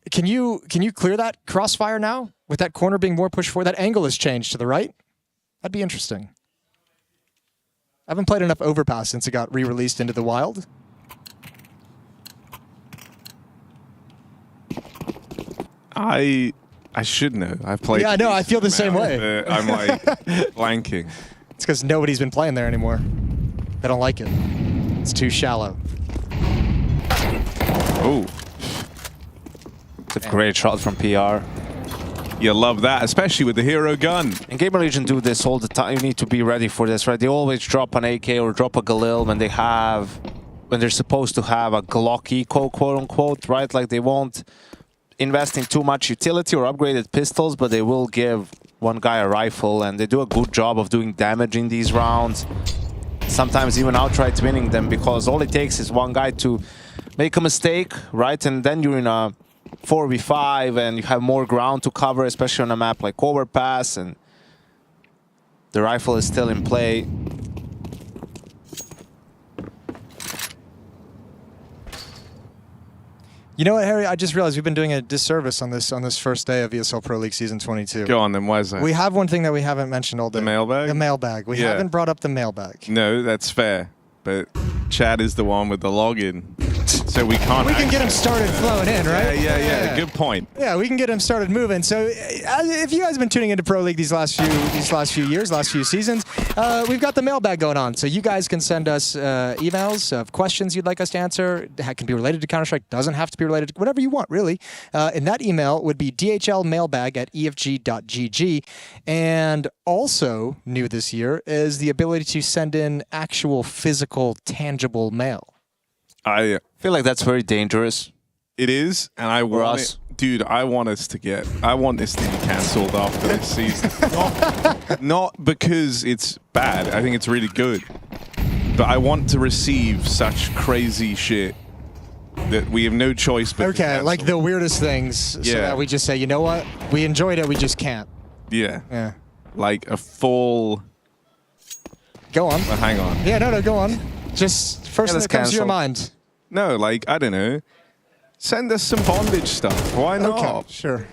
Can you clear that crossfire now? With that corner being more pushed forward, that angle has changed to the right. That'd be interesting. I haven't played enough Overpass since it got re-released into the wild. I should know. I've played. Yeah, no, I feel the same way. I'm like blanking. It's because nobody's been playing there anymore. They don't like it. It's too shallow. Oh. It's a great shot from PR. You love that, especially with the hero gun. And Gamer Legion do this all the time. You need to be ready for this, right? They always drop an AK or drop a Galil when they're supposed to have a Glock eco, quote unquote, right? Like they won't invest in too much utility or upgraded pistols, but they will give one guy a rifle, and they do a good job of doing damage in these rounds. Sometimes even outright winning them, because all it takes is one guy to make a mistake, right? And then you're in a 4v5 and you have more ground to cover, especially on a map like Overpass, and the rifle is still in play. You know what, Harry? I just realized we've been doing a disservice on this first day of ESL Pro League Season 22. Go on then, why is that? We have one thing that we haven't mentioned all day. The mailbag? The mailbag. We haven't brought up the mailbag. No, that's fair. But Chad is the one with the login, so we can't. We can get him started flowing in, right? Yeah. Good point. Yeah, we can get him started moving. So, if you guys have been tuning into Pro League these last few years, last few seasons, we've got the mailbag going on. So you guys can send us emails of questions you'd like us to answer. That can be related to Counter-Strike. Doesn't have to be related to whatever you want, really. And that email would be dhlmailbag@efg.gg. And also new this year is the ability to send in actual physical, tangible mail. I feel like that's very dangerous. It is, and I want it. Dude, I want this to be cancelled after this season. Not because it's bad. I think it's really good. But I want to receive such crazy shit that we have no choice but to cancel. Like the weirdest things. So that we just say, you know what? We enjoyed it, we just can't. Yeah. Like a full... Go on. But hang on. Yeah, no, go on. Just first thing that comes to your mind. No, like, I don't know. Send us some bondage stuff. Why not? Okay, sure.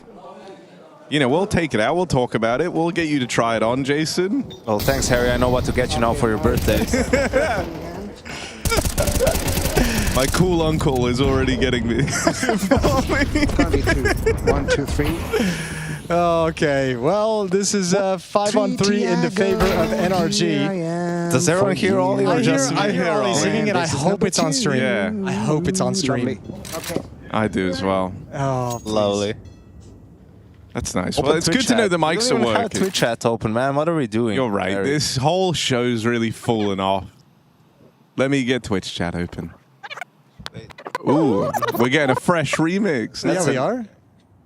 You know, we'll take it out. We'll talk about it. We'll get you to try it on, Jason. Well, thanks, Harry. I know what to get you now for your birthday. My cool uncle is already getting me. Probably 2. 1, 2, 3. Okay, well, this is 5-on-3 in the favor of NRG. Does everyone hear Ollie? I hear Ollie singing, and I hope it's on stream. Yeah. I hope it's on stream. Okay. I do as well. Oh, lovely. That's nice. Open Well, it's Twitch good to know chat. the mics We don't are even have working. Twitch chat open, man. What are we doing? You're right. Harry? This whole show's really fallen off. Let me get Twitch chat open. Ooh, we're getting a fresh remix. Yeah, we are.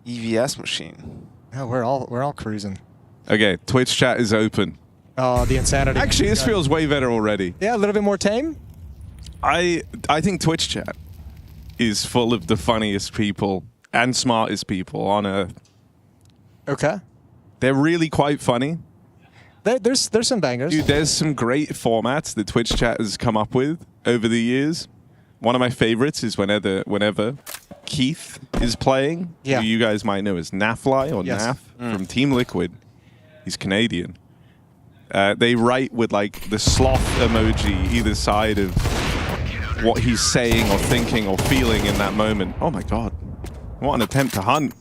EVS machine. Yeah, we're all cruising. Okay, Twitch chat is open. Oh, the insanity. Actually, this feels way better already. Yeah, a little bit more tame. I think Twitch chat is full of the funniest people and smartest people on earth. Okay. They're really quite funny. There's some bangers. Dude, there's some great formats that Twitch chat has come up with over the years. One of my favorites is whenever Keith is playing, who you guys might know as Nafly or Naf from Team Liquid. He's Canadian. They write with like the sloth emoji either side of what he's saying or thinking or feeling in that moment. Oh my god. What an attempt to hunt.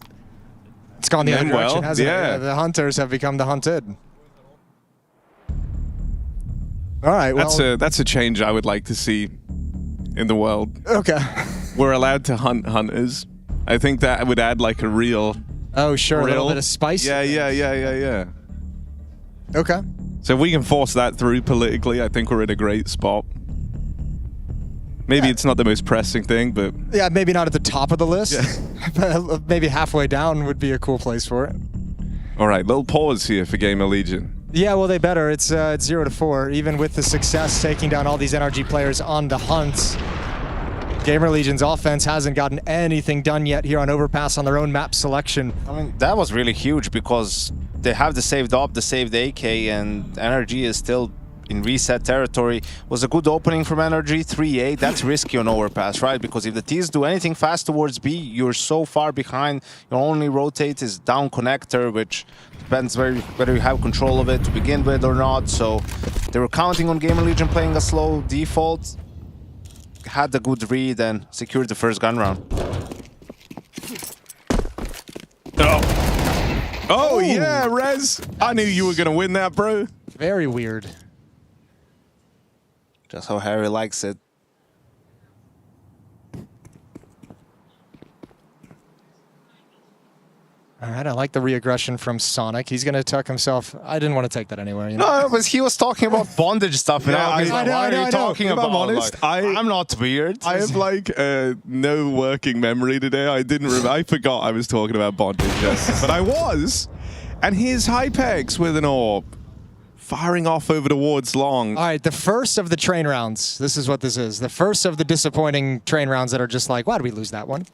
It's gone the other direction, hasn't yeah. it? The hunters have become the hunted. All right, well... That's a change I would like to see in the world. Okay. We're allowed to hunt hunters. I think that would add like a real... Oh, sure, a little bit of spice. Yeah. Okay. So if we can force that through politically, I think we're in a great spot. Maybe it's not the most pressing thing, but... Yeah, maybe not at the top of the list. But maybe halfway down would be a cool place for it. All right, little pause here for Gamer Legion. Yeah, well, they better. It's 0-4. Even with the success taking down all these NRG players on the hunt, Gamer Legion's offense hasn't gotten anything done yet here on Overpass on their own map selection. I mean, that was really huge because they have the saved op, the saved AK, and NRG is still in reset territory. Was a good opening from NRG, 3-8. That's risky on Overpass, right? Because if the T's do anything fast towards B, you're so far behind. Your only rotate is down connector, which depends whether you have control of it to begin with or not. So they were counting on Gamer Legion playing a slow default. Had the good read and secured the first gun round. Oh yeah, Rez. I knew you were going to win that, bro. Very weird. Just how Harry likes it. All right, I like the re-aggression from Sonic. He's going to tuck himself. I didn't want to take that anywhere. You know? No, but he was talking about bondage stuff. And I was like, why are you talking If about? I'm honest, like, I'm not weird. I have like no working memory today. I didn't. I forgot I was talking about bondage, yes. But I was. And here's Hypex with an orb, firing off over towards long. All right, the first of the train rounds. This is what this is. The first of the disappointing train rounds that are just like, why did we lose that one?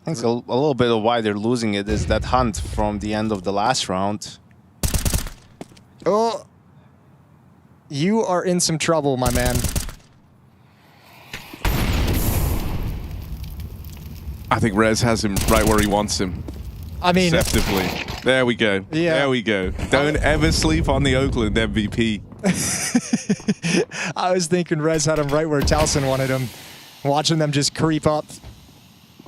I think a little bit of why they're losing it is that hunt from the end of the last round. Oh, you are in some trouble, my man. I think Rez has him right where he wants him. I mean, deceptively. There we go. Yeah. There we go. Don't ever sleep on the Oakland MVP. I was thinking Rez had him right where Towson wanted him. Watching them just creep up.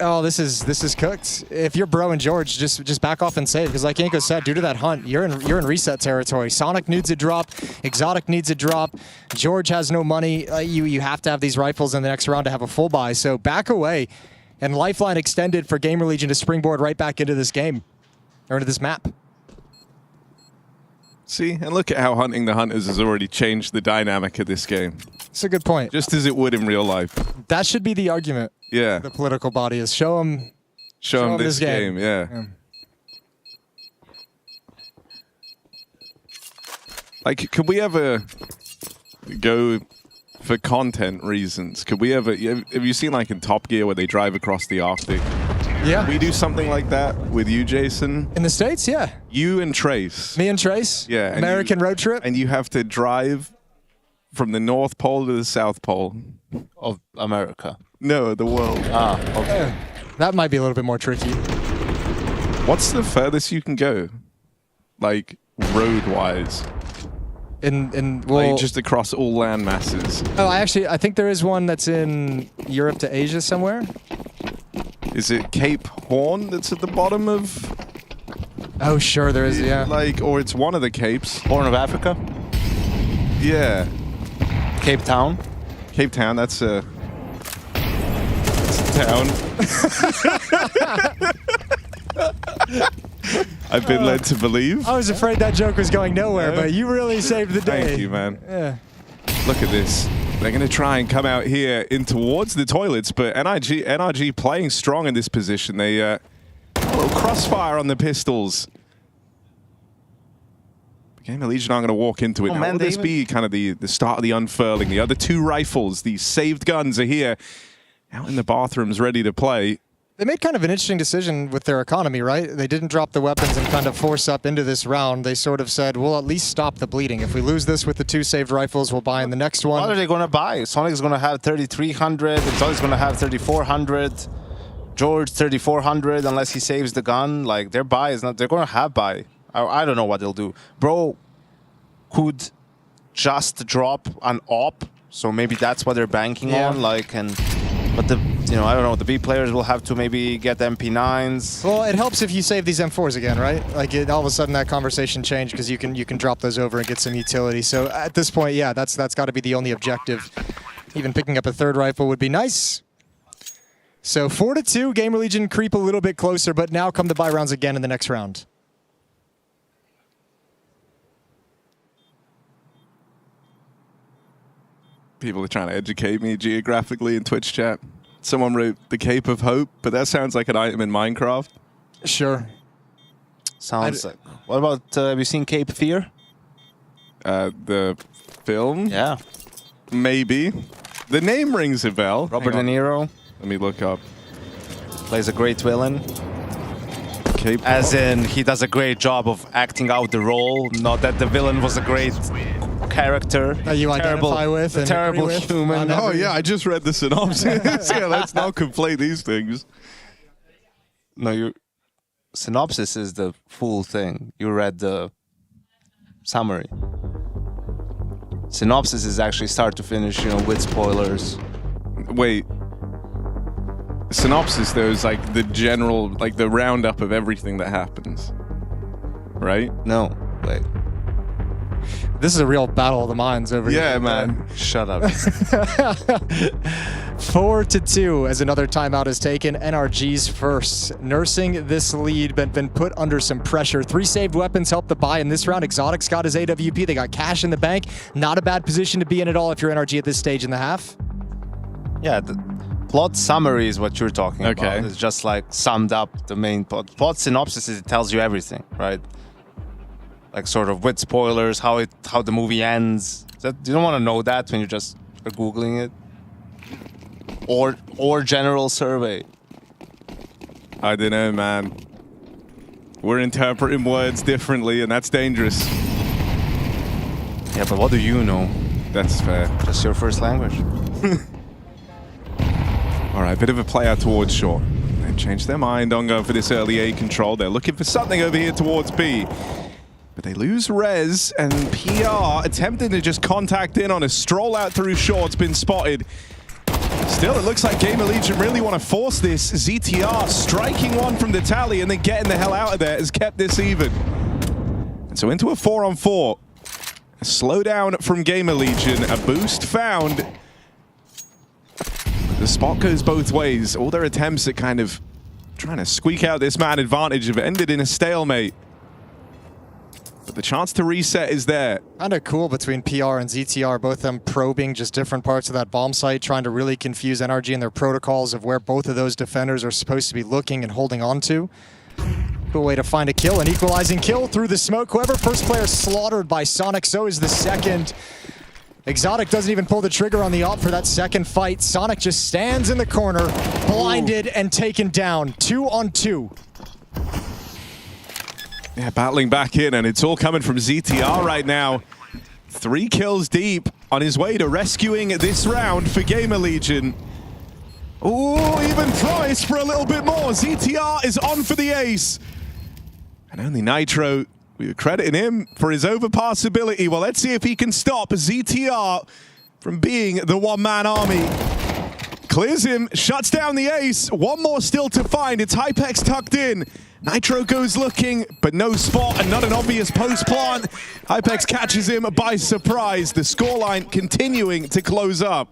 Oh, this is cooked. If you're Bro and George, just back off and save, because like Yanko said, due to that hunt, you're in reset territory. Sonic needs a drop, Exotic needs a drop. George has no money. You have to have these rifles in the next round to have a full buy. So back away, and Lifeline extended for Gamer Legion to springboard right back into this game, or into this map. See, and look at how hunting the hunters has already changed the dynamic of this game. It's a good point. Just as it would in real life. That should be the argument. Yeah. The political body is show them this game. Yeah. Like, could we ever go for content reasons? Could we ever? Have you seen like in Top Gear where they drive across the Arctic? Yeah. We do something like that with you, Jason. In the States, yeah. You and Trace. Me and Trace. Yeah. American road trip. And you have to drive from the North Pole to the South Pole of America. No, the world. Ah, okay. That might be a little bit more tricky. What's the furthest you can go? Like, road-wise? Well, like, just across all land masses. Oh, I think there is one that's in Europe to Asia somewhere. Is it Cape Horn that's at the bottom of... Oh, sure, there is, yeah. Like, or it's one of the capes. Horn of Africa? Yeah. Cape Town? Cape Town, that's a town. I've been led to believe. I was afraid that joke was going nowhere, but you really saved the day. Thank you, man. Yeah. Look at this. They're going to try and come out here in towards the toilets, but NRG playing strong in this position. They a little crossfire on the pistols. Gamer Legion aren't going to walk into it. Will this be kind of the start of the unfurling? The other two rifles, these saved guns, are here, out in the bathrooms, ready to play. They made kind of an interesting decision with their economy, right? They didn't drop the weapons and kind of force up into this round. They sort of said, we'll at least stop the bleeding. If we lose this with the two saved rifles, we'll buy in the next one. What are they going to buy? Sonic's going to have 3,300. Exotic's going to have 3,400. George, 3,400, unless he saves the gun. Like, their buy is not... They're going to have buy. I don't know what they'll do. Bro could just drop an op, so maybe that's what they're banking on. Like, but I don't know. The B players will have to maybe get MP9s. Well, it helps if you save these M4s again, right? Like, all of a sudden that conversation changed because you can drop those over and get some utility. So at this point, yeah, that's got to be the only objective. Even picking up a third rifle would be nice. So 4-2, Gamer Legion creep a little bit closer, but now come the buy rounds again in the next round. People are trying to educate me geographically in Twitch chat. Someone wrote the Cape of Hope, but that sounds like an item in Minecraft. Sure. Sounds like. What about, have you seen Cape Fear? The film? Yeah. Maybe. The name rings a bell. Robert De Niro. Let me look up. Plays a great villain. Cape As in, he does a great job of acting out the role. Not that the villain was a great character. That you identify with and terrible agree with human. Oh yeah, I just read the synopsis. Yeah, let's not conflate these things. No, synopsis is the full thing. You read the summary. Synopsis is actually start to finish, with spoilers. Wait. Synopsis, though, is like the general, like the roundup of everything that happens. Right? No, wait. This is a real battle of the minds over here. Yeah, man. Shut up. 4-2 as another timeout is taken. NRG's first. Nursing this lead, but been put under some pressure. 3 saved weapons helped the buy in this round. Exotic's got his AWP. They got cash in the bank. Not a bad position to be in at all if you're NRG at this stage in the half. Yeah, the plot summary is what you're talking about. It's just like summed up the main plot. Plot synopsis, it tells you everything, right? Like sort of with spoilers, how the movie ends. You don't want to know that when you just are Googling it. Or general survey. I don't know, man. We're interpreting words differently, and that's dangerous. Yeah, but what do you know? That's fair. Just your first language. All right, bit of a play out towards short. They've changed their mind on going for this early A control. They're looking for something over here towards B. But they lose Rez, and PR attempting to just contact in on a stroll out through short's been spotted. Still, it looks like Gamer Legion really want to force this. ZTR striking one from the tally and then getting the hell out of there has kept this even. And so into a 4-on-4. A slowdown from Gamer Legion, a boost found. The spot goes both ways. All their attempts at kind of trying to squeak out this man advantage have ended in a stalemate. But the chance to reset is there. Kind of cool between PR and ZTR, both of them probing just different parts of that bomb site, trying to really confuse NRG and their protocols of where both of those defenders are supposed to be looking and holding on to. Cool way to find a kill, an equalizing kill through the smoke. Whoever first player slaughtered by Sonic, so is the second. Exotic doesn't even pull the trigger on the op for that second fight. Sonic just stands in the corner, blinded and taken down. 2-on-2. Yeah, battling back in, and it's all coming from ZTR right now. 3 kills deep on his way to rescuing this round for Gamer Legion. Ooh, even Price for a little bit more. ZTR is on for the ace. And only Nitro, we were crediting him for his overpass ability. Well, let's see if he can stop ZTR from being the one-man army. Clears him, shuts down the ace. One more still to find. It's Hypex tucked in. Nitro goes looking, but no spot and not an obvious post plant. Hypex catches him by surprise. The scoreline continuing to close up.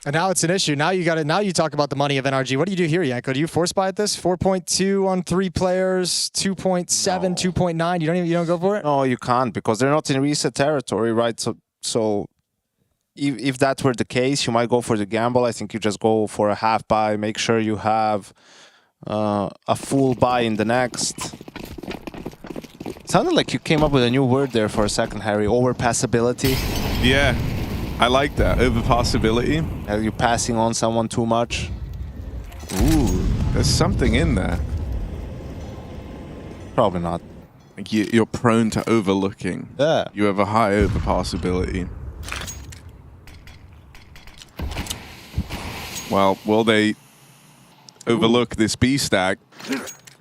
And now it's an issue. Now you got it. Now you talk about the money of NRG. What do you do here, Yanko? Do you force buy at this? 4.2 on 3 players, 2.7, no. 2.9. You don't go for it? No, you can't because they're not in reset territory, right? So if that were the case, you might go for the gamble. I think you just go for a half buy. Make sure you have a full buy in the next. It sounded like you came up with a new word there for a second, Harry. Overpassability. Yeah, I like that. Overpassability. Are you passing on someone too much? Ooh, there's something in there. Probably not. Like you're prone to overlooking. Yeah. You have a high overpassability. Well, will they overlook this B stack?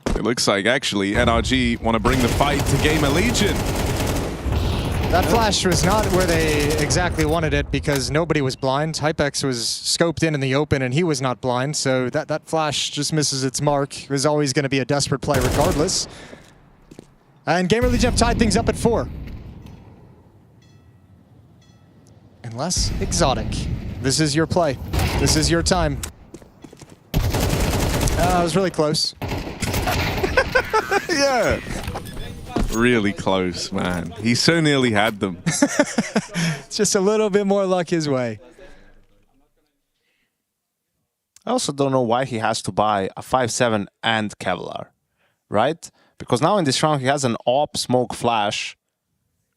It looks like actually NRG want to bring the fight to Gamer Legion. That flash was not where they exactly wanted it because nobody was blind. Hypex was scoped in the open and he was not blind, so that flash just misses its mark. It was always going to be a desperate play regardless. And Gamer Legion have tied things up at 4. Unless Exotic. This is your play. This is your time. It was really close. Yeah. Really close, man. He so nearly had them. It's just a little bit more luck his way. I also don't know why he has to buy a 5.7 and Kevlar, right? Because now in this round he has an AWP, smoke, flash,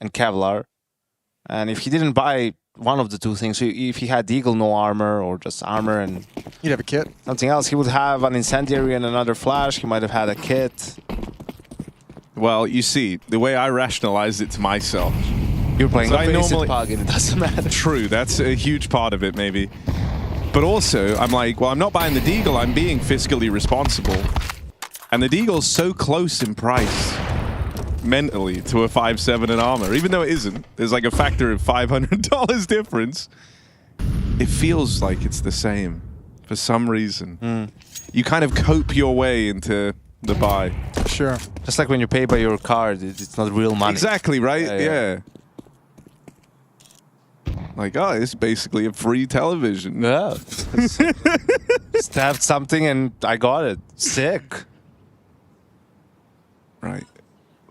and Kevlar. And if he didn't buy one of the two things, so if he had Eagle, no armor, or just armor and... He'd have a kit. Something else, he would have an incendiary and another flash. He might have had a kit. Well, you see, the way I rationalize it to myself... You're playing so a basic pug and it doesn't matter. True, that's a huge part of it, maybe. But also, I'm like, well, I'm not buying the Deagle, I'm being fiscally responsible. And the Deagle's so close in price, mentally, to a 5.7 in armor. Even though it isn't, there's like a factor of $500 difference. It feels like it's the same, for some reason. You kind of cope your way into the buy. Sure. Just like when you pay by your card, it's not real money. Exactly, right? Yeah. Like, oh, it's basically a free television. Yeah. Stabbed something and I got it. Sick. Right.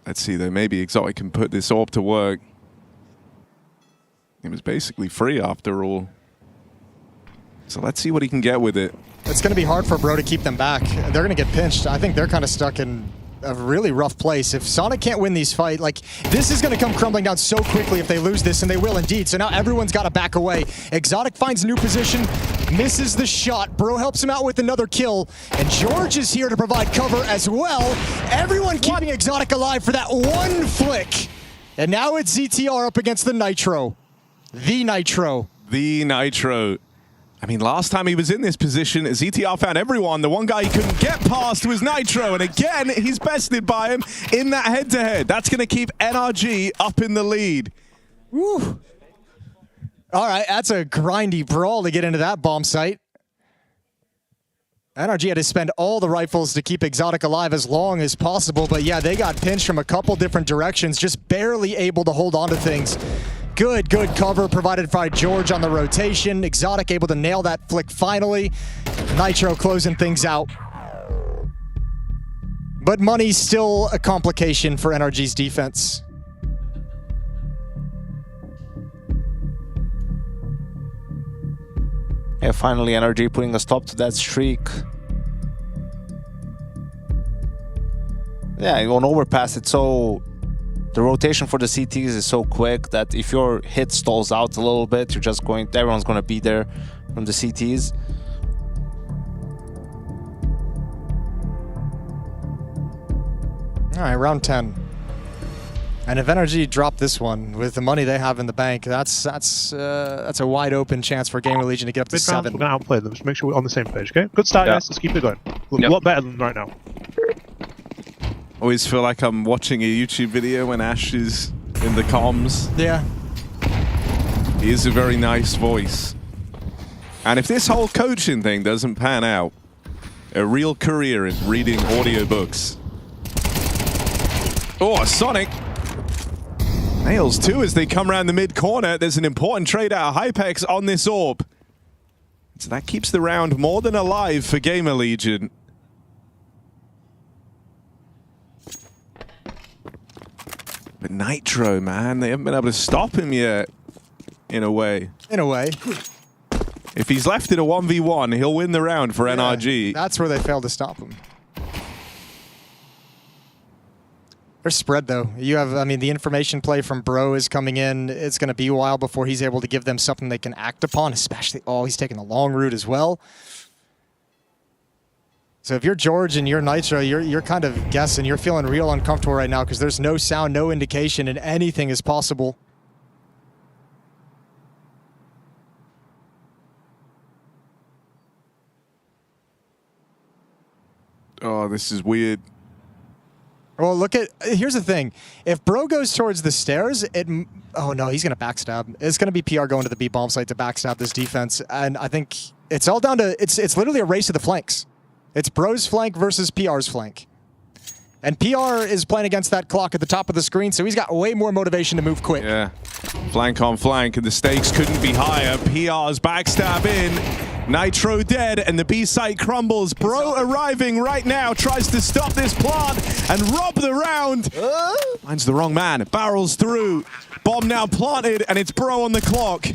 Let's see, though. Maybe Exotic can put this orb to work. It was basically free after all. So let's see what he can get with it. It's going to be hard for Bro to keep them back. They're going to get pinched. I think they're kind of stuck in a really rough place. If Sonic can't win these fights, like, this is going to come crumbling down so quickly if they lose this, and they will indeed. So now everyone's got to back away. Exotic finds a new position, misses the shot. Bro helps him out with another kill, and George is here to provide cover as well. Everyone keeping Exotic alive for that one flick. And now it's ZTR up against the Nitro. The Nitro. The Nitro. I mean, last time he was in this position, ZTR found everyone. The one guy he couldn't get past was Nitro. And again, he's bested by him in that head-to-head. That's going to keep NRG up in the lead. Woo. All right, that's a grindy brawl to get into that bomb site. NRG had to spend all the rifles to keep Exotic alive as long as possible. But yeah, they got pinched from a couple different directions, just barely able to hold on to things. Good cover provided by George on the rotation. Exotic able to nail that flick finally. Nitro closing things out. But money's still a complication for NRG's defense. Yeah, finally NRG putting a stop to that streak. Yeah, on overpass, it's so... The rotation for the CTs is so quick that if your hit stalls out a little bit, you're just going... Everyone's going to be there from the CTs. All right, round 10. And if NRG drop this one with the money they have in the bank, that's a wide open chance for Gamer Legion to get up to 7. We're going to outplay them. Just make sure we're on the same page, okay? Good start, guys. Let's keep it going. We're a lot better than right now. Always feel like I'm watching a YouTube video when Ash is in the comms. Yeah. He is a very nice voice. And if this whole coaching thing doesn't pan out, a real career in reading audiobooks. Oh, Sonic nails two as they come around the mid corner. There's an important trade out of Hypex on this orb. So that keeps the round more than alive for Gamer Legion. But Nitro, man, they haven't been able to stop him yet, in a way. In a way. If he's left in a 1v1, he'll win the round for NRG. That's where they failed to stop him. They're spread, though. You have, I mean, the information play from Bro is coming in. It's going to be a while before he's able to give them something they can act upon, especially, oh, he's taking the long route as well. So if you're George and you're Nitro, you're kind of guessing. You're feeling real uncomfortable right now because there's no sound, no indication, and anything is possible. Oh, this is weird. Well, look at, here's the thing. If Bro goes towards the stairs, oh no, he's going to backstab. It's going to be PR going to the B bomb site to backstab this defense. And I think it's all down to, it's literally a race to the flanks. It's Bro's flank versus PR's flank. And PR is playing against that clock at the top of the screen, so he's got way more motivation to move quick. Yeah, flank on flank, and the stakes couldn't be higher. PR's backstab in, Nitro dead, and the B site crumbles. Bro arriving right now, tries to stop this plant and rob the round. Finds the wrong man, barrels through. Bomb now planted, and it's Bro on the clock.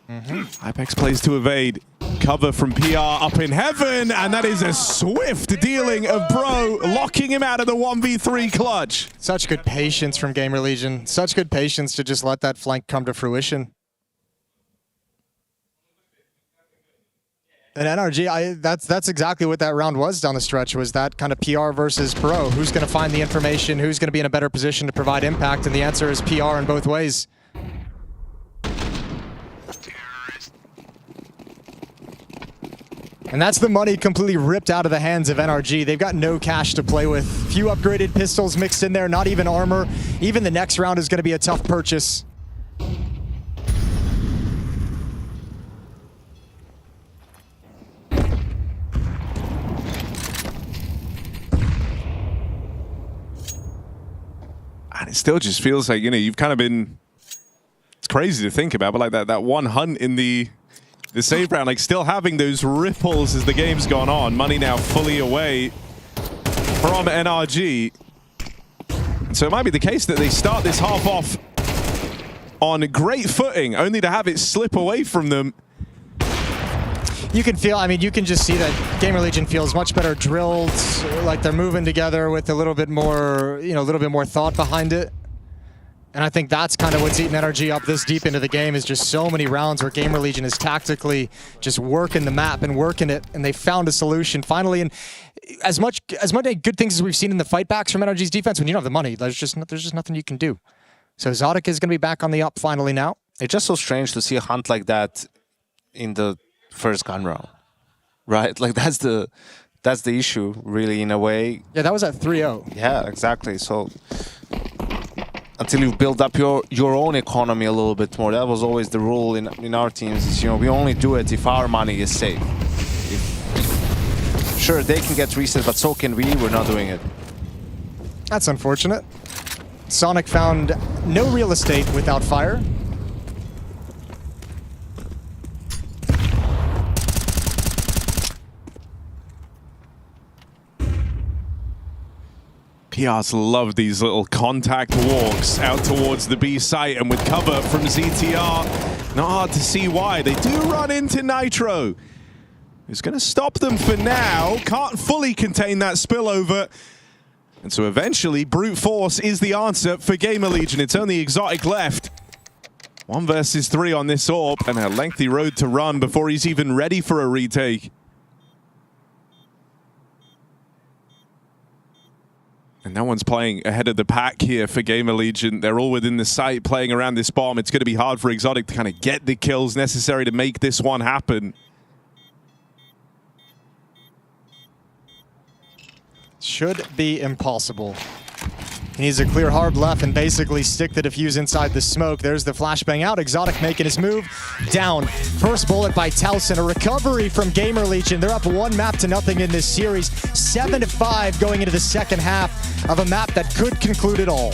Hypex plays to evade. Cover from PR up in heaven, and that is a swift dealing of Bro, locking him out of the 1v3 clutch. Such good patience from Gamer Legion. Such good patience to just let that flank come to fruition. And NRG, that's exactly what that round was down the stretch, was that kind of PR versus Bro. Who's going to find the information? Who's going to be in a better position to provide impact? And the answer is PR in both ways. And that's the money completely ripped out of the hands of NRG. They've got no cash to play with. Few upgraded pistols mixed in there, not even armor. Even the next round is going to be a tough purchase. it still just feels like, you know, you've kind of been, it's crazy to think about, but like that one hunt in the save round, like still having those ripples as the game's gone on. Money now fully away from NRG. So it might be the case that they start this half off on great footing, only to have it slip away from them. You can feel, I mean, you can just see that Gamer Legion feels much better drilled, like they're moving together with a little bit more, you know, a little bit more thought behind it. And I think that's kind of what's eating energy up this deep into the game, is just so many rounds where Gamer Legion is tactically just working the map and working it, and they found a solution finally. And as much good things as we've seen in the fight backs from NRG's defense, when you don't have the money, there's just nothing you can do. So Zodic is going to be back on the up finally now. It's just so strange to see a hunt like that in the first gun round, right? Like that's the issue, really, in a way. Yeah, that was at 3-0. Yeah, exactly. So until you build up your own economy a little bit more, that was always the rule in our teams. Is, you know, we only do it if our money is safe. Sure, they can get reset, but so can we. We're not doing it. That's unfortunate. Sonic found no real estate without fire. PRs love these little contact walks out towards the B site, and with cover from ZTR, not hard to see why. They do run into Nitro. It's going to stop them for now. Can't fully contain that spillover. And so eventually, brute force is the answer for Gamer Legion. It's only Exotic left. 1 versus 3 on this AWP, and a lengthy road to run before he's even ready for a retake. And no one's playing ahead of the pack here for Gamer Legion. They're all within the site playing around this bomb. It's going to be hard for Exotic to kind of get the kills necessary to make this one happen. Should be impossible. He needs a clear hard left and basically stick the defuse inside the smoke. There's the flashbang out. Exotic making his move. Down. First bullet by Towson. A recovery from Gamer Legion. They're up 1-0 in this series. 7-5 going into the second half of a map that could conclude it all.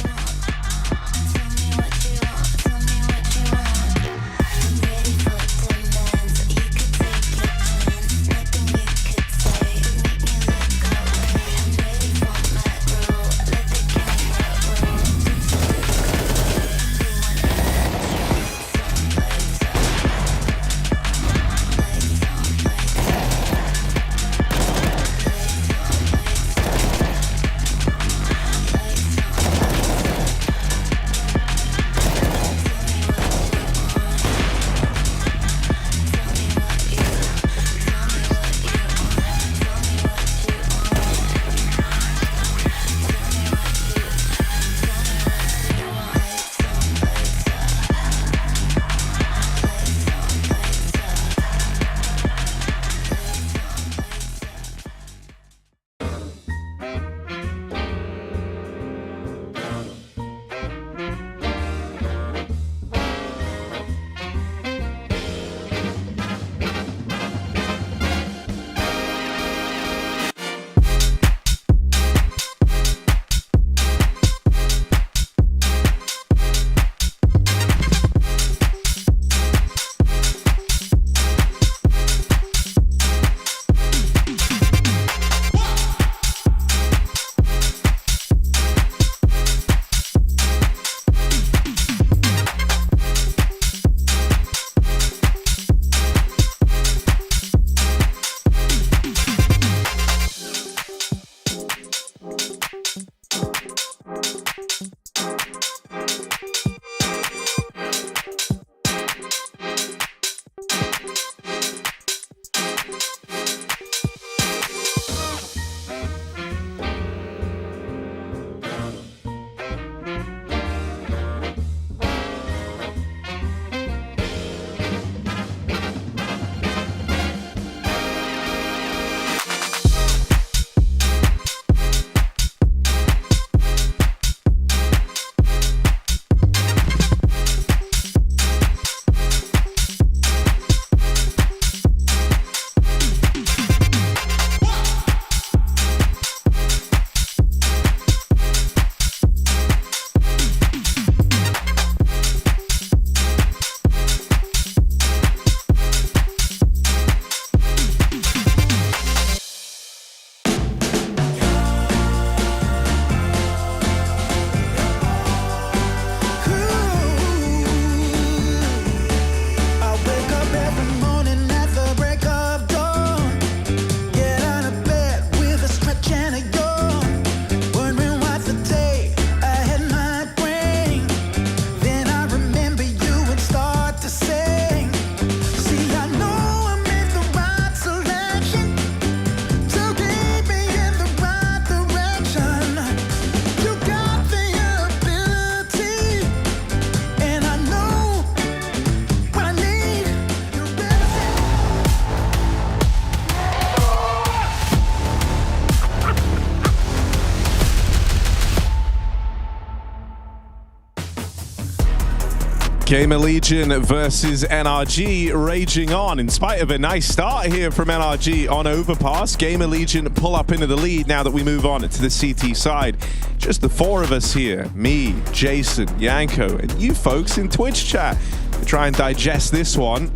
Gamer Legion versus NRG raging on. In spite of a nice start here from NRG on Overpass, Gamer Legion pull up into the lead now that we move on to the CT side. Just the four of us here, me, Jason, Yanko, and you folks in Twitch chat to try and digest this one.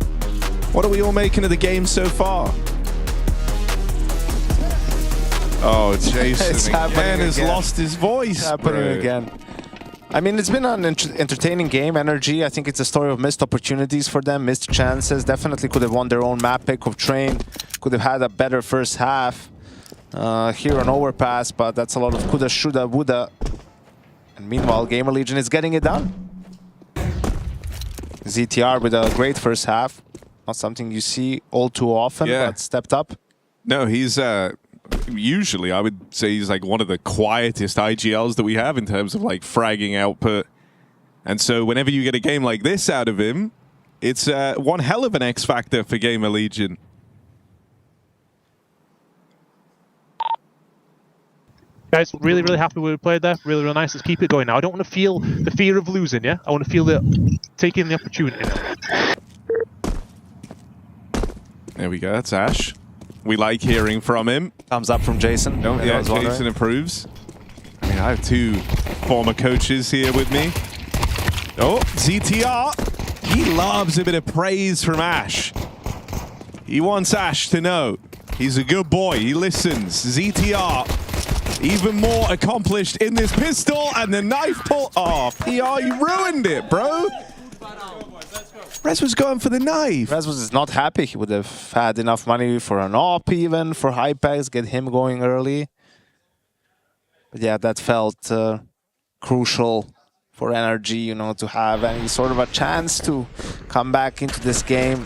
What are we all making of the game so far? Oh, Jason again has lost his voice. It's happening again. I mean, it's been an entertaining game. Energy, I think it's a story of missed opportunities for them, missed chances. Definitely could have won their own map pick of Train. Could have had a better first half here on Overpass, but that's a lot of coulda, shoulda, woulda. And meanwhile, Gamer Legion is getting it done. ZTR with a great first half. Not something you see all too often, but stepped up. No, he's... usually, I would say he's like one of the quietest IGLs that we have in terms of like fragging output. And so whenever you get a game like this out of him, it's one hell of an X factor for Gamer Legion. Guys, really, really happy we played there. Really, really nice. Let's keep it going now. I don't want to feel the fear of losing, yeah? I want to feel the taking the opportunity. There we go, that's Ash. We like hearing from him. Thumbs up from Jason. Oh, yeah, Jason approves. I mean, I have two former coaches here with me. Oh, ZTR. He loves a bit of praise from Ash. He wants Ash to know he's a good boy. He listens. ZTR, even more accomplished in this pistol and the knife pull. Oh, PR, you ruined it, bro. Rez was going for the knife. Rez was not happy. He would have had enough money for an op even, for Hypex, get him going early. But yeah, that felt crucial for NRG, you know, to have any sort of a chance to come back into this game.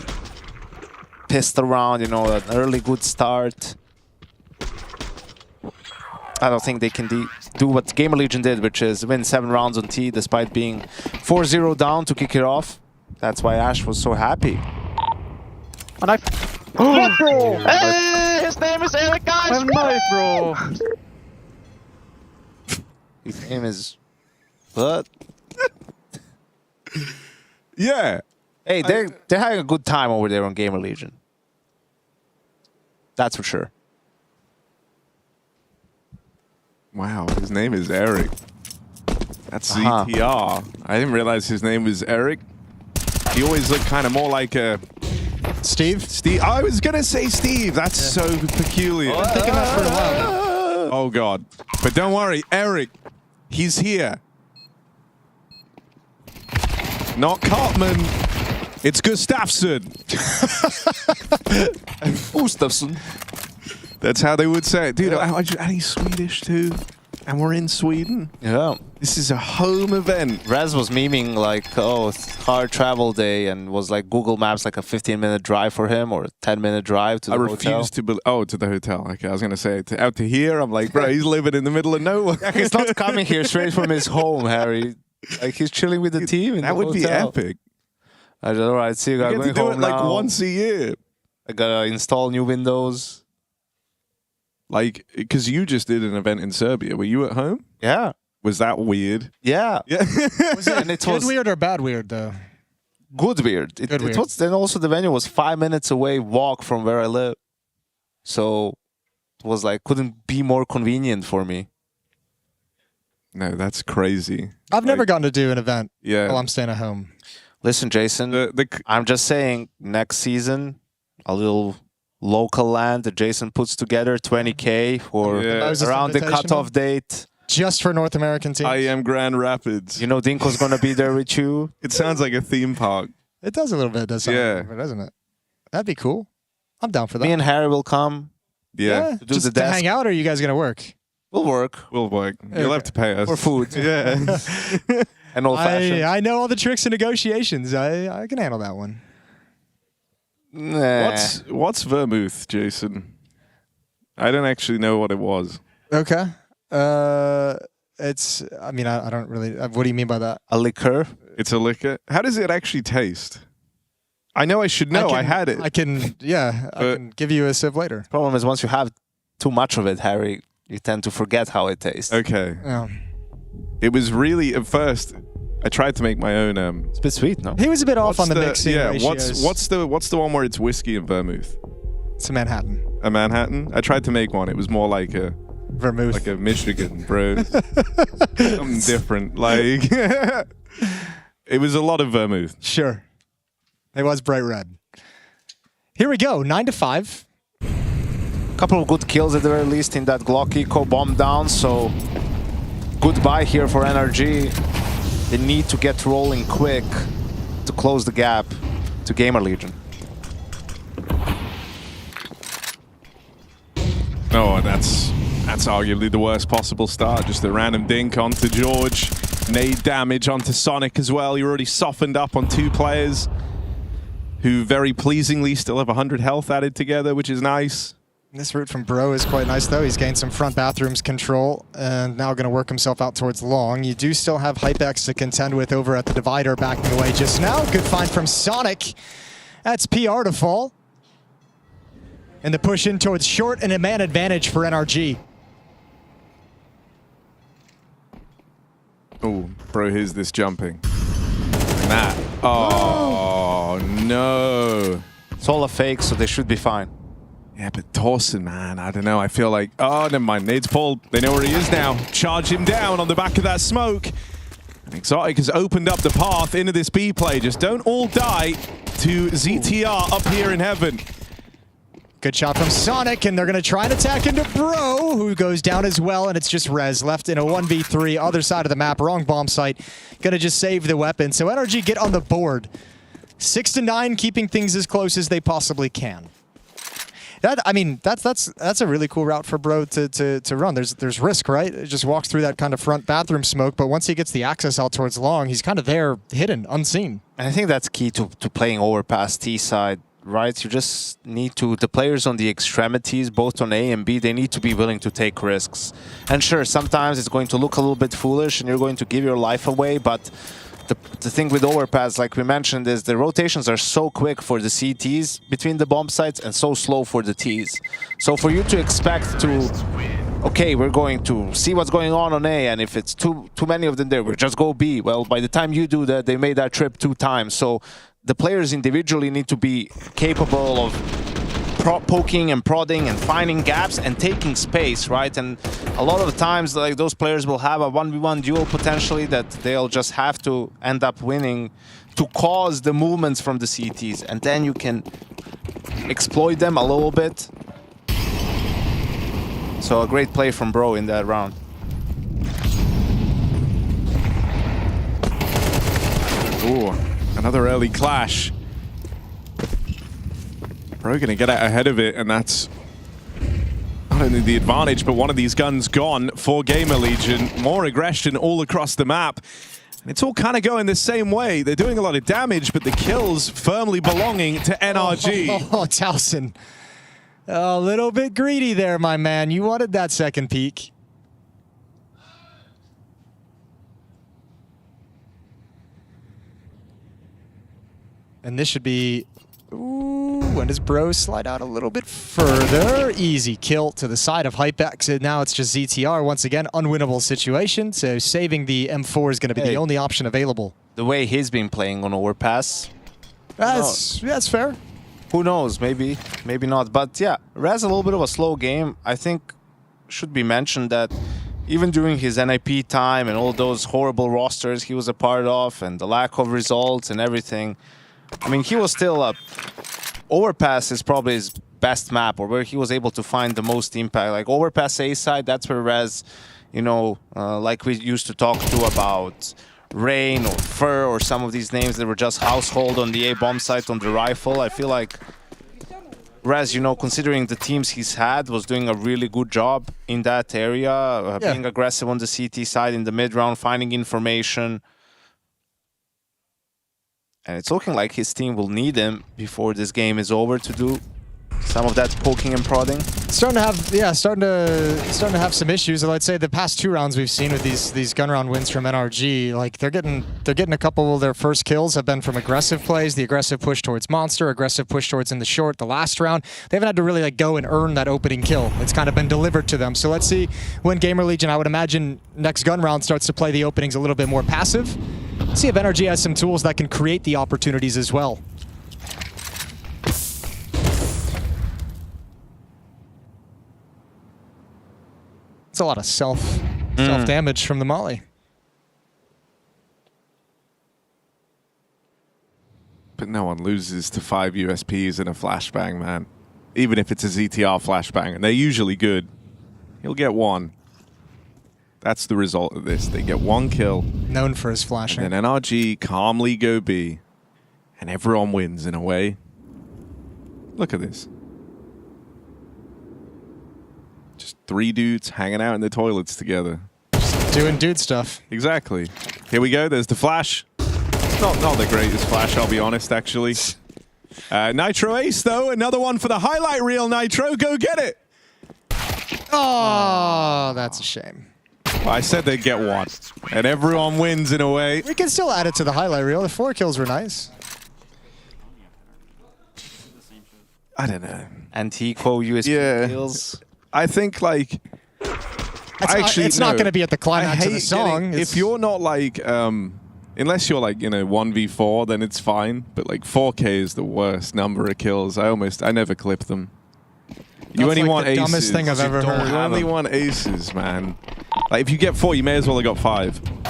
Pissed around, you know, an early good start. I don't think they can do what Gamer Legion did, which is win 7 rounds on T despite being 4-0 down to kick it off. That's why Ash was so happy. A knife. What, bro? Hey, his name is Eric, guys. Knife, bro. His name is what? Yeah. Hey, they're having a good time over there on Gamer Legion. That's for sure. Wow, his name is Eric. That's ZTR. I didn't realize his name was Eric. He always looked kind of more like a... Steve? Steve. I was going to say Steve. That's so peculiar. I've been thinking that for a while now. Oh, God. But don't worry, Eric, he's here. Not Cartman. It's Gustafsson. Gustafsson. That's how they would say it. Dude, and he's Swedish too. And we're in Sweden. Yeah. This is a home event. Rez was memeing like, oh, hard travel day, and was like Google Maps like a 15-minute drive for him or a 10-minute drive to the hotel. I refuse to believe. Oh, to the hotel. Okay, I was going to say out to here. I'm like, bro, he's living in the middle of nowhere. Yeah, he's not coming here straight from his home, Harry. Like, he's chilling with the team in that the would be epic. I don't know. All right, see you guys. I get to do it like once a year. I gotta install new Windows. Like, because you just did an event in Serbia. Were you at home? Yeah. Was that weird? Yeah. Was it good weird or bad weird, though? Good weird. It was, then also the venue was 5 minutes away walk from where I live. So it was like, couldn't be more convenient for me. No, that's crazy. I've never gotten to do an event while I'm staying at home. Listen, Jason, I'm just saying, next season, a little local land that Jason puts together, 20K for around the cutoff date. Just for North American teams? I am Grand Rapids. You know Dinko's going to be there with you. It sounds like a theme park. It does a little bit, doesn't it? That'd be cool. I'm down for that. Me and Harry will come. Yeah. To do just the desk. to hang out, or are you guys going to work? We'll work. We'll work. You'll have to pay us. For food. Yeah. And old fashioned. I know all the tricks and negotiations. I can handle that one. Nah. What's vermouth, Jason? I don't actually know what it was. Okay. It's, I mean, I don't really, what do you mean by that? A liqueur? It's a liquor. How does it actually taste? I know I should know. I had it. I can give you a sip later. Problem is, once you have too much of it, Harry, you tend to forget how it tastes. Okay. Yeah. It was really, at first, I tried to make my own. It's a bit sweet, no? He was a bit off on the mixing ratios. What's the one where it's whiskey and vermouth? It's a Manhattan. A Manhattan? I tried to make one. It was more like a vermouth, like a Michigan, bro. Something different. Like it was a lot of vermouth. Sure, it was bright red. Here we go, 9-5. Couple of good kills at the very least in that Glock Eco bomb down. So goodbye here for NRG. They need to get rolling quick to close the gap to Gamer Legion. Oh, and that's arguably the worst possible start. Just a random dink onto George. Nade damage onto Sonic as well. You're already softened up on 2 players who very pleasingly still have 100 health added together, which is nice. This route from Bro is quite nice, though. He's gained some front bathrooms control and now going to work himself out towards long. You do still have Hypex to contend with over at the divider, backing away just now. Good find from Sonic. That's PR to fall. And the push in towards short and a man advantage for NRG. Oh, Bro, here's this jumping. That. Oh, no. It's all a fake, so they should be fine. Yeah, but Torsen, man, I don't know. I feel like, oh, never mind. Nade's pulled. They know where he is now. Charge him down on the back of that smoke. And Exotic has opened up the path into this B play. Just don't all die to ZTR up here in heaven. Good shot from Sonic, and they're going to try and attack into Bro, who goes down as well, and it's just Rez left in a 1v3, other side of the map, wrong bomb site. Going to just save the weapon. So NRG get on the board. 6-9, keeping things as close as they possibly can. I mean, that's a really cool route for Bro to run. There's risk, right? It just walks through that kind of front bathroom smoke, but once he gets the access out towards long, he's kind of there, hidden, unseen. And I think that's key to playing overpass T side, right? You just need to, the players on the extremities, both on A and B, they need to be willing to take risks. And sure, sometimes it's going to look a little bit foolish and you're going to give your life away, but the thing with overpass, like we mentioned, is the rotations are so quick for the CTs between the bomb sites and so slow for the Ts. So for you to expect to, okay, we're going to see what's going on A, and if it's too many of them there, we'll just go B. Well, by the time you do that, they made that trip 2 times. So the players individually need to be capable of poking and prodding and finding gaps and taking space, right? And a lot of the times, like, those players will have a 1v1 duo potentially that they'll just have to end up winning to cause the movements from the CTs, and then you can exploit them a little bit. So a great play from Bro in that round. Ooh, another early clash. Bro gonna get out ahead of it, and that's not only the advantage, but one of these guns gone for Gamer Legion. More aggression all across the map. And it's all kind of going the same way. They're doing a lot of damage, but the kills firmly belonging to NRG. Oh, Towson. A little bit greedy there, my man. You wanted that second peek. And this should be... Ooh, when does Bro slide out a little bit further? Easy kill to the side of Hypex, and now it's just ZTR. Once again, unwinnable situation, so saving the M4 is going to be the only option available. The way he's been playing on overpass. That's fair. Who knows, maybe not. But yeah, Raz a little bit of a slow game. I think should be mentioned that even during his NIP time and all those horrible rosters he was a part of and the lack of results and everything, I mean, he was still up. Overpass is probably his best map, or where he was able to find the most impact. Like Overpass A side, that's where Rez, you know, like we used to talk to about Rain or Fur or some of these names that were just household on the A bomb site on the rifle. I feel like Rez, you know, considering the teams he's had, was doing a really good job in that area, being aggressive on the CT side in the mid-round, finding information. And it's looking like his team will need him before this game is over to do some of that poking and prodding. Starting to have some issues. I'd say the past 2 rounds we've seen with these gun round wins from NRG, like they're getting a couple of their first kills have been from aggressive plays, the aggressive push towards Monster, aggressive push towards in the short. The last round, they haven't had to really like go and earn that opening kill. It's kind of been delivered to them. So let's see when Gamer Legion, I would imagine next gun round starts to play the openings a little bit more passive. See if NRG has some tools that can create the opportunities as well. It's a lot of self-damage from the Molly. But no one loses to 5 USPs in a flashbang, man. Even if it's a ZTR flashbang, and they're usually good. He'll get one. That's the result of this. They get one kill. Known for his flashing. And then NRG calmly go B. And everyone wins in a way. Look at this. Just 3 dudes hanging out in the toilets together. Just doing dude stuff. Exactly. Here we go. There's the flash. Not the greatest flash, I'll be honest, actually. Nitro Ace, though. Another one for the highlight reel, Nitro. Go get it. Oh, that's a shame. Well, I said they'd get one. And everyone wins in a way. We can still add it to the highlight reel. The 4 kills were nice. I don't know. Anti-eco USB kills. I think, like... It's not going to be at the climax of the song. If you're not, like... unless you're, like, 1v4, then it's fine. But, like, 4K is the worst number of kills. I never clip them. You only want aces. Dumbest thing I've ever heard. You only want aces, man. Like, if you get 4, you may as well have got 5.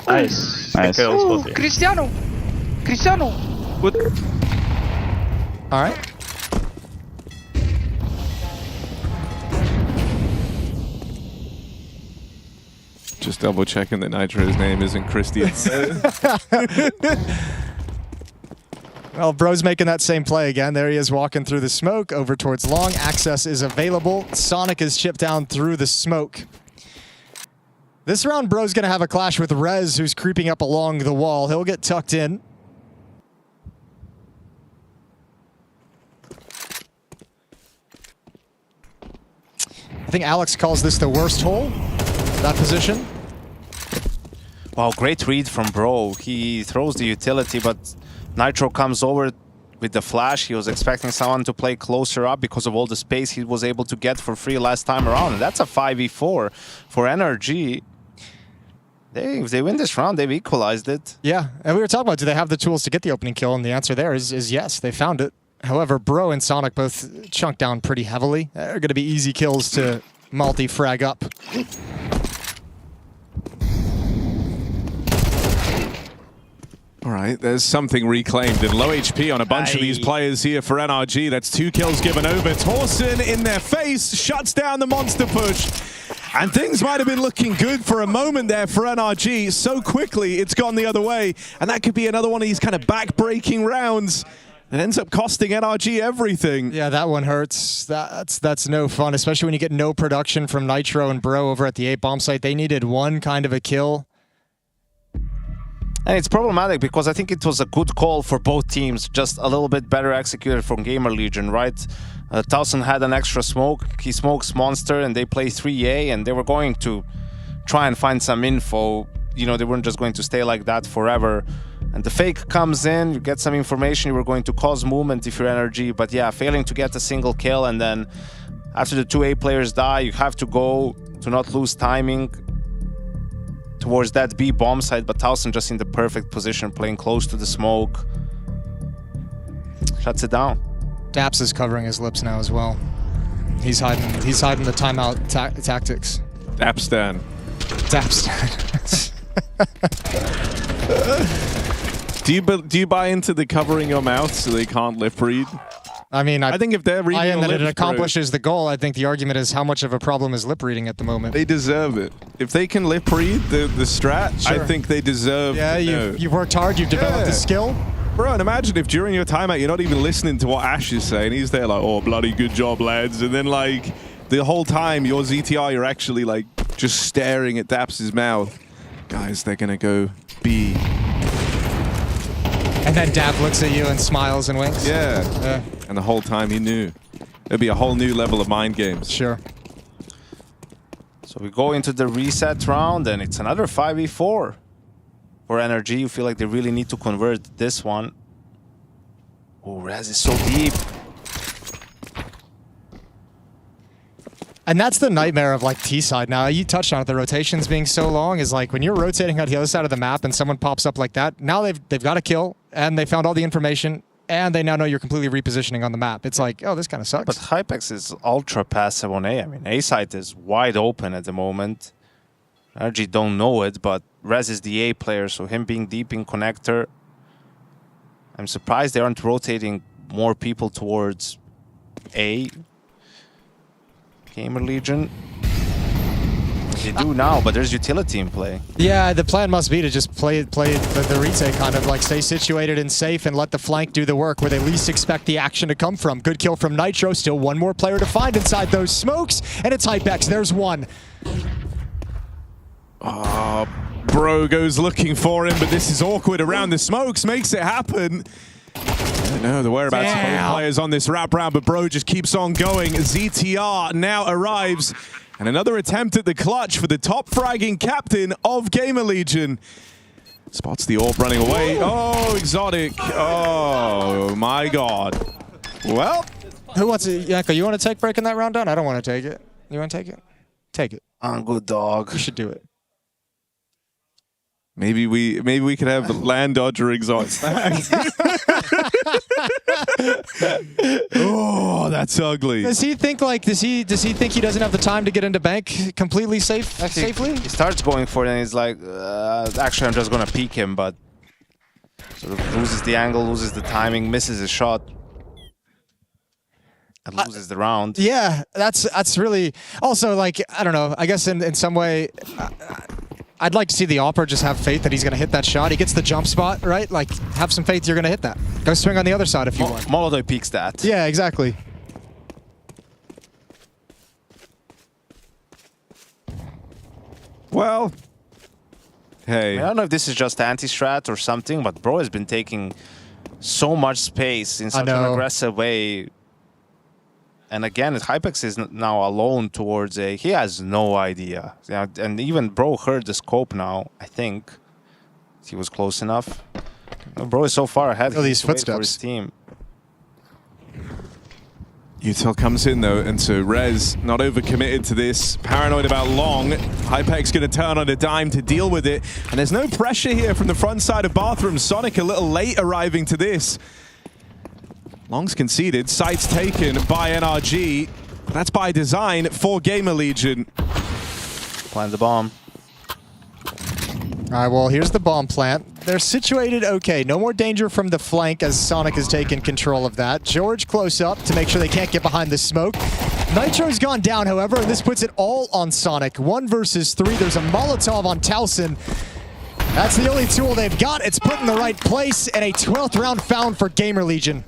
Nice. Nice. Ooh, Cristiano! Cristiano! Good. All right. Just double checking that Nitro's name isn't Christian. Well, Bro's making that same play again. There he is walking through the smoke over towards long. Access is available. Sonic is chipped down through the smoke. This round, Bro's going to have a clash with Rez, who's creeping up along the wall. He'll get tucked in. I think Alex calls this the worst hole, that position. Wow, great read from Bro. He throws the utility, but Nitro comes over with the flash. He was expecting someone to play closer up because of all the space he was able to get for free last time around. And that's a 5v4 for NRG. If they win this round, they've equalized it. Yeah, and we were talking about, do they have the tools to get the opening kill? And the answer there is yes, they found it. However, Bro and Sonic both chunked down pretty heavily. They're going to be easy kills to multi-frag up. All right, there's something reclaimed in low HP on a bunch of these players here for NRG. That's 2 kills given over. Torsen in their face, shuts down the monster push. And things might have been looking good for a moment there for NRG. So quickly, it's gone the other way. And that could be another one of these kind of back-breaking rounds. It ends up costing NRG everything. Yeah, that one hurts. That's no fun, especially when you get no production from Nitro and Bro over at the 8-bomb site. They needed one kind of a kill. And it's problematic because I think it was a good call for both teams, just a little bit better executed from Gamer Legion, right? Towson had an extra smoke, he smokes Monster, and they play 3A, and they were going to try and find some info. They weren't just going to stay like that forever. And the fake comes in, you get some information, you were going to cause movement if you're NRG, but yeah, failing to get a single kill, and then after the 2A players die, you have to go to not lose timing towards that B bomb site, but Towson just in the perfect position, playing close to the smoke. Shuts it down. Daps is covering his lips now as well. He's hiding the timeout tactics. Dapstan. Dapstan. Do you buy into the covering your mouth so they can't lip read? I mean, I think if they're reading your that lips, it accomplishes the goal. I think the argument is how much of a problem is lip reading at the moment. They deserve it. If they can lip read the strat, Sure. I think they deserve. Yeah, you've worked hard. You've developed the skill. Bro, and imagine if during your timeout you're not even listening to what Ash is saying. He's there like, oh, bloody good job, lads. And then, like, the whole time, your ZTR, you're actually, like, just staring at Daps' mouth. Guys, they're going to go B. And then Dap looks at you and smiles and winks. Yeah. And the whole time he knew. There'd be a whole new level of mind games. Sure. So we go into the reset round, and it's another 5v4 for NRG. You feel like they really need to convert this one. Oh, Raz is so deep. And that's the nightmare of like T-side now. You touched on it, the rotations being so long is like when you're rotating on the other side of the map and someone pops up like that, now they've got a kill and they found all the information and they now know you're completely repositioning on the map. It's like, oh, this kind of sucks. But Hypex is ultra passive on A. I mean, A side is wide open at the moment. NRG don't know it, but Rez is the A player, so him being deep in connector, I'm surprised they aren't rotating more people towards A. Gamer Legion. They do now, but there's utility in play. Yeah, the plan must be to just play the retake, kind of like stay situated and safe and let the flank do the work where they least expect the action to come from. Good kill from Nitro. Still one more player to find inside those smokes, and it's Hypex. There's one. Bro goes looking for him, but this is awkward around the smokes. Makes it happen. I don't know the whereabouts of both players on this wrap round, but Bro just keeps on going. ZTR now arrives. And another attempt at the clutch for the top fragging captain of Gamer Legion. Spots the orb running away. Oh, Exotic. Oh, my God. Well. Who wants it? Yanko, you want to take break in that round down? I don't want to take it. You want to take it? Take it. I'm good, dog. You should do it. Maybe we could have land dodger Exotic. Oh, that's ugly. Does he think he doesn't have the time to get into bank completely safely? He starts going for it and he's like, actually I'm just gonna peek him, but sort of loses the angle, loses the timing, misses his shot. And loses the round. Yeah, that's really also like, I don't know, I guess in some way I'd like to see the Opera just have faith that he's going to hit that shot. He gets the jump spot, right? Like, have some faith you're going to hit that. Go swing on the other side if you want. Molotov peeks that. Yeah, exactly. Well, hey. I don't know if this is just anti-strat or something, but Bro has been taking so much space in such an aggressive way. And again, Hypex is now alone towards A. He has no idea. Yeah, and even Bro heard the scope now, I think. He was close enough. Bro is so far ahead. Oh, these footsteps. For his team. Util comes in though, and so Rez not overcommitted to this. Paranoid about Long. Hypex going to turn on a dime to deal with it. And there's no pressure here from the front side of Bathroom. Sonic a little late arriving to this. Long's conceded, sites taken by NRG. That's by design for Gamer Legion. Plant the bomb. All right, well, here's the bomb plant. They're situated okay. No more danger from the flank as Sonic has taken control of that. George close up to make sure they can't get behind the smoke. Nitro's gone down, however, and this puts it all on Sonic. 1 versus 3. There's a Molotov on Towson. That's the only tool they've got. It's put in the right place, and a 12th round found for Gamer Legion.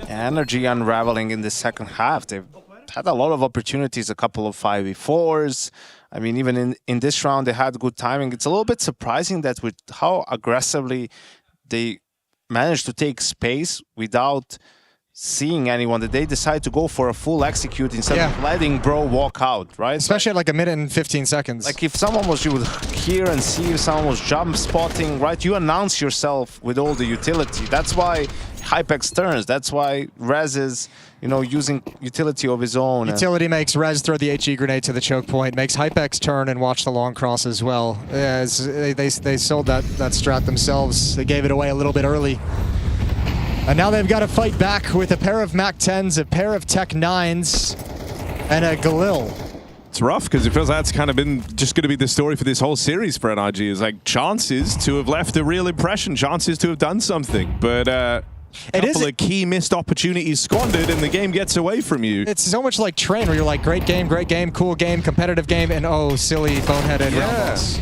Energy unraveling in the second half. They've had a lot of opportunities, a couple of 5v4s. I mean, even in this round, they had good timing. It's a little bit surprising that with how aggressively they managed to take space without seeing anyone, that they decide to go for a full execute instead of letting Bro walk out, right? Especially at like a minute and 15 seconds. Like if someone was, you would hear and see if someone was jump spotting, right? You announce yourself with all the utility. That's why Hypex turns. That's why Rez is, you know, using utility of his own. Utility makes Rez throw the HE grenade to the choke point, makes Hypex turn and watch the long cross as well. Yeah, they sold that strat themselves. They gave it away a little bit early. And now they've got to fight back with a pair of MAC-10s, a pair of Tech-9s, and a Galil. It's rough because it feels like that's kind of been just going to be the story for this whole series for NRG. Is like chances to have left a real impression, chances to have done something. But a couple of key missed opportunities squandered and the game gets away from you. It's so much like Train where you're like, great game, cool game, competitive game, and oh, silly, boneheaded round loss.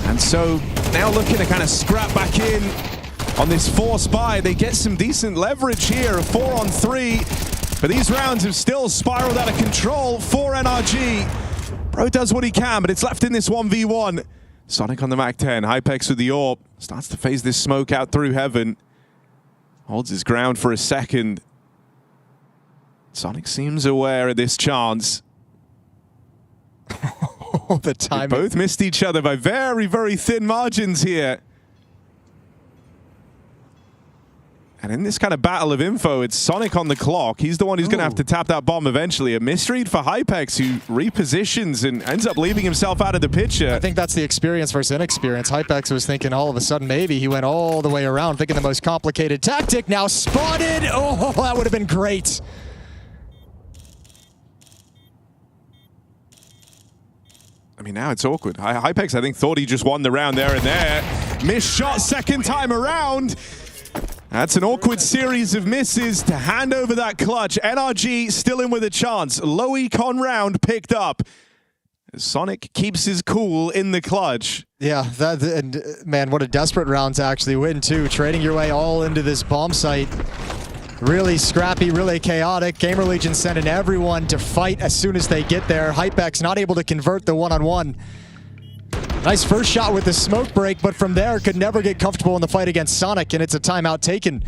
And so now looking to kind of scrap back in on this force buy. They get some decent leverage here, a 4-on-3. But these rounds have still spiraled out of control for NRG. Bro does what he can, but it's left in this 1v1. Sonic on the MAC-10, Hypex with the AWP. Starts to phase this smoke out through heaven. Holds his ground for a second. Sonic seems aware of this chance. The timing. They both missed each other by very, very thin margins here. And in this kind of battle of info, it's Sonic on the clock. He's the one who's going to have to tap that bomb eventually. A misread for Hypex, who repositions and ends up leaving himself out of the picture. I think that's the experience versus inexperience. Hypex was thinking all of a sudden maybe he went all the way around, thinking the most complicated tactic. Now spotted. Oh, that would have been great. I mean, now it's awkward. Hypex, I think, thought he just won the round there and there. Missed shot second time around. That's an awkward series of misses to hand over that clutch. NRG still in with a chance. Low econ round picked up. Sonic keeps his cool in the clutch. Yeah, and man, what a desperate round to actually win, too. Trading your way all into this bomb site. Really scrappy, really chaotic. Gamer Legion sending everyone to fight as soon as they get there. Hypex not able to convert the one-on-one. Nice first shot with the smoke break, but from there could never get comfortable in the fight against Sonic, and it's a timeout taken.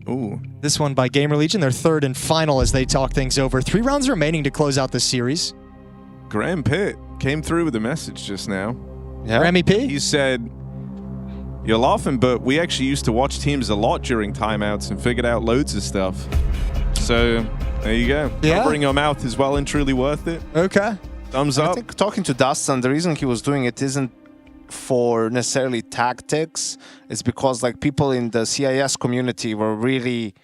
Ooh. This one by Gamer Legion, their third and final as they talk things over. 3 rounds remaining to close out this series. Graham Pitt came through with a message just now. Yeah. Grammy P? He said, "You're laughing, but we actually used to watch teams a lot during timeouts and figured out loads of stuff." So, there you go. Yeah. Covering your mouth is well and truly worth it. Okay. Thumbs up. I think talking to Dustin, the reason he was doing it isn't for necessarily tactics. It's because like people in the CIS community were really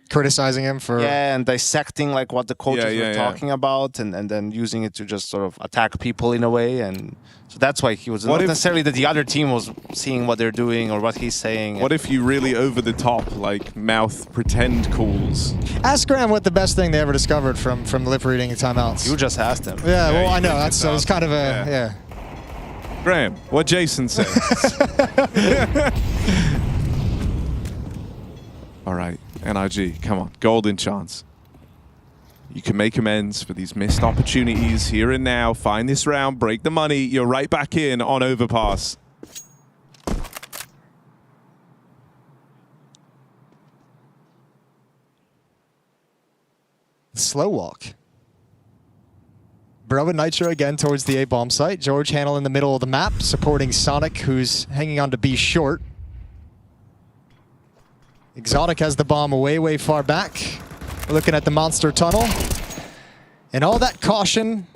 criticizing him for and dissecting like what the coaches were talking about, and then using it to just sort of attack people in a way. And so that's why he was not necessarily that the other team was seeing what they're doing or what he's saying. What if you really over the top like mouth pretend calls? Ask Graham what the best thing they ever discovered from lip reading timeouts. You just asked him. Yeah, well, I know. That's so it's kind of a Graham, what Jason says. All right, NRG, come on, golden chance. You can make amends for these missed opportunities here and now. Find this round, break the money. You're right back in on Overpass. Slow walk. Bro and Nitro again towards the A bomb site. George Hanel in the middle of the map, supporting Sonic, who's hanging on to B short. Exotic has the bomb way far back. We're looking at the monster tunnel. And all that caution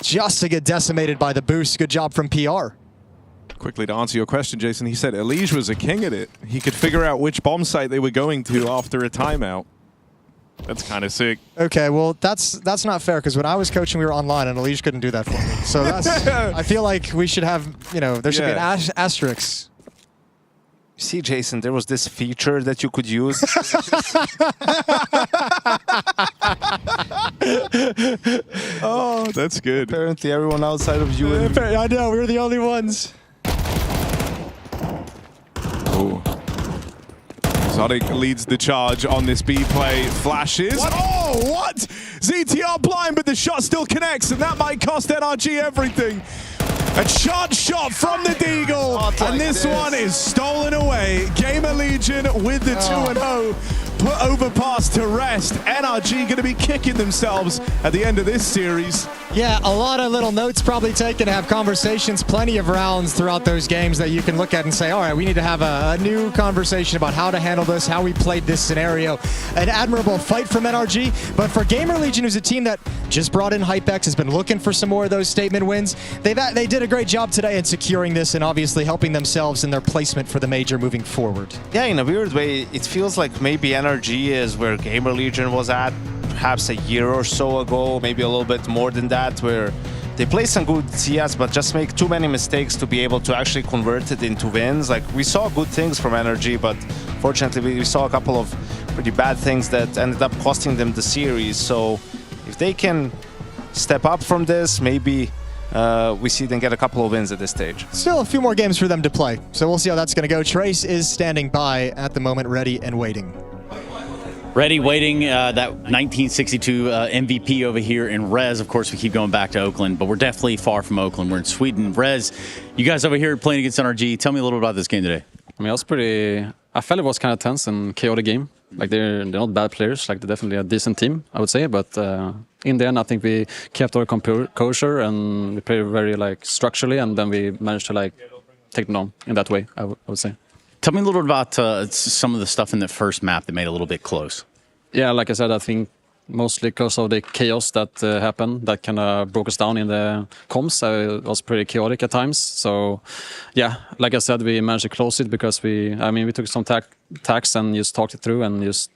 just to get decimated by the boost. Good job from PR. Quickly to answer your question, Jason, he said Elige was a king at it. He could figure out which bomb site they were going to after a timeout. That's kind of sick. Okay, well, that's not fair, because when I was coaching, we were online, and Elige couldn't do that for me. So that's, I feel like we should have, there should be an asterisk. See, Jason, there was this feature that you could use. Oh, that's good. Apparently everyone outside of you. I know, we were the only ones. Oh. Exotic leads the charge on this B play. Flashes. What? Oh, what? ZTR blind, but the shot still connects, and that might cost NRG everything. A shot from the Deagle, and this one is stolen away. Gamer Legion with the 2-0. Put Overpass to rest. NRG going to be kicking themselves at the end of this series. Yeah, a lot of little notes probably taken to have conversations, plenty of rounds throughout those games that you can look at and say, all right, we need to have a new conversation about how to handle this, how we played this scenario. An admirable fight from NRG, but for Gamer Legion, who's a team that just brought in Hypex, has been looking for some more of those statement wins, they did a great job today in securing this and obviously helping themselves in their placement for the major moving forward. Yeah, in a weird way, it feels like maybe NRG is where Gamer Legion was at perhaps a year or so ago, maybe a little bit more than that, where they play some good CS but just make too many mistakes to be able to actually convert it into wins. Like, we saw good things from NRG, but fortunately we saw a couple of pretty bad things that ended up costing them the series. So if they can step up from this, maybe we see them get a couple of wins at this stage. Still a few more games for them to play, so we'll see how that's going to go. Trace is standing by at the moment, ready and waiting. Ready, waiting, that 1962 MVP over here in Rez. Of course, we keep going back to Oakland, but we're definitely far from Oakland. We're in Sweden. Rez, you guys over here playing against NRG. Tell me a little about this game today. I mean, I felt it was kind of tense and chaotic game. Like, they're not bad players. Like, they're definitely a decent team, I would say. But in the end, I think we kept our composure and we played very, structurally, and then we managed to, take them down in that way, I would say. Tell me a little bit about some of the stuff in the first map that made it a little bit close. Yeah, like I said, I think mostly because of the chaos that happened, that kind of broke us down in the comms. It was pretty chaotic at times. So, yeah, like I said, we managed to close it because we took some tacks and just talked it through and just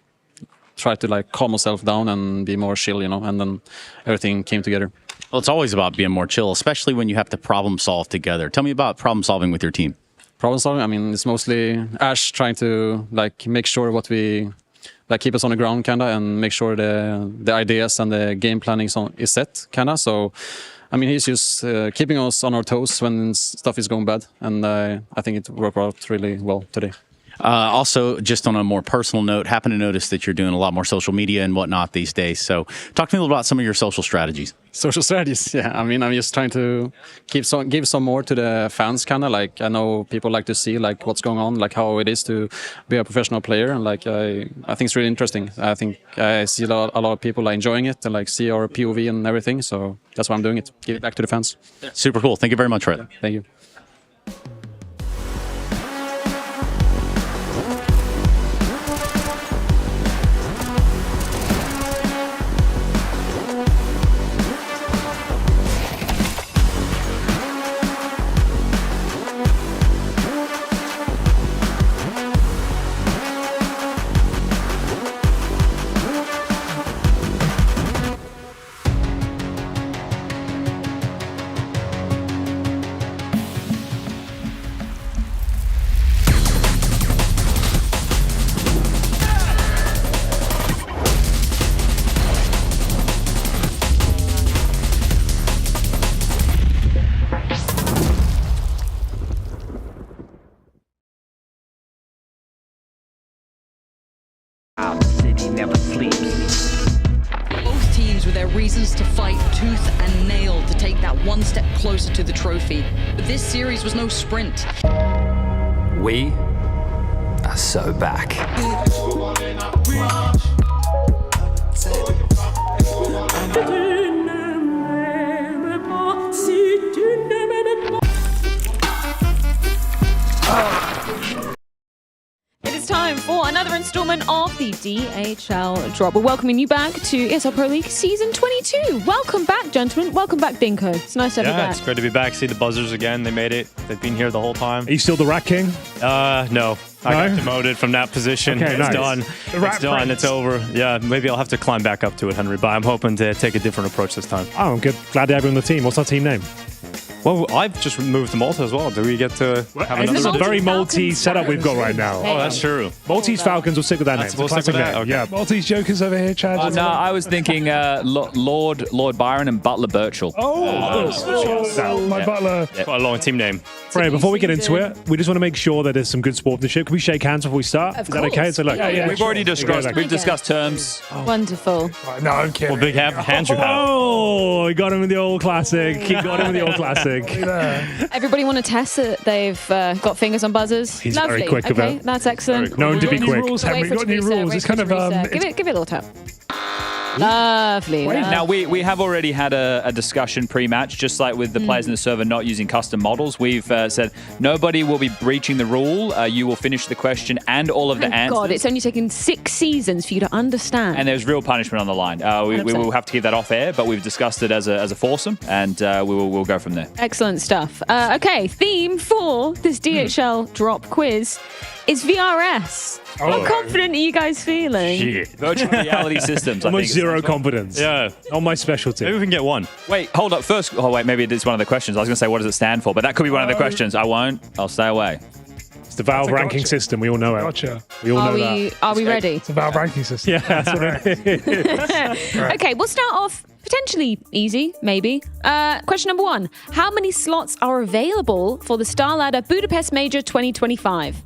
tried to like calm ourselves down and be more chill, you know, and then everything came together. Well, it's always about being more chill, especially when you have to problem solve together. Tell me about problem solving with your team. Problem solving, I mean, it's mostly Ash trying to like make sure what we like keep us on the ground kinda and make sure the ideas and the game planning is set kinda. So I mean, he's just keeping us on our toes when stuff is going bad, and I think it worked out really well today. Also, just on a more personal note, happen to notice that you're doing a lot more social media and whatnot these days. So talk to me a little about some of your social strategies. Social strategies, yeah. I mean, I'm just trying to give some more to the fans, kind of. Like, I know people like to see like what's going on, like how it is to be a professional player, and like I think it's really interesting. I think I see a lot of people like enjoying it and like see our POV and everything. So that's why I'm doing it. Give it back to the fans. Super cool. Thank you very much, Red. Thank you. Never sleeps. Both teams with their reasons to fight tooth and nail to take that one step closer to the trophy. But this series was no sprint. We are so back. It is time for another installment of the DHL Drop. We're welcoming you back to ESL Pro League Season 22. Welcome back, gentlemen. Welcome back, Dinko. It's nice to have you back. Yeah, it's great to be back. See the Buzzers again. They made it. They've been here the whole time. Are you still the Rat King? No. I got demoted from that position. Okay, It's nice. done. It's done. Prince. It's over. Yeah, maybe I'll have to climb back up to it, Henry, but I'm hoping to take a different approach this time. Oh, I'm good. Glad to have you on the team. What's our team name? Well, I've just moved to Malta as well. Do we get to have another? This is a very Maltese setup we've got right now. Oh, that's true. Maltese Falcons will stick with that name. It's a classic name. Okay. Yeah, Maltese Jokers over here, Chad. No, I was thinking Lord Byron and Butler Birchall. My butler. Quite a long team name. Right, before we get into it, we just want to make sure that there's some good sportsmanship. Can we shake hands before we start? Of Is that okay? course. So look, We've already discussed. We've discussed terms. Wonderful. No, I'm kidding. Well, big hands you have. Oh, he got him in the old classic. He got him in the old classic. Everybody want to test that they've got fingers on buzzers? He's Lovely. very quick okay, about it. that's excellent. Known to be quick. Rules, Wait Henry. for Got it to new reset, rules. wait It's for kind it of to reset. Give it a little tap. Lovely. Now, we have already had a discussion pre-match, just like with the players in the server not using custom models. We've said nobody will be breaching the rule. You will finish the question and all of the answers. God, it's only taken 6 seasons for you to understand. And there's real punishment on the line. We will have to keep that off air, but we've discussed it as a foursome, and we'll go from there. Excellent stuff. Okay, theme for this DHL drop quiz is VRS. How confident are you guys feeling? Shit. Virtual reality systems. Almost zero confidence. Yeah. On my specialty. Maybe we can get one. Wait, hold up. First, maybe it's one of the questions. I was going to say, what does it stand for? But that could be one of the questions. I won't. I'll stay away. It's the Valve ranking system. We all know it. Gotcha. We all know that. Are we ready? It's a Valve ranking system. Yeah, that's what it is. Okay, we'll start off potentially easy, maybe. Question number 1. How many slots are available for the Star Ladder Budapest Major 2025?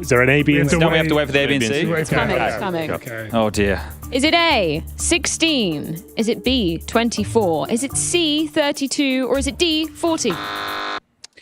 Is there an A, B, and C? Don't we have to wait for the A, B, and C? It's coming, it's coming. Okay. Oh, dear. Is it A, 16? Is it B, 24? Is it C, 32? Or is it D, 40?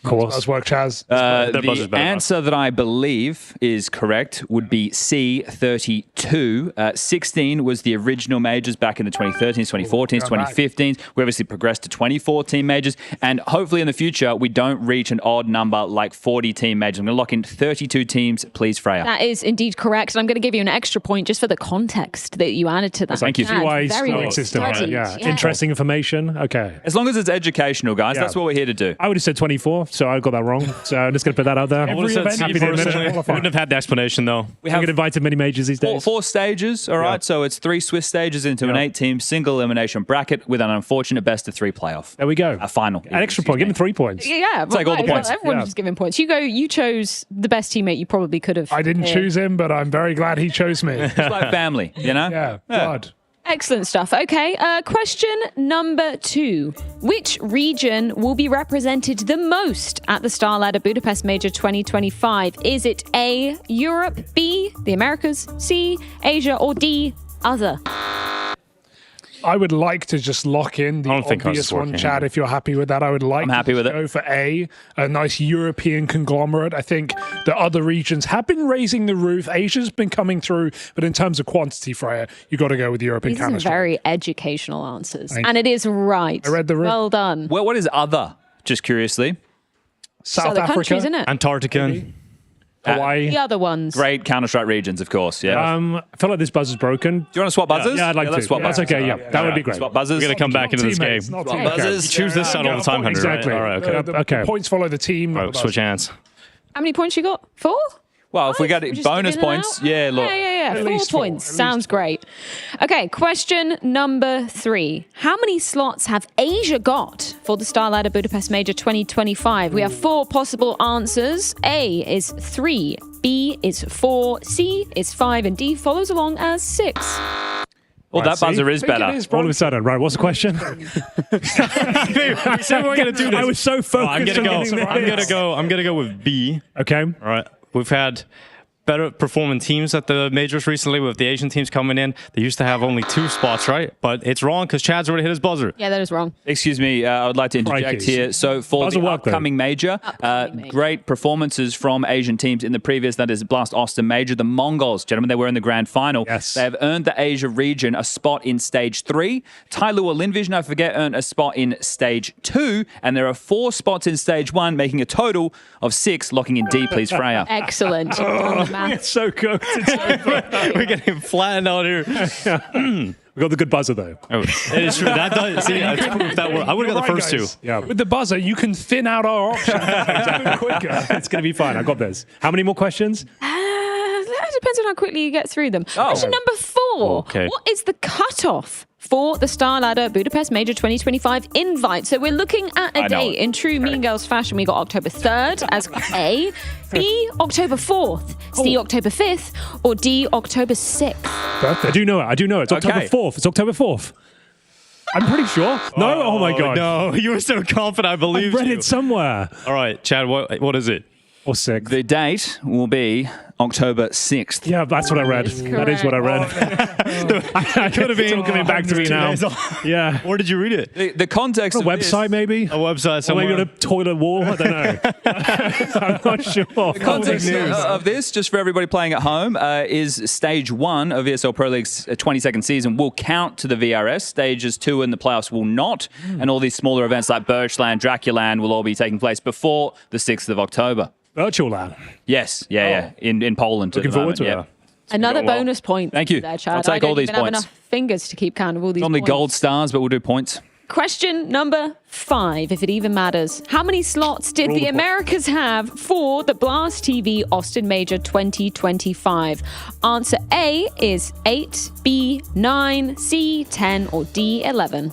Of course. That's work, Chaz. The answer that I believe is correct would be C, 32. 16 was the original majors back in the 2013s, 2014s, 2015s. We obviously progressed to 24-team majors, and hopefully in the future we don't reach an odd number like 40-team majors. I'm going to lock in 32 teams, please, Freya. That is indeed correct, and I'm going to give you an extra point just for the context that you added to that. Thank you. Very system. studied, Yeah. yeah. Interesting information. Okay. As long as it's educational, guys, that's what we're here to do. I would have said 24, so I got that wrong. So I'm just going to put that out there. I would have said C first. Wouldn't have had the explanation, though. We have get invited to many majors these days. Four stages, all right? So it's 3 Swiss stages into an 8-team single elimination bracket with an unfortunate best-of-3 playoff. There we go. A final. An extra point. Give him 3 points. Yeah, Take all the points. Everyone's just giving points. You chose the best teammate you probably could have. I didn't choose him, but I'm very glad he chose me. It's like family, you know? Yeah, blood. Excellent stuff. Okay, question number 2. Which region will be represented the most at the StarLadder Budapest Major 2025? Is it A, Europe, B, the Americas, C, Asia, or D, other? I would like to just lock in the obvious one, Chad, if you're happy with that. I would like to go for a nice European conglomerate. I think the other regions have been raising the roof. Asia's been coming through, but in terms of quantity, Freya, you got to go with European These are Counter-Strike. very educational answers. Thank And it is right. I read the room. Well done. Well, what is other? Just curiously. South Africa, countries, isn't it? Antarctica, Hawaii. The other ones. Great Counter-Strike regions, of course, yeah. I feel like this buzzer's broken. Do you want to swap buzzers? Yeah, I'd like to. Let's swap That's buzzers. okay, yeah. That would be great. Swap buzzers. We're going to come back into this game. Swap buzzers. You choose this side all the time, Henry, Exactly. right? All right, okay. Okay. Points follow the team. Right, switch hands. How many points you got? 4? Well, if we got Just bonus in and points, out? yeah, look. Yeah. At 4 least points. four, at Sounds great. Okay, question number 3. How many slots have Asia got for the StarLadder Budapest Major 2025? We have 4 possible answers. A is 3, B is 4, C is 5, and D follows along as 6. Well, that buzzer is better. All of a sudden, right? What's the question? We said we were going to do this. I was so focused. I'm gonna go with B. Okay. All right. We've had better performing teams at the majors recently with the Asian teams coming in. They used to have only 2 spots, right? But it's wrong because Chad's already hit his buzzer. Yeah, that is wrong. Excuse me, I would like to interject here. So for Buzzer the work, though. upcoming major, great performances from Asian teams in the previous, that is Blast Austin Major. The Mongols, gentlemen, they were in the grand final. Yes. They have earned the Asia region a spot in stage 3. Tailua Linvision, I forget, earned a spot in stage 2. And there are 4 spots in stage 1, making a total of 6. Locking in D, please, Freya. Excellent. It's so cooked. We're getting flattened out here. We got the good buzzer though. Oh, it is true. That does. See, that's proof that I would have got the first 2. Yeah. With the buzzer, you can thin out our options. quicker. It's going to be fine. I got this. How many more questions? That depends on how quickly you get through them. Oh. Question number 4. Okay. What is the cutoff for the StarLadder Budapest Major 2025 invite? So we're looking at a date. In true Mean Girls fashion, we got October 3rd as A, B, October 4th, C, October 5th, or D, October 6th. I do know it. It's October 4th. It's October 4th. I'm pretty sure. No? Oh my God. No, you were so confident. I believed I read it somewhere. All right, Chad, what is it? Or 6th. The date will be October 6th. Yeah, that's what I read. That is what I read. I could have been. It's all coming back to me now. Yeah. Where did you read it? The context a of website, this, maybe? A website Or maybe somewhere. on a toilet wall. I don't know. I'm not sure. The context of this, just for everybody playing at home, is stage 1 of ESL Pro League's 22nd season will count to the VRS. Stages 2 in the playoffs will not. And all these smaller events like Birchland, Draculand will all be taking place before the 6th of October. Virtual land. Yes, yeah. In Poland. Looking forward to it. Another bonus point. Thank you. There, Chad. I'll take all these I don't even points. have enough fingers to keep count of all these Normally points. gold stars, but we'll do points. Question number 5, if it even matters. How many slots did the Americas have for the Blast TV Austin Major 2025? Answer A is 8, B 9, C 10, or D 11.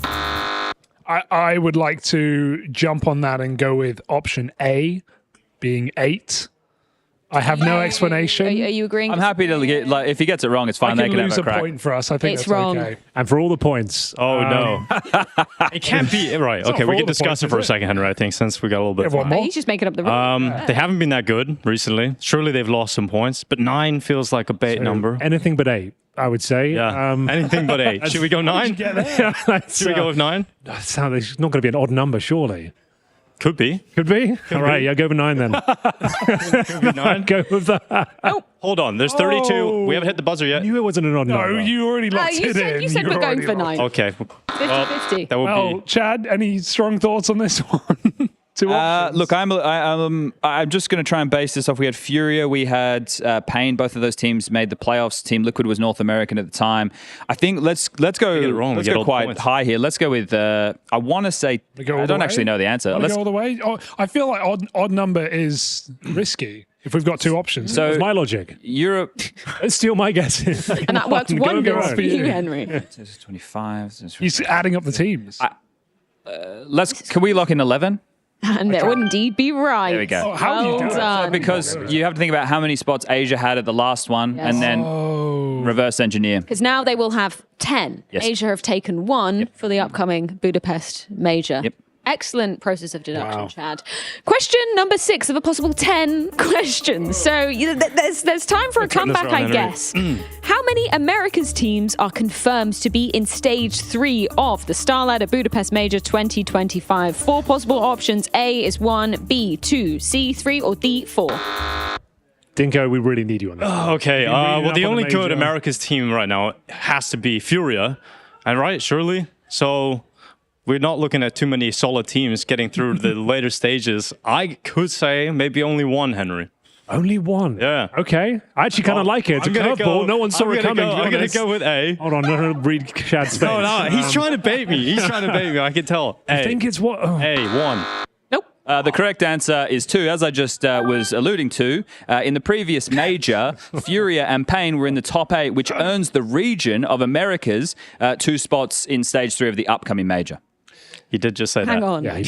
I would like to jump on that and go with option A, being 8. I have no explanation. Are you agreeing? I'm happy to get, like, if he gets it wrong, it's fine. I They can can lose have a a crack. point for us. I think It's that's wrong. okay. And for all the points. Oh, no. It can't be. Right. It's not Okay, for we all can the discuss points, it for a is it? second, Henry, I think, since we got a little bit Oh, he's just making up the rules. They haven't been that good recently. Surely they've lost some points, but 9 feels like a bait number. Anything but 8, I would say. Yeah. Anything but 8. Should we go 9? Yeah, Should we go with 9? It's not going to be an odd number, surely. Could be. All right, yeah, go with 9 then. Could be 9. Go with that. Hold on, there's 32. We haven't hit the buzzer yet. I knew it wasn't an odd number. No, you already locked it in. You said we're going for 9. Okay. 50-50. That would be. Chad, any strong thoughts on this one? Two options. Look, I'm just going to try and base this off. We had Furia, we had Pain. Both of those teams made the playoffs. Team Liquid was North American at the time. I think let's go. Let's go quite high here. Let's go with. I want to say. I don't actually know the answer. Let's go all the way. Oh, I feel like odd number is risky if we've got 2 options. So that's my logic. Europe. Let's steal my guesses. And that works wonders for you, Henry. 25. He's adding up the teams. Can we lock in 11? And that would indeed be right. There we go. How do you do done. So because you have to think about how many spots Asia had at the last one, and then reverse engineer. Because now they will have 10. Yes. Asia have taken 1 for the upcoming Budapest major. Yep. Excellent process of deduction, Chad. Question number 6 of a possible 10 questions. So there's time for a comeback, I guess. How many Americas teams are confirmed to be in stage 3 of the StarLadder Budapest Major 2025? 4 possible options. A is 1, B 2, C 3, or D 4. Dinko, we really need you on this. Okay. Well, the only good America's team right now has to be Furia, and right, surely. So we're not looking at too many solid teams getting through the later stages. I could say maybe only 1, Henry. Only 1? Yeah. Okay. I actually kind of like it. It's a curveball. No one saw it coming. I'm going to go with A. Hold on, no, read Chad's face. No, he's trying to bait me. I can tell. I think it's what? A, 1. The correct answer is 2, as I just was alluding to. In the previous major, Furia and Pain were in the top 8, which earns the region of Americas 2 spots in stage 3 of the upcoming major. He did just say Hang that. on. Yeah, he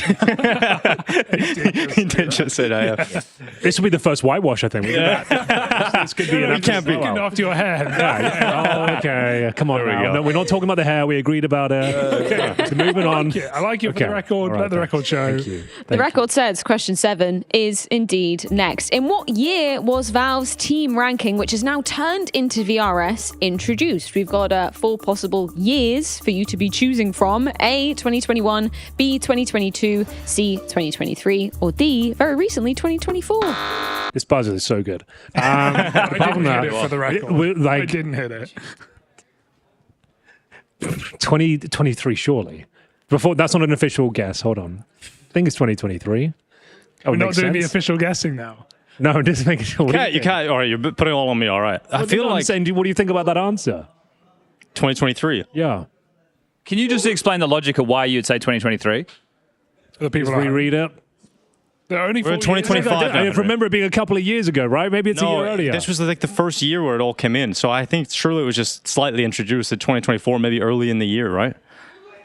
did just say that. Yeah. This will be the first whitewash, I think. This could be You can't be looking after your hair. Oh, okay. Come on now. No, we're not talking about the hair. We agreed about it. Okay. So moving on. I like it for the record. Let the record show. Thank you. The record says question 7 is indeed next. In what year was Valve's team ranking, which is now turned into VRS, introduced? We've got 4 possible years for you to be choosing from. A, 2021, B, 2022, C, 2023, or D, very recently, 2024. This buzzer is so good. I didn't hit it for the record. I didn't hit it. 2023, surely. Before, that's not an official guess. Hold on. I think it's 2023. We're not doing the official guessing now. No, just making sure. You can't. All right, you're putting it all on me. All right. I feel like saying, what do you think about that answer? 2023. Yeah. Can you just explain the logic of why you'd say 2023? The people reread it. They're only We're in 2025. I remember it being a couple of years ago, right? Maybe it's a year earlier. This was like the first year where it all came in. So I think surely it was just slightly introduced at 2024, maybe early in the year, right?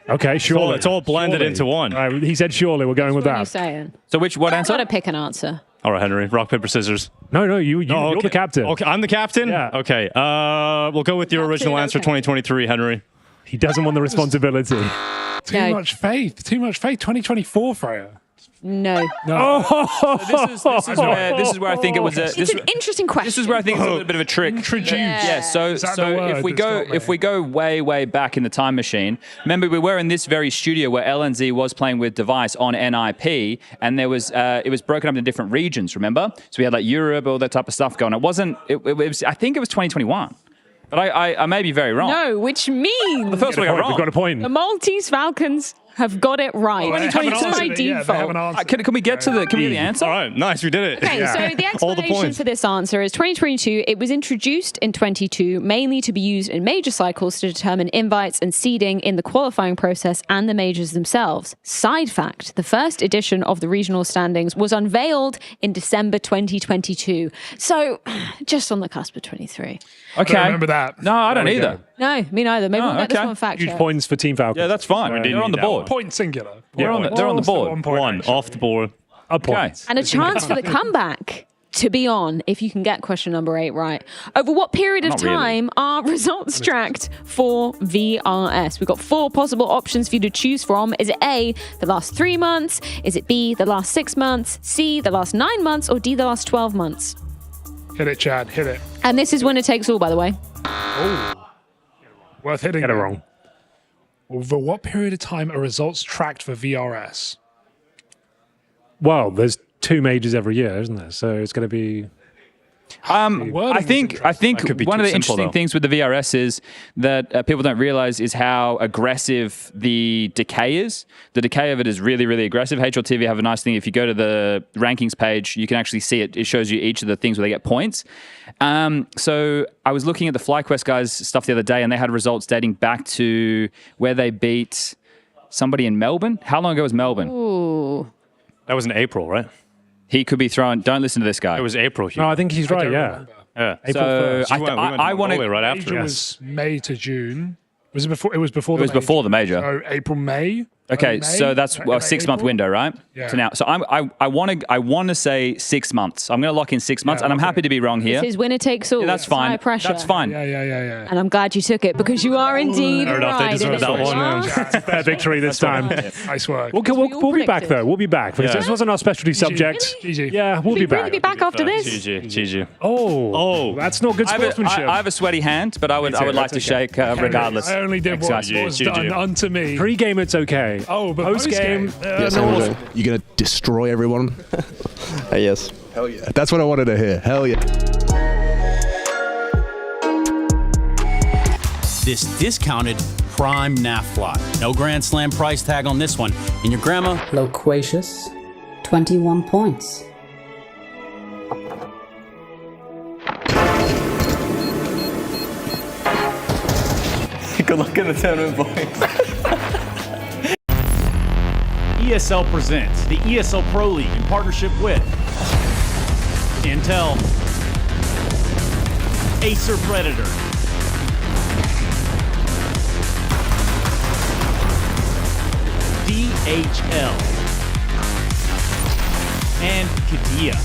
Okay, surely. It's all blended into one. Right, he said surely. We're going with What are that. you saying? So what answer? I've got to pick an answer. All right, Henry. Rock, paper, scissors. No, you're the captain. Okay, I'm the captain? Yeah. Okay. We'll go with your original answer, 2023, Henry. He doesn't want the responsibility. Too much faith. 2024, Freya. No. So this is where I think it was. It's an interesting question. This is where I think it's a little bit of a trick. Introduce. Yeah. So if we go way back in the time machine, remember we were in this very studio where LNZ was playing with Device on NIP, and there was it was broken up into different regions. Remember? So we had like Europe, all that type of stuff going. It wasn't. It was. I think it was 2021. But I may be very wrong. No, which means the first one I got wrong. We've got a point. The Maltese Falcons have got it right. 2022 by default. Can we get to the answer? All right, nice, we did it. Okay, so the explanation for this answer is 2022. It was introduced in 22, mainly to be used in major cycles to determine invites and seeding in the qualifying process and the majors themselves. Side fact, the first edition of the regional standings was unveiled in December 2022. So, just on the cusp of 23. Okay. Don't remember that. No, I don't either. No, me neither. Maybe we'll get this one fact Huge checked. points for Team Falcons. Yeah, that's fine. They're on the board. Point singular. They're on the board. One off the board. A point. Okay. And a chance for the comeback to be on if you can get question number 8 right. Over what period of time are results tracked for VRS? We've got 4 possible options for you to choose from. Is it A, the last 3 months? Is it B, the last 6 months? C, the last 9 months? Or D, the last 12 months? Hit it, Chad. Hit it. And this is winner takes all, by the way. Oh. Worth hitting. Get it wrong. Over what period of time are results tracked for VRS? Well, there's 2 majors every year, isn't there? So it's going to be... I think one of the interesting things with the VRS is that people don't realize is how aggressive the decay is. The decay of it is really, really aggressive. HLTV have a nice thing. If you go to the rankings page, you can actually see it. It shows you each of the things where they get points. So I was looking at the FlyQuest guys' stuff the other day, and they had results dating back to where they beat somebody in Melbourne. How long ago was Melbourne? Ooh. That was in April, right? He could be throwing. Don't listen to this guy. It was April. No, I think he's right. Yeah. April 1st. I want to. Right after. Major was May to June. Was it before? It was before. It was before the major. So April, May. Okay, so that's a 6-month window, right? Yeah. So now, I want to say 6 months. I'm going to lock in 6 months, and I'm happy to be wrong here. This is winner takes all. Yeah, that's fine. High pressure. That's fine. Yeah. And I'm glad you took it because you are indeed Fair enough, right. they deserve that one. It's a fair victory this time. Nice work. We'll be back, though. We'll be back. Because this wasn't our specialty subject. GG. Yeah, we'll be back. We'll be back after this. GG. Oh, that's not good sportsmanship. I have a sweaty hand, but I would like to shake regardless. I only did what was done unto me. Pre-game, it's okay. Oh, but post-game... Yes, you're going to destroy everyone? Yes. Hell yeah. That's what I wanted to hear. Hell yeah. This discounted prime NAF fly. No Grand Slam price tag on this one. And your grandma? Loquacious, 21 points. Good luck in the tournament, boys. ESL presents the ESL Pro League in partnership with Intel, Acer Predator, DHL, and Kadia.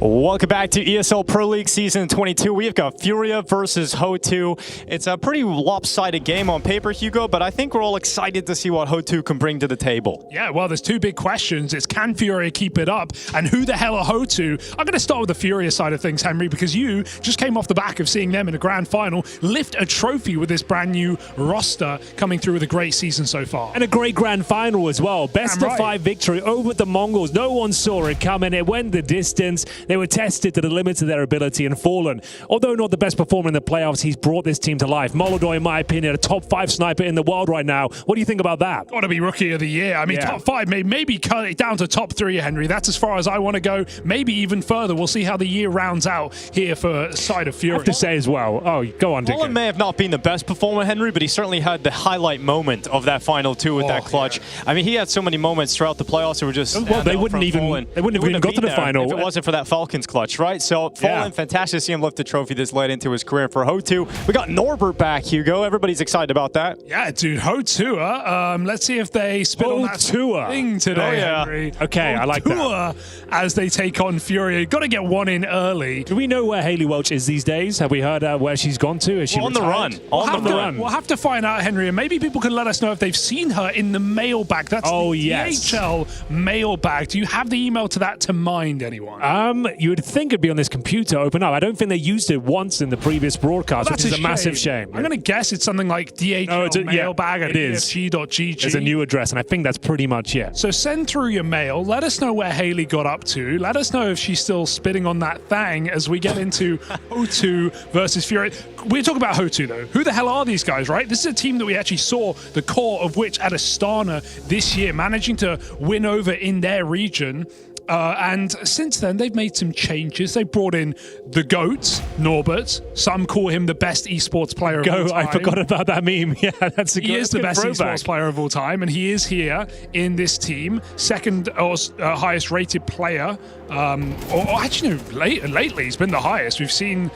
Welcome back to ESL Pro League Season 22. We've got Furia versus Ho2. It's a pretty lopsided game on paper, Hugo, but I think we're all excited to see what Ho2 can bring to the table. Yeah, well, there's 2 big questions. It's can Furia keep it up? And who the hell are Ho2? I'm going to start with the Furia side of things, Henry, because you just came off the back of seeing them in a grand final lift a trophy with this brand new roster coming through with a great season so far. And a great grand final as well. Best of 5 victory over the Mongols. No one saw it coming. It went the distance. They were tested to the limits of their ability and fallen. Although not the best performer in the playoffs, he's brought this team to life. Molodoi, in my opinion, a top 5 sniper in the world right now. What do you think about that? Got to be Rookie of the Year. I mean, top 5, maybe cut it down to top 3, Henry. That's as far as I want to go. Maybe even further. We'll see how the year rounds out here for side of Fury. I have to say as well. Oh, go on, Dick. Mullen may have not been the best performer, Henry, but he certainly had the highlight moment of that final 2 with that clutch. Yeah. I mean, he had so many moments throughout the playoffs that were just... Well, they wouldn't have even got to the final if it wasn't for that Falcons clutch, right? So Fallen, fantastic to see him lift the trophy this led into his career for Ho2. We got Norbert back, Hugo. Everybody's excited about that. Yeah, dude, Ho2. Let's see if they spit on that thing today, Henry. Okay, I like that. As they take on Fury. Got to get one in early. Do we know where Hayley Welch is these days? Have we heard where she's gone to? Is she on the run? On the run. We'll have to find out, Henry, and maybe people can let us know if they've seen her in the mailbag. That's the DHL mailbag. Do you have the email to that to mind, anyone? You would think it'd be on this computer open up. I don't think they used it once in the previous broadcast, which is a massive shame. I'm going to guess it's something like DHL mailbag at ESG.gg. It's a new address, and I think that's pretty much it. So send through your mail. Let us know where Hayley got up to. Let us know if she's still spitting on that thang as we get into Ho2 versus Fury. We're talking about Ho2, though. Who the hell are these guys, right? This is a team that we actually saw the core of which at Astana this year, managing to win over in their region. And since then, they've made some changes. They brought in the GOAT, Norbert. Some call him the best esports player of all time. I forgot about that meme. Yeah, that's a good He is the best throwback. esports player of all time, and he is here in this team. Second or highest rated player. Or actually, no, lately, he's been the highest. We've seen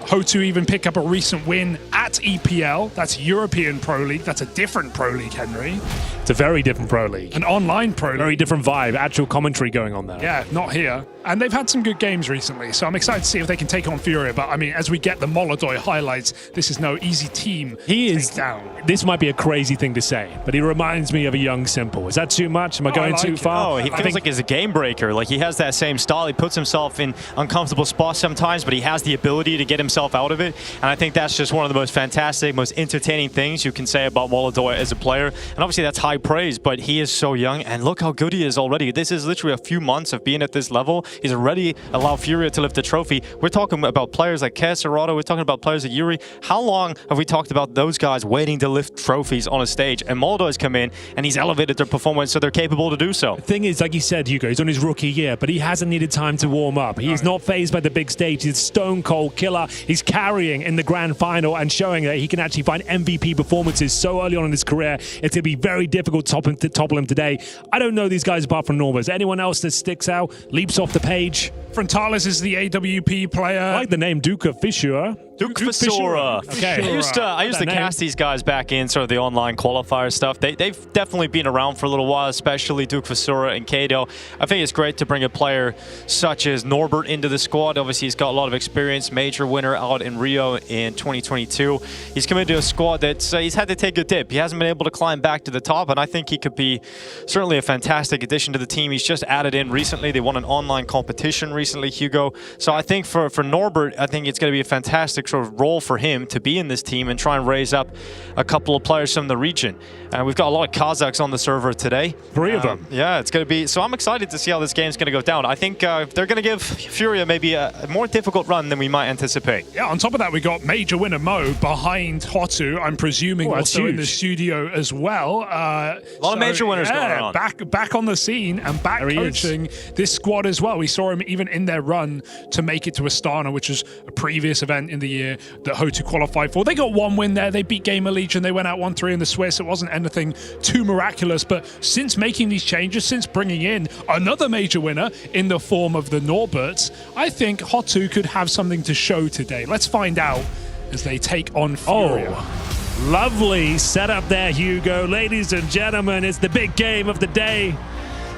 Ho2 even pick up a recent win at EPL. That's European Pro League. That's a different Pro League, Henry. It's a very different Pro League. An online Pro League. Very different vibe. Actual commentary going on there. Yeah, not here. And they've had some good games recently, so I'm excited to see if they can take on Furia. But, I mean, as we get the Molodoi highlights, this is no easy team to take down. This might be a crazy thing to say, but he reminds me of a young Simple. Is that too much? Am I going too far? Oh, he feels like he's a game breaker. Like, he has that same style. He puts himself in uncomfortable spots sometimes, but he has the ability to get himself himself out of it. And I think that's just one of the most fantastic, most entertaining things you can say about Molodoi as a player. And obviously that's high praise, but he is so young. And look how good he is already. This is literally a few months of being at this level. He's already allowed Furia to lift the trophy. We're talking about players like Caserato. We're talking about players like Yuri. How long have we talked about those guys waiting to lift trophies on a stage? And Moldoi's come in and he's elevated their performance so they're capable to do so. The thing is, like you said, Hugo, he's on his rookie year, but he hasn't needed time to warm up. He's not phased by the big stage. He's a stone cold killer. He's carrying in the grand final and showing that he can actually find MVP performances so early on in his career. It's going to be very difficult to topple him today. I don't know these guys apart from Norma. Is there anyone else that sticks out, leaps off the page? Frontalis is the AWP player. I like the name Duke of Fissura. Duke Fissura. Okay. I used to cast these guys back in sort of the online qualifier stuff. They've definitely been around for a little while, especially Duke Fissura and Kato. I think it's great to bring a player such as Norbert into the squad. Obviously, he's got a lot of experience, major winner out in Rio in 2022. He's come into a squad that he's had to take a dip. He hasn't been able to climb back to the top, and I think he could be certainly a fantastic addition to the team. He's just added in recently. They won an online competition recently, Hugo. So I think for Norbert, I think it's going to be a fantastic sort of role for him to be in this team and try and raise up a couple of players from the region. And we've got a lot of Kazakhs on the server today. 3 of them. Yeah, it's going to be... So I'm excited to see how this game's going to go down. I think they're going to give Furia maybe a more difficult run than we might anticipate. Yeah, on top of that, we got major winner Mo behind Hotu, I'm presuming also in the studio as well. A lot of major winners going on. Back on the scene and back coaching this squad as well. We saw him even in their run to make it to Astana, which is a previous event in the year that Hotu qualified for. They got 1 win there. They beat Gamer Legion. They went out 1-3 in the Swiss. It wasn't anything too miraculous, but since making these changes, since bringing in another major winner in the form of the Norberts, I think Hotu could have something to show today. Let's find out as they take on Furia. Oh, lovely setup there, Hugo. Ladies and gentlemen, it's the big game of the day.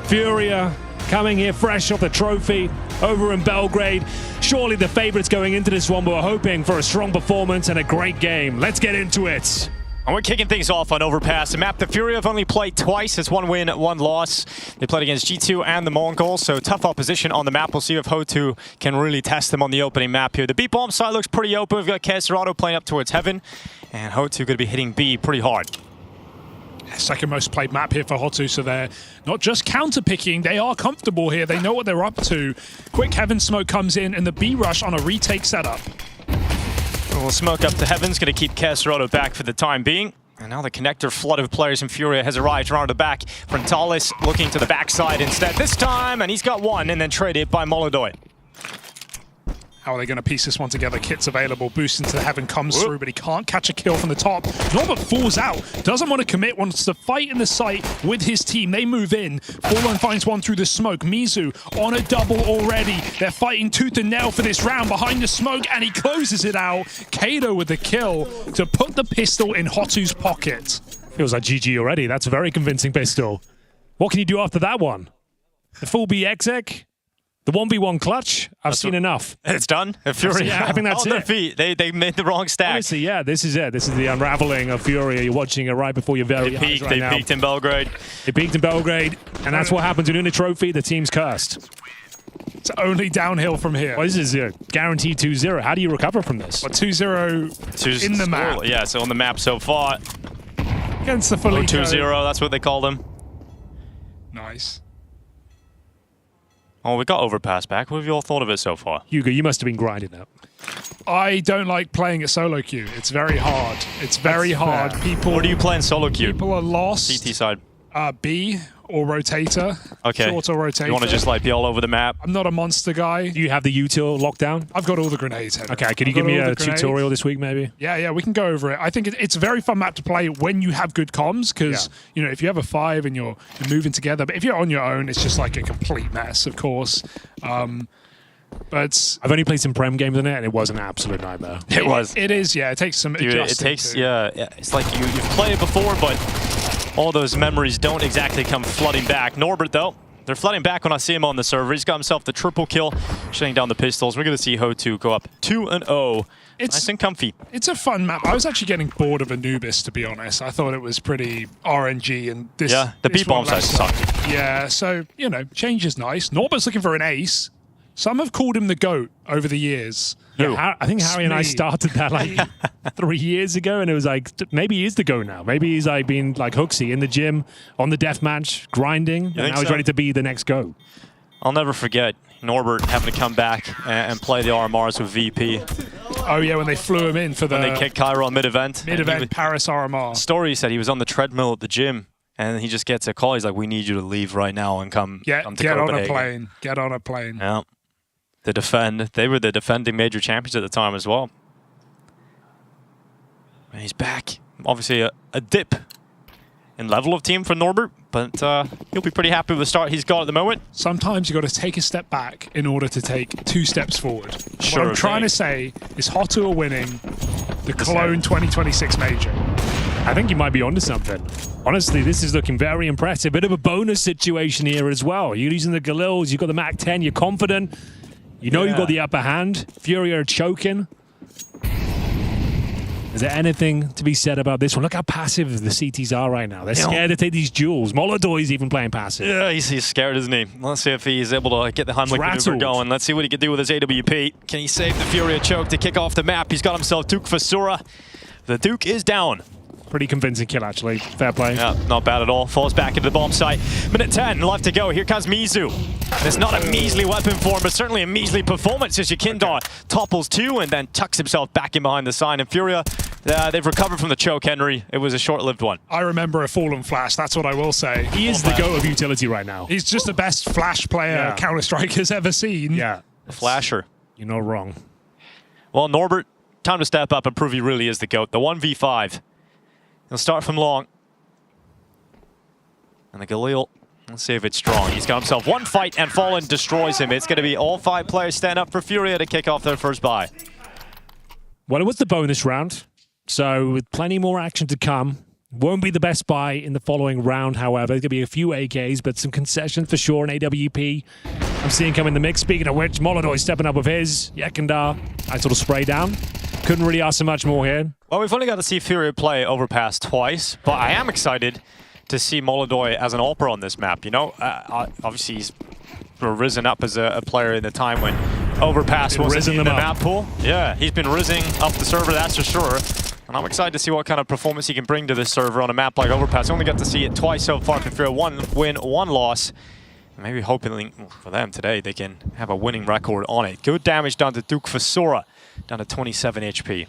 Furia coming here fresh off the trophy over in Belgrade. Surely the favorites going into this one, but we're hoping for a strong performance and a great game. Let's get into it. And we're kicking things off on Overpass, a map the Fury have only played twice. It's 1 win, 1 loss. They played against G2 and the Mongols, so tough opposition on the map. We'll see if Hotu can really test them on the opening map here. The B bomb side looks pretty open. We've got Caserato playing up towards Heaven, and Hotu going to be hitting B pretty hard. Second most played map here for Hotu, so they're not just counter-picking, they are comfortable here. They know what they're up to. Quick Heaven smoke comes in, and the B rush on a retake setup. We'll smoke up to Heaven's going to keep Caserato back for the time being. And now the connector flood of players in Furia has arrived around the back. Frontalis looking to the backside instead this time, and he's got 1 and then traded by Molodoi. How are they going to piece this one together? Kit's available, boost into the Heaven comes through, but he can't catch a kill from the top. Norbert falls out, doesn't want to commit, wants to fight in the site with his team. They move in. Fallen finds 1 through the smoke. Mizu on a double already. They're fighting tooth and nail for this round behind the smoke, and he closes it out. Kato with the kill to put the pistol in Hotu's pocket. Feels like GG already. That's a very convincing pistol. What can you do after that one? The full B exec? The 1v1 clutch, I've seen enough. It's done. Fury, I think that's on their feet. They made the wrong stack. Honestly, yeah, this is it. This is the unraveling of Fury. You're watching it right before your very eyes right now. They peaked in Belgrade. They peaked in Belgrade, and that's what happens when you win a trophy. The team's cursed. It's only downhill from here. Well, this is a guaranteed 2-0. How do you recover from this? Well, 2-0 in the map. Yeah, so on the map so far. Against the Felico. 2-0, that's what they call them. Nice. Oh, we got Overpass back. What have you all thought of it so far? Hugo, you must have been grinding that. I don't like playing at solo queue. It's very hard. It's very hard. People. What do you play in solo queue? People are lost. CT side. B or rotator. Okay. Short or rotator. You want to just like be all over the map? I'm not a monster guy. Do you have the util locked down? I've got all the grenades. Okay, can you give me a tutorial this week maybe? Yeah, we can go over it. I think it's a very fun map to play when you have good comms, because you know, if you have a 5 and you're moving together, but if you're on your own, it's just like a complete mess, of course. But I've only played some Prem games on it, and it was an absolute nightmare. It was. It is, yeah. It takes some adjusting. It takes, yeah. It's like you've played it before, but all those memories don't exactly come flooding back. Norbert, though, they're flooding back when I see him on the server. He's got himself the triple kill, shutting down the pistols. We're going to see Hotu go up 2-0. It's nice and comfy. It's a fun map. I was actually getting bored of Anubis, to be honest. I thought it was pretty RNG, and this. Yeah, the B-bomb side sucked. Yeah, so, you know, change is nice. Norbert's looking for an ace. Some have called him the GOAT over the years. Yeah, I think Harry and I started that like 3 years ago, and it was like, maybe he is the go now. Maybe he's like being like Hooksy in the gym, on the deathmatch, grinding, and now he's ready to be the next go. I'll never forget Norbert having to come back and play the RMRs with VP. Oh yeah, when they flew him in for the... When they kicked Cairo mid-event. Mid-event Paris RMR. Story said he was on the treadmill at the gym, and he just gets a call. He's like, we need you to leave right now and come to get Copenhagen. On a plane. Get on a plane. Yeah. They were the defending major champions at the time as well. And he's back. Obviously a dip in level of team for Norbert, but he'll be pretty happy with the start he's got at the moment. Sometimes you got to take a step back in order to take 2 steps forward. Sure what I'm trying to say is Hotu are winning the Cologne 2026 major. I think you might be onto something. Honestly, this is looking very impressive. Bit of a bonus situation here as well. You're using the Galils, you've got the Mac 10, you're confident. You know you've got the upper hand. Fury are choking. Is there anything to be said about this one? Look how passive the CTs are right now. They're scared to take these duels. Molodoy's even playing passive. Yeah, he's scared, isn't he? Let's see if he's able to get the Heimlich maneuver going. Let's see what he can do with his AWP. Can he save the Fury choke to kick off the map? He's got himself Duke Fasura. The Duke is down. Pretty convincing kill, actually. Fair play. Yeah, not bad at all. Falls back into the bomb site. Minute 10 left to go. Here comes Mizu. It's not a measly weapon for him, but certainly a measly performance as Yakindar topples 2 and then tucks himself back in behind the sign. And Furia, they've recovered from the choke, Henry. It was a short-lived one. I remember a Fallen Flash, that's what I will say. He is the GOAT of utility right now. He's just the best Flash player Counter-Strike has ever seen. Yeah. A flasher. You're not wrong. Well, Norbert, time to step up and prove he really is the GOAT. The 1v5. He'll start from long. And the Galil, let's see if it's strong. He's got himself 1 fight and Fallen destroys him. It's going to be all 5 players stand up for Furia to kick off their first buy. Well, it was the bonus round, so with plenty more action to come. Won't be the best buy in the following round, however. There's going to be a few AKs, but some concessions for sure in AWP. I'm seeing come in the mix. Speaking of which, Molodoy stepping up with his. Yakindar, I sort of spray down. Couldn't really ask for much more here. Well, we've only got to see Fury play Overpass twice, but I am excited to see Molodoy as an AWPer on this map. You know, obviously he's risen up as a player in the time when Overpass wasn't in the map pool. Yeah, he's been rising up the server, that's for sure. And I'm excited to see what kind of performance he can bring to this server on a map like Overpass. I only got to see it twice so far for Fury. 1 win, 1 loss. Maybe hoping for them today they can have a winning record on it. Good damage done to Duke Fasura, down to 27 HP.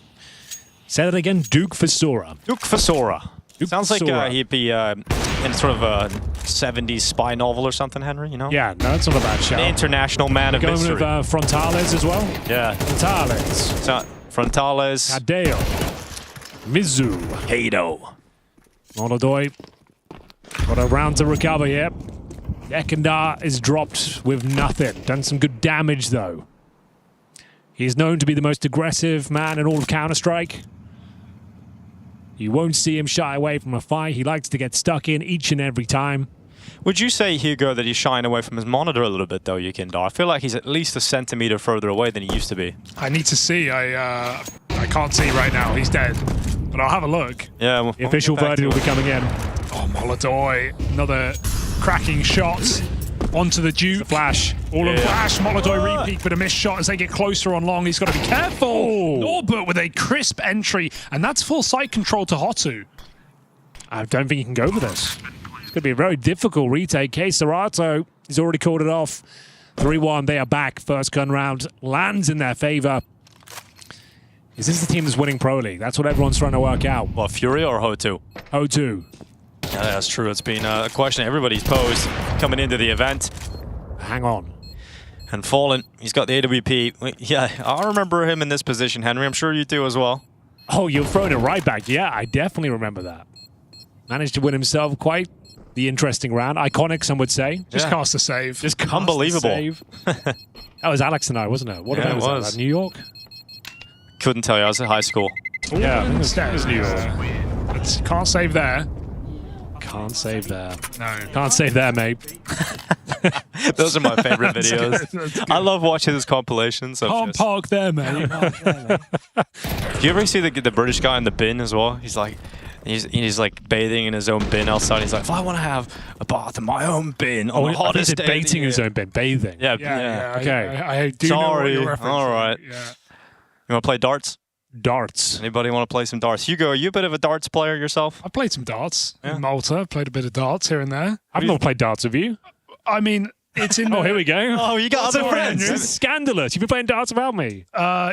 Say that again, Duke Fasura. Duke Fasura. Sounds like he'd be in sort of a 70s spy novel or something, Henry, you know? Yeah, no, it's not a bad shout. An international man of mystery. Going with Frontales as well? Yeah. Frontales. So, Frontales. Cadeo. Mizu. Hado. Molodoy. Got a round to recover here. Yakindar is dropped with nothing. Done some good damage, though. He's known to be the most aggressive man in all of Counter-Strike. You won't see him shy away from a fight. He likes to get stuck in each and every time. Would you say, Hugo, that he's shying away from his monitor a little bit, though, Yakindar? I feel like he's at least a centimeter further away than he used to be. I need to see. I can't see right now. He's dead. But I'll have a look. Yeah, well, the official verdict will be coming in. Oh, Molodoy. Another cracking shot onto the Duke. Flash. All in flash. Molodoy repeat, but a missed shot as they get closer on long. He's got to be careful. Norbert with a crisp entry, and that's full sight control to Hotu. I don't think he can go for this. It's going to be a very difficult retake. Serato, he's already called it off. 3-1, they are back. First gun round lands in their favor. Is this the team that's winning Pro League? That's what everyone's trying to work out. Well, Fury or Hotu? Hotu. Yeah, that's true. It's been a question everybody's posed coming into the event. Hang on. And Fallen, he's got the AWP. Yeah, I remember him in this position, Henry. I'm sure you do as well. Oh, you're throwing it right back. Yeah, I definitely remember that. Managed to win himself quite the interesting round. Iconic, some would say. Just cast a save. Just cast unbelievable. A save. That was Alex and I, wasn't it? What event was that? New York? Couldn't tell you. I was at high school. Yeah, I think it was New York. Can't save there. Can't save there. No. Can't save there, mate. Those are my favorite videos. That's good. I love watching those compilations. Can't park there, mate. Do you ever see the British guy in the bin as well? He's like, he's like bathing in his own bin outside. He's like, if I want to have a bath in my own bin on the hottest day, baiting his own bin, bathing. Yeah. Yeah. Okay. I do know what you're referencing. All right. Yeah. You want to play darts? Darts. Anybody want to play some darts? Hugo, are you a bit of a darts player yourself? I played some darts in Malta. I played a bit of darts here and there. I've not played darts, have you? I mean, it's in. Oh, here we go. Oh, you got other friends. This is scandalous. You've been playing darts without me.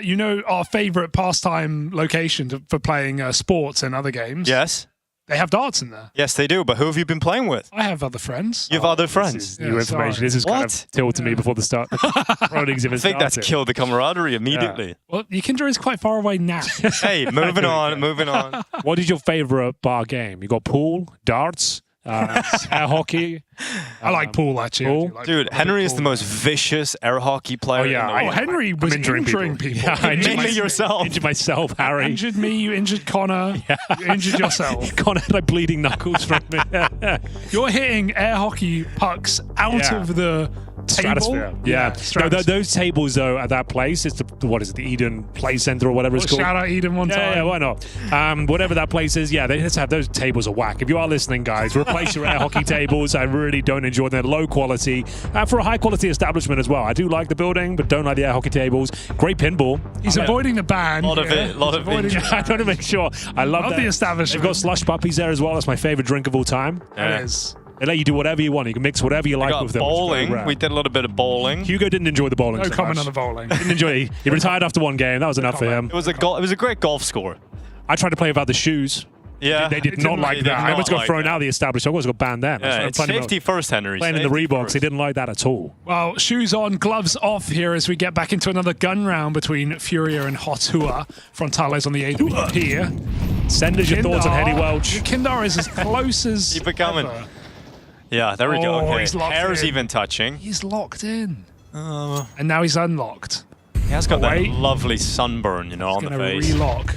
You know our favourite pastime location for playing sports and other games? Yes. They have darts in there. Yes, they do. But who have you been playing with? I have other friends. You have other friends? New information. This is kind of tilted me before the start. I think that's killed the camaraderie immediately. Yeah. Well, Yukindra is quite far away now. Hey, moving on. What is your favourite bar game? You got pool, darts, air hockey. I like pool, actually. Pool? Dude, Henry is the most vicious air hockey player in the world. Henry was injuring people. Yeah, I mainly yourself. Injured myself, Harry. You injured me, you injured Connor, you injured yourself. Connor had like bleeding knuckles from it. You're hitting air hockey pucks out of the stratosphere. Yeah. No, those tables, though, at that place, it's what is it, the Eden Play Center or whatever it's called? Shout out Eden one time. Yeah, why not? Whatever that place is, yeah, they just have those tables are whack. If you are listening, guys, replace your air hockey tables. I really don't enjoy them. They're low quality. For a high quality establishment as well. I do like the building, but don't like the air hockey tables. Great pinball. He's avoiding the ban. A lot of it. I want to make sure. I love the establishment. They've got slush puppies there as well. That's my favorite drink of all time. It is. They let you do whatever you want. You can mix whatever you like with them. Bowling. We did a little bit of bowling. Hugo didn't enjoy the bowling. No comment on the bowling. Didn't enjoy it. He retired after one game. That was enough for him. It was a great golf score. I tried to play without the shoes. Yeah, they did not like that. I almost got thrown out of the establishment. I almost got banned then. Yeah, it's safety first, Henry. Playing in the Reeboks, they didn't like that at all. Well, shoes on, gloves off here as we get back into another gun round between Furia and Hotua. Frontales on the AWP here. Send us your thoughts on Henny Welch. Kindar is as close as Keep it coming. ever. Yeah, there we go. Okay. He's locked Hair's in. even touching. He's locked in. And now he's unlocked. He has got that lovely sunburn, on the face. Relock.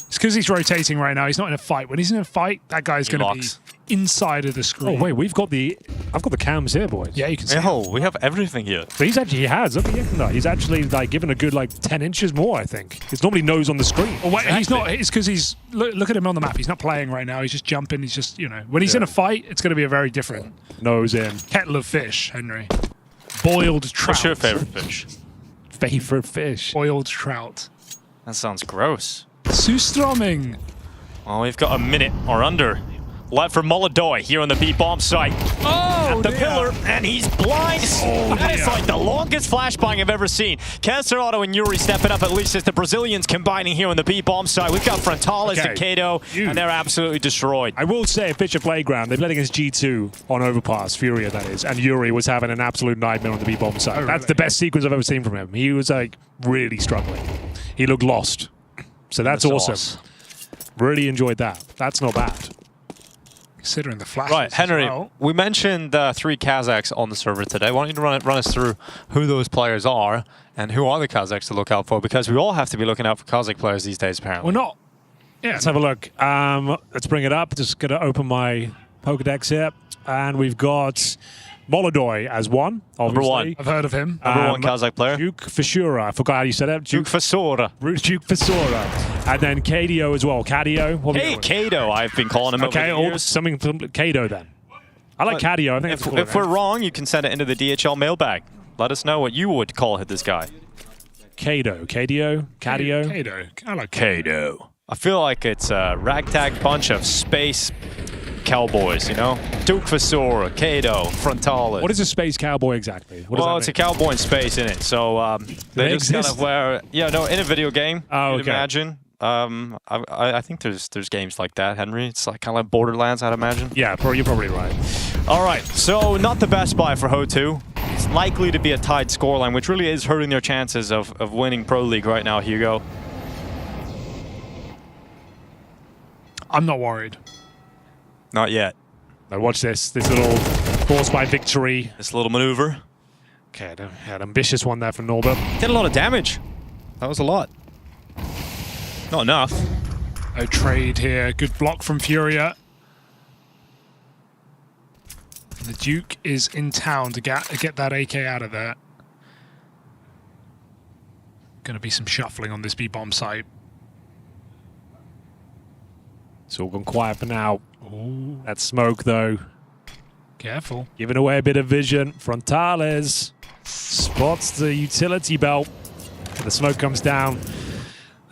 It's because he's rotating right now. He's not in a fight. When he's in a fight, that guy's going to be inside of the screen. Oh wait, I've got the cams here, boys. Yeah, you can see. Oh, we have everything here. But he has. Look at that. He's actually given a good 10 inches more. I think it's normally nose on the screen. Oh wait, he's not. It's because he's look at him on the map. He's not playing right now. He's just jumping. He's just when he's in a fight, it's going to be a very different nose in. Kettle of fish, Henry. Boiled trout. What's your favorite fish? Favorite fish? Boiled trout. That sounds gross. Surströmming. Well, we've got a minute or under left for Molodoy here on the B-bomb site. At the pillar, and he's blind. That is like the longest flashbang I've ever seen. Cancerado and Yuri stepping up at least as the Brazilians combining here on the B-bomb side. We've got Frontales and Kato, and they're absolutely destroyed. I will say, Fisher Playground, they played against G2 on Overpass, Furia that is, and Yuri was having an absolute nightmare on the B-bomb side. That's the best sequence I've ever seen from him. He was really struggling. He looked lost. So that's awesome. Really enjoyed that. That's not bad. Considering the flashes. Right, Henry, well. we mentioned 3 Kazakhs on the server today. Why don't you run us through who those players are and who are the Kazakhs to look out for? Because we all have to be looking out for Kazakh players these days, apparently. We're not. Yeah. Let's have a look. Let's bring it up. Just going to open my Pokedex here. And we've got Molodoy as one, obviously. Number 1. I've heard of him. Number 1 Kazakh player. Duke Fashura. I forgot how you said it. Duke Fasora. Duke Fasora. And then Kadio as well. Kadio. Hey, Kato, I've been calling him over the years. Something from Kato then. I like Kadio. I think it's cool. If we're wrong, you can send it into the DHL mailbag. Let us know what you would call this guy. Kadio. Kadio. I like Kato. I feel like it's a ragtag bunch of space cowboys, Duke Fasora, Kato, Frontales. What is a space cowboy exactly? Well, it's a cowboy in space, isn't it? So they just kind of wear, in a video game. Oh, you'd imagine. I think there's games like that, Henry. It's kind of like Borderlands, I'd imagine. Yeah, you're probably right. All right, so not the best buy for Ho2. It's likely to be a tied scoreline, which really is hurting their chances of winning Pro League right now, Hugo. I'm not worried. Not yet. Now watch this little force by victory. This little maneuver. Okay, an ambitious one there from Norbert. Did a lot of damage. That was a lot. Not enough. No trade here. Good block from Furia. The Duke is in town to get that AK out of there. Going to be some shuffling on this B-bomb site. It's all gone quiet for now. Ooh. That smoke, though. Careful. Giving away a bit of vision. Frontales spots the utility belt. The smoke comes down.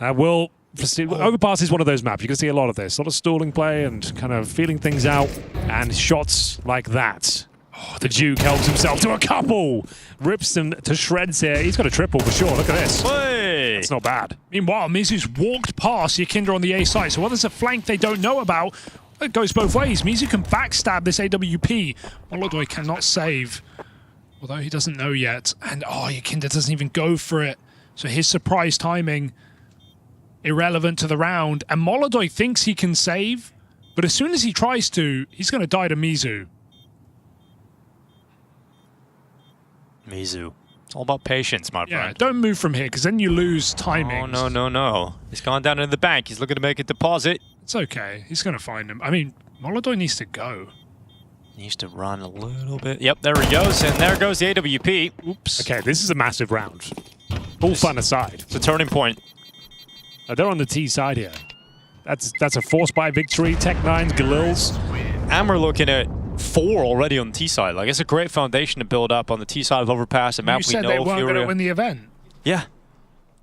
Overpass is one of those maps. You can see a lot of this. A lot of stalling play and kind of feeling things out. And shots like that. Oh, the Duke helps himself to a couple. Rips them to shreds here. He's got a triple for sure. Look at this. Hey. It's not bad. Meanwhile, Mizu's walked past Yakinder on the A side. So while there's a flank they don't know about, it goes both ways. Mizu can backstab this AWP. Molodoi cannot save, although he doesn't know yet. And Yakinder doesn't even go for it. So his surprise timing, irrelevant to the round. And Molodoi thinks he can save, but as soon as he tries to, he's going to die to Mizu. Mizu. It's all about patience, my friend. Don't move from here, because then you lose timing. Oh, no. He's gone down into the bank. He's looking to make a deposit. It's okay. He's going to find him. I mean, Molodoi needs to go. Needs to run a little bit. Yep, there he goes. And there goes the AWP. Oops. Okay, this is a massive round. All fun aside. It's a turning point. They're on the T side here. That's a force by victory. Tech9s, Galils. And we're looking at 4 already on the T side. Like, it's a great foundation to build up on the T side of Overpass. A map You said they weren't going to win the event. Yeah.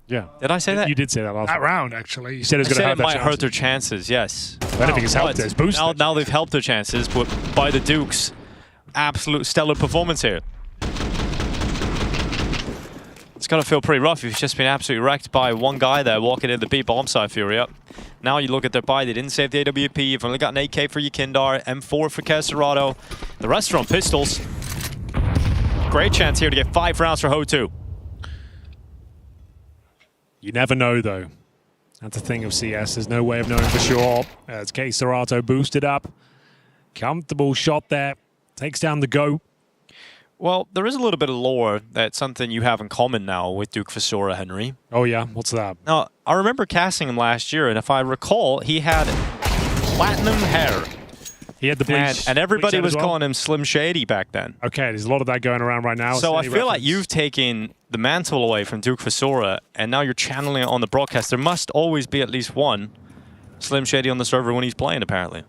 Yeah. Did I say that? You did say that last round, actually. You said it was going to might hurt their chances, yes. I don't think it's helped us. Boost now they've helped their chances, but by the Dukes, absolute stellar performance here. It's got to feel pretty rough. You've just been absolutely wrecked by one guy there walking in the B bomb side, Furia. Now you look at their buy. They didn't save the AWP. You've only got an AK for Yakindar, M4 for Keserato. The rest are on pistols. Great chance here to get 5 rounds for Ho2. You never know, though. That's the thing of CS. There's no way of knowing for sure. As Keserato boosted up. Comfortable shot there. Takes down the GOAT. Well, there is a little bit of lore that's something you have in common now with Duke Vasora, Henry. Oh, yeah? What's that? Now, I remember casting him last year, and if I recall, he had platinum hair. He had the bleach. And everybody was calling him Slim Shady back then. Okay, there's a lot of that going around right now. So I feel like you've taken the mantle away from Duke Vasora, and now you're channeling it on the broadcast. There must always be at least one Slim Shady on the server when he's playing, apparently.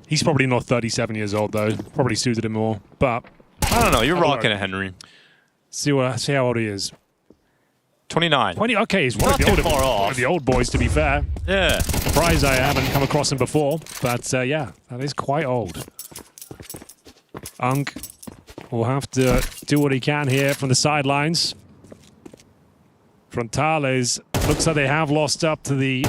He's probably not 37 years old, though. Probably suited him more, but... I don't know. You're rocking it, Henry. See how old he is. 29. 20. Okay, he's one Not of too far off. one of the old boys, to be fair. Yeah. Surprised I haven't come across him before, but yeah, that is quite old. Unk will have to do what he can here from the sidelines. Frontales looks like they have lost up to the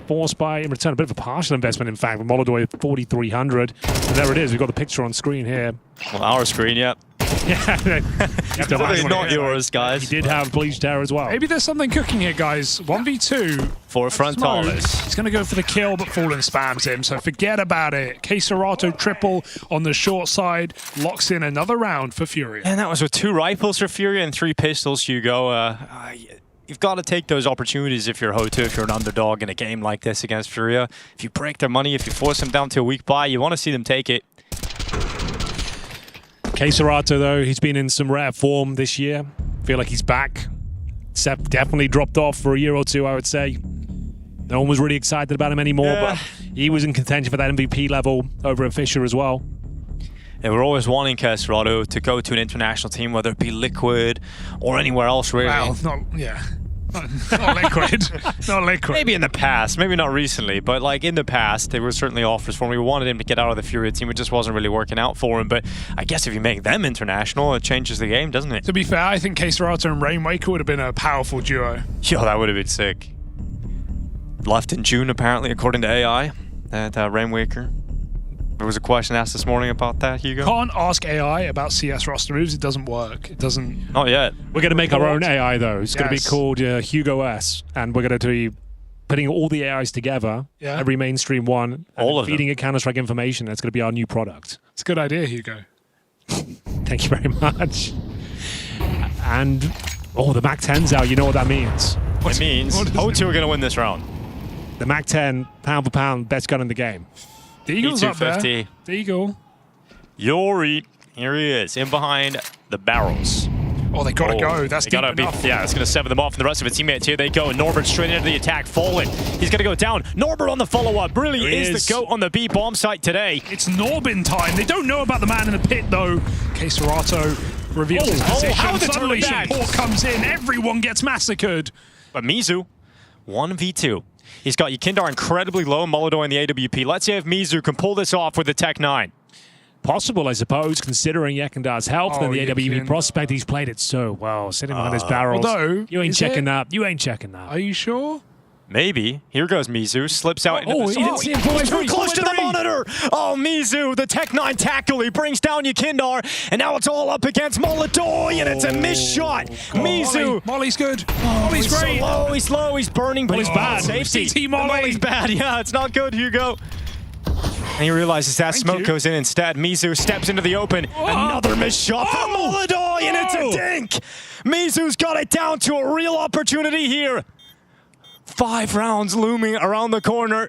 force buy in return. A bit of a partial investment, in fact, with Molodoi at 4,300. And there it is. We've got the picture on screen here. Well, our screen, yeah. Yeah, It's not yours, guys. He did have bleached hair as well. Maybe there's something cooking here, guys. 1v2. For Frontales. He's going to go for the kill, but Fallen spams him, so forget about it. Keserato triple on the short side. Locks in another round for Furia. And that was with 2 rifles for Furia and 3 pistols, Hugo. You've got to take those opportunities if you're Ho2, if you're an underdog in a game like this against Furia. If you break their money, if you force them down to a weak buy, you want to see them take it. Keserato, though, he's been in some rare form this year. Feel like he's back. Sep definitely dropped off for a year or two, I would say. No one was really excited about him anymore, but he was in contention for that MVP level over at Fisher as well. And we're always wanting Keserato to go to an international team, whether it be Liquid or anywhere else, really. Well, not Liquid. Not Liquid. Maybe in the past, maybe not recently, but like in the past, there were certainly offers for him. We wanted him to get out of the Furia team. It just wasn't really working out for him. But I guess if you make them international, it changes the game, doesn't it? To be fair, I think Keserato and Rainwaker would have been a powerful duo. Yo, that would have been sick. Left in June, apparently, according to AI, at Rainwaker. There was a question asked this morning about that, Hugo. Can't ask AI about CS roster moves. It doesn't work. It doesn't. Not yet. We're going to make our own AI, though. It's going to be called Hugo S. And we're going to be putting all the AIs together, every mainstream one, and feeding it Counter-Strike information. That's going to be our new product. It's a good idea, Hugo. Thank you very much. And, the MAC-10's out. You know what that means. It means Ho2 are going to win this round. The MAC-10, pound for pound, best gun in the game. The Eagle's up there. The Eagle. Yori, here he is, in behind the barrels. Oh, they gotta go. That's deep enough. Yeah, it's gonna sever them off from the rest of his teammates. Here they go. Norbert straight into the attack. Fallen. He's gonna go down. Norbert on the follow-up. Really is the GOAT on the B bomb site today. It's Norbin time. They don't know about the man in the pit though. Serato reveals his position. Suddenly support comes in. Everyone gets massacred. But Mizu, 1v2. He's got Yakindar incredibly low, Molodoi in the AWP. Let's see if Mizu can pull this off with the Tech 9. Possible, I suppose, considering Yakindar's health and the AWP prospect. He's played it so well, sitting behind his barrels. Although, you ain't checking that. You ain't checking that. Are you sure? Maybe. Here goes Mizu. Slips out into the... he didn't see him. He's too close to the monitor. Oh, Mizu, the Tech 9 tackle. He brings down Yakindar, and now it's all up against Molodoi, and it's a missed shot. Mizu. Molly's good. Molly's great. He's low. He's burning, but he's bad. Safety. CT Molly. Molly's bad. Yeah, it's not good, Hugo. And he realizes that smoke goes in instead. Mizu steps into the open. Another missed shot from Molodoi, and it's a dink. Mizu's got it down to a real opportunity here. 5 rounds looming around the corner.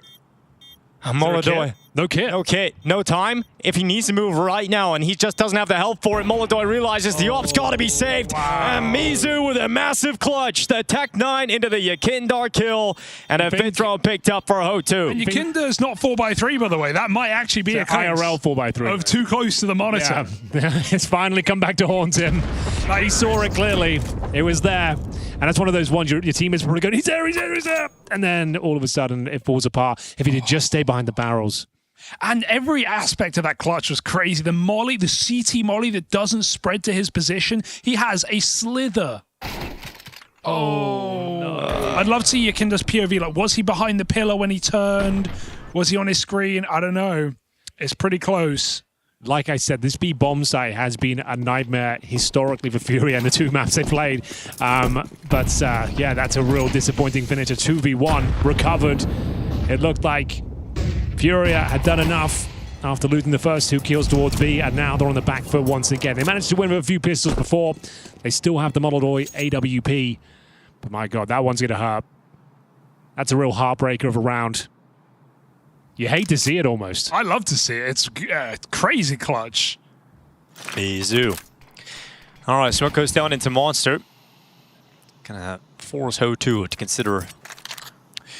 Molodoi. No kit. No kit. No time. If he needs to move right now and he just doesn't have the health for it, Molodoi realizes the op's got to be saved. And Mizu with a massive clutch. The Tech 9 into the Yakindar kill. And a 5th round picked up for Ho2. And Yakindar's not 4x3, by the way. That might actually be a IRL 4x3. Of too close to the monitor. Yeah. It's finally come back to haunt him. He saw it clearly. It was there. And that's one of those ones your teammates are probably going, he's there, he's there, he's there. And then all of a sudden it falls apart. If he did just stay behind the barrels. And every aspect of that clutch was crazy. The molly, the CT molly that doesn't spread to his position. He has a slither. Oh, no. I'd love to see Yakindar's POV. Like, was he behind the pillar when he turned? Was he on his screen? I don't know. It's pretty close. Like I said, this B bomb site has been a nightmare historically for Fury and the 2 maps they played. Yeah, that's a real disappointing finish. A 2v1 recovered. It looked like Furia had done enough after losing the first 2 kills towards B, and now they're on the back foot once again. They managed to win with a few pistols before. They still have the Molodoi AWP. But my God, that one's going to hurt. That's a real heartbreaker of a round. You hate to see it almost. I love to see it. It's crazy clutch. Mizu. All right, smoke goes down into Monster. Gonna force Ho2 to consider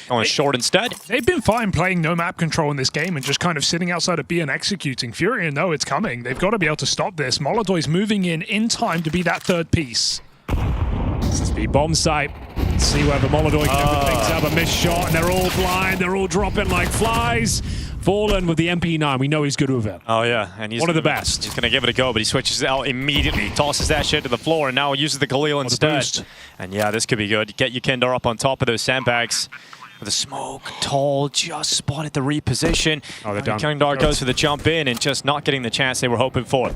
going short instead. They've been fine playing no map control in this game and just kind of sitting outside of B and executing. Furion know it's coming. They've got to be able to stop this. Molodoi's moving in time to be that 3rd piece. This is the bomb site. Let's see whether Molodoi can things up. A missed shot, and they're all blind. They're all dropping like flies. Fallen with the MP9. We know he's good with it. Oh, yeah. And he's one of the best. He's going to give it a go, but he switches out immediately. Tosses that shit to the floor, and now uses the Khalil instead. And yeah, this could be good. Get Yakindar up on top of those sandbags. With the smoke, Tall just spotted the reposition. Oh, they're done. Yakindar goes for the jump in and just not getting the chance they were hoping for.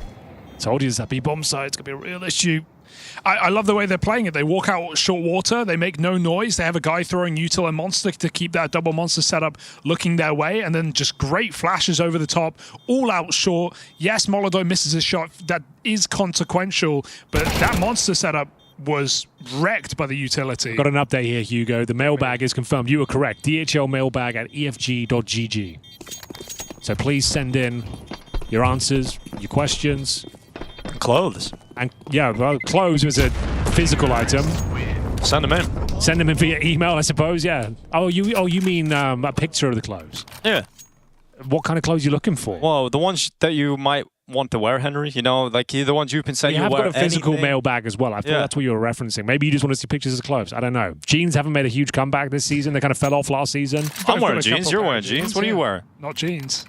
Told you that B bomb site. It's going to be a real issue. I love the way they're playing it. They walk out short water. They make no noise. They have a guy throwing util and monster to keep that double monster setup looking their way. And then just great flashes over the top, all out short. Yes, Molodoi misses a shot. That is consequential. But that monster setup was wrecked by the utility. Got an update here, Hugo. The mailbag is confirmed. You were correct. DHL mailbag at efg.gg. So please send in your answers, your questions. Clothes. And yeah, well, clothes was a physical item. Send them in. Send them in via email, I suppose. Yeah. Oh, you mean a picture of the clothes? Yeah. What kind of clothes are you looking for? Well, the ones that you might want to wear, Henry. You know, like the ones you've been saying you have wear. Got a physical mailbag as well. I thought that's what you were referencing. Maybe you just want to see pictures of clothes. I don't know. Jeans haven't made a huge comeback this season. They kind of fell off last season. I'm wearing jeans. You're wearing jeans. What are you wearing? Not jeans.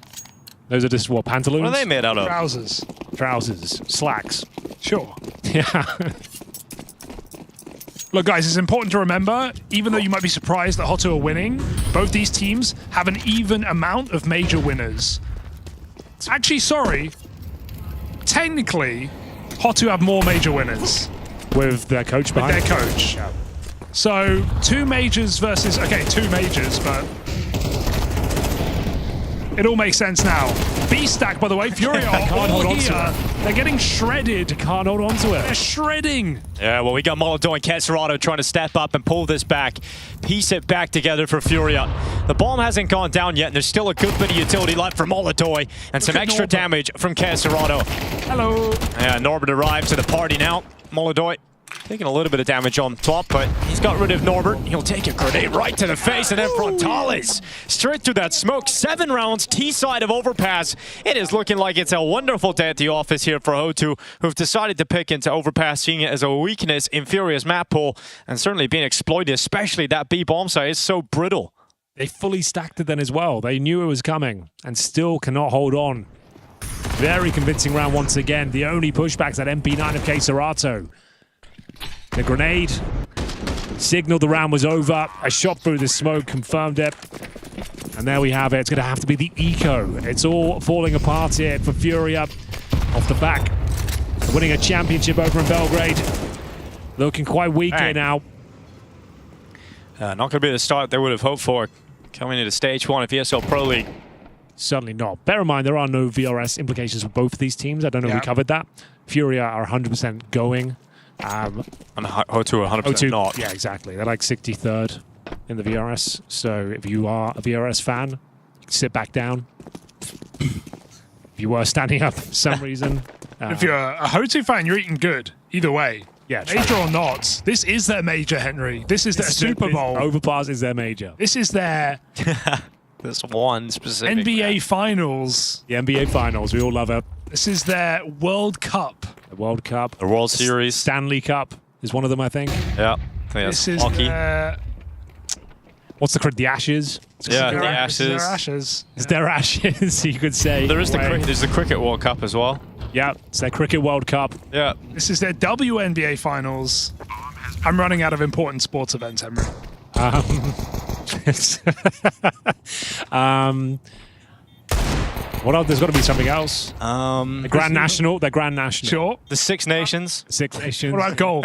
Those are just what, pantaloons? What are they made out of? Trousers. Trousers. Slacks. Sure. Yeah. Look, guys, it's important to remember, even though you might be surprised that Ho2 are winning, both these teams have an even amount of major winners. Actually, sorry. Technically, Ho2 have more major winners. With their coach behind? With their coach. Yeah. So, 2 majors versus... Okay, 2 majors, but... It all makes sense now. B-stack, by the way. Fury are all here. They're getting shredded. They can't hold on to it. They're shredding. Yeah, well, we got Molodoi and Kesserado trying to step up and pull this back. Piece it back together for Furia. The bomb hasn't gone down yet, and there's still a good bit of utility left for Molodoi. And some extra damage from Kesserado. Hello. Yeah, Norbert arrives to the party now. Molodoi Taking a little bit of damage on top, but he's got rid of Norbert. He'll take a grenade right to the face, and then Frontales straight through that smoke. 7 rounds, T-side of Overpass. It is looking like it's a wonderful day at the office here for Ho2, who've decided to pick into Overpass, seeing it as a weakness in Furious map pool, and certainly being exploited, especially that B bomb site is so brittle. They fully stacked it then as well. They knew it was coming, and still cannot hold on. Very convincing round once again. The only pushbacks at MP9 of K-Serato. The grenade signaled the round was over. A shot through the smoke confirmed it. And there we have it. It's going to have to be the eco. It's all falling apart here for Furia off the back. Winning a championship over in Belgrade. Looking quite weak here now. Not going to be the start they would have hoped for coming into stage 1 of ESL Pro League. Certainly not. Bear in mind, there are no VRS implications for both of these teams. I don't know if we covered that. Furia are 100% going. And Ho2 are 100% not. Yeah, exactly. They're like 63rd in the VRS. So if you are a VRS fan, you can sit back down. If you were standing up for some reason. If you're a Ho2 fan, you're eating good. Either way. Yeah, major or not, this is their major, Henry. This is their Super Bowl. Overpass is their major. This is their... This one specific. NBA Finals. The NBA Finals. We all love it. This is their World Cup. The World Cup. The World Series. Stanley Cup is one of them, I think. Yeah. This is hockey. What's the Ashes? Yeah, the Ashes. Their Ashes. It's their Ashes, you could say. There is there's the Cricket World Cup as well. Yeah, it's their Cricket World Cup. Yeah. This is their WNBA Finals. I'm running out of important sports events, Henry. What else? There's got to be something else. The Grand National. The Grand National. Sure. The Six Nations. Six Nations. What about golf?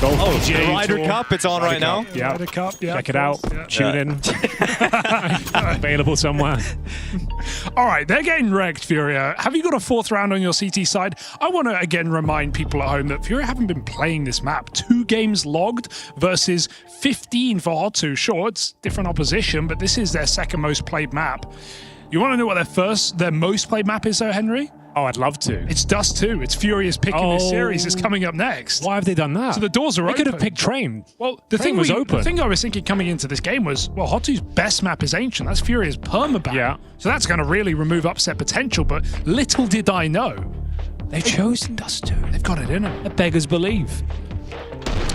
Golf. Oh, the Ryder Cup. It's on right now. Yeah. Ryder Cup. Yeah. Check it out. Yeah. Tune in. Available somewhere. All right, they're getting wrecked, Furia. Have you got a 4th round on your CT side? I want to again remind people at home that Furia haven't been playing this map. 2 games logged versus 15 for Ho2. Sure, it's different opposition, but this is their 2nd most played map. You want to know what their most played map is, though, Henry? Oh, I'd love to. It's Dust 2. It's Furious picking this series. It's coming up next. Why have they done that? So the doors are open. They could have picked Train. Well, the Train was open. The thing I was thinking coming into this game was, well, Ho2's best map is Ancient. That's Furious permaban. Yeah. So that's going to really remove upset potential, but little did I know. They've chosen Dust 2. They've got it in them. The beggars believe.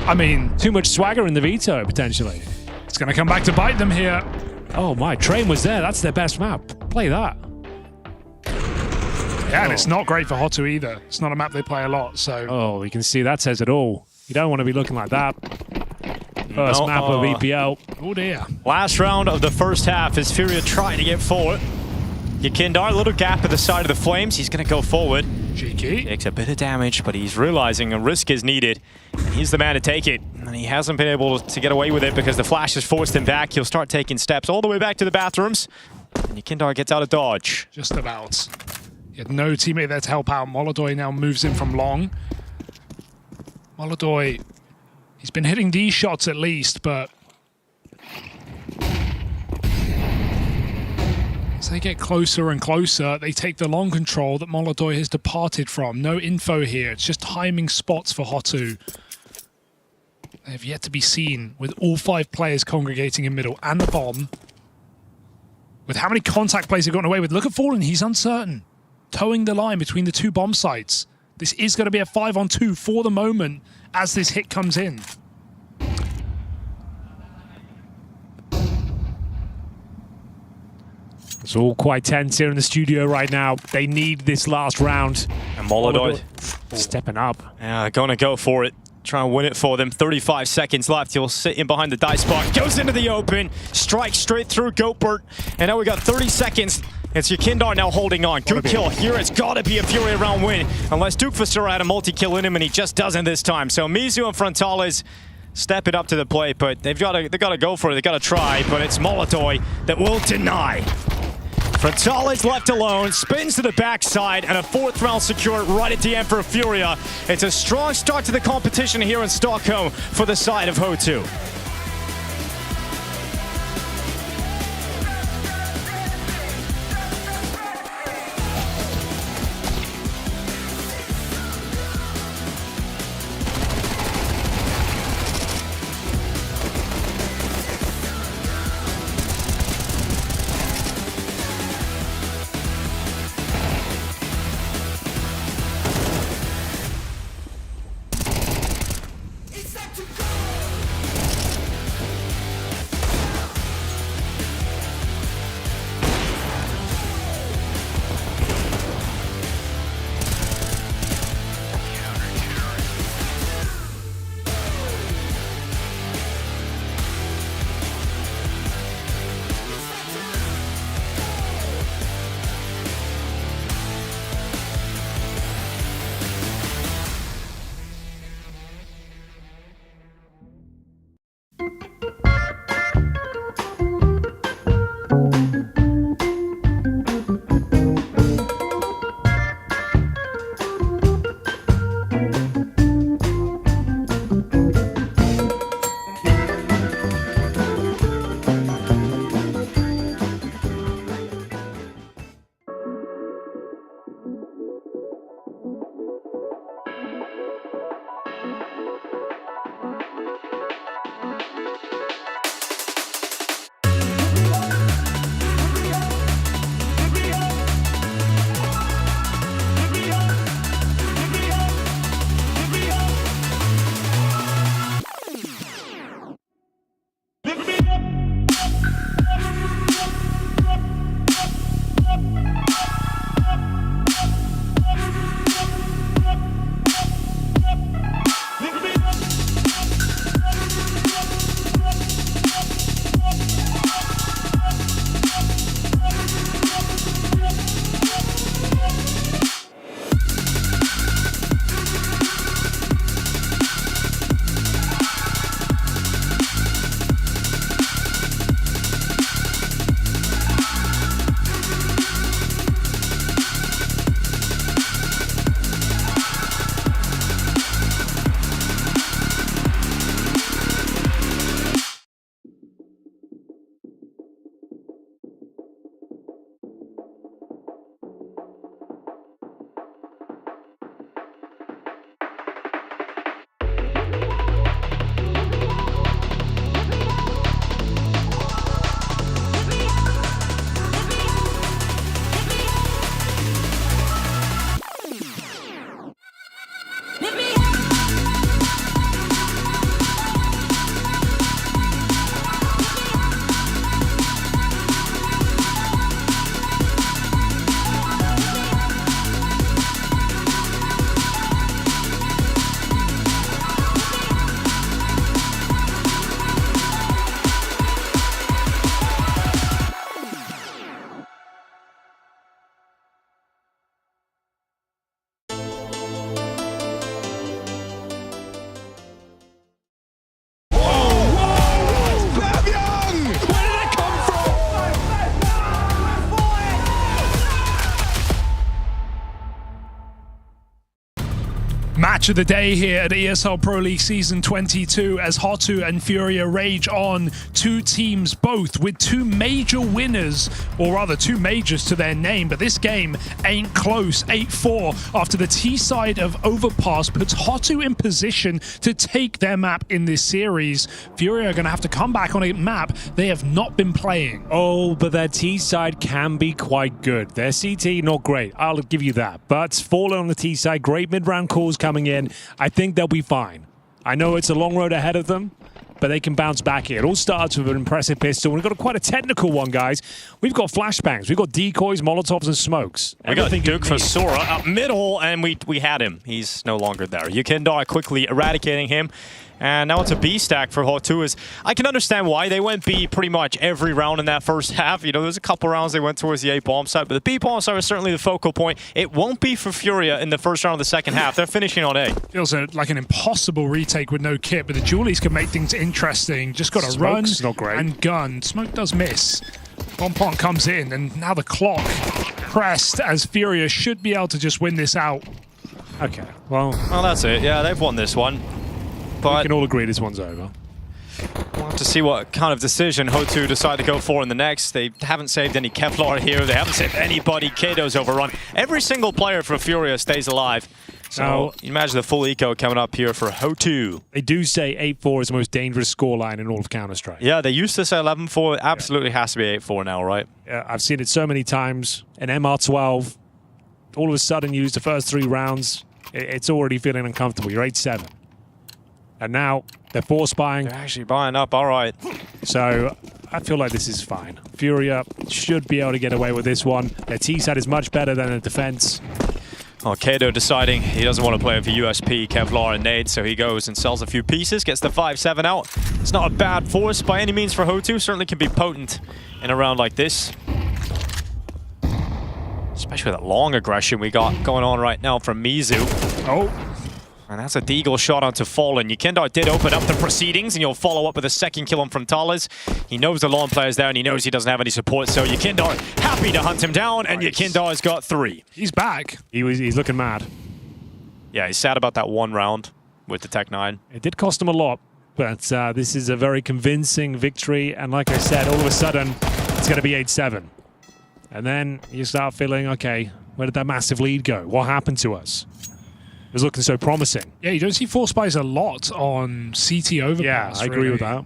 I mean... Too much swagger in the veto, potentially. It's going to come back to bite them here. Oh my, Train was there. That's their best map. Play that. Yeah, and it's not great for Ho2 either. It's not a map they play a lot, so... Oh, you can see that says it all. You don't want to be looking like that. First map of EPL. Oh dear. Last round of the first half is Furia trying to get forward. Yakindar, little gap at the side of the Flames. He's going to go forward. Cheeky. Takes a bit of damage, but he's realizing a risk is needed. And he's the man to take it. And he hasn't been able to get away with it because the flash has forced him back. He'll start taking steps all the way back to the bathrooms. And Yakindar gets out of dodge. Just about. He had no teammate there to help out. Molodoy now moves in from long. Molodoy, he's been hitting these shots at least, but... as they get closer and closer, they take the long control that Molodoy has departed from. No info here. It's just timing spots for Ho2. They have yet to be seen with all 5 players congregating in middle and the bomb. With how many contact plays they've gotten away with. Look at Fallen, he's uncertain. Towing the line between the 2 bomb sites. This is going to be a 5-on-2 for the moment as this hit comes in. It's all quite tense here in the studio right now. They need this last round. And Molodoy stepping up. Yeah, gonna go for it. Try and win it for them. 35 seconds left. He'll sit in behind the dice spot. Goes into the open. Strikes straight through Goatbert. And now we got 30 seconds. It's Yakindar now holding on. Good kill here. It's got to be a Fury round win. Unless Duke Fasura had a multi-kill in him, and he just doesn't this time. So Mizu and Frontales step it up to the plate, but they've got to go for it. They've got to try, but it's Molodoy that will deny. Frontales left alone, spins to the backside, and a 4th round secured right at the end for Furia. It's a strong start to the competition here in Stockholm for the side of Ho2. Match of the day here at ESL Pro League Season 22 as Hotu and Furia rage on. Two teams both with two major winners, or rather two majors to their name, but this game ain't close. 8-4 after the T-side of Overpass puts Hotu in position to take their map in this series. Furia are going to have to come back on a map they have not been playing. Oh, but their T-side can be quite good. Their CT, not great. I'll give you that. But Fallen on the T-side, great mid-round calls coming in. I think they'll be fine. I know it's a long road ahead of them, but they can bounce back here. It all starts with an impressive pistol. We've got quite a technical one, guys. We've got flashbangs. We've got decoys, molotovs, and smokes. We got Duke for Sora up middle, and we had him. He's no longer there. Yukindar quickly eradicating him. And now it's a B stack for Hotu. I can understand why they went B pretty much every round in that first half. You know, there's a couple rounds they went towards the A bomb site, but the B bomb site was certainly the focal point. It won't be for Furia in the first round of the second half. They're finishing on A. Feels like an impossible retake with no kit, but the Julies can make things interesting. Just got to run not great. And gun. Smoke does miss. Bonpon comes in, and now the clock pressed as Furia should be able to just win this out. Okay, well that's it. Yeah, they've won this one. But we can all agree this one's over. We'll have to see what kind of decision Hotu decide to go for in the next. They haven't saved any Kevlar here. They haven't saved anybody. Kato's overrun. Every single player for Furia stays alive. So you imagine the full eco coming up here for Hotu. They do say 8-4 is the most dangerous scoreline in all of Counter-Strike. Yeah, they used to say 11-4. It absolutely has to be 8-4 now, right? Yeah, I've seen it so many times. An MR12, all of a sudden you use the first 3 rounds. It's already feeling uncomfortable. You're 8-7. And now they're force buying. They're actually buying up, all right. So I feel like this is fine. Furia should be able to get away with this one. Their T-side is much better than the defense. Oh, Kato deciding he doesn't want to play with USP, Kevlar, and Nade, so he goes and sells a few pieces, gets the 5-7 out. It's not a bad force by any means for Hotu. Certainly can be potent in a round like this. Especially with that long aggression we got going on right now from Mizu. Oh. And that's a deagle shot onto Fallen. Yukindar did open up the proceedings, and you'll follow up with a second kill on Frontalis. He knows the lawn player's there, and he knows he doesn't have any support, so Yukindar happy to hunt him down, and Yukindar's got 3. He's back. He's looking mad. Yeah, he's sad about that one round with the Tech 9. It did cost him a lot, but this is a very convincing victory, and like I said, all of a sudden, it's going to be 8-7. And then you start feeling, okay, where did that massive lead go? What happened to us? It was looking so promising. Yeah, you don't see force buys a lot on CT overpass. Yeah, I agree with that.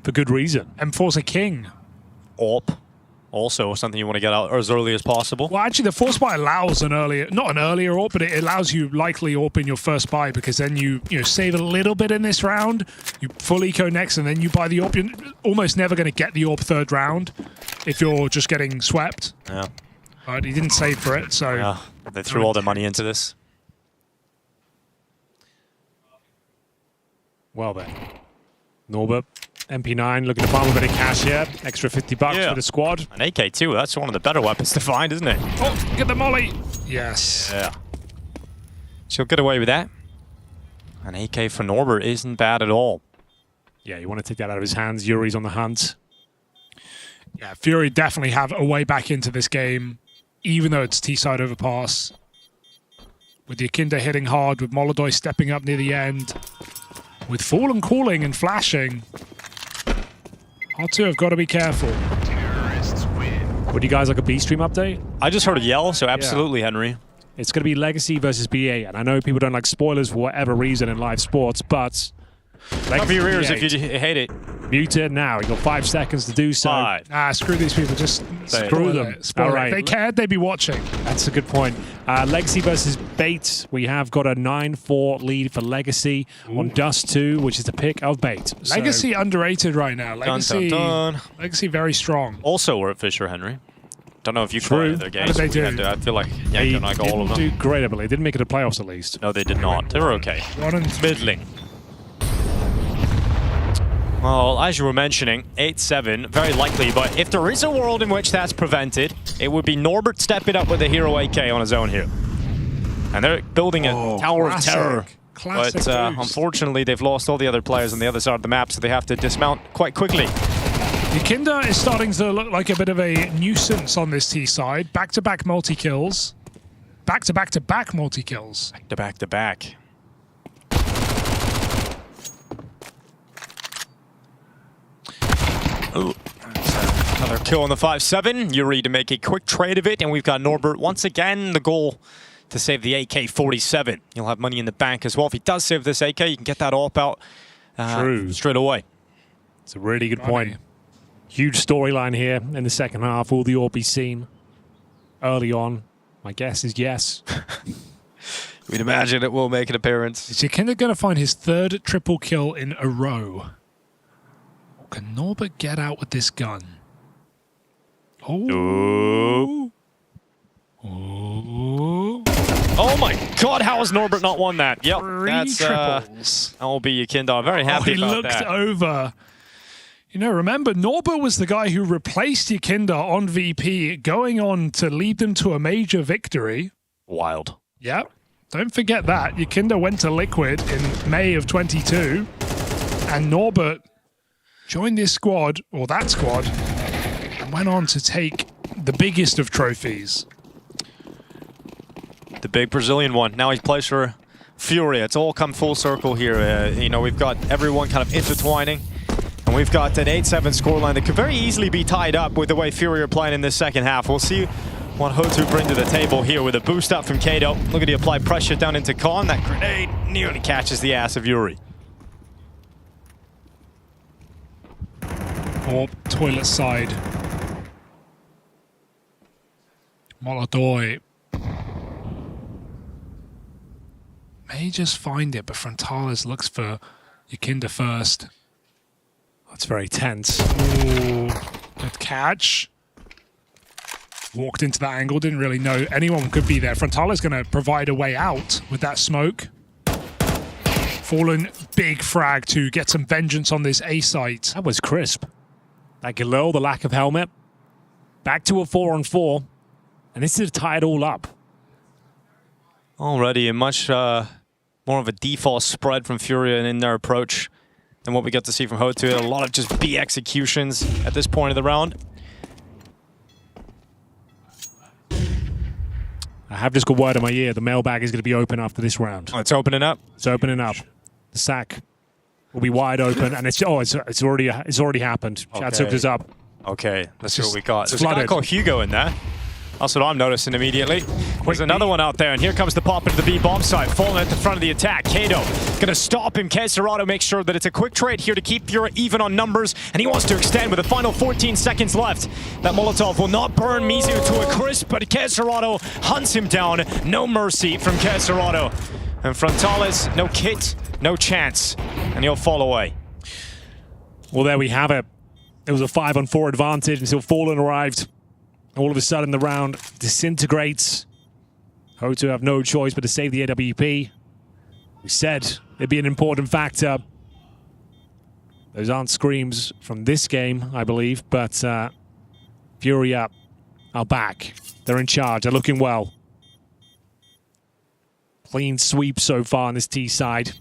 For good reason. M4's a king. AWP, also something you want to get out as early as possible. Well, actually, the force buy allows not an earlier AWP, but it allows you likely AWP in your first buy, because then you save a little bit in this round, you full eco next, and then you buy the AWP. You're almost never going to get the AWP third round if you're just getting swept. Yeah. But he didn't save for it, so... Yeah, they threw all their money into this. Well then. Norbert, MP9 looking to farm a bit of cash here. Extra $50 for the squad. An AK too, that's one of the better weapons to find, isn't it? Oh, get the molly! Yes. Yeah. She'll get away with that. An AK for Norbert isn't bad at all. Yeah, you want to take that out of his hands. Yuri's on the hunt. Yeah, Fury definitely have a way back into this game, even though it's T-side overpass. With the Akinda hitting hard, with Molodoi stepping up near the end, with Fallen calling and flashing. Hotu have got to be careful. Would you guys like a B-stream update? I just heard a yell, so absolutely, Henry. It's going to be Legacy versus BA, and I know people don't like spoilers for whatever reason in live sports, but... Cover your ears if you hate it. Mute it now. You got 5 seconds to do so. 5. Screw these people. Just screw them. All right. If they cared, they'd be watching. That's a good point. Legacy versus Bait. We have got a 9-4 lead for Legacy on Dust 2, which is the pick of Bait. Legacy underrated right now. Legacy, Legacy very strong. Also, we're at Fisher, Henry. Don't know if you played their games. How did they do? I feel like Yank and I got all of them. They didn't do great, I believe. They didn't make it to playoffs, at least. No, they did not. They were okay. Middling. Well, as you were mentioning, 8-7, very likely, but if there is a world in which that's prevented, it would be Norbert stepping up with a Hero AK on his own here. And they're building a Tower of Terror. Classic but unfortunately, they've lost all the other players on the other side of the map, so they have to dismount quite quickly. Yukinda is starting to look like a bit of a nuisance on this T side. Back-to-back multi-kills. back-to-back-to-back multi-kills. Back-to-back-to-back. Oh, another kill on the 5-7. Yuri to make a quick trade of it, and we've got Norbert once again. The goal to save the AK-47. You'll have money in the bank as well. If he does save this AK, you can get that AWP out straight away. It's a really good point. Huge storyline here in the second half. Will the AWP be seen early on? My guess is yes. We'd imagine it will make an appearance. Is Yikinda going to find his third triple kill in a row? Or can Norbert get out with this gun? Oh. Oh. Oh my God, how has Norbert not won that? Yep, Three triples. That will be Yikinda. Very happy about that. He looked over. You know, remember, Norbert was the guy who replaced Yikinda on VP, going on to lead them to a major victory. Wild. Yep. Don't forget that. Yikinda went to Liquid in May of 22, and Norbert joined this squad, or that squad, and went on to take the biggest of trophies. The big Brazilian one. Now he plays for Fury. It's all come full circle here. You know, we've got everyone kind of intertwining. And we've got an 8-7 scoreline that could very easily be tied up with the way Fury are playing in this second half. We'll see what Ho2 bring to the table here with a boost up from Kato. Look at the applied pressure down into Khan. That grenade nearly catches the ass of Yuri. Or toilet side. Molodoi. May just find it, but Frontalis looks for Yikinda first. That's very tense. Ooh, good catch. Walked into that angle, didn't really know anyone could be there. Frontalis going to provide a way out with that smoke. Fallen, big frag to get some vengeance on this A site. That was crisp. That Galil, the lack of helmet. Back to a 4-on-4. And this is to tie it all up. Already a much more of a default spread from Fury in their approach than what we got to see from Ho2. A lot of just B executions at this point of the round. I have just got word in my ear. The mailbag is going to be open after this round. Oh, it's opening up? It's opening up. The sack will be wide open, and it's already happened. Okay. Chat hooked us up. Okay, let's see what we got. There's flooded. a guy called Hugo in there. That's what I'm noticing immediately. There's another one out there, and here comes the pop into the B bomb site, falling at the front of the attack. Kato gonna stop him. Kesserado makes sure that it's a quick trade here to keep Fury even on numbers, and he wants to extend with the final 14 seconds left. That Molotov will not burn Mizu to a crisp, but Kesserado hunts him down. No mercy from Kesserado. And Frontalis, no kit, no chance, and he'll fall away. Well, there we have it. It was a 5-on-4 advantage until Fallen arrived. All of a sudden, the round disintegrates. Ho2 have no choice but to save the AWP. We said it'd be an important factor. Those aren't screams from this game, I believe, but Fury are back. They're in charge. They're looking well. Clean sweep so far on this T side.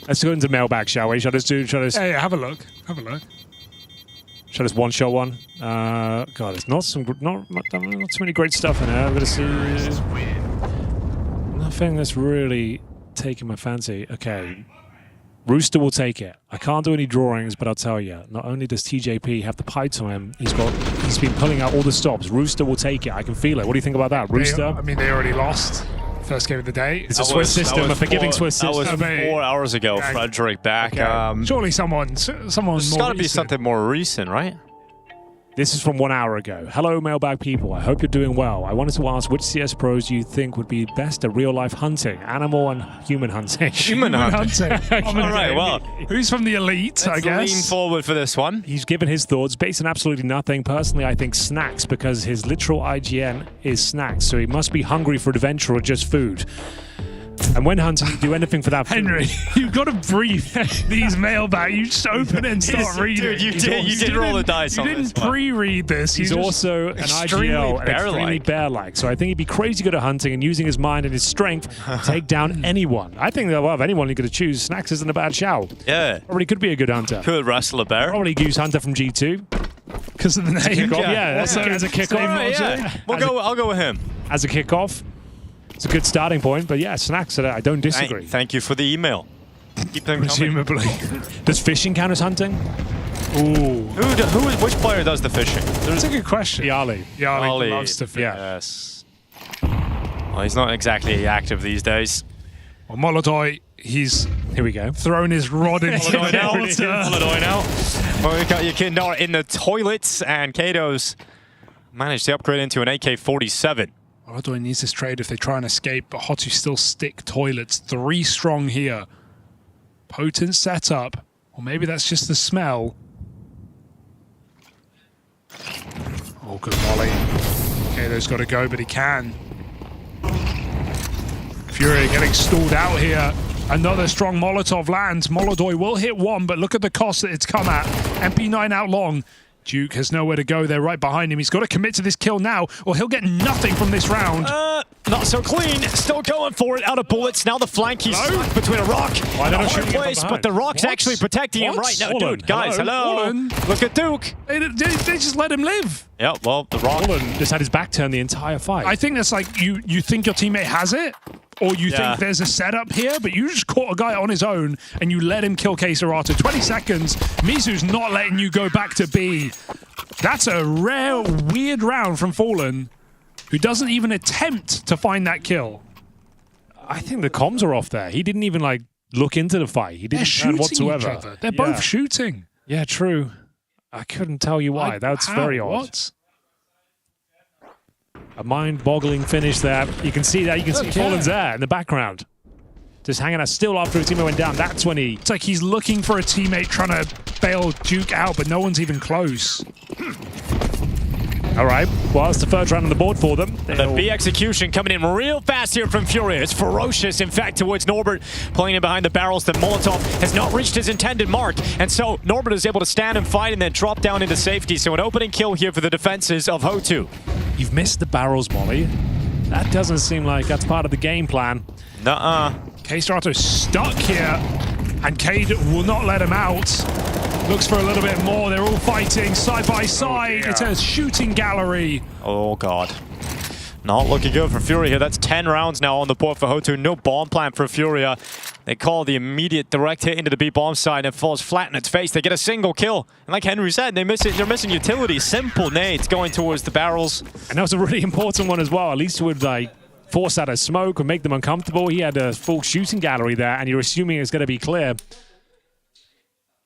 Let's go into mailbag, shall we? Shall I just Yeah, have a look. Have a look. Shall I just one-shot one? God, it's not too many great stuff in there. I'm gonna see nothing that's really taking my fancy. Okay, Rooster will take it. I can't do any drawings, but I'll tell you. Not only does TJP have the pipe to him, he's been pulling out all the stops. Rooster will take it. I can feel it. What do you think about that, Rooster? They already lost. First game of the day. It's a Swiss system, a forgiving Swiss system. That was 4 hours ago, Frederick back. Okay. Surely someone's There's got to be something more recent, right? This is from 1 hour ago. Hello, mailbag people. I hope you're doing well. I wanted to ask which CS pros you think would be best at real-life hunting, animal and human hunting. Human hunting. All right, well. Who's from the elite, I guess? Lean forward for this one. He's given his thoughts based on absolutely nothing. Personally, I think snacks, because his literal IGN is snacks, so he must be hungry for adventure or just food. And when hunting, you do anything for that food. Henry, you've got to brief these mailbag. You just open it and start reading. Dude, you did roll the dice on this. You didn't pre-read this. He's also an IGL and extremely bear-like. So I think he'd be crazy good at hunting and using his mind and his strength to take down anyone. I think that, well, of anyone you're going to choose, Snacks isn't a bad shout. Yeah. Probably could be a good hunter. Could wrestle a bear. Probably Goose Hunter from G2. Because of the name. Yeah, as a kickoff. Yeah. I'll go with him. as a kickoff. It's a good starting point, but yeah, Snacks, I don't disagree. Thank you for the email. Keep them Presumably. Does fishing count as hunting? Ooh. Which player does the fishing? That's a good question. Yali loves to fish. Yes. Well, he's not exactly active these days. Well, Molodoi, he's here we go. Thrown his rod into Molodoi now. Well, we got Yakindar in the toilets, and Kato's managed to upgrade into an AK-47. Molodoi needs this trade if they try and escape, but Hotu still stick toilets. 3 strong here. Potent setup. Or maybe that's just the smell. Oh, good volley. Kato's got to go, but he can. Fury getting stalled out here. Another strong Molotov lands. Molodoi will hit one, but look at the cost that it's come at. MP9 out long. Duke has nowhere to go. They're right behind him. He's got to commit to this kill now, or he'll get nothing from this round. Not so clean. Still going for it. Out of bullets. Now the flank. He's stuck between a rock and a hard place, but the rock's actually protecting him right now. Dude, guys, hello. Look at Duke. They just let him live. Yeah, well, the rock just had his back turned the entire fight. I think that's like you think your teammate has it, or you think there's a setup here, but you just caught a guy on his own and you let him kill K-Serato. 20 seconds. Mizu's not letting you go back to B. That's a rare, weird round from Fallen, who doesn't even attempt to find that kill. I think the comms are off there. He didn't even like look into the fight. He didn't turn whatsoever. Each other. They're both shooting. Yeah, true. I couldn't tell you why. That's very odd. What? A mind-boggling finish there. You can see that. You can see Fallen's there in the background. Just hanging out still after his teammate went down. That's when he... It's like he's looking for a teammate trying to bail Duke out, but no one's even close. All right. Well, it's the first round on the board for them. The B execution coming in real fast here from Fury. It's ferocious, in fact, towards Norbert, pulling in behind the barrels. The Molotov has not reached his intended mark, and so Norbert is able to stand and fight and then drop down into safety. So an opening kill here for the defenses of Hotu. You've missed the barrels, Molly. That doesn't seem like that's part of the game plan. Nuh-uh. K-Strato's stuck here, and Cade will not let him out. Looks for a little bit more. They're all fighting side by side. It's a shooting gallery. Oh, God. Not looking good for Fury here. That's 10 rounds now on the board for Hotu. No bomb plan for Furia. They call the immediate direct hit into the B bomb side and it falls flat in its face. They get a single kill. And like Henry said, they're missing utility. Simple nades going towards the barrels. And that was a really important one as well. At least it would like force out a smoke or make them uncomfortable. He had a full shooting gallery there and you're assuming it's going to be clear.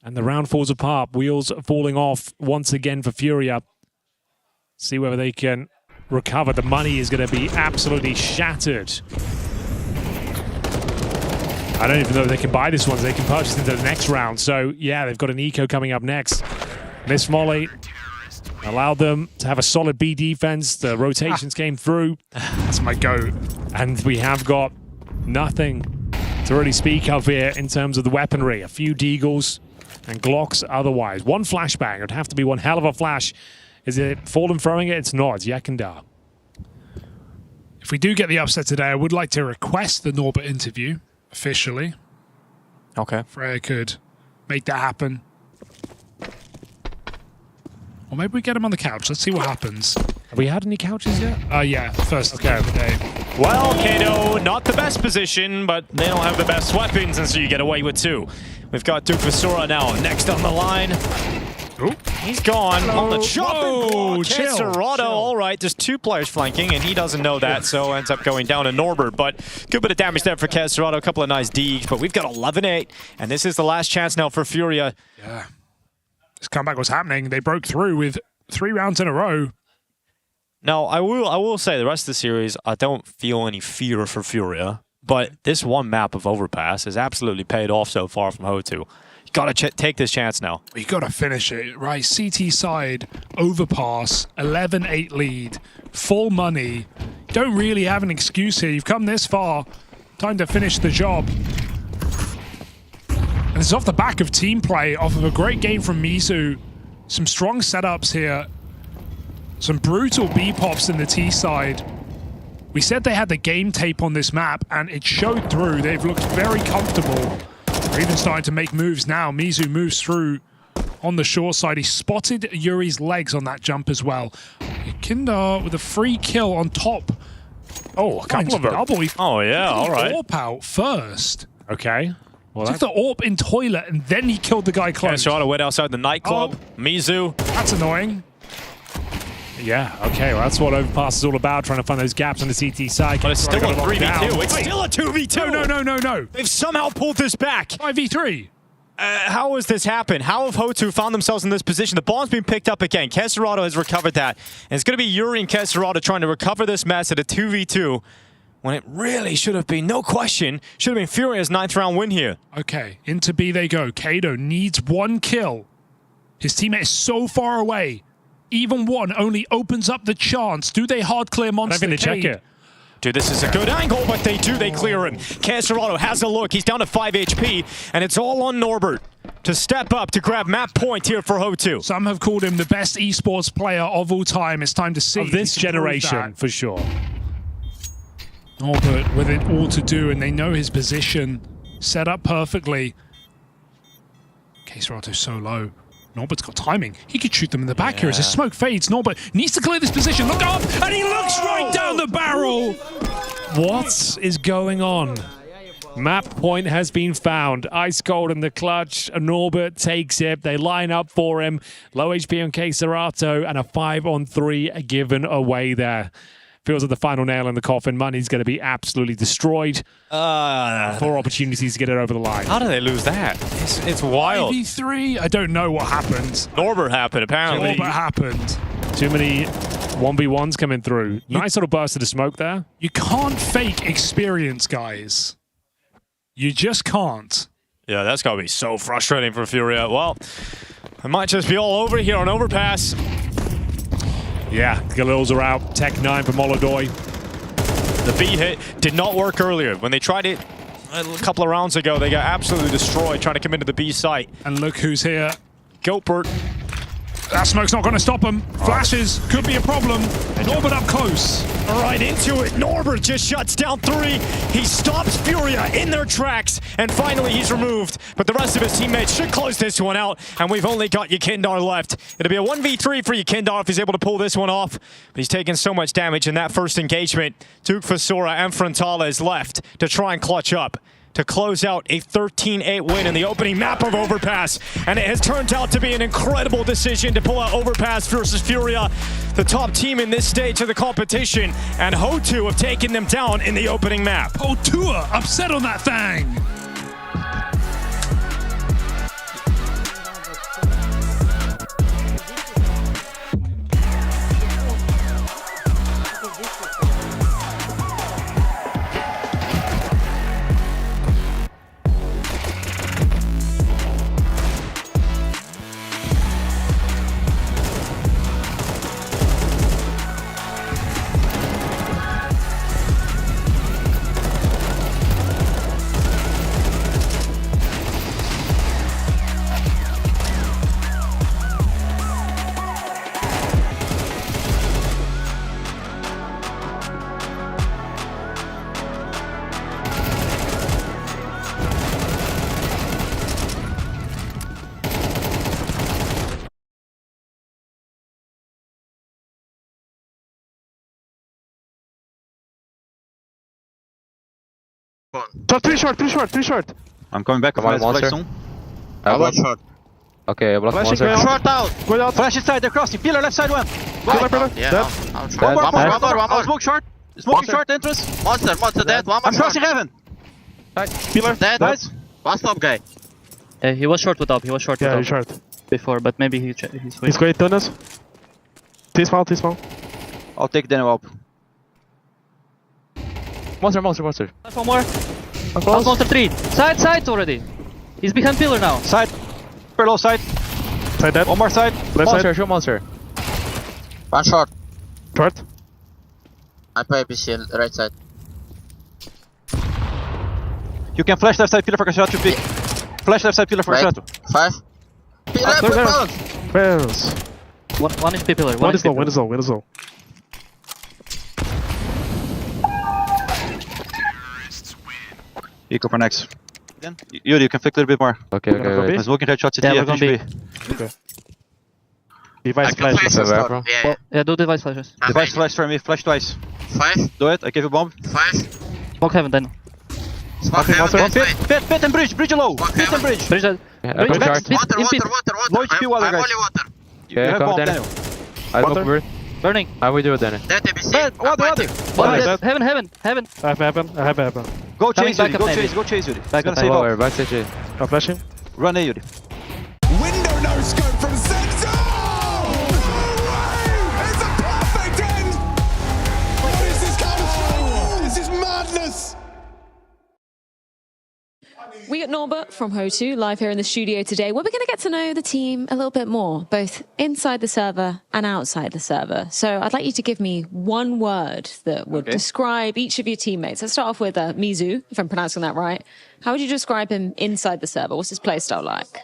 And the round falls apart. Wheels falling off once again for Furia. See whether they can recover. The money is going to be absolutely shattered. I don't even know if they can buy this one. So they can purchase into the next round. So, yeah, they've got an eco coming up next. Miss volley allowed them to have a solid B defense. The rotations came through. That's my goat. And we have got nothing to really speak of here in terms of the weaponry. A few Deagles and Glocks otherwise. One flashbang. It would have to be one hell of a flash. Is it Fallen throwing it? It's not. It's Yakindar. If we do get the upset today, I would like to request the Norbert interview officially. Okay. Freya could make that happen. Or maybe we get him on the couch. Let's see what happens. Have we had any couches yet? Yeah. First of the day. Well, Kato, not the best position, but they don't have the best weapons, and so you get away with 2. We've got Duke Vasura now next on the line. Ooh. He's gone on the chopping block. Chill. Serato, all right. There's 2 players flanking, and he doesn't know that, so ends up going down to Norbert. But good bit of damage there for Serato. A couple of nice deeks, but we've got 11-8, and this is the last chance now for Furia. Yeah. This comeback was happening. They broke through with 3 rounds in a row. Now, I will say the rest of the series, I don't feel any fear for Furia, but this one map of Overpass has absolutely paid off so far from Hotu. You got to take this chance now. You got to finish it, right? CT side, Overpass, 11-8 lead, full money. Don't really have an excuse here. You've come this far. Time to finish the job. And it's off the back of team play, off of a great game from Mizu. Some strong setups here. Some brutal B-pops in the T side. We said they had the game tape on this map, and it showed through. They've looked very comfortable. They're even starting to make moves now. Mizu moves through on the short side. He spotted Yuri's legs on that jump as well. Kindar with a free kill on top Oh, a couple of them. Double. Oh, yeah, all right. AWP out first. Okay. Well, Took the AWP in toilet, and then he killed the guy close. Castrado went outside the nightclub. Mizu. That's annoying. Yeah, okay, well, that's what Overpass is all about, trying to find those gaps on the CT side. But it's still a 3v2. It's Wait. still a 2v2. No. They've somehow pulled this back. 5v3. How has this happened? How have Ho2 found themselves in this position? The bomb's been picked up again. Castrado has recovered that. And it's going to be Yuri and Castrado trying to recover this mess at a 2v2 when it really should have been, no question, should have been Furia's 9th round win here. Okay, into B they go. Kado needs 1 kill. His teammate is so far away. Even 1 only opens up the chance. Do they hard clear Monster? I think they check it. Dude, this is a good angle, but they do. They clear him. Castrado has a look. He's down to 5 HP, and it's all on Norbert to step up to grab map point here for Ho2. Some have called him the best esports player of all time. It's time to see. Of this generation, for sure. Norbert with it all to do, and they know his position. Set up perfectly. Castrato's so low. Norbert's got timing. He could shoot them in the back here as his smoke fades. Norbert needs to clear this position. Look up, and he looks right down the barrel. What is going on? Map point has been found. Ice cold in the clutch. Norbert takes it. They line up for him. Low HP on Castrato and a 5-on-3 given away there. Feels like the final nail in the coffin. Money's going to be absolutely destroyed. 4 opportunities to get it over the line. How do they lose that? It's wild. 5v3? I don't know what happened. Norbert happened, apparently. Norbert happened. Too many 1v1s coming through. Nice little burst of the smoke there. You can't fake experience, guys. You just can't. Yeah, that's got to be so frustrating for Furia. Well, it might just be all over here on Overpass. Yeah, Galils are out. Tech 9 for Molodoy. The B hit did not work earlier. When they tried it a couple of rounds ago, they got absolutely destroyed trying to come into the B site. And look who's here. Gilbert. That smoke's not going to stop him. Flashes could be a problem. Norbert up close. Right into it. Norbert just shuts down 3. He stops Furia in their tracks, and finally he's removed. But the rest of his teammates should close this one out, and we've only got Yekindar left. It'll be a 1v3 for Yekindar if he's able to pull this one off. But he's taken so much damage in that first engagement. Duke Fasora and Frontala left to try and clutch up to close out a 13-8 win in the opening map of Overpass. And it has turned out to be an incredible decision to pull out Overpass versus Furia, the top team in this stage of the competition. And Ho2 have taken them down in the opening map. Ho2 upset on that thing. Three short. I'm coming back. I'm monster. I block short. Okay, I block monster. Short out. Go out. Flash inside, they're crossing. Pillar left side one. Yeah, Dead. One more. Smoke short. Smoking short entrance. Monster dead. One more. I'm crossing heaven. Pillar dead. Nice. One stop guy. He was short with up. He was short with up. He's short. Before, but maybe he's He's great, Tunnels. T-small. I'll take Deno up. Monster. One more. Last monster 3. Side already. He's behind pillar now. Side. Super low side. Side dead. One more side. Left monster, side. Shoot monster. One short. Short. I play PC right side. You can flash left side pillar for Castrato. Pick. Flash left side pillar for Castrato. 5. Pillar, balance. One HP pillar. One is low. Eco for next. Yuri, you can flick a little bit more. Okay. I'm smoking headshots. Yeah, we're gonna be. Okay. Device flash. Yeah, do device flashes. Device flash for me. Flash twice. 5. Do it. I give you bomb. 5. Smoke heaven then. Smoke heaven. Pit and bridge. Bridge low. Pit and bridge. Bridge that. Bridge back. Water. Low HP water, guys. Only water. You have bomb, Daniel. I smoke bird. Burning. I will do it, Danny. Dead ABC. Water. Heaven. I have heaven. Go chase Coming Yuri. back Go up, chase. Go chase Yuri. He's gonna Stay save lower. up. Back CJ. I'm flashing. Run A, Yuri. Window no scope from Senzo! No way! It's a perfect end! What is this Counter-Strike? This is madness! We got Norbert from Ho2 live here in the studio today, where we're going to get to know the team a little bit more, both inside the server and outside the server. So I'd like you to give me one word that would describe each of your teammates. Let's start off with Mizu, if I'm pronouncing that right. How would you describe him inside the server? What's his playstyle like?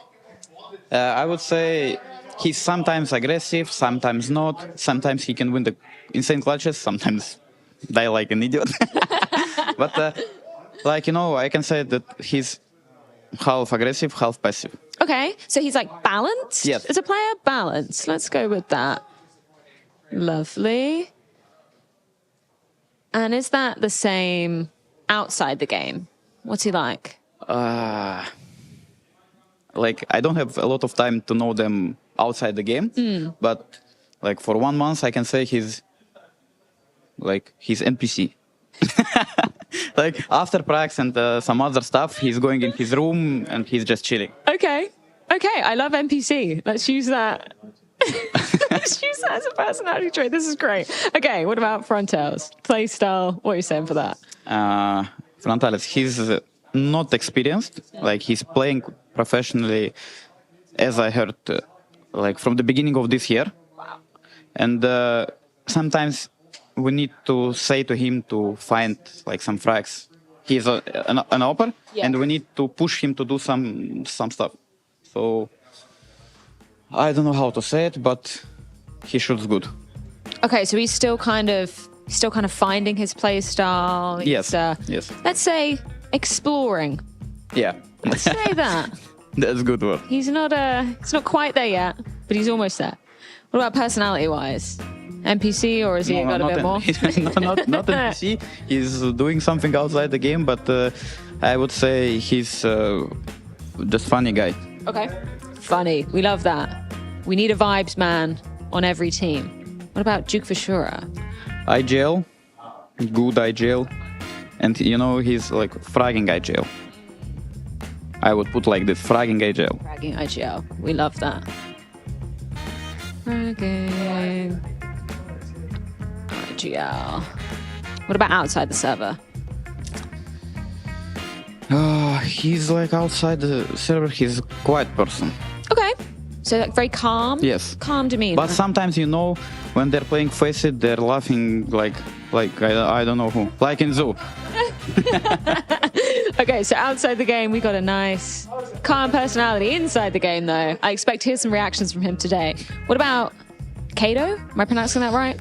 I would say he's sometimes aggressive, sometimes not. Sometimes he can win the insane clutches, sometimes die like an idiot. But, like, you know, I can say that he's half aggressive, half passive. Okay, so he's like balanced? Yes. As a player, balanced. Let's go with that. Lovely. And is that the same outside the game? What's he like? Like, I don't have a lot of time to know them outside the game, but like for 1 month, I can say he's NPC. Like after pracs and some other stuff, he's going in his room and he's just chilling. Okay, I love NPC. Let's use that. Let's use that as a personality trait. This is great. Okay, what about Frontales? Play style, what are you saying for that? Frontales, he's not experienced. Like he's playing professionally, as I heard, like from the beginning of this year. Wow. And sometimes we need to say to him to find like some frags. He's an upper, and we need to push him to do some stuff. So I don't know how to say it, but he shoots good. Okay, so he's still kind of finding his play style. Yes. Yes. Let's say exploring. Yeah. Let's say that. That's a good word. He's not quite there yet, but he's almost there. What about personality-wise? NPC, or is he got a bit more? not NPC. He's doing something outside the game, but I would say he's just funny guy. Okay. Funny. We love that. We need a vibes man on every team. What about Duke Vashura? IGL. Good IGL. And, you know, he's like fragging IGL. I would put like this, fragging IGL. Fragging IGL. We love that. Fragging IGL. What about outside the server? He's like outside the server, he's a quiet person. Okay. So like very calm? Yes. Calm demeanor. But sometimes, you know, when they're playing Faceit, they're laughing like I don't know who. Like in Zoo. Okay, so outside the game, we got a nice, calm personality. Inside the game, though, I expect to hear some reactions from him today. What about Kato? Am I pronouncing that right?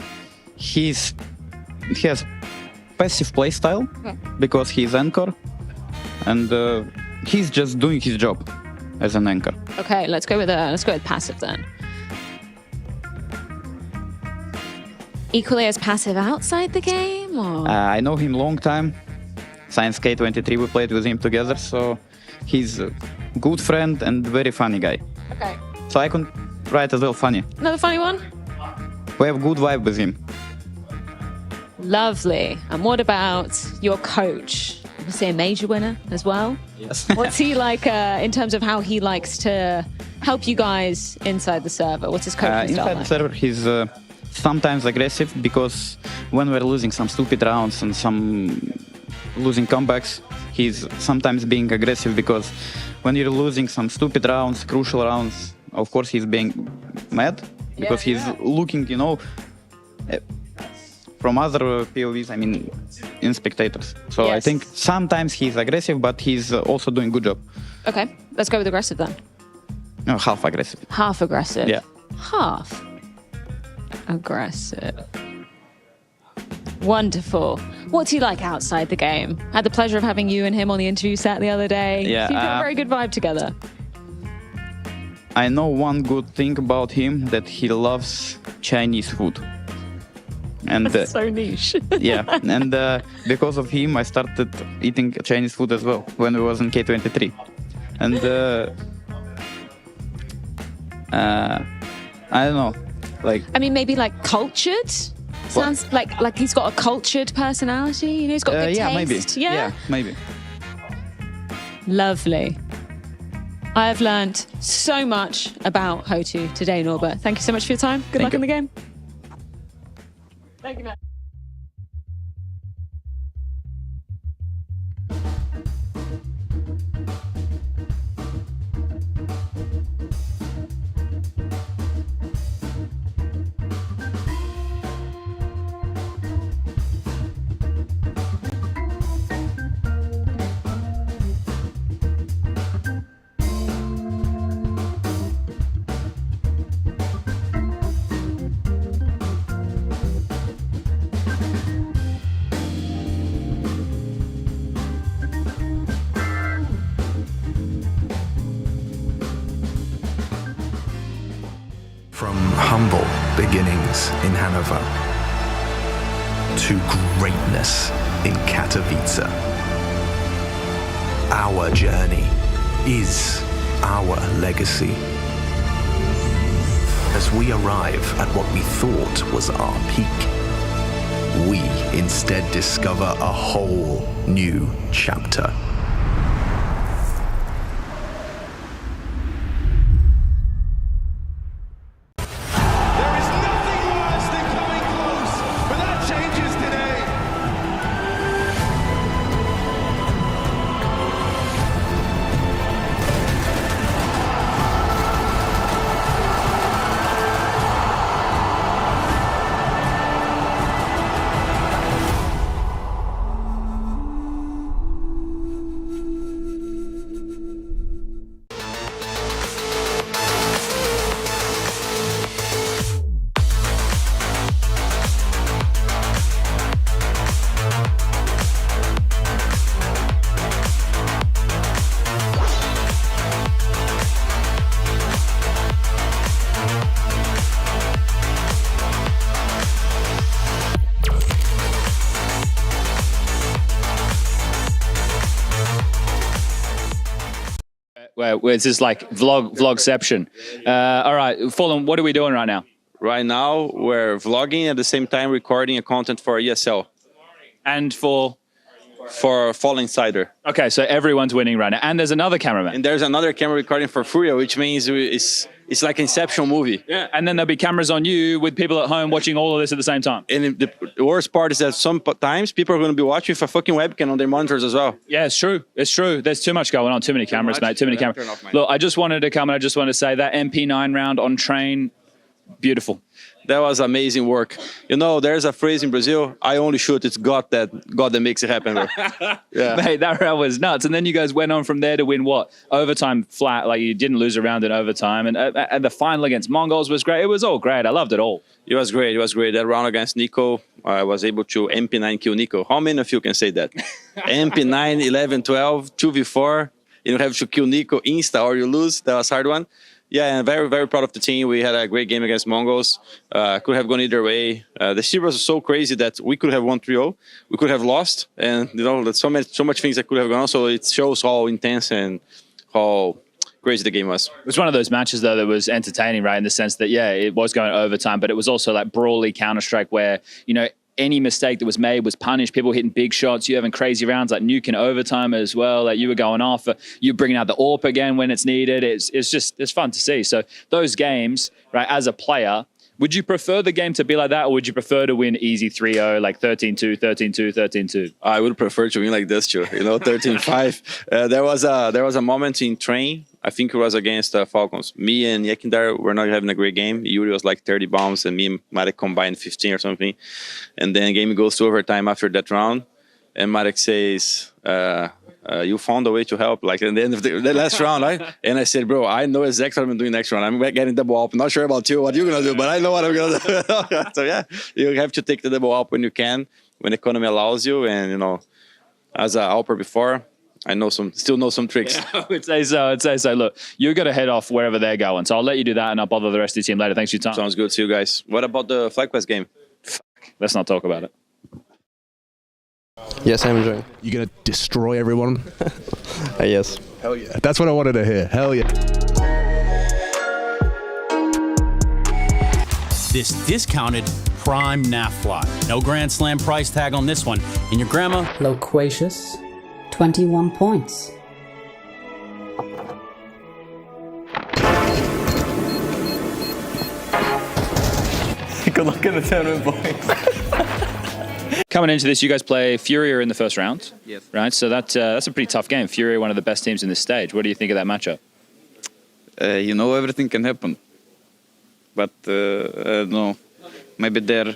He has passive playstyle because he's anchor, and he's just doing his job as an anchor. Okay, let's go with passive then. Equally as passive outside the game, or? I know him long time. Since K23 we played with him together, so he's a good friend and very funny guy. Okay. So I can write as well funny. Another funny one? We have good vibe with him. Lovely. And what about your coach? Was he a major winner as well? Yes. What's he like in terms of how he likes to help you guys inside the server? What's his coaching style inside like? the server, he's sometimes aggressive because when we're losing some stupid rounds and some losing comebacks, he's sometimes being aggressive because when you're losing some stupid rounds, crucial rounds, of course he's being mad because he's looking, you know, from other POVs, I mean, in spectators. So I think sometimes he's aggressive, but he's also doing good job. Okay, let's go with aggressive then. No, half aggressive. Half aggressive? Yeah. Half aggressive. Wonderful. What's he like outside the game? I had the pleasure of having you and him on the interview set the other day. Yeah, You've got a very good vibe together. I know one good thing about him, that he loves Chinese food. And That's so niche. yeah, and because of him, I started eating Chinese food as well when we was in K23. And I don't know, like. I mean, maybe like cultured. Sounds like he's got a cultured personality. You know, he's got good yeah, taste. maybe. Yeah, maybe. Lovely. I have learned so much about Hotu today, Norbert. Thank you so much for your time. Good luck in the game. Thank you, Matt. From humble beginnings in Hanover to greatness in Katowice, our journey is our legacy. As we arrive at what we thought was our peak, we instead discover a whole new chapter. Where it's just like vlogception. All right, Fallen, what are we doing right now? Right now, we're vlogging at the same time recording a content for ESL. And for Fall Insider. Okay, so everyone's winning right now. And there's another cameraman. And there's another camera recording for Furia, which means it's like an Inception movie. Yeah, and then there'll be cameras on you with people at home watching all of this at the same time. And the worst part is that sometimes people are going to be watching with a fucking webcam on their monitors as well. Yeah, it's true. It's true. There's too much going on. Too many cameras, mate. Too many cameras. Look, I just wanted to come and I just want to say that MP9 round on train, beautiful. That was amazing work. You know, there's a phrase in Brazil, I only shoot, it's God that makes it happen. Yeah. Mate, that round was nuts. And then you guys went on from there to win what? Overtime flat, like you didn't lose a round in overtime. And the final against Mongols was great. It was all great. I loved it all. It was great. It was great. That round against Nico, I was able to MP9 kill Nico. How many of you can say that? MP9, 11, 12, 2v4. You don't have to kill Nico insta or you lose. That was a hard one. Yeah, and very, very proud of the team. We had a great game against Mongols. Could have gone either way. The series was so crazy that we could have won 3-0. We could have lost. And, you know, there's so much things that could have gone on. So it shows how intense and how crazy the game was. It was one of those matches, though, that was entertaining, right? In the sense that, yeah, it was going overtime, but it was also like brawly Counter-Strike where, you know, any mistake that was made was punished. People hitting big shots. You having crazy rounds like Nuke in overtime as well. Like you were going off. You bringing out the AWP again when it's needed. It's fun to see. So those games, right? As a player, would you prefer the game to be like that, or would you prefer to win easy 3-0, like 13-2, 13-2, 13-2? I would prefer to win like this, too. You know, 13-5. There was a moment in train. I think it was against Falcons. Me and Yakindar were not having a great game. Yuri was like 30 bombs, and me might have combined 15 or something. And then the game goes to overtime after that round. And Marek says, you found a way to help, like in the end of the last round, right? And I said, bro, I know exactly what I'm doing next round. I'm getting double up. I'm not sure about you, what you're going to do, but I know what I'm going to do. So yeah, you have to take the double up when you can, when economy allows you. And, you know, as an Alper before, still know some tricks. Yeah, I would say so. Look, you're going to head off wherever they're going. So I'll let you do that and I'll bother the rest of the team later. Thanks for your time. Sounds good. See you guys. What about the FlyQuest game? Let's not talk about it. Yes, I'm enjoying. You gonna destroy everyone? Yes. Hell yeah. That's what I wanted to hear. Hell yeah. This discounted prime NAF fly. No Grand Slam price tag on this one. And your grandma? Loquacious, 21 points. Good luck in the tournament, boys. Coming into this, you guys play Furia in the first round. Yes. Right, so that's a pretty tough game. Furia, one of the best teams in this stage. What do you think of that matchup? You know, everything can happen. But, no, maybe they're,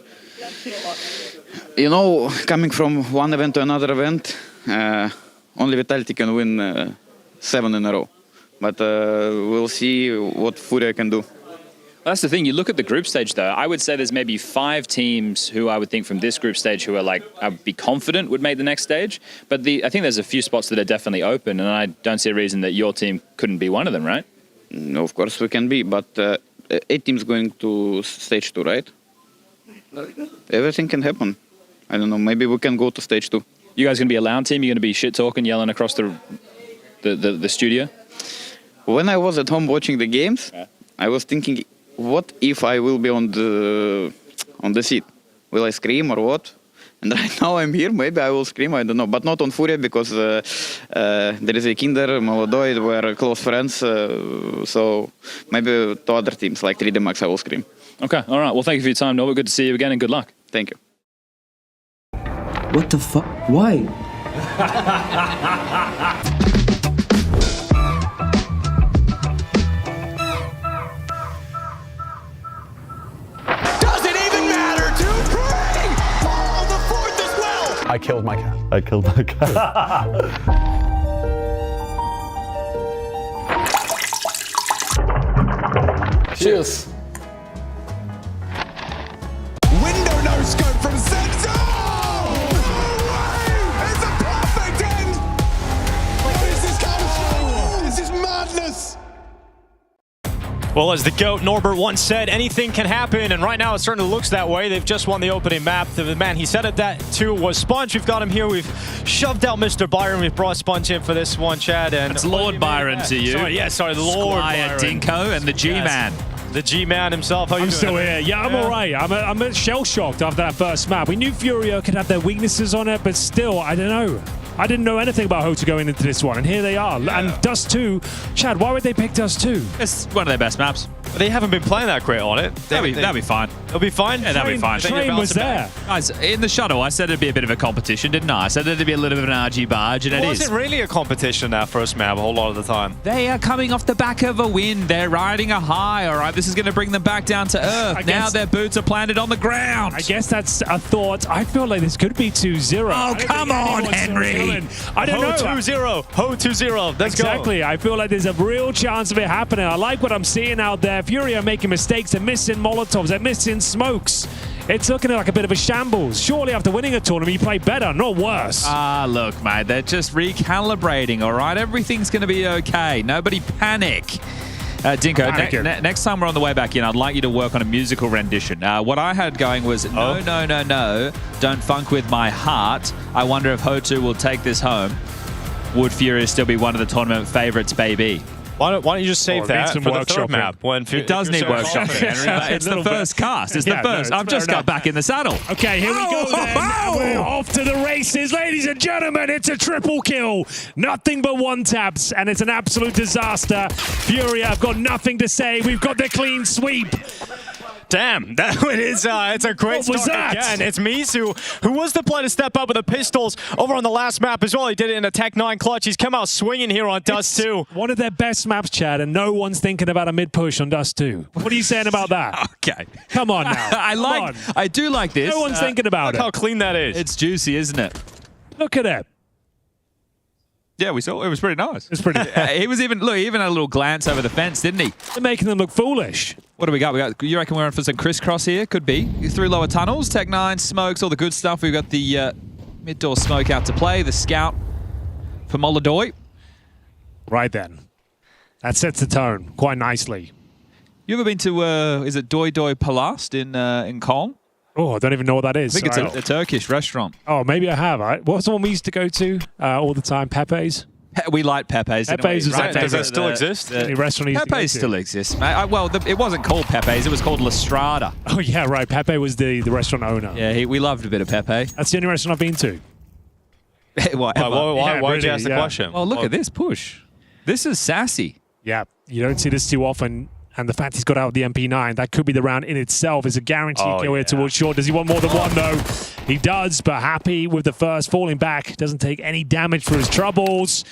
you know, coming from one event to another event, only Vitality can win 7 in a row. But we'll see what Furia can do. Well, that's the thing. You look at the group stage, though. I would say there's maybe 5 teams who I would think from this group stage who are like, I'd be confident would make the next stage. But I think there's a few spots that are definitely open, and I don't see a reason that your team couldn't be one of them, right? No, of course we can be, but 8 teams going to stage 2, right? Everything can happen. I don't know. Maybe we can go to stage 2. You guys going to be a loud team? You're going to be shit talking, yelling across the studio? When I was at home watching the games, I was thinking, what if I will be on the seat? Will I scream or what? And right now I'm here. Maybe I will scream. I don't know, but not on Furia because there is a Kinder, Molodoi, we're close friends. So maybe to other teams like 3D Max, I will scream. Okay, all right. Well, thank you for your time, Norbert. Good to see you again, and good luck. Thank you. What the fuck? Why? I killed my cat. I killed my cat. Cheers. Window no scope from Senzo! No way! It's a perfect end! What is this counter? This is madness! Well, as the GOAT Norbert once said, anything can happen, and right now it certainly looks that way. They've just won the opening map. The man he said it that too was Sponge. We've got him here. We've shoved out Mr. Byron. We've brought Sponge in for this one, Chad. And it's Lord Byron to you. Sorry, Lord Squire Byron. Dinko and the G-Man. Yes. The G-Man himself. How you I'm doing? still here. Yeah, I'm all right. I'm shell-shocked after that first map. We knew Furia could have their weaknesses on it, but still, I don't know. I didn't know anything about Hota going into this one, and here they are. Yeah. And Dust 2. Chad, why would they pick Dust 2? It's one of their best maps. But they haven't been playing that great on it. That'll be fine. It'll be fine? Yeah, that'll be fine. Train was there. Guys, in the shuttle, I said it'd be a bit of a competition, didn't I? I said it'd be a little bit of an argy-bargy, and it is. It wasn't really a competition that first map a whole lot of the time. They are coming off the back of a win. They're riding a high, all right? This is going to bring them back down to earth. Now their boots are planted on the ground. I guess that's a thought. I feel like this could be 2-0. Oh, come on, Henry. I don't know. 2-0. Ho 2-0. Let's go. Exactly. I feel like there's a real chance of it happening. I like what I'm seeing out there. Furia making mistakes. They're missing Molotovs. They're missing smokes. It's looking like a bit of a shambles. Surely after winning a tournament, you play better, not worse. Look, mate, they're just recalibrating, all right? Everything's going to be okay. Nobody panic. Dinko, next time we're on the way back in, I'd like you to work on a musical rendition. What I had going was, no, don't funk with my heart. I wonder if Hotu will take this home. Would Furia still be one of the tournament favorites, baby? Why don't you just save that for the third map? It does need workshopping, Henry. It's the first cast. It's the first. I've just got back in the saddle. Okay, here we go then. We're off to the races. Ladies and gentlemen, it's a triple kill. Nothing but one taps, and it's an absolute disaster. Furia, I've got nothing to say. We've got the clean sweep. Damn, it's a great start again. It's Mizu, who was the player to step up with the pistols over on the last map as well. He did it in a Tech 9 clutch. He's come out swinging here on Dust 2. One of their best maps, Chad, and no one's thinking about a mid-push on Dust 2. What are you saying about that? Okay. Come on now. I do like this. No one's thinking about it. Look how clean that is. It's juicy, isn't it? Look at it. Yeah, we saw it was pretty nice. It's pretty. He was even had a little glance over the fence, didn't he? They're making them look foolish. What do we got? You reckon we're in for some crisscross here? Could be. Through lower tunnels, Tech 9, smokes, all the good stuff. We've got the mid-door smoke out to play, the scout for Molodoi. Right then. That sets the tone quite nicely. You ever been to, is it Doi Doi Palast in Cologne? Oh, I don't even know what that is. I think it's a Turkish restaurant. Oh, maybe I have. What's the one we used to go to all the time? Pepe's? We like Pepe's. Pepe's was Does that still exist? Any restaurant you used to go Pepe's to? still exists, mate. Well, it wasn't called Pepe's. It was called La Strada. Oh, yeah, right. Pepe was the restaurant owner. Yeah, we loved a bit of Pepe. That's the only restaurant I've been to. Why'd you ask the question? Well, look at this push. This is sassy. Yeah, you don't see this too often. And the fact he's got out with the MP9, that could be the round in itself. Is a guaranteed kill here towards short. Does he want more than one, though? He does, but happy with the first. Falling back. Doesn't take any damage for his troubles.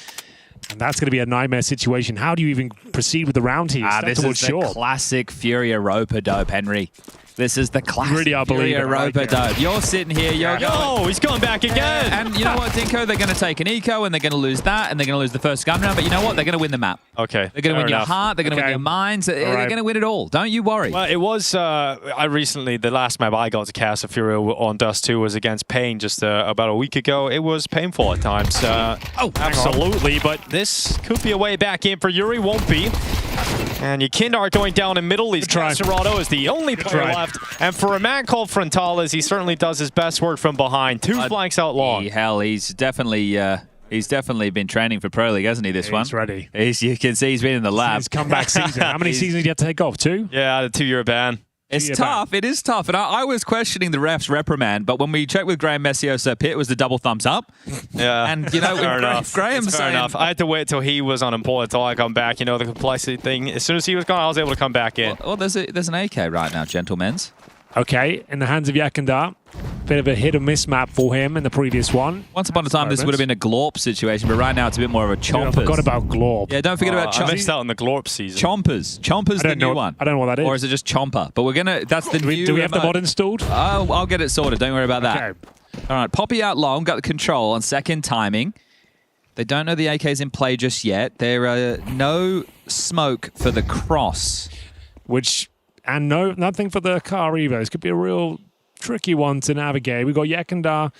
And that's going to be a nightmare situation. How do you even proceed with the round here? This is the classic Fury Europa dope, Henry. This is the classic really are Fury believing Europa right dope. You're sitting here, you're going... Oh, he's going back again. And you know what, Dinko? They're going to take an eco, and they're going to lose that, and they're going to lose the first gun round. But you know what? They're going to win the map. Okay. They're going to win your heart. They're going to win your minds. They're going to win it all. Don't you worry. Well, it was... I recently, the last map I got to cast a Fury on Dust 2 was against Pain just about a week ago. It was painful at times. Absolutely. But this could be a way back in for Yuri. Won't be. And Yakindar going down in middle. Caserado is the only player left. And for a man called Frontales, he certainly does his best work from behind. Two flanks out long. Hell, he's definitely been training for Pro League, hasn't he, this one? He's ready. You can see he's been in the lab. His comeback season. How many seasons did you have to take off? 2? Yeah, the 2-year ban. It's tough. It is tough. And I was questioning the ref's reprimand, but when we checked with Graham Messiosa Pitt, it was the double thumbs up. Yeah. And, you know, Graham's fair enough. I had to wait till he was unemployed until I come back. You know, the complexity thing. As soon as he was gone, I was able to come back in. Well, there's an AK right now, gentlemen. Okay, in the hands of Yakindar. Bit of a hit and miss map for him in the previous one. Once upon a time, this would have been a Glorp situation, but right now it's a bit more of a Chompers. I forgot about Glorp. Yeah, don't forget about Chompers. I missed out on the Glorp season. Chompers. Chompers the new one. I don't know what that is. Or is it just Chomper? But we're going to... That's the new... Do we have the mod installed? Oh, I'll get it sorted. Don't worry about that. Okay. All right, Poppy out long. Got the control on second timing. They don't know the AK's in play just yet. There are no smoke for the cross. And nothing for the car either. This could be a real tricky one to navigate. We've got Yakindar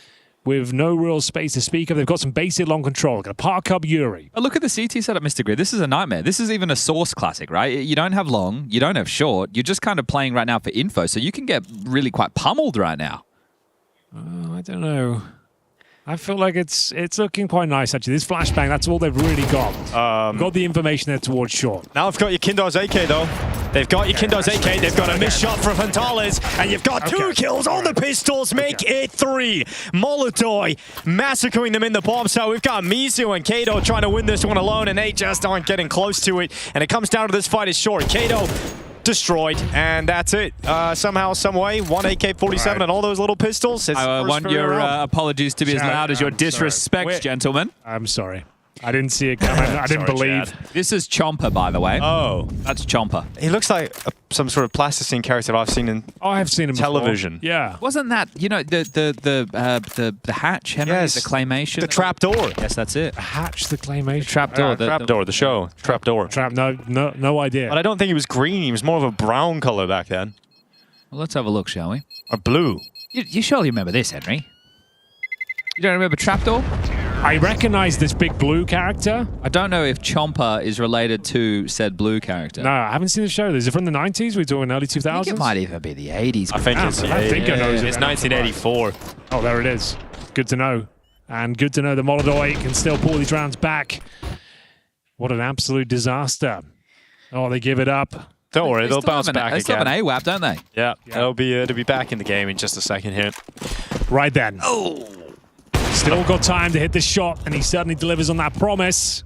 with no real space to speak of. They've got some basic long control. Got a park up Yuri. Oh, look at the CT setup, Mr. Grid. This is a nightmare. This is even a Source classic, right? You don't have long. You don't have short. You're just kind of playing right now for info. So you can get really quite pummeled right now. I don't know. I feel like it's looking quite nice, actually. This flashbang, that's all they've really got. Got the information there towards short. Now I've got Yakindar's AK, though. They've got Yakindar's AK. They've got a missed shot from Frontales. And you've got 2 kills on the pistols. Make it 3. Molotoi massacring them in the bomb cell. We've got Mizu and Kato trying to win this one alone, and they just aren't getting close to it. And it comes down to this fight is short. Kato destroyed, and that's it. Somehow, some way, 1 AK-47 and all those little pistols. I want your apologies to be as loud as your disrespect, gentlemen. I'm sorry. I didn't see it coming. I didn't believe. Chad. This is Chomper, by the way. Oh. That's Chomper. He looks like some sort of plasticine character I've seen in I've seen him television. Before. Yeah. Wasn't that, you know, the hatch, Henry? Yes. The claymation? The trapdoor. Yes, that's it. The hatch, the claymation. Trapdoor. Trapdoor, the show. Trapdoor. No idea. But I don't think he was green. He was more of a brown color back then. Well, let's have a look, shall we? Or blue. You surely remember this, Henry? You don't remember Trapdoor? I recognize this big blue character. I don't know if Chomper is related to said blue character. No, I haven't seen the show. Is it from the 90s? We're talking early 2000s? I think it might even be the 80s. I think it's it's 1984. Oh, there it is. Good to know. And good to know the Molodoi can still pull these rounds back. What an absolute disaster. Oh, they give it up. Don't worry, they'll bounce back again. They still have an AWAP, don't they? Yeah. It'll be back in the game in just a second here. Right then. Oh. Still got time to hit this shot, and he certainly delivers on that promise.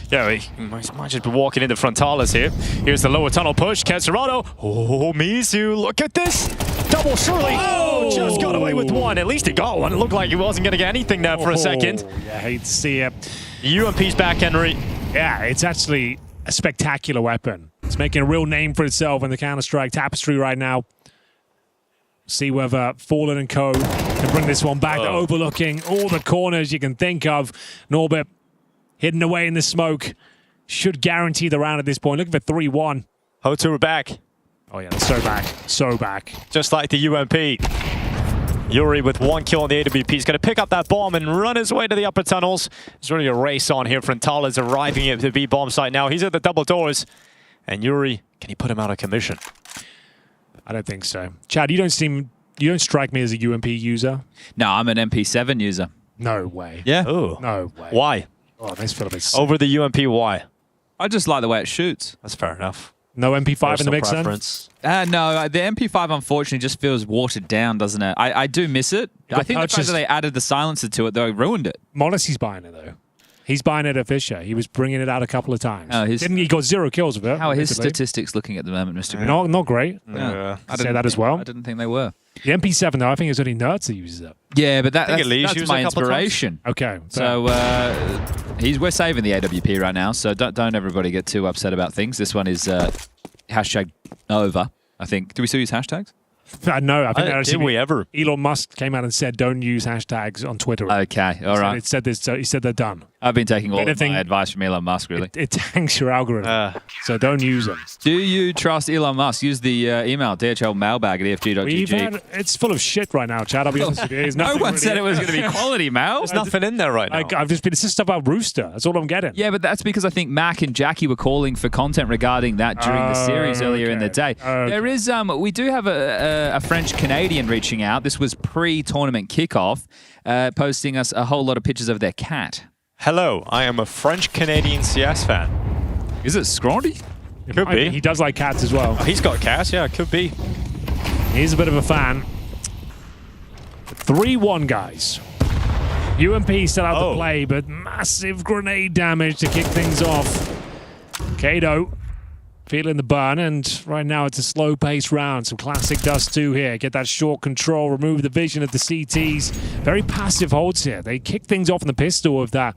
Yeah, he might just be walking into Frontales here. Here's the lower tunnel push. Caserado. Oh, Mizu, look at this. Double surely. Oh, just got away with one. At least he got one. It looked like he wasn't going to get anything there for a second. Yeah, I hate to see it. UMP's back, Henry. Yeah, it's actually a spectacular weapon. It's making a real name for itself in the Counter-Strike tapestry right now. See whether Fallen and Co. can bring this one back. They're overlooking all the corners you can think of. Norbert hidden away in the smoke. Should guarantee the round at this point. Looking for 3-1. Hotu are back. Oh, yeah, they're so back. So back. Just like the UMP. Yuri with 1 kill on the AWP. He's going to pick up that bomb and run his way to the upper tunnels. There's really a race on here. Frontale is arriving at the B bomb site now. He's at the double doors. And Yuri, can he put him out of commission? I don't think so. Chad, you don't strike me as a UMP user. No, I'm an MP7 user. No way. Yeah. Ooh. No way. Why? Oh, this film is... Over the UMP, why? I just like the way it shoots. That's fair enough. No MP5 in the mix preference. No, the MP5 unfortunately just feels watered down, doesn't it? I do miss it. I think the fact that they added the silencer to it, though, ruined it. Modesty's buying it, though. He's buying it at Fisher. He was bringing it out a couple of times. Oh, he got 0 kills with it. How are his statistics looking at the moment, Mr. Green? Not great. I say that as well. I didn't think they were. The MP7, though, I think it's only Nerds that uses it. Yeah, but that's my inspiration. Okay. So we're saving the AWP right now, so don't everybody get too upset about things. This one is hashtag over, I think. Do we still use hashtags? No, I think did we ever? Elon Musk came out and said don't use hashtags on Twitter. Okay, all right. He said they're done. I've been taking all of my advice from Elon Musk, really. It tanks your algorithm, so don't use them. Do you trust Elon Musk? Use the email, dhlmailbag@efg.gg. It's full of shit right now, Chad. I'll be honest with you. No one said it was going to be quality mail. There's nothing in there right now. It's just stuff about Rooster. That's all I'm getting. Yeah, but that's because I think Mac and Jackie were calling for content regarding that during the series earlier in the day. There is, we do have a French-Canadian reaching out. This was pre-tournament kickoff, posting us a whole lot of pictures of their cat. Hello, I am a French-Canadian CS fan. Is it Scrawny? Could be. He does like cats as well. Oh, he's got cats, yeah, could be. He's a bit of a fan. 3-1, guys. UMP still out to play, but massive grenade damage to kick things off. Kato feeling the burn, and right now it's a slow-paced round. Some classic Dust 2 here. Get that short control, remove the vision of the CTs. Very passive holds here. They kick things off in the pistol with that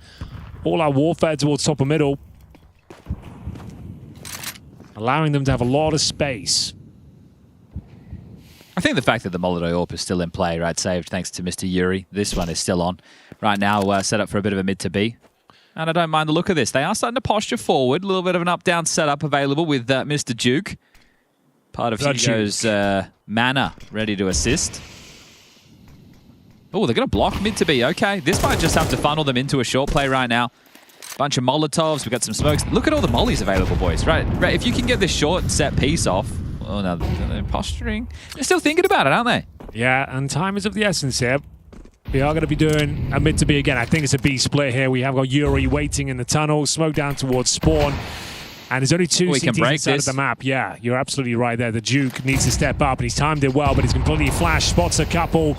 all-out warfare towards top of middle, allowing them to have a lot of space. I think the fact that the Molotov AWP is still in play, right, saved thanks to Mr. Yuri. This one is still on. Right now, set up for a bit of a mid to B. And I don't mind the look of this. They are starting to posture forward. A little bit of an up-down setup available with Mr. Duke. Part of Hugo's mana ready to assist. Oh, they're going to block mid to B. Okay, this might just have to funnel them into a short play right now. Bunch of Molotovs. We've got some smokes. Look at all the mollies available, boys. Right. If you can get this short set piece off. Oh, no, they're posturing. They're still thinking about it, aren't they? Yeah, and time is of the essence here. We are going to be doing a mid to B again. I think it's a B split here. We have got Yuri waiting in the tunnel, smoke down towards spawn. And there's only 2 CTs inside of the map. Yeah, you're absolutely right there. The Duke needs to step up, and he's timed it well, but he's completely flashed. Spots a couple.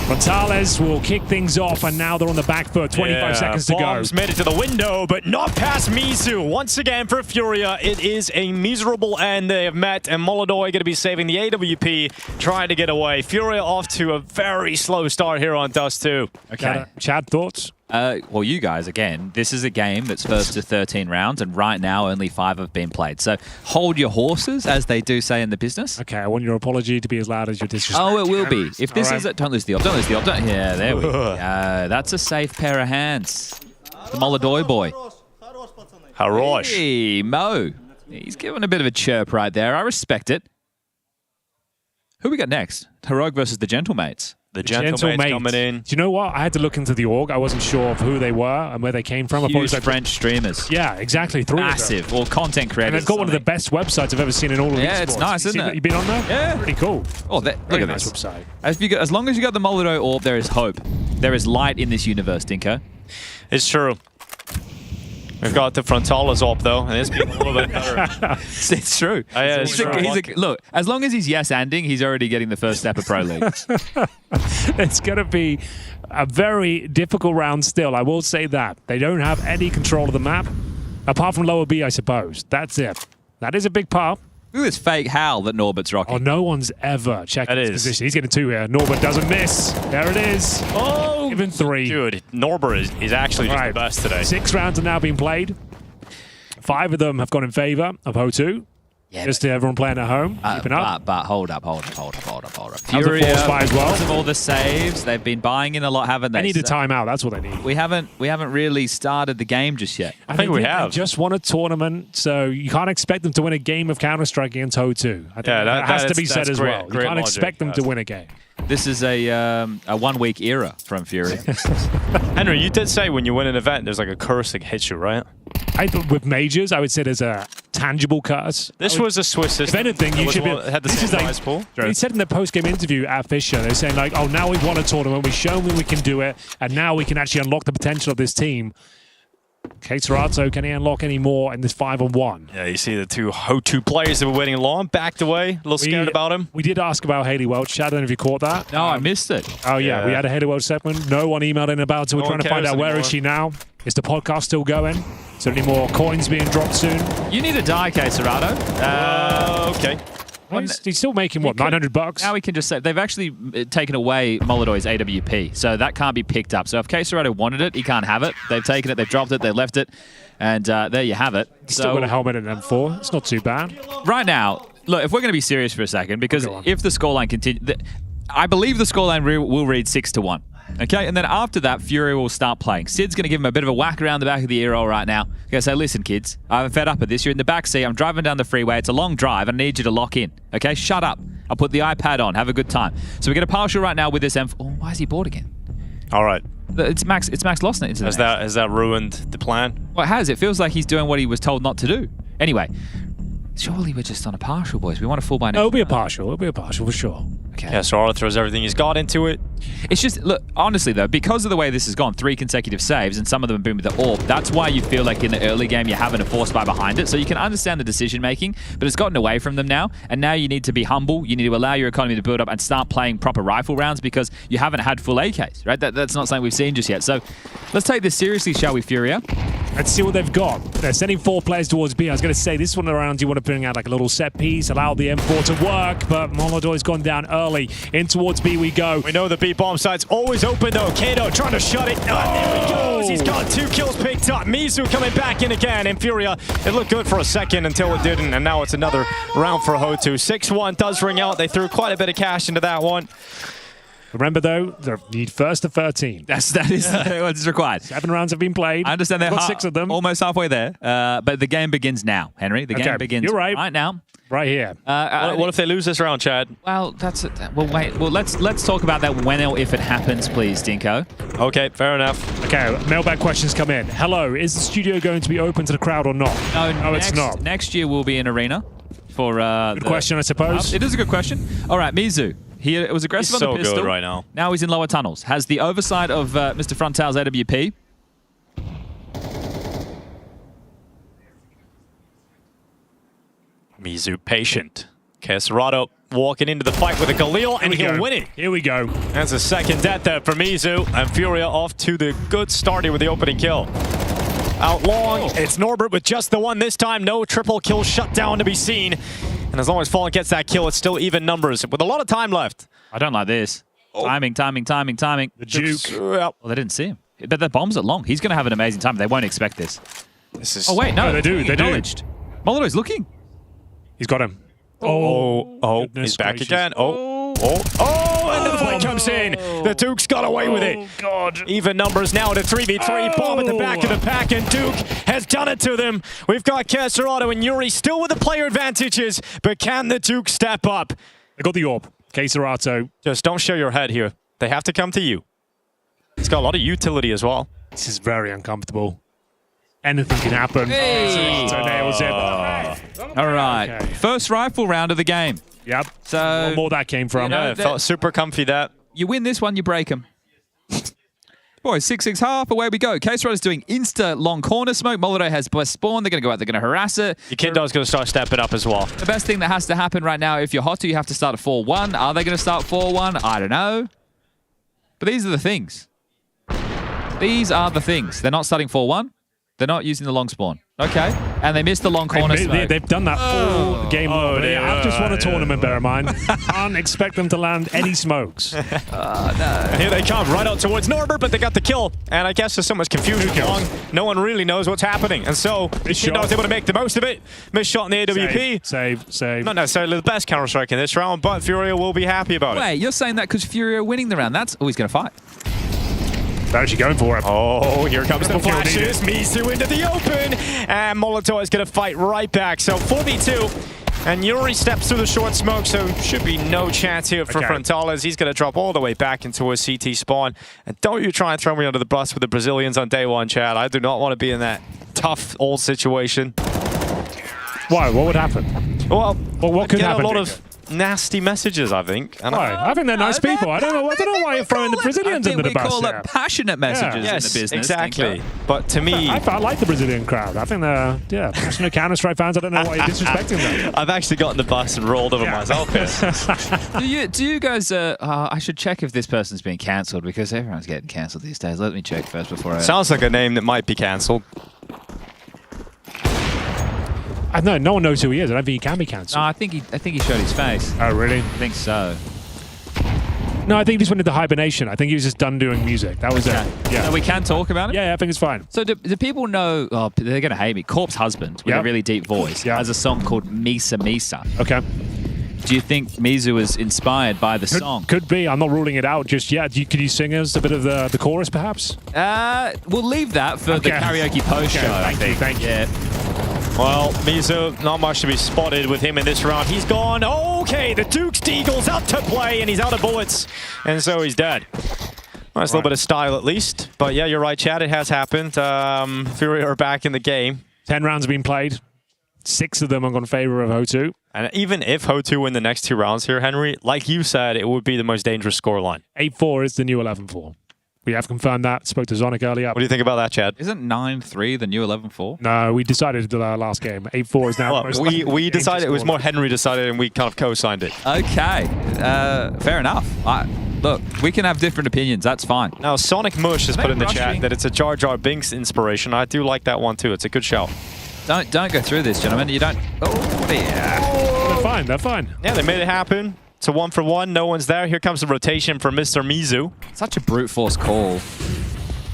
Gonzalez will kick things off, and now they're on the back foot. 25 seconds to go. Bombs made it to the window, but not past Mizu. Once again for Furia, it is a miserable end they have met, and Molodoi going to be saving the AWP, trying to get away. Furia off to a very slow start here on Dust 2. Okay. Chad, thoughts? Well, you guys, again, this is a game that's first to 13 rounds, and right now only 5 have been played. So hold your horses, as they do say in the business. Okay, I want your apology to be as loud as your disrespect. Oh, it will be. If this is it, don't lose the op. Don't lose the op. Yeah, there we go. That's a safe pair of hands. The Molodoi boy. Harosh. Hey, Mo. He's giving a bit of a chirp right there. I respect it. Who we got next? Heroic versus the Gentlemates. The Gentlemates coming in. Do you know what? I had to look into the org. I wasn't sure of who they were and where they came from. Huge French streamers. Yeah, exactly. 3 Massive. Or content creators. And they've got one of the best websites I've ever seen in all of Yeah, it's nice, isn't it? You been on there? Yeah. Pretty cool. Oh, look at nice this. website. As long as you got the Molotov AWP, there is hope. There is light in this universe, Dinko. It's true. We've got the Frontalis up, though, and it's been a little bit better. It's true. Look, as long as he's yes-anding, he's already getting the first step of Pro League. It's going to be a very difficult round still, I will say that. They don't have any control of the map, apart from lower B, I suppose. That's it. That is a big part. Look at this fake howl that Norbert's rocking. Oh, no one's ever checked his position. He's getting 2 here. Norbert doesn't miss. There it is. Oh! Even 3. Dude, Norbert is actually just the best today. 6 rounds are now being played. 5 of them have gone in favor of Ho2. Yeah, just to everyone playing at home, keeping up. But hold up. Furia, as well. Because of all the saves, they've been buying in a lot, haven't they? They need a timeout. That's what they need. We haven't really started the game just yet. I think we have. They just won a tournament, so you can't expect them to win a game of Counter-Strike against Ho2. I think that has to be said as well. You can't expect them to win a game. This is a 1 week era from Fury. Henry, you did say when you win an event, there's like a curse that hits you, right? With majors, I would say there's a tangible curse. This was a Swiss system. If anything, you should be. Had the same prize pool. They said in the post-game interview at Fisher, they're saying like, "Oh, now we've won a tournament. We've shown we can do it, and now we can actually unlock the potential of this team." Serato, can he unlock any more in this 5-on-1? Yeah, you see the two Ho2 players that were waiting long, backed away, a little scared about him. We did ask about Haley Welch. I don't know if you caught that. No, I missed it. Oh, yeah, we had a Haley Welch segment. No one emailed in about it. We're trying to find out where is she now. Is the podcast still going? Is there any more coins being dropped soon? You need a die, Serato. Okay. He's still making, what, $900? Now we can just say they've actually taken away Molodoy's AWP, so that can't be picked up. So if Serato wanted it, he can't have it. They've taken it, they've dropped it, they've left it, and there you have it. He's still got a helmet in M4. It's not too bad. Right now, look, if we're going to be serious for a second, because if the scoreline continues, I believe the scoreline will read 6-1. Okay, and then after that, Fury will start playing. Sid's going to give him a bit of a whack around the back of the ear roll right now. He's going to say, listen, kids, I'm fed up of this. You're in the back seat. I'm driving down the freeway. It's a long drive. I need you to lock in. Okay, shut up. I'll put the iPad on. Have a good time. So we get a partial right now with this M4. Oh, why is he bored again? All right. It's Max lost it. Has that ruined the plan? Well, it has. It feels like he's doing what he was told not to do. Anyway, surely we're just on a partial, boys. We want a full by next. It'll be a partial. It'll be a partial for sure. Okay. Yeah, Serato throws everything he's got into it. It's just, look, honestly though, because of the way this has gone, 3 consecutive saves, and some of them have been with the AWP, that's why you feel like in the early game you're having a force buy behind it. So you can understand the decision making, but it's gotten away from them now, and now you need to be humble. You need to allow your economy to build up and start playing proper rifle rounds because you haven't had full AKs, right? That's not something we've seen just yet. So let's take this seriously, shall we, Furia? Let's see what they've got. They're sending 4 players towards B. I was going to say, this one around, you want to bring out like a little set piece, allow the M4 to work, but Molodoy's gone down early. In towards B we go. We know the B bomb site's always open though. Kato trying to shut it. There he goes. He's got 2 kills picked up. Mizu coming back in again. And Furia, it looked good for a second until it didn't. And now it's another round for Ho2. 6-1 does ring out. They threw quite a bit of cash into that one. Remember though, they need first to 13. That is what's required. 7 rounds have been played. I understand they're got 6 of them. Almost halfway there. But the game begins now, Henry. The game begins right now. Right here. What if they lose this round, Chad? Well, that's it. Well, wait. Well, let's talk about that when or if it happens, please, Dinko. Okay, fair enough. Okay, mailbag questions come in. Hello, is the studio going to be open to the crowd or not? No, it's not. Next year will be an arena for. Good question, I suppose. It is a good question. All right, Mizu. He was aggressive on the pistol. He's so good right now. Now he's in lower tunnels. Has the oversight of Mr. Frontal's AWP. Mizu patient. Serato walking into the fight with a Galil, and he'll win it. Here we go. That's a second death there for Mizu, and Furia off to the good start here with the opening kill. Out long, it's Norbert with just the one this time. No triple kill shutdown to be seen. And as long as Fallen gets that kill, it's still even numbers with a lot of time left. I don't like this. Timing. The juke. Well, they didn't see him. But the bombs at long. He's going to have an amazing time. They won't expect this. Oh, wait, no. They do. Molodoy's looking. He's got him. He's back again. Another fight comes in. The Duke's got away with it. God. Even numbers now to 3v3. Bomb at the back of the pack, and Duke has done it to them. We've got Serato and Yuri still with the player advantages, but can the Duke step up? They got the AWP. Serato. Just don't show your head here. They have to come to you. It's got a lot of utility as well. This is very uncomfortable. Anything can happen. Serato nails it. All right. Okay. First rifle round of the game. Yep. So what more that came from. Yeah, it felt super comfy that. You win this one, you break them. Boys, 6-6 half, away we go. Serato's doing insta long corner smoke. Molodoy has blessed spawn. They're going to go out, they're going to harass it. Yokindo's going to start stepping up as well. The best thing that has to happen right now, if you're Hotu, you have to start at 4-1. Are they going to start 4-1? I don't know. But these are the things. These are the things. They're not starting 4-1. They're not using the long spawn. Okay. And they missed the long corner smoke. They've done that full game. They have just won a tournament, bear in mind. Can't expect them to land any smokes. No. Here they come, right out towards Norbert, but they got the kill. And I guess there's so much confusion along. No one really knows what's happening. And so, Yokindo's able to make the most of it. Missed shot in the AWP. Save. Not necessarily the best Counter-Strike in this round, but Furia will be happy about it. Wait, you're saying that because Furia are winning the round. That's always going to fight. They're actually going for it. Oh, here comes the flashes. Mizu into the open. And Molotov is going to fight right back. So 4v2. And Yuri steps through the short smoke, so should be no chance here for Frontales. He's going to drop all the way back into a CT spawn. And don't you try and throw me under the bus with the Brazilians on day one, Chad. I do not want to be in that tough old situation. Why? What would happen? Well, what could happen? A lot of nasty messages, I think. And why? I think they're nice people. I don't know why you're throwing the Brazilians under the bus. We call it passionate messages in the business. Exactly. But to me... I like the Brazilian crowd. I think they're passionate Counter-Strike fans. I don't know why you're disrespecting them. I've actually gotten the bus and rolled over myself here. do you guys... I should check if this person's been cancelled, because everyone's getting cancelled these days. Let me check first before I... Sounds like a name that might be cancelled. No one knows who he is. I don't think he can be cancelled. No, I think he showed his face. Oh, really? I think so. No, I think he just went into hibernation. I think he was just done doing music. That was it. Yeah. So we can talk about it? Yeah, I think it's fine. So do people know... Oh, they're going to hate me. Corpse Husband, with a really deep voice, has a song called Misa Misa. Okay. Do you think Mizu was inspired by the song? Could be. I'm not ruling it out just yet. Could you sing us a bit of the chorus, perhaps? We'll leave that for the karaoke post show, I think. Thank you. Well, Mizu, not much to be spotted with him in this round. He's gone. Okay, the Duke's Deagle's out to play, and he's out of bullets, and so he's dead. Nice little bit of style, at least. But yeah, you're right, Chad. It has happened. Fury are back in the game. 10 rounds have been played. 6 of them are in favor of Ho2. And even if Ho2 win the next 2 rounds here, Henry, like you said, it would be the most dangerous scoreline. 8-4 is the new 11-4. We have confirmed that. Spoke to Zonic earlier. What do you think about that, Chad? Isn't 9-3 the new 11-4? No, we decided the last game. 8-4 is now the most we decided. It was more Henry decided, and we kind of co-signed it. Okay. Fair enough. Look, we can have different opinions. That's fine. Now, Sonic Mush has put in the chat that it's a Jar Jar Binks inspiration. I do like that one, too. It's a good shout. Don't go through this, gentlemen. You don't... Oh, yeah. They're fine. They're fine. Yeah, they made it happen. It's a 1-for-1. No one's there. Here comes the rotation for Mr. Mizu. Such a brute force call.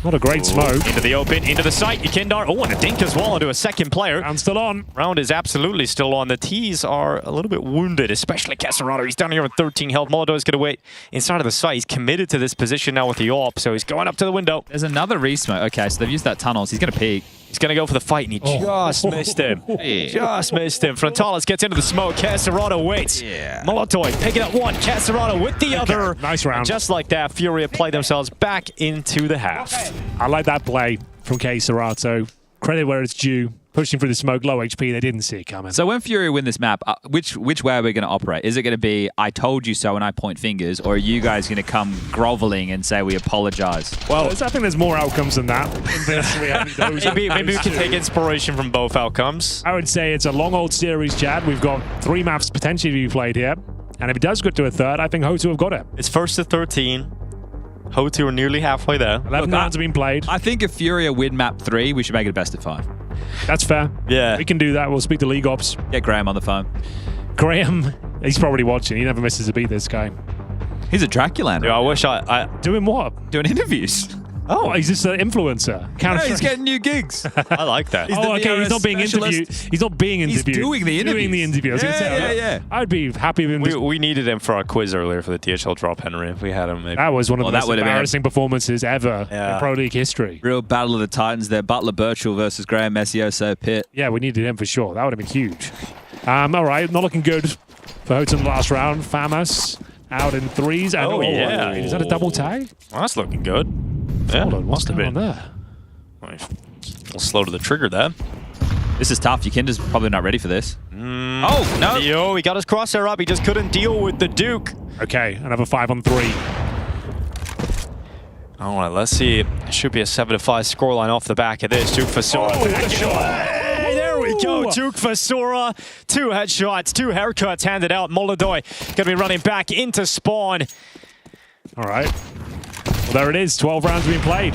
Not a great smoke. Into the open, into the site. Yekindar. Oh, and a dink as well into a second player. Round's still on. Round is absolutely still on. The T's are a little bit wounded, especially Casarado. He's down here with 13 health. Molotov going to wait inside of the site. He's committed to this position now with the AWP, so he's going up to the window. There's another re-smoke. Okay, so they've used that tunnels. He's going to peek. He's going to go for the fight, and he just missed him. Just missed him. Frontales gets into the smoke. Casarado waits. Molotov picking up one. Casarado with the other. Nice round. And just like that, Fury have played themselves back into the half. I like that play from Casarado. Credit where it's due. Pushing through the smoke, low HP, they didn't see it coming. So when Fury win this map, which way are we going to operate? Is it going to be, I told you so and I point fingers, or are you guys going to come groveling and say we apologize? Well, I think there's more outcomes than that. Maybe we can take inspiration from both outcomes. I would say it's a long old series, Chad. We've got 3 maps potentially to be played here. And if it does go to a third, I think Ho2 have got it. It's 1st to 13. Ho2 are nearly halfway there. 11 rounds have been played. I think if Fury win map 3, we should make it a best of 5. That's fair. Yeah. We can do that. We'll speak to League Ops. Get Graham on the phone. Graham, he's probably watching. He never misses a beat, this guy. He's a Draculander. Yeah, I wish I... Doing what? Doing interviews. Oh, he's just an influencer. Yeah, he's getting new gigs. I like that. He's not being interviewed. He's not being interviewed. He's doing the interview. Doing the interview. Yeah. I'd be happy with him. We needed him for our quiz earlier for the DHL drop, Henry. If we had him, maybe. That was one of the most embarrassing performances ever in Pro League history. Real battle of the Titans there. Butler Birchall versus Graham Messioso Pitt. Yeah, we needed him for sure. That would have been huge. All right, not looking good for Houghton last round. Famas out in 3s. And yeah. Is that a double tag? Well, that's looking good. Yeah, hold on, what's going on there? We'll slow to the trigger there. This is tough. Yukinda's probably not ready for this. Oh, no. Yo, he got his crosshair up. He just couldn't deal with the Duke. Okay, another 5 on 3. All right, let's see. It should be a 7-5 scoreline off the back of this. Duke Fasura. Hey, there we go. Duke Fasura. 2 headshots, 2 haircuts handed out. Molodoi going to be running back into spawn. All right. Well, there it is. 12 rounds being played.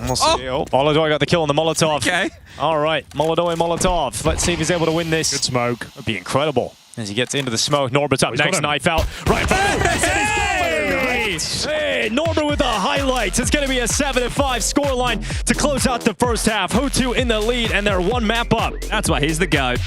We'll see. Molodoi got the kill on the Molotov. Okay. All right, Molotov. Let's see if he's able to win this. Good smoke. That'd be incredible. As he gets into the smoke, Norbert's up next. Knife out. Right. Hey, Norbert with the highlights. It's going to be a 7-5 scoreline to close out the first half. Ho2 in the lead, and they're 1 map up. That's why he's the GOAT.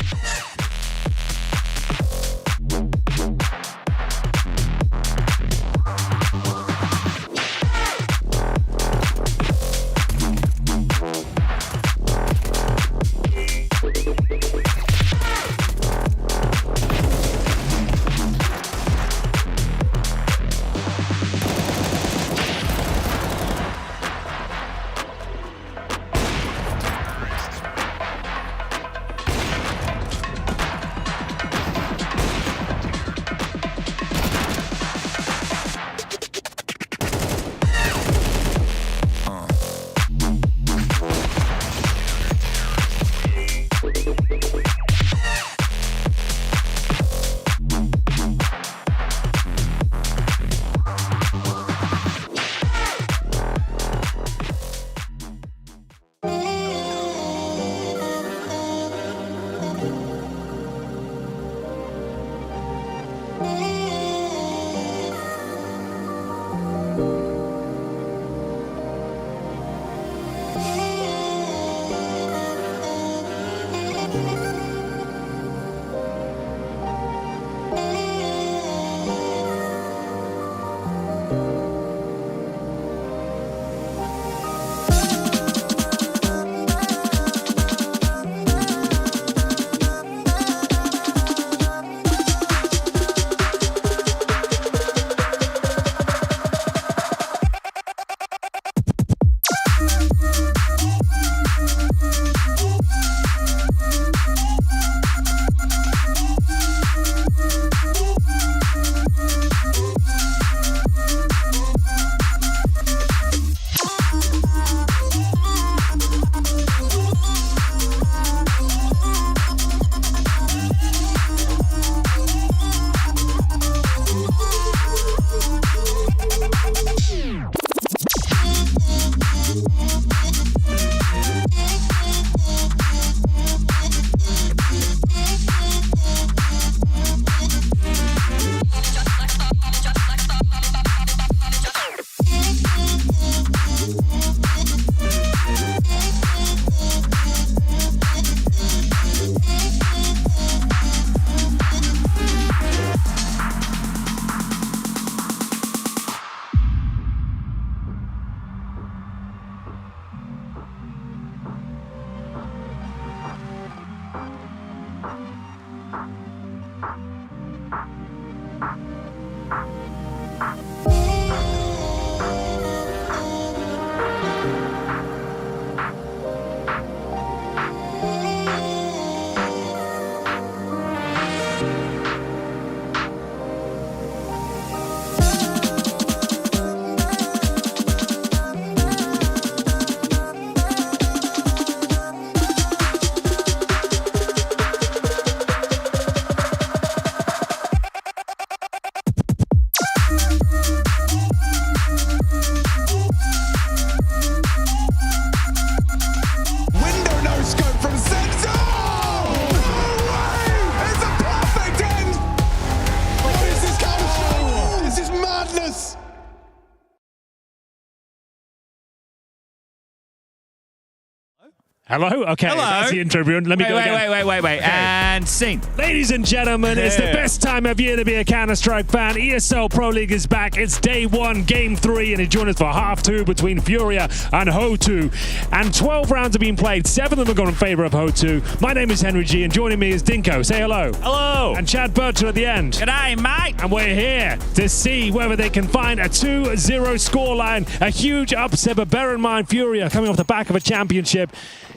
Hello? Okay, Hello? that's the intro. Let me go again. Wait. Okay. And scene. Ladies and gentlemen, it's the best time of year to be a Counter-Strike fan. ESL Pro League is back. It's day 1, game 3, and you join us for half 2 between Furia and Ho2. And 12 rounds have been played. 7 of them have gone in favor of Ho2. My name is Henry G, and joining me is Dinko. Say hello. Hello. And Chad Birchall at the end. G'day, mate. And we're here to see whether they can find a 2-0 scoreline. A huge upset, but bear in mind, Furia coming off the back of a championship.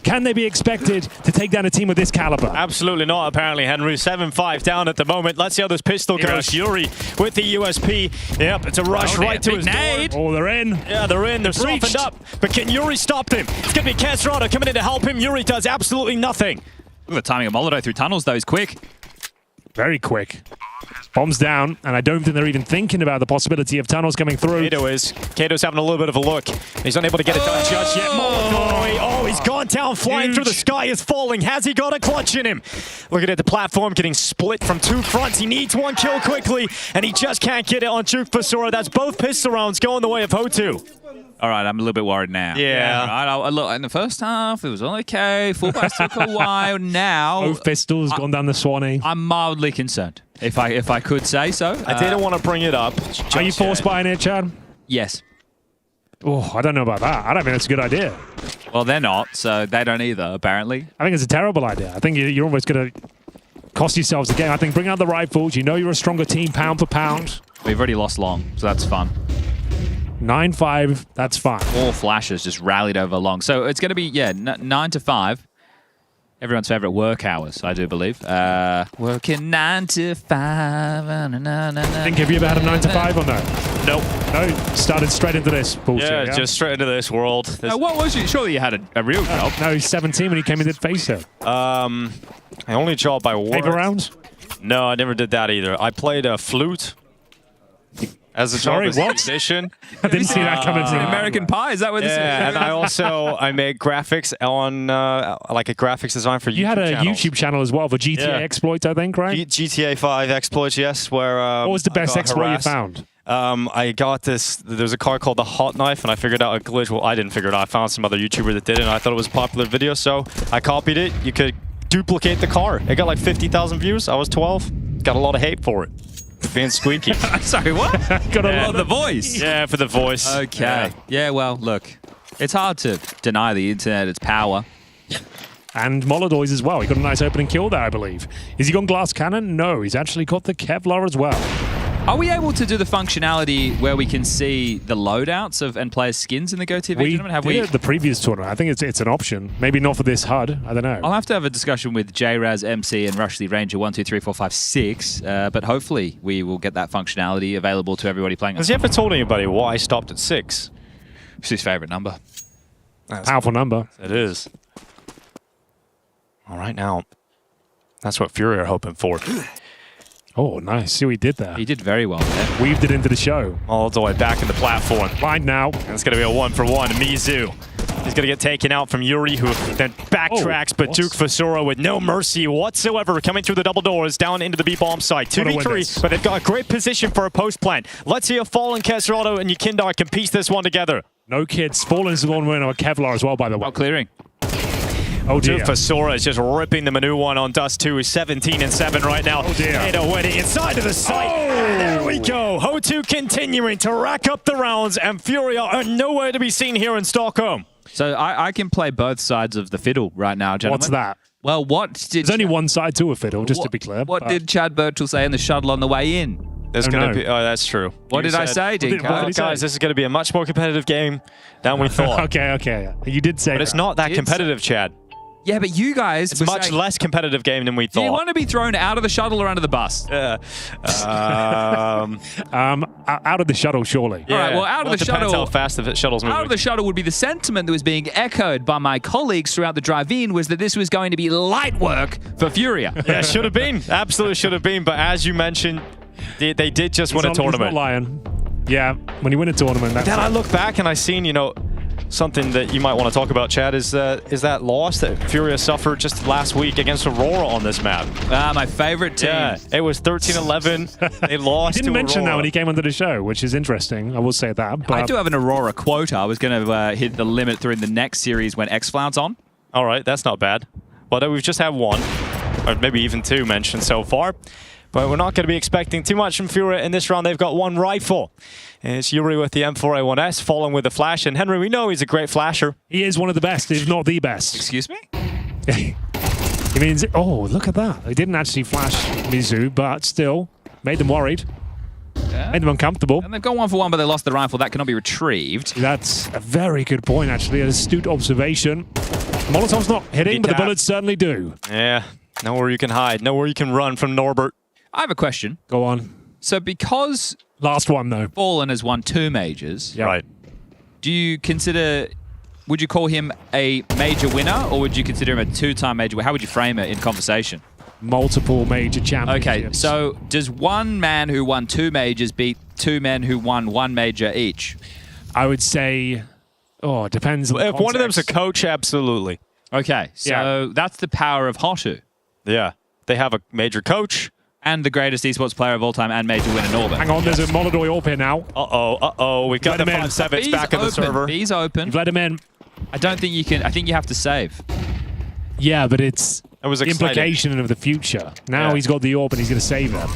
Can they be expected to take down a team of this caliber? Absolutely not, apparently, Henry. 7-5 down at the moment. Let's see how this pistol goes. Yuri with the USP. Yep, it's a rush right to his nade. Oh, they're in. Yeah, they're in. They're softened up. But can Yuri stop them? It's going to be Kesrada coming in to help him. Yuri does absolutely nothing. Look at the timing of Molotov through tunnels, though. He's quick. Very quick. Bombs down, and I don't think they're even thinking about the possibility of tunnels coming through. Kato is. Kato's having a little bit of a look. He's unable to get it done just yet. Oh, he's gone down, flying through the sky, is falling. Has he got a clutch in him? Looking at the platform, getting split from 2 fronts. He needs 1 kill quickly, and he just can't get it on Juke Basura. That's both pistol rounds going the way of Ho2. All right, I'm a little bit worried now. Yeah. Right, look, in the first half, it was all okay. Fullbacks took a while. Now, both pistols gone down the Swanee. I'm mildly concerned, if I could say so. I didn't want to bring it up. Are you force buying it, Chad? Yes. Oh, I don't know about that. I don't think that's a good idea. Well, they're not, so they don't either, apparently. I think it's a terrible idea. I think you're almost going to cost yourselves the game. I think bring out the rifles. You know you're a stronger team, pound for pound. We've already lost long, so that's fun. 9-5, that's fine. 4 flashes just rallied over long. So it's going to be, 9 to 5. Everyone's favorite work hours, I do believe. Working 9 to 5. Think, have you ever had a 9 to 5 or no? Nope. No, started straight into this bullshit. Yeah, just straight into this world. What was you? Surely you had a real job. No, he's 17 when he came and did face it. My only job I worked. Paper rounds? No, I never did that either. I played a flute. As a job, as a musician. I didn't see that coming. American Pie, is that what this is? Yeah, and I made graphics on like a graphics design for YouTube. You had a channels. YouTube channel as well for GTA exploits, I think, right? GTA 5 exploits, yes. Where what was the best exploit you found? I got this. There's a card called the Hot Knife, and I figured out a glitch. Well, I didn't figure it out. I found some other YouTuber that did it, and I thought it was a popular video, so I copied it. You could duplicate the car. It got like 50,000 views. I was 12. Got a lot of hate for it. Being squeaky. Sorry, what? Got a lot of the voice. Yeah, for the voice. Okay. Yeah, well, look. It's hard to deny the internet its power. And Molodoys as well. He got a nice opening kill there, I believe. Is he gone glass cannon? No, he's actually got the Kevlar as well. Are we able to do the functionality where we can see the loadouts and players' skins in the GoTV tournament? Have we? The previous tournament. I think it's an option. Maybe not for this HUD. I don't know. I'll have to have a discussion with JRaz, MC, and Rushley Ranger 1, 2, 3, 4, 5, 6. But hopefully we will get that functionality available to everybody playing. Has he ever told anybody why I stopped at 6? It's his favorite number. Powerful number. It is. All right, now that's what Fury are hoping for. Oh, nice. See what he did there. He did very well there. Weaved it into the show. All the way back in the platform. Blind now. And it's going to be a 1-for-1. Mizu. He's going to get taken out from Yuri, who then backtracks, but Duke Fasura with no mercy whatsoever coming through the double doors down into the B-bomb site. 2v3, but they've got a great position for a post plant. Let's see if Fallen, Kesrado, and Yukindar can piece this one together. No kids. Fallen's the one winner of Kevlar as well, by the way. Well, clearing. Oh dear. Fasura is just ripping the Manu one on Dust 2. 17-7 right now. Oh dear. Kato winning inside of the site. There we go. Ho2 continuing to rack up the rounds, and Furia are nowhere to be seen here in Stockholm. So I can play both sides of the fiddle right now, gentlemen. What's that? Well, what did... There's only one side to a fiddle, just to be clear. What did Chad Birchall say in the shuttle on the way in? There's going to be... Oh, that's true. What did I say, Dinko? Guys, this is going to be a much more competitive game than we thought. Okay. You did say But it's not that competitive, Chad. Yeah, but you guys... It's a much less competitive game than we thought. Do you want to be thrown out of the shuttle or under the bus? Out of the shuttle, surely. Yeah. All right, well, out of the shuttle... Depends how fast the shuttle's moving. Out of the shuttle would be the sentiment that was being echoed by my colleagues throughout the drive-in was that this was going to be light work for Furia. Yeah, should have been. Absolutely should have been. But as you mentioned, they did just win a tournament. He's not lying. Yeah, when you win a tournament... Then I look back and I seen, something that you might want to talk about, Chad, is that loss that Furia suffered just last week against Aurora on this map. My favorite team. Yeah, it was 13-11. They lost. He didn't mention Aurora. that when he came onto the show, which is interesting. I will say that. But I do have an Aurora quota. I was going to hit the limit during the next series when X-Floud's on. All right, that's not bad. But we've just had one, or maybe even two mentioned so far. But we're not going to be expecting too much from Furia in this round. They've got one rifle. And it's Yuri with the M4A1S, following with the flash. And Henry, we know he's a great flasher. He is one of the best, if not the best. Excuse me? He means, oh, look at that. They didn't actually flash Mizu, but still made them worried. Yeah. Made them uncomfortable. And they've got 1 for 1, but they lost the rifle. That cannot be retrieved. That's a very good point, actually. An astute observation. Molotov's not hitting, but the bullets certainly do. Yeah, nowhere you can hide. Nowhere you can run from Norbert. I have a question. Go on. So because... Last one, though. Fallen has won 2 majors. Yeah. Right. Do you consider... Would you call him a major winner, or would you consider him a 2-time major winner? How would you frame it in conversation? Multiple major championships. Okay, so does one man who won 2 majors beat 2 men who won 1 major each? I would say... Oh, it depends on the If one of them's a coach, absolutely. Okay, so that's the power of Hotu. Yeah. They have a major coach. And the greatest esports player of all time and major winner, Norbert. Hang on, there's a Molodoi AWP here now. Uh-oh. We've got the 5-7 back in the server. B's open. You've let him in. I don't think you can... I think you have to save. Yeah, but it's it was implication of the future. Now he's got the AWP and he's going to save it.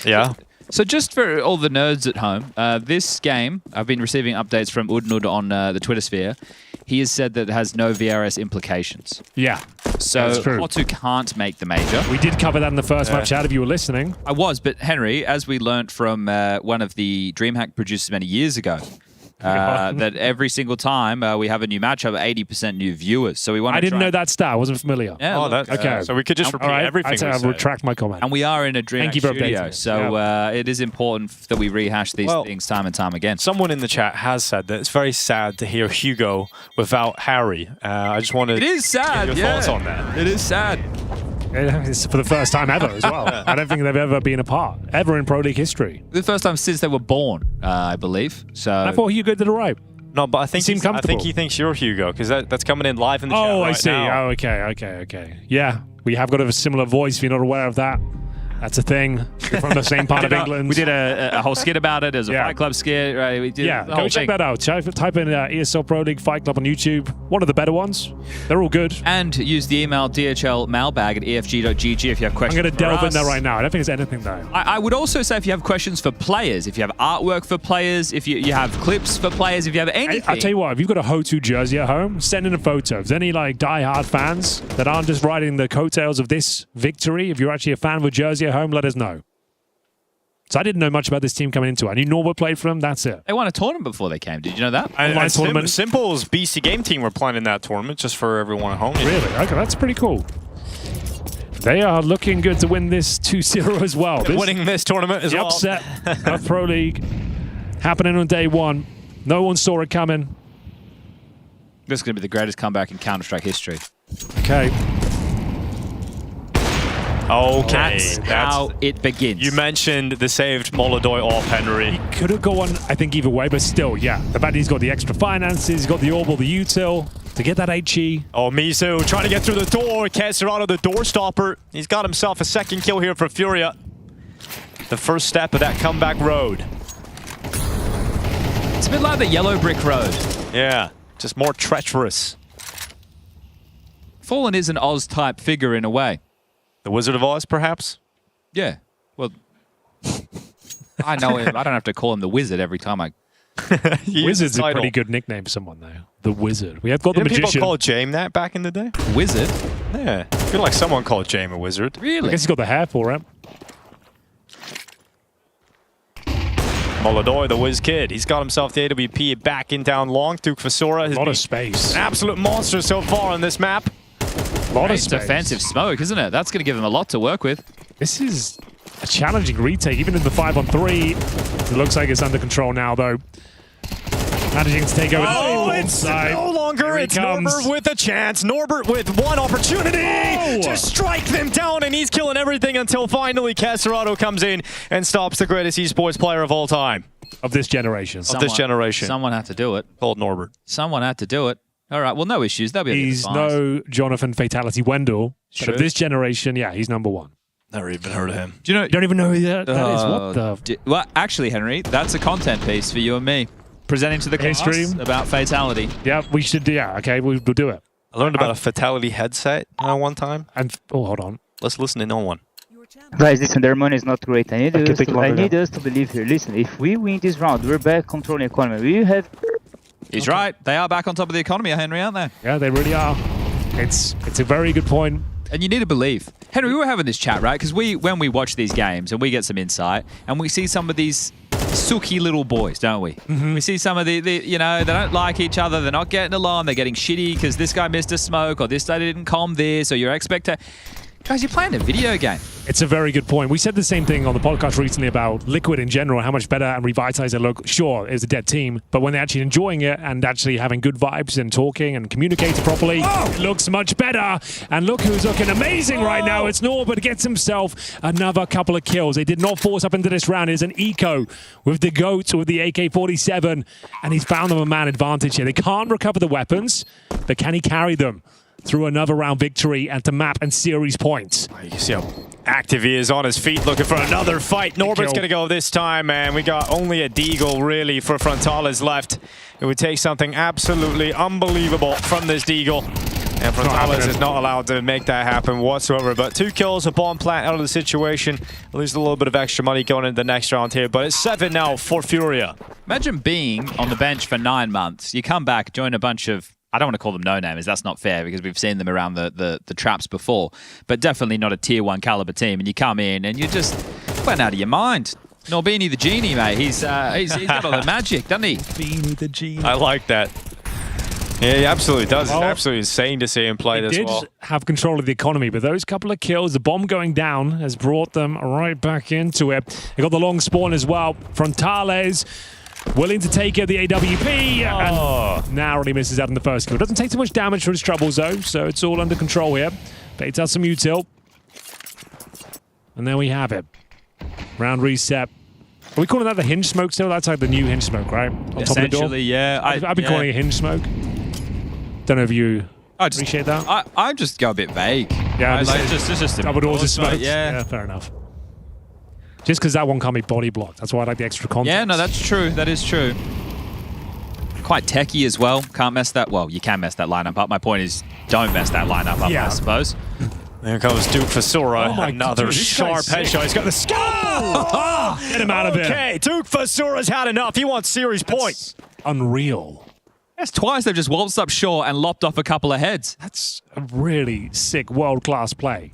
Yeah. So just for all the nerds at home, this game, I've been receiving updates from Udnud on the Twitter sphere. He has said that it has no VRS implications. Yeah, so that's true. Hotu can't make the major. We did cover that in the first match chat if you were listening. I was, but Henry, as we learnt from one of the DreamHack producers many years ago, that every single time we have a new matchup, 80% new viewers. So we want. I didn't know that stat. I wasn't familiar. Yeah, okay. So we could just repeat everything. I'll retract my comment. And we are in a DreamHack studio, so it is important that we rehash these things time and time again. Someone in the chat has said that it's very sad to hear Hugo without Harry. I just wanted. It is sad. Your thoughts on that? It is sad. It's for the first time ever as well. I don't think they've ever been apart, ever in Pro League history. The first time since they were born, I believe. So I thought Hugo did it right. No, but I think he thinks you're Hugo because that's coming in live in the chat right now. Oh, I see. Oh, okay. Yeah, we have got a similar voice. If you're not aware of that, that's a thing. We're from the same part of England. We did a whole skit about it as a Fight Club skit. Right? We did the whole go check thing. that out. Type in ESL Pro League Fight Club on YouTube. One of the better ones. They're all good. And use the email DHLmailbag at efg.gg if you have questions. I'm going to delve in there right now. I don't think it's anything though. I would also say if you have questions for players, if you have artwork for players, if you have clips for players, if you have anything. I'll tell you what, if you've got a Hotu jersey at home, send in a photo. If there's any like die-hard fans that aren't just riding the coattails of this victory, if you're actually a fan of a jersey at home, let us know. So I didn't know much about this team coming into it. I knew Norbert played for them. That's it. They won a tournament before they came. Did you know that? And Simple's BC Game team were playing in that tournament just for everyone at home. Really? Okay, that's pretty cool. They are looking good to win this 2-0 as well. Winning this tournament as well. The upset of Pro League happening on day one. No one saw it coming. This is going to be the greatest comeback in Counter-Strike history. Okay. That's how it begins. You mentioned the saved Molodoi off Henry. He could have gone, I think, either way, but still, yeah. The fact he's got the extra finances, he's got the orbital, the util to get that HE. Oh, Mizu trying to get through the door. Caserado, the door stopper. He's got himself a second kill here for Furia. The first step of that comeback road. It's a bit like the yellow brick road. Yeah, just more treacherous. Fallen is an Oz-type figure in a way. The Wizard of Oz, perhaps? Yeah. Well, I know him. I don't have to call him the Wizard every time I... Wizard's a pretty good nickname for someone, though. The Wizard. We have got the Magician. People call James that back in the day? Wizard? Yeah. I feel like someone called James a wizard. Really? I guess he's got the hair for it. Molodoi, the whiz kid. He's got himself the AWP back in down long. Duke Fasura has a lot of space. An absolute monster so far on this map. A lot of space. Defensive smoke, isn't it? That's going to give him a lot to work with. This is a challenging retake, even in the 5-on-3. It looks like it's under control now, though. Managing to take over. Oh, it's no longer. It's Norbert with a chance. Norbert with one opportunity to strike them down, and he's killing everything until finally Caserado comes in and stops the greatest esports player of all time. Of this generation. Someone had to do it. Called Norbert. Someone had to do it. All right, well, no issues. They'll be He's no Jonathan Fatality Wendell, but of this generation, yeah, he's number one. Never even heard of him. Do you know? You don't even know who that is. What the? Well, actually, Henry, that's a content piece for you and me. presenting to the class stream about fatality. Yeah, we should. Yeah, okay, we'll do it. I learned about a fatality headset one time. And hold on. Let's listen in on one. Guys, listen, their money is not great. I need us to believe here. Listen, if we win this round, we're back controlling economy. We have... He's right. They are back on top of the economy, Henry, aren't they? Yeah, they really are. It's a very good point. And you need to believe. Henry, we were having this chat, right? Because when we watch these games and we get some insight and we see some of these sooky little boys, don't we? We see some of the you know, they don't like each other. They're not getting along. They're getting shitty because this guy missed a smoke or this guy didn't calm this or your expectation. Guys, you're playing a video game. It's a very good point. We said the same thing on the podcast recently about Liquid in general, how much better and revitalized they look. Sure, it's a dead team, but when they're actually enjoying it and actually having good vibes and talking and communicating properly, it looks much better. And look who's looking amazing right now. It's Norbert gets himself another couple of kills. They did not force up into this round. It's an eco with the GOAT with the AK-47, and he's found them a man advantage here. They can't recover the weapons, but can he carry them through another round victory and to map and series points? You can see how active he is on his feet looking for another fight. Norbert's going to go this time, man. We got only a deagle really for Frontales left. It would take something absolutely unbelievable from this deagle. And Frontales is not allowed to make that happen whatsoever. But 2 kills, a bomb plant out of the situation. At least a little bit of extra money going into the next round here. But it's 7 now for Furia. Imagine being on the bench for 9 months. You come back, join a bunch of, I don't want to call them no-namers, that's not fair because we've seen them around the traps before, but definitely not a tier 1 caliber team, and you come in and you're just playing out of your mind. Norbini the Genie, mate, he's got all the magic, doesn't he? Norbini the Genie. I like that. Yeah, he absolutely does. It's absolutely insane to see him play this well. They did have control of the economy, but those couple of kills, the bomb going down has brought them right back into it. They got the long spawn as well. Frontales willing to take it, the AWP, and narrowly misses out in the first kill. Doesn't take too much damage for his troubles, though, so it's all under control here. Baits out some util. And there we have it. Round reset. Are we calling that the hinge smoke still? That's like the new hinge smoke, right? On top of the door? Yeah. I've been calling it hinge smoke. Don't know if you appreciate that. I just go a bit vague. Yeah, it's just double doors of smoke. Yeah, fair enough. Just because that one can't be body blocked. That's why I like the extra context. Yeah, no, that's true. That is true. Quite techie as well. Can't mess that. Well, you can mess that lineup up. My point is, don't mess that lineup up, I suppose. There comes Duke Fasura. Another sharp headshot. He's got the scope. Get him out of here. Okay, Duke Fasura's had enough. He wants series points. Unreal. That's twice they've just waltzed up short and lopped off a couple of heads. That's a really sick world-class play.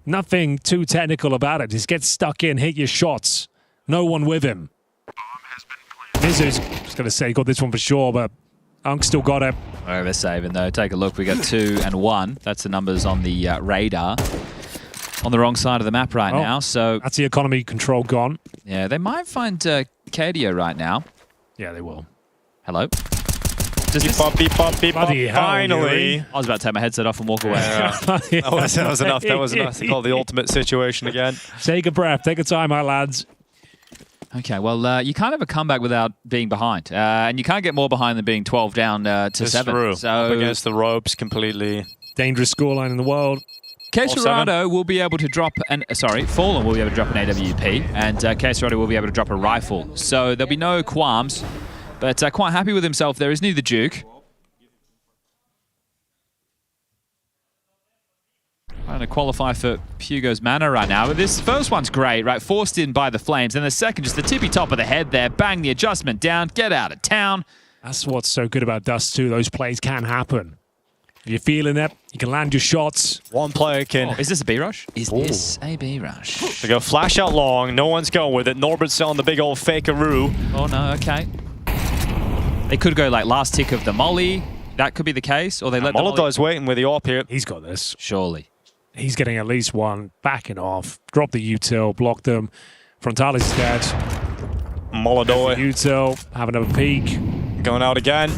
Nothing too technical about it. Just get stuck in, hit your shots. No one with him. Mizu's just going to say he got this one for sure, but Unk still got it. Over saving though. Take a look. We got 2 and 1. That's the numbers on the radar. On the wrong side of the map right now. So that's the economy control gone. Yeah, they might find KDO right now. Yeah, they will. Hello. Beep up, beep up, beep up. Finally. I was about to take my headset off and walk away. That was enough. That was enough to call the ultimate situation again. Take a breath. Take a time, my lads. Okay, well, you can't have a comeback without being behind. And you can't get more behind than being 12 down to 7. True. So up against the ropes completely. Dangerous scoreline in the world. Queserado will be able to drop Fallen will be able to drop an AWP, and Queserado will be able to drop a rifle. So there'll be no qualms. But quite happy with himself there, isn't he, the Duke? Trying to qualify for Hugo's mana right now. But this first one's great, right? Forced in by the flames. And the second, just the tippy top of the head there. Bang the adjustment down. Get out of town. That's what's so good about Dust 2. Those plays can happen. If you're feeling it, you can land your shots. One player can... is this a B-rush? Is this a B-rush? They go flash out long. No one's going with it. Norbert's selling the big old fakeroo. Oh, no. Okay. They could go like last tick of the molly. That could be the case. Or they let the molly... Molotow's waiting with the AWP here. He's got this. Surely. He's getting at least one. Backing off. Drop the util. Block them. Frontales is dead. Molotov. Util. Have another peek. Going out again.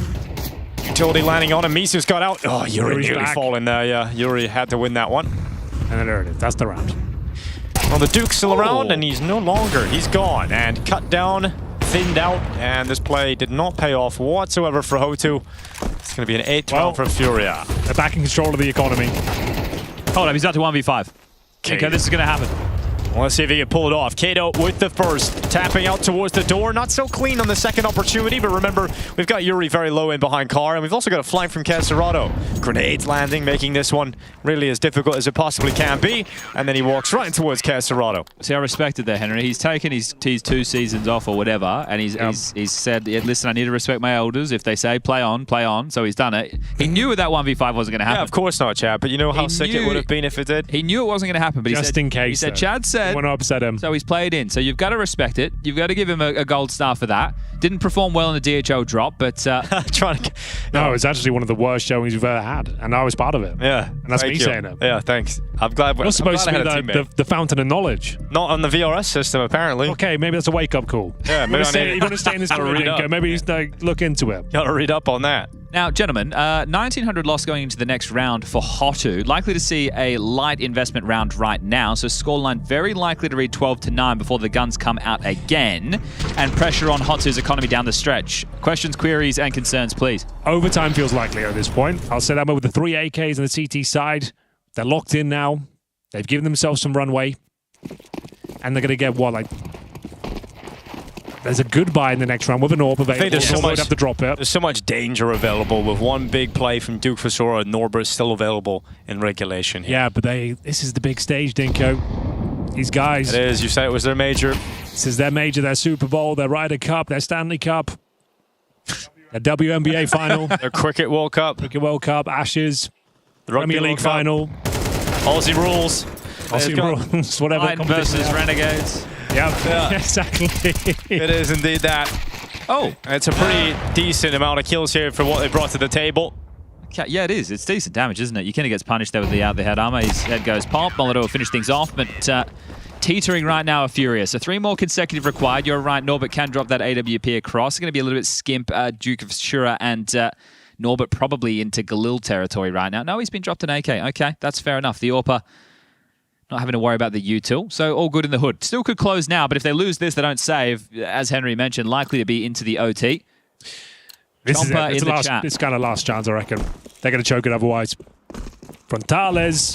Utility landing on him. Misu's got out. Oh, Yuri nearly falling there. Yeah, Yuri had to win that one. And then there it is. That's the round. Well, the Duke's still around, and he's no longer. He's gone. And cut down. Thinned out, and this play did not pay off whatsoever for Hotu. It's going to be an 8-12 round for Furia. They're back in control of the economy. Hold up, he's up to 1v5. Okay, this is going to happen. Well, let's see if he can pull it off. Kato with the first. Tapping out towards the door. Not so clean on the second opportunity, but remember, we've got Yuri very low in behind Car, and we've also got a flank from Casarado. Grenades landing, making this one really as difficult as it possibly can be. And then he walks right towards Casarado. See, I respected that, Henry. He's taken his 2 seasons off or whatever, and he's said, yeah, listen, I need to respect my elders. If they say play on, play on. So he's done it. He knew that 1v5 wasn't going to happen. Yeah, of course not, Chad, but you know how sick it would have been if it did? He knew it wasn't going to happen, but just in case. He said, Chad said, want to upset him. So he's played in. So you've got to respect it. You've got to give him a gold star for that. Didn't perform well in the DHL drop, but trying to. No, it's actually one of the worst showings we've ever had, and I was part of it. Yeah, and that's me saying it. Yeah, thanks. I'm glad. You're supposed to be the fountain of knowledge. Not on the VRS system, apparently. Okay, maybe that's a wake-up call. Yeah, maybe you want to stay in this career. Maybe you look into it. Got to read up on that. Now, gentlemen, 1900 loss going into the next round for Hotu. Likely to see a light investment round right now, so scoreline very likely to read 12-9 before the guns come out again, and pressure on Hotu's economy down the stretch. Questions, queries, and concerns, please. Overtime feels likely at this point. I'll set them up with the 3 AKs on the CT side. They're locked in now. They've given themselves some runway, and they're going to get what, like... There's a goodbye in the next round with an AWP available. Have to drop it. There's so much danger available with one big play from Duke Fasora and Norbert still available in regulation here. Yeah, but this is the big stage, Dinko. These guys. It is. You said it was their major. This is their major, their Super Bowl, their Ryder Cup, their Stanley Cup, their WNBA final. Their Cricket World Cup. Cricket World Cup, Ashes, the Premier League final. Aussie rules. Aussie rules, whatever. Titan versus Renegades. Yeah, exactly. It is indeed that. Oh, it's a pretty decent amount of kills here for what they brought to the table. Yeah, it is. It's decent damage, isn't it? Yukina gets punished there with the out-the-head armor. His head goes pop. Molotov will finish things off, but teetering right now are Furious. So 3 more consecutive required. You're right, Norbert can drop that AWP across. It's going to be a little bit skimp. Duke of Shura and Norbert probably into Galil territory right now. No, he's been dropped an AK. Okay, that's fair enough. The AWPer not having to worry about the util. So all good in the hood. Still could close now, but if they lose this, they don't save. As Henry mentioned, likely to be into the OT. This is it. It's kind of last chance, I reckon. They're going to choke it otherwise. Frontales.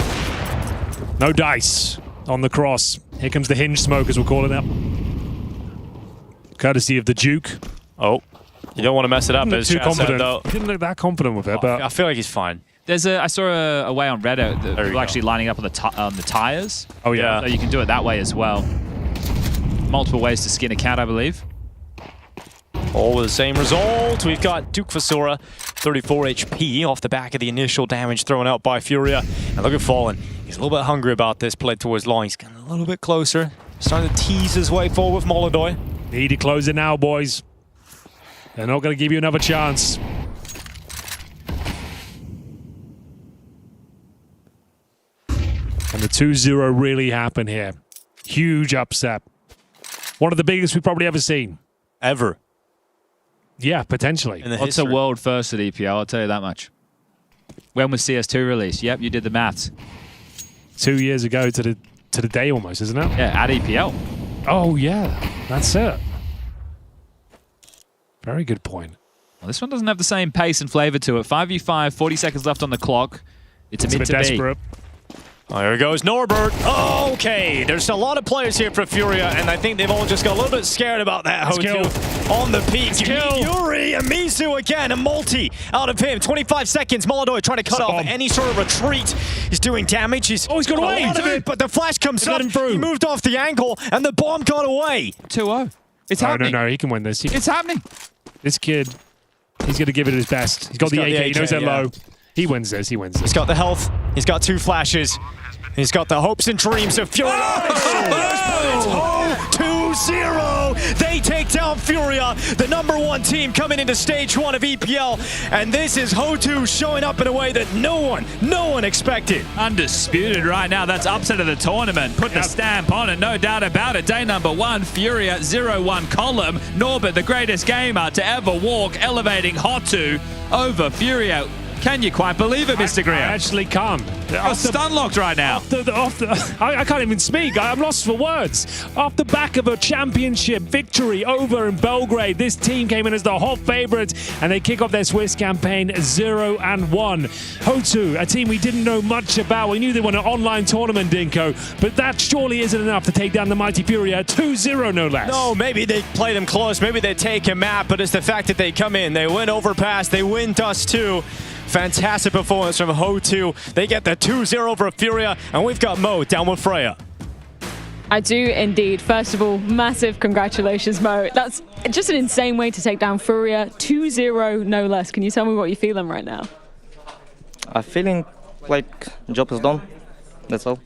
No dice on the cross. Here comes the hinge smoke, as we'll call it now. Courtesy of the Duke. Oh, you don't want to mess it up. Too confident. Though. He didn't look that confident with it, but I feel like he's fine. I saw a way on Reddit that people actually lining up on the tires. Oh yeah, so you can do it that way as well. Multiple ways to skin a cat, I believe. All with the same result. We've got Duke Fasora, 34 HP off the back of the initial damage thrown out by Furia. And look at Fallen. He's a little bit hungry about this play towards long. He's getting a little bit closer. Starting to tease his way forward with Molodoi. Need to close it now, boys. They're not going to give you another chance. And the 2-0 really happened here. Huge upset. One of the biggest we've probably ever seen. Ever. Yeah, potentially. What's a world first at EPL? I'll tell you that much. When was CS2 released? Yep, you did the maths. 2 years ago to the day almost, isn't it? Yeah, at EPL. Oh, yeah. That's it. Very good point. Well, this one doesn't have the same pace and flavor to it. 5v5, 40 seconds left on the clock. It's a bit desperate. Oh, here goes Norbert. Okay, there's a lot of players here for Furia, and I think they've all just got a little bit scared about that. Hotu on the peak. Yuri and Mizu again, a multi out of him. 25 seconds. Molodoi trying to cut off any sort of retreat. He's doing damage. He's got away. A lot of it, but the flash comes up. He moved off the angle, and the bomb got away. 2-0. It's happening. No, he can win this. It's happening. This kid, he's going to give it his best. He's got the AK. He knows they're low. He wins this. He wins this. He's got the health. He's got 2 flashes. He's got the hopes and dreams of Furia. 2-0. They take down Furia, the #1 team coming into stage 1 of EPL. And this is Hotu showing up in a way that no one expected. Undisputed right now. That's upset of the tournament. Put the stamp on it, no doubt about it. Day #1, Furia 0-1 column. Norbert, the greatest gamer to ever walk, elevating Hotu over Furia. Can you quite believe it, Mr. Greer? I actually can't. You're stun locked right now. I can't even speak. I'm lost for words. Off the back of a championship victory over in Belgrade, this team came in as the hot favourite, and they kick off their Swiss campaign 0-1. Ho2, a team we didn't know much about. We knew they won an online tournament, Dinko, but that surely isn't enough to take down the mighty Furia 2-0, no less. No, maybe they play them close. Maybe they take a map, but it's the fact that they come in, they win Overpass, they win Dust 2. Fantastic performance from Ho2. They get the 2-0 over Furia, and we've got Mo down with Freya. I do indeed. First of all, massive congratulations, Mo. That's just an insane way to take down Furia 2-0, no less. Can you tell me what you're feeling right now? I'm feeling like job is done. That's all.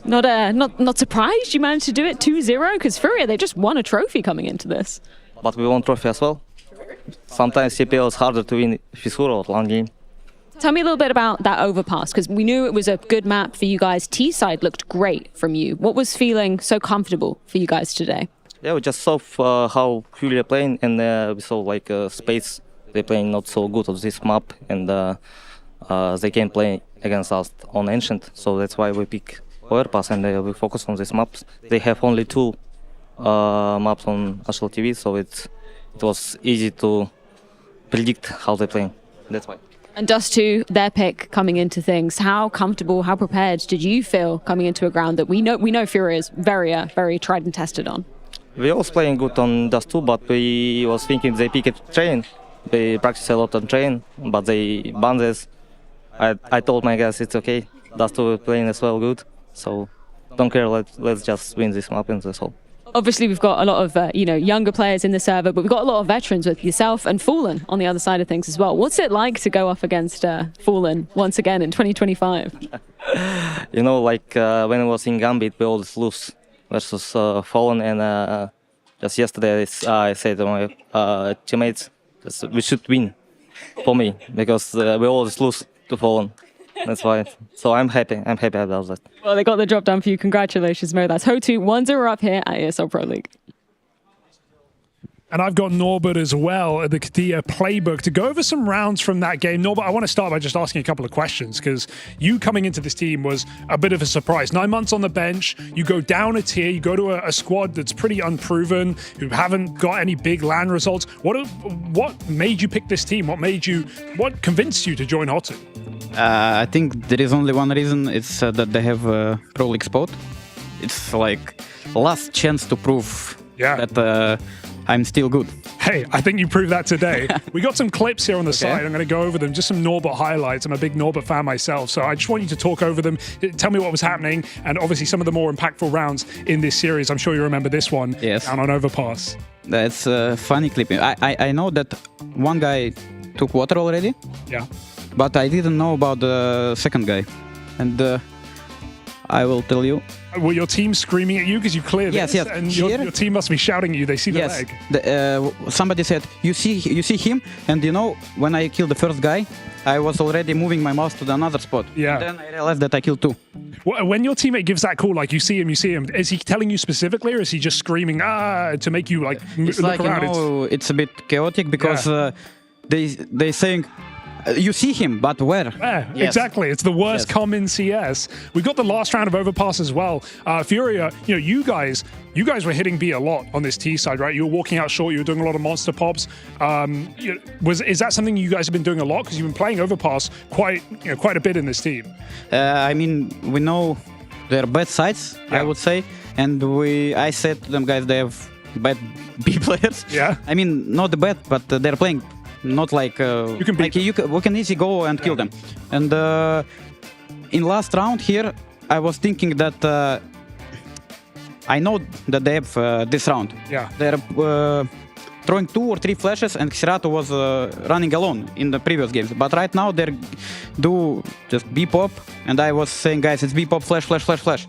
Not surprised you managed to do it 2-0? Because Furia, they just won a trophy coming into this. But we won trophy as well. Sometimes CPL is harder to win Fissura or long game. Tell me a little bit about that Overpass, because we knew it was a good map for you guys. T-side looked great from you. What was feeling so comfortable for you guys today? Yeah, we just saw how Furia playing, and we saw like Space. They playing not so good on this map, and they can play against us on Ancient. So that's why we pick Overpass, and we focus on these maps. They have only 2 maps on National TV, so it was easy to predict how they play. That's why. And Dust 2, their pick coming into things. How comfortable, how prepared did you feel coming into a ground that we know Furia is very tried and tested on? We was playing good on Dust 2, but we was thinking they picked train. They practice a lot on train, but they ban this. I told my guys it's okay. Dust 2 playing as well good, so don't care. Let's just win this map and that's all. Obviously, we've got a lot of younger players in the server, but we've got a lot of veterans with yourself and Fallen on the other side of things as well. What's it like to go up against Fallen once again in 2025? When I was in Gambit, we always lose versus Fallen, and just yesterday I said to my teammates, we should win for me, because we always lose to Fallen. That's why. So I'm happy. I'm happy about that. Well, they got the job done for you. Congratulations, Mo. That's Ho2 1-0 up here at ESL Pro League. And I've got Norbert as well at the Katia playbook to go over some rounds from that game. Norbert, I want to start by just asking a couple of questions, because you coming into this team was a bit of a surprise. 9 months on the bench, you go down a tier, you go to a squad that's pretty unproven, who haven't got any big LAN results. What made you pick this team? What convinced you to join Ho2? I think there is only one reason. It's that they have a Pro League spot. It's like last chance to prove that I'm still good. Hey, I think you proved that today. We got some clips here on the side. I'm going to go over them, just some Norbert highlights. I'm a big Norbert fan myself, so I just want you to talk over them, tell me what was happening, and obviously some of the more impactful rounds in this series. I'm sure you remember this one down on Overpass. That's a funny clip. I know that one guy took water already. Yeah. But I didn't know about the second guy. And I will tell you. Well, your team screaming at you because you cleared yes, this, yes. and your team must be shouting at you. They see the leg. Somebody said, you see him? And when I killed the first guy, I was already moving my mouse to another spot. Yeah. And then I realized that I killed 2. When your teammate gives that call, like you see him, is he telling you specifically, or is he just screaming to make you it's look like, around? It's a bit chaotic because they saying, you see him, but where? Yeah, exactly. It's the worst comm in CS. We got the last round of Overpass as well. Furia, you guys were hitting B a lot on this T side, right? You were walking out short. You were doing a lot of monster pops. Is that something you guys have been doing a lot? Because you've been playing Overpass quite a bit in this team. I mean, we know their bad sides, I would say, and I said to them, guys, they have bad B players. Yeah. I mean, not the bad, but they're playing. Not like you can beat we can easily go and kill them. And in last round here, I was thinking that I know that they have this round. Yeah. They're throwing 2 or 3 flashes, and Xerato was running alone in the previous games. But right now they do just B pop, and I was saying, guys, it's B pop, flash, flash, flash, flash.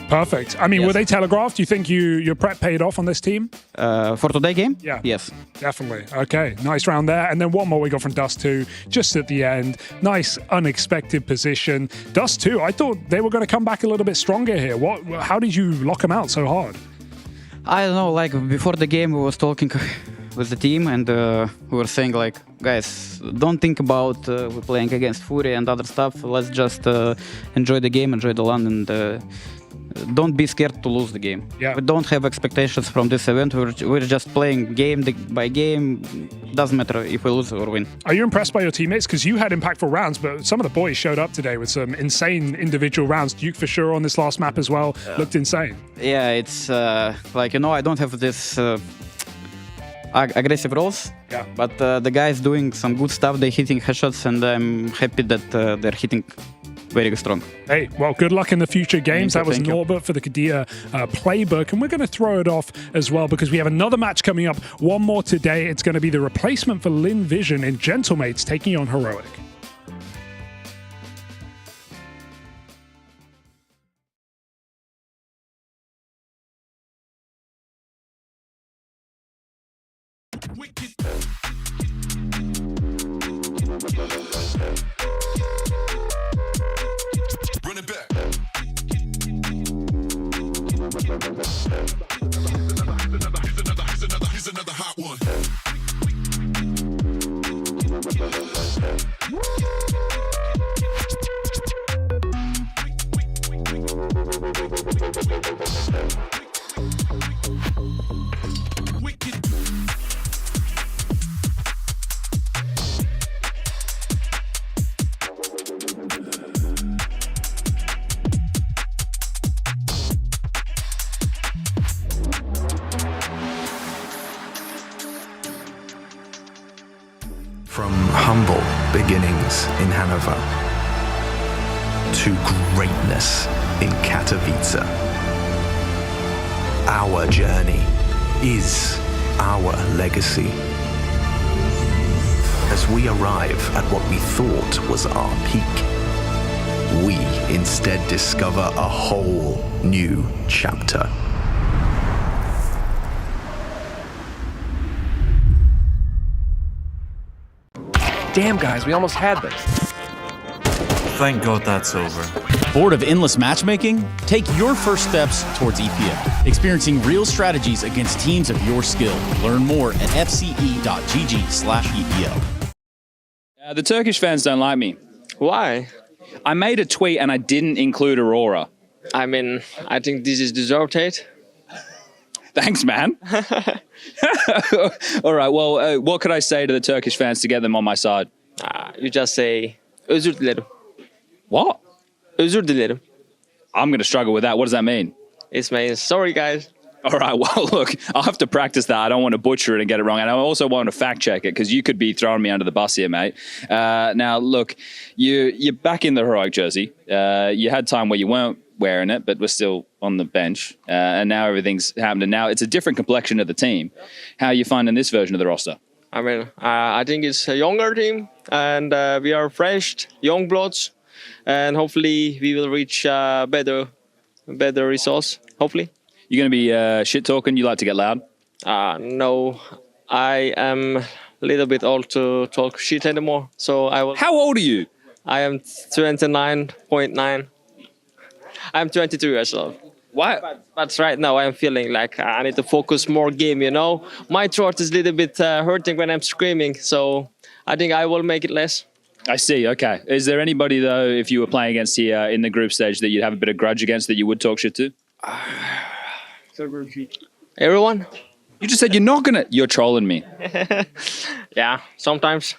Perfect. I mean, were they telegraphed? Do you think your prep paid off on this team? For today's game? Yeah. Yes. Definitely. Okay, nice round there. And then one more we got from Dust 2 just at the end. Nice, unexpected position. Dust 2, I thought they were going to come back a little bit stronger here. How did you lock them out so hard? I don't know, like before the game we was talking with the team, and we were saying like, guys, don't think about we're playing against Fury and other stuff. Let's just enjoy the game, enjoy the LAN, and don't be scared to lose the game. Yeah. We don't have expectations from this event. We're just playing game by game. Doesn't matter if we lose or win. Are you impressed by your teammates? Because you had impactful rounds, but some of the boys showed up today with some insane individual rounds. Duke for sure on this last map as well. Looked insane. Yeah, it's like, you know, I don't have this aggressive roles. Yeah. But the guys doing some good stuff. They're hitting headshots, and I'm happy that they're hitting very strong. Hey, well, good luck in the future games. That was Thank you. Norbert for the Kadia playbook, and we're going to throw it off as well because we have another match coming up. One more today. It's going to be the replacement for Lin Vision in Gentlemates taking on Heroic. Run it back. Here's another hot one. From humble beginnings in Hanover to greatness in Katowice, our journey is our legacy. As we arrive at what we thought was our peak, we instead discover a whole new chapter. Damn, guys, we almost had this. Thank God that's over. Bored of endless matchmaking? Take your first steps towards EPL, experiencing real strategies against teams of your skill. Learn more at fce.gg/EPL. The Turkish fans don't like me. Why? I made a tweet and I didn't include Aurora. I mean, I think this is deserved hate. Thanks, man. All right, well, what could I say to the Turkish fans to get them on my side? You just say, özür dilerim. What? Özür dilerim. I'm going to struggle with that. What does that mean? It means, sorry, guys. All right, well, look, I'll have to practice that. I don't want to butcher it and get it wrong. And I also want to fact check it because you could be throwing me under the bus here, mate. Now, look, you're back in the Heroic jersey. You had time where you weren't wearing it, but we're still on the bench. And now everything's happening. Now it's a different complexion of the team. How are you finding this version of the roster? I mean, I think it's a younger team, and we are fresh, young bloods, and hopefully we will reach better results, hopefully. You're going to be shit talking? You like to get loud? No, I am a little bit old to talk shit anymore. So I will. How old are you? I am 29.9. I'm 22 years old. Why? But right now I'm feeling like I need to focus more game, you know. My throat is a little bit hurting when I'm screaming, so I think I will make it less. I see, okay. Is there anybody, though, if you were playing against here in the group stage that you'd have a bit of grudge against that you would talk shit to? Everyone? You just said you're not gonna. You're trolling me. Yeah, sometimes.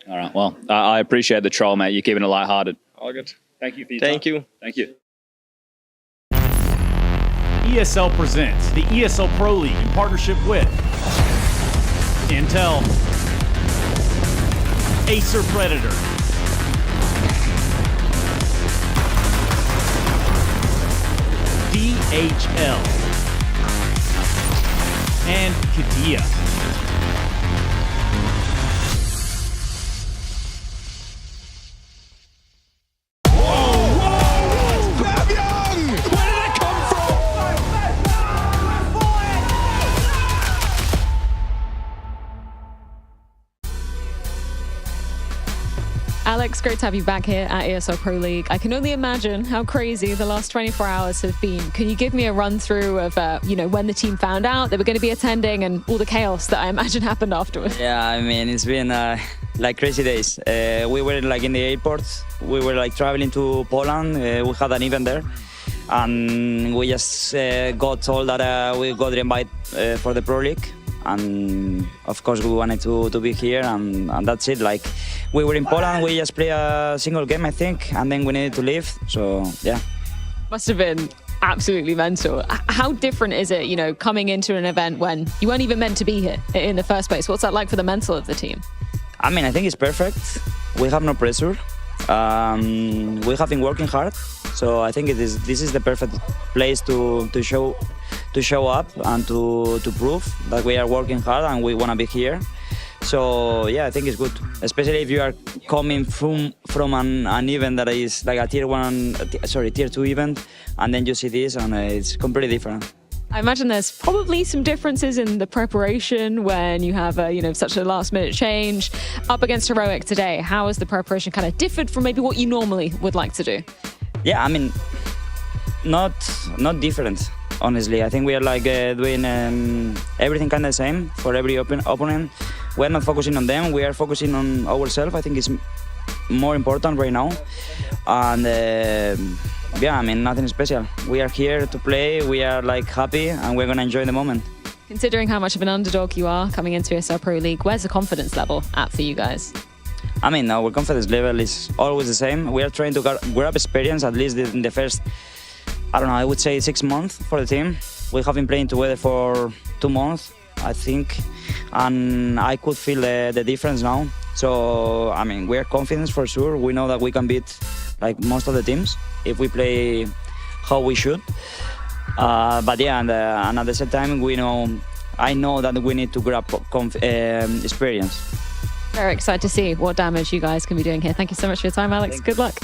All right. Well, I appreciate the troll, mate. You're keeping it lighthearted. All good. Thank you for your Thank time. you. Thank you. ESL presents the ESL Pro League in partnership with Intel, Acer Predator, DHL, and Kadia. Alex, great to have you back here at ESL Pro League. I can only imagine how crazy the last 24 hours have been. Can you give me a run through of, when the team found out they were going to be attending and all the chaos that I imagine happened afterwards? Yeah, I mean, it's been like crazy days. We were like in the airport. We were like traveling to Poland. We had an event there. And we just got told that we got the invite for the Pro League. And of course we wanted to be here, and that's it. Like, we were in Poland, we just played a single game, I think, and then we needed to leave, so yeah. Must have been absolutely mental. How different is it, coming into an event when you weren't even meant to be here in the first place? What's that like for the mental of the team? I mean, I think it's perfect. We have no pressure. We have been working hard, so I think this is the perfect place to show up and to prove that we are working hard and we want to be here. So yeah, I think it's good, especially if you are coming from an event that is like a tier 2 event, and then you see this and it's completely different. I imagine there's probably some differences in the preparation when you have such a last-minute change. Up against Heroic today, how has the preparation kind of differed from maybe what you normally would like to do? Yeah, I mean, not different, honestly. I think we are like doing everything kind of the same for every opponent. We're not focusing on them, we are focusing on ourselves. I think it's more important right now. And yeah, I mean, nothing special. We are here to play, we are like happy, and we're gonna enjoy the moment. Considering how much of an underdog you are coming into ESL Pro League, where's the confidence level at for you guys? I mean, our confidence level is always the same. We are trying to grab experience, at least in the first, I don't know, I would say 6 months for the team. We have been playing together for 2 months, I think, and I could feel the difference now. So, I mean, we are confident for sure. We know that we can beat like most of the teams if we play how we should. But yeah, and at the same time, I know that we need to grab experience. Very excited to see what damage you guys can be doing here. Thank you so much for your time, Alex. Good luck.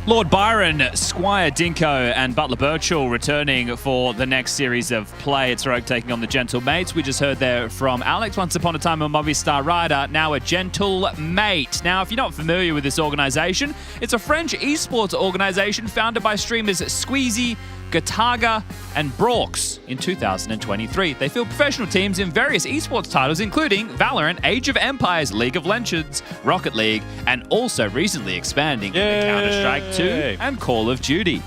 Lord Byron, Squire Dinko and Butler Birchall returning for the next series of play. It's Heroic taking on the Gentle Mates. We just heard there from Alex, once upon a time a Movistar rider, now a Gentle Mate. Now, if you're not familiar with this organization, it's a French esports organization founded by streamers Squeezy, Gataga and Brooks in 2023. They field professional teams in various esports titles, including Valorant, Age of Empires, League of Legends, Rocket League, and also recently expanding into Counter-Strike 2 and Call of Duty.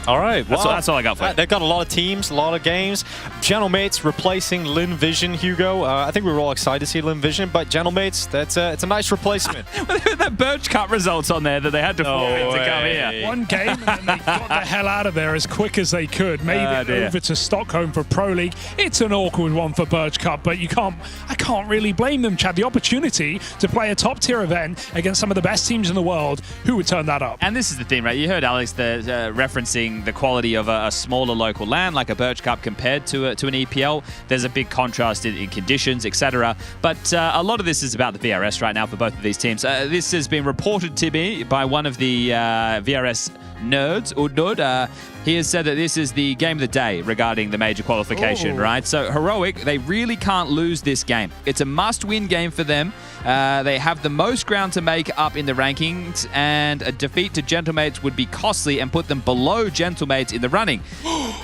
All right, well, that's all I got for you. They've got a lot of teams, a lot of games. Gentle Mates replacing Lin Vision, Hugo. I think we were all excited to see Lin Vision, but Gentle Mates, it's a nice replacement. That Birch Cup results on there that they had to forfeit to come here. One game, and then they got the hell out of there as quick as they could. Made it over to Stockholm for Pro League. It's an awkward one for Birch Cup, but I can't really blame them, Chad. The opportunity to play a top-tier event against some of the best teams in the world, who would turn that up? And this is the thing, right? You heard Alex referencing the quality of a smaller local LAN like a Birch Cup compared to an EPL. There's a big contrast in conditions, etc. But a lot of this is about the VRS right now for both of these teams. This has been reported to me by one of the VRS nerds, Udnud. He has said that this is the game of the day regarding the major qualification, right? So Heroic, they really can't lose this game. It's a must-win game for them. They have the most ground to make up in the rankings, and a defeat to Gentlemates would be costly and put them below Gentlemates in the running.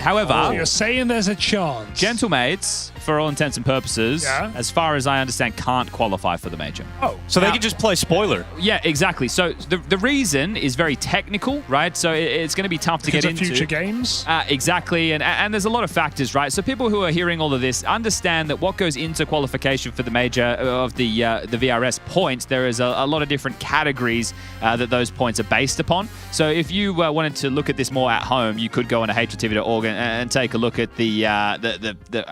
However, you're saying there's a chance. Gentlemates, for all intents and purposes, as far as I understand, can't qualify for the major. So they can just play spoiler. Yeah, exactly. So the reason is very technical, right? So it's going to be tough to get into. Future games? Exactly, and there's a lot of factors, right? So people who are hearing all of this understand that what goes into qualification for the major of the VRS points, there is a lot of different categories that those points are based upon. So if you wanted to look at this more at home, you could go on to HTV.org and take a look at the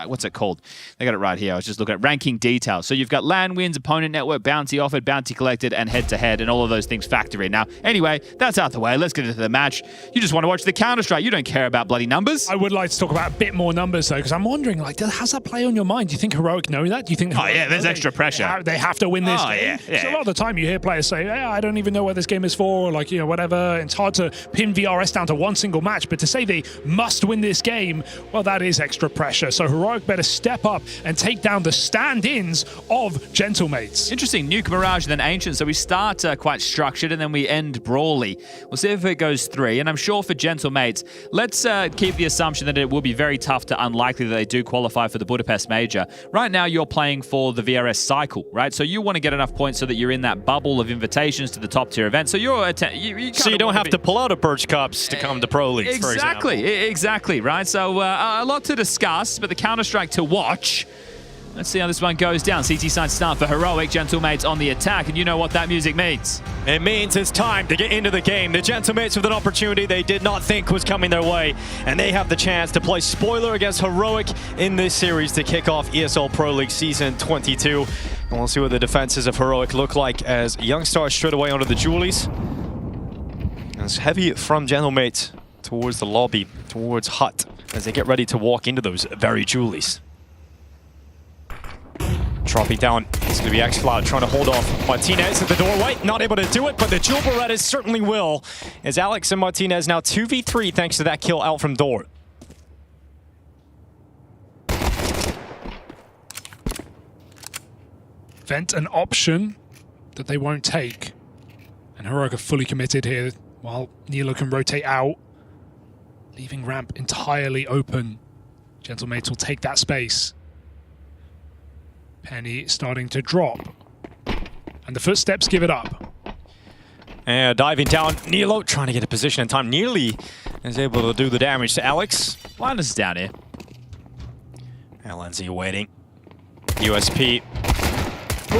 what's it called? They got it right here. I was just looking at ranking details. So you've got LAN wins, opponent network, bounty offered, bounty collected, and head-to-head, and all of those things factor in. Now, anyway, that's out the way. Let's get into the match. You just want to watch the Counter-Strike. You don't care about bloody numbers. I would like to talk about a bit more numbers, though, because I'm wondering, how's that play on your mind? Do you think Heroic know that? Do you think? There's extra pressure. They have to win this game. Yeah. So a lot of the time you hear players say, I don't even know what this game is for, whatever. It's hard to pin VRS down to one single match, but to say they must win this game, well, that is extra pressure. So Heroic better step step up and take down the stand-ins of Gentlemates. Interesting, Nuke, Mirage, and then Ancient. So we start quite structured, and then we end brawly. We'll see if it goes 3. And I'm sure for Gentlemates, let's keep the assumption that it will be very tough to unlikely that they do qualify for the Budapest Major. Right now, you're playing for the VRS cycle, right? So you want to get enough points so that you're in that bubble of invitations to the top-tier events. So so you don't have to pull out of Birch Cups to come to Pro Leagues, for example. Exactly, right? So a lot to discuss, but the Counter-Strike to watch. Let's see how this one goes down. CT side start for Heroic, Gentlemates on the attack, and you know what that music means. It means it's time to get into the game. The Gentlemates with an opportunity they did not think was coming their way, and they have the chance to play spoiler against Heroic in this series to kick off ESL Pro League Season 22. And we'll see what the defenses of Heroic look like as Youngstar straight away onto the Julies. And it's heavy from Gentlemates towards the lobby, towards Hut, as they get ready to walk into those very Julies. Dropping down, it's going to be xCloud trying to hold off Martinez at the doorway. Not able to do it, but the Jewel Berettas certainly will. As Alex and Martinez now 2v3 thanks to that kill out from door. Vent an option that they won't take. And Heroic are fully committed here while Nilo can rotate out, leaving ramp entirely open. Gentlemates will take that space. Penny starting to drop. And the footsteps give it up. And diving down, Nilo trying to get a position in time. Nearly is able to do the damage to Alex. Linus is down here. And Lenzy waiting. USP.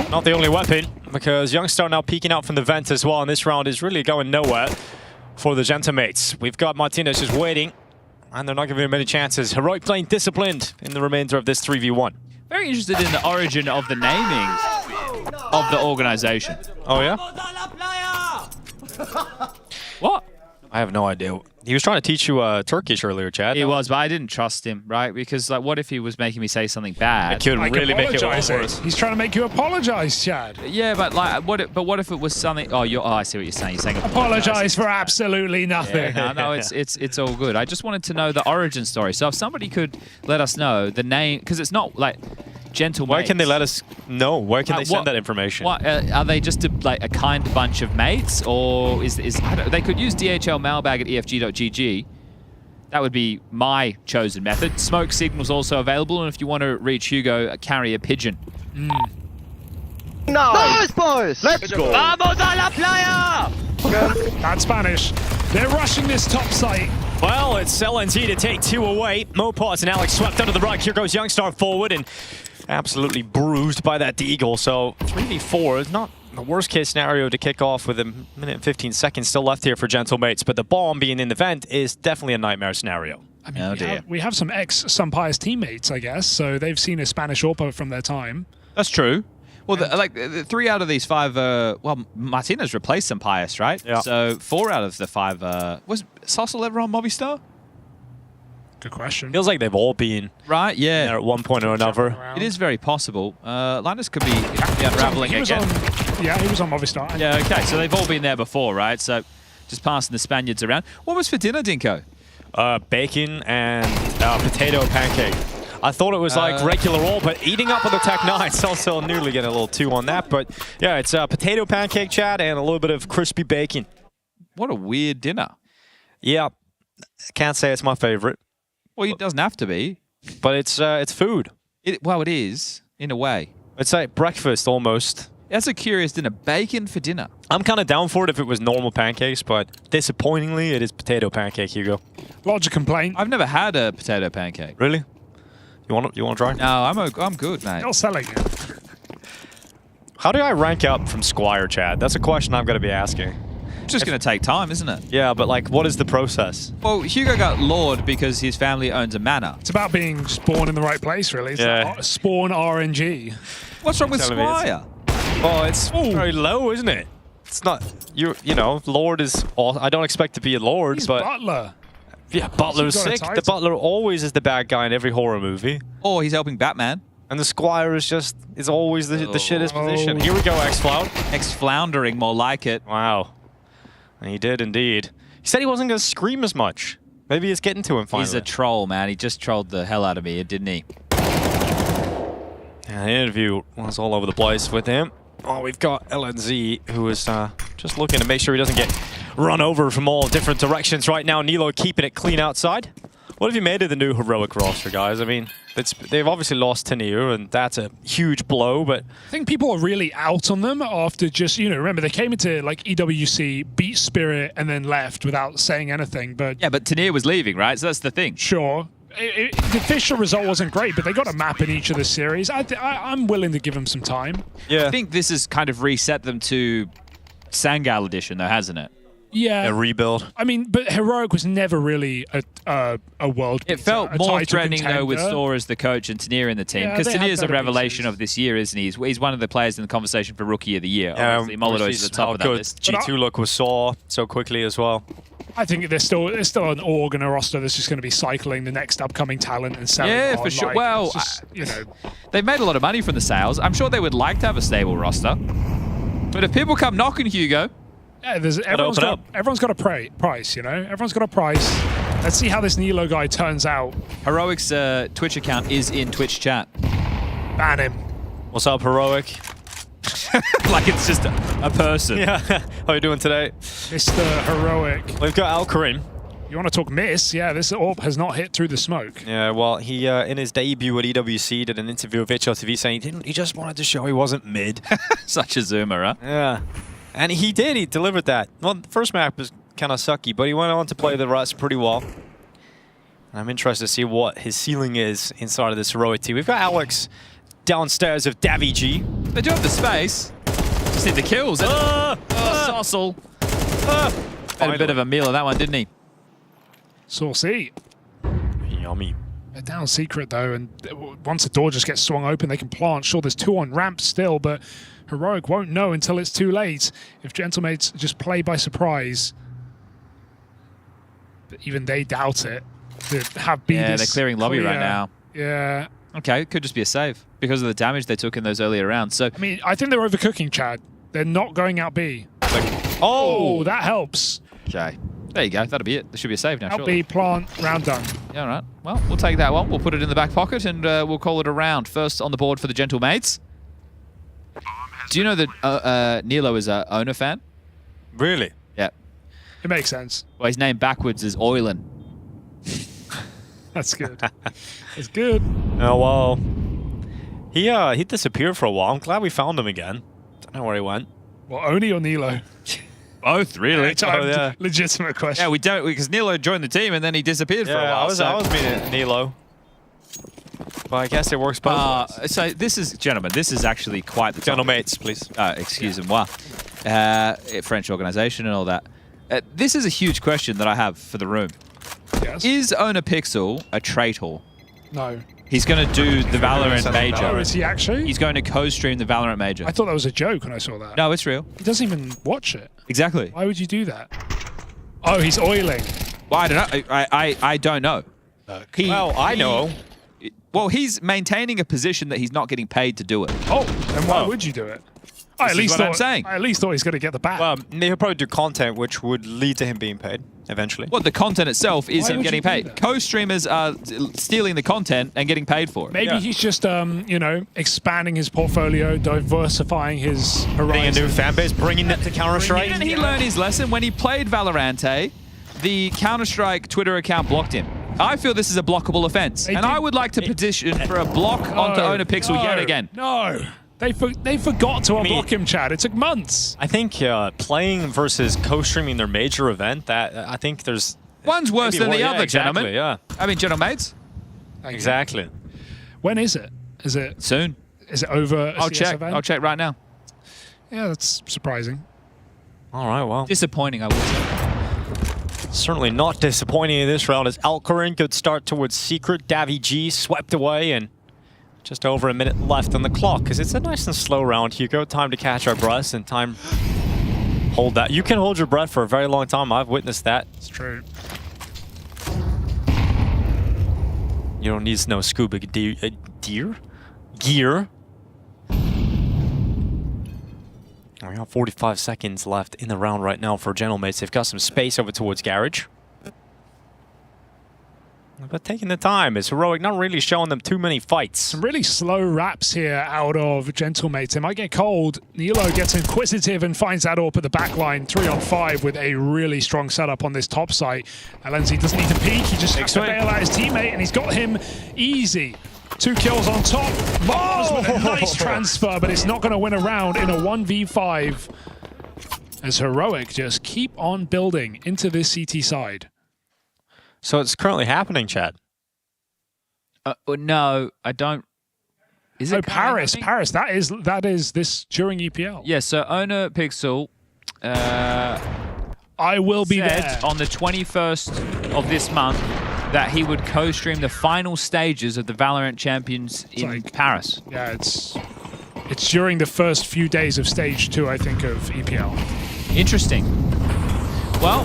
Not the only weapon, because Youngstar now peeking out from the vent as well, and this round is really going nowhere for the Gentlemates. We've got Martinez just waiting, and they're not giving him any chances. Heroic playing disciplined in the remainder of this 3v1. Very interested in the origin of the naming of the organization. Oh, yeah? What? I have no idea. He was trying to teach you Turkish earlier, Chad. He was, but I didn't trust him, right? Because, like, what if he was making me say something bad? It could really make it worse. He's trying to make you apologize, Chad. Yeah, but like, what if it was something? Oh, I see what you're saying. You're saying apologize for absolutely nothing. Yeah, no, it's all good. I just wanted to know the origin story. So if somebody could let us know the name, because it's not like Gentlemates. Where can they let us know? Where can they send that information? What, are they just a kind bunch of mates, or is they could use DHL mailbag at efg.gg. That would be my chosen method. Smoke signals also available, and if you want to reach Hugo, carry a pigeon. Nice, boys! Let's go! Vamos a la playa! That's Spanish. They're rushing this top site. Well, it's LNZ to take 2 away. Mopaz and Alex swept under the rug. Here goes Youngstar forward and absolutely bruised by that Deagle. So 3v4 is not the worst case scenario to kick off with a minute and 15 seconds still left here for Gentlemates. But the bomb being in the vent is definitely a nightmare scenario. I mean, we have some ex-Sampaio teammates, I guess, so they've seen a Spanish AWPA from their time. That's true. Well, the 3 out of these 5, well, Martinez replaced Sampaio, right? Yeah. So 4 out of the 5, was Sossel ever on Movistar? Good question. Feels like they've all been right, yeah, there at one point or another. It is very possible. Linus could be unraveling again. He was on Movistar. Yeah, okay, so they've all been there before, right? So just passing the Spaniards around. What was for dinner, Dinko? Bacon and potato pancake. I thought it was like regular all, but eating up on the Tech 9. It's also nearly getting a little 2 on that. But yeah, it's a potato pancake, Chad, and a little bit of crispy bacon. What a weird dinner. Yeah, can't say it's my favorite. Well, it doesn't have to be. But it's food. Well, it is, in a way. It's like breakfast almost. That's a curious dinner. Bacon for dinner. I'm kind of down for it if it was normal pancakes, but disappointingly, it is potato pancake, Hugo. Lodge a complaint. I've never had a potato pancake. Really? You want to try? No, I'm good, mate. You're selling it. How do I rank up from Squire, Chad? That's a question I'm going to be asking. It's just going to take time, isn't it? Yeah, but like, what is the process? Well, Hugo got Lord because his family owns a manor. It's about being spawned in the right place, really. It's like spawn RNG. What's wrong with Squire? Well, it's very low, isn't it? It's not, you know, Lord is all, I don't expect to be a Lord, He's but Butler. Yeah, Butler's sick. The Butler always is the bad guy in every horror movie. Or he's helping Batman. And the Squire is always the shittest position. Here we go, X-Flound. X-Floundering, more like it. Wow. And he did indeed. He said he wasn't going to scream as much. Maybe it's getting to him finally. He's a troll, man. He just trolled the hell out of me, didn't he? Yeah, the interview was all over the place with him. Oh, we've got LNZ, who is just looking to make sure he doesn't get run over from all different directions right now. Nilo keeping it clean outside. What have you made of the new Heroic roster, guys? I mean, they've obviously lost Tenier, and that's a huge blow, but... I think people are really out on them after just, you know, remember, they came into, like, EWC, beat Spirit, and then left without saying anything, but... Yeah, but Tenier was leaving, right? So that's the thing. Sure. The official result wasn't great, but they got a map in each of the series. I'm willing to give them some time. Yeah. I think this has kind of reset them to Sangal edition, though, hasn't it? Yeah. A rebuild. I mean, but Heroic was never really a world beater. It felt more threatening, though, with Thor as the coach and Tenier in the team. Because Tenier's a revelation of this year, isn't he? He's one of the players in the conversation for Rookie of the Year. Obviously, Molodow's at the top of that list. G2 look was saw so quickly as well. I think there's still an org and a roster that's just going to be cycling the next upcoming talent and selling. Yeah, on, for sure. like, Well, just, you know, they've made a lot of money from the sales. I'm sure they would like to have a stable roster. But if people come knocking, Hugo... Yeah, everyone's got a price, you know? Everyone's got a price. Let's see how this Nilo guy turns out. Heroic's Twitch account is in Twitch chat. Ban him. What's up, Heroic? Like it's just a person. Yeah. How are you doing today? Mr. Heroic. We've got Alcarin. You want to talk miss? Yeah, this orb has not hit through the smoke. Yeah, well, he in his debut at EWC did an interview with HLTV saying he just wanted to show he wasn't mid. Such a zoomer, huh? Yeah. And he did. He delivered that. Well, the first map was kind of sucky, but he went on to play the rest pretty well. I'm interested to see what his ceiling is inside of this Heroic team. We've got Alex downstairs of Davy G. They do have the space. Just need the kills. Sossel. Had a bit of a meal of that one, didn't he? Saucy. Yummy. They're down secret, though, and once the door just gets swung open, they can plant. Sure, there's 2 on ramp still, but Heroic won't know until it's too late. If Gentlemates just play by surprise. But even they doubt it. They're clearing lobby right now. Yeah. Okay, it could just be a save because of the damage they took in those earlier rounds. So I mean, I think they're overcooking, Chad. They're not going out B. Oh, that helps. Okay. There you go. That'll be it. There should be a save now, out B, plant, round done. Yeah, all right. Well, we'll take that one. We'll put it in the back pocket and we'll call it a round. First on the board for the Gentlemates. Do you know that Nilo is an owner fan? Really? Yeah. It makes sense. Well, his name backwards is Oilin. That's good. That's good. Oh, well. He disappeared for a while. I'm glad we found him again. Don't know where he went. Well, Oni or Nilo? Both, really. Yeah. Legitimate question. Yeah, we don't, because Nilo joined the team and then he disappeared for a while. I was meaning Nilo. Well, I guess it works both ways. So this is, gentlemen, this is actually quite the Gentlemates, please. Excuse-moi. French organization and all that. This is a huge question that I have for the room. Yes. Is Owner Pixel a traitor? No. He's going to do the Valorant Major. Oh, is he actually? He's going to co-stream the Valorant Major. I thought that was a joke when I saw that. No, it's real. He doesn't even watch it. Exactly. Why would you do that? Oh, he's oiling. Well, I don't know. I don't know. I know. Well, he's maintaining a position that he's not getting paid to do it. Oh, then why would you do it? I at least thought he's going to get the bat. Well, he'll probably do content which would lead to him being paid eventually. Well, the content itself is him getting paid. Co-streamers are stealing the content and getting paid for it. Maybe he's just, you know, expanding his portfolio, diversifying his horizons. Getting a new fan base, bringing it to Counter-Strike. And he learned his lesson when he played Valorante. The Counter-Strike Twitter account blocked him. I feel this is a blockable offense, and I would like to petition for a block onto Owner Pixel yet again. No. They forgot to unblock him, Chad. It took months. I think playing versus co-streaming their major event, I think there's... One's worse than the other, gentlemen. Exactly, yeah. I mean, gentlemates. Exactly. When is it? Is it... Soon. Is it over a I'll CS check. event? I'll check right now. Yeah, that's surprising. All right, well. Disappointing, I would say. Certainly not disappointing in this round as Alcarin could start towards Secret. Davy G swept away and just over a minute left on the clock because it's a nice and slow round, Hugo. Time to catch our breaths and time hold that. You can hold your breath for a very long time. I've witnessed that. It's true. You don't need no scuba gear. We got 45 seconds left in the round right now for Gentlemates. They've got some space over towards Garage. But taking the time. It's Heroic not really showing them too many fights. Some really slow wraps here out of Gentlemates. It might get cold. Nilo gets inquisitive and finds that up at the back line. 3-on-5 with a really strong setup on this top site. Alenzi doesn't need to peek. He just has to bail out his teammate, and he's got him easy. 2 kills on top. Mars with a nice transfer, but it's not going to win a round in a 1v5. As Heroic just keep on building into this CT side. So it's currently happening, Chad. No, I don't. Is it Paris? Paris. That is this during EPL. Yeah. So owner Pixel. I will be said there on the 21st of this month that he would co-stream the final stages of the Valorant Champions in Paris. Yeah, it's during the first few days of stage 2, I think, of EPL. Interesting. Well,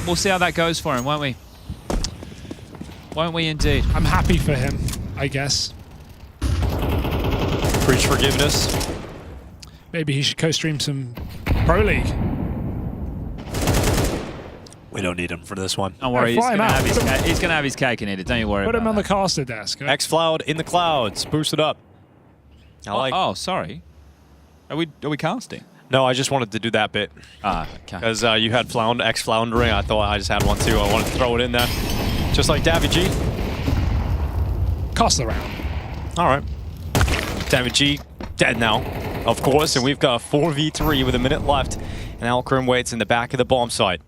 we'll see how that goes for him, won't we? Won't we indeed? I'm happy for him, I guess. Preach forgiveness. Maybe he should co-stream some Pro League. We don't need him for this one. Don't worry, he's going to have his cake and eat it. Don't you worry Put about him on the caster desk. X-Cloud in the clouds. Boost it up. Oh, sorry. Are we casting? No, I just wanted to do that bit. Okay. Because you had X-Floundering. I thought I just had one too. I wanted to throw it in there. Just like Davy G. Cast the round. All right. Davy G dead now, of course. And we've got a 4v3 with a minute left. And Alcarim waits in the back of the bomb site.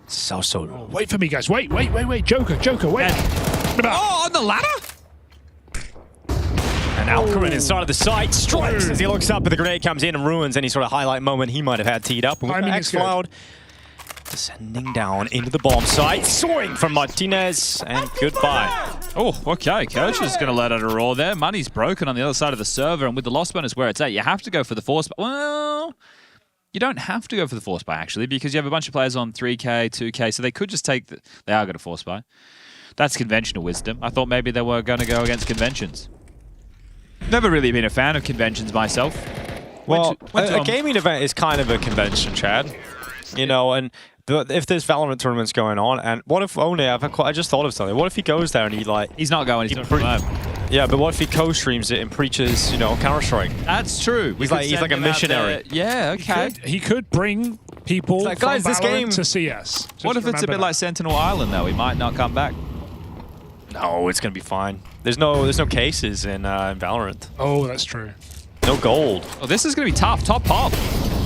So. Oh, wait for me, guys. Wait. Joker, wait. Oh, on the ladder? And Alcarim inside of the site strikes as he looks up, but the grenade comes in and ruins any sort of highlight moment he might have had teed up. And we've got X-Cloud descending down into the bomb site. Soaring from Martinez, and goodbye. Oh, okay. Coach is going to let out a roar there. Money's broken on the other side of the server, and with the loss bonus where it's at, you have to go for the force. Well, you don't have to go for the force buy, actually, because you have a bunch of players on 3K, 2K, so they could just take they are going to force buy. That's conventional wisdom. I thought maybe they were going to go against conventions. Never really been a fan of conventions myself. Well, a gaming event is kind of a convention, Chad. You know, and if there's Valorant tournaments going on, and what if only I just thought of something. What if he goes there and he's not going. He's not yeah, but what if he co-streams it and preaches, Counter-Strike? That's true. He's like a missionary. Yeah, okay. He could bring people like, from guys, this game to CS. What if it's a bit like Sentinel Island, though? He might not come back. No, it's gonna be fine. There's no cases in Valorant. Oh, that's true. No gold. Oh, this is gonna be tough. Top pop.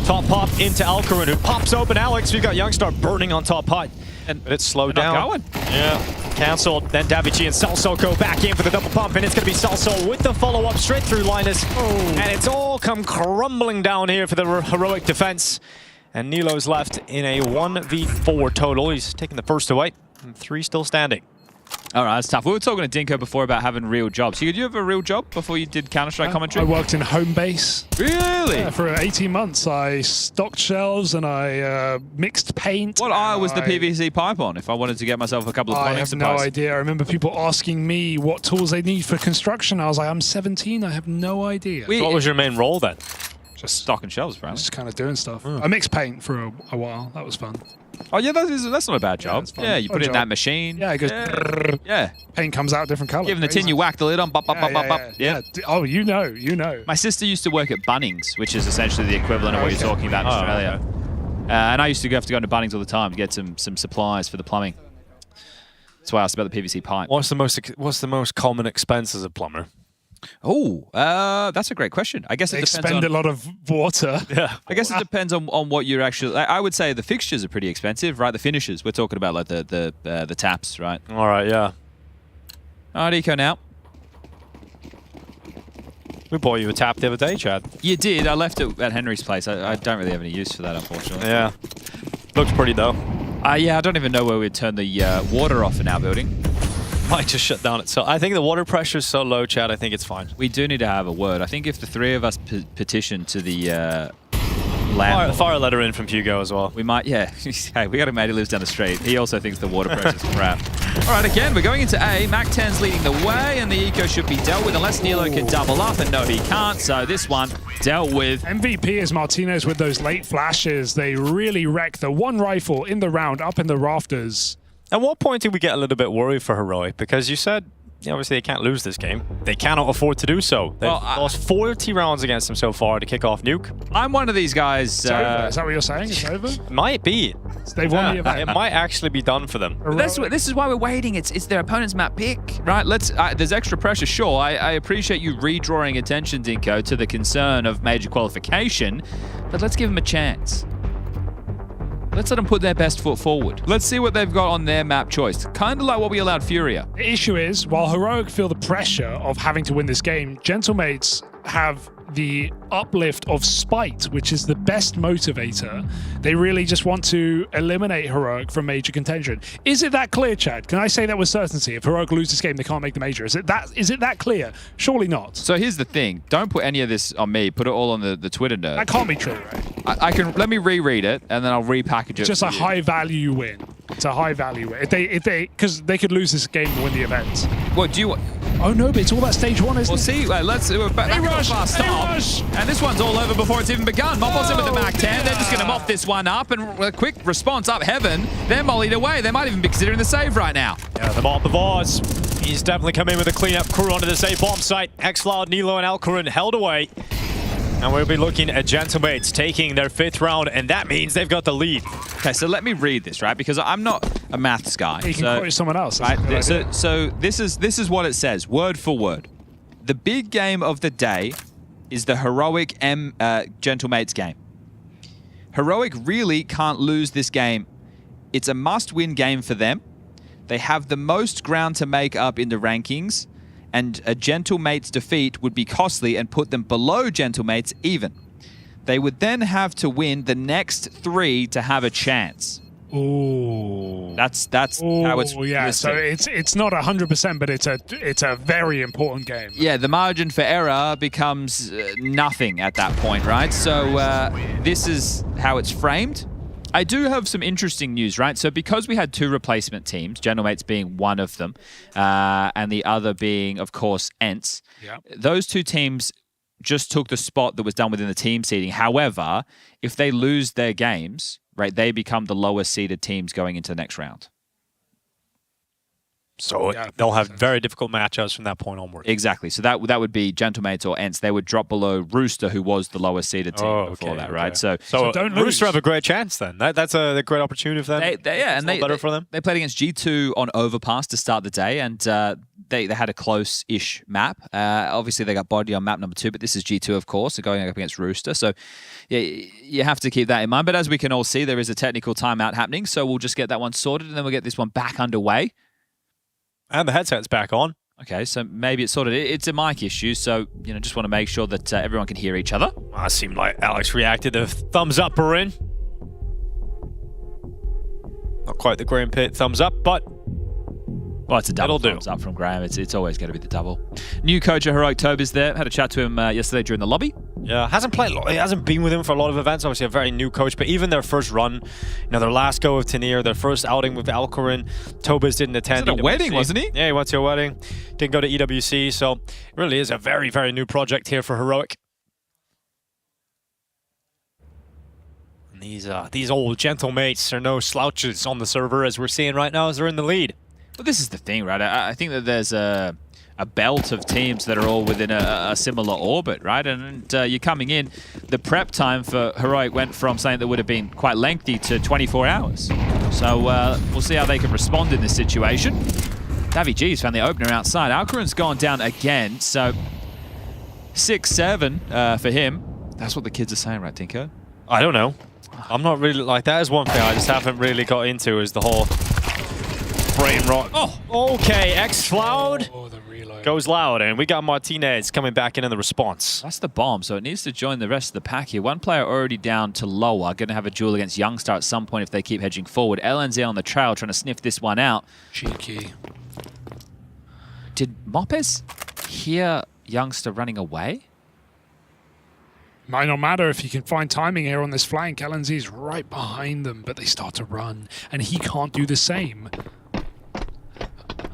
Top pop into Alcarin, who pops open Alex. We've got Youngstar burning on top hut. But it's slowed down. Going. Yeah. Cancelled. Then Davichi and Salso go back in for the double pump, and it's going to be Salso with the follow-up straight through Linus. And it's all come crumbling down here for the Heroic defense. And Nilo's left in a 1v4 total. He's taking the first away, and 3 still standing. All right, that's tough. We were talking to Dinko before about having real jobs. Did you have a real job before you did Counter-Strike commentary? I worked in home base. Really? Yeah, for 18 months. I stocked shelves and I mixed paint. What eye was the PVC pipe on if I wanted to get myself a couple of plumbing supplies? I have no idea. I remember people asking me what tools they need for construction. I was like, I'm 17. I have no idea. So what was your main role then? Just stocking shelves, apparently. Just kind of doing stuff. I mixed paint for a while. That was fun. Oh yeah, that's not a bad job. Yeah, you put it in that machine. Yeah, it goes. Yeah. Paint comes out different colors. Give them the tin, you whack the lid on. Yeah. Oh, you know. My sister used to work at Bunnings, which is essentially the equivalent of what you're talking about in Australia. Okay. And I used to have to go into Bunnings all the time to get some supplies for the plumbing. That's why I asked about the PVC pipe. What's the most common expense as a plumber? Oh, that's a great question. I guess it depends expend a lot of water. Yeah. I guess it depends on what you're actually. I would say the fixtures are pretty expensive, right? The finishes. We're talking about like the taps, right? All right, yeah. All right, Eco now. We bought you a tap the other day, Chad. You did. I left it at Henry's place. I don't really have any use for that, unfortunately. Yeah. Looks pretty though. Yeah, I don't even know where we'd turn the water off in our building. Might just shut down itself. I think the water pressure is so low, Chad. I think it's fine. We do need to have a word. I think if the 3 of us petition to the landlord, fire a letter in from Hugo as well. We might, yeah. Hey, we got a mate who lives down the street. He also thinks the water pressure is crap. All right, again, we're going into A. Mac-10's leading the way, and the Eco should be dealt with unless Nilo can double up, and no, he can't. So this one dealt with. MVP is Martinez with those late flashes. They really wreck the one rifle in the round up in the rafters. At what point did we get a little bit worried for Heroic? Because you said, obviously, they can't lose this game. They cannot afford to do so. They've lost 40 rounds against them so far to kick off Nuke. I'm one of these guys. It's over. Is that what you're saying? It's over? It might be. They've won the event. It might actually be done for them. But this is why we're waiting. It's their opponent's map pick, right? There's extra pressure, sure. I appreciate you redrawing attention, Dinko, to the concern of major qualification, but let's give them a chance. Let's let them put their best foot forward. Let's see what they've got on their map choice. Kind of like what we allowed Furia. The issue is, while Heroic feel the pressure of having to win this game, Gentlemates have the uplift of spite, which is the best motivator. They really just want to eliminate Heroic from major contention. Is it that clear, Chad? Can I say that with certainty? If Heroic lose this game, they can't make the major. Is it that clear? Surely not. So here's the thing. Don't put any of this on me. Put it all on the Twitter nerd. That can't be true, right? I can let me reread it and then I'll repackage it. It's just a high value win. It's a high value win. Because they could lose this game and win the event. What do you? Oh no, but it's all that stage one, isn't it? Well, see. We're back to a fast stop, and this one's all over before it's even begun. Mopos in with the Mac 10. They're just going to mop this one up, and a quick response up heaven. They're mollied away. They might even be considering the save right now. Yeah, the mop of Oz. He's definitely come in with a cleanup crew onto the safe bomb site. Xloud, Nilo, and Alcarin held away. And we'll be looking at Gentlemates taking their 5th round, and that means they've got the lead. Okay, so let me read this, right? Because I'm not a maths guy. You can quote someone else. Right? So this is what it says, word for word. The big game of the day is the Heroic Gentlemates game. Heroic really can't lose this game. It's a must-win game for them. They have the most ground to make up in the rankings, and a Gentlemates defeat would be costly and put them below Gentlemates even. They would then have to win the next 3 to have a chance. Ooh. That's how it's yeah, listed. So it's not 100%, but it's a very important game. Yeah, the margin for error becomes nothing at that point, right? So this is how it's framed. I do have some interesting news, right? So because we had 2 replacement teams, Gentlemates being one of them, and the other being, of course, Ents, those 2 teams just took the spot that was done within the team seeding. However, if they lose their games, right, they become the lowest seeded teams going into the next round. So they'll have very difficult matchups from that point onward. Exactly. So that would be Gentlemates or Ents. They would drop below Rooster, who was the lowest seeded team before that, right? So don't Rooster have a great chance then. That's a great opportunity for them. Better for them. They played against G2 on Overpass to start the day, and they had a close-ish map. Obviously, they got body on map number 2, but this is G2, of course, so going up against Rooster. So yeah, you have to keep that in mind. But as we can all see, there is a technical timeout happening, so we'll just get that one sorted, and then we'll get this one back underway. And the headset's back on. Okay, so maybe it's sorted. It's a mic issue, so just want to make sure that everyone can hear each other. Well, it seemed like Alex reacted. The thumbs up are in. Not quite the Graham Pitt thumbs up, but well, it's a double thumbs up from Graham. It's always going to be the double. New coach at Heroic Tobe is there. Had a chat to him yesterday during the lobby. Yeah, hasn't played. He hasn't been with him for a lot of events. Obviously, a very new coach. But even their first run, their last go of Tanir, their first outing with Alcarin, Tobis didn't attend. He was at a wedding, wasn't he? Yeah, he went to a wedding. Didn't go to EWC. So it really is a very, very new project here for Heroic. And these old Gentlemates are no slouches on the server, as we're seeing right now, as they're in the lead. Well, this is the thing, right? I think that there's a belt of teams that are all within a similar orbit, right? And you're coming in. The prep time for Heroic went from something that would have been quite lengthy to 24 hours. So we'll see how they can respond in this situation. Davy G's found the opener outside. Alcarin's gone down again, so 6-7 for him. That's what the kids are saying, right, Tinko? I don't know. I'm not really like that. Is one thing I just haven't really got into is the whole brain rot. Oh, okay. Xloud goes loud, and we got Martinez coming back in the response. That's the bomb, so it needs to join the rest of the pack here. One player already down to lower. Going to have a duel against Youngstar at some point if they keep hedging forward. LNZ on the trail trying to sniff this one out. Cheeky. Did Mopes hear Youngster running away? Might not matter if he can find timing here on this flank. LNZ's right behind them, but they start to run, and he can't do the same.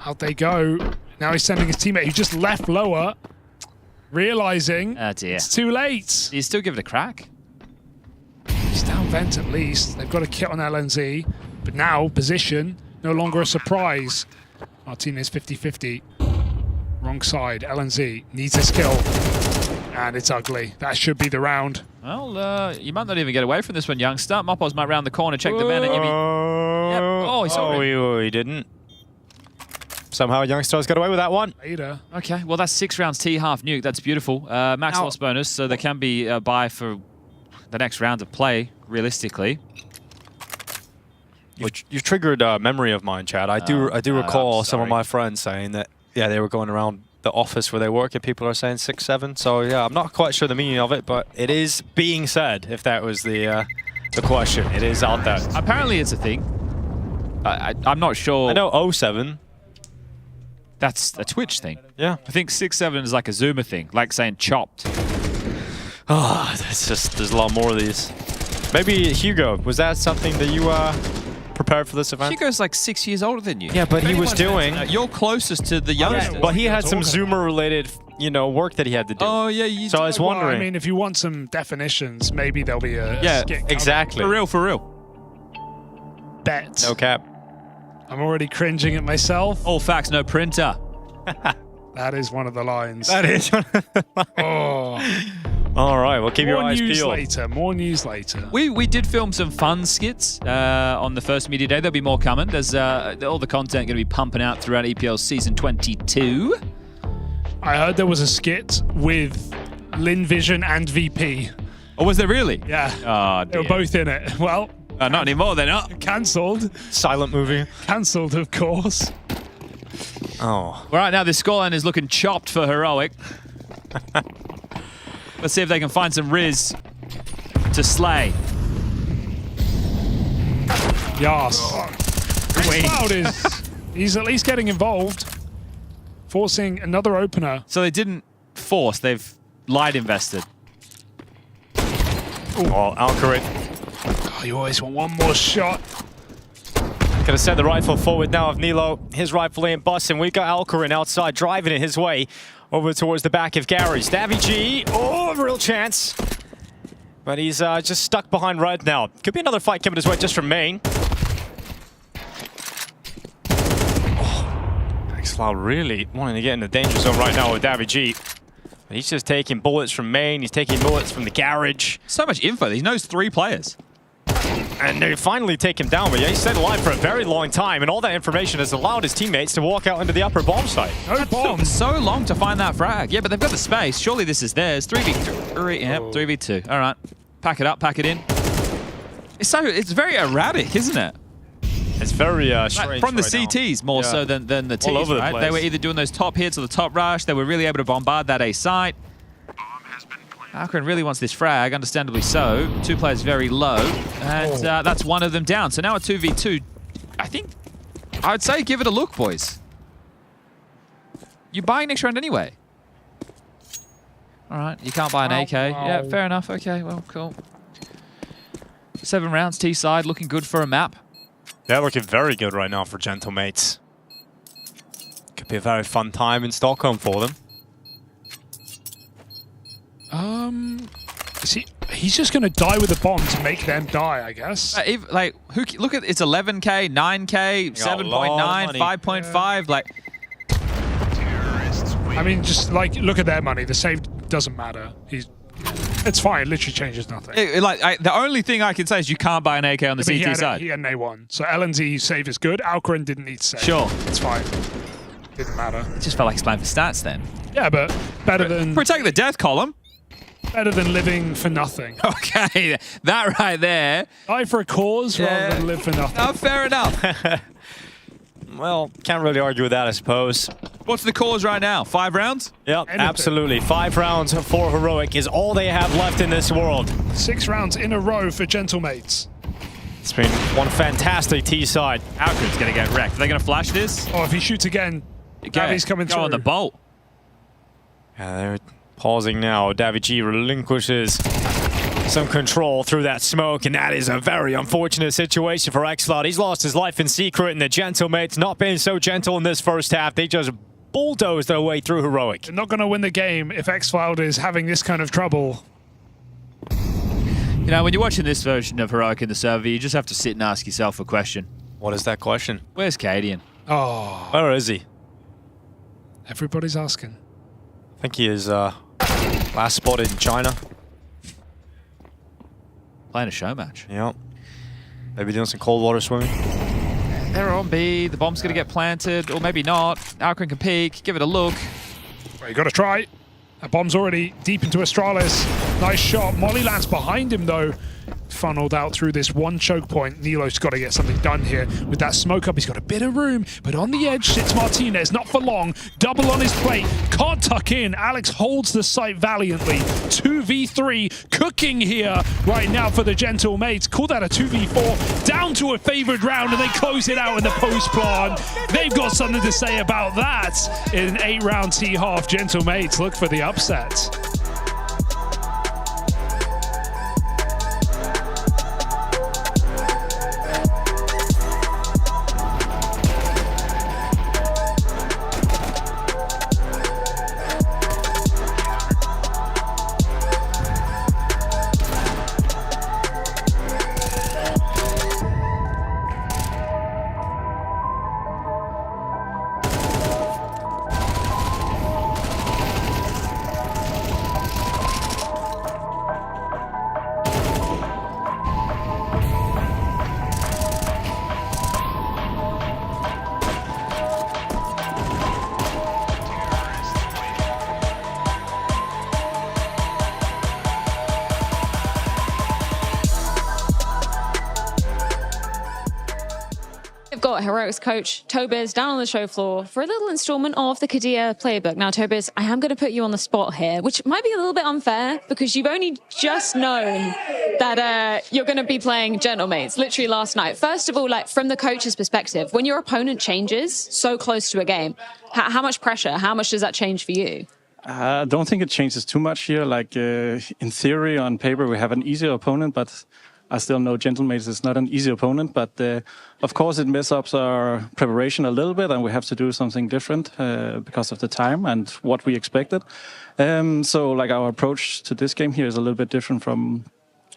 Out they go. Now he's sending his teammate who just left lower, realizing it's too late. Do you still give it a crack? He's down vent at least. They've got a kit on LNZ, but now position. no longer a surprise. Martinez 50-50. Wrong side. LNZ needs a skill. And it's ugly. That should be the round. Well, you might not even get away from this one, youngster. Mopos might round the corner, check the man, and you mean... Yep. Oh, he saw it. He didn't. Somehow Youngstars got away with that one. Later. Okay, well, that's 6 rounds T half nuke. That's beautiful. Max loss bonus, so there can be a buy for the next round of play, realistically. You've triggered a memory of mine, Chad. I do recall some of my friends saying that, yeah, they were going around the office where they work and people are saying 6-7. So, yeah, I'm not quite sure the meaning of it, but it is being said, if that was the question. It is out there. Apparently it's a thing. I'm not sure. I know 07. That's a Twitch thing. Yeah. I think 6-7 is like a Zoomer thing, like saying chopped. Oh, it's just, there's a lot more of these. Maybe Hugo, was that something that you prepared for this event? Hugo's like 6 years older than you. Yeah, but he was doing... You're closest to the youngest. But he had some Zoomer-related, work that he had to do. Oh, yeah. So I was wondering... Well, I mean, if you want some definitions, maybe there'll be a skit. Exactly. For real. Bet. No cap. I'm already cringing at myself. All facts, no printer. That is one of the lines. That is one of the lines. Oh. All right, well, keep your eyes peeled. More news later. We did film some fun skits on the first media day. There'll be more coming. There's all the content going to be pumping out throughout EPL Season 22. I heard there was a skit with Lin Vision and VP. Oh, was there really? Yeah. Oh, they were both in it. Well... not anymore, they're not. Cancelled. Silent movie. Cancelled, of course. Oh. Right now, this scoreline is looking chopped for Heroic. Let's see if they can find some Riz to slay. Yes. He's at least getting involved. Forcing another opener. So they didn't force, they've light invested. Oh, Alcarid. Oh, you always want one more shot. Gonna send the rifle forward now of Nilo. His rifle ain't busting. We got Alcarin outside, driving it his way over towards the back of Gary's. Davy G, real chance. But he's just stuck behind Red now. Could be another fight coming his way just from main. Xloud really wanting to get in the danger zone right now with Davy G. But he's just taking bullets from main. He's taking bullets from the garage. So much info. He knows 3 players. And they finally take him down, but yeah, he stayed alive for a very long time, and all that information has allowed his teammates to walk out into the upper bomb site. No bomb. So long to find that frag. Yeah, but they've got the space. Surely this is theirs. 3v3. Yep, 3v2. All right. Pack it up, pack it in. It's very erratic, isn't it? It's very strange from the right CTs now. more so than the Ts, all over right? the place. They were either doing those top hits or the top rush. They were really able to bombard that A site. Alcarin really wants this frag, understandably so. 2 players very low, and that's one of them down. So now a 2v2. I would say give it a look, boys. You're buying next round anyway. All right, you can't buy an AK. Yeah, fair enough. Okay, well, cool. 7 rounds, T side, looking good for a map. They're looking very good right now for Gentlemates. Could be a very fun time in Stockholm for them. He's just going to die with a bomb to make them die, I guess. Look at it's 11K, 9K, 7.9, 5.5. Like, I mean, just look at their money. The save doesn't matter. It's fine. It literally changes nothing. The only thing I can say is you can't buy an AK on the CT side. He had an A1. So LNZ save is good. Alcarin didn't need to save. Sure. It's fine. Didn't matter. It just felt like he's playing for stats then. Yeah, but better than... Protect the death column. Better than living for nothing. Okay, that right there. Die for a cause rather than live for nothing. Oh, fair enough. Well, can't really argue with that, I suppose. What's the cause right now? 5 rounds? Yep, absolutely. 5 rounds for Heroic is all they have left in this world. 6 rounds in a row for Gentlemates. It's been one fantastic T side. Alcarin's going to get wrecked. Are they going to flash this? Oh, if he shoots again, Gavi's coming through. Go on the bolt. Yeah, they're pausing now. Davy G relinquishes some control through that smoke, and that is a very unfortunate situation for Xloud. He's lost his life in secret, and the Gentlemates not being so gentle in this first half. They just bulldozed their way through Heroic. They're not going to win the game if Xloud is having this kind of trouble. You know, when you're watching this version of Heroic in the server, you just have to sit and ask yourself a question. What is that question? Where's Cadian? Oh. Where is he? Everybody's asking. I think he is last spotted in China. Playing a show match. Yeah. Maybe doing some cold water swimming. They're on B. The bomb's going to get planted, or maybe not. Alcon can peek. Give it a look. Well, you got to try. That bomb's already deep into Astralis. Nice shot. Molly lands behind him, though. Funneled out through this one choke point. Nilo's got to get something done here. With that smoke up, he's got a bit of room, but on the edge sits Martinez. Not for long. Double on his plate. Can't tuck in. Alex holds the site valiantly. 2v3 cooking here right now for the Gentle Mates. Call that a 2v4. Down to a favored round, and they close it out in the post plan. They've got something to say about that in an 8-round T-half. Gentle Mates look for the upset. Got Heroics coach Tobiz down on the show floor for a little installment of the Kadir playbook. Now, Tobiz, I am going to put you on the spot here, which might be a little bit unfair because you've only just known that you're going to be playing Gentle Mates literally last night. First of all, like from the coach's perspective, when your opponent changes so close to a game, how much pressure, how much does that change for you? I don't think it changes too much here. Like in theory, on paper, we have an easier opponent, but I still know Gentle Mates is not an easy opponent, but of course it messes up our preparation a little bit, and we have to do something different because of the time and what we expected. So like our approach to this game here is a little bit different from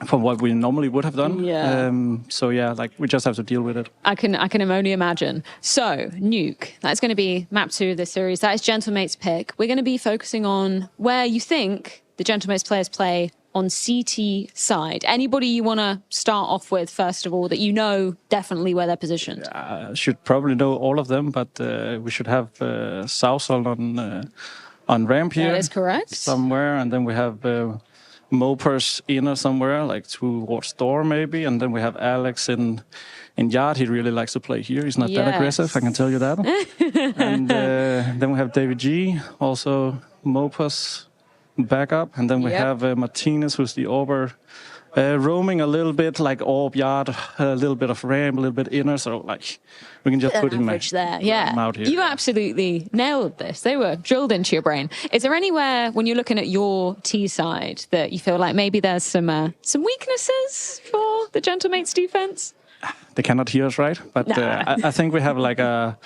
what we normally would have done. Yeah. So yeah, like we just have to deal with it. I can only imagine. So Nuke, that's going to be map 2 of this series. That is Gentle Mates' pick. We're going to be focusing on where you think the Gentle Mates players play on CT side. Anybody you want to start off with, first of all, that you know definitely where they're positioned? I should probably know all of them, but we should have Southall on ramp here. That is correct. Somewhere, and then we have Mopers inner somewhere, like towards door maybe, and then we have Alex in yard. He really likes to play here. He's not that aggressive, I can tell you that. And then we have David G, also Mopers backup, and then we have Martinez, who's the Orber, roaming a little bit like orb yard, a little bit of ramp, a little bit inner, so like we can just put him there. Yeah, out here. You absolutely nailed this. They were drilled into your brain. Is there anywhere when you're looking at your T side that you feel like maybe there's some weaknesses for the Gentle Mates defense? They cannot hear us, right? But I think we have like a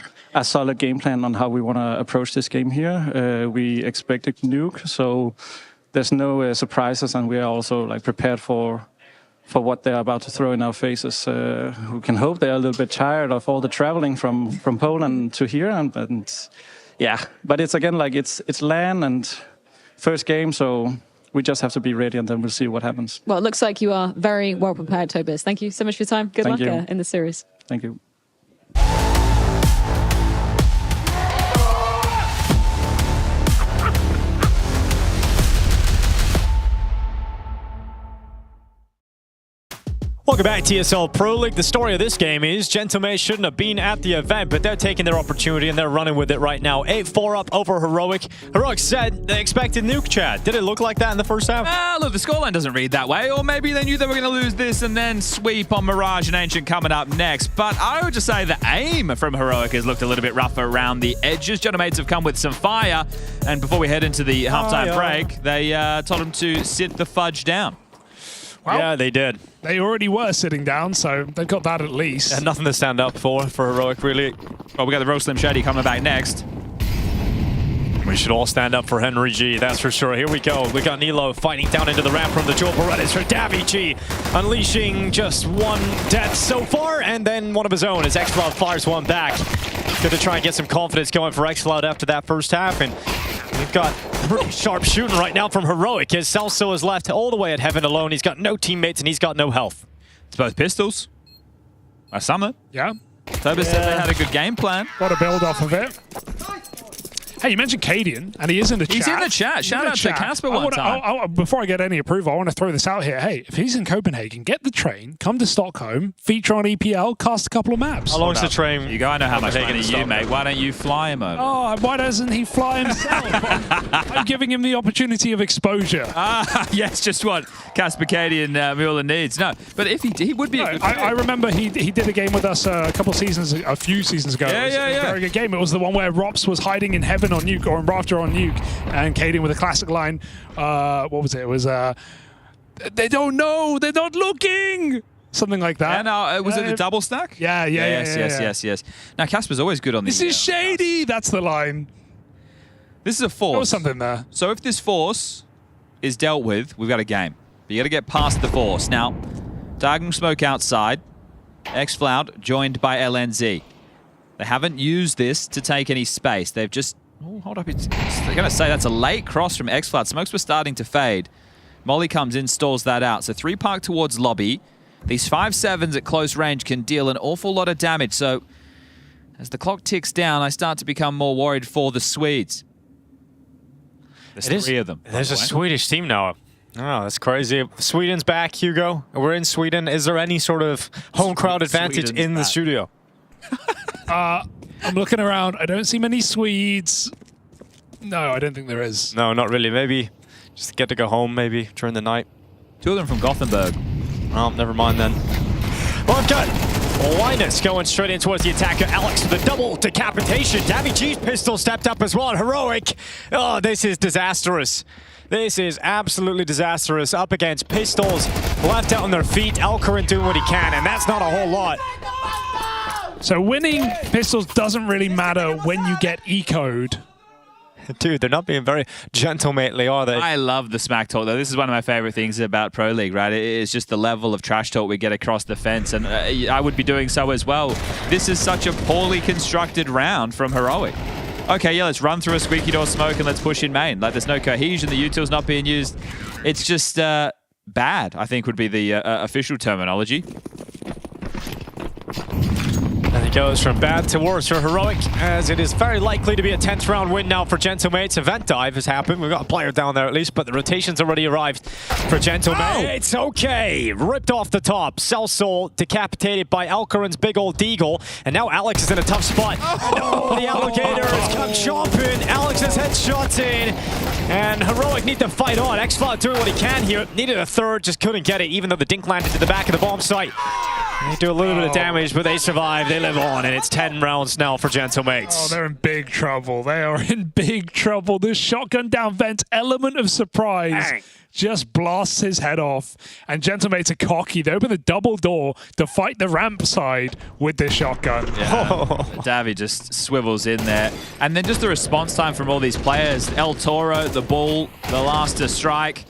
solid game plan on how we want to approach this game here. We expected nuke, so there's no surprises, and we are also like prepared for what they're about to throw in our faces. We can hope they're a little bit tired of all the traveling from Poland to here, and yeah. But it's again like it's LAN and first game, so we just have to be ready, and then we'll see what happens. Well, it looks like you are very well prepared, Tobiz. Thank you so much for your time. Good luck in the series. Thank you. Welcome back to ESL Pro League. The story of this game is Gentle Mates shouldn't have been at the event, but they're taking their opportunity and they're running with it right now. 8-4 up over Heroic. Heroic said they expected nuke, Chad. Did it look like that in the first half? Look, the scoreline doesn't read that way, or maybe they knew they were going to lose this and then sweep on Mirage and Ancient coming up next. But I would just say the aim from Heroic has looked a little bit rougher around the edges. Gentle Mates have come with some fire, and before we head into the halftime break, they told them to sit the fudge down. Well, yeah, they did. They already were sitting down, so they've got that at least. And nothing to stand up for Heroic, really. Well, we got the Real Slim Shady coming back next. We should all stand up for Henry G, that's for sure. Here we go. We got Nilo fighting down into the ramp from the Joel Berettas for Davy G, unleashing just one death so far, and then one of his own as xCloud fires one back. Good to try and get some confidence going for xCloud after that first half, and we've got pretty sharp shooting right now from Heroic as Celso is left all the way at Heaven alone. He's got no teammates and he's got no health. It's both pistols. I summer. Yeah. Toba said they had a good game plan. Got to build off of it. Hey, you mentioned Cadian, and he is in the chat. He's in the chat. Shout out to Casper one time. Before I get any approval, I want to throw this out here. Hey, if he's in Copenhagen, get the train, come to Stockholm, feature on EPL, cast a couple of maps. How long's the train? You guys know how much money you make. Why don't you fly him over? Oh, why doesn't he fly himself? I'm giving him the opportunity of exposure. Yes, just what Casper Cadian Mueller needs. No, but if he would be a good I remember he did a game with us a few seasons ago. Yeah, it was a very good game. It was the one where Rops was hiding in Heaven on Nuke, or in Rafter on Nuke, and Cadian with a classic line. What was it? It was, they don't know, they're not looking! Something like that. Yeah, no, was it the double stack? Yeah. Yes. Now, Casper's always good on this. This is shady! That's the line. This is a force. There was something there. So if this force is dealt with, we've got a game. But you got to get past the force. Now, Diagonal Smoke outside. xCloud joined by LNZ. They haven't used this to take any space. They've just... Oh, hold up. They're going to say that's a late cross from xCloud. Smokes were starting to fade. Molly comes in, stalls that out. So 3 park towards lobby. These 5.7s at close range can deal an awful lot of damage. So as the clock ticks down, I start to become more worried for the Swedes. There's 3 of them. There's a Swedish team now. Oh, that's crazy. Sweden's back, Hugo. We're in Sweden. Is there any sort of home crowd advantage in the studio? I'm looking around. I don't see many Swedes. No, I don't think there is. No, not really. Maybe just get to go home maybe during the night. 2 of them from Gothenburg. Oh, never mind then. Well, I've got Linus going straight in towards the attacker. Alex with a double decapitation. Davy G's pistol stepped up as well. Heroic. Oh, this is disastrous. This is absolutely disastrous. Up against pistols, left out on their feet. Alcarin doing what he can, and that's not a whole lot. So winning pistols doesn't really matter when you get eco'd. Dude, they're not being very gentlemately, are they? I love the smack talk, though. This is one of my favorite things about Pro League, right? It's just the level of trash talk we get across the fence, and I would be doing so as well. This is such a poorly constructed round from Heroic. Okay, yeah, let's run through a squeaky door smoke and let's push in main. Like, there's no cohesion, the util's not being used. It's just bad, I think would be the official terminology. And it goes from bad to worse for Heroic, as it is very likely to be a 10th round win now for Gentlemates. Event dive has happened. We've got a player down there at least, but the rotation's already arrived for Gentlemates. Oh! Okay, ripped off the top. Celso decapitated by Alcarin's big old deagle, and now Alex is in a tough spot. Oh, the alligator has come chomping. Alex's headshots in, and Heroic need to fight on. xCloud doing what he can here. Needed a third, just couldn't get it, even though the dink landed to the back of the bomb site. They do a little bit of damage, but they survive. They live on, and it's 10 rounds now for Gentlemates. Oh, they're in big trouble. They are in big trouble. This shotgun down vent element of surprise just blasts his head off. And Gentlemates are cocky. They open the double door to fight the ramp side with this shotgun. Yeah. Davy just swivels in there. And then just the response time from all these players. El Toro, the Bull, the last to strike.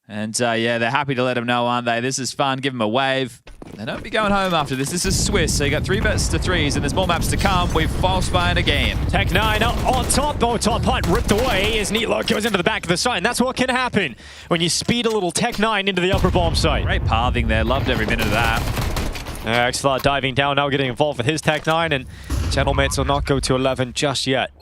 And yeah, they're happy to let him know, aren't they? This is fun. Give him a wave. They don't be going home after this. This is Swiss, so you got 3 bets to 3s, and there's more maps to come. We've false fired again. Tech9 on top. Oh, top hut ripped away as Neatlo goes into the back of the site. And that's what can happen when you speed a little Tech9 into the upper bomb site. Great pathing there. Loved every minute of that. xCloud diving down now, getting involved with his Tech9, and Gentlemates will not go to 11 just yet.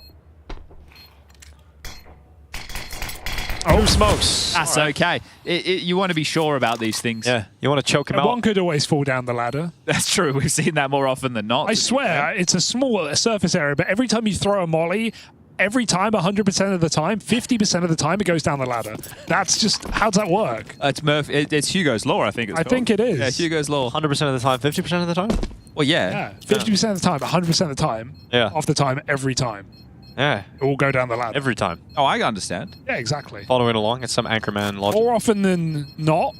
Oh, smokes. That's okay. You want to be sure about these things. Yeah, you want to choke him out. One could always fall down the ladder. That's true. We've seen that more often than not. I swear, it's a small surface area, but every time you throw a molly, every time, 100% of the time, 50% of the time, it goes down the ladder. That's just, how does that work? It's it's Hugo's Law, I think it's called. I think it is. Yeah, Hugo's Law. 100% of the time, 50% of the time? Well, yeah. 50% of the time, 100% of the time. Yeah. Off the time, every time. Yeah. It will go down the ladder. Every time. Oh, I understand. Yeah, exactly. Following along, it's some Anchorman logic. More often than not,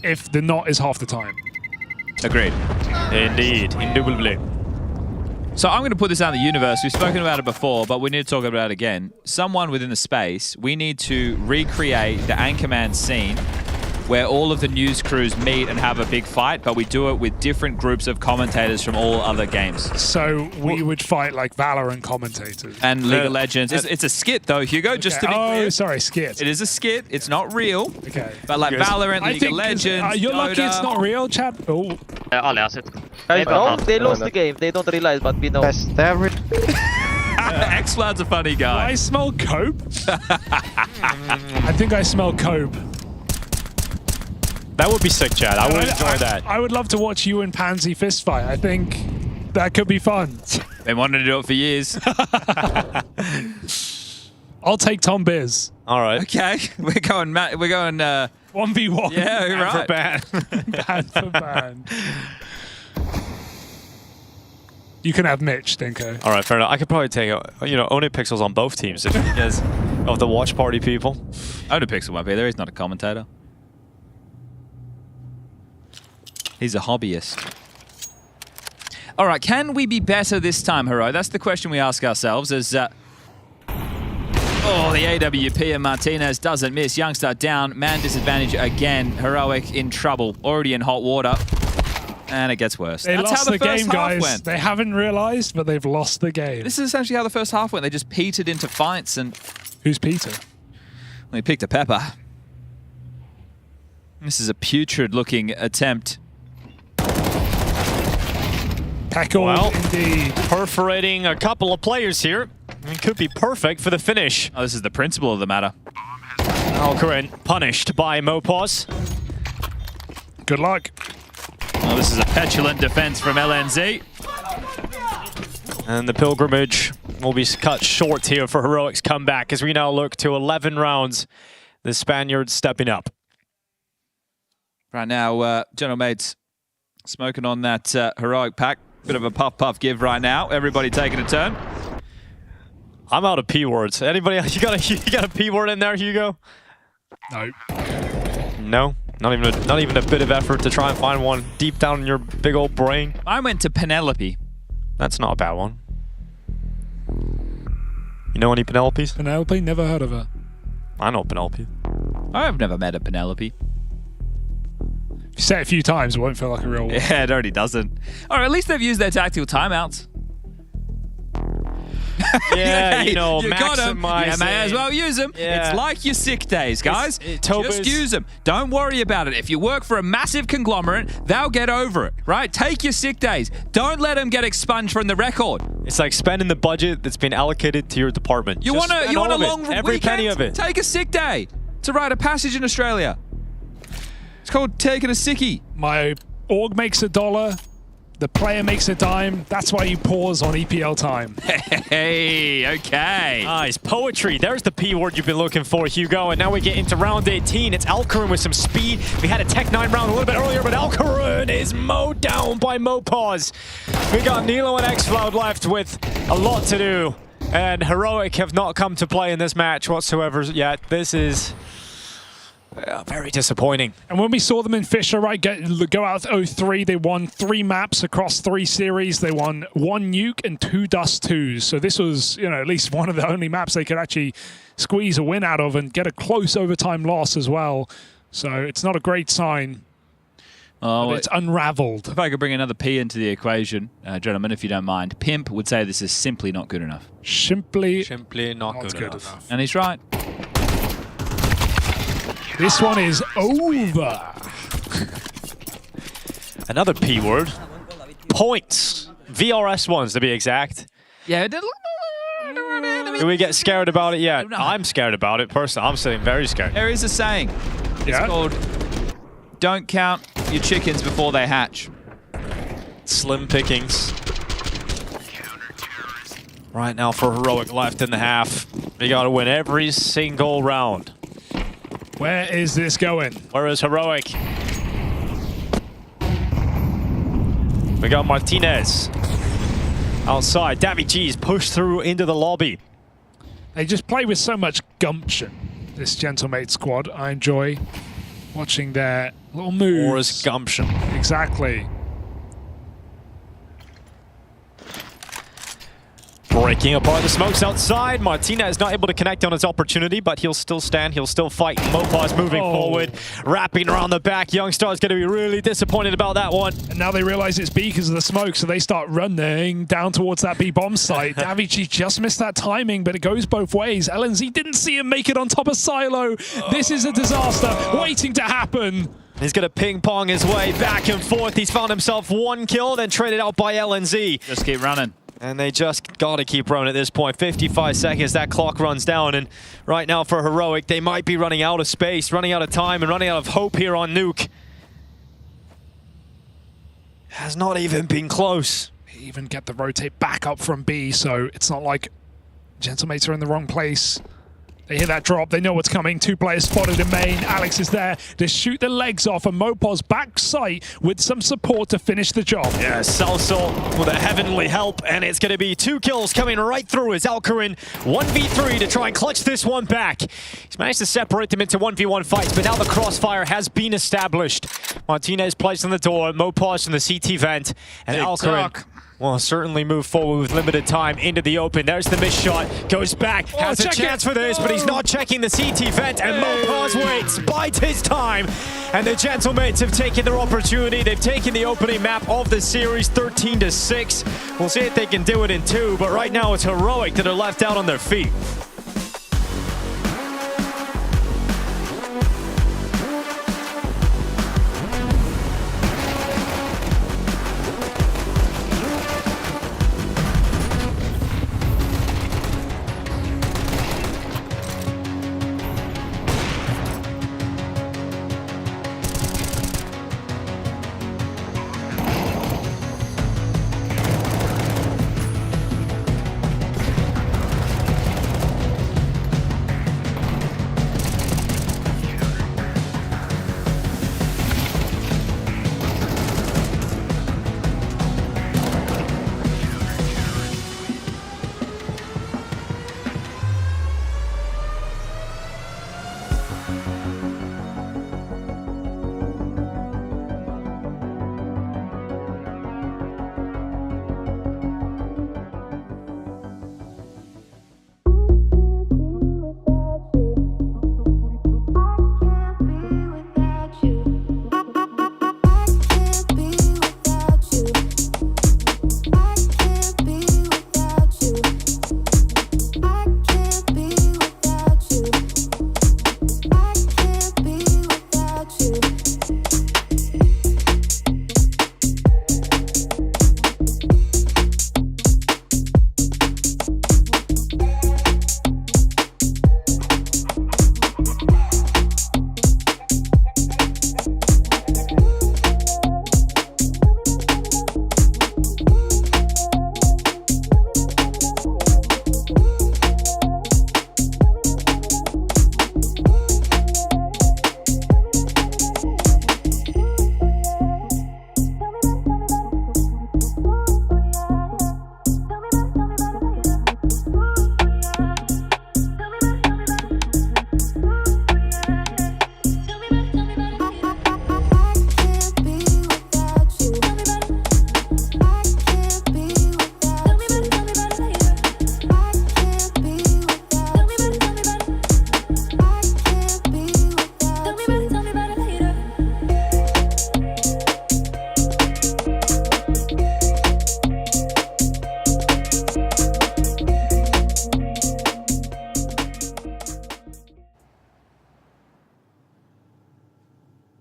if the not is half the time. Agreed. Indeed. Indubitably. So I'm going to put this out in the universe. We've spoken about it before, but we need to talk about it again. Someone within the space, we need to recreate the Anchorman scene where all of the news crews meet and have a big fight, but we do it with different groups of commentators from all other games. So we would fight like Valorant commentators. And League of Legends. It's a skit though, Hugo, just to be clear. Oh, sorry, skit. It is a skit. It's not real. Okay. But like Valorant, League of Legends, you're Dota. lucky it's not real, Chad. Oh. No, they lost the game. They don't realize, but we know. X-Flood's a funny guy. I smell cope. I think I smell cope. That would be sick, Chad. I would enjoy that. I would love to watch you and Pansy fist fight. I think that could be fun. They wanted to do it for years. I'll take Tom Biz. All right. Okay, we're going 1v1. Yeah, you're right. Ban. Ban for ban. You can have Mitch, Dinko. All right, fair enough. I could probably take Onipixels on both teams if you guys of the watch party people. Onipixel won't be there. He's not a commentator. He's a hobbyist. All right, can we be better this time, Hero? That's the question we ask ourselves as... the AWP and Martinez doesn't miss. Youngstar down, man disadvantage again. Heroic in trouble, already in hot water. And it gets worse. They That's lost how the game, first half guys. went. They haven't realized, but they've lost the game. This is essentially how the first half went. They just petered into fights and... Who's Peter? They picked a Pepper. This is a putrid-looking attempt. Well, indeed. Perforating a couple of players here. It could be perfect for the finish. Oh, this is the principle of the matter. Alcarin punished by Mopos. Good luck. Oh, this is a petulant defense from LNZ. And the pilgrimage will be cut short here for Heroic's comeback as we now look to 11 rounds. The Spaniards stepping up. Right now, General Mates smoking on that Heroic pack. Bit of a puff give right now. Everybody taking a turn. I'm out of P words. Anybody else? You got a P word in there, Hugo? No. No? Not even a bit of effort to try and find one deep down in your big old brain? I went to Penelope. That's not a bad one. You know any Penelopes? Penelope? Never heard of her. I know Penelope. I've never met a Penelope. If you say it a few times, it won't feel like a real one. Yeah, it already doesn't. All right, at least they've used their tactical timeouts. Yeah, you maximize. You may as well use them. Yeah. It's like your sick days, guys. Just use them. Don't worry about it. If you work for a massive conglomerate, they'll get over it, right? Take your sick days. Don't let them get expunged from the record. It's like spending the budget that's been allocated to your department. You want a long every weekend? penny of it. Take a sick day to write a passage in Australia. It's called taking a sickie. My org makes $1. The player makes a dime. That's why you pause on EPL time. Hey, okay. Nice. Poetry. There's the P word you've been looking for, Hugo. And now we get into round 18. It's Alcarin with some speed. We had a Tech 9 round a little bit earlier, but Alcarin is mowed down by Mopos. We got Nilo and X-Cloud left with a lot to do. And Heroic have not come to play in this match whatsoever yet. This is... very disappointing. And when we saw them in Fisher, right, go out 0-3, they won 3 maps across 3 series. They won 1 nuke and 2 Dust 2s. So this was, at least one of the only maps they could actually squeeze a win out of and get a close overtime loss as well. So it's not a great sign. Oh, it's unraveled. If I could bring another P into the equation, gentlemen, if you don't mind. Pimp would say this is simply not good enough. Simply not good enough. And he's right. This one is over. Another P word. Points. VRS ones to be exact. Yeah. Do we get scared about it yet? I'm scared about it personally. I'm sitting very scared. There is a saying. It's called, don't count your chickens before they hatch. Slim pickings. Right now for Heroic left in the half. We got to win every single round. Where is this going? Where is Heroic? We got Martinez outside. Davy G's pushed through into the lobby. They just play with so much gumption, this Gentlemate squad. I enjoy watching their little moves. Or is gumption. Exactly. Breaking apart the smokes outside. Martina is not able to connect on his opportunity, but he'll still stand. He'll still fight. Mopaz moving forward, wrapping around the back. Youngstar is going to be really disappointed about that one. And now they realize it's B because of the smoke, so they start running down towards that B bomb site. Davichi just missed that timing, but it goes both ways. LNZ didn't see him make it on top of Silo. This is a disaster waiting to happen. He's going to ping-pong his way back and forth. He's found himself one kill, then traded out by LNZ. Just keep running. And they just got to keep running at this point. 55 seconds, that clock runs down. And right now for Heroic, they might be running out of space, running out of time, and running out of hope here on Nuke. Has not even been close. They even get the rotate back up from B, so it's not like Gentlemates are in the wrong place. They hear that drop, they know what's coming. 2 players spotted in main. Alex is there to shoot the legs off, and Mopaz back sight with some support to finish the job. Yeah, Salsol with a heavenly help, and it's going to be 2 kills coming right through as Alcarin 1v3 to try and clutch this one back. He's managed to separate them into 1v1 fights, but now the crossfire has been established. Martinez placed on the door, Mopaz from the CT vent, and Alcarin will certainly move forward with limited time into the open. There's the missed shot, goes back, has a chance for this, but he's not checking the CT vent, and Mopaz waits, bides his time, and the Gentlemates have taken their opportunity. They've taken the opening map of the series, 13-6. We'll see if they can do it in 2, but right now it's Heroic that are left out on their feet.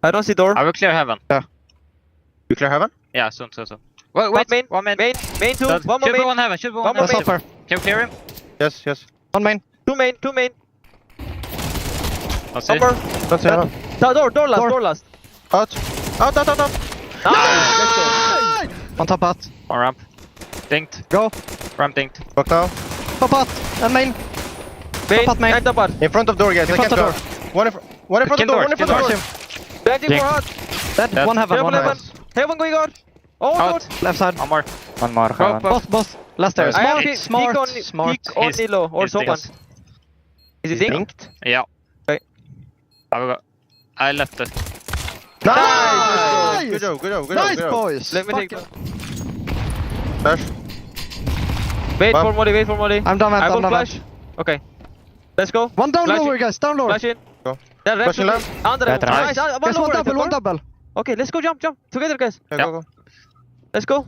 I don't see door. I will clear heaven. Yeah. You clear heaven? Yeah, soon. Wait, one main. Main 2, Dead. one more Should be main. one heaven, should be one more heaven. main. Can you clear him? Yes. One main. Two main. That's One it. more. That's it. Door last. Out. Nice! Let's go. On top hat. On ramp. Dinked. Go. Ramp dinked. Walk now. Top hat. And main. Main. Top hat. In front of door, guys. In front of door. One in front of door. One in front of door. Planting for hot. Dead. One heaven. Heaven going out. Oh, out. left side. One more. Boss. Last there. Smart. Peek on Nilo or someone. Is it dinked? Yeah. Okay. I left it. Nice! Good job. Nice, boys. Let me take that. Dash. Wait for Molly. I'm down. I will flash. Okay. Let's go. One down flash lower, guys. Down lower. Flash in. Go. Yeah, Flashing left. Under him. Nice. One double. Okay, let's go jump. Together, guys. Yeah, go. Let's go.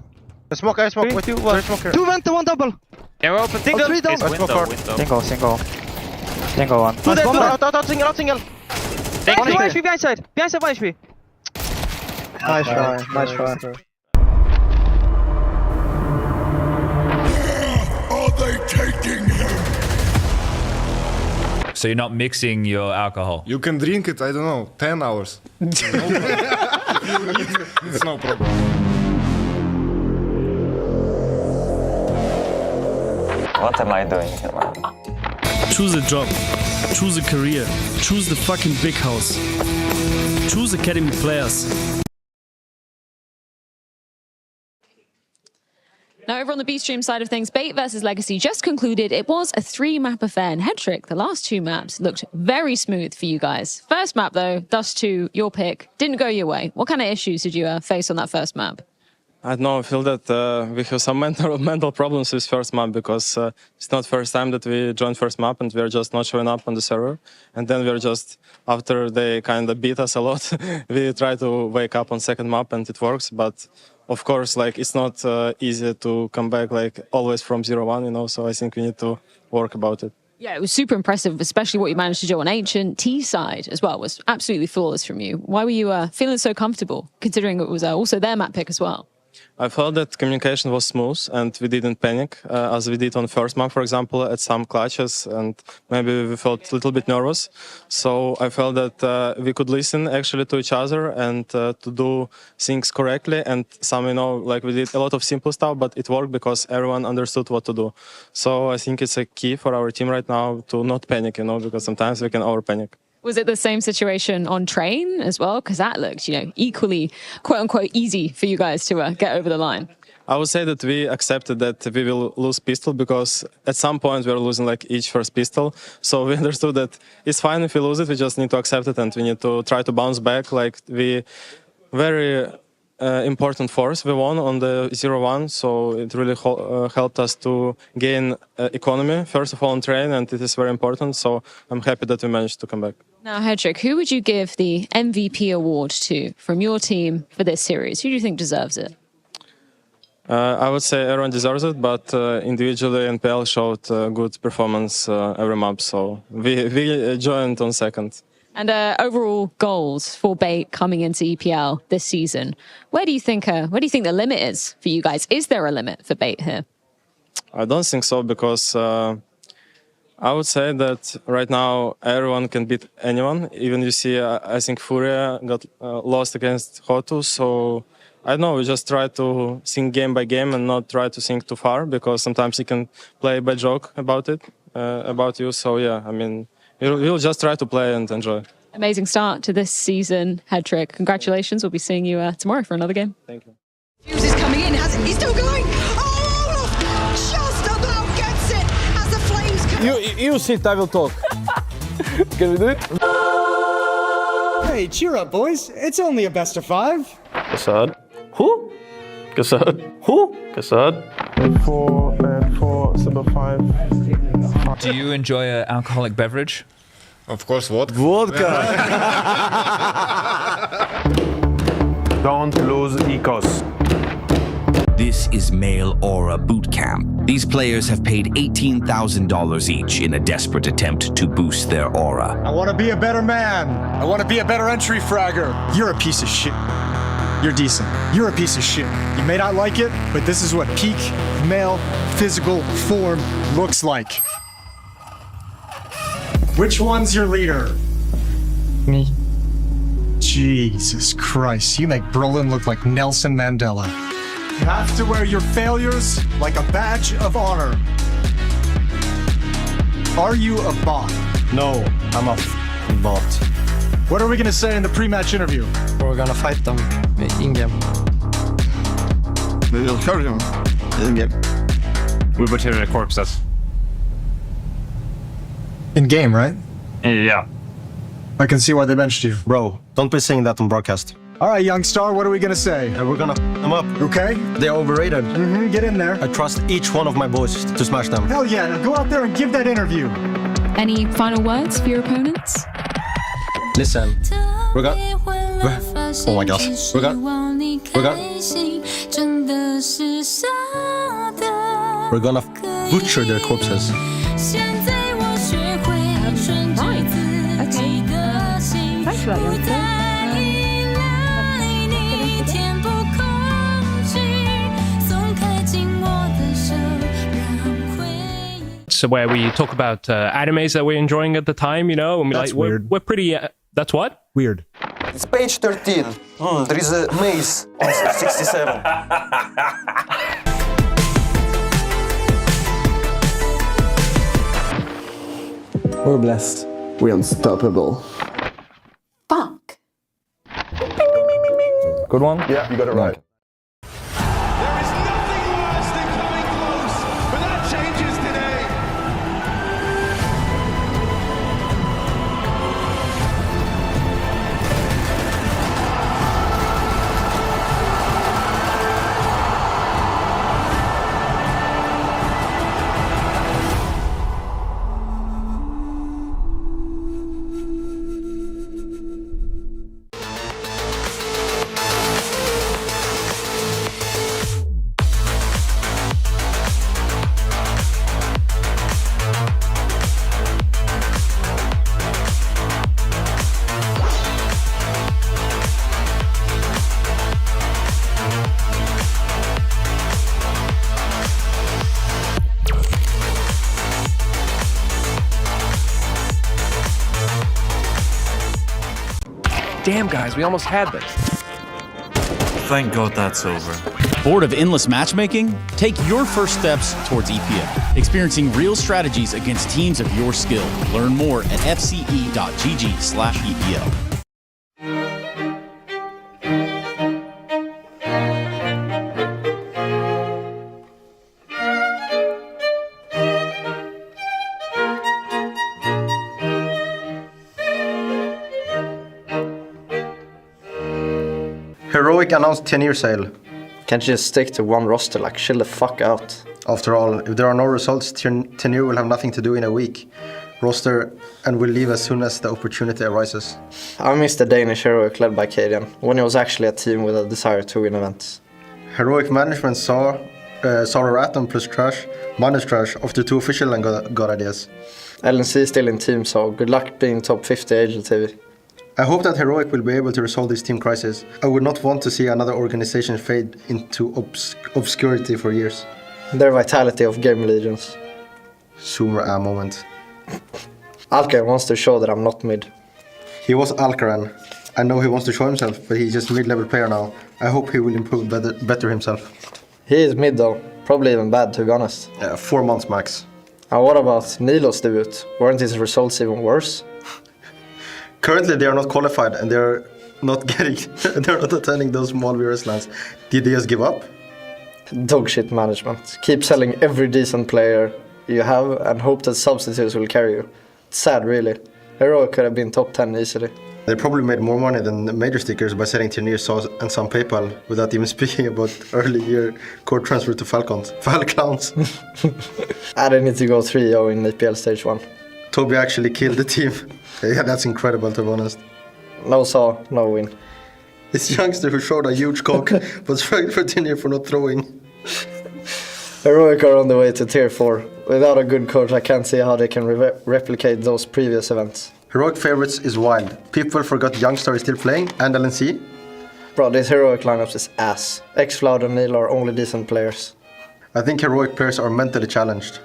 I smoke. 3, 2, 1. Two vent, one double. Yeah, we're open. Single. 3 down. Single. Single one. Two dead. Out, single. Behind HP, behind side. Behind side, HP. Nice try. Are they taking him? So you're not mixing your alcohol? You can drink it, I don't know, 10 hours. It's no problem. What am I doing here, man? Choose a job. Choose a career. Choose the fucking big house. Choose academy players. Now, over on the B-Stream side of things, Bait versus Legacy just concluded. It was a 3-map affair. And Hedrick, the last 2 maps looked very smooth for you guys. First map, though, Dust 2, your pick, didn't go your way. What kind of issues did you face on that first map? I don't know, I feel that we have some mental problems with first map because it's not first time that we joined first map and we're just not showing up on the server. And then we're just, after they kind of beat us a lot, we try to wake up on second map and it works. But of course, like it's not easy to come back like always from 0-1, you know, so I think we need to work about it. Yeah, it was super impressive, especially what you managed to do on Ancient. T side as well was absolutely flawless from you. Why were you feeling so comfortable, considering it was also their map pick as well? I felt that communication was smooth and we didn't panic as we did on first map, for example, at some clutches, and maybe we felt a little bit nervous. So I felt that we could listen actually to each other and to do things correctly. And some, you know, like we did a lot of simple stuff, but it worked because everyone understood what to do. So I think it's a key for our team right now to not panic, you know, because sometimes we can over panic. Was it the same situation on train as well? Because that looked, you know, equally, quote unquote, easy for you guys to get over the line. I would say that we accepted that we will lose pistol because at some point we were losing like each first pistol. So we understood that it's fine if we lose it, we just need to accept it and we need to try to bounce back. Like we very important force we won on the 0-1, so it really helped us to gain economy, first of all on train, and it is very important. So I'm happy that we managed to come back. Now, Hedrick, who would you give the MVP award to from your team for this series? Who do you think deserves it? I would say everyone deserves it, but individually NPL showed good performance every map, so we joined on second. And overall goals for Bait coming into EPL this season. Where do you think the limit is for you guys? Is there a limit for Bait here? I don't think so, because I would say that right now everyone can beat anyone. Even you see, I think Furia got lost against Hotu, so I don't know, we just try to think game by game and not try to think too far, because sometimes you can play a bad joke about it, about you. So yeah, I mean, we'll just try to play and enjoy. Amazing start to this season, Hedrick. Congratulations. We'll be seeing you tomorrow for another game. Thank you. Fuse is coming in. He's still going. Oh, just about gets it as the flames come. You sit, I will talk. Can we do it? Hey, cheer up, boys. It's only a best of 5. Kassad. Who? Kassad. Who? Kassad. 4, Silver 5. Do you enjoy an alcoholic beverage? Of course, vodka. Don't lose Ecos. This is Male Aura Boot Camp. These players have paid $18,000 each in a desperate attempt to boost their aura. I want to be a better man. I want to be a better entry fragger. You're a piece of shit. You're decent. You're a piece of shit. You may not like it, but this is what peak male physical form looks like. Which one's your leader? Me. Jesus Christ, you make Brolin look like Nelson Mandela. You have to wear your failures like a badge of honor. Are you a bot? No, I'm a bot. What are we gonna say in the pre-match interview? We're gonna fight them in-game. We will hurt them in-game. We put here the corpses. In-game, right? Yeah. I can see why they benched you. Bro, don't be saying that on broadcast. All right, young star, what are we going to say? We're gonna them up. Okay? They're overrated. Get in there. I trust each one of my boys to smash them. Hell yeah, go out there and give that interview. Any final words for your opponents? Listen, we're gonna... Oh my gosh. We're gonna butcher their corpses. Right. Okay. Thanks for that, youngster. So where we talk about animes that we're enjoying at the time, you know, and we're pretty. That's what? Weird. It's page 13. There is a maze on 67. We're blessed. We're unstoppable. Fuck. Good one? Yeah, you got it right. Damn, guys, we almost had this. Thank God that's over. Bored of endless matchmaking? Take your first steps towards EPL, experiencing real strategies against teams of your skill. Learn more at fce.gg/EPL. Heroic announced 10-year sale. Can't you just stick to one roster, like chill the fuck out? After all, if there are no results, 10-year will have nothing to do in a week. Roster and will leave as soon as the opportunity arises. I miss the Danish Heroic led by Kadian, when it was actually a team with a desire to win events. Heroic management saw Atom plus Trash, minus Trash, after 2 official and got ideas. LNC is still in team, so good luck being top 50 AGTV. I hope that Heroic will be able to resolve this team crisis. I would not want to see another organization fade into obscurity for years. Their vitality of game legions. Zoomer a moment. Alcaran wants to show that I'm not mid. He was Alcaran. I know he wants to show himself, but he's just a mid-level player now. I hope he will improve better himself. He is mid though. Probably even bad, to be honest. Yeah, 4 months max. And what about Nilo's debut? Weren't his results even worse? Currently, they are not qualified and they're not attending those small VRS lands. Did they just give up? Dog shit management. Keep selling every decent player you have and hope that substitutes will carry you. It's sad, really. Heroic could have been top 10 easily. They probably made more money than the major stickers by selling Tierney sauce and some PayPal, without even speaking about early year core transfer to Falcons. They need to go 3-0 in EPL Stage 1. Toby actually killed the team. Yeah, that's incredible, to be honest. No saw, no win. This youngster who showed a huge cock but struggled for Tierney for not throwing. Heroic are on the way to tier 4. Without a good coach, I can't see how they can replicate those previous events. Heroic favorites is wild. People forgot Youngstar is still playing, and LNC. Bro, this Heroic lineup is ass. X-Floud and Neil are only decent players. I think Heroic players are mentally challenged.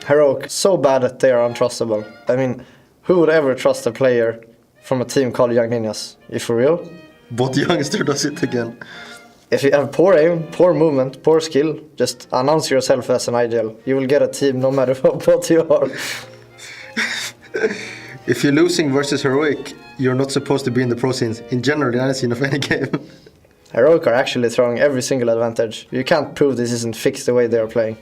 Heroic, so bad that they are untrustable. I mean, who would ever trust a player from a team called Young Ninjas? You for real? But Youngster does it again. If you have poor aim, poor movement, poor skill, just announce yourself as an ideal. You will get a team no matter what you are. If you're losing versus Heroic, you're not supposed to be in the pro scenes. In general, in any scene of any game. Heroic are actually throwing every single advantage. You can't prove this isn't fixed the way they are playing.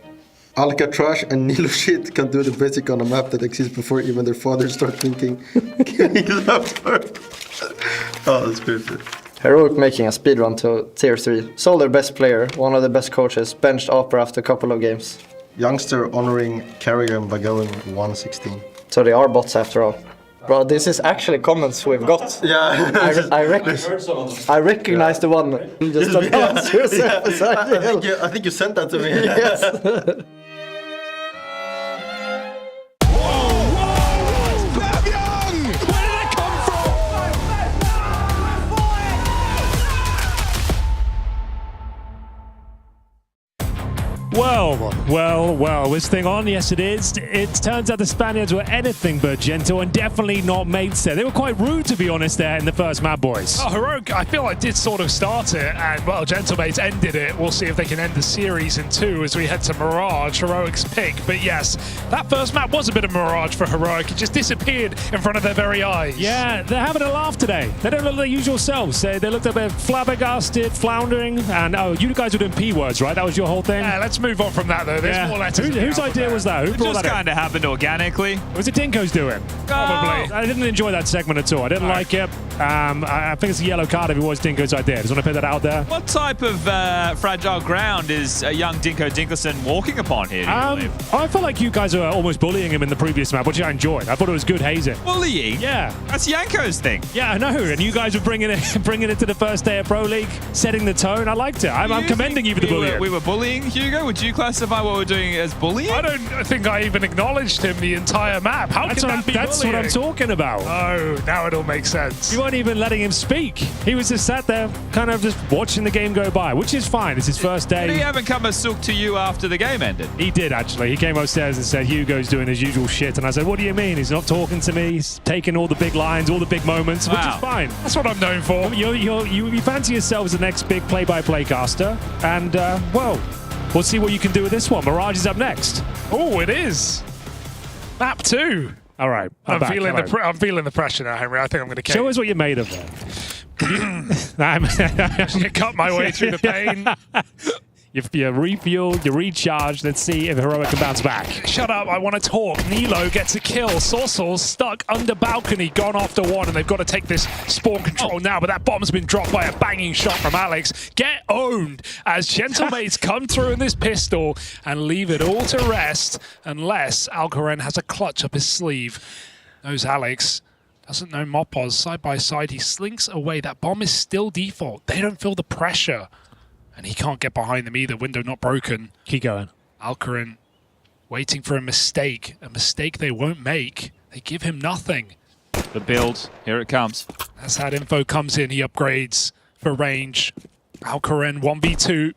Alcatraz and Nilo shit can do the basic on a map that exists before even their fathers start thinking. Can he love her? Oh, that's perfect. Heroic making a speedrun to tier 3. Sold their best player, one of the best coaches, benched Opera after a couple of games. Youngster honoring Carrigan by going 116. So they are bots after all. Bro, this is actually comments we've got. Yeah. I recognize the one. Just announce yourself as ideal. I think you sent that to me. Yes. Well, this thing on? Yes, it is. It turns out the Spaniards were anything but gentle and definitely not mates there. They were quite rude, to be honest, there in the first map, boys. Oh, Heroic, I feel like did sort of start it, and, well, Gentlemates ended it. We'll see if they can end the series in 2 as we head to Mirage, Heroic's pick. But yes, that first map was a bit of Mirage for Heroic. It just disappeared in front of their very eyes. Yeah, they're having a laugh today. They don't look like their usual selves. They looked a bit flabbergasted, floundering, and, oh, you guys were doing P words, right? That was your whole thing? Yeah, let's move on from that, though. There's more letters. Whose idea was that? Who brought that in? It just kind of happened organically. Was it Dinko's doing? Probably. I didn't enjoy that segment at all. I didn't like it. I think it's a yellow card if it was Dinko's idea. Just want to put that out there. What type of fragile ground is a young Dinko Dinkelson walking upon here? I felt like you guys were almost bullying him in the previous map, which I enjoyed. I thought it was good hazing. Bullying? Yeah. That's Yanko's thing. Yeah, I know. And you guys were bringing it to the first day of Pro League, setting the tone. I liked it. I'm commending you for the bullying. We were bullying, Hugo? Would you classify what we're doing as bullying? I don't think I even acknowledged him the entire map. How can that be That's bullying? what I'm talking about. Oh, now it all makes sense. You weren't even letting him speak. He was just sat there, kind of just watching the game go by, which is fine. It's his first day. Did he haven't come a sook to you after the game ended? He did, actually. He came upstairs and said, Hugo's doing his usual shit. And I said, what do you mean? He's not talking to me. He's taking all the big lines, all the big moments, which is fine. That's what I'm known for. You fancy yourself as the next big play-by-play caster. And, well, we'll see what you can do with this one. Mirage is up next. Oh, it is. Map 2. All right. I'm feeling the pressure now, Henry. I think I'm going to show us what you're made of then. You cut my way through the pain. You refuel, you recharge. Let's see if Heroic can bounce back. Shut up, I want to talk. Nilo gets a kill. Sorcel's stuck under balcony, gone after one, and they've got to take this spawn control now, but that bomb's been dropped by a banging shot from Alex. Get owned as Gentlemates come through in this pistol and leave it all to rest unless Alcoren has a clutch up his sleeve. Knows Alex. Doesn't know Mopos. Side by side, he slinks away. That bomb is still default. They don't feel the pressure. And he can't get behind them either. Window not broken. Keep going. Alcoren waiting for a mistake they won't make. They give him nothing. The build, here it comes. As that info comes in, he upgrades for range. Alcoren 1v2.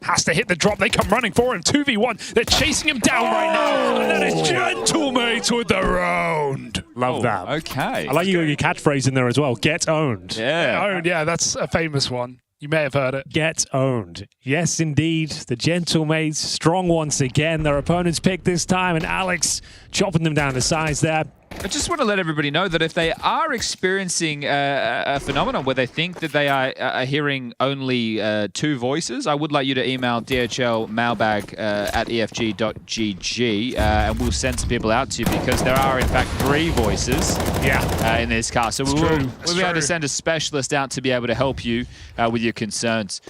Has to hit the drop. They come running for him. 2v1. They're chasing him down right now. And that is Gentlemates with the round. Love that. Okay. I like your catchphrase in there as well. Get owned. Yeah. Owned, yeah, that's a famous one. You may have heard it. Get owned. Yes, indeed. The Gentlemates strong once again. Their opponent's pick this time, and Alex chopping them down to size there. I just want to let everybody know that if they are experiencing a phenomenon where they think that they are hearing only 2 voices, I would like you to email dhlmailbag at efg.gg and we'll send some people out to you because there are in fact 3 voices in this car. So we'll be able to send a specialist out to be able to help you with your concerns.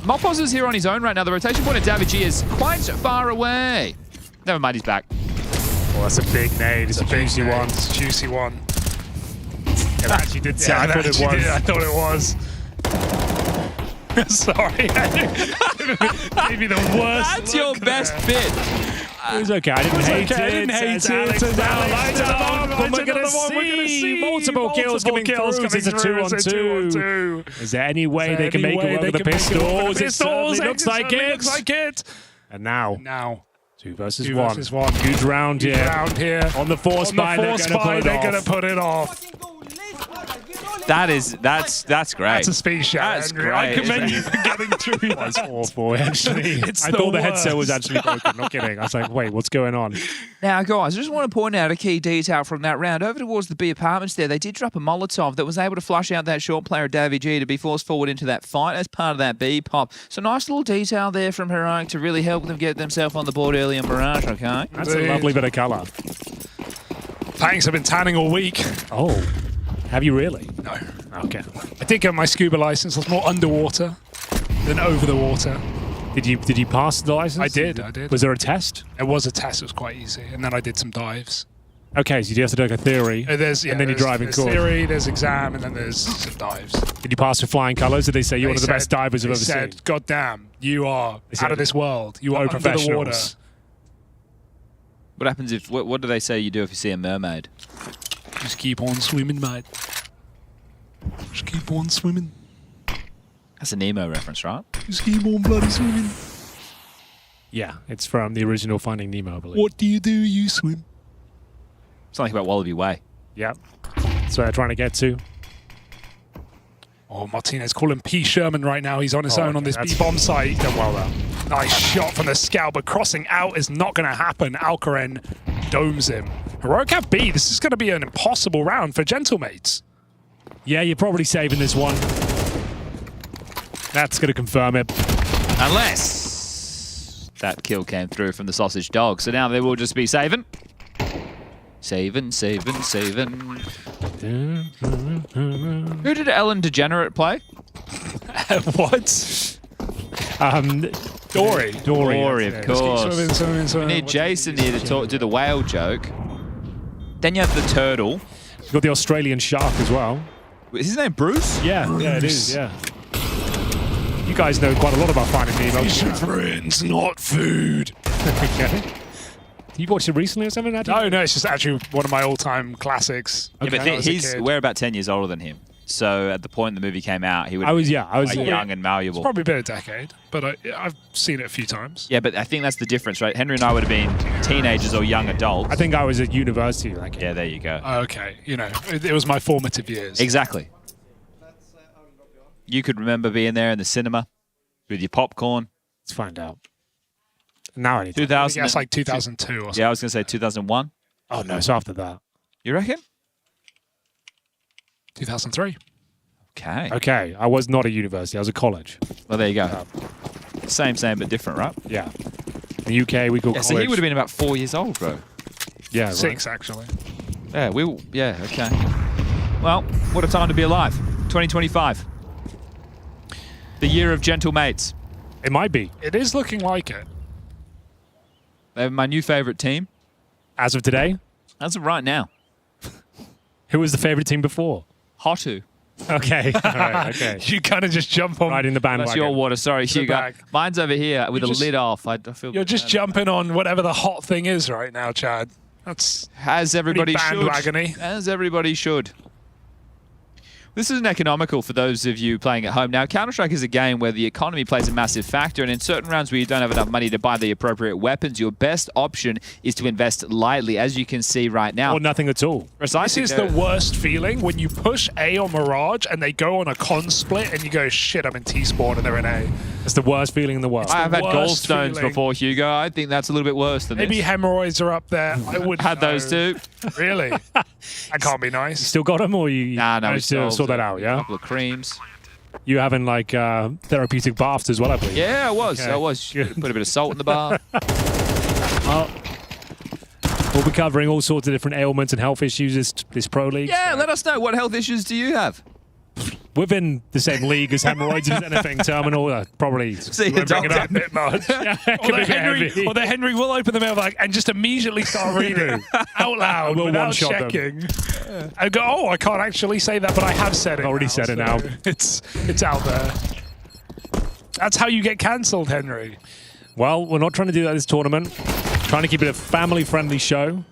Mopos is here on his own right now. The rotation point of Davigi is quite far away. Never mind, he's back. Oh, that's a big nade. It's a juicy one. It's a juicy one. It actually did sound. I thought it was. Sorry. Maybe the worst. That's your best bit. It was okay. I didn't hate it. I didn't hate it. We're going to see multiple kills coming through. It's a 2-on-2. Is there any way they can make it work with the pistols? It certainly looks like it. And now. 2 versus 1. Huge round here. On the force buy, they're going to put it off. That's great. That's a speed shot. That's great. I commend you for getting through that. That's awful, actually. I thought the headset was actually broken. Not kidding. I was like, wait, what's going on? Now, guys, I just want to point out a key detail from that round. Over towards the B apartments there, they did drop a Molotov that was able to flush out that short player, Davy G, to be forced forward into that fight as part of that B pop. So nice little detail there from Heroic to really help them get themselves on the board early in Barrage, okay? That's a lovely bit of colour. Thanks, I've been tanning all week. Oh, have you really? No. Okay. I did get my scuba license. I was more underwater than over the water. Did you pass the license? I did. Was there a test? It was a test. It was quite easy. And then I did some dives. Okay, so you have to do like a theory, and then you drive in course. There's theory, there's exam, and then there's some dives. Did you pass with flying colours? Did they say you're one of the best divers I've ever seen? They said, God damn, you are out of this world. You are under the water. What happens if... What do they say you do if you see a mermaid? Just keep on swimming, mate. Just keep on swimming. That's a Nemo reference, right? Just keep on bloody swimming. Yeah, it's from the original Finding Nemo, I believe. What do? You swim. Something about Wallaby Way. Yep. That's what I'm trying to get to. Oh, Martinez, call him P. Sherman right now. He's on his own on this B-bomb site. He's done well there. Nice shot from the scout, but crossing out is not going to happen. Alcaraz domes him. Heroic have B. This is going to be an impossible round for Gentlemates. Yeah, you're probably saving this one. That's going to confirm it. Unless that kill came through from the Sausage Dog. So now they will just be saving. Saving. Who did Ellen Degenerate play? What? Dory. Dory, of course. Swimming. We need Jason here to do the whale joke. Then you have the turtle. You've got the Australian shark as well. Is his name Bruce? Yeah, it is, yeah. You guys know quite a lot about Finding Nemo. Fish and friends, not food. Okay. You watched it recently or something? No, it's just actually one of my all-time classics. Yeah, but we're about 10 years older than him. So at the point the movie came out, he was young and malleable. It's probably been a decade, but I've seen it a few times. Yeah, but I think that's the difference, right? Henry and I would have been teenagers or young adults. I think I was at university. Yeah, there you go. Okay, it was my formative years. Exactly. You could remember being there in the cinema with your popcorn. Let's find out. Now I need 2000. It's like 2002 or something. Yeah, I was going to say 2001. Oh, no, it's after that. You reckon? 2003. Okay, I was not at university. I was at college. Well, there you go. Same, but different, right? Yeah. In the UK, we call college. So he would have been about 4 years old, bro. Yeah, 6, actually. Yeah, okay. Well, what a time to be alive. 2025. The year of gentle mates. It might be. It is looking like it. They have my new favorite team. As of today? As of right now. Who was the favorite team before? Hotu. Okay. All right, okay. You kind of just jump on. Right in the bandwagon. That's your water. Sorry, Hugo. Mine's over here with the lid off. I feel you're just jumping on whatever the hot thing is right now, Chad. That's as everybody bandwagony. Should. As everybody should. This isn't economical for those of you playing at home. Now, Counter-Strike is a game where the economy plays a massive factor, and in certain rounds where you don't have enough money to buy the appropriate weapons, your best option is to invest lightly, as you can see right now. Or nothing at all. Precisely. This is the worst feeling when you push A on Mirage and they go on a con split and you go, shit, I'm in T-spawn and they're in A. It's the worst feeling in the world. I have had gallstones before, Hugo. I think that's a little bit worse than Maybe this. hemorrhoids are up there. I would had those too. Really? That can't be nice. You still got them, or you no, we still sort that out, yeah? A couple of creams. You having like therapeutic baths as well, I believe. Yeah, I was. Okay. I was. Put a bit of salt in the bath. We'll be covering all sorts of different ailments and health issues this Pro League. Yeah, let us know. What health issues do you have? Within the same league as hemorrhoids and anything terminal, probably. See, bring it up a bit much. Or the Henry will open the mailbag and just immediately start reading out loud without checking. And go, oh, I can't actually say that, but I have said it. Already said it now. It's out there. That's how you get cancelled, Henry. Well, we're not trying to do that this tournament. Trying to keep it a family-friendly show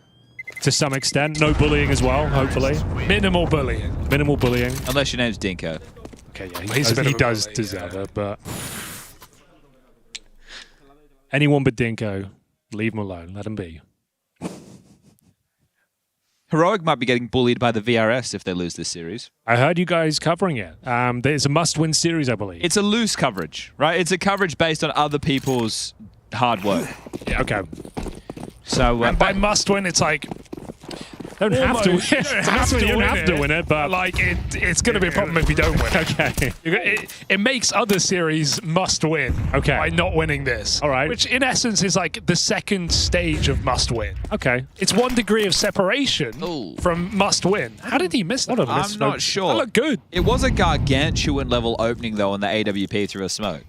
to some extent. No bullying as well, hopefully. Minimal bullying. Minimal bullying. Unless your name's Dinko. Okay, yeah, he does deserve it, but anyone but Dinko, leave him alone. Let him be. Heroic might be getting bullied by the VRS if they lose this series. I heard you guys covering it. It's a must-win series, I believe. It's a loose coverage, right? It's a coverage based on other people's hard work. Yeah. Okay. So and by must-win, it's like Don't have to win it. You don't have to win it, but like it's going to be a problem if you don't win. Okay. It makes other series must win. Okay. By not winning this. All right. Which in essence is like the second stage of must win. Okay. It's 1 degree of separation from must win. How did he miss that? I'm not sure. That looked good. It was a gargantuan level opening though on the AWP through a smoke.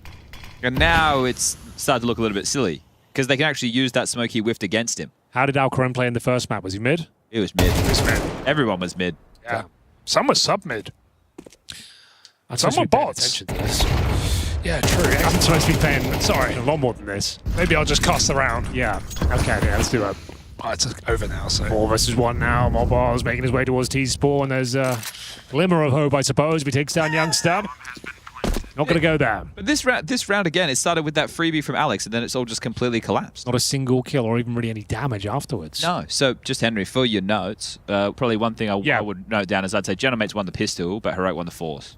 And now it's started to look a little bit silly because they can actually use that smoke he whiffed against him. How did Alcaraz play in the first map? Was he mid? It was mid. Everyone was mid. Yeah. Some were sub-mid. Some were bots. Yeah, true. I'm supposed to be paying a lot more than this. Maybe I'll just cast around. Yeah. Okay, yeah, let's do that. Oh, it's over now, so. 4 versus 1 now. Mobile's making his way towards T-Spawn, and there's a glimmer of hope, I suppose, if he takes down Youngster. Not going to go there. But this round again, it started with that freebie from Alex, and then it's all just completely collapsed. Not a single kill or even really any damage afterwards. No. So just Henry, for your notes, probably one thing I would note down is I'd say Genomate's won the pistol, but Heroic won the Force.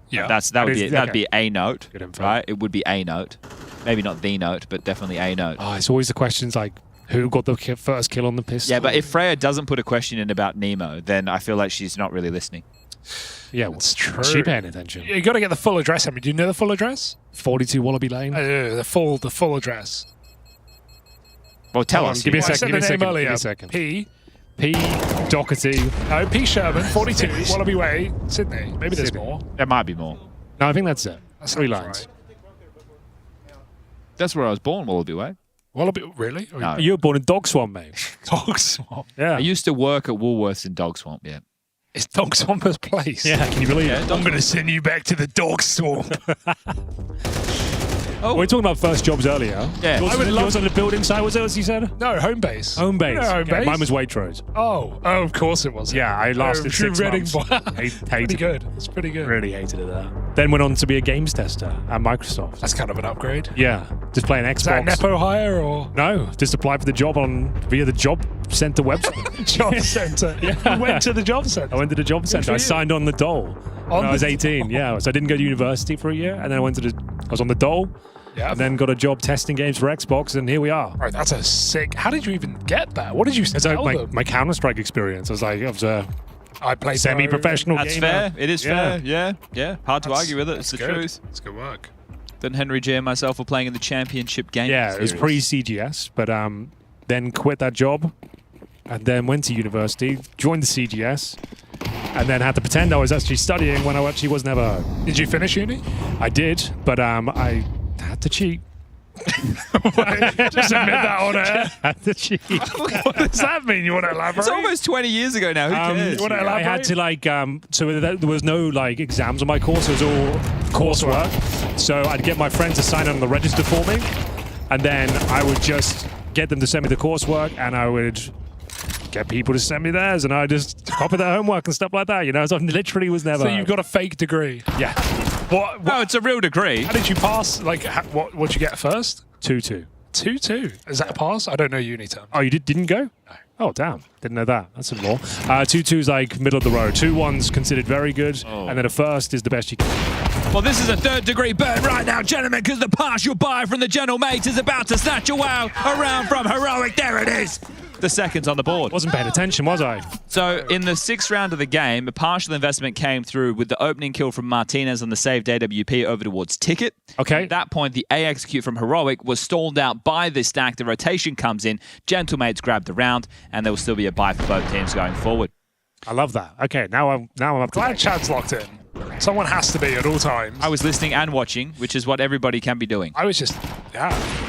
Yeah, that'd be a note, right? It would be a note, maybe not the note, but definitely a note. Oh, it's always the questions like who got the first kill on the pistol. Yeah, but if Freya doesn't put a question in about Nemo, then I feel like she's not really listening. Yeah, it's true. Is she paying attention? You got to get the full address. I mean, do you know the full address? 42 Wallaby Lane. The full address. Well, tell us. Give me a second. Give me a second. P. Doherty. No, P. Sherman, 42, Wallaby Way, Sydney. Maybe there's more. There might be more. No, I think that's it. That's 3 lines. Right. That's where I was born, Wallaby Way. Wallaby, really? No. You were born in Dog Swamp, mate. Dog Swamp? Yeah. I used to work at Woolworths in Dog Swamp, yeah. It's Dog Swamp's place. Yeah, can you believe it? I'm going to send you back to the Dog Swamp. We were talking about first jobs earlier. Yeah. Yours on the building site, was it, as you said? No, home base. Home base. No, home base. Mine was Waitrose. Oh, of course it was. Yeah, I lasted 6 months. Pretty good. It's pretty good. Really hated it there. Then went on to be a games tester at Microsoft. That's kind of an upgrade. Yeah, just playing Xbox. Is that Nepo hire or? No, just applied for the job via the job center website. Job center. Yeah. You went to the job center. I went to the job center. I signed on the dole when I was 18. Yeah, so I didn't go to university for a year, and then I was on the dole. Yeah. And then got a job testing games for Xbox, and here we are. Right, that's a sick. How did you even get that? What did you tell them? My Counter-Strike experience. I played semi-professional gamer. That's fair. It is fair. Yeah. Hard to argue with it. It's the truth. It's good work. Then Henry J and myself were playing in the championship game. Yeah, it was pre-CGS, but then quit that job, and then went to university, joined the CGS, and then had to pretend I was actually studying when I actually was never. Did you finish uni? I did, but I had to cheat. Just admit that on air. Had to cheat. What does that mean? You want to elaborate? It's almost 20 years ago now. Who cares? You want to elaborate? I had to so there was no exams on my course. It was all coursework. So I'd get my friends to sign on the register for me, and then I would just get them to send me the coursework, and I would get people to send me theirs, and I just copy their homework and stuff like that. You know, so I literally was never. So you've got a fake degree? Yeah. What? No, it's a real degree. How did you pass? Like, what did you get first? 2-2. 2-2. Is that a pass? I don't know uni terms. Oh, you didn't go? No. Oh, damn. Didn't know that. That's some more. 2-2 is like middle of the road. 2-1's considered very good, and then a first is the best you can. Well, this is a third-degree burn right now, gentlemen, because the pass you'll buy from the General Mate is about to snatch a wow around from Heroic. There it is. The seconds on the board. Wasn't paying attention, was I? So in the 6th round of the game, a partial investment came through with the opening kill from Martinez on the saved AWP over towards Ticket. Okay. At that point, the A execute from Heroic was stalled out by this stack. The rotation comes in, Gentlemates grab the round, and there will still be a buy for both teams going forward. I love that. Okay, now I'm up to glad Chad's locked in. Someone has to be at all times. I was listening and watching, which is what everybody can be doing. I was just,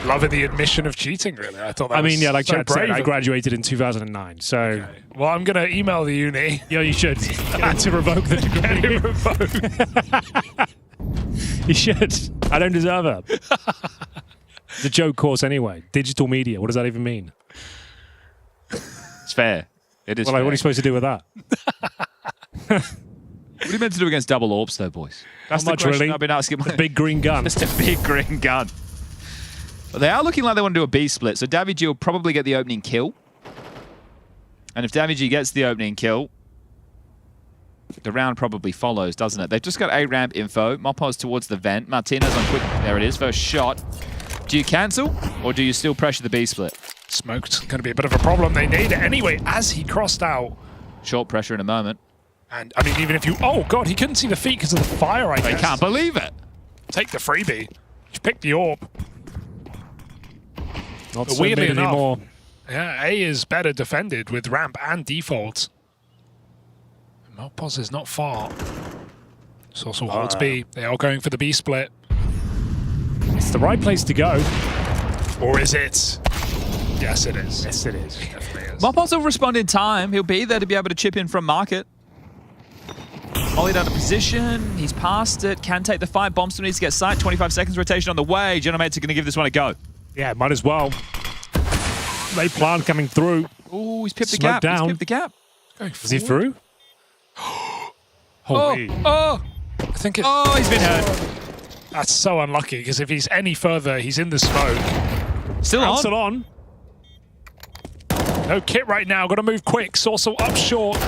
loving the admission of cheating, really. I thought that was like so Chad said, I graduated in 2009, so... Okay. Well, I'm going to email the uni. Yeah, you should. To revoke the degree. You should. I don't deserve it. It's a joke course anyway. Digital media, what does that even mean? It's fair. It is fair. What are you supposed to do with that? What are you meant to do against double orbs, though, boys? That's Not the much, question really. I've been asking. The big green gun. Just a big green gun. But they are looking like they want to do a B split, so Davy will probably get the opening kill. And if Davy gets the opening kill, the round probably follows, doesn't it? They've just got A-ramp info. Mopo's towards the vent. Martinez on quick. There it is, first shot. Do you cancel, or do you still pressure the B split? Smoke's going to be a bit of a problem. They need it anyway as he crossed out. Short pressure in a moment. And, I mean, even if you... Oh, God, he couldn't see the feet because of the fire, I guess. I can't believe it. Take the freebie. Just pick the orb. Not but so weirdly big enough, anymore. Yeah, A is better defended with ramp and default. Malpos is not far. Source holds B. They are going for the B split. It's the right place to go. Or is it? Yes, it is. Yes, it is. It definitely is. Malpos will respond in time. He'll be there to be able to chip in from market. Ollied out of position. He's past it. Can take the fight. Bomb still needs to get sight. 25 seconds rotation on the way. Genomates are going to give this one a go. Yeah, might as well. They plan coming through. Oh, he's pipped the Smoke gap. down. He's pipped the gap. Is he through? Holy. Oh! I think it... Oh, he's been hurt. That's so unlucky, because if he's any further, he's in the smoke. Still on. Still on. No kit right now. Got to move quick. Sorsal up short.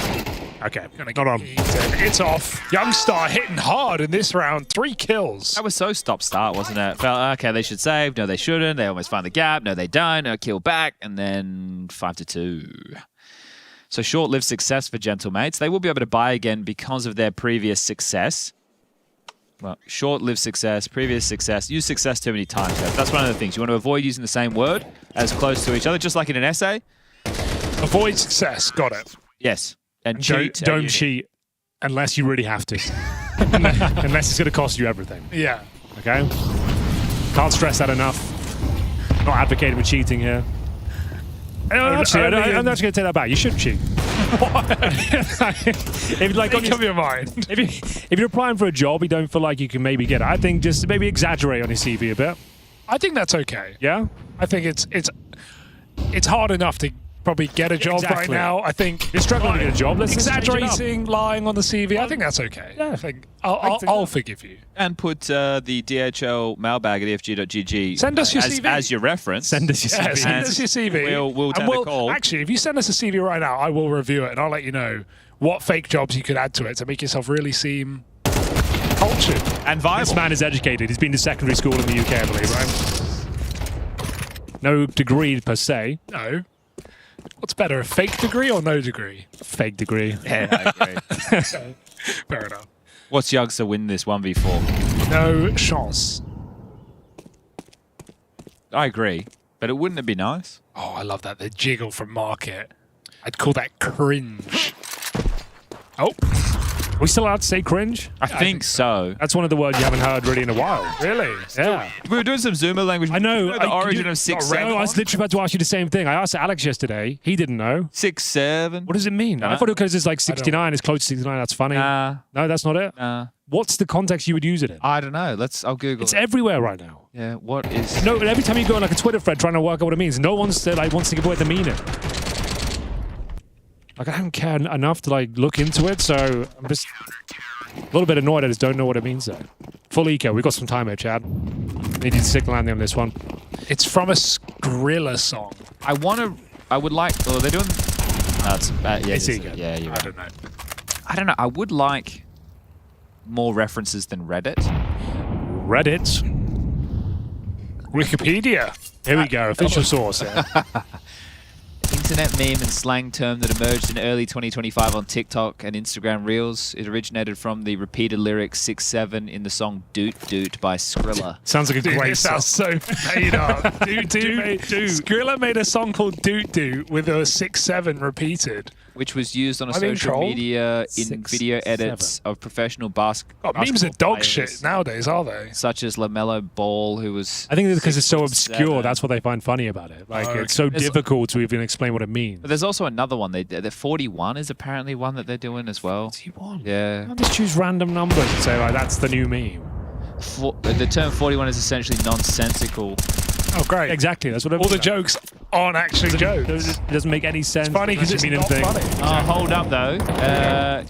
Okay, not on. It's off. Youngstar hitting hard in this round. 3 kills. That was so stop-start, wasn't it? Felt, okay, they should save. No, they shouldn't. They almost find the gap. No, they don't. No, kill back. And then 5-2. So short-lived success for Gentlemates. They will be able to buy again because of their previous success. Well, short-lived success, previous success. Use success too many times, guys. That's one of the things. You want to avoid using the same word as close to each other, just like in an essay. Avoid success. Got it. Yes. And cheat. Don't cheat unless you really have to. Unless it's going to cost you everything. Yeah. Okay? Can't stress that enough. Not advocating for cheating here. I'm actually going to take that back. You should cheat. If like Make up your mind. If you're applying for a job, you don't feel like you can maybe get it. I think just maybe exaggerate on your CV a bit. I think that's okay. Yeah? I think it's hard enough to probably get a job right now. I think you're struggling to get a job. Let's exaggerating, lying on the CV. I think that's okay. Yeah. I think I'll forgive you. And put the DHL mailbag at efg.gg. Send us your CV as your reference. Send us your CV. Yeah, send us your CV. We'll take a call. Actually, if you send us a CV right now, I will review it and I'll let you know what fake jobs you could add to it to make yourself really seem cultured and viable. This man is educated. He's been to secondary school in the UK, I believe, right? No degree per se. No. What's better, a fake degree or no degree? Fake degree. Yeah, I agree. Fair enough. What's Yugs to win this 1v4? No chance. I agree, but it wouldn't it be nice? Oh, I love that. The jiggle from Market. I'd call that cringe. Oh. Are we still allowed to say cringe? I think so. That's one of the words you haven't heard really in a while. Really? Yeah. We were doing some Zoomer language. I know. The origin of 6-7. I was literally about to ask you the same thing. I asked Alex yesterday. He didn't know. 6-7. What does it mean? I thought it because it's like 69. It's close to 69. That's funny. Nah. No, that's not it? Nah. What's the context you would use it in? I don't know. I'll Google It's it. everywhere right now. Yeah, what is... No, every time you go on like a Twitter thread trying to work out what it means, no one's wants to give away the meaning. Like, I don't care enough to like look into it, so I'm just a little bit annoyed. I just don't know what it means there. Full eco. We've got some time here, Chad. Need you to stick the landing on this one. It's from a Skrilla song. I would like... Oh, they're doing... No, it's ego. Yeah, you're right. I don't know. I would like more references than Reddit. Reddit? Wikipedia. Here we go. Official source. Yeah. Internet meme and slang term that emerged in early 2025 on TikTok and Instagram Reels. It originated from the repeated lyric 6-7 in the song Doot Doot by Skrilla. Sounds like a great song. Sounds so made up. Doot Doot. Skrilla made a song called Doot Doot with a 6-7 repeated. Which was used on a social media in video edits of professional basketball. Memes are dog shit nowadays, are they? Such as LaMelo Ball, who was... I think it's because it's so obscure. That's what they find funny about it. Like, it's so difficult to even explain what it means. But there's also another one. The 41 is apparently one that they're doing as well. 41? Yeah. I'll just choose random numbers and say, like, that's the new meme. The term 41 is essentially nonsensical. Oh, great. Exactly. That's what all the jokes aren't actually jokes. It doesn't make any sense. It's funny because it's not funny. Hold up, though.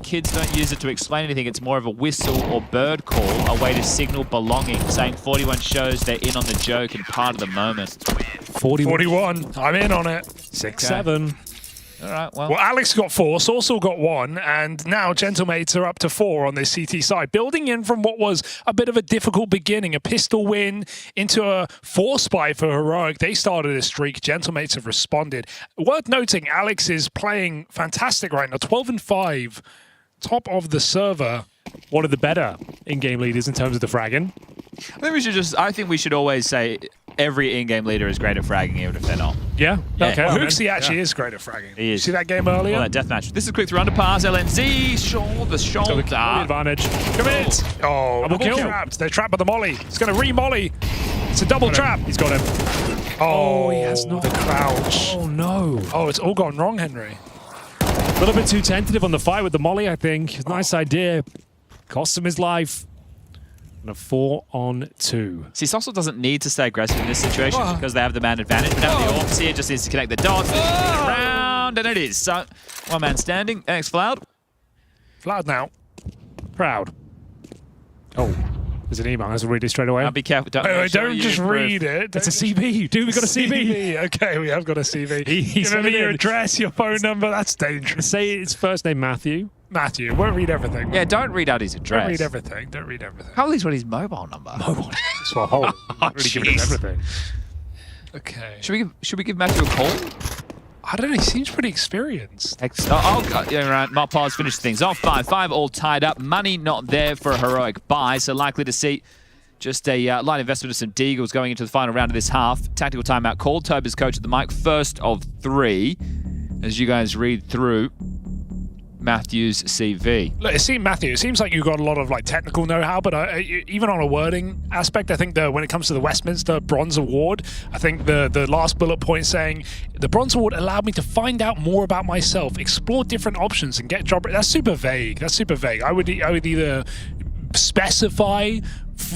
Kids don't use it to explain anything. It's more of a whistle or bird call, a way to signal belonging, saying 41 shows they're in on the joke and part of the moment. 41. I'm in on it. 6-7. All right, well. Well, Alex got 4, Sorsal got 1, and now Gentlemates are up to 4 on this CT side. Building in from what was a bit of a difficult beginning, a pistol win into a 4-spy for Heroic. They started a streak. Gentlemates have responded. Worth noting, Alex is playing fantastic right now, 12-5, top of the server. One of the better in-game leaders in terms of the fragging. I think we should always say every in-game leader is great at fragging, even if they're not. Yeah. Okay. Well, Hooksy actually is great at fragging. He is. See that game earlier? Well, that deathmatch. This is quick through underpass. LNZ, the shoulder. Advantage. Commit. Oh, double kill. Trapped. They're trapped by the molly. It's going to re-molly. It's a double trap. He's got him. Oh, he has not. The crouch. Oh, no. Oh, it's all gone wrong, Henry. A little bit too tentative on the fight with the molly, I think. Nice idea. Cost him his life. And a 4-on-2. See, Sossel doesn't need to stay aggressive in this situation because they have the man advantage. But now the Orcs here just needs to connect the dots. Around, and it is. So, one man standing. Next, Floud. Floud now. Proud. Oh, there's an email. Let's read it straight away. Be careful. Don't just read it. It's a CV. Dude, we got a CV. Okay, we have got a CV. Give me your address, your phone number. That's dangerous. Say his first name, Matthew. Matthew, won't read everything. Yeah, don't read out his address. Don't read everything. Don't read everything. How at least read his mobile number. Mobile. So really giving him everything. Okay. Should we give Matthew a call? I don't know. He seems pretty experienced. Yeah, right. Marpaz finished things off. 5-5, all tied up. Money not there for a Heroic buy, so likely to see just a light investment of some Deagles going into the final round of this half. Tactical timeout called. Tober's coach at the mic. First of 3. As you guys read through Matthew's CV. Look, it seems like you've got a lot of like technical know-how, but even on a wording aspect, I think when it comes to the Westminster Bronze Award, I think the last bullet point saying the Bronze Award allowed me to find out more about myself, explore different options, and get job. That's super vague. I would either specify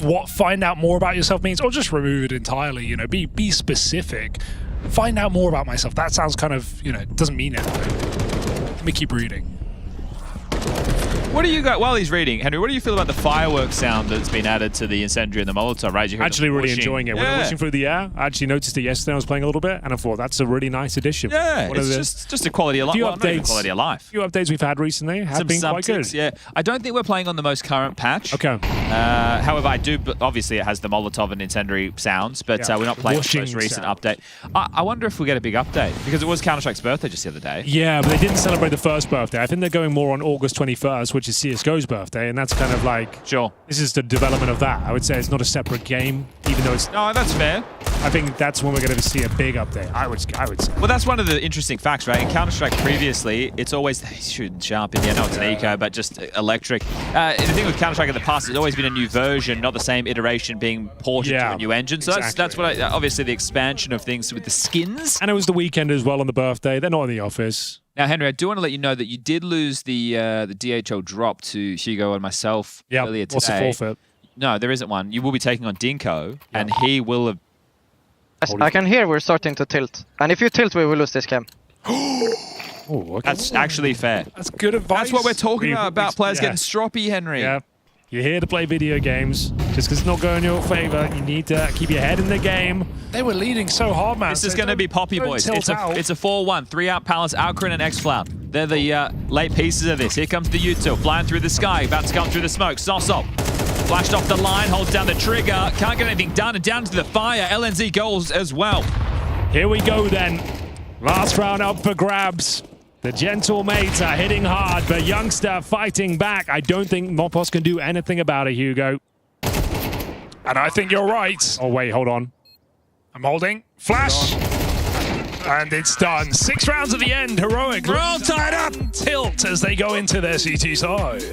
what find out more about yourself means, or just remove it entirely. You know, be specific. Find out more about myself. That sounds kind of, doesn't mean anything. Let me keep reading. What do you got while he's reading, Henry? What do you feel about the fireworks sound that's been added to the incendiary and the Molotov? Right, actually, really enjoying it. When I'm wishing through the air, I actually noticed it yesterday. I was playing a little bit, and I thought that's a really nice addition. Yeah, it's just a quality of life. Quality of life. A few updates we've had recently have been quite good. Yeah, I don't think we're playing on the most current patch. Okay. However, I do. Obviously, it has the Molotov and incendiary sounds, but we're not playing the most recent update. I wonder if we get a big update because it was Counter-Strike's birthday just the other day. Yeah, but they didn't celebrate the first birthday. I think they're going more on August 21st, which is CS:GO's birthday, and that's kind of like this is the development of that. I would say it's not a separate game, even though it's that's fair. I think that's when we're going to see a big update. I would say. Well, that's one of the interesting facts, right? In Counter-Strike previously, it's always shooting sharp in. Yeah, no, it's an eco, but just electric. The thing with Counter-Strike in the past, it's always been a new version, not the same iteration being ported to a new engine. So that's what obviously the expansion of things with the skins. And it was the weekend as well on the birthday. They're not in the office. Now, Henry, I do want to let you know that you did lose the DHL drop to Hugo and myself earlier today. What's the forfeit? No, there isn't one. You will be taking on Dinko, and he will have... I can hear we're starting to tilt. And if you tilt, we will lose this game. That's actually fair. That's good advice. That's what we're talking about players getting stroppy, Henry. Yeah. You're here to play video games. Just because it's not going in your favor, you need to keep your head in the game. They were leading so hard, man. This is going to be Poppy Boys. It's a 4-1. 3 out Palace, Alcrin and X-Floud. They're the late pieces of this. Here comes the Yuto, flying through the sky, about to come through the smoke. Zossop flashed off the line, holds down the trigger. Can't get anything done, and down to the fire. LNZ goals as well. Here we go then. Last round up for grabs. The gentle mates are hitting hard, but Youngster fighting back. I don't think Mopos can do anything about it, Hugo. And I think you're right. Oh, wait, hold on. I'm holding. Flash. And it's done. 6 rounds at the end. Heroic. We're all tied up. Tilt as they go into their CT side.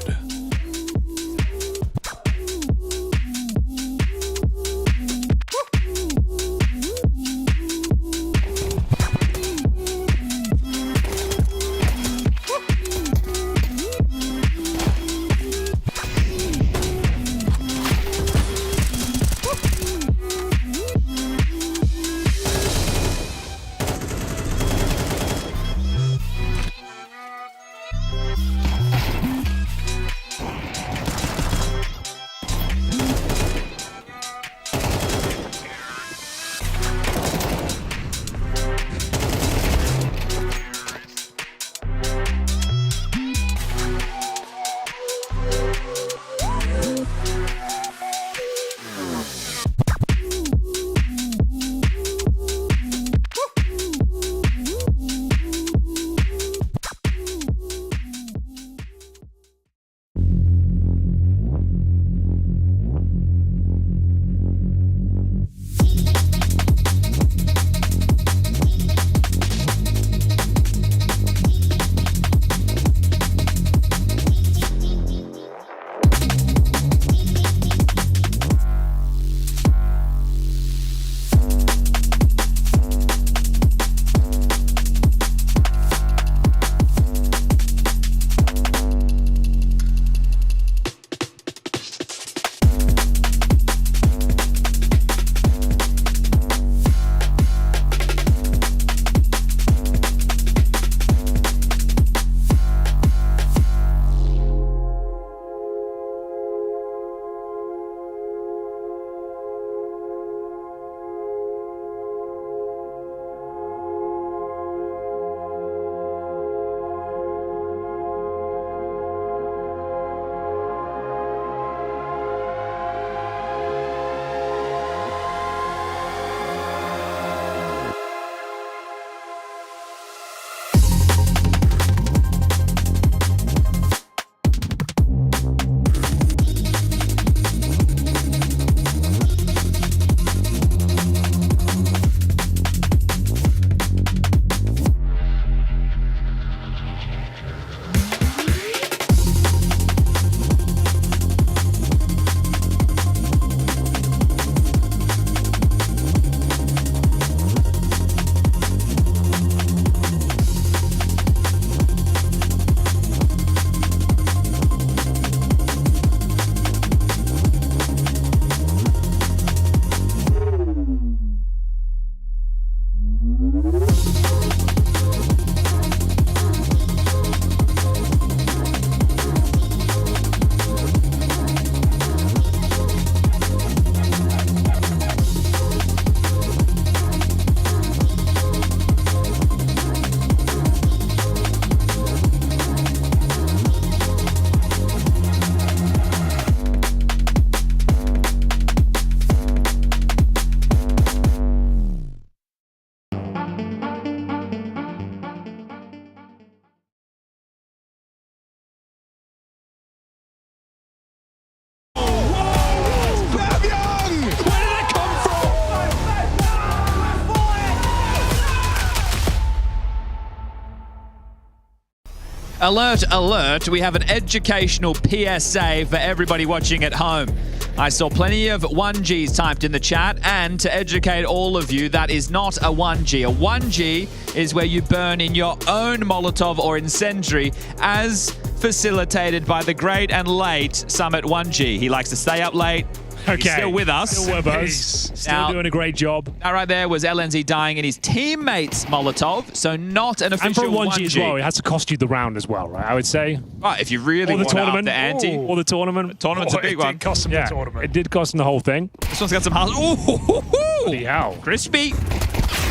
Alert, alert, we have an educational PSA for everybody watching at home. I saw plenty of 1Gs typed in the chat, and to educate all of you, that is not a 1G. A 1G is where you burn in your own Molotov or incendiary, as facilitated by the great and late Summit 1G. He likes to stay up late. Okay. He's still with us. Still with us. Still doing a great job. That right there was LNZ dying in his teammate's Molotov, so not an official and for 1G as well, it has to cost you the round as well, right? I would say. Right, if you really want to up the ante. Or the tournament. The tournament's a big one. It did cost him the tournament. It did cost him the whole thing. This one's got some house. Holy hell. Crispy.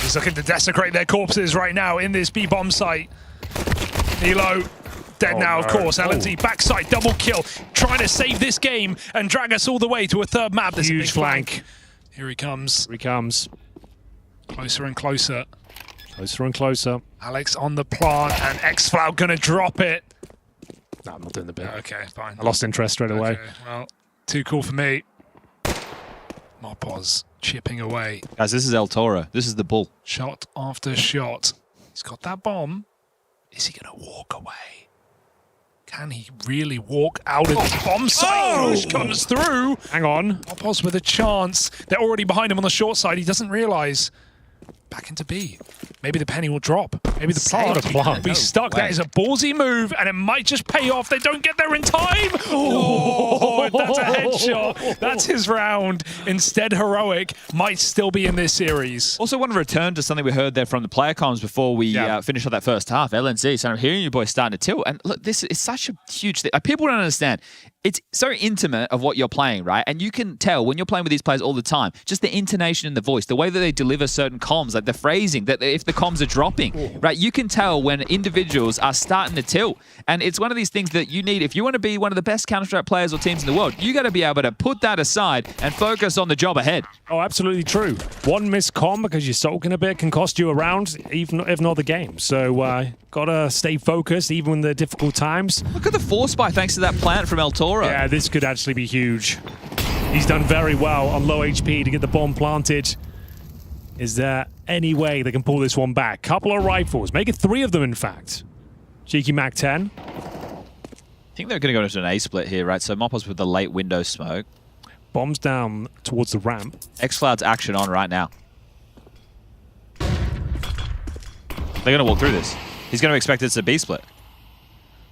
He's looking to desecrate their corpses right now in this B-bomb site. Nilo. Dead now, of course. LNZ backside double kill, trying to save this game and drag us all the way to a third map. There's huge a big flank. Here he comes. Here he comes. Closer and closer. Closer and closer. Alex on the plant, and X-Flow gonna drop it. No, I'm not doing the bit. Okay, fine. I lost interest straight away. Okay, well, too cool for me. Mopoz chipping away. Guys, this is El Toro. This is the bull. Shot after shot. He's got that bomb. Is he gonna walk away? Can he really walk out of the bomb site? Push comes through. Hang on. Mopoz with a chance. They're already behind him on the short side. He doesn't realize. Back into B. Maybe the penny will drop. Maybe the plant will be stuck. That is a ballsy move, and it might just pay off. They don't get there in time. Oh, that's a headshot. That's his round. Instead, Heroic might still be in this series. Also want to return to something we heard there from the player comms before we finish up that first half. LNZ, so I'm hearing you boys starting to tilt. And look, this is such a huge thing. People don't understand. It's so intimate of what you're playing, right? And you can tell when you're playing with these players all the time, just the intonation in the voice, the way that they deliver certain comms, like the phrasing, that if the comms are dropping, right? You can tell when individuals are starting to tilt. And it's one of these things that you need. If you want to be one of the best Counter-Strike players or teams in the world, you got to be able to put that aside and focus on the job ahead. Oh, absolutely true. One missed comm because you're sulking a bit can cost you a round, even if not the game. So got to stay focused, even in the difficult times. Look at the force buy thanks to that plant from El Toro. Yeah, this could actually be huge. He's done very well on low HP to get the bomb planted. Is there any way they can pull this one back? Couple of rifles. Make it 3 of them, in fact. Cheeky Mac 10. I think they're going to go into an A split here, right? So Mopoz with the late window smoke. Bombs down towards the ramp. X-Cloud's action on right now. They're going to walk through this. He's going to expect it's a B split.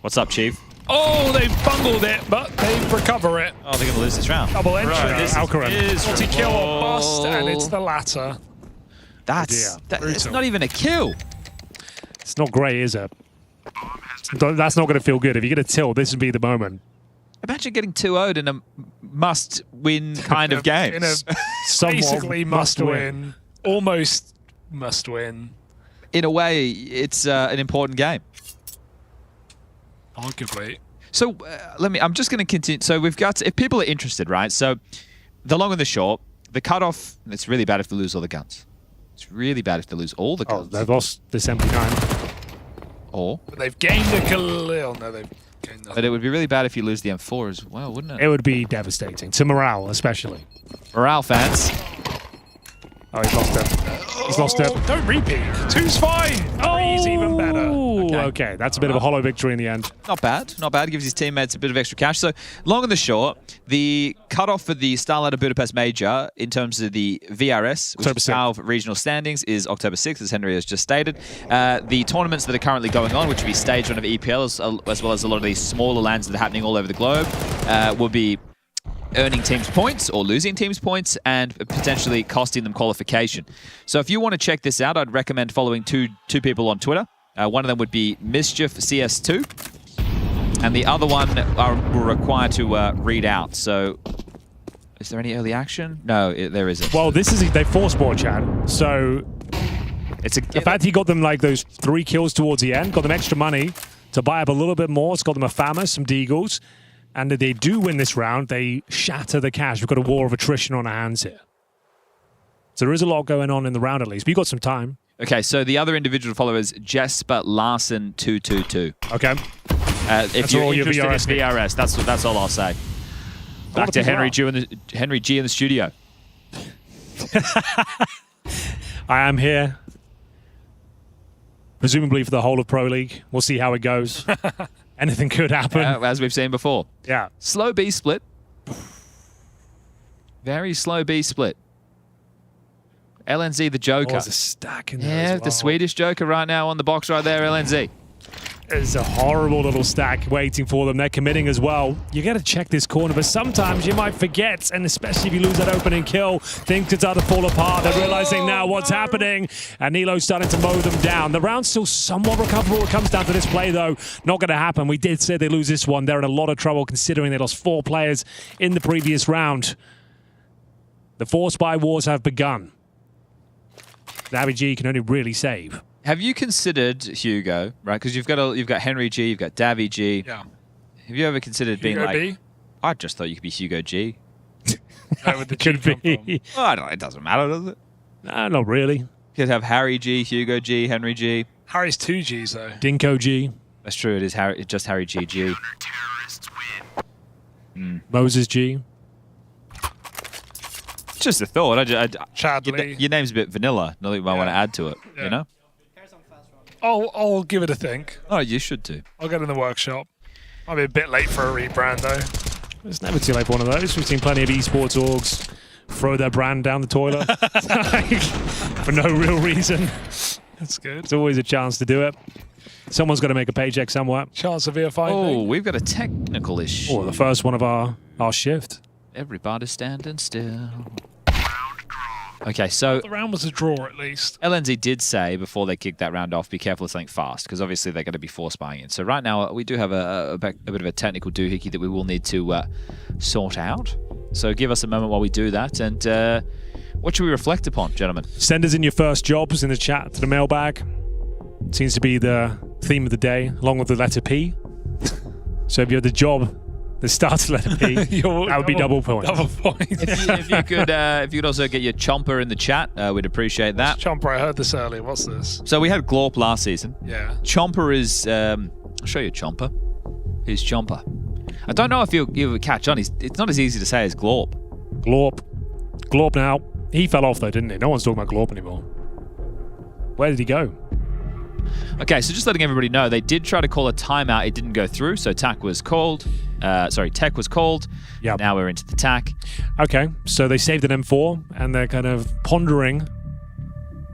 What's up, Chief? Oh, they've bungled it, but they recover it. Oh, they're going to lose this round. Double entry. Right, this is multi-kill or bust, and it's the latter. It's not even a kill. It's not great, is it? That's not going to feel good. If you get a tilt, this would be the moment. Imagine getting 2-0'd in a must-win kind of game. In a basically must-win. Almost must-win. In a way, it's an important game. Arguably. So I'm just going to continue. So we've got, if people are interested, right? So the long and the short, the cutoff, it's really bad if they lose all the guns. It's really bad if they lose all the guns. Oh, they've lost this MP9. Or? But they've gained the Khalil. No, they've gained nothing. But it would be really bad if you lose the M4 as well, wouldn't it? It would be devastating. To morale, especially. Morale, fans. Oh, he's lost it. He's lost it. Don't repeat. 2's fine. 3's even better. Okay, that's a bit of a hollow victory in the end. Not bad. Not bad. Gives his teammates a bit of extra cash. So, long and the short, the cutoff for the Starlighter Budapest Major in terms of the VRS, which is Valve regional standings, is October 6th, as Henry has just stated. The tournaments that are currently going on, which will be stage 1 of EPL, as well as a lot of these smaller lands that are happening all over the globe, will be earning teams points or losing teams points and potentially costing them qualification. So if you want to check this out, I'd recommend following two people on Twitter. One of them would be Mischief CS2, and the other one will require to read out. So is there any early action? No, there isn't. Well, this is they force board chat, so the fact he got them like those 3 kills towards the end, got them extra money to buy up a little bit more. It's got them a FAMAS, some Deagles. And if they do win this round, they shatter the cash. We've got a war of attrition on our hands here. So there is a lot going on in the round at least. But you've got some time. Okay, so the other individual follower is Jesper Larson 222. Okay. If you're interested in VRS, that's all I'll say. Back to Henry G in the studio. I am here. presumably for the whole of Pro League. We'll see how it goes. Anything could happen. As we've seen before. Yeah. Slow B split. Very slow B split. LNZ the Joker. Oh, there's a stack in there Yeah, as well. the Swedish Joker right now on the box right there, LNZ. There's a horrible little stack waiting for them. They're committing as well. You got to check this corner, but sometimes you might forget, and especially if you lose that opening kill, things could start to fall apart. They're realizing now what's happening, and Nilo's starting to mow them down. The round's still somewhat recoverable. It comes down to this play, though. Not going to happen. We did say they lose this one. They're in a lot of trouble considering they lost 4 players in the previous round. The 4 spy wars have begun. Davy G can only really save. Have you considered, Hugo, right? Because you've got Henry G, you've got Davy G. Yeah. Have you ever considered being Hugo like? B? I just thought you could be Hugo G. Where would the G Could come be. Oh, I don't know. It doesn't matter, does it? No, not really. You could have Harry G, Hugo G, Henry G. Harry's 2 Gs though. Dinko G. That's true. It is Harry. Just Harry G G. Moses G. Just a thought. Chadley. Your name's a bit vanilla. Nothing you might want to add to it. Yeah. You know? I'll give it a think. Oh, you should too. I'll get in the workshop. Might be a bit late for a rebrand though. It's never too late for one of those. We've seen plenty of esports orgs throw their brand down the toilet for no real reason. That's good. It's always a chance to do it. Someone's got to make a paycheck somewhere. Chance of VFI. Oh, we've got a technical issue. Oh, the first one of our shift. Everybody standing still. Okay, so The round was a draw at least. LNZ did say before they kicked that round off, be careful of something fast, because obviously they're going to be force buying it. So right now we do have a bit of a technical doohickey that we will need to sort out. So give us a moment while we do that. And what should we reflect upon, gentlemen? Send us in your first jobs in the chat to the mailbag. Seems to be the theme of the day, along with the letter P. So if you had the job that starts with letter P, that would be double point. Double point. if you could also get your chomper in the chat, we'd appreciate that. Chomper, I heard this earlier. What's this? So we had Glorp last season. Yeah. Chomper is... I'll show you Chomper. Here's Chomper. I don't know if you would catch on. It's not as easy to say as Glorp. Glorp now. He fell off though, didn't he? No one's talking about Glorp anymore. Where did he go? Okay, so just letting everybody know, they did try to call a timeout. It didn't go through, so Tech was called. Tech was called. Yeah. Now we're into the TAC. Okay, so they saved an M4, and they're kind of pondering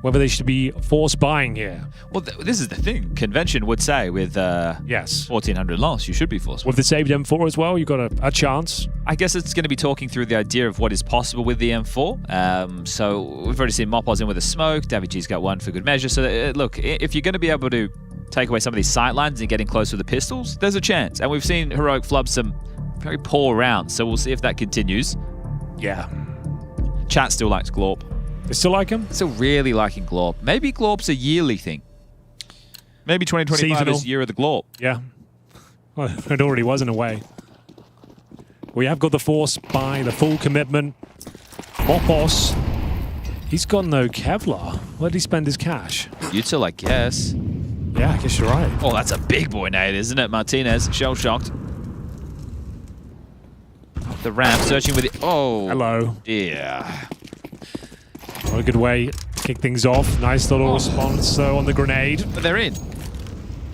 whether they should be force buying here. Well, this is the thing. Convention would say with yes 1,400 loss, you should be force. With the saved M4 as well, you've got a chance. I guess it's going to be talking through the idea of what is possible with the M4. So we've already seen Mopos in with a smoke. Davy G's got one for good measure. So look, if you're going to be able to take away some of these sight lines and getting close with the pistols, there's a chance. And we've seen Heroic flub some very poor rounds, so we'll see if that continues. Yeah. Chat still likes Glorp. They still like him? Still really liking Glorp. Maybe Glorp's a yearly thing. Maybe 2025 Seasonal. is year of the Glorp. Yeah. Well, it already was in a way. We have got the force buy, the full commitment. Mopos. He's got no Kevlar. Where did he spend his cash? Util, I guess. Yeah, I guess you're right. Oh, that's a big boy nade, isn't it? Martinez, shell-shocked. Up the ramp, searching with the... Oh. Hello. Yeah. What a good way to kick things off. Nice little response on the grenade. But they're in.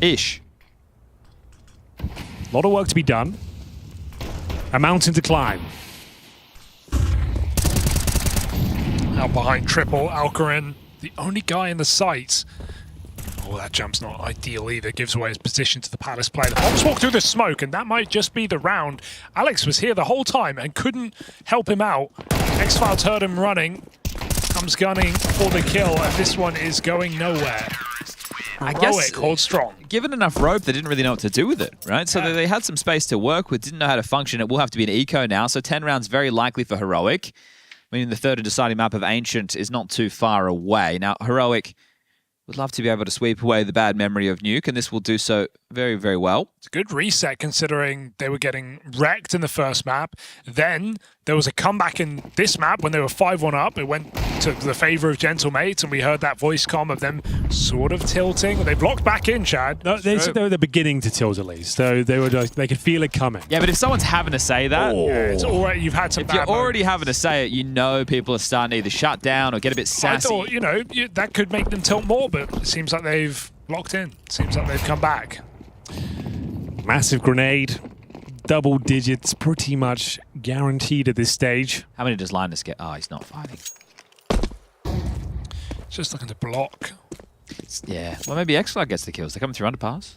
Ish. A lot of work to be done. A mountain to climb. Out behind triple, Alcarin, the only guy in the sight. Oh, that jump's not ideal either. Gives away his position to the Palace player. The Hops walk through the smoke, and that might just be the round. Alex was here the whole time and couldn't help him out. X-Files heard him running. Comes gunning for the kill, and this one is going nowhere. I guess hold strong. Given enough rope, they didn't really know what to do with it, right? So they had some space to work with, didn't know how to function. It will have to be an eco now, so 10 rounds very likely for Heroic. I mean, the third and deciding map of Ancient is not too far away. Now, Heroic would love to be able to sweep away the bad memory of Nuke, and this will do so very, very well. It's a good reset considering they were getting wrecked in the first map. Then there was a comeback in this map when they were 5-1 up. It went to the favor of Gentlemates, and we heard that voice comm of them sort of tilting. They've locked back in, Chad. No, they were the beginning to tilt at least. So they could feel it coming. Yeah, but if someone's having to say that... Yeah, it's already, you've had some If you're already having to say it, you know people are starting to either shut down or get a bit sassy. I thought, that could make them tilt more, but it seems like they've locked in. Seems like they've come back. Massive grenade. Double digits, pretty much guaranteed at this stage. How many does Linus get? Oh, he's not fighting. Just looking to block. Yeah. Well, maybe X-Flag gets the kills. They're coming through underpass.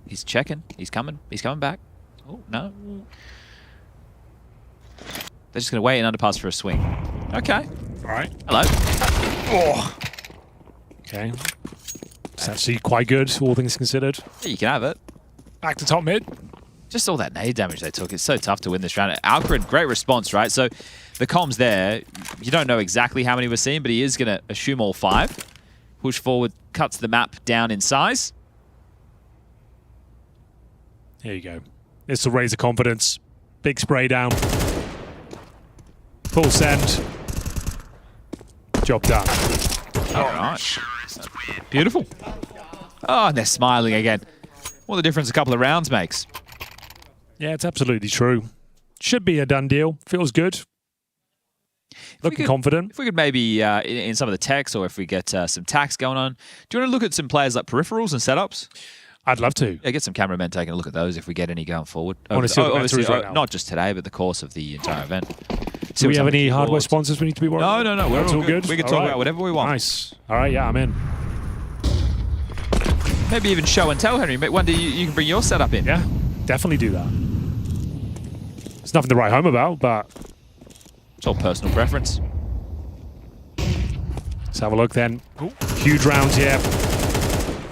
He's checking. He's coming. He's coming back. Oh, no. They're just going to wait in underpass for a swing. Okay. All right. Hello. Oh. Okay. It's actually quite good, all things considered. Yeah, you can have it. Back to top mid. Just all that nade damage they took. It's so tough to win this round. Alcarin, great response, right? So the comms there, you don't know exactly how many we're seeing, but he is going to assume all 5. Push forward, cuts the map down in size. Here you go. This will raise the confidence. Big spray down. Full send. Job done. All right. Beautiful. Oh, and they're smiling again. What the difference a couple of rounds makes. Yeah, it's absolutely true. Should be a done deal. Feels good. Looking confident. If we could maybe, in some of the techs, or if we get some tax going on, do you want to look at some players like peripherals and setups? I'd love to. Yeah, get some cameramen taking a look at those if we get any going forward. I want to see what the match is right now. Not just today, but the course of the entire event. Do we have any hardware sponsors we need to be worried about? No. We're all good. We can talk about whatever we want. Nice. All right, yeah, I'm in. Maybe even show and tell, Henry. One day you can bring your setup in. Yeah, definitely do that. There's nothing to write home about, but it's all personal preference. Let's have a look then. Ooh. Huge rounds here.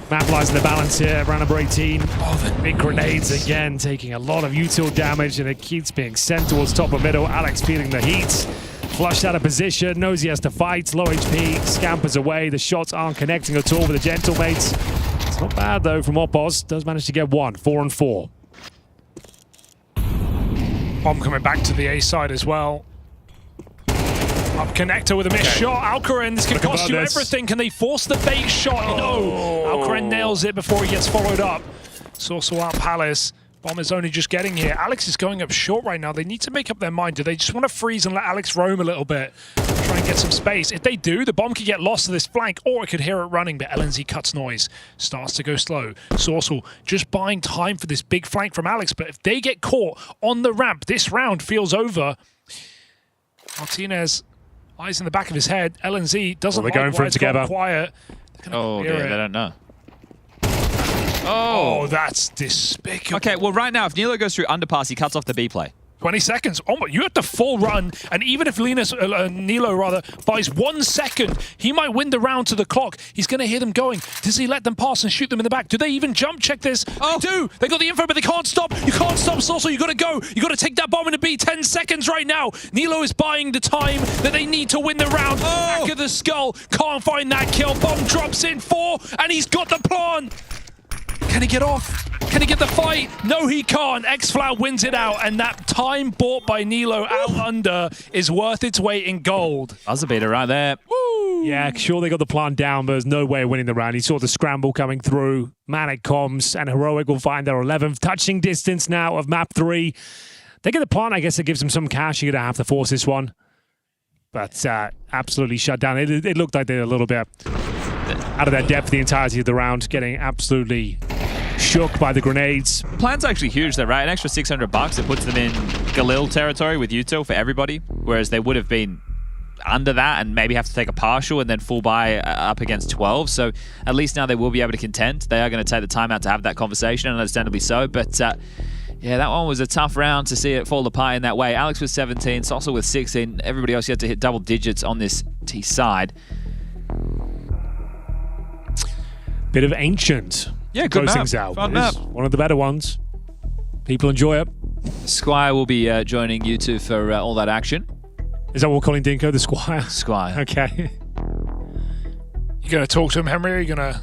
Map lies in the balance here. Round number 18. Oh, the big grenades again, taking a lot of util damage, and it keeps being sent towards top of middle. Alex feeling the heat. Flushed out of position. Knows he has to fight. Low HP. Scampers away. The shots aren't connecting at all with the gentle mates. It's not bad though from Opos. Does manage to get one. 4 and 4. Bomb coming back to the A side as well. Up connector with a missed shot. Alcarin, this can cost you everything. Can they force the bait shot? No. Alcarin nails it before he gets followed up. Sorcerer out Palace. Bomb is only just getting here. Alex is going up short right now. They need to make up their mind. Do they just want to freeze and let Alex roam a little bit? Try and get some space. If they do, the bomb could get lost to this flank, or it could hear it running, but LNZ cuts noise. Starts to go slow. Sorcerer just buying time for this big flank from Alex, but if they get caught on the ramp, this round feels over. Martinez, eyes in the back of his head. LNZ doesn't like going for it together. Quiet. Oh, yeah, they don't know. Oh, that's despicable. Okay, well, right now, if Nilo goes through underpass, he cuts off the B play. 20 seconds. Oh, you have to full run, and even if Nilo buys 1 second, he might win the round to the clock. He's going to hear them going. Does he let them pass and shoot them in the back? Do they even jump check this? Oh. They do. They got the info, but they can't stop. You can't stop, Sorcerer. You got to go. You got to take that bomb in the B. 10 seconds right now. Nilo is buying the time that they need to win the round. Back of the skull. Can't find that kill. Bomb drops in 4, and he's got the plan. Can he get off? Can he get the fight? No, he can't. X-Flag wins it out, and that time bought by Nilo out under is worth its weight in gold. That's a beater right there. Woo! Yeah, sure they got the plan down, but there's no way of winning the round. He saw the scramble coming through. Manic comms, and Heroic will find their 11th. Touching distance now of map 3. They get the plan, I guess it gives them some cash. You're going to have to force this one. But absolutely shut down. It looked like they were a little bit out of their depth the entirety of the round, getting absolutely shook by the grenades. Plan's actually huge though, right? An extra $600, it puts them in Galil territory with util for everybody, whereas they would have been under that and maybe have to take a partial and then full buy up against 12. So at least now they will be able to contend. They are going to take the time out to have that conversation, and understandably so. But yeah, that one was a tough round to see it fall apart in that way. Alex with 17, Sossel with 16. Everybody else had to hit double digits on this T side. Bit of Ancient. Yeah, good map. Things out. Fun map. One of the better ones. People enjoy it. Squire will be joining you two for all that action. Is that what we're calling Dinko? The Squire? Squire. Okay. You going to talk to him, Henry, or are you going to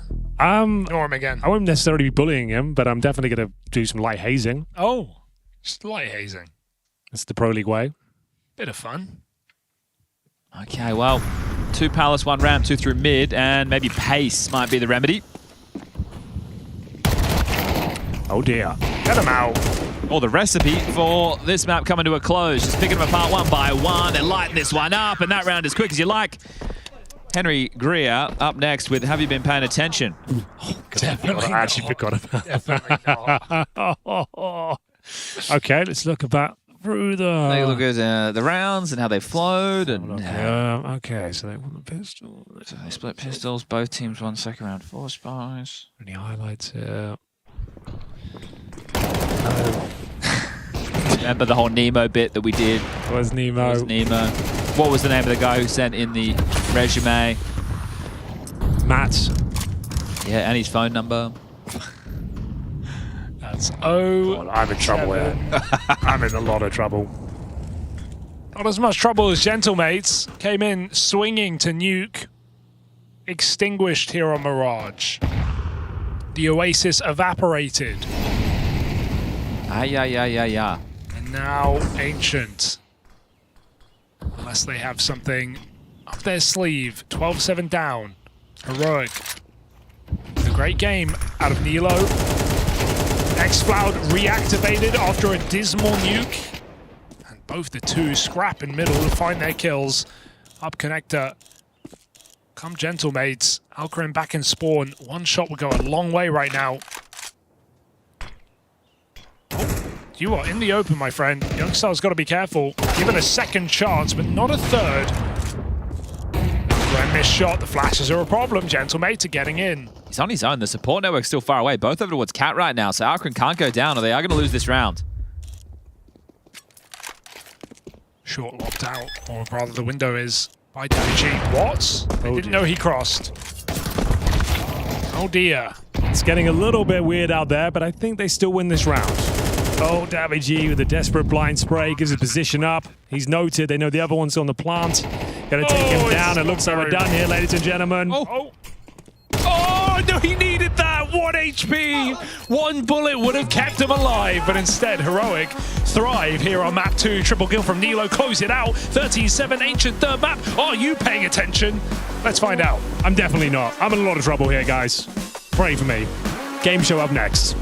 ignore him again? I won't necessarily be bullying him, but I'm definitely going to do some light hazing. Oh, just light hazing. That's the Pro League way. Bit of fun. Okay, well, 2 Palace, 1 ramp, 2 through mid, and maybe pace might be the remedy. Oh dear. Get him out. Or the recipe for this map coming to a close. Just picking them apart one by one. They're lighting this one up, and that round as quick as you like. Henry Greer up next with Have You Been Paying Attention? Definitely I actually forgot about Definitely Okay, let's look through the... They look at the rounds and how they flowed. And okay, so they won the pistols. So they split pistols. Both teams won second round 4 spies. Any highlights here? Remember the whole Nemo bit that we did? Was Nemo? What was the name of the guy who sent in the resume? Matt. Yeah, and his phone number. That's I'm in trouble here. I'm in a lot of trouble. Not as much trouble as Gentlemates. Came in swinging to nuke. Extinguished here on Mirage. The Oasis evaporated. Yeah. And now Ancient. Unless they have something up their sleeve. 12-7 down. Heroic. A great game out of Nilo. X-Cloud reactivated after a dismal nuke. And both the two scrap in middle to find their kills. Up connector. Come Gentlemates. Alcarin back in spawn. One shot will go a long way right now. You are in the open, my friend. Youngstar's got to be careful. Given a second chance, but not a third. Grand missed shot. The flashes are a problem. Gentlemates are getting in. He's on his own. The support network's still far away. Both over towards Cat right now, so Alcarin can't go down or they are going to lose this round. Short locked out, or rather the window is by G. What? I didn't know he crossed. Oh dear. It's getting a little bit weird out there, but I think they still win this round. Oh, Davy with a desperate blind spray gives his position up. He's noted. They know the other one's on the plant. Gonna take him down. It looks like we're done here, ladies and gentlemen. Oh, no, he needed that. 1 HP. One bullet would have kept him alive, but instead, Heroic thrive here on map 2. Triple kill from Nilo. Close it out. 13-7, Ancient third map. Are you paying attention? Let's find out. I'm definitely not. I'm in a lot of trouble here, guys. Pray for me. Game show up next.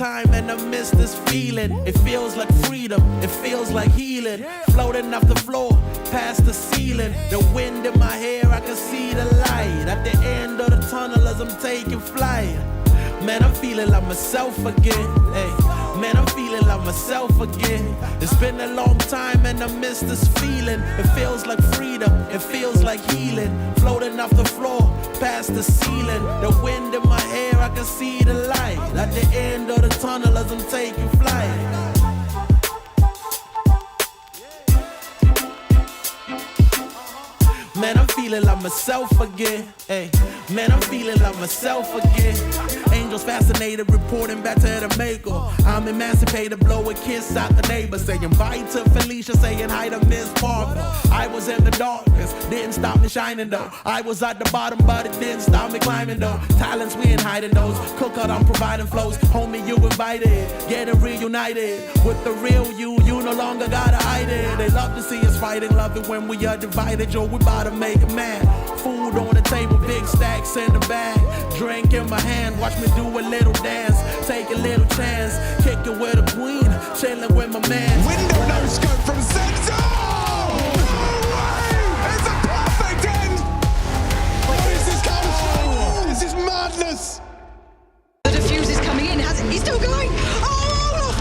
time and I miss this feeling. It feels like freedom, it feels like healing. Floating off the floor, past the ceiling. The wind in my hair, I can see the light at the end of the tunnel as I'm taking flight. Man, I'm feeling like myself again. Hey, man, I'm feeling like myself again. It's been a long time and I miss this feeling. It feels like freedom, it feels like healing. Floating off the floor, past the ceiling. The wind in my hair, I can see the light at the end of the tunnel as I'm taking flight. Man, I'm feeling like myself again. Hey, man, I'm feeling like myself again. Angels fascinated, reporting back to the maker. I'm emancipated, blow a kiss out the neighbor. Saying bye to Felicia, saying hi to Miss Parker. I was in the darkness, didn't stop me shining though. I was at the bottom, but it didn't stop me climbing though. Talents, we ain't hiding those. Cookout, I'm providing flows. Homie, you invited, getting reunited. With the real you no longer gotta hide it. They love to see us fighting, love it when we are divided. Yo, we about to make it mad. Food on the table, big stacks in the bag. Drink in my hand, watch me do a little dance. Take a little chance, kick it with a queen, chilling with my man. Window no scope from Senzo! He's still going. Oh, Olaf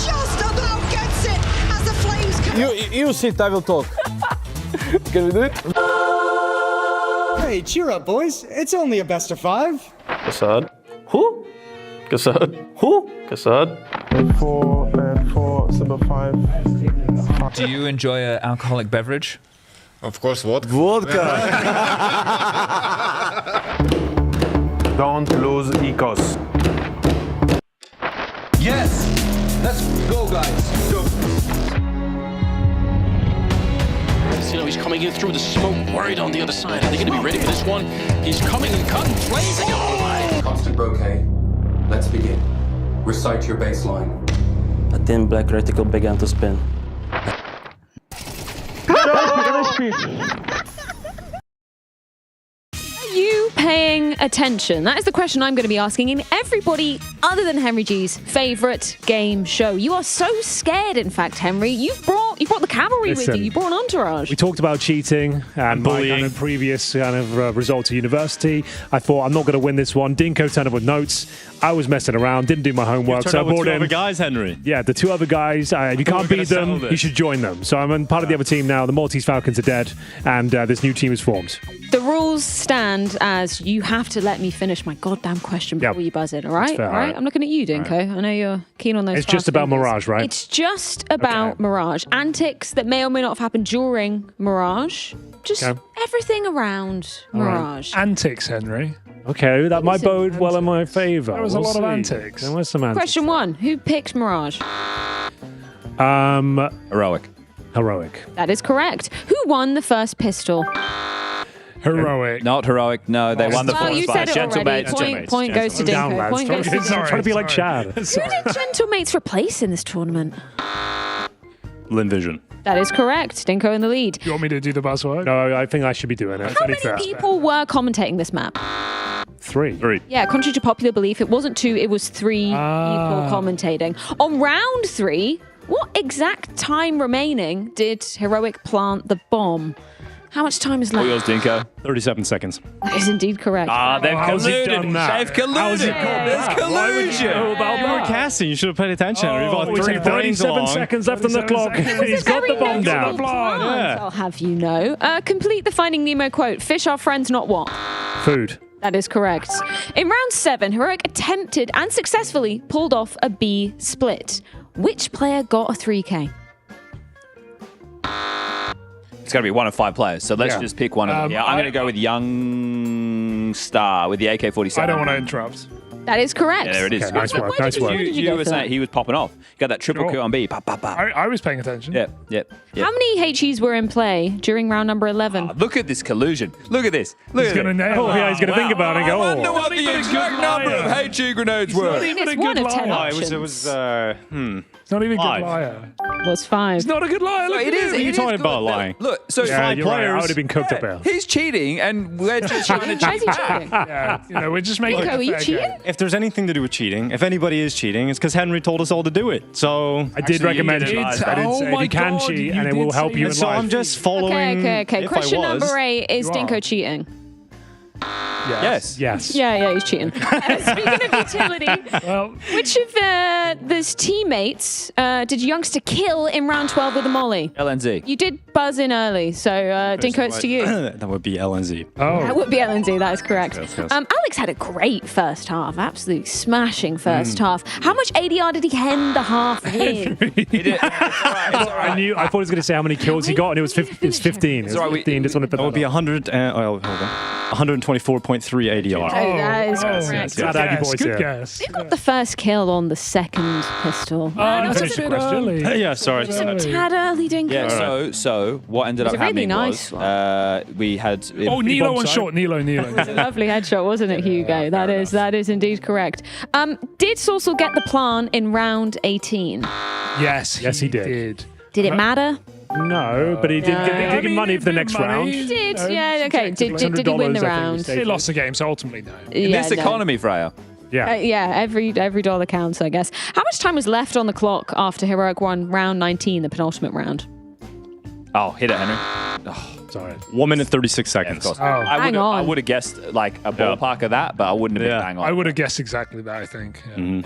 just about gets it as the flames come. You sit, I will talk. Can we do it? Hey, cheer up, boys. It's only a best of 5. Kassad. Who? Kassad. Who? Kassad. 4, Super 5. Do you enjoy an alcoholic beverage? Of course, vodka. Don't lose Ecos. Yes! Let's go, guys. Go. You know, he's coming in through the smoke, worried on the other side. Are they going to be ready for this one? He's coming and cutting, blazing it all the way. Constant bouquet. Let's begin. Recite your baseline. A thin black reticle began to spin. Are you paying attention? That is the question I'm going to be asking in everybody other than Henry G's favourite game show. You are so scared, in fact, Henry. You brought the cavalry with you. You brought an entourage. We talked about cheating and my kind of previous results at university. I thought, I'm not going to win this one. Dinko turned up with notes. I was messing around, didn't do my homework. So I brought in 2 other guys, Henry. Yeah, the 2 other guys. You can't beat them. You should join them. So I'm part of the other team now. The Maltese Falcons are dead, and this new team is formed. The rules stand as you have to let me finish my goddamn question before you buzz in, all right? Fair, all right? I'm looking at you, Dinko. Right. I know you're keen on those. It's just about Mirage, right? It's just about Mirage. Antics that may or may not have happened during Mirage. Just everything around Mirage. Right. Antics, Henry. Okay, that might bode well in my favour. There was a lot of antics. There was some antics. Question 1. Who picked Mirage? Heroic. Heroic. That is correct. Who won the first pistol? Heroic. Not heroic. No, they won the first you said it already. Point goes to Dinko. Point goes to Dinko. I'm trying to be like Chad. Who did Gentlemates replace in this tournament? Linvision. That is correct. Dinko in the lead. You want me to do the buzzword? No, I think I should be doing it. How many people were commentating this map? 3. Yeah, contrary to popular belief, it wasn't 2, it was 3 people commentating. On round 3, what exact time remaining did Heroic plant the bomb? How much time is left? Yours, Dinko. 37 seconds. That is indeed correct. They've colluded. They've colluded. There's collusion. Broadcasting, you should have paid attention. We've got 37 seconds left on the clock. He's got the bomb down. I'll have you know. Complete the Finding Nemo quote. Fish are friends, not what? Food. That is correct. In round 7, Heroic attempted and successfully pulled off a B split. Which player got a 3K? It's got to be one of 5 players, so let's just pick one of them. Yeah, I'm going to go with Young Star with the AK-47. I don't want to interrupt. That is correct. Yeah, there it is. Okay, nice work. Nice work. You were saying he was popping off. You got that triple kill on B. Pop, pop, pop. I was paying attention. Yep. How many HEs were in play during round number 11? Look at this collusion. Look at this. He's going to nail it. He's going to think about it and go, I wonder what the exact number of HE grenades were. Not even a good liar. It was It's not even a good liar. It was 5. He's not a good liar. It is. What are you talking about lying? Look, so 5 players. Right. I would have been cooked up there. He's cheating, and we're just trying to cheat back. Yeah, you know, we're just making Dinko, are you cheating? If there's anything to do with cheating, if anybody is cheating, it's because Henry told us all to do it. So I did recommend it. I did say you can cheat, and it will help you in life. So I'm just following. Okay. Question number 8 is Dinko cheating? Yes. Yeah, he's cheating. Speaking of utility, which of his teammates did Youngster kill in round 12 with the molly? LNZ. You did buzz in early, so Dinko, it's to you. That would be LNZ. That would be LNZ, that is correct. Yes. Alex had a great first half, absolutely smashing first half. How much ADR did he end the half with? He did. I thought he was going to say how many kills he got, and it was 15. It's 15. Just wanted to put that would be 100. Hold on. 124.3 ADR. That is correct. Good guess. Who got the first kill on the second pistol? Finish the question. Yeah, sorry. Just a tad early, Dinko. Yeah, so what ended up happening was we had... Nilo on short. Nilo. It was a lovely headshot, wasn't it, Hugo? That is indeed correct. Did Sorsel get the plan in round 18? Yes, he did. Did it matter? No, but he did get money for the next round. He did, yeah, okay. Did he win the round? He lost the game, so ultimately no. In this economy, Freya. Yeah, every dollar counts, I guess. How much time was left on the clock after Heroic won round 19, the penultimate round? Oh, hit it, Henry. Sorry. 1 minute 36 seconds. I would have guessed like a ballpark of that, but I wouldn't have been bang on. I would have guessed exactly that, I think. Yeah.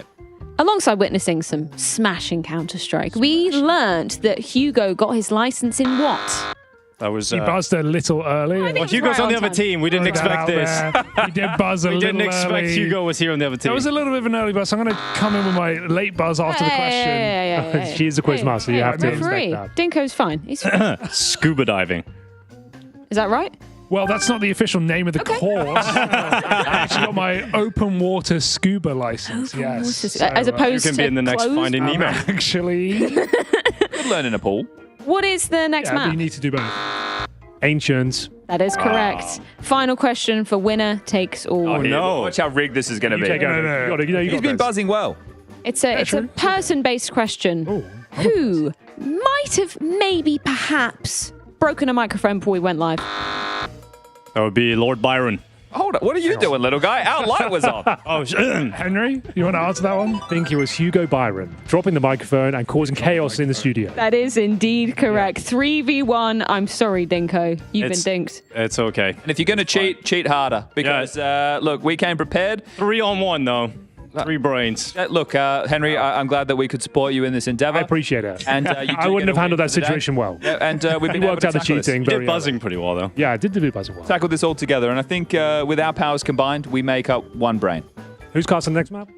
Alongside witnessing some smashing Counter-Strike, we learnt that Hugo got his license in what? That was he buzzed a little early. Well, Hugo's on the other team. We didn't expect this. He did buzz a little early. We didn't expect Hugo was here on the other team. That was a little bit of an early buzz. I'm going to come in with my late buzz after the question. She's the quizmaster. You have to respect that. Dinko's fine. He's fine. Scuba diving. Is that right? Well, that's not the official name of the course. I actually got my open water scuba license. Yes. So, as opposed you can be in the next Finding Nemo. Actually, good learn in a pool. What is the next map? You need to do both. Ancient. That is correct. Final question for winner takes all. Oh no! Watch how rigged this is going to be. He's been buzzing well. It's a person-based question. Who might have maybe perhaps broken a microphone before we went live? That would be Lord Byron. Hold on. What are you doing, little guy? Our light was off. Henry, you want to answer that one? I think it was Hugo Byron dropping the microphone and causing chaos in the studio. That is indeed correct. 3v1. I'm sorry, Dinko. You've been dinked. It's okay. And if you're going to cheat harder. Because, look, we came prepared. 3-on-1, though. 3 brains. Look, Henry, I'm glad that we could support you in this endeavor. I appreciate it. And I wouldn't have handled that situation well. Yeah, and we've been worked out the cheating. You did buzzing pretty well, though. Yeah, I did do buzzing well. Tackled this all together, and I think with our powers combined, we make up one brain. Who's casting the next map?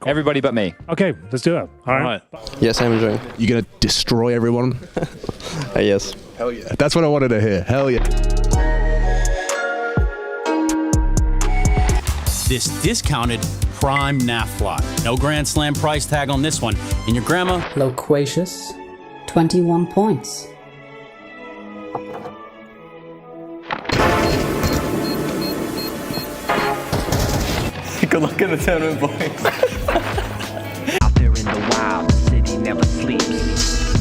Everybody but me. Okay, let's do it. All right. Yes, I'm enjoying. You gonna destroy everyone? Yes. Hell yeah. That's what I wanted to hear. Hell yeah. This discounted prime NAF lot. No Grand Slam price tag on this one. And your grandma? Loquacious. 21 points. Good luck in the tournament, boys. Out there in the wild, the city never sleeps.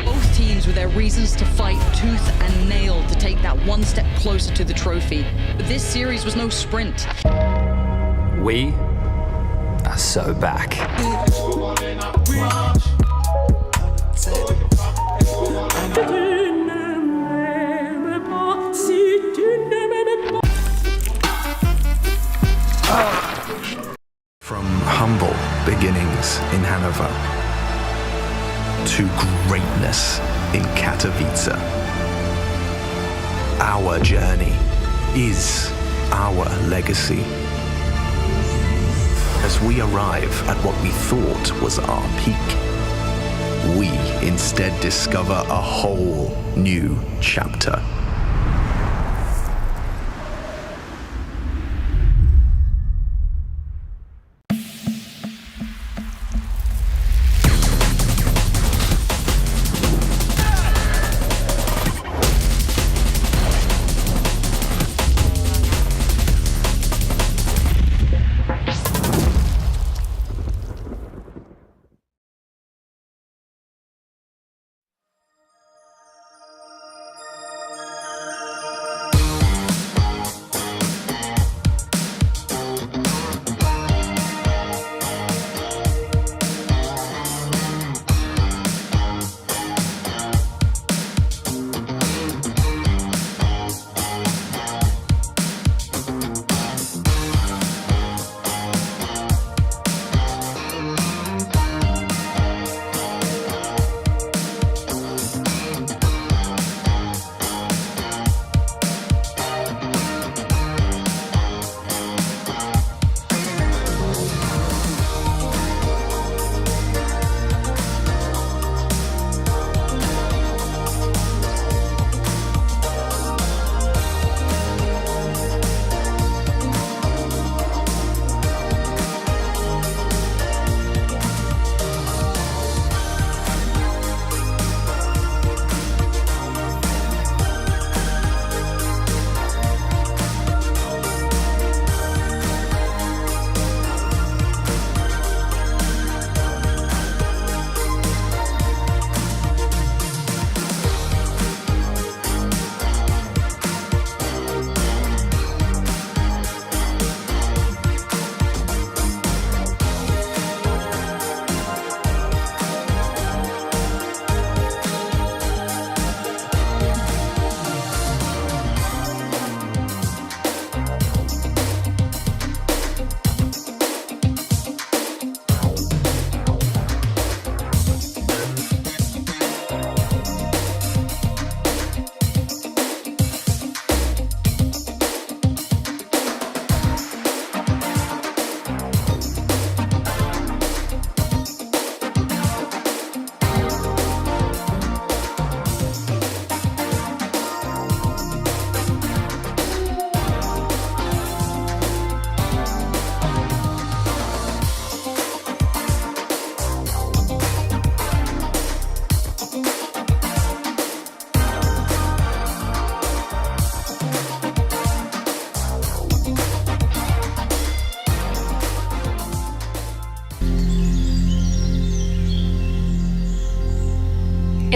Both teams with their reasons to fight tooth and nail to take that one step closer to the trophy. But this series was no sprint. We are so back. From humble beginnings in Hanover to greatness in Katowice, our journey is our legacy. As we arrive at what we thought was our peak, we instead discover a whole new chapter.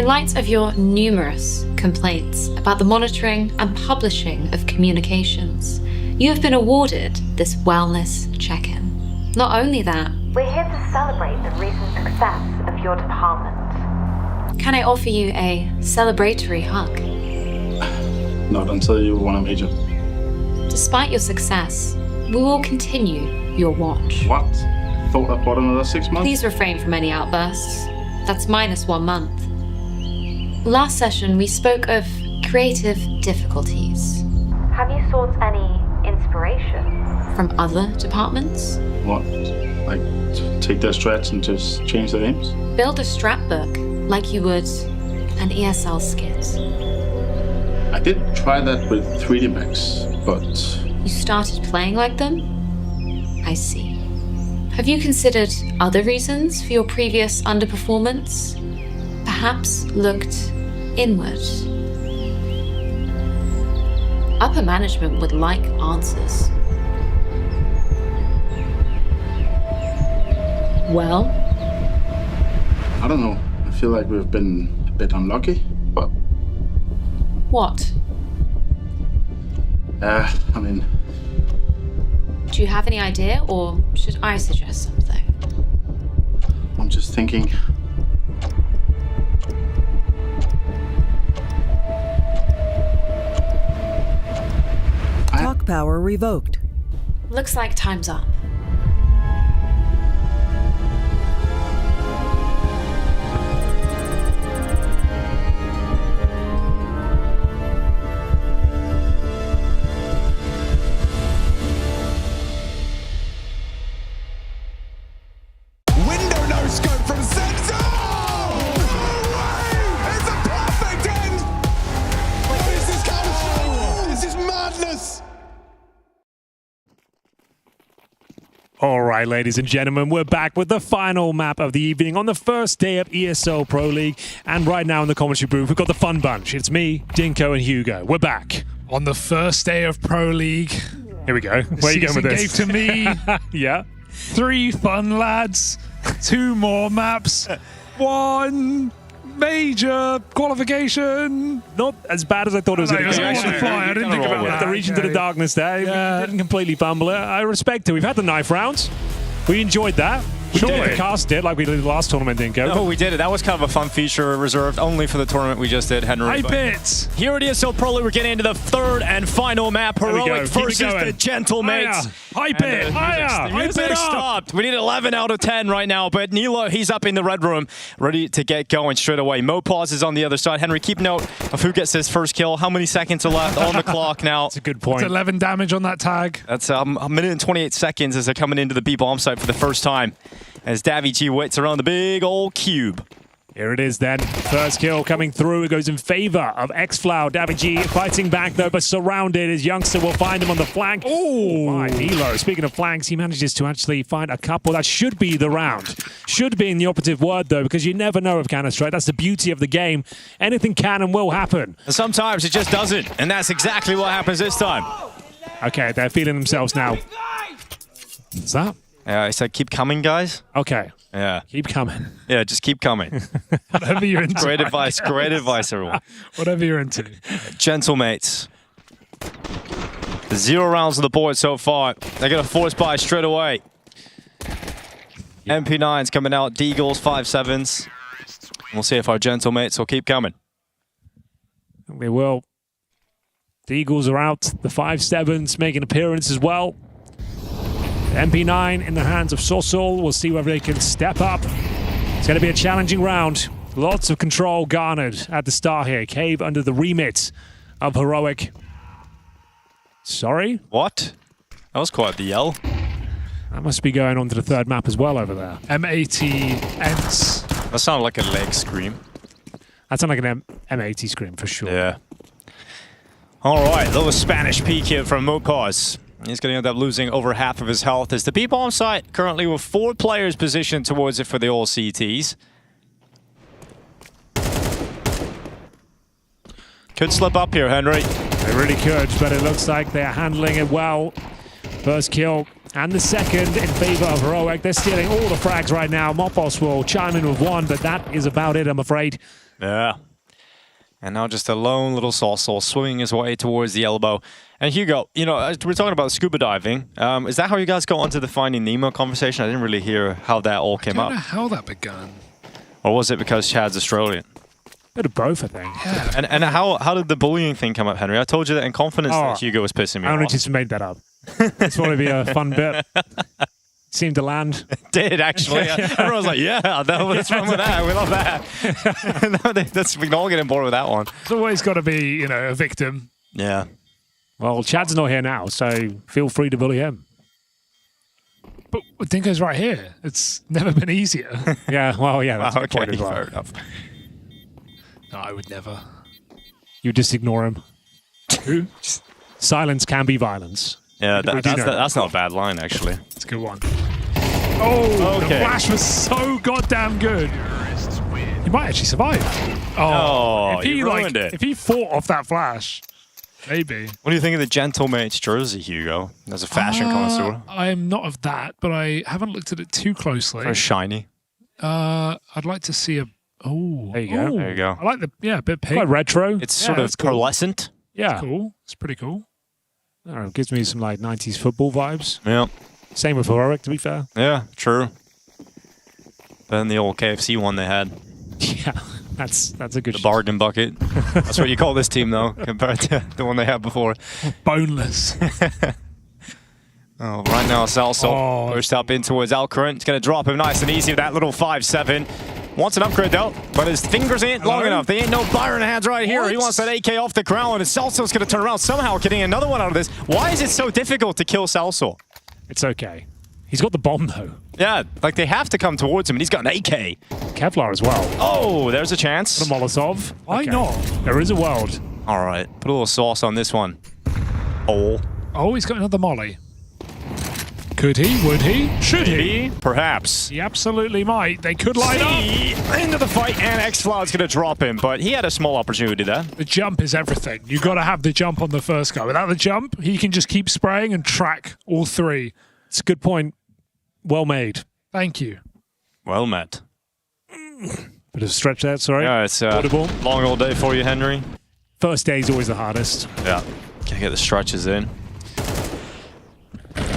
light of your numerous complaints about the monitoring and publishing of communications, you have been awarded this wellness check-in. Not only that, we're here to celebrate the recent success of your department. Can I offer you a celebratory hug? Not until you won a major. Despite your success, we will continue your watch. What? Thought about another 6 months? Please refrain from any outbursts. That's -1 month. Last session, we spoke of creative difficulties. Have you sought any inspiration from other departments? What? Like, take their strats and just change the names? Build a scrapbook like you would an ESL skit. I did try that with 3D Max, but... You started playing like them? I see. Have you considered other reasons for your previous underperformance? Perhaps looked inward? Upper management would like answers. Well? I don't know. I feel like we've been a bit unlucky, but... What? I mean... Do you have any idea, or should I suggest something? I'm just thinking... Talk power revoked. Looks like time's up. Window no scope from Senzo! No way! It's a perfect end! This is coming! This is madness! All right, ladies and gentlemen, we're back with the final map of the evening on the first day of ESL Pro League. And right now in the commentary booth, we've got the fun bunch. It's me, Dinko, and Hugo. We're back. On the first day of Pro League. Here we go. Where are you going with this? Gave to me Yeah. 3 fun lads, 2 more maps, 1 major qualification. Not as bad as I thought it was going to be. I didn't think about that. The reach into the darkness there. We didn't completely fumble it. I respect it. We've had the knife rounds. We enjoyed that. We didn't cast it like we did the last tournament, Dinko. No, we did it. That was kind of a fun feature reserved only for the tournament we just did, Henry. Hype it! Here at ESL Pro League, we're getting into the third and final map. Heroic versus the Gentle Mates. Hype it! The music stopped. We need 11 out of 10 right now, but Nilo, he's up in the red room, ready to get going straight away. Mopaz is on the other side. Henry, keep note of who gets his first kill. How many seconds are left on the clock now? That's a good point. It's 11 damage on that tag. That's a minute and 28 seconds as they're coming into the B-bomb site for the first time. As Davy G waits around the big old cube. Here it is then. First kill coming through. It goes in favor of X-Flow. Davy G fighting back though, but surrounded. His youngster will find him on the flank. Oh, my Nilo. Speaking of flanks, he manages to actually find a couple. That should be the round. Should be in the operative word though, because you never know with Counter-Strike. That's the beauty of the game. Anything can and will happen. And sometimes it just doesn't. And that's exactly what happens this time. Okay, they're feeling themselves now. What's that? Yeah, I said keep coming, guys. Okay. Yeah. Keep coming. Yeah, just keep coming. Whatever you're into. Great advice, everyone. Whatever you're into. Gentle Mates. 0 rounds on the board so far. They're going to force buy straight away. MP9's coming out. Deagles, 5-7s. We'll see if our Gentle Mates will keep coming. They will. The Eagles are out. The 5-7s make an appearance as well. MP9 in the hands of Sosul. We'll see whether they can step up. It's going to be a challenging round. Lots of control garnered at the start here. Cave under the remit of Heroic. Sorry? What? That was quite the yell. That must be going on to the third map as well over there. M80 ends. That sounded like a leg scream. That sounded like an M80 scream for sure. Yeah. All right, little Spanish peek here from Mopaz. He's going to end up losing over half of his health as the B-bomb site currently with 4 players positioned towards it for the all CTs. Could slip up here, Henry. They really could, but it looks like they're handling it well. First kill and the second in favor of Heroic. They're stealing all the frags right now. Mopos will chime in with 1, but that is about it, I'm afraid. Yeah. And now just a lone little Sauce swinging his way towards the elbow. And Hugo, you know, we're talking about scuba diving. Is that how you guys got onto the Finding Nemo conversation? I didn't really hear how that all came up. I don't know how that began. Or was it because Chad's Australian? Bit of both, I think. Yeah. And how did the bullying thing come up, Henry? I told you that in confidence that Hugo was pissing me off. I only just made that up. It's want to be a fun bit. Seemed to land. It did, actually. Everyone was like, yeah, what's wrong with that? We love that. We can all get on board with that one. It's always got to be, you know, a victim. Yeah. Well, Chad's not here now, so feel free to bully him. But Dinko's right here. It's never been easier. Yeah, well, yeah, that's a good point as well. Fair enough. No, I would never. You just ignore him. Silence can be violence. Yeah, that's not a bad line, actually. It's a good one. Oh, okay. The flash was so goddamn good. He might actually survive. Oh, he ruined it. If he fought off that flash, maybe. What do you think of the Gentlemate's jersey, Hugo? As a fashion connoisseur. I'm not of that, but I haven't looked at it too closely. Very shiny. I'd like to see a... Oh, there you go. There you go. I like a bit pink. Quite retro. It's sort of pearlescent. Yeah. It's cool. It's pretty cool. I don't know, it gives me some like 90s football vibes. Yeah. Same with Heroic, to be fair. Yeah, true. Then the old KFC one they had. Yeah, that's a good... The bargain bucket. That's what you call this team, though, compared to the one they had before. Boneless. Oh, right now, Salso pushed up in towards Alcaran. It's going to drop him nice and easy with that little 5-7. Wants an upgrade, though, but his fingers ain't long enough. They ain't no Byron hands right here. He wants that AK off the ground, and Salso's going to turn around somehow, getting another one out of this. Why is it so difficult to kill Salso? It's okay. He's got the bomb, though. Yeah, like they have to come towards him, and he's got an AK. Kevlar as well. Oh, there's a chance. The Molotov. Why not? There is a world. All right, put a little sauce on this one. Oh, he's got another molly. Could he? Would he? Should he? Perhaps. He absolutely might. They could line up. Into the fight, and X-Floud's going to drop him, but he had a small opportunity there. The jump is everything. You got to have the jump on the first guy. Without the jump, he can just keep spraying and track all three. It's a good point. Well made. Thank you. Well met. Bit of stretch there, sorry. Yeah, it's a long old day for you, Henry. First day is always the hardest. Yeah. Can't get the stretches in.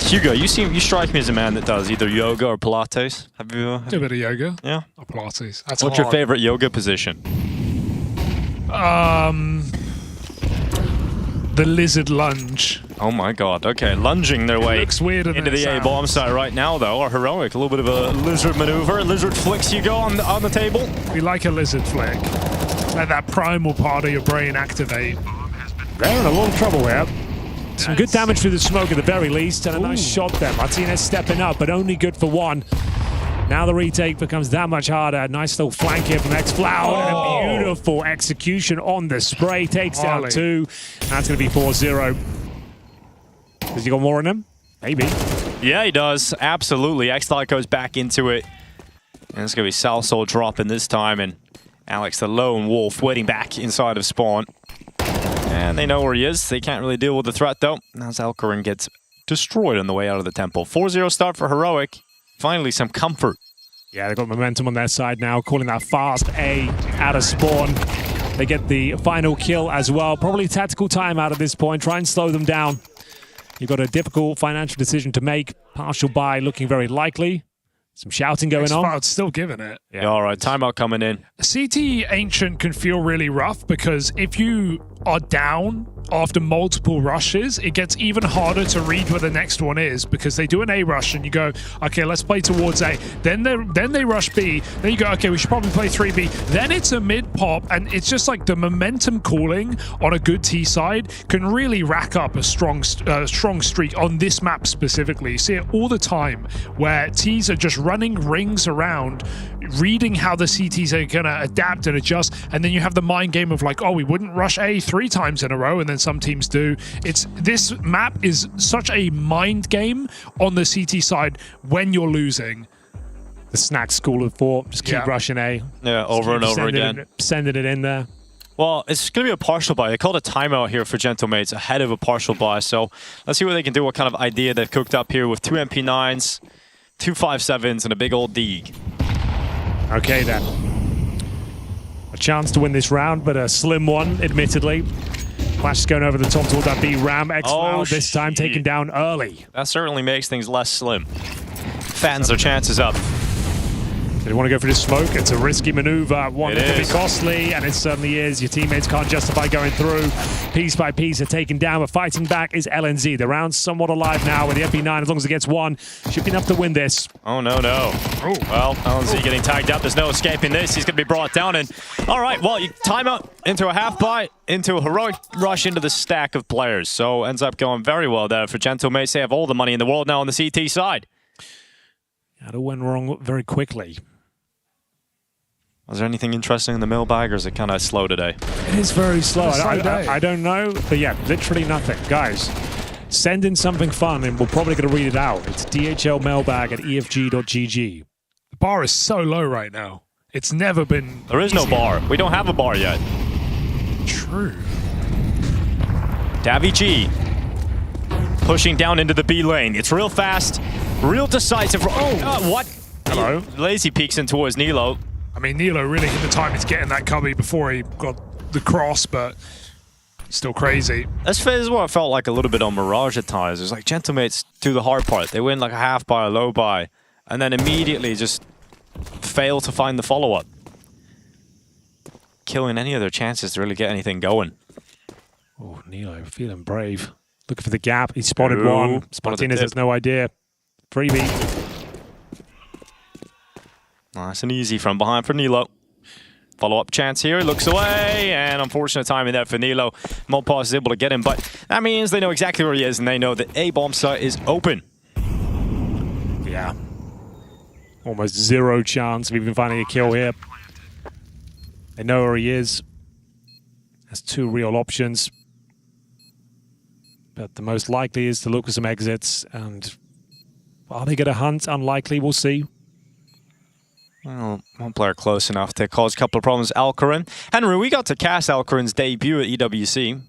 Hugo, you strike me as a man that does either yoga or Pilates. Have you? Do a bit of yoga. Yeah. Or Pilates. That's What's your favorite yoga position? The lizard lunge. Oh my god. Okay, lunging their way into the A-bomb site right now, though. Or Heroic. A little bit of a lizard maneuver. Lizard flicks Hugo on the table. We like a lizard flick. Let that primal part of your brain activate. They're in a lot of trouble here. Some good damage through the smoke at the very least, and a nice shot there. Martinez stepping up, but only good for one. Now the retake becomes that much harder. Nice little flank here from X-Floud, and a beautiful execution on the spray. Takes down two. That's going to be 4-0. Has he got more in him? Maybe. Yeah, he does. Absolutely. X-Floud goes back into it. And it's going to be Salso dropping this time, and Alex, the lone wolf, waiting back inside of spawn. And they know where he is. They can't really deal with the threat, though. Now Alcaran gets destroyed on the way out of the temple. 4-0 start for Heroic. Finally, some comfort. Yeah, they've got momentum on their side now, calling that fast A out of spawn. They get the final kill as well. Probably tactical timeout at this point. Try and slow them down. You've got a difficult financial decision to make. Partial buy looking very likely. Some shouting going on. X-Floud's still giving it. Yeah, all right, timeout coming in. CT Ancient can feel really rough because if you are down after multiple rushes, it gets even harder to read where the next one is because they do an A rush and you go, okay, let's play towards A. Then they rush B. Then you go, okay, we should probably play 3B. Then it's a mid pop, and it's just like the momentum calling on a good T side can really rack up a strong streak on this map specifically. You see it all the time where Ts are just running rings around, reading how the CTs are going to adapt and adjust, and then you have the mind game of like, oh, we wouldn't rush A 3 times in a row, and then some teams do. This map is such a mind game on the CT side when you're losing. The snack school of thought, just keep rushing A. Yeah, over and over again. Sending it in there. Well, it's going to be a partial buy. They called a timeout here for Gentlemates ahead of a partial buy, so let's see what they can do, what kind of idea they've cooked up here with 2 MP9s, 2 5.7s, and a big old Deeg. Okay, then. chance to win this round, but a slim one, admittedly. Flash is going over the top toward that B ram. X-Cloud this time taken down early. That certainly makes things less slim. Fattens their chances up. They want to go for this smoke. It's a risky maneuver. One that could be costly, and it certainly is. Your teammates can't justify going through. Piece by piece, they're taken down, but fighting back is LNZ. The round's somewhat alive now with the MP9. As long as it gets one, should be enough to win this. Oh, no. Well, LNZ getting tagged up. There's no escaping this. He's going to be brought down. And all right, well, you time out into a half buy, into a heroic rush into the stack of players. So ends up going very well there for Gentle Mace. They have all the money in the world now on the CT side. That all went wrong very quickly. Was there anything interesting in the mailbag, or is it kind of slow today? It is very slow. I don't know, but yeah, literally nothing. Guys, send in something fun, and we're probably going to read it out. It's dhlmailbag@efg.gg. The bar is so low right now. It's never been There is no bar. We don't have a bar yet. True. Davy G pushing down into the B lane. It's real fast, real decisive. What? Hello. Lazy peeks in towards Nilo. I mean, Nilo really hit the time he's getting that cubby before he got the cross, but still crazy. This is what it felt like a little bit on Mirage at times. It was like Gentlemates do the hard part. They win like a half buy, a low buy, and then immediately just fail to find the follow-up. Killing any of their chances to really get anything going. Oh, Nilo feeling brave. Looking for the gap. He spotted one. Martinez has no idea. Freebie. Nice and easy from behind for Nilo. Follow-up chance here, looks away, and unfortunate timing there for Nilo. Mopos is able to get him, but that means they know exactly where he is, and they know that A bomb site is open. Yeah. Almost zero chance of even finding a kill here. They know where he is. Has two real options. But the most likely is to look for some exits, and are they going to hunt? Unlikely, we'll see. Well, one player close enough to cause a couple of problems. Alcarin. Henry, we got to cast Alcarin's debut at EWC,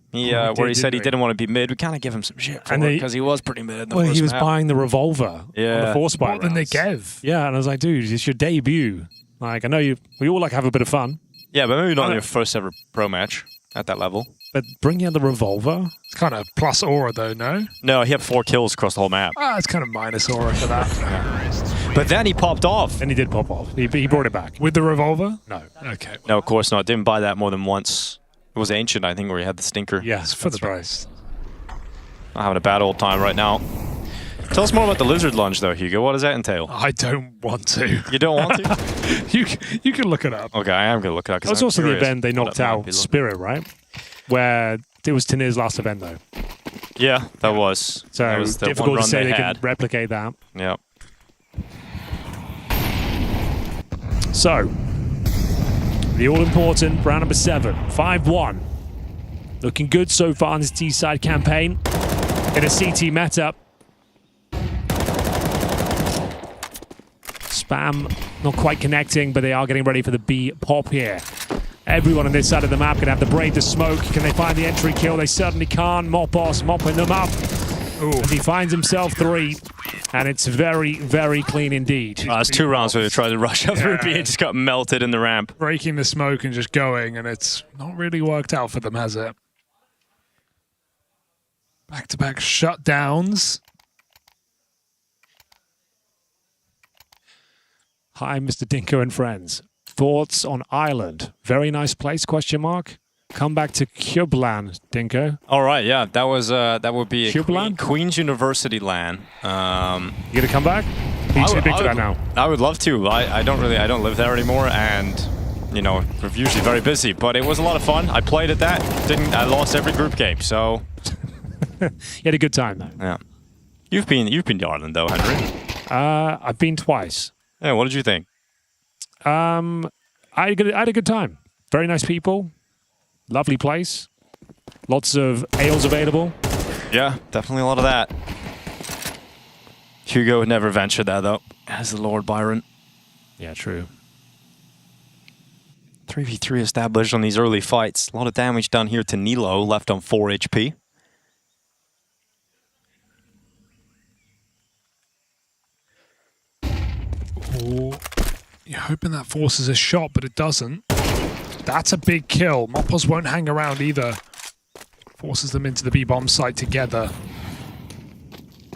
where he said he didn't want to be mid. We kind of give him some shit for it because he was pretty mid in the first he was map. buying the revolver on the force buy. More than they gave. Yeah, and I was like, dude, it's your debut. Like, I know we all like have a bit of fun. Yeah, but maybe not in your first ever pro match at that level. But bringing out the revolver? It's kind of plus aura, though, no? No, he had 4 kills across the whole map. It's kind of minus aura for that. But then he popped off. And he did pop off. He brought it back. With the revolver? No. Okay. No, of course not. Didn't buy that more than once. It was Ancient, I think, where he had the stinker. Yes, for the price. I'm having a bad old time right now. Tell us more about the lizard lunge, though, Hugo. What does that entail? I don't want to. You don't want to? you can look it up. Okay, I am going to look it up. That was also the event they knocked out Spirit, right? Where it was Tanir's last event, though. Yeah, that was. So that was the difficult to say they had. can replicate that. Yep. So, the all-important round number 7, 5-1. Looking good so far in this T-side campaign. In a CT meta. Spam not quite connecting, but they are getting ready for the B pop here. Everyone on this side of the map can have the Brave to smoke. Can they find the entry kill? They certainly can. Mopos mopping them up. As he finds himself 3. And it's very, very clean indeed. It's 2 rounds where they tried to rush up through B and just got melted in the ramp. Breaking the smoke and just going, and it's not really worked out for them, has it? Back-to-back shutdowns. Hi, Mr. Dinko and friends. Thoughts on Ireland? Very nice place, question mark. Come back to Cublan, Dinko. All right, yeah, that would be Cublan? Queen's University LAN. You gonna come back? Are you too big for that now? I would love to. I don't live there anymore, and we're usually very busy. But it was a lot of fun. I played at that. I lost every group game, so you had a good time though. Yeah. You've been to Ireland though, Henry. I've been twice. Yeah, what did you think? I had a good time. Very nice people. Lovely place. Lots of ales available. Yeah, definitely a lot of that. Hugo would never venture that, though, as the Lord Byron. Yeah, true. 3v3 established on these early fights. A lot of damage done here to Nilo, left on 4 HP. Oh, you're hoping that forces a shot, but it doesn't. That's a big kill. Mopos won't hang around either. Forces them into the B-bomb site together.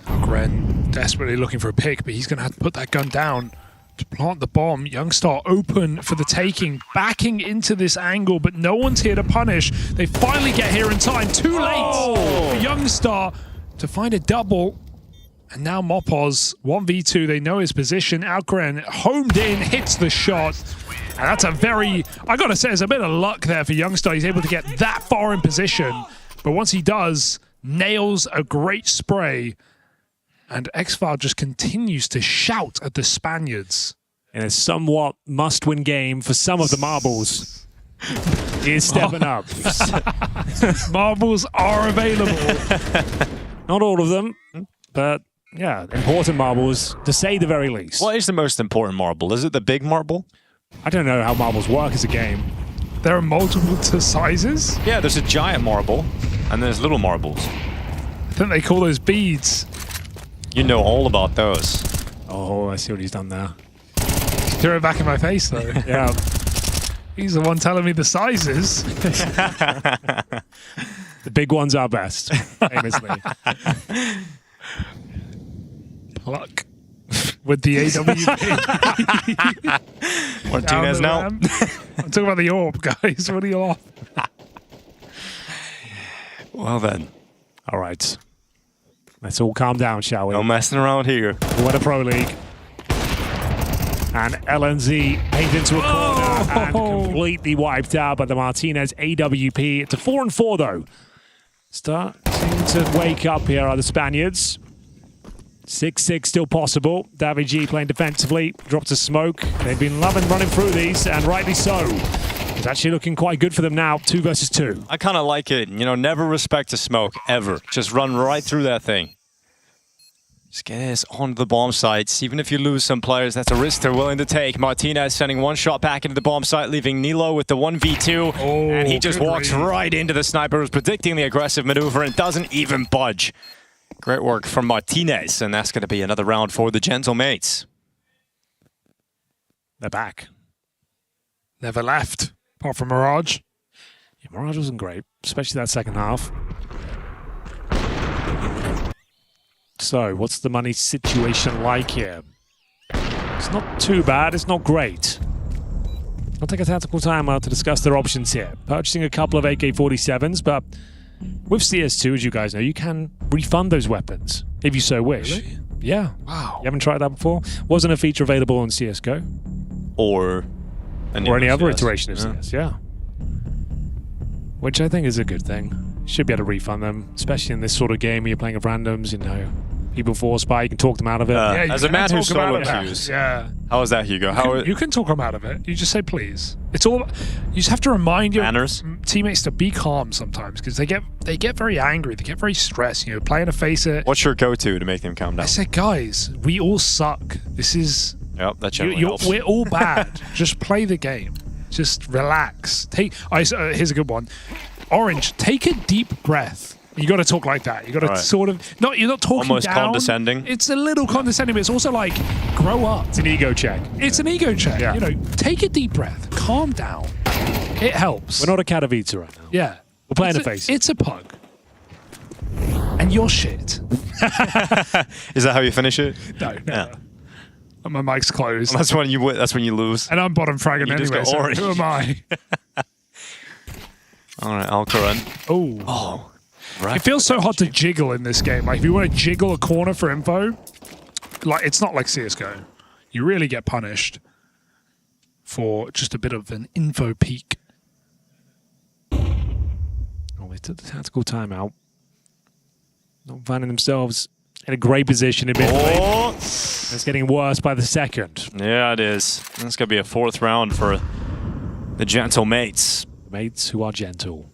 Algren desperately looking for a pick, but he's going to have to put that gun down to plant the bomb. Youngstar open for the taking, backing into this angle, but no one's here to punish. They finally get here in time. Too late for Youngstar to find a double. And now Mopos, 1v2, they know his position. Algren homed in, hits the shot. And that's a very, I gotta say, there's a bit of luck there for Youngstar. He's able to get that far in position. But once he does, nails a great spray. And X-File just continues to shout at the Spaniards. In a somewhat must-win game for some of the marbles. He is stepping up. Marbles are available. Not all of them, but yeah, important marbles, to say the very least. What is the most important marble? Is it the big marble? I don't know how marbles work as a game. There are multiple sizes? Yeah, there's a giant marble, and there's little marbles. I think they call those beads. You know all about those. Oh, I see what he's done there. Threw it back in my face, though. Yeah. He's the one telling me the sizes. The big ones are best, famously. Pluck. With the AWP. Martinez now. I'm talking about the orb, guys. What are you off? Well then. All right. Let's all calm down, shall we? No messing around here. What a Pro League. And LNZ paint into a corner and completely wiped out by the Martinez AWP. It's a 4-4 though. Starting to wake up here are the Spaniards. 6-6 still possible. David G playing defensively. Drops a smoke. They've been loving running through these, and rightly so. It's actually looking quite good for them now. 2 versus 2. I kind of like it. You know, never respect a smoke, ever. Just run right through that thing. Just get this onto the bomb sites. Even if you lose some players, that's a risk they're willing to take. Martinez sending one shot back into the bomb site, leaving Nilo with the 1v2. Oh, and he just walks right into the sniper, who's predicting the aggressive maneuver and doesn't even budge. Great work from Martinez, and that's going to be another round for the Gentlemates. They're back. Never left, apart from Mirage. Yeah, Mirage wasn't great, especially that second half. So, what's the money situation like here? It's not too bad, it's not great. I'll take a tactical timeout to discuss their options here. Purchasing a couple of AK-47s, but with CS2, as you guys know, you can refund those weapons, if you so wish. Really? Yeah. Wow. You haven't tried that before? Wasn't a feature available on CSGO. Or any other iteration of CS, yeah. Which I think is a good thing. Should be able to refund them, especially in this sort of game where you're playing with randoms, you know. People force by, you can talk them out of it. Yeah, as a man who solo queues. Yeah. How is that, Hugo? You can talk them out of it. You just say please. It's all. You just have to remind your teammates to be calm sometimes, because they get very angry. They get very stressed. You know, playing a FACEIT. What's your go-to to make them calm down? I said, guys, we all suck. This is. Yep, that generally helps. We're all bad. Just play the game. Just relax. Here's a good one. Orange, take a deep breath. You got to talk like that. You got to sort of you're not talking almost down. Condescending. It's a little condescending, but it's also like grow up. It's an ego check. It's an ego check. Yeah. You know, take a deep breath. Calm down. It helps. We're not a Katowice right now. Yeah. We're playing a face. It's a pug. And you're shit. Is that how you finish it? No, never. Yeah. And my mic's closed. Well, that's when you lose. And I'm bottom fragging anyway, just go orange. So who am I? All right, Alcaran. Oh. Right. It feels so hard to jiggle in this game. Like, if you want to jiggle a corner for info, like, it's not like CSGO. You really get punished for just a bit of an info peak. Oh, they took the tactical timeout. Not finding themselves in a great position, admittedly. Oh. It's getting worse by the second. Yeah, it is. It's going to be a 4th round for the Gentlemates. Mates who are gentle.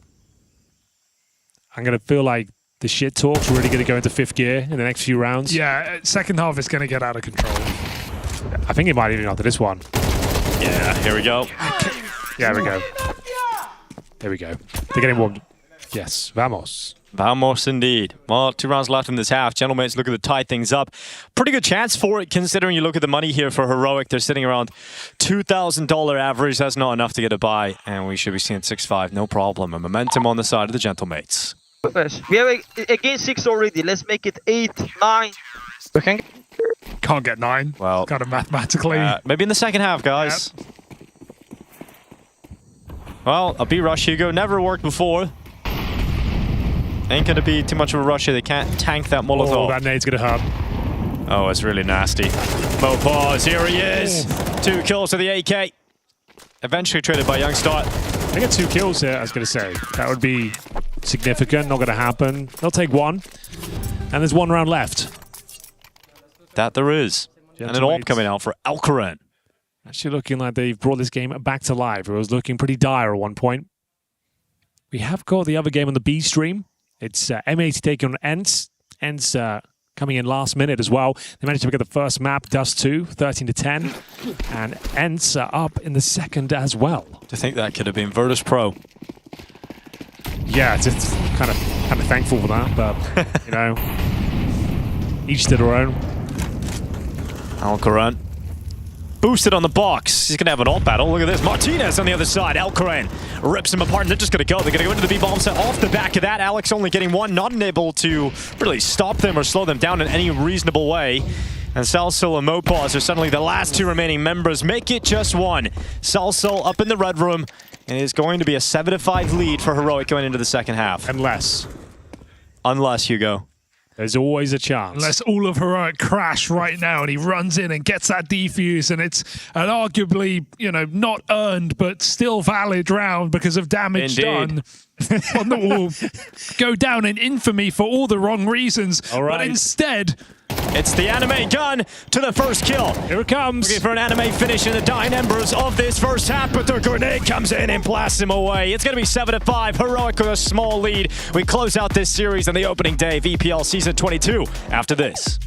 I'm going to feel like the shit talk's really going to go into 5th gear in the next few rounds. Yeah, second half is going to get out of control. I think it might even after this one. Yeah, here we go. Yeah, here we go. There we go. They're getting warmed. Yes, vamos. Vamos indeed. Well, 2 rounds left in this half. Gentlemates looking to tie things up. Pretty good chance for it, considering you look at the money here for Heroic. They're sitting around $2,000 average. That's not enough to get a buy, and we should be seeing 6-5. No problem. A momentum on the side of the Gentlemates. We have against 6 already. Let's make it 8, 9. Can't get 9. Well, kind of mathematically. Maybe in the second half, guys. Yep. Well, a B-rush, Hugo. Never worked before. Ain't gonna be too much of a rush here. They can't tank that Molotov. Oh, that nade's gonna hurt. Oh, it's really nasty. Mopaz, here he is. 2 kills to the AK. Eventually traded by Youngstar. They get 2 kills here, I was gonna say. That would be significant, not gonna happen. They'll take 1. And there's 1 round left. That there is. And an AWP coming out for Alcaran. Actually looking like they've brought this game back to life. It was looking pretty dire at one point. We have got the other game on the B stream. It's M80 taking on Ents. Ents coming in last minute as well. They managed to pick up the first map, Dust 2, 13-10. And Ents are up in the second as well. To think that could have been Virtus Pro. Yeah, it's kind of thankful for that, but, you know, each to their own. Alcaran. Boosted on the box. He's going to have an AWP battle. Look at this. Martinez on the other side. Alcaran rips him apart, and they're just going to go. They're going to go into the B-bomb set off the back of that. Alex only getting 1, not able to really stop them or slow them down in any reasonable way. And Salsol and Mopaz are suddenly the last 2 remaining members. Make it just 1. Salsol up in the red room, and it is going to be a 7-5 lead for Heroic going into the second half. Unless, Hugo. There's always a chance. Unless all of Heroic crash right now and he runs in and gets that defuse, and it's an arguably, you know, not earned but still valid round because of damage done on the wall. Go down in infamy for all the wrong reasons. All right. But instead, it's the anime gun to the first kill. Here it comes. Looking for an anime finish in the dying embers of this first half, but the grenade comes in and blasts him away. It's going to be 7-5. Heroic with a small lead. We close out this series on the opening day of EPL Season 22 after this.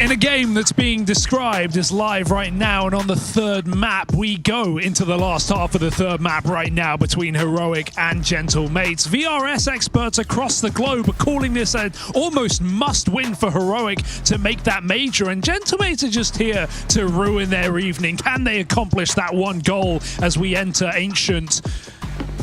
In a game that's being described as live right now, and on the third map, we go into the last half of the third map right now between Heroic and Gentle Mates. VRS experts across the globe are calling this an almost must-win for Heroic to make that major, and Gentle Mates are just here to ruin their evening. Can they accomplish that one goal as we enter Ancient?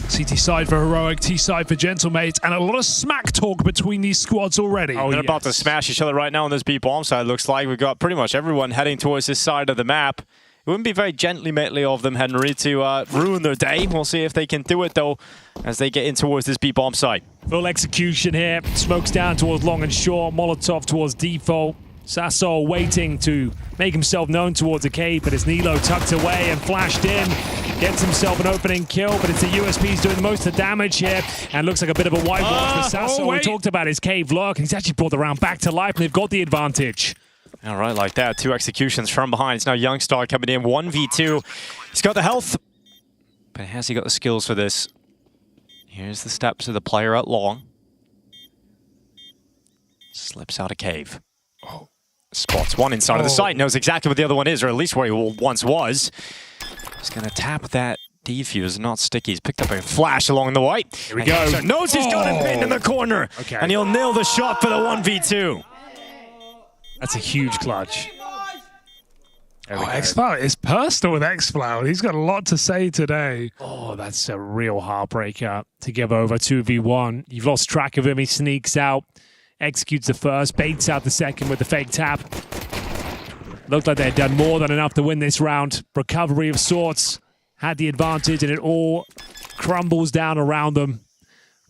CT side for Heroic, T side for Gentle Mates, and a lot of smack talk between these squads already. Oh, they're about to smash each other right now on this B bomb side. Looks like we've got pretty much everyone heading towards this side of the map. It wouldn't be very gently mately of them, Henry, to ruin their day. We'll see if they can do it, though, as they get in towards this B bomb site. Full execution here. Smokes down towards long and short. Molotov towards default. Sasso waiting to make himself known towards a cave, but it's Nilo tucked away and flashed in. Gets himself an opening kill, but it's the USP's doing most of the damage here, and looks like a bit of a whitewash for Sasso. We talked about his cave lock, and he's actually brought the round back to life, and they've got the advantage. All right, like that. 2 executions from behind. It's now Youngstar coming in, 1v2. He's got the health, but has he got the skills for this? Here's the steps of the player at long. Slips out a cave. Oh. Spots one inside of the site, knows exactly what the other one is, or at least where he once was. He's going to tap that defuse, not sticky. He's picked up a flash along the white. Here we go. Knows he's got him pinned in the corner. Okay. And he'll nail the shot for the 1v2. That's a huge clutch. X-Flower is personal with X-Flower. He's got a lot to say today. Oh, that's a real heartbreaker to give over 2v1. You've lost track of him. He sneaks out, executes the first, baits out the second with the fake tap. Looked like they had done more than enough to win this round. Recovery of sorts. Had the advantage, and it all crumbles down around them.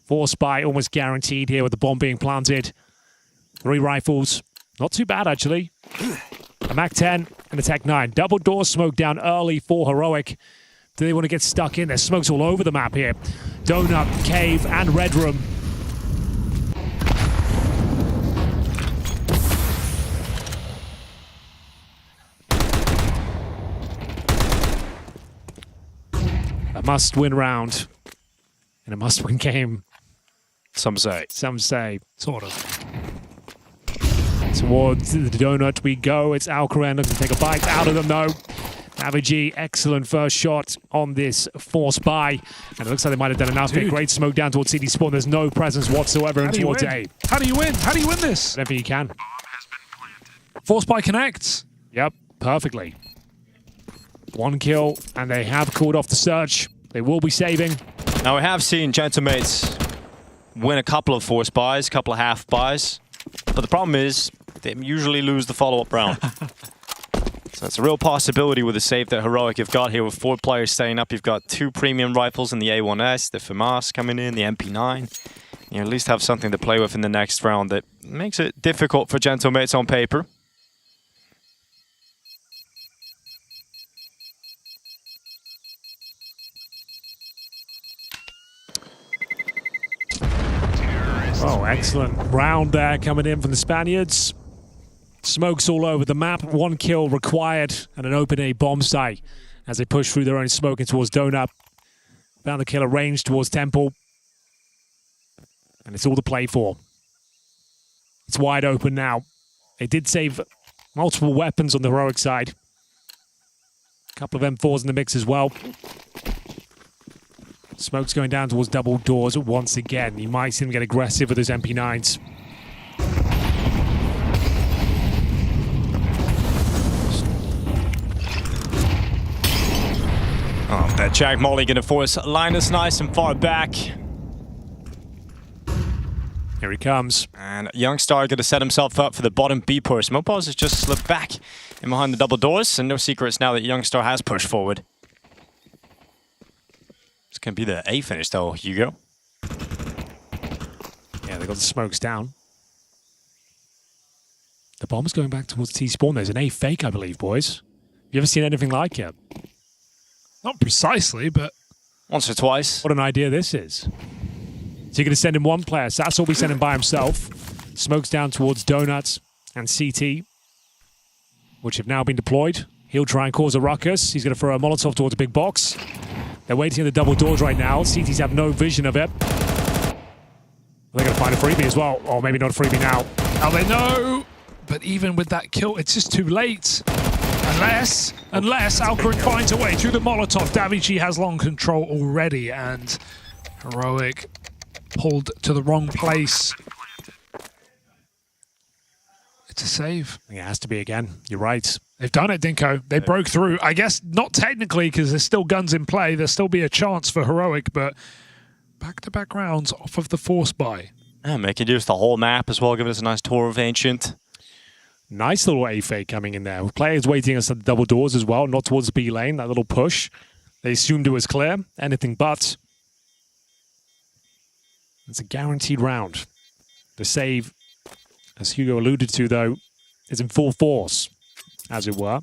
Force buy almost guaranteed here with the bomb being planted. 3 rifles. Not too bad, actually. A MAC-10 and a Tech-9. Double door smoke down early for Heroic. Do they want to get stuck in? There's smokes all over the map here. Donut, Cave, and Red Room. A must-win round. And a must-win game. Some say. Some say. Sort of. Towards the donut we go. It's Alcaran looking to take a bite out of them, though. Navigi, excellent first shot on this force buy. And it looks like they might have done enough. Get great smoke down towards CD Spawn. There's no presence whatsoever in towards A. How do you win? How do you win this? I don't think you can. Force buy connects. Yep, perfectly. 1 kill, and they have called off the search. They will be saving. Now, we have seen Gentle Mates win a couple of force buys, a couple of half buys. But the problem is, they usually lose the follow-up round. So it's a real possibility with the save that Heroic have got here with 4 players staying up. You've got 2 premium rifles in the A1S, the FAMAS coming in, the MP9. You at least have something to play with in the next round that makes it difficult for Gentle Mates on paper. Oh, excellent round there coming in from the Spaniards. Smokes all over the map. 1 kill required and an open A bomb site as they push through their own smoke in towards Donut. Found the killer range towards Temple. And it's all to play for. It's wide open now. They did save multiple weapons on the Heroic side. A couple of M4s in the mix as well. Smoke's going down towards double doors once again. You might see him get aggressive with his MP9s. Oh, that Jack Molly going to force Linus nice and far back. Here he comes. And Youngstar going to set himself up for the bottom B push. Mopaz has just slipped back in behind the double doors, and no secrets now that Youngstar has pushed forward. It's going to be the A finish, though, Hugo. Yeah, they got the smokes down. The bomb's going back towards T-spawn. There's an A fake, I believe, boys. You ever seen anything like it? Not precisely, but... Once or twice. What an idea this is. So you're going to send in 1 player. Sass will be sending by himself. Smokes down towards Donuts and CT, which have now been deployed. He'll try and cause a ruckus. He's going to throw a Molotov towards a big box. They're waiting at the double doors right now. CTs have no vision of it. They're going to find a freebie as well. Or maybe not a freebie now. Now they know. But even with that kill, it's just too late. Unless Alcarin finds a way through the Molotov. Davichi has long control already, and Heroic pulled to the wrong place. It's a save. It has to be again. You're right. They've done it, Dinko. They broke through. I guess not technically because there's still guns in play. There'll still be a chance for Heroic, but back-to-back rounds off of the force buy. Yeah, making use of the whole map as well, giving us a nice tour of Ancient. Nice little A fake coming in there. Players waiting us at the double doors as well, not towards the B lane. That little push. They assumed it was clear. Anything but. It's a guaranteed round. The save, as Hugo alluded to, though, is in full force, as it were.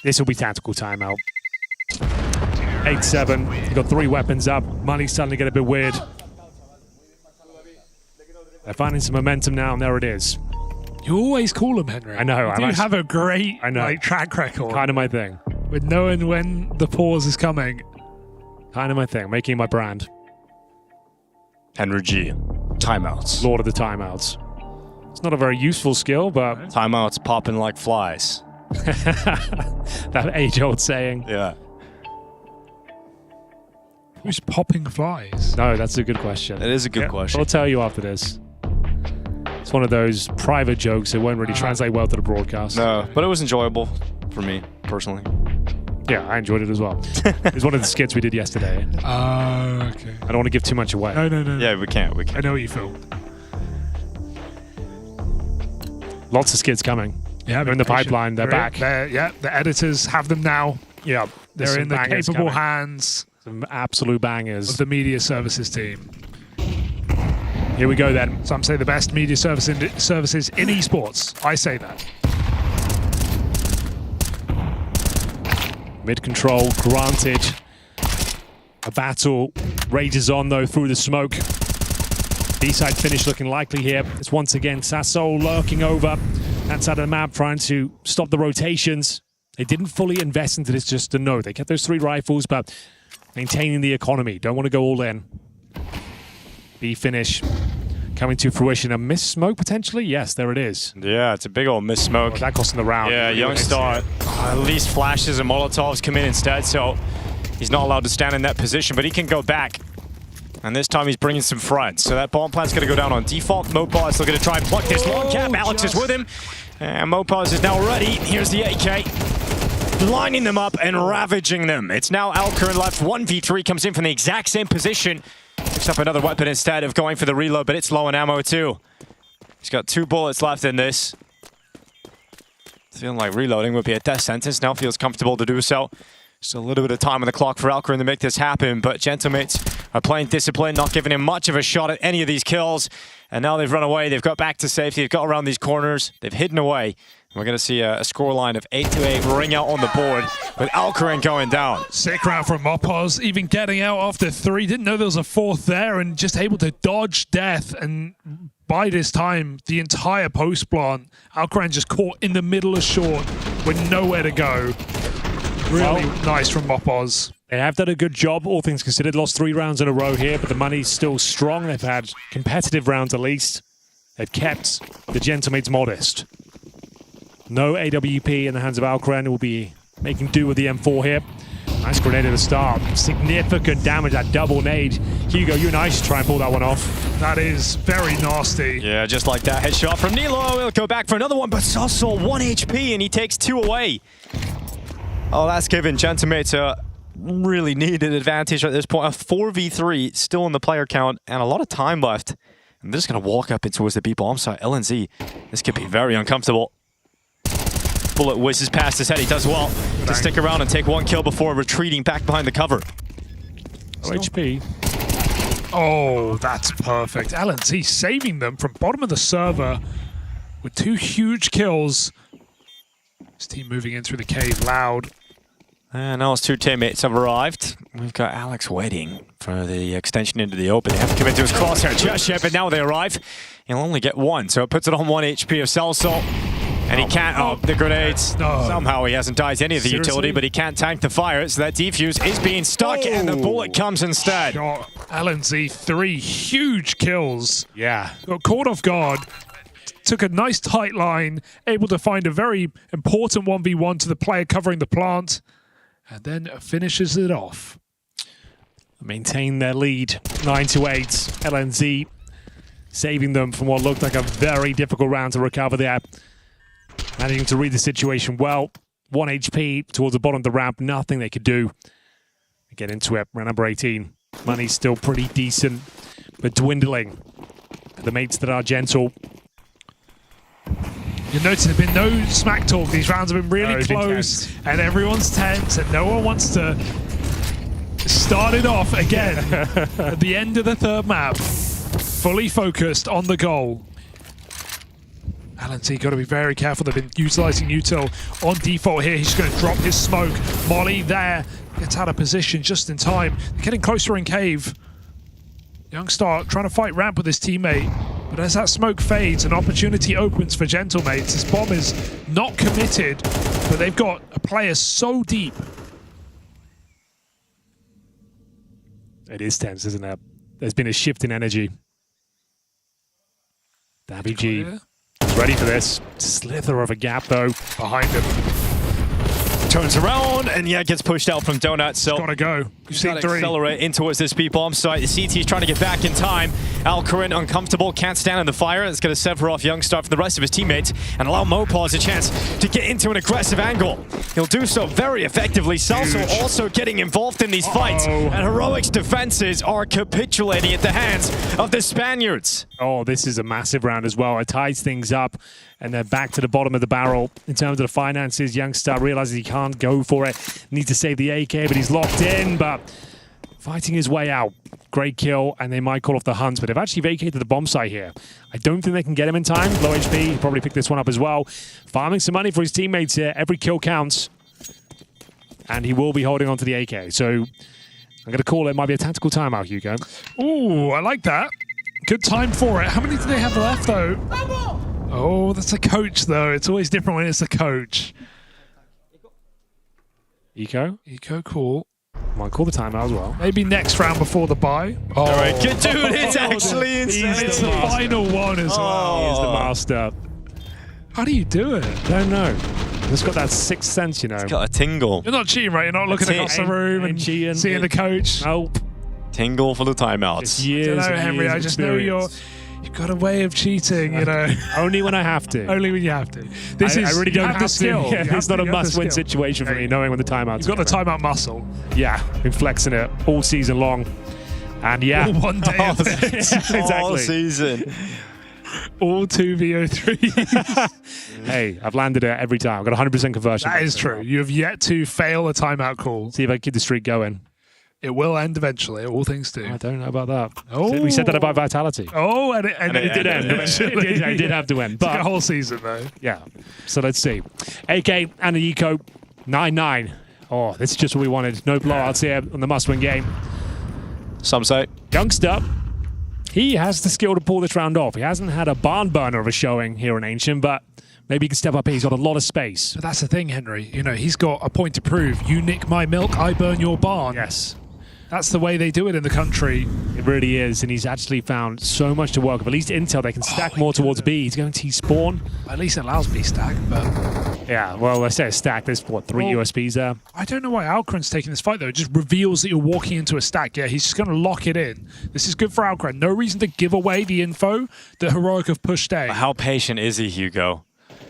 This will be tactical timeout. 8-7. You've got 3 weapons up. Money's starting to get a bit weird. They're finding some momentum now, and there it is. You always call them, Henry. I know. You have a great track record. Kind of my thing. With knowing when the pause is coming. Kind of my thing. Making my brand. Henry G. Timeouts. Lord of the timeouts. It's not a very useful skill, but... Timeouts popping like flies. That age-old saying. Yeah. Who's popping flies? No, that's a good question. It is a good question. I'll tell you after this. It's one of those private jokes that won't really translate well to the broadcast. No, but it was enjoyable for me, personally. Yeah, I enjoyed it as well. It was one of the skits we did yesterday. Okay. I don't want to give too much away. No. Yeah, we can't. I know what you filmed. Lots of skits coming. Yeah, they're in the pipeline. They're back. The editors have them now. Yeah, they're in the capable hands. Some absolute bangers of the media services team. Here we go then. Some say the best media services in esports. I say that. Mid-control granted. A battle rages on though through the smoke. B-side finish looking likely here. It's once again Sasso lurking over that side of the map trying to stop the rotations. They didn't fully invest into this just to know. They kept those 3 rifles, but maintaining the economy. Don't want to go all in. B finish coming to fruition. A miss smoke potentially? Yes, there it is. Yeah, it's a big old miss smoke. That cost him the round. Yeah, Youngstar at least flashes and Molotovs come in instead, so he's not allowed to stand in that position, but he can go back. And this time he's bringing some front. So that bomb plant's going to go down on default. Mopaz still going to try and pluck this long cap. Alex is with him. And Mopaz is now ready. Here's the AK. Lining them up and ravaging them. It's now Alcarin left. 1v3 comes in from the exact same position. Picks up another weapon instead of going for the reload, but it's low on ammo too. He's got 2 bullets left in this. Feeling like reloading would be a death sentence. Now feels comfortable to do so. Just a little bit of time on the clock for Alcarin to make this happen, but Gentlemates are playing discipline, not giving him much of a shot at any of these kills. And now they've run away. They've got back to safety. They've got around these corners. They've hidden away. We're going to see a scoreline of 8-8 ring out on the board with Alcarin going down. Sick round from Mopaz, even getting out after 3. Didn't know there was a 4th there and just able to dodge death. And by this time, the entire post plant, Alcarin just caught in the middle of short with nowhere to go. Really nice from Mopaz. They have done a good job, all things considered. Lost 3 rounds in a row here, but the money's still strong. They've had competitive rounds at least. They've kept the Gentlemates modest. No AWP in the hands of Alcarin. Will be making do with the M4 here. Nice grenade at the start. Significant damage, that double nade. Hugo, you and I should try and pull that one off. That is very nasty. Yeah, just like that. Headshot from Nilo. He'll go back for another one, but Sasso 1 HP and he takes 2 away. Oh, that's given Gentlemates a really needed advantage at this point. A 4v3 still in the player count and a lot of time left. I'm just going to walk up towards the B-bomb site. LNZ, this could be very uncomfortable. Bullet whizzes past his head. He does well to stick around and take 1 kill before retreating back behind the cover. HP. Oh, that's perfect. LNZ saving them from bottom of the server with 2 huge kills. His team moving in through the cave loud. And now his 2 teammates have arrived. We've got Alex waiting for the extension into the open. They haven't come into his crosshair just yet, but now they arrive. He'll only get 1, so it puts it on 1 HP of Celso. And he can't, the grenades. No. Somehow he hasn't dodged any of the utility, but he can't tank the fire, so that defuse is being stuck, and the bullet comes instead. LNZ, 3 huge kills. Yeah. Got caught off guard. took a nice tight line, able to find a very important 1v1 to the player covering the plant, and then finishes it off. Maintain their lead, 9-8. LNZ saving them from what looked like a very difficult round to recover there. Managing to read the situation well. 1 HP towards the bottom of the ramp, nothing they could do. Get into it, round number 18. Money's still pretty decent, but dwindling. The mates that are gentle. You notice there's been no smack talk. These rounds have been really close, and everyone's tense, and no one wants to start it off again at the end of the third map. Fully focused on the goal. LNZ got to be very careful. They've been utilizing Util on default here. He's just going to drop his smoke. Molly there. Gets out of position just in time. They're getting closer in cave. Youngstar trying to fight ramp with his teammate. But as that smoke fades, an opportunity opens for Gentlemates. This bomb is not committed, but they've got a player so deep. It is tense, isn't it? There's been a shift in energy. Dabby G is ready for this. Slither of a gap, though, behind him. Turns around and gets pushed out from Donut. So gotta go. He's got to accelerate in towards this B-bomb site. The CT's trying to get back in time. Alcarin uncomfortable, can't stand in the fire. It's going to sever off Youngstar from the rest of his teammates and allow Mopaz a chance to get into an aggressive angle. He'll do so very effectively. Salso also getting involved in these fights, and Heroic's defenses are capitulating at the hands of the Spaniards. Oh, this is a massive round as well. It ties things up, and they're back to the bottom of the barrel. In terms of the finances, Youngstar realizes he can't go for it. Needs to save the AK, but he's locked in, but fighting his way out. Great kill, and they might call off the hunt, but they've actually vacated the bomb site here. I don't think they can get him in time. Low HP, he'll probably pick this one up as well. Farming some money for his teammates here. Every kill counts. And he will be holding on to the AK. So I'm going to call it might be a tactical timeout, Hugo. Ooh, I like that. Good time for it. How many do they have left, though? Oh, that's a coach, though. It's always different when it's a coach. Eco, cool. Might call the timeout as well. Maybe next round before the bye. Oh, all right, good dude. It's actually insane. It's the final one as well. He's the master. How do you do it? I don't know. It's got that sixth sense, you know. It's got a tingle. You're not cheating, right? You're not looking across the room and seeing the coach. Nope. Tingle for the timeouts. I don't know, Henry. I just know you've got a way of cheating, you know. Only when I have to. Only when you have to. I really don't have the skill. It's not a must-win situation for me, knowing when the timeouts. You've got the timeout muscle. Yeah, been flexing it all season long. And all one day of it. Exactly. All season. All 2v03s. Hey, I've landed it every time. I've got 100% conversion. That is true. You have yet to fail a timeout call. See if I can keep the streak going. It will end eventually, all things do. I don't know about that. Oh. We said that about Vitality. Oh, and it did end eventually. It did have to end. But a whole season, though. Yeah. So let's see. AK and the Eco, 9-9. Oh, this is just what we wanted. No blowouts here on the must-win game. Some say. Youngstar, he has the skill to pull this round off. He hasn't had a barn burner of a showing here in Ancient, but maybe he can step up here. He's got a lot of space. But that's the thing, Henry. You know, he's got a point to prove. You nick my milk, I burn your barn. Yes. That's the way they do it in the country. It really is, and he's actually found so much to work with. At least Intel, they can stack more towards B. He's going T-spawn. At least it allows B stack, but... Yeah, well, I say a stack. There's, what, 3 USBs there? I don't know why Alcarin's taking this fight, though. It just reveals that you're walking into a stack. Yeah, he's just going to lock it in. This is good for Alcarin. No reason to give away the info that Heroic have pushed A. How patient is he, Hugo?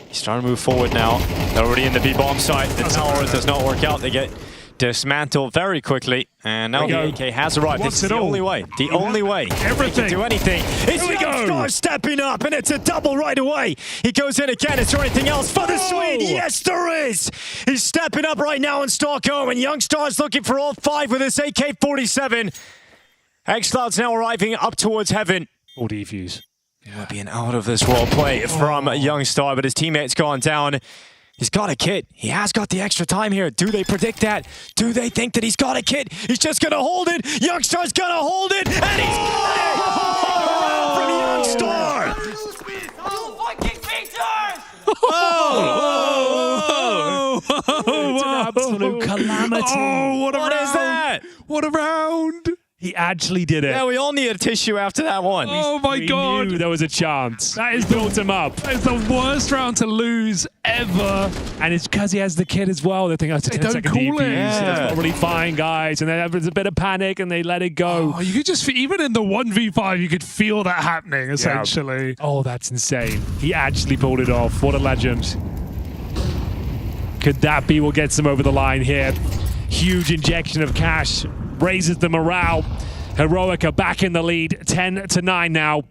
He's starting to move forward now. They're already in the B-bomb site. The tower does not work out. They get dismantled very quickly, and now the AK has arrived. This is the only way. The only way. Everything. He can do anything. It's Youngstar stepping up, and it's a double right away. He goes in again. Is there anything else for the Swede? Yes, there is. He's stepping up right now in Stockholm, and Youngstar's looking for all 5 with his AK-47. X-Cloud's now arriving up towards heaven. All defuse. It would be an out-of-this-world play from Youngstar, but his teammate's gone down. He's got a kit. He has got the extra time here. Do they predict that? Do they think that he's got a kit? He's just going to hold it. Youngstar's going to hold it. And he's got it! From Youngstar! It's an absolute calamity. Oh, what a round. What is that? What a round. He actually did it. Yeah, we all need a tissue after that one. Oh my God. We knew there was a chance. That is built him up. It's the worst round to lose ever. And it's because he has the kid as well. They think, oh, it's a 10-second DP. Yeah. That's probably fine, guys. And then there's a bit of panic and they let it go. Oh, you could just, even in the 1v5, you could feel that happening, essentially. Yeah. Oh, that's insane. He actually pulled it off. What a legend. Could that be what gets them over the line here? Huge injection of cash. Raises the morale. Heroic are back in the lead. 10-9 now.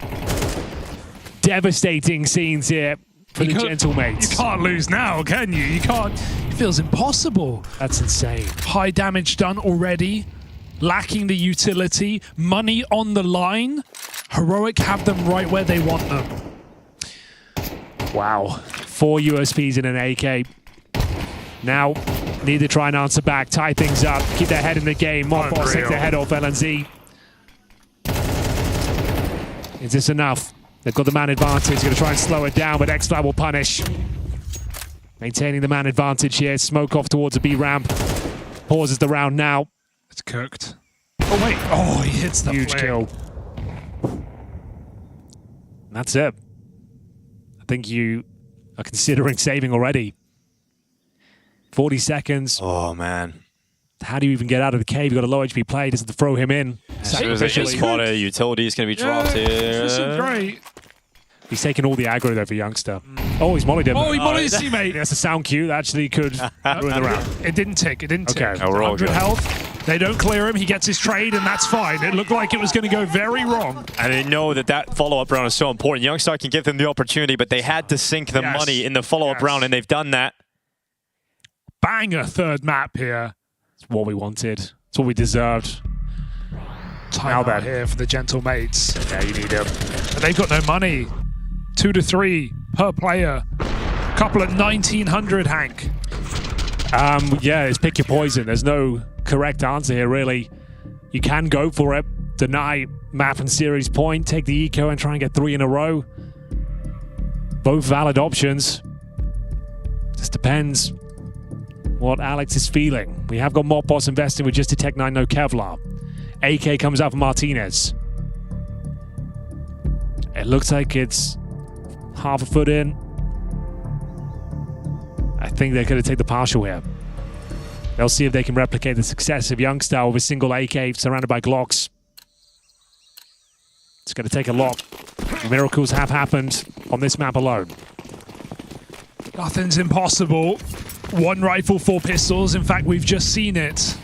Devastating scenes here for the Gentlemates. You can't lose now, can you? You can't. It feels impossible. That's insane. High damage done already. Lacking the utility. Money on the line. Heroic have them right where they want them. Wow. 4 USPs in an AK. Now, need to try and answer back, tie things up, keep their head in the game. Mothboss takes their head off LNZ. Is this enough? They've got the man advantage, going to try and slow it down, but X-Flat will punish. Maintaining the man advantage here. Smoke off towards a B ramp. Pauses the round now. It's cooked. Oh, wait. Oh, he hits the huge kill. And that's it. I think you are considering saving already. 40 seconds. Oh, man. How do you even get out of the cave? You've got a low HP play. Does it throw him in? As soon as they just spot it, utility is going to be dropped here. This is great. He's taking all the aggro there for Youngster. Oh, he's mollied him. Oh, he mollied his teammate. That's a sound cue. That actually could ruin the round. It didn't tick. It didn't tick. Okay. Oh, we're all 100 good. health. They don't clear him. He gets his trade, and that's fine. It looked like it was going to go very wrong. And they know that that follow-up round is so important. Youngstar can give them the opportunity, but they had to sink the money in the follow-up round, and they've done that. Banger third map here. It's what we wanted. It's what we deserved. Time out here for the Gentlemates. Yeah, you need him. But they've got no money. 2 to 3 per player. Couple at 1900, Hank. Yeah, it's pick your poison. There's no correct answer here, really. You can go for it. Deny map and series point. Take the eco and try and get 3 in a row. Both valid options. Just depends what Alex is feeling. We have got Mothboss investing with just a Tech 9, no Kevlar. AK comes out for Martinez. It looks like it's half a foot in. I think they're going to take the partial here. They'll see if they can replicate the success of Youngstar with a single AK surrounded by Glocks. It's going to take a lot. Miracles have happened on this map alone. Nothing's impossible. 1 rifle, 4 pistols. In fact, we've just seen it.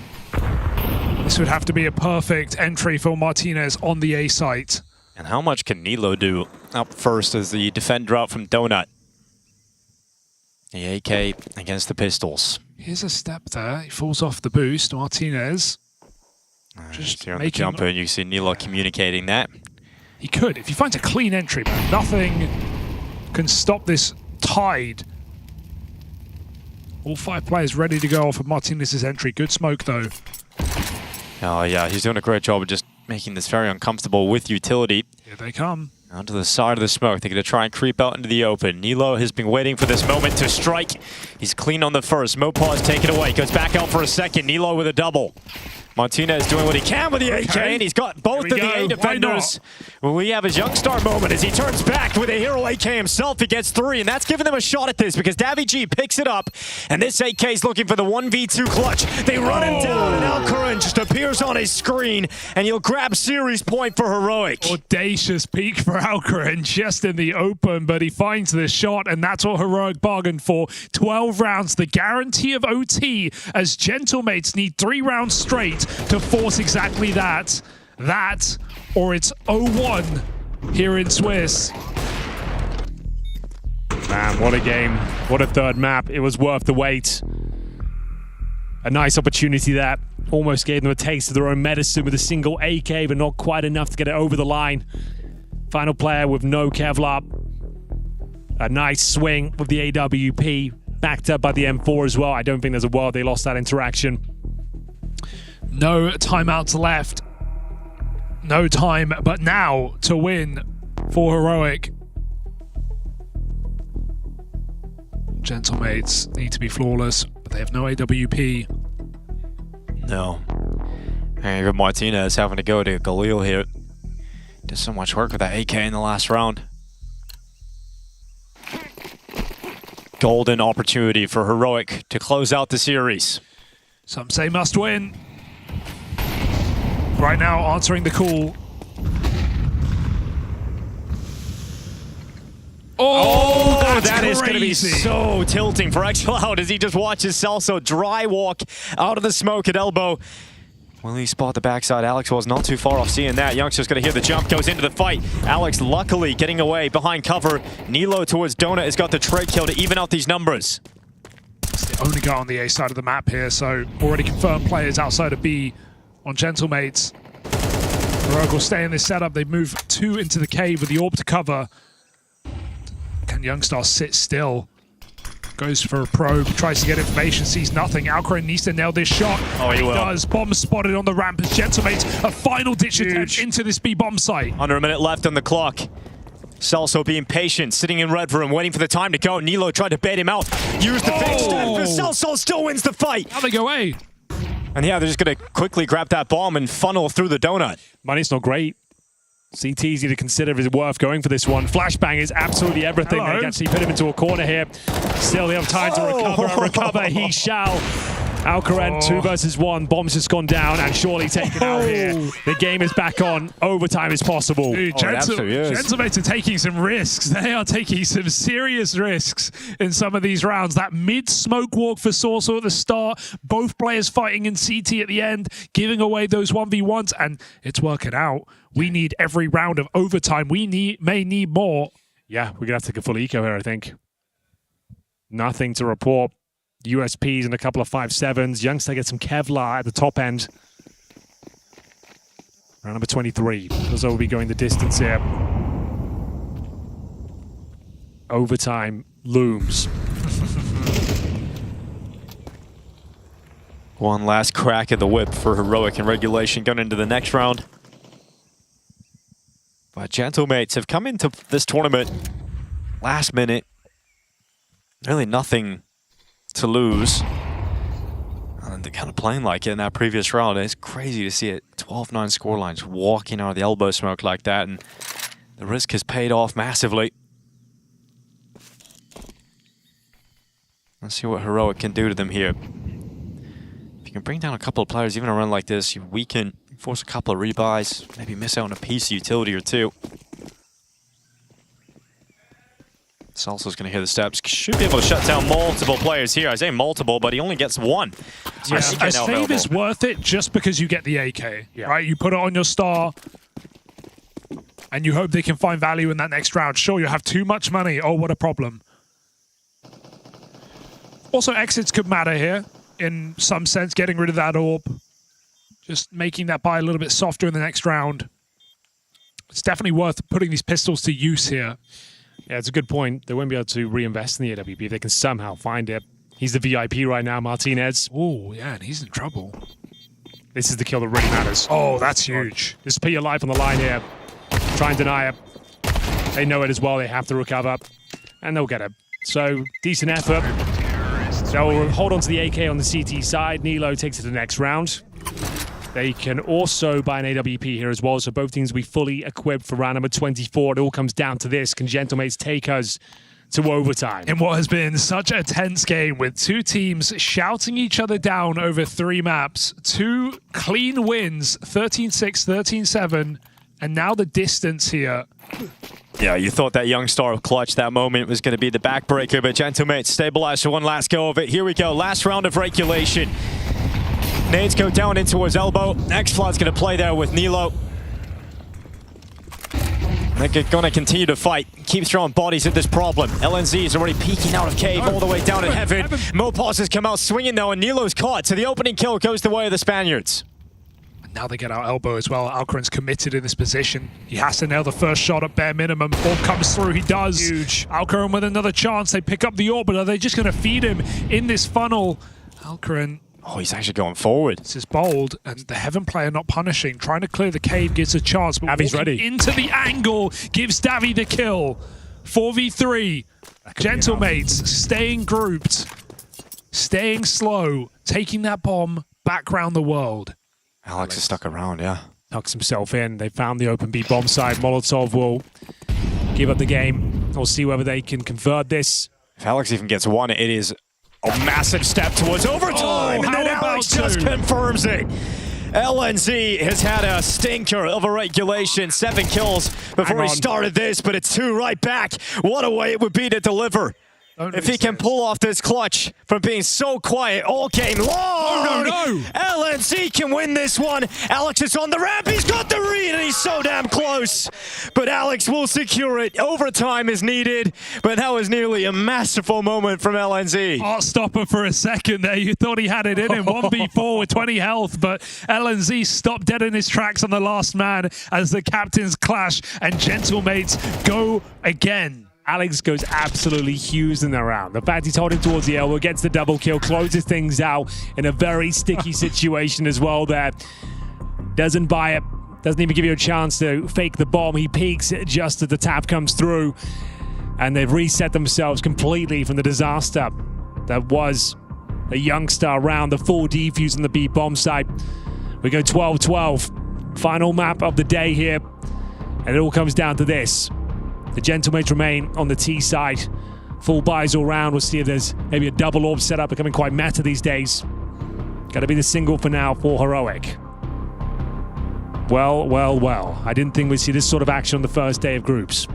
This would have to be a perfect entry for Martinez on the A site. And how much can Nilo do up first as the defender out from Donut? The AK against the pistols. Here's a step there. He falls off the boost. Martinez. Just here on the jumper, and you see Nilo communicating that. He could. If he finds a clean entry, man, nothing can stop this tide. All 5 players ready to go off of Martinez's entry. Good smoke, though. Oh, yeah, he's doing a great job of just making this very uncomfortable with utility. Here they come. Onto the side of the smoke. They're going to try and creep out into the open. Nilo has been waiting for this moment to strike. He's clean on the first. Mopaw's taken away. Goes back out for a second. Nilo with a double. Martinez doing what he can with the AK, and he's got both of the A defenders. Well, we have his Youngstar moment as he turns back with a hero AK himself. He gets 3, and that's giving them a shot at this because Davy G picks it up, and this AK is looking for the 1v2 clutch. They run him down, and Alcaran just appears on his screen, and he'll grab series point for Heroic. Audacious peak for Alcaran just in the open, but he finds the shot, and that's what Heroic bargained for. 12 rounds, the guarantee of OT, as Gentlemates need 3 rounds straight to force exactly that. That, or it's 0-1 here in Swiss. Man, what a game. What a third map. It was worth the wait. A nice opportunity that almost gave them a taste of their own medicine with a single AK, but not quite enough to get it over the line. Final player with no Kevlar. A nice swing with the AWP, backed up by the M4 as well. I don't think there's a world they lost that interaction. No timeouts left. No time, but now to win for Heroic. Gentlemates need to be flawless, but they have no AWP. No. And good Martinez having to go to Galil here. Did so much work with that AK in the last round. Golden opportunity for Heroic to close out the series. Some say must win. Right now, answering the call. Oh, that is going to be so tilting for xCloud as he just watches Celso dry walk out of the smoke at elbow. Will he spot the backside? Alex was not too far off seeing that. Youngster's going to hear the jump, goes into the fight. Alex luckily getting away behind cover. Nilo towards Donut has got the trade kill to even out these numbers. It's the only guy on the A side of the map here, so already confirmed players outside of B on Gentlemates. Heroic will stay in this setup. They move 2 into the cave with the orb to cover. Can Youngstar sit still? Goes for a probe, tries to get information, sees nothing. Alcarin needs to nail this shot. Oh, he will. Does. Bomb spotted on the ramp as Gentlemates a final ditch attempt into this B bomb site. Under a minute left on the clock. Celso being patient, sitting in red room, waiting for the time to go. Nilo tried to bait him out. Used the fake step, but Celso still wins the fight. How they go A? And yeah, they're just going to quickly grab that bomb and funnel through the donut. Money's not great. CT easy to consider if it's worth going for this one. Flashbang is absolutely everything. They can actually put him into a corner here. Still, they have time to recover and recover. He shall. Alcarin 2 versus 1. Bomb's just gone down and surely taken out here. The game is back on. Overtime is possible. Dude, Gentlemates are taking some risks. They are taking some serious risks in some of these rounds. That mid-smoke walk for Sorcerer at the start. Both players fighting in CT at the end, giving away those 1v1s, and it's working out. We need every round of overtime. We may need more. Yeah, we're going to have to take a full eco here, I think. Nothing to report. USPs and a couple of 5.7s. Youngster gets some Kevlar at the top end. Round number 23. Those will be going the distance here. Overtime looms. One last crack at the whip for Heroic in regulation going into the next round. But Gentlemates have come into this tournament last minute. Really nothing to lose. And they're kind of playing like it in that previous round. It's crazy to see it. 12-9 scorelines walking out of the elbow smoke like that. And the risk has paid off massively. Let's see what Heroic can do to them here. If you can bring down a couple of players, even a run like this, you weaken, force a couple of rebuys, maybe miss out on a piece of utility or two. Celso's going to hear the steps. Should be able to shut down multiple players here. I say multiple, but he only gets one. Yeah, a save is worth it just because you get the AK, right? You put it on your star, and you hope they can find value in that next round. Sure, you have too much money. Oh, what a problem. Also, exits could matter here in some sense, getting rid of that orb. Just making that buy a little bit softer in the next round. It's definitely worth putting these pistols to use here. Yeah, it's a good point. They won't be able to reinvest in the AWP if they can somehow find it. He's the VIP right now, Martinez. Oh, yeah, and he's in trouble. This is the kill that really matters. Oh, that's huge. Just put your life on the line here. Try and deny it. They know it as well. They have to recover. And they'll get it. So, decent effort. They'll hold on to the AK on the CT side. Nilo takes it to the next round. They can also buy an AWP here as well, so both teams will be fully equipped for round number 24. It all comes down to this. Can Gentlemates take us to overtime? In what has been such a tense game with two teams shouting each other down over 3 maps. 2 clean wins, 13-6, 13-7, and now the distance here. Yeah, you thought that Youngstar clutch that moment was going to be the backbreaker, but Gentlemates stabilized for one last go of it. Here we go, last round of regulation. Nades go down into his elbow. xCloud's going to play there with Nilo. They're going to continue to fight. Keep throwing bodies at this problem. LNZ is already peeking out of cave all the way down in heaven. Mopaz has come out swinging though, and Nilo's caught. So the opening kill goes the way of the Spaniards. Now they get out elbow as well. Alcarin's committed in this position. He has to nail the first shot at bare minimum. Orb comes through, he does. Huge. Alcarin with another chance. They pick up the orb, but are they just going to feed him in this funnel? Alcarin. Oh, he's actually going forward. This is bold, and the Heaven player not punishing. Trying to clear the cave gives a chance, but Davi's ready. Into the angle gives Davi the kill. 4v3. Gentlemates staying grouped, staying slow, taking that bomb back round the world. Alex is stuck around, yeah. Tucks himself in. They found the open B bomb side. Molotov will give up the game. We'll see whether they can convert this. If Alex even gets one, it is a massive step towards overtime. And then Alex just confirms it. LNZ has had a stinker of a regulation. 7 kills before he started this, but it's 2 right back. What a way it would be to deliver. If he can pull off this clutch from being so quiet all game long. No. LNZ can win this one. Alex is on the ramp. He's got the read, and he's so damn close. But Alex will secure it. Overtime is needed, but that was nearly a masterful moment from LNZ. Heart stopper for a second there. You thought he had it in him. 1v4 with 20 health, but LNZ stopped dead in his tracks on the last man as the captains clash and Gentlemates go again. Alex goes absolutely huge in the round. The fact he's holding towards the elbow, gets the double kill, closes things out in a very sticky situation as well there. Doesn't buy it, doesn't even give you a chance to fake the bomb. He peeks just as the tap comes through, and they've reset themselves completely from the disaster that was the Youngstar round, the full defuse on the B bomb side. We go 12-12. Final map of the day here, and it all comes down to this. The Gentlemates remain on the T side. Full buys all round. We'll see if there's maybe a double orb setup becoming quite meta these days. Got to be the single for now for Heroic. Well. I didn't think we'd see this sort of action on the first day of groups.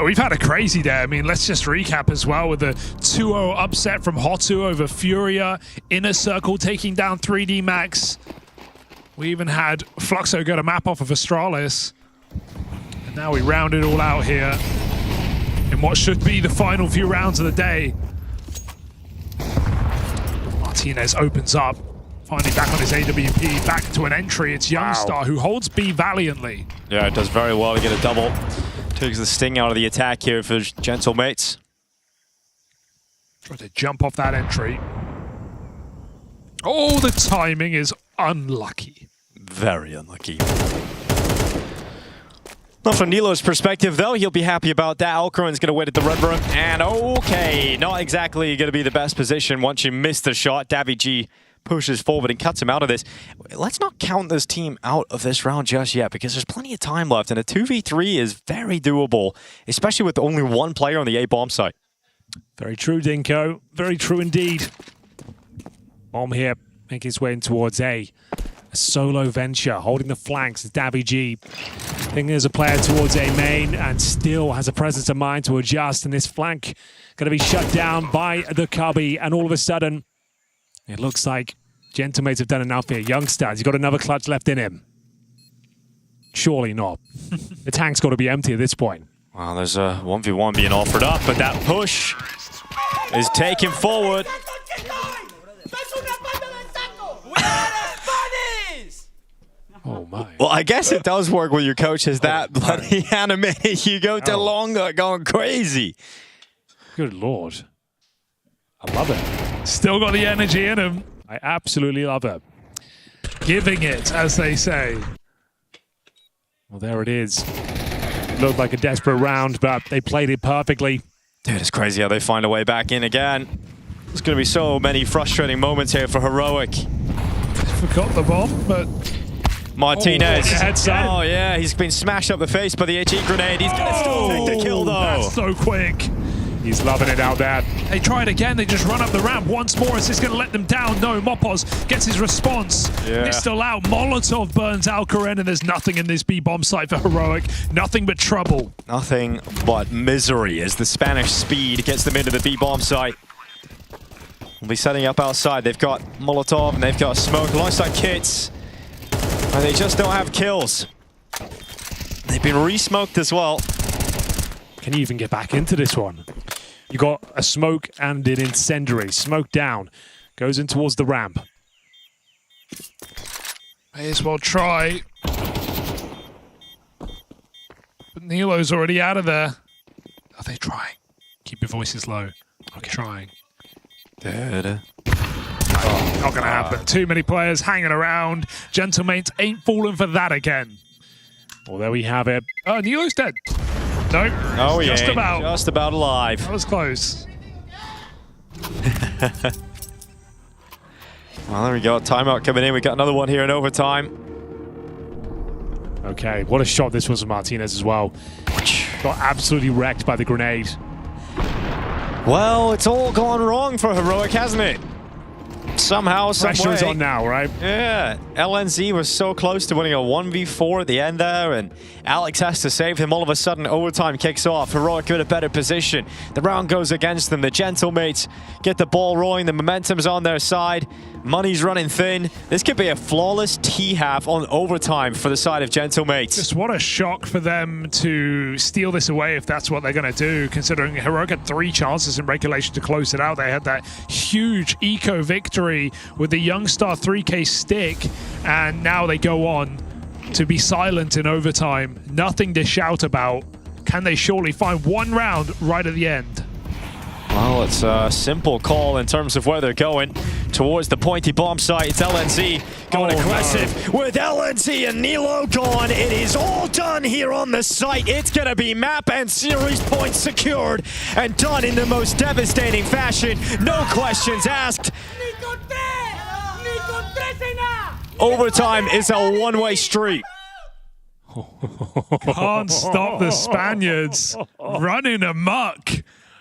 We've had a crazy day. I mean, let's just recap as well with the 2-0 upset from Hotu over Furia. Inner Circle taking down 3D Max. We even had Fluxo get a map off of Astralis. Now we round it all out here in what should be the final few rounds of the day. Martinez opens up, finally back on his AWP, back to an entry. It's Youngstar who holds B valiantly. Yeah, it does very well to get a double. Takes the sting out of the attack here for Gentlemates. Try to jump off that entry. Oh, the timing is unlucky. Very unlucky. Not from Nilo's perspective, though. He'll be happy about that. Alcaran's going to wait at the red room. And okay, not exactly going to be the best position once you miss the shot. Davy G pushes forward and cuts him out of this. Let's not count this team out of this round just yet, because there's plenty of time left, and a 2v3 is very doable, especially with only one player on the A bomb site. Very true, Dinko. Very true indeed. Bomb here, making his way in towards A. A solo venture, holding the flanks is Davy G. Thinking there's a player towards A main and still has a presence of mind to adjust, and this flank going to be shut down by the Cubby, and all of a sudden, it looks like Gentlemates have done enough here. Youngstar, he's got another clutch left in him. Surely not. The tank's got to be empty at this point. Well, there's a 1v1 being offered up, but that push is taken forward. Oh my. Well, I guess it does work when your coach is that bloody animated. You go to longer, going crazy. Good Lord. I love it. Still got the energy in him. I absolutely love it. Giving it, as they say. Well, there it is. Looked like a desperate round, but they played it perfectly. Dude, it's crazy how they find a way back in again. There's going to be so many frustrating moments here for Heroic. Forgot the bomb, but... Martinez. Oh, yeah, he's been smashed up the face by the HE grenade. He's going to still take the kill, though. That's so quick. He's loving it out there. They try it again. They just run up the ramp once more. Is this going to let them down? No. Mopos gets his response. Yeah. Pistol out. Molotov burns Alcaran, and there's nothing in this B-bomb site for Heroic. Nothing but trouble. Nothing but misery as the Spanish speed gets them into the B-bomb site. We'll be setting up outside. They've got Molotov and they've got smoke alongside kits. And they just don't have kills. They've been re-smoked as well. Can you even get back into this one? You got a smoke and an incendiary. Smoke down. Goes in towards the ramp. May as well try. But Nilo's already out of there. Are they trying? Keep your voices low. Okay. Trying. Oh, not going to happen. Too many players hanging around. Gentlemates ain't falling for that again. Well, there we have it. Oh, Nilo's dead. No, just about. Just about alive. That was close. Well, there we go. Timeout coming in. We got another one here in overtime. Okay, what a shot this was from Martinez as well. Got absolutely wrecked by the grenade. Well, it's all gone wrong for Heroic, hasn't it? Somehow, some way. Pressure's on now, right? Yeah. LNZ was so close to winning a 1v4 at the end there, and Alex has to save him. All of a sudden, overtime kicks off. Heroic in a better position. The round goes against them. The Gentlemates get the ball rolling. The momentum's on their side. Money's running thin. This could be a flawless T-half on overtime for the side of Gentlemates. Just what a shock for them to steal this away if that's what they're going to do, considering Heroic had 3 chances in regulation to close it out. They had that huge eco victory with the Youngstar 3K stick, and now they go on to be silent in overtime. Nothing to shout about. Can they surely find one round right at the end? Well, it's a simple call in terms of where they're going. Towards the pointy bomb site, it's LNZ going aggressive. No. With LNZ and Nilo gone, it is all done here on the site. It's going to be map and series points secured and done in the most devastating fashion. No questions asked. Overtime is a one-way street. Can't stop the Spaniards running amok.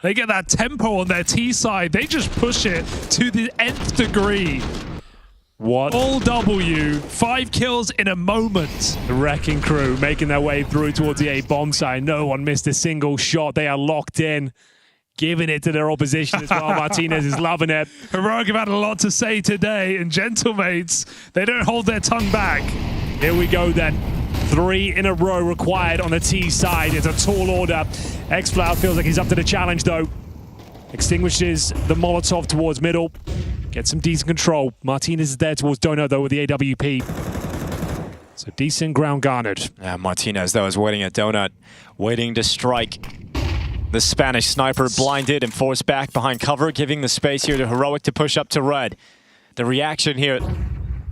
They get that tempo on their T side. They just push it to the nth degree. What? All W, 5 kills in a moment. The Wrecking Crew making their way through towards the A bomb site. No one missed a single shot. They are locked in, giving it to their opposition as well. Martinez is loving it. Heroic have had a lot to say today, and Gentlemates, they don't hold their tongue back. Here we go then. 3 in a row required on the T side. It's a tall order. X-Flower feels like he's up to the challenge though. Extinguishes the Molotov towards middle. Gets some decent control. Martinez is there towards Donut though with the AWP. So decent ground garnered. Yeah, Martinez though is waiting at Donut, waiting to strike. The Spanish sniper blinded and forced back behind cover, giving the space here to Heroic to push up to red. The reaction here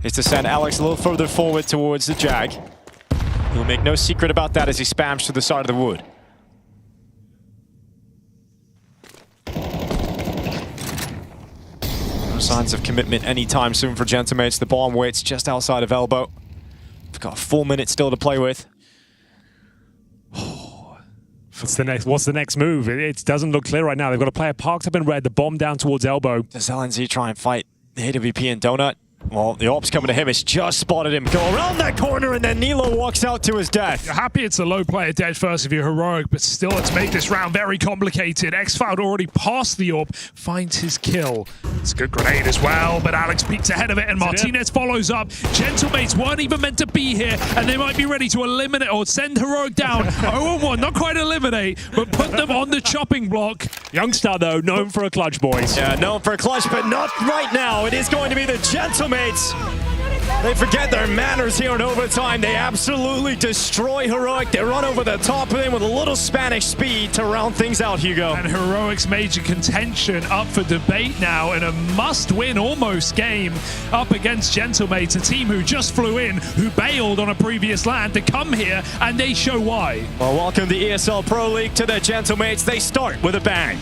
is to send Alex a little further forward towards the Jag. He'll make no secret about that as he spams to the side of the wood. No signs of commitment anytime soon for Gentlemates. The bomb waits just outside of elbow. We've got 4 minutes still to play with. What's the next move? It doesn't look clear right now. They've got a player parked up in red, the bomb down towards elbow. Does LNZ try and fight the AWP and Donut? Well, the ops coming to him. It's just spotted him go around that corner, and then Nilo walks out to his death. You're happy it's a low player dead first if you're Heroic, but still, let's make this round very complicated. X-Found already passed the AWP, finds his kill. It's a good grenade as well, but Alex peeks ahead of it, and Martinez follows up. Gentlemates weren't even meant to be here, and they might be ready to eliminate or send Heroic down. 0-1, not quite eliminate, but put them on the chopping block. Youngstar, though, known for a clutch, boys. Yeah, known for a clutch, but not right now. It is going to be the Gentlemates. They forget their manners here in overtime. They absolutely destroy Heroic. They run over the top of him with a little Spanish speed to round things out, Hugo. And Heroic's major contention up for debate now in a must-win almost game up against Gentlemates, a team who just flew in, who bailed on a previous land to come here, and they show why. Well, welcome to ESL Pro League to the Gentlemates. They start with a bang.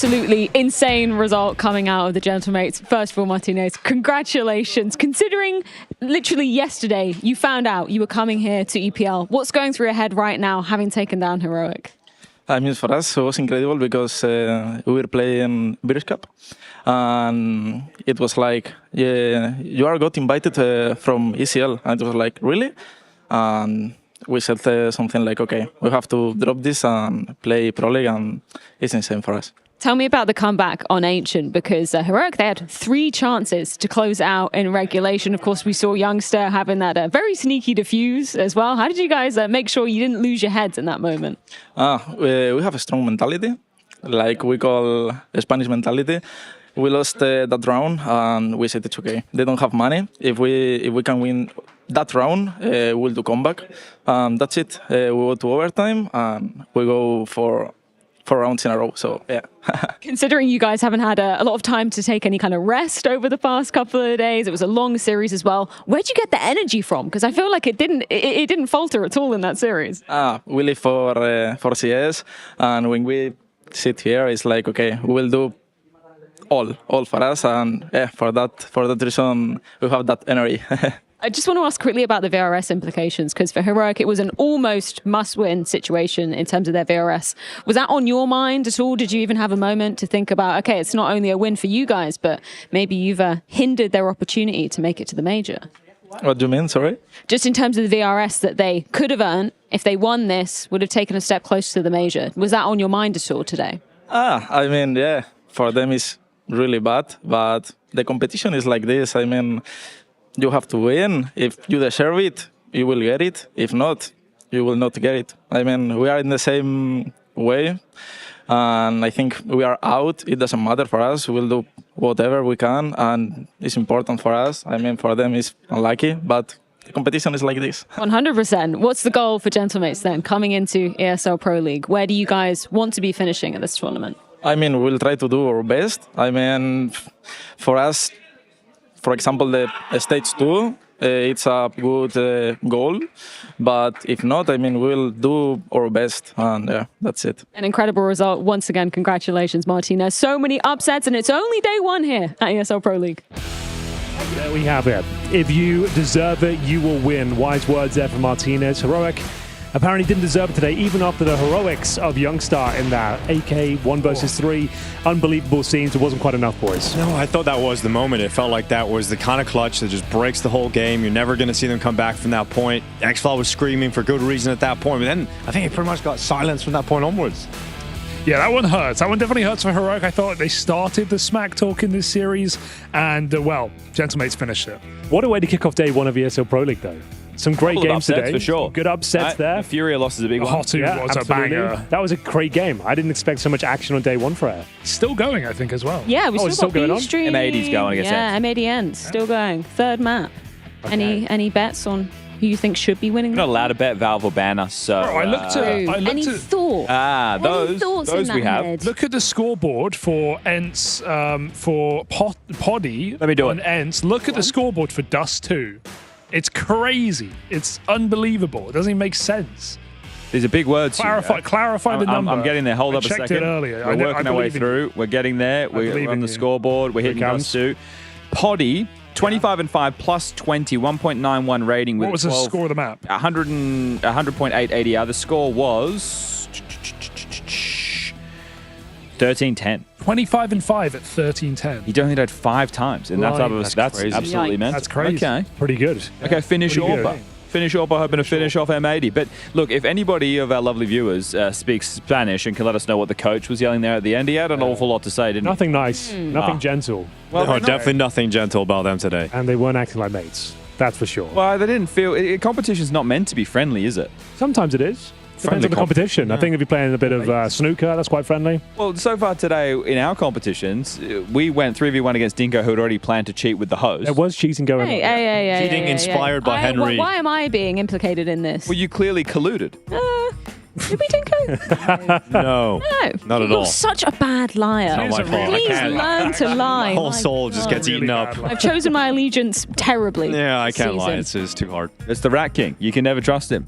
Absolutely insane result coming out of the Gentlemates. First of all, Martinez, congratulations. Considering literally yesterday you found out you were coming here to EPL, what's going through your head right now having taken down Heroic? I mean, for us it was incredible because we were playing British Cup, and it was like, yeah, you are got invited from ECL, and it was like, really? And we said something like, okay, we have to drop this and play Pro League, and it's insane for us. Tell me about the comeback on Ancient, because Heroic, they had 3 chances to close out in regulation. Of course, we saw Youngstar having that very sneaky defuse as well. How did you guys make sure you didn't lose your heads in that moment? We have a strong mentality, like we call Spanish mentality. we lost that round, and we said it's okay. They don't have money. If we can win that round, we'll do comeback. That's it. We go to overtime, and we go for 4 rounds in a row. So yeah. Considering you guys haven't had a lot of time to take any kind of rest over the past couple of days, it was a long series as well. Where'd you get the energy from? Because I feel like it didn't falter at all in that series. We live for CS, and when we sit here, it's like, okay, we will do all for us, and yeah, for that reason, we have that energy. I just want to ask quickly about the VRS implications, because for Heroic, it was an almost must-win situation in terms of their VRS. Was that on your mind at all? Did you even have a moment to think about, okay, it's not only a win for you guys, but maybe you've hindered their opportunity to make it to the major? What do you mean, sorry? Just in terms of the VRS that they could have earned, if they won this, would have taken a step closer to the major. Was that on your mind at all today? I mean, yeah, for them it's really bad, but the competition is like this. I mean, you have to win. If you deserve it, you will get it. If not, you will not get it. I mean, we are in the same way, and I think we are out. It doesn't matter for us. We'll do whatever we can, and it's important for us. I mean, for them, it's unlucky, but the competition is like this. 100%. What's the goal for Gentlemates then, coming into ESL Pro League? Where do you guys want to be finishing at this tournament? I mean, we'll try to do our best. I mean, for us, for example, the stage 2, it's a good goal. But if not, I mean, we'll do our best. And yeah, that's it. An incredible result. Once again, congratulations, Martinez. So many upsets, and it's only day 1 here at ESL Pro League. There we have it. If you deserve it, you will win. Wise words there from Martinez. Heroic apparently didn't deserve it today, even after the heroics of Youngstar in that AK 1 versus 3. Unbelievable scenes. It wasn't quite enough, boys. No, I thought that was the moment. It felt like that was the kind of clutch that just breaks the whole game. You're never going to see them come back from that point. Xflow was screaming for good reason at that point, but then I think it pretty much got silenced from that point onwards. Yeah, that one hurts. That one definitely hurts for Heroic. I thought they started the smack talk in this series, and, well, Gentlemates finished it. What a way to kick off day 1 of ESL Pro League, though. Some great games today. For sure. Good upsets there. Furia loss is a big one. Hotu was a banger. That was a great game. I didn't expect so much action on day 1 for her. Still going, I think, as well. Yeah, we still got going on. M80's going against Yeah, M80N's still going. 3rd map. Okay. Any bets on who you think should be winning? We're not allowed to bet Valve will ban us. So I looked at any thoughts? Those we have. Head? Look at the scoreboard for Ents, for Poddy. Let me do it. Ents. Look at the scoreboard for Dust 2. It's crazy. It's unbelievable. It doesn't even make sense. These are big words. Clarify the number. I'm getting there. Hold up a second. I checked it earlier. We're working our way through. We're getting there. We're on the scoreboard. We're hitting Dust 2. Poddy, 25-5 plus 20, 1.91 rating. With what was the score of the map? 100.8 ADR. The score was 13-10. 25-5 at 13-10. He only died 5 times, and that's crazy. Absolutely mental. That's crazy. Okay, pretty good. Okay, finish Orba. Finish Orba, hoping to finish off M80. But look, if anybody of our lovely viewers speaks Spanish and can let us know what the coach was yelling there at the end, he had an awful lot to say, didn't he? Nothing nice. Nothing gentle. Well, no, definitely nothing gentle about them today. And they weren't acting like mates. That's for sure. Well, they didn't feel... Competition's not meant to be friendly, is it? Sometimes it is. Depends on the competition. Yeah. I think if you're playing a bit of snooker, that's quite friendly. Well, so far today in our competitions, we went 3v1 against Dinko, who had already planned to cheat with the host. There was cheating going on. Cheating inspired by Henry. Why am I being implicated in this? Well, you clearly colluded. Did we, Dinko? No, not at all. You're such a bad liar. Not my fault. Please learn to lie. My whole soul just gets eaten up. I've chosen my allegiance terribly. Yeah, I can't lie. It's too hard. It's the Rat King. You can never trust him.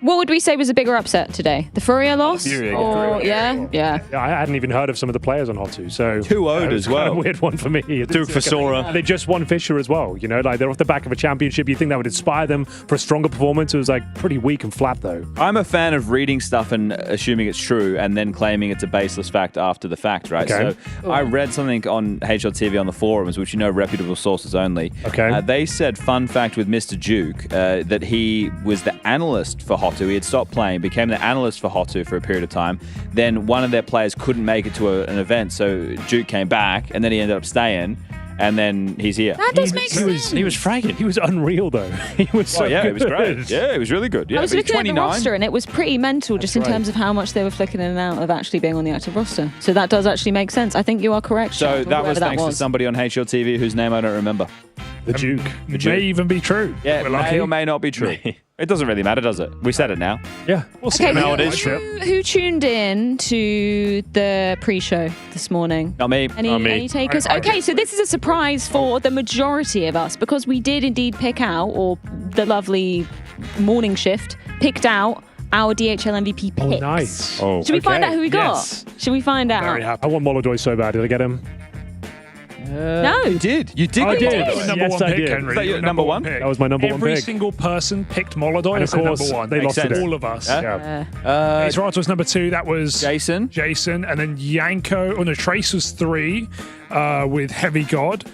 What would we say was a bigger upset today? The Furia loss? Yeah. I hadn't even heard of some of the players on Hotu, so 2-0'd as well. A weird one for me. Duke Fasora. They just won Fisher as well. You know, like they're off the back of a championship. You think that would inspire them for a stronger performance? It was like pretty weak and flat though. I'm a fan of reading stuff and assuming it's true and then claiming it's a baseless fact after the fact, right? Okay. So I read something on HLTV on the forums, which reputable sources only. Okay. They said, fun fact with Mr. Duke, that he was the analyst for Hotu. He had stopped playing, became the analyst for Hotu for a period of time. Then one of their players couldn't make it to an event, so Duke came back, and then he ended up staying. and then he's here. That does make sense. He was fragging. He was unreal, though. He was so yeah, good. it was great. Yeah, it was really good. Yeah, I was looking at the roster, and it was pretty mental just in right. terms of how much they were flicking in and out of actually being on the active roster. So that does actually make sense. I think you are correct. So Shaq, that was whoever thanks to somebody on HLTV whose name I don't remember. The Duke. May even be true. Yeah, We're may lucky. or may not be true. It doesn't really matter, does it? We said it now. Yeah. We'll see. Okay, Now it is true. who tuned in to the pre-show this morning? Not me. Any takers? Okay, so this is a surprise for the majority of us because we did indeed pick out, or the lovely morning shift picked out our DHL MVP picks. Oh, nice. Oh. Should we find out who we got? Yes. Should we find out? Very happy. I want Molodoi so bad. Did I get him? No. You did. You did. I get did. Molodoi. Number Yes, one I pick, did. Henry. Is that your You're number one? pick. That was my number one Every pick. single person picked Molodoi And as of their course, number one. they lost sense. today. All of us. Yeah. Yeah. Ace Rod was number 2. That was Jason. and then Yanko. Oh no, Trace was 3 with Heavy God.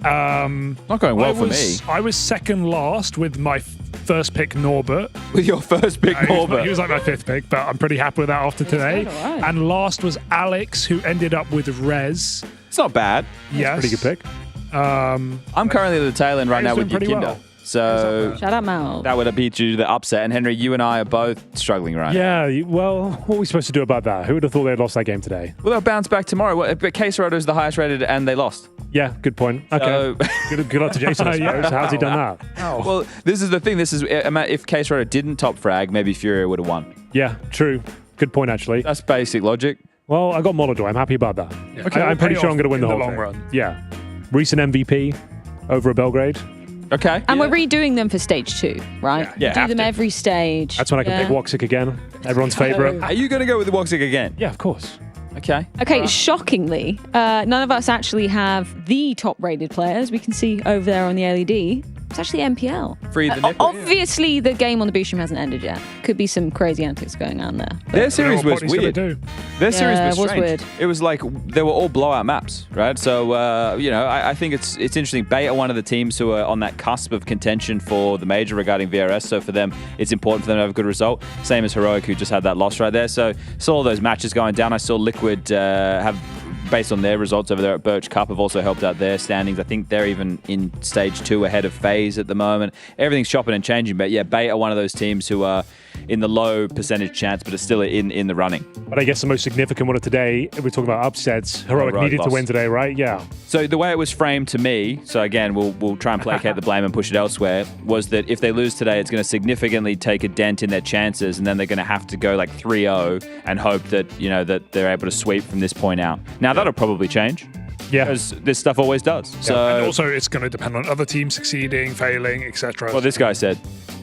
Not going well for me. I was second last with my first pick, Norbert. With your first pick, Norbert. He was like my 5th pick, but I'm pretty happy with that after today. good, all right. And last was Alex, who ended up with Rez. It's not bad. Yes. Pretty good pick. I'm currently at the tail end right He's now doing with your pretty Kinder. well. So Shout out Mal. that would be due to the upset. And Henry, you and I are both struggling right now. Yeah, well, what are we supposed to do about that? Who would have thought they'd lost that game today? Well, they'll bounce back tomorrow. But Case Roto is the highest rated, and they lost. Yeah, good point. Okay. So- Good luck to Jason, I suppose. How's he done that? Well, this is the thing. This is if Case Roto didn't top frag, maybe Furio would have won. Yeah, true. Good point, actually. That's basic logic. Well, I got Molodoi. I'm happy about that. Okay, I'm pretty pay sure I'm off going to win the in whole the long thing. run. Yeah. Recent MVP over at Belgrade. Okay. And we're redoing them for stage 2, right? Yeah, Do have them to. every stage. That's when I can pick Woxic again. Everyone's favourite. Are you going to go with the Woxic again? Yeah, of course. Okay. Okay, shockingly, none of us actually have the top-rated players. We can see over there on the LED. It's actually MPL. Free the nipple. Obviously, the game on the boostroom hasn't ended yet. Could be some crazy antics going on there. Their series was What he's gonna weird. do. Their series Yeah, was it was strange. weird. It was like they were all blowout maps, right? So I think it's interesting. Bay are one of the teams who are on that cusp of contention for the major regarding VRS. So for them, it's important for them to have a good result. Same as Heroic, who just had that loss right there. So saw all those matches going down. I saw Liquid have. Based on their results over there at Birch Cup, have also helped out their standings. I think they're even in stage 2 ahead of FaZe at the moment. Everything's chopping and changing, but yeah, Bay are one of those teams who are in the low percentage chance, but are still in the running. But I guess the most significant one of today, if we're talking about upsets, Heroic Heroic needed to lost. win today, right? Yeah. So the way it was framed to me, so again, we'll try and placate the blame and push it elsewhere, was that if they lose today, it's going to significantly take a dent in their chances, and then they're going to have to go like 3-0 and hope that that they're able to sweep from this point out. Now that'll probably change. Yeah. Because this stuff always does. So And also, it's going to depend on other teams succeeding, failing, etc. well, this guy said.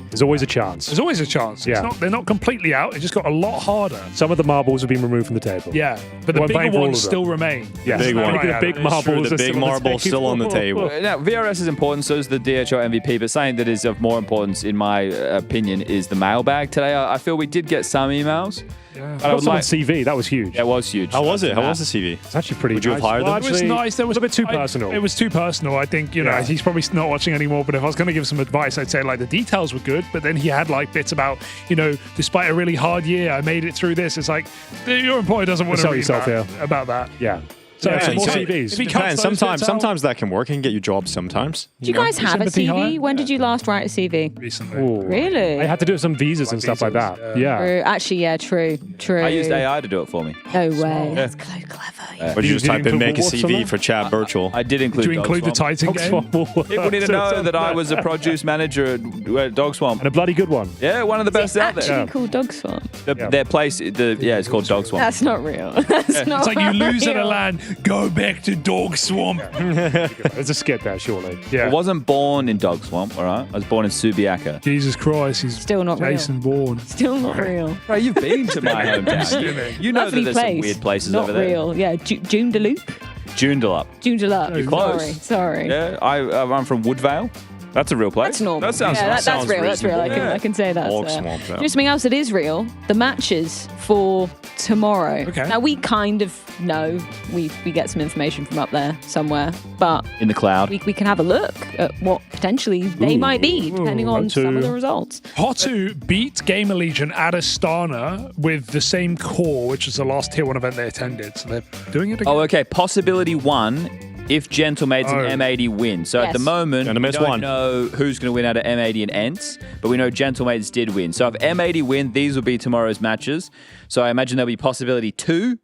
There's always a chance. There's always a chance. Yeah. They're not completely out. It just got a lot harder. Some of the marbles have been removed from the table. Yeah, but the We're playing bigger for all ones of them. still remain. Yeah, Big one. The big marbles. The big marble's still on the table. Now, VRS is important, so is the DHL MVP, but something that is of more importance, in my opinion, is the mailbag today. I feel we did get some emails. Yeah. But I would like CV. That was huge. That was huge. How was it? How was the CV? It's actually pretty Would you nice. have hired Well, them? It was actually, nice. There was a bit too I- personal. It was too personal. I think Yeah. he's probably not watching anymore. But if I was going to give some advice, I'd say like the details were good, but then he had like bits about despite a really hard year, I made it through this. It's like your employer doesn't want to Sell read yourself that, here. about that. Yeah. So Yeah, some more so CVs. if he cuts Depends. those Sometimes, bits out- sometimes that can work and get you jobs. Sometimes. Do you guys have a sympathy CV? hire? When did you last write a CV? Recently. Ooh. Really? I had to do some visas and stuff like that. visas, Yeah. True. Actually, yeah, true. I used AI to do it for me. No way. That's so clever. Would you just Did you type in include make a Warts on CV that? for Chad Birchall? I did include Did you include the Dog Swamp. Titan game? People need to know that I was a produce manager at Dog Swamp. And a bloody good one. Yeah, one of the best out Actually there. called Dog Swamp. Their place, it's called Dog Swamp. That's not real. That's not It's like you lose at a real. land, go back to Dog Swamp. There's a skit there, surely. I Yeah. wasn't born in Dog Swamp, all right? I was born in Subiaco. Jesus Christ, he's Still not real. Jason Bourne. Still not real. Right, you've been to my hometown. You know Lovely that there's place. some weird places not over there. real. Yeah, Joondalup. Joondalup. Joondalup. You're close. Sorry. Yeah, I'm from Woodvale. That's a real place. That's normal. That sounds yeah, nice. that's real. That's real. I Yeah. can say that. Dog Swamp, yeah. You know something else that is real? The matches for tomorrow. Okay. Now we kind of know we get some information from up there somewhere, but In the cloud. we can have a look at what potentially they might be, depending on some of the results. Hotu beat Gamer Legion at Astana with the same core, which was the last tier 1 event they attended. So they're doing it again. Oh, okay. Possibility 1 if Gentlemates and M80 win. So at the moment, we don't know who's going to win out of M80 and Ents, but we know Gentlemates did win. So if M80 win, these will be tomorrow's matches. So I imagine there'll be possibility 2.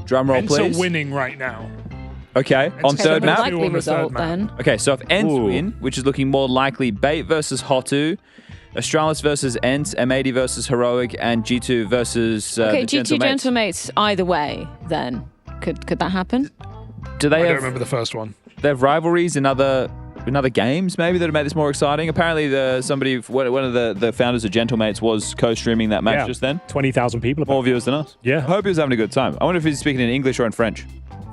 Drum roll, please. Ents are winning right now. Okay, on third map. Likely result then. Okay, so if Ents win, which is looking more likely, Bait versus Hotu, Astralis versus Ents, M80 versus Heroic, and G2 versus okay, the G2 Gentlemates either way then. Could that happen? Do they I don't remember the first one. They have rivalries in other games maybe that would make this more exciting. Apparently one of the founders of Gentlemates was co-streaming that match just then. 20,000 people. More viewers than us. Yeah. I hope he was having a good time. I wonder if he's speaking in English or in French.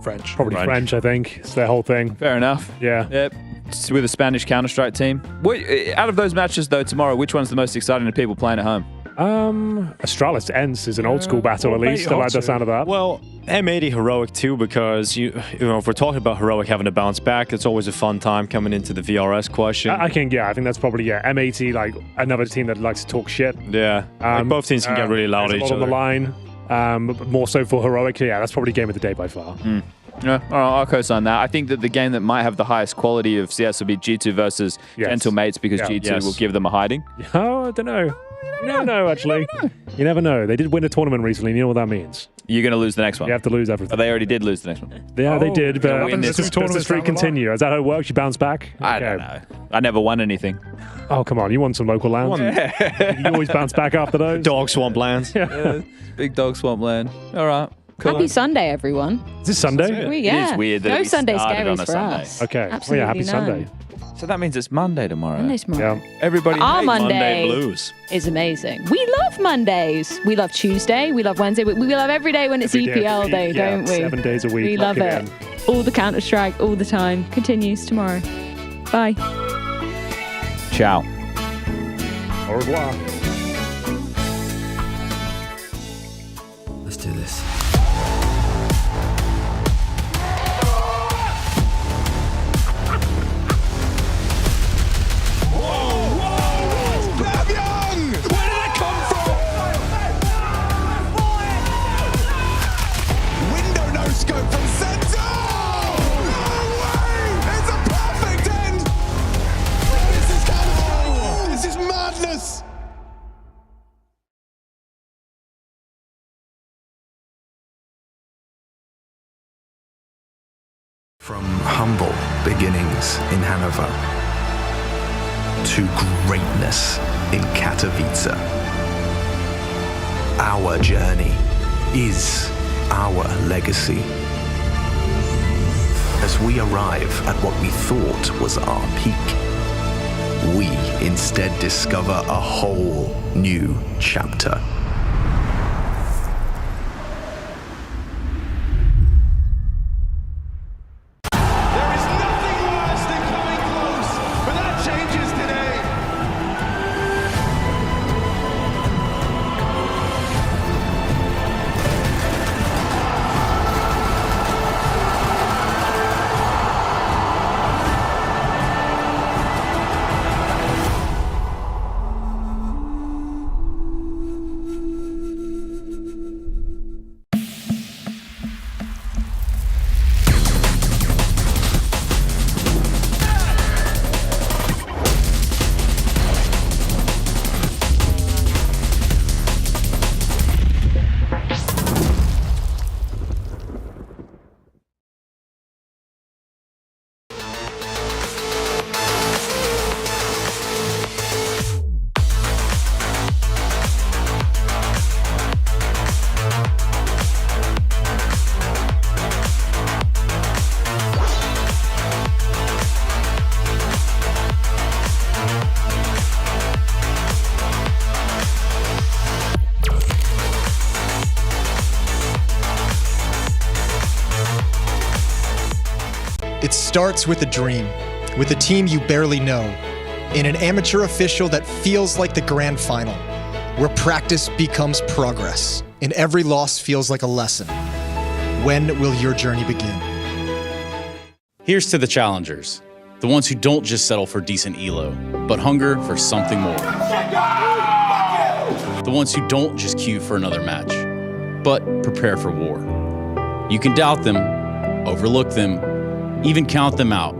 French. Probably French, I think. It's their whole thing. Fair enough. Yeah. Yep. It's with a Spanish Counter-Strike team. Out of those matches though tomorrow, which one's the most exciting to people playing at home? Astralis Ents is an old school battle at least. I like the sound of that. Well, M80 Heroic too, because you know if we're talking about Heroic having to bounce back, it's always a fun time coming into the VRS question. I think that's probably M80, like another team that likes to talk shit. Yeah, like both teams can get really loud at each other. On the line, more so for Heroic. Yeah, that's probably game of the day by far. Yeah, I'll co-sign that. I think that the game that might have the highest quality of CS will be G2 versus Gentlemates because G2 will give them a hiding. Oh, I don't know. You never know, actually. You never know. They did win a tournament recently, and you know what that means. You're going to lose the next one. You have to lose everything. Oh, they already did lose the next one. Yeah, they did, but does the streak continue? Is that how it works? You bounce back? I don't know. I never won anything. Oh, come on. You won some local lands. You always bounce back after those. Dog swamp lands. Big dog swamp land. All right. Cool. Happy Sunday, everyone. Is this Sunday? It is weird that no we Sunday started on scaries a for Sunday. us. Okay. Absolutely happy Sunday. So that means it's Monday tomorrow. Monday tomorrow. Yeah. Everybody Our hates Monday blues. is amazing. We love Mondays. We love Tuesday. We love Wednesday. We love every day when it's EPL day, don't we? 7 days a week. We love it. All the Counter-Strike, all the time. Continues tomorrow. Bye. Ciao. Au revoir. Let's do this. From humble beginnings in Hanover to greatness in Katowice, our journey is our legacy. As we arrive at what we thought was our peak, we instead discover a whole new chapter. It starts with a dream, with a team you barely know, in an amateur official that feels like the grand final, where practice becomes progress, and every loss feels like a lesson. When will your journey begin? Here's to the challengers, the ones who don't just settle for decent elo, but hunger for something more. The ones who don't just queue for another match, but prepare for war. You can doubt them, overlook them, even count them out,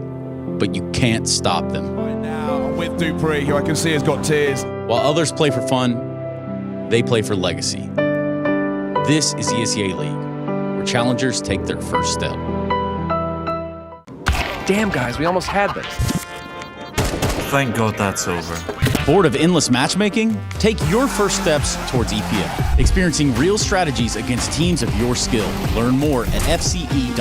but you can't stop them. Right now, I'm with Dupree, who I can see has got tears. While others play for fun, they play for legacy. This is ESL League, where challengers take their first step. Damn, guys, we almost had this. Thank God that's over. Bored of endless matchmaking? Take your first steps towards EPL, experiencing real strategies against teams of your skill. Learn more at fce.gg/EPL.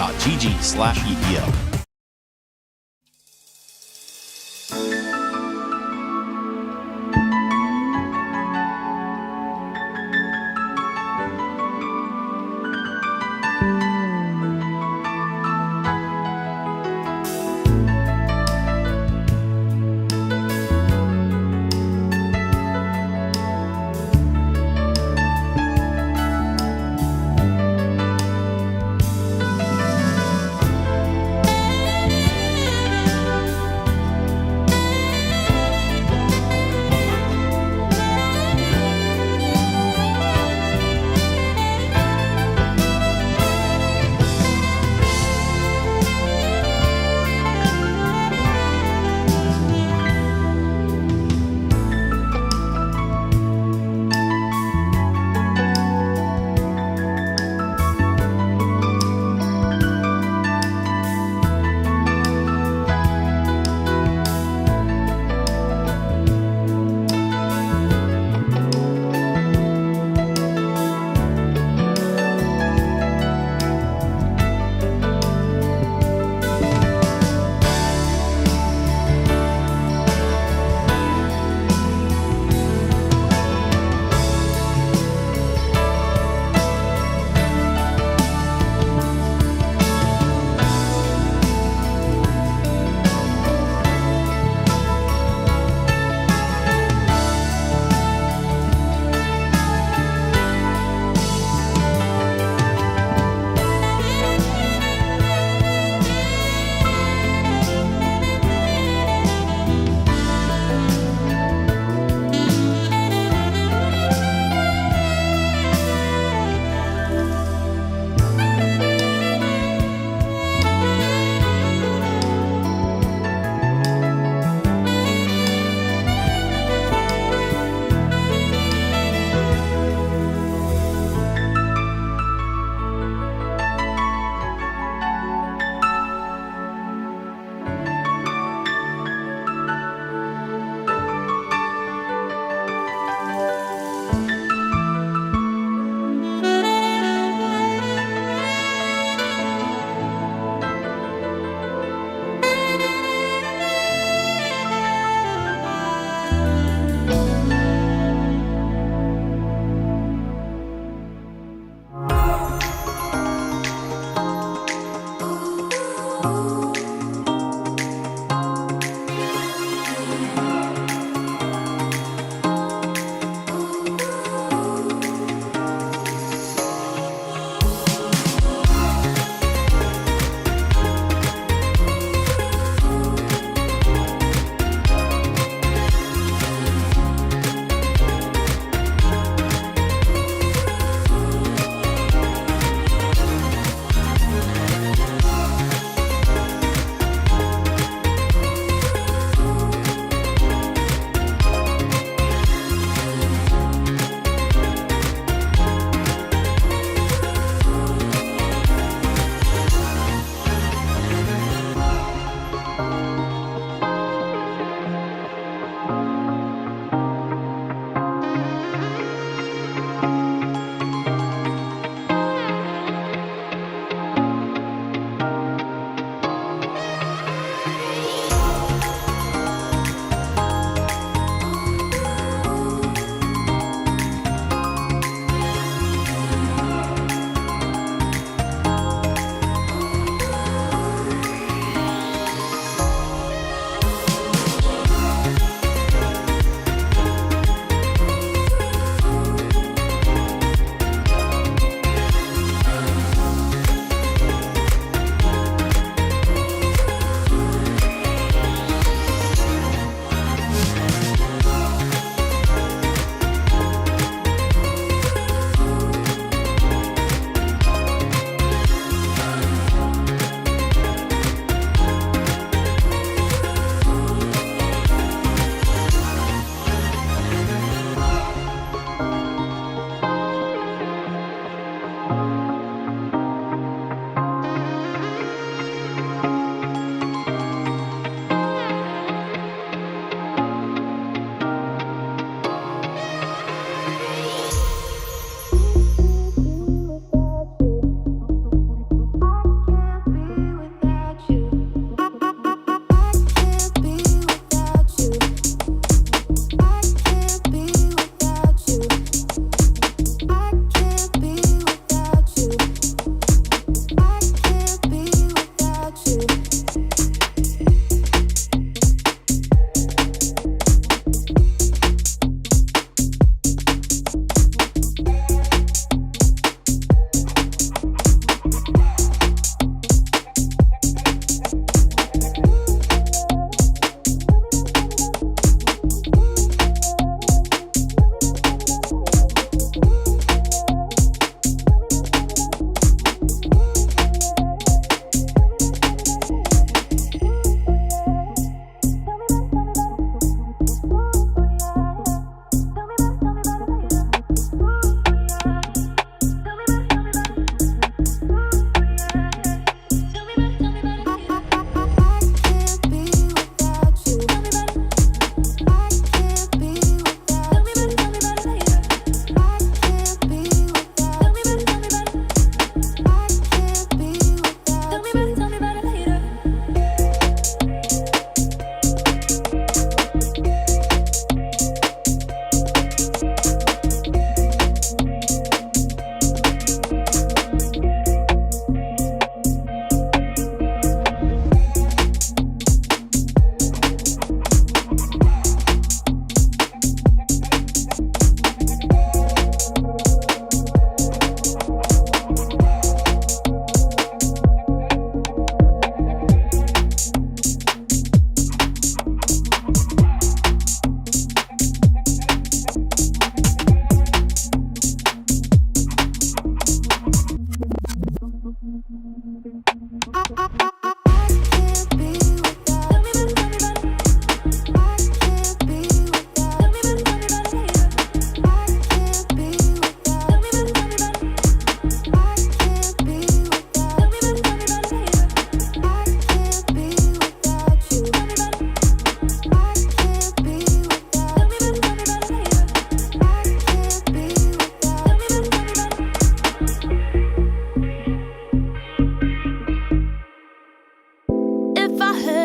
I heard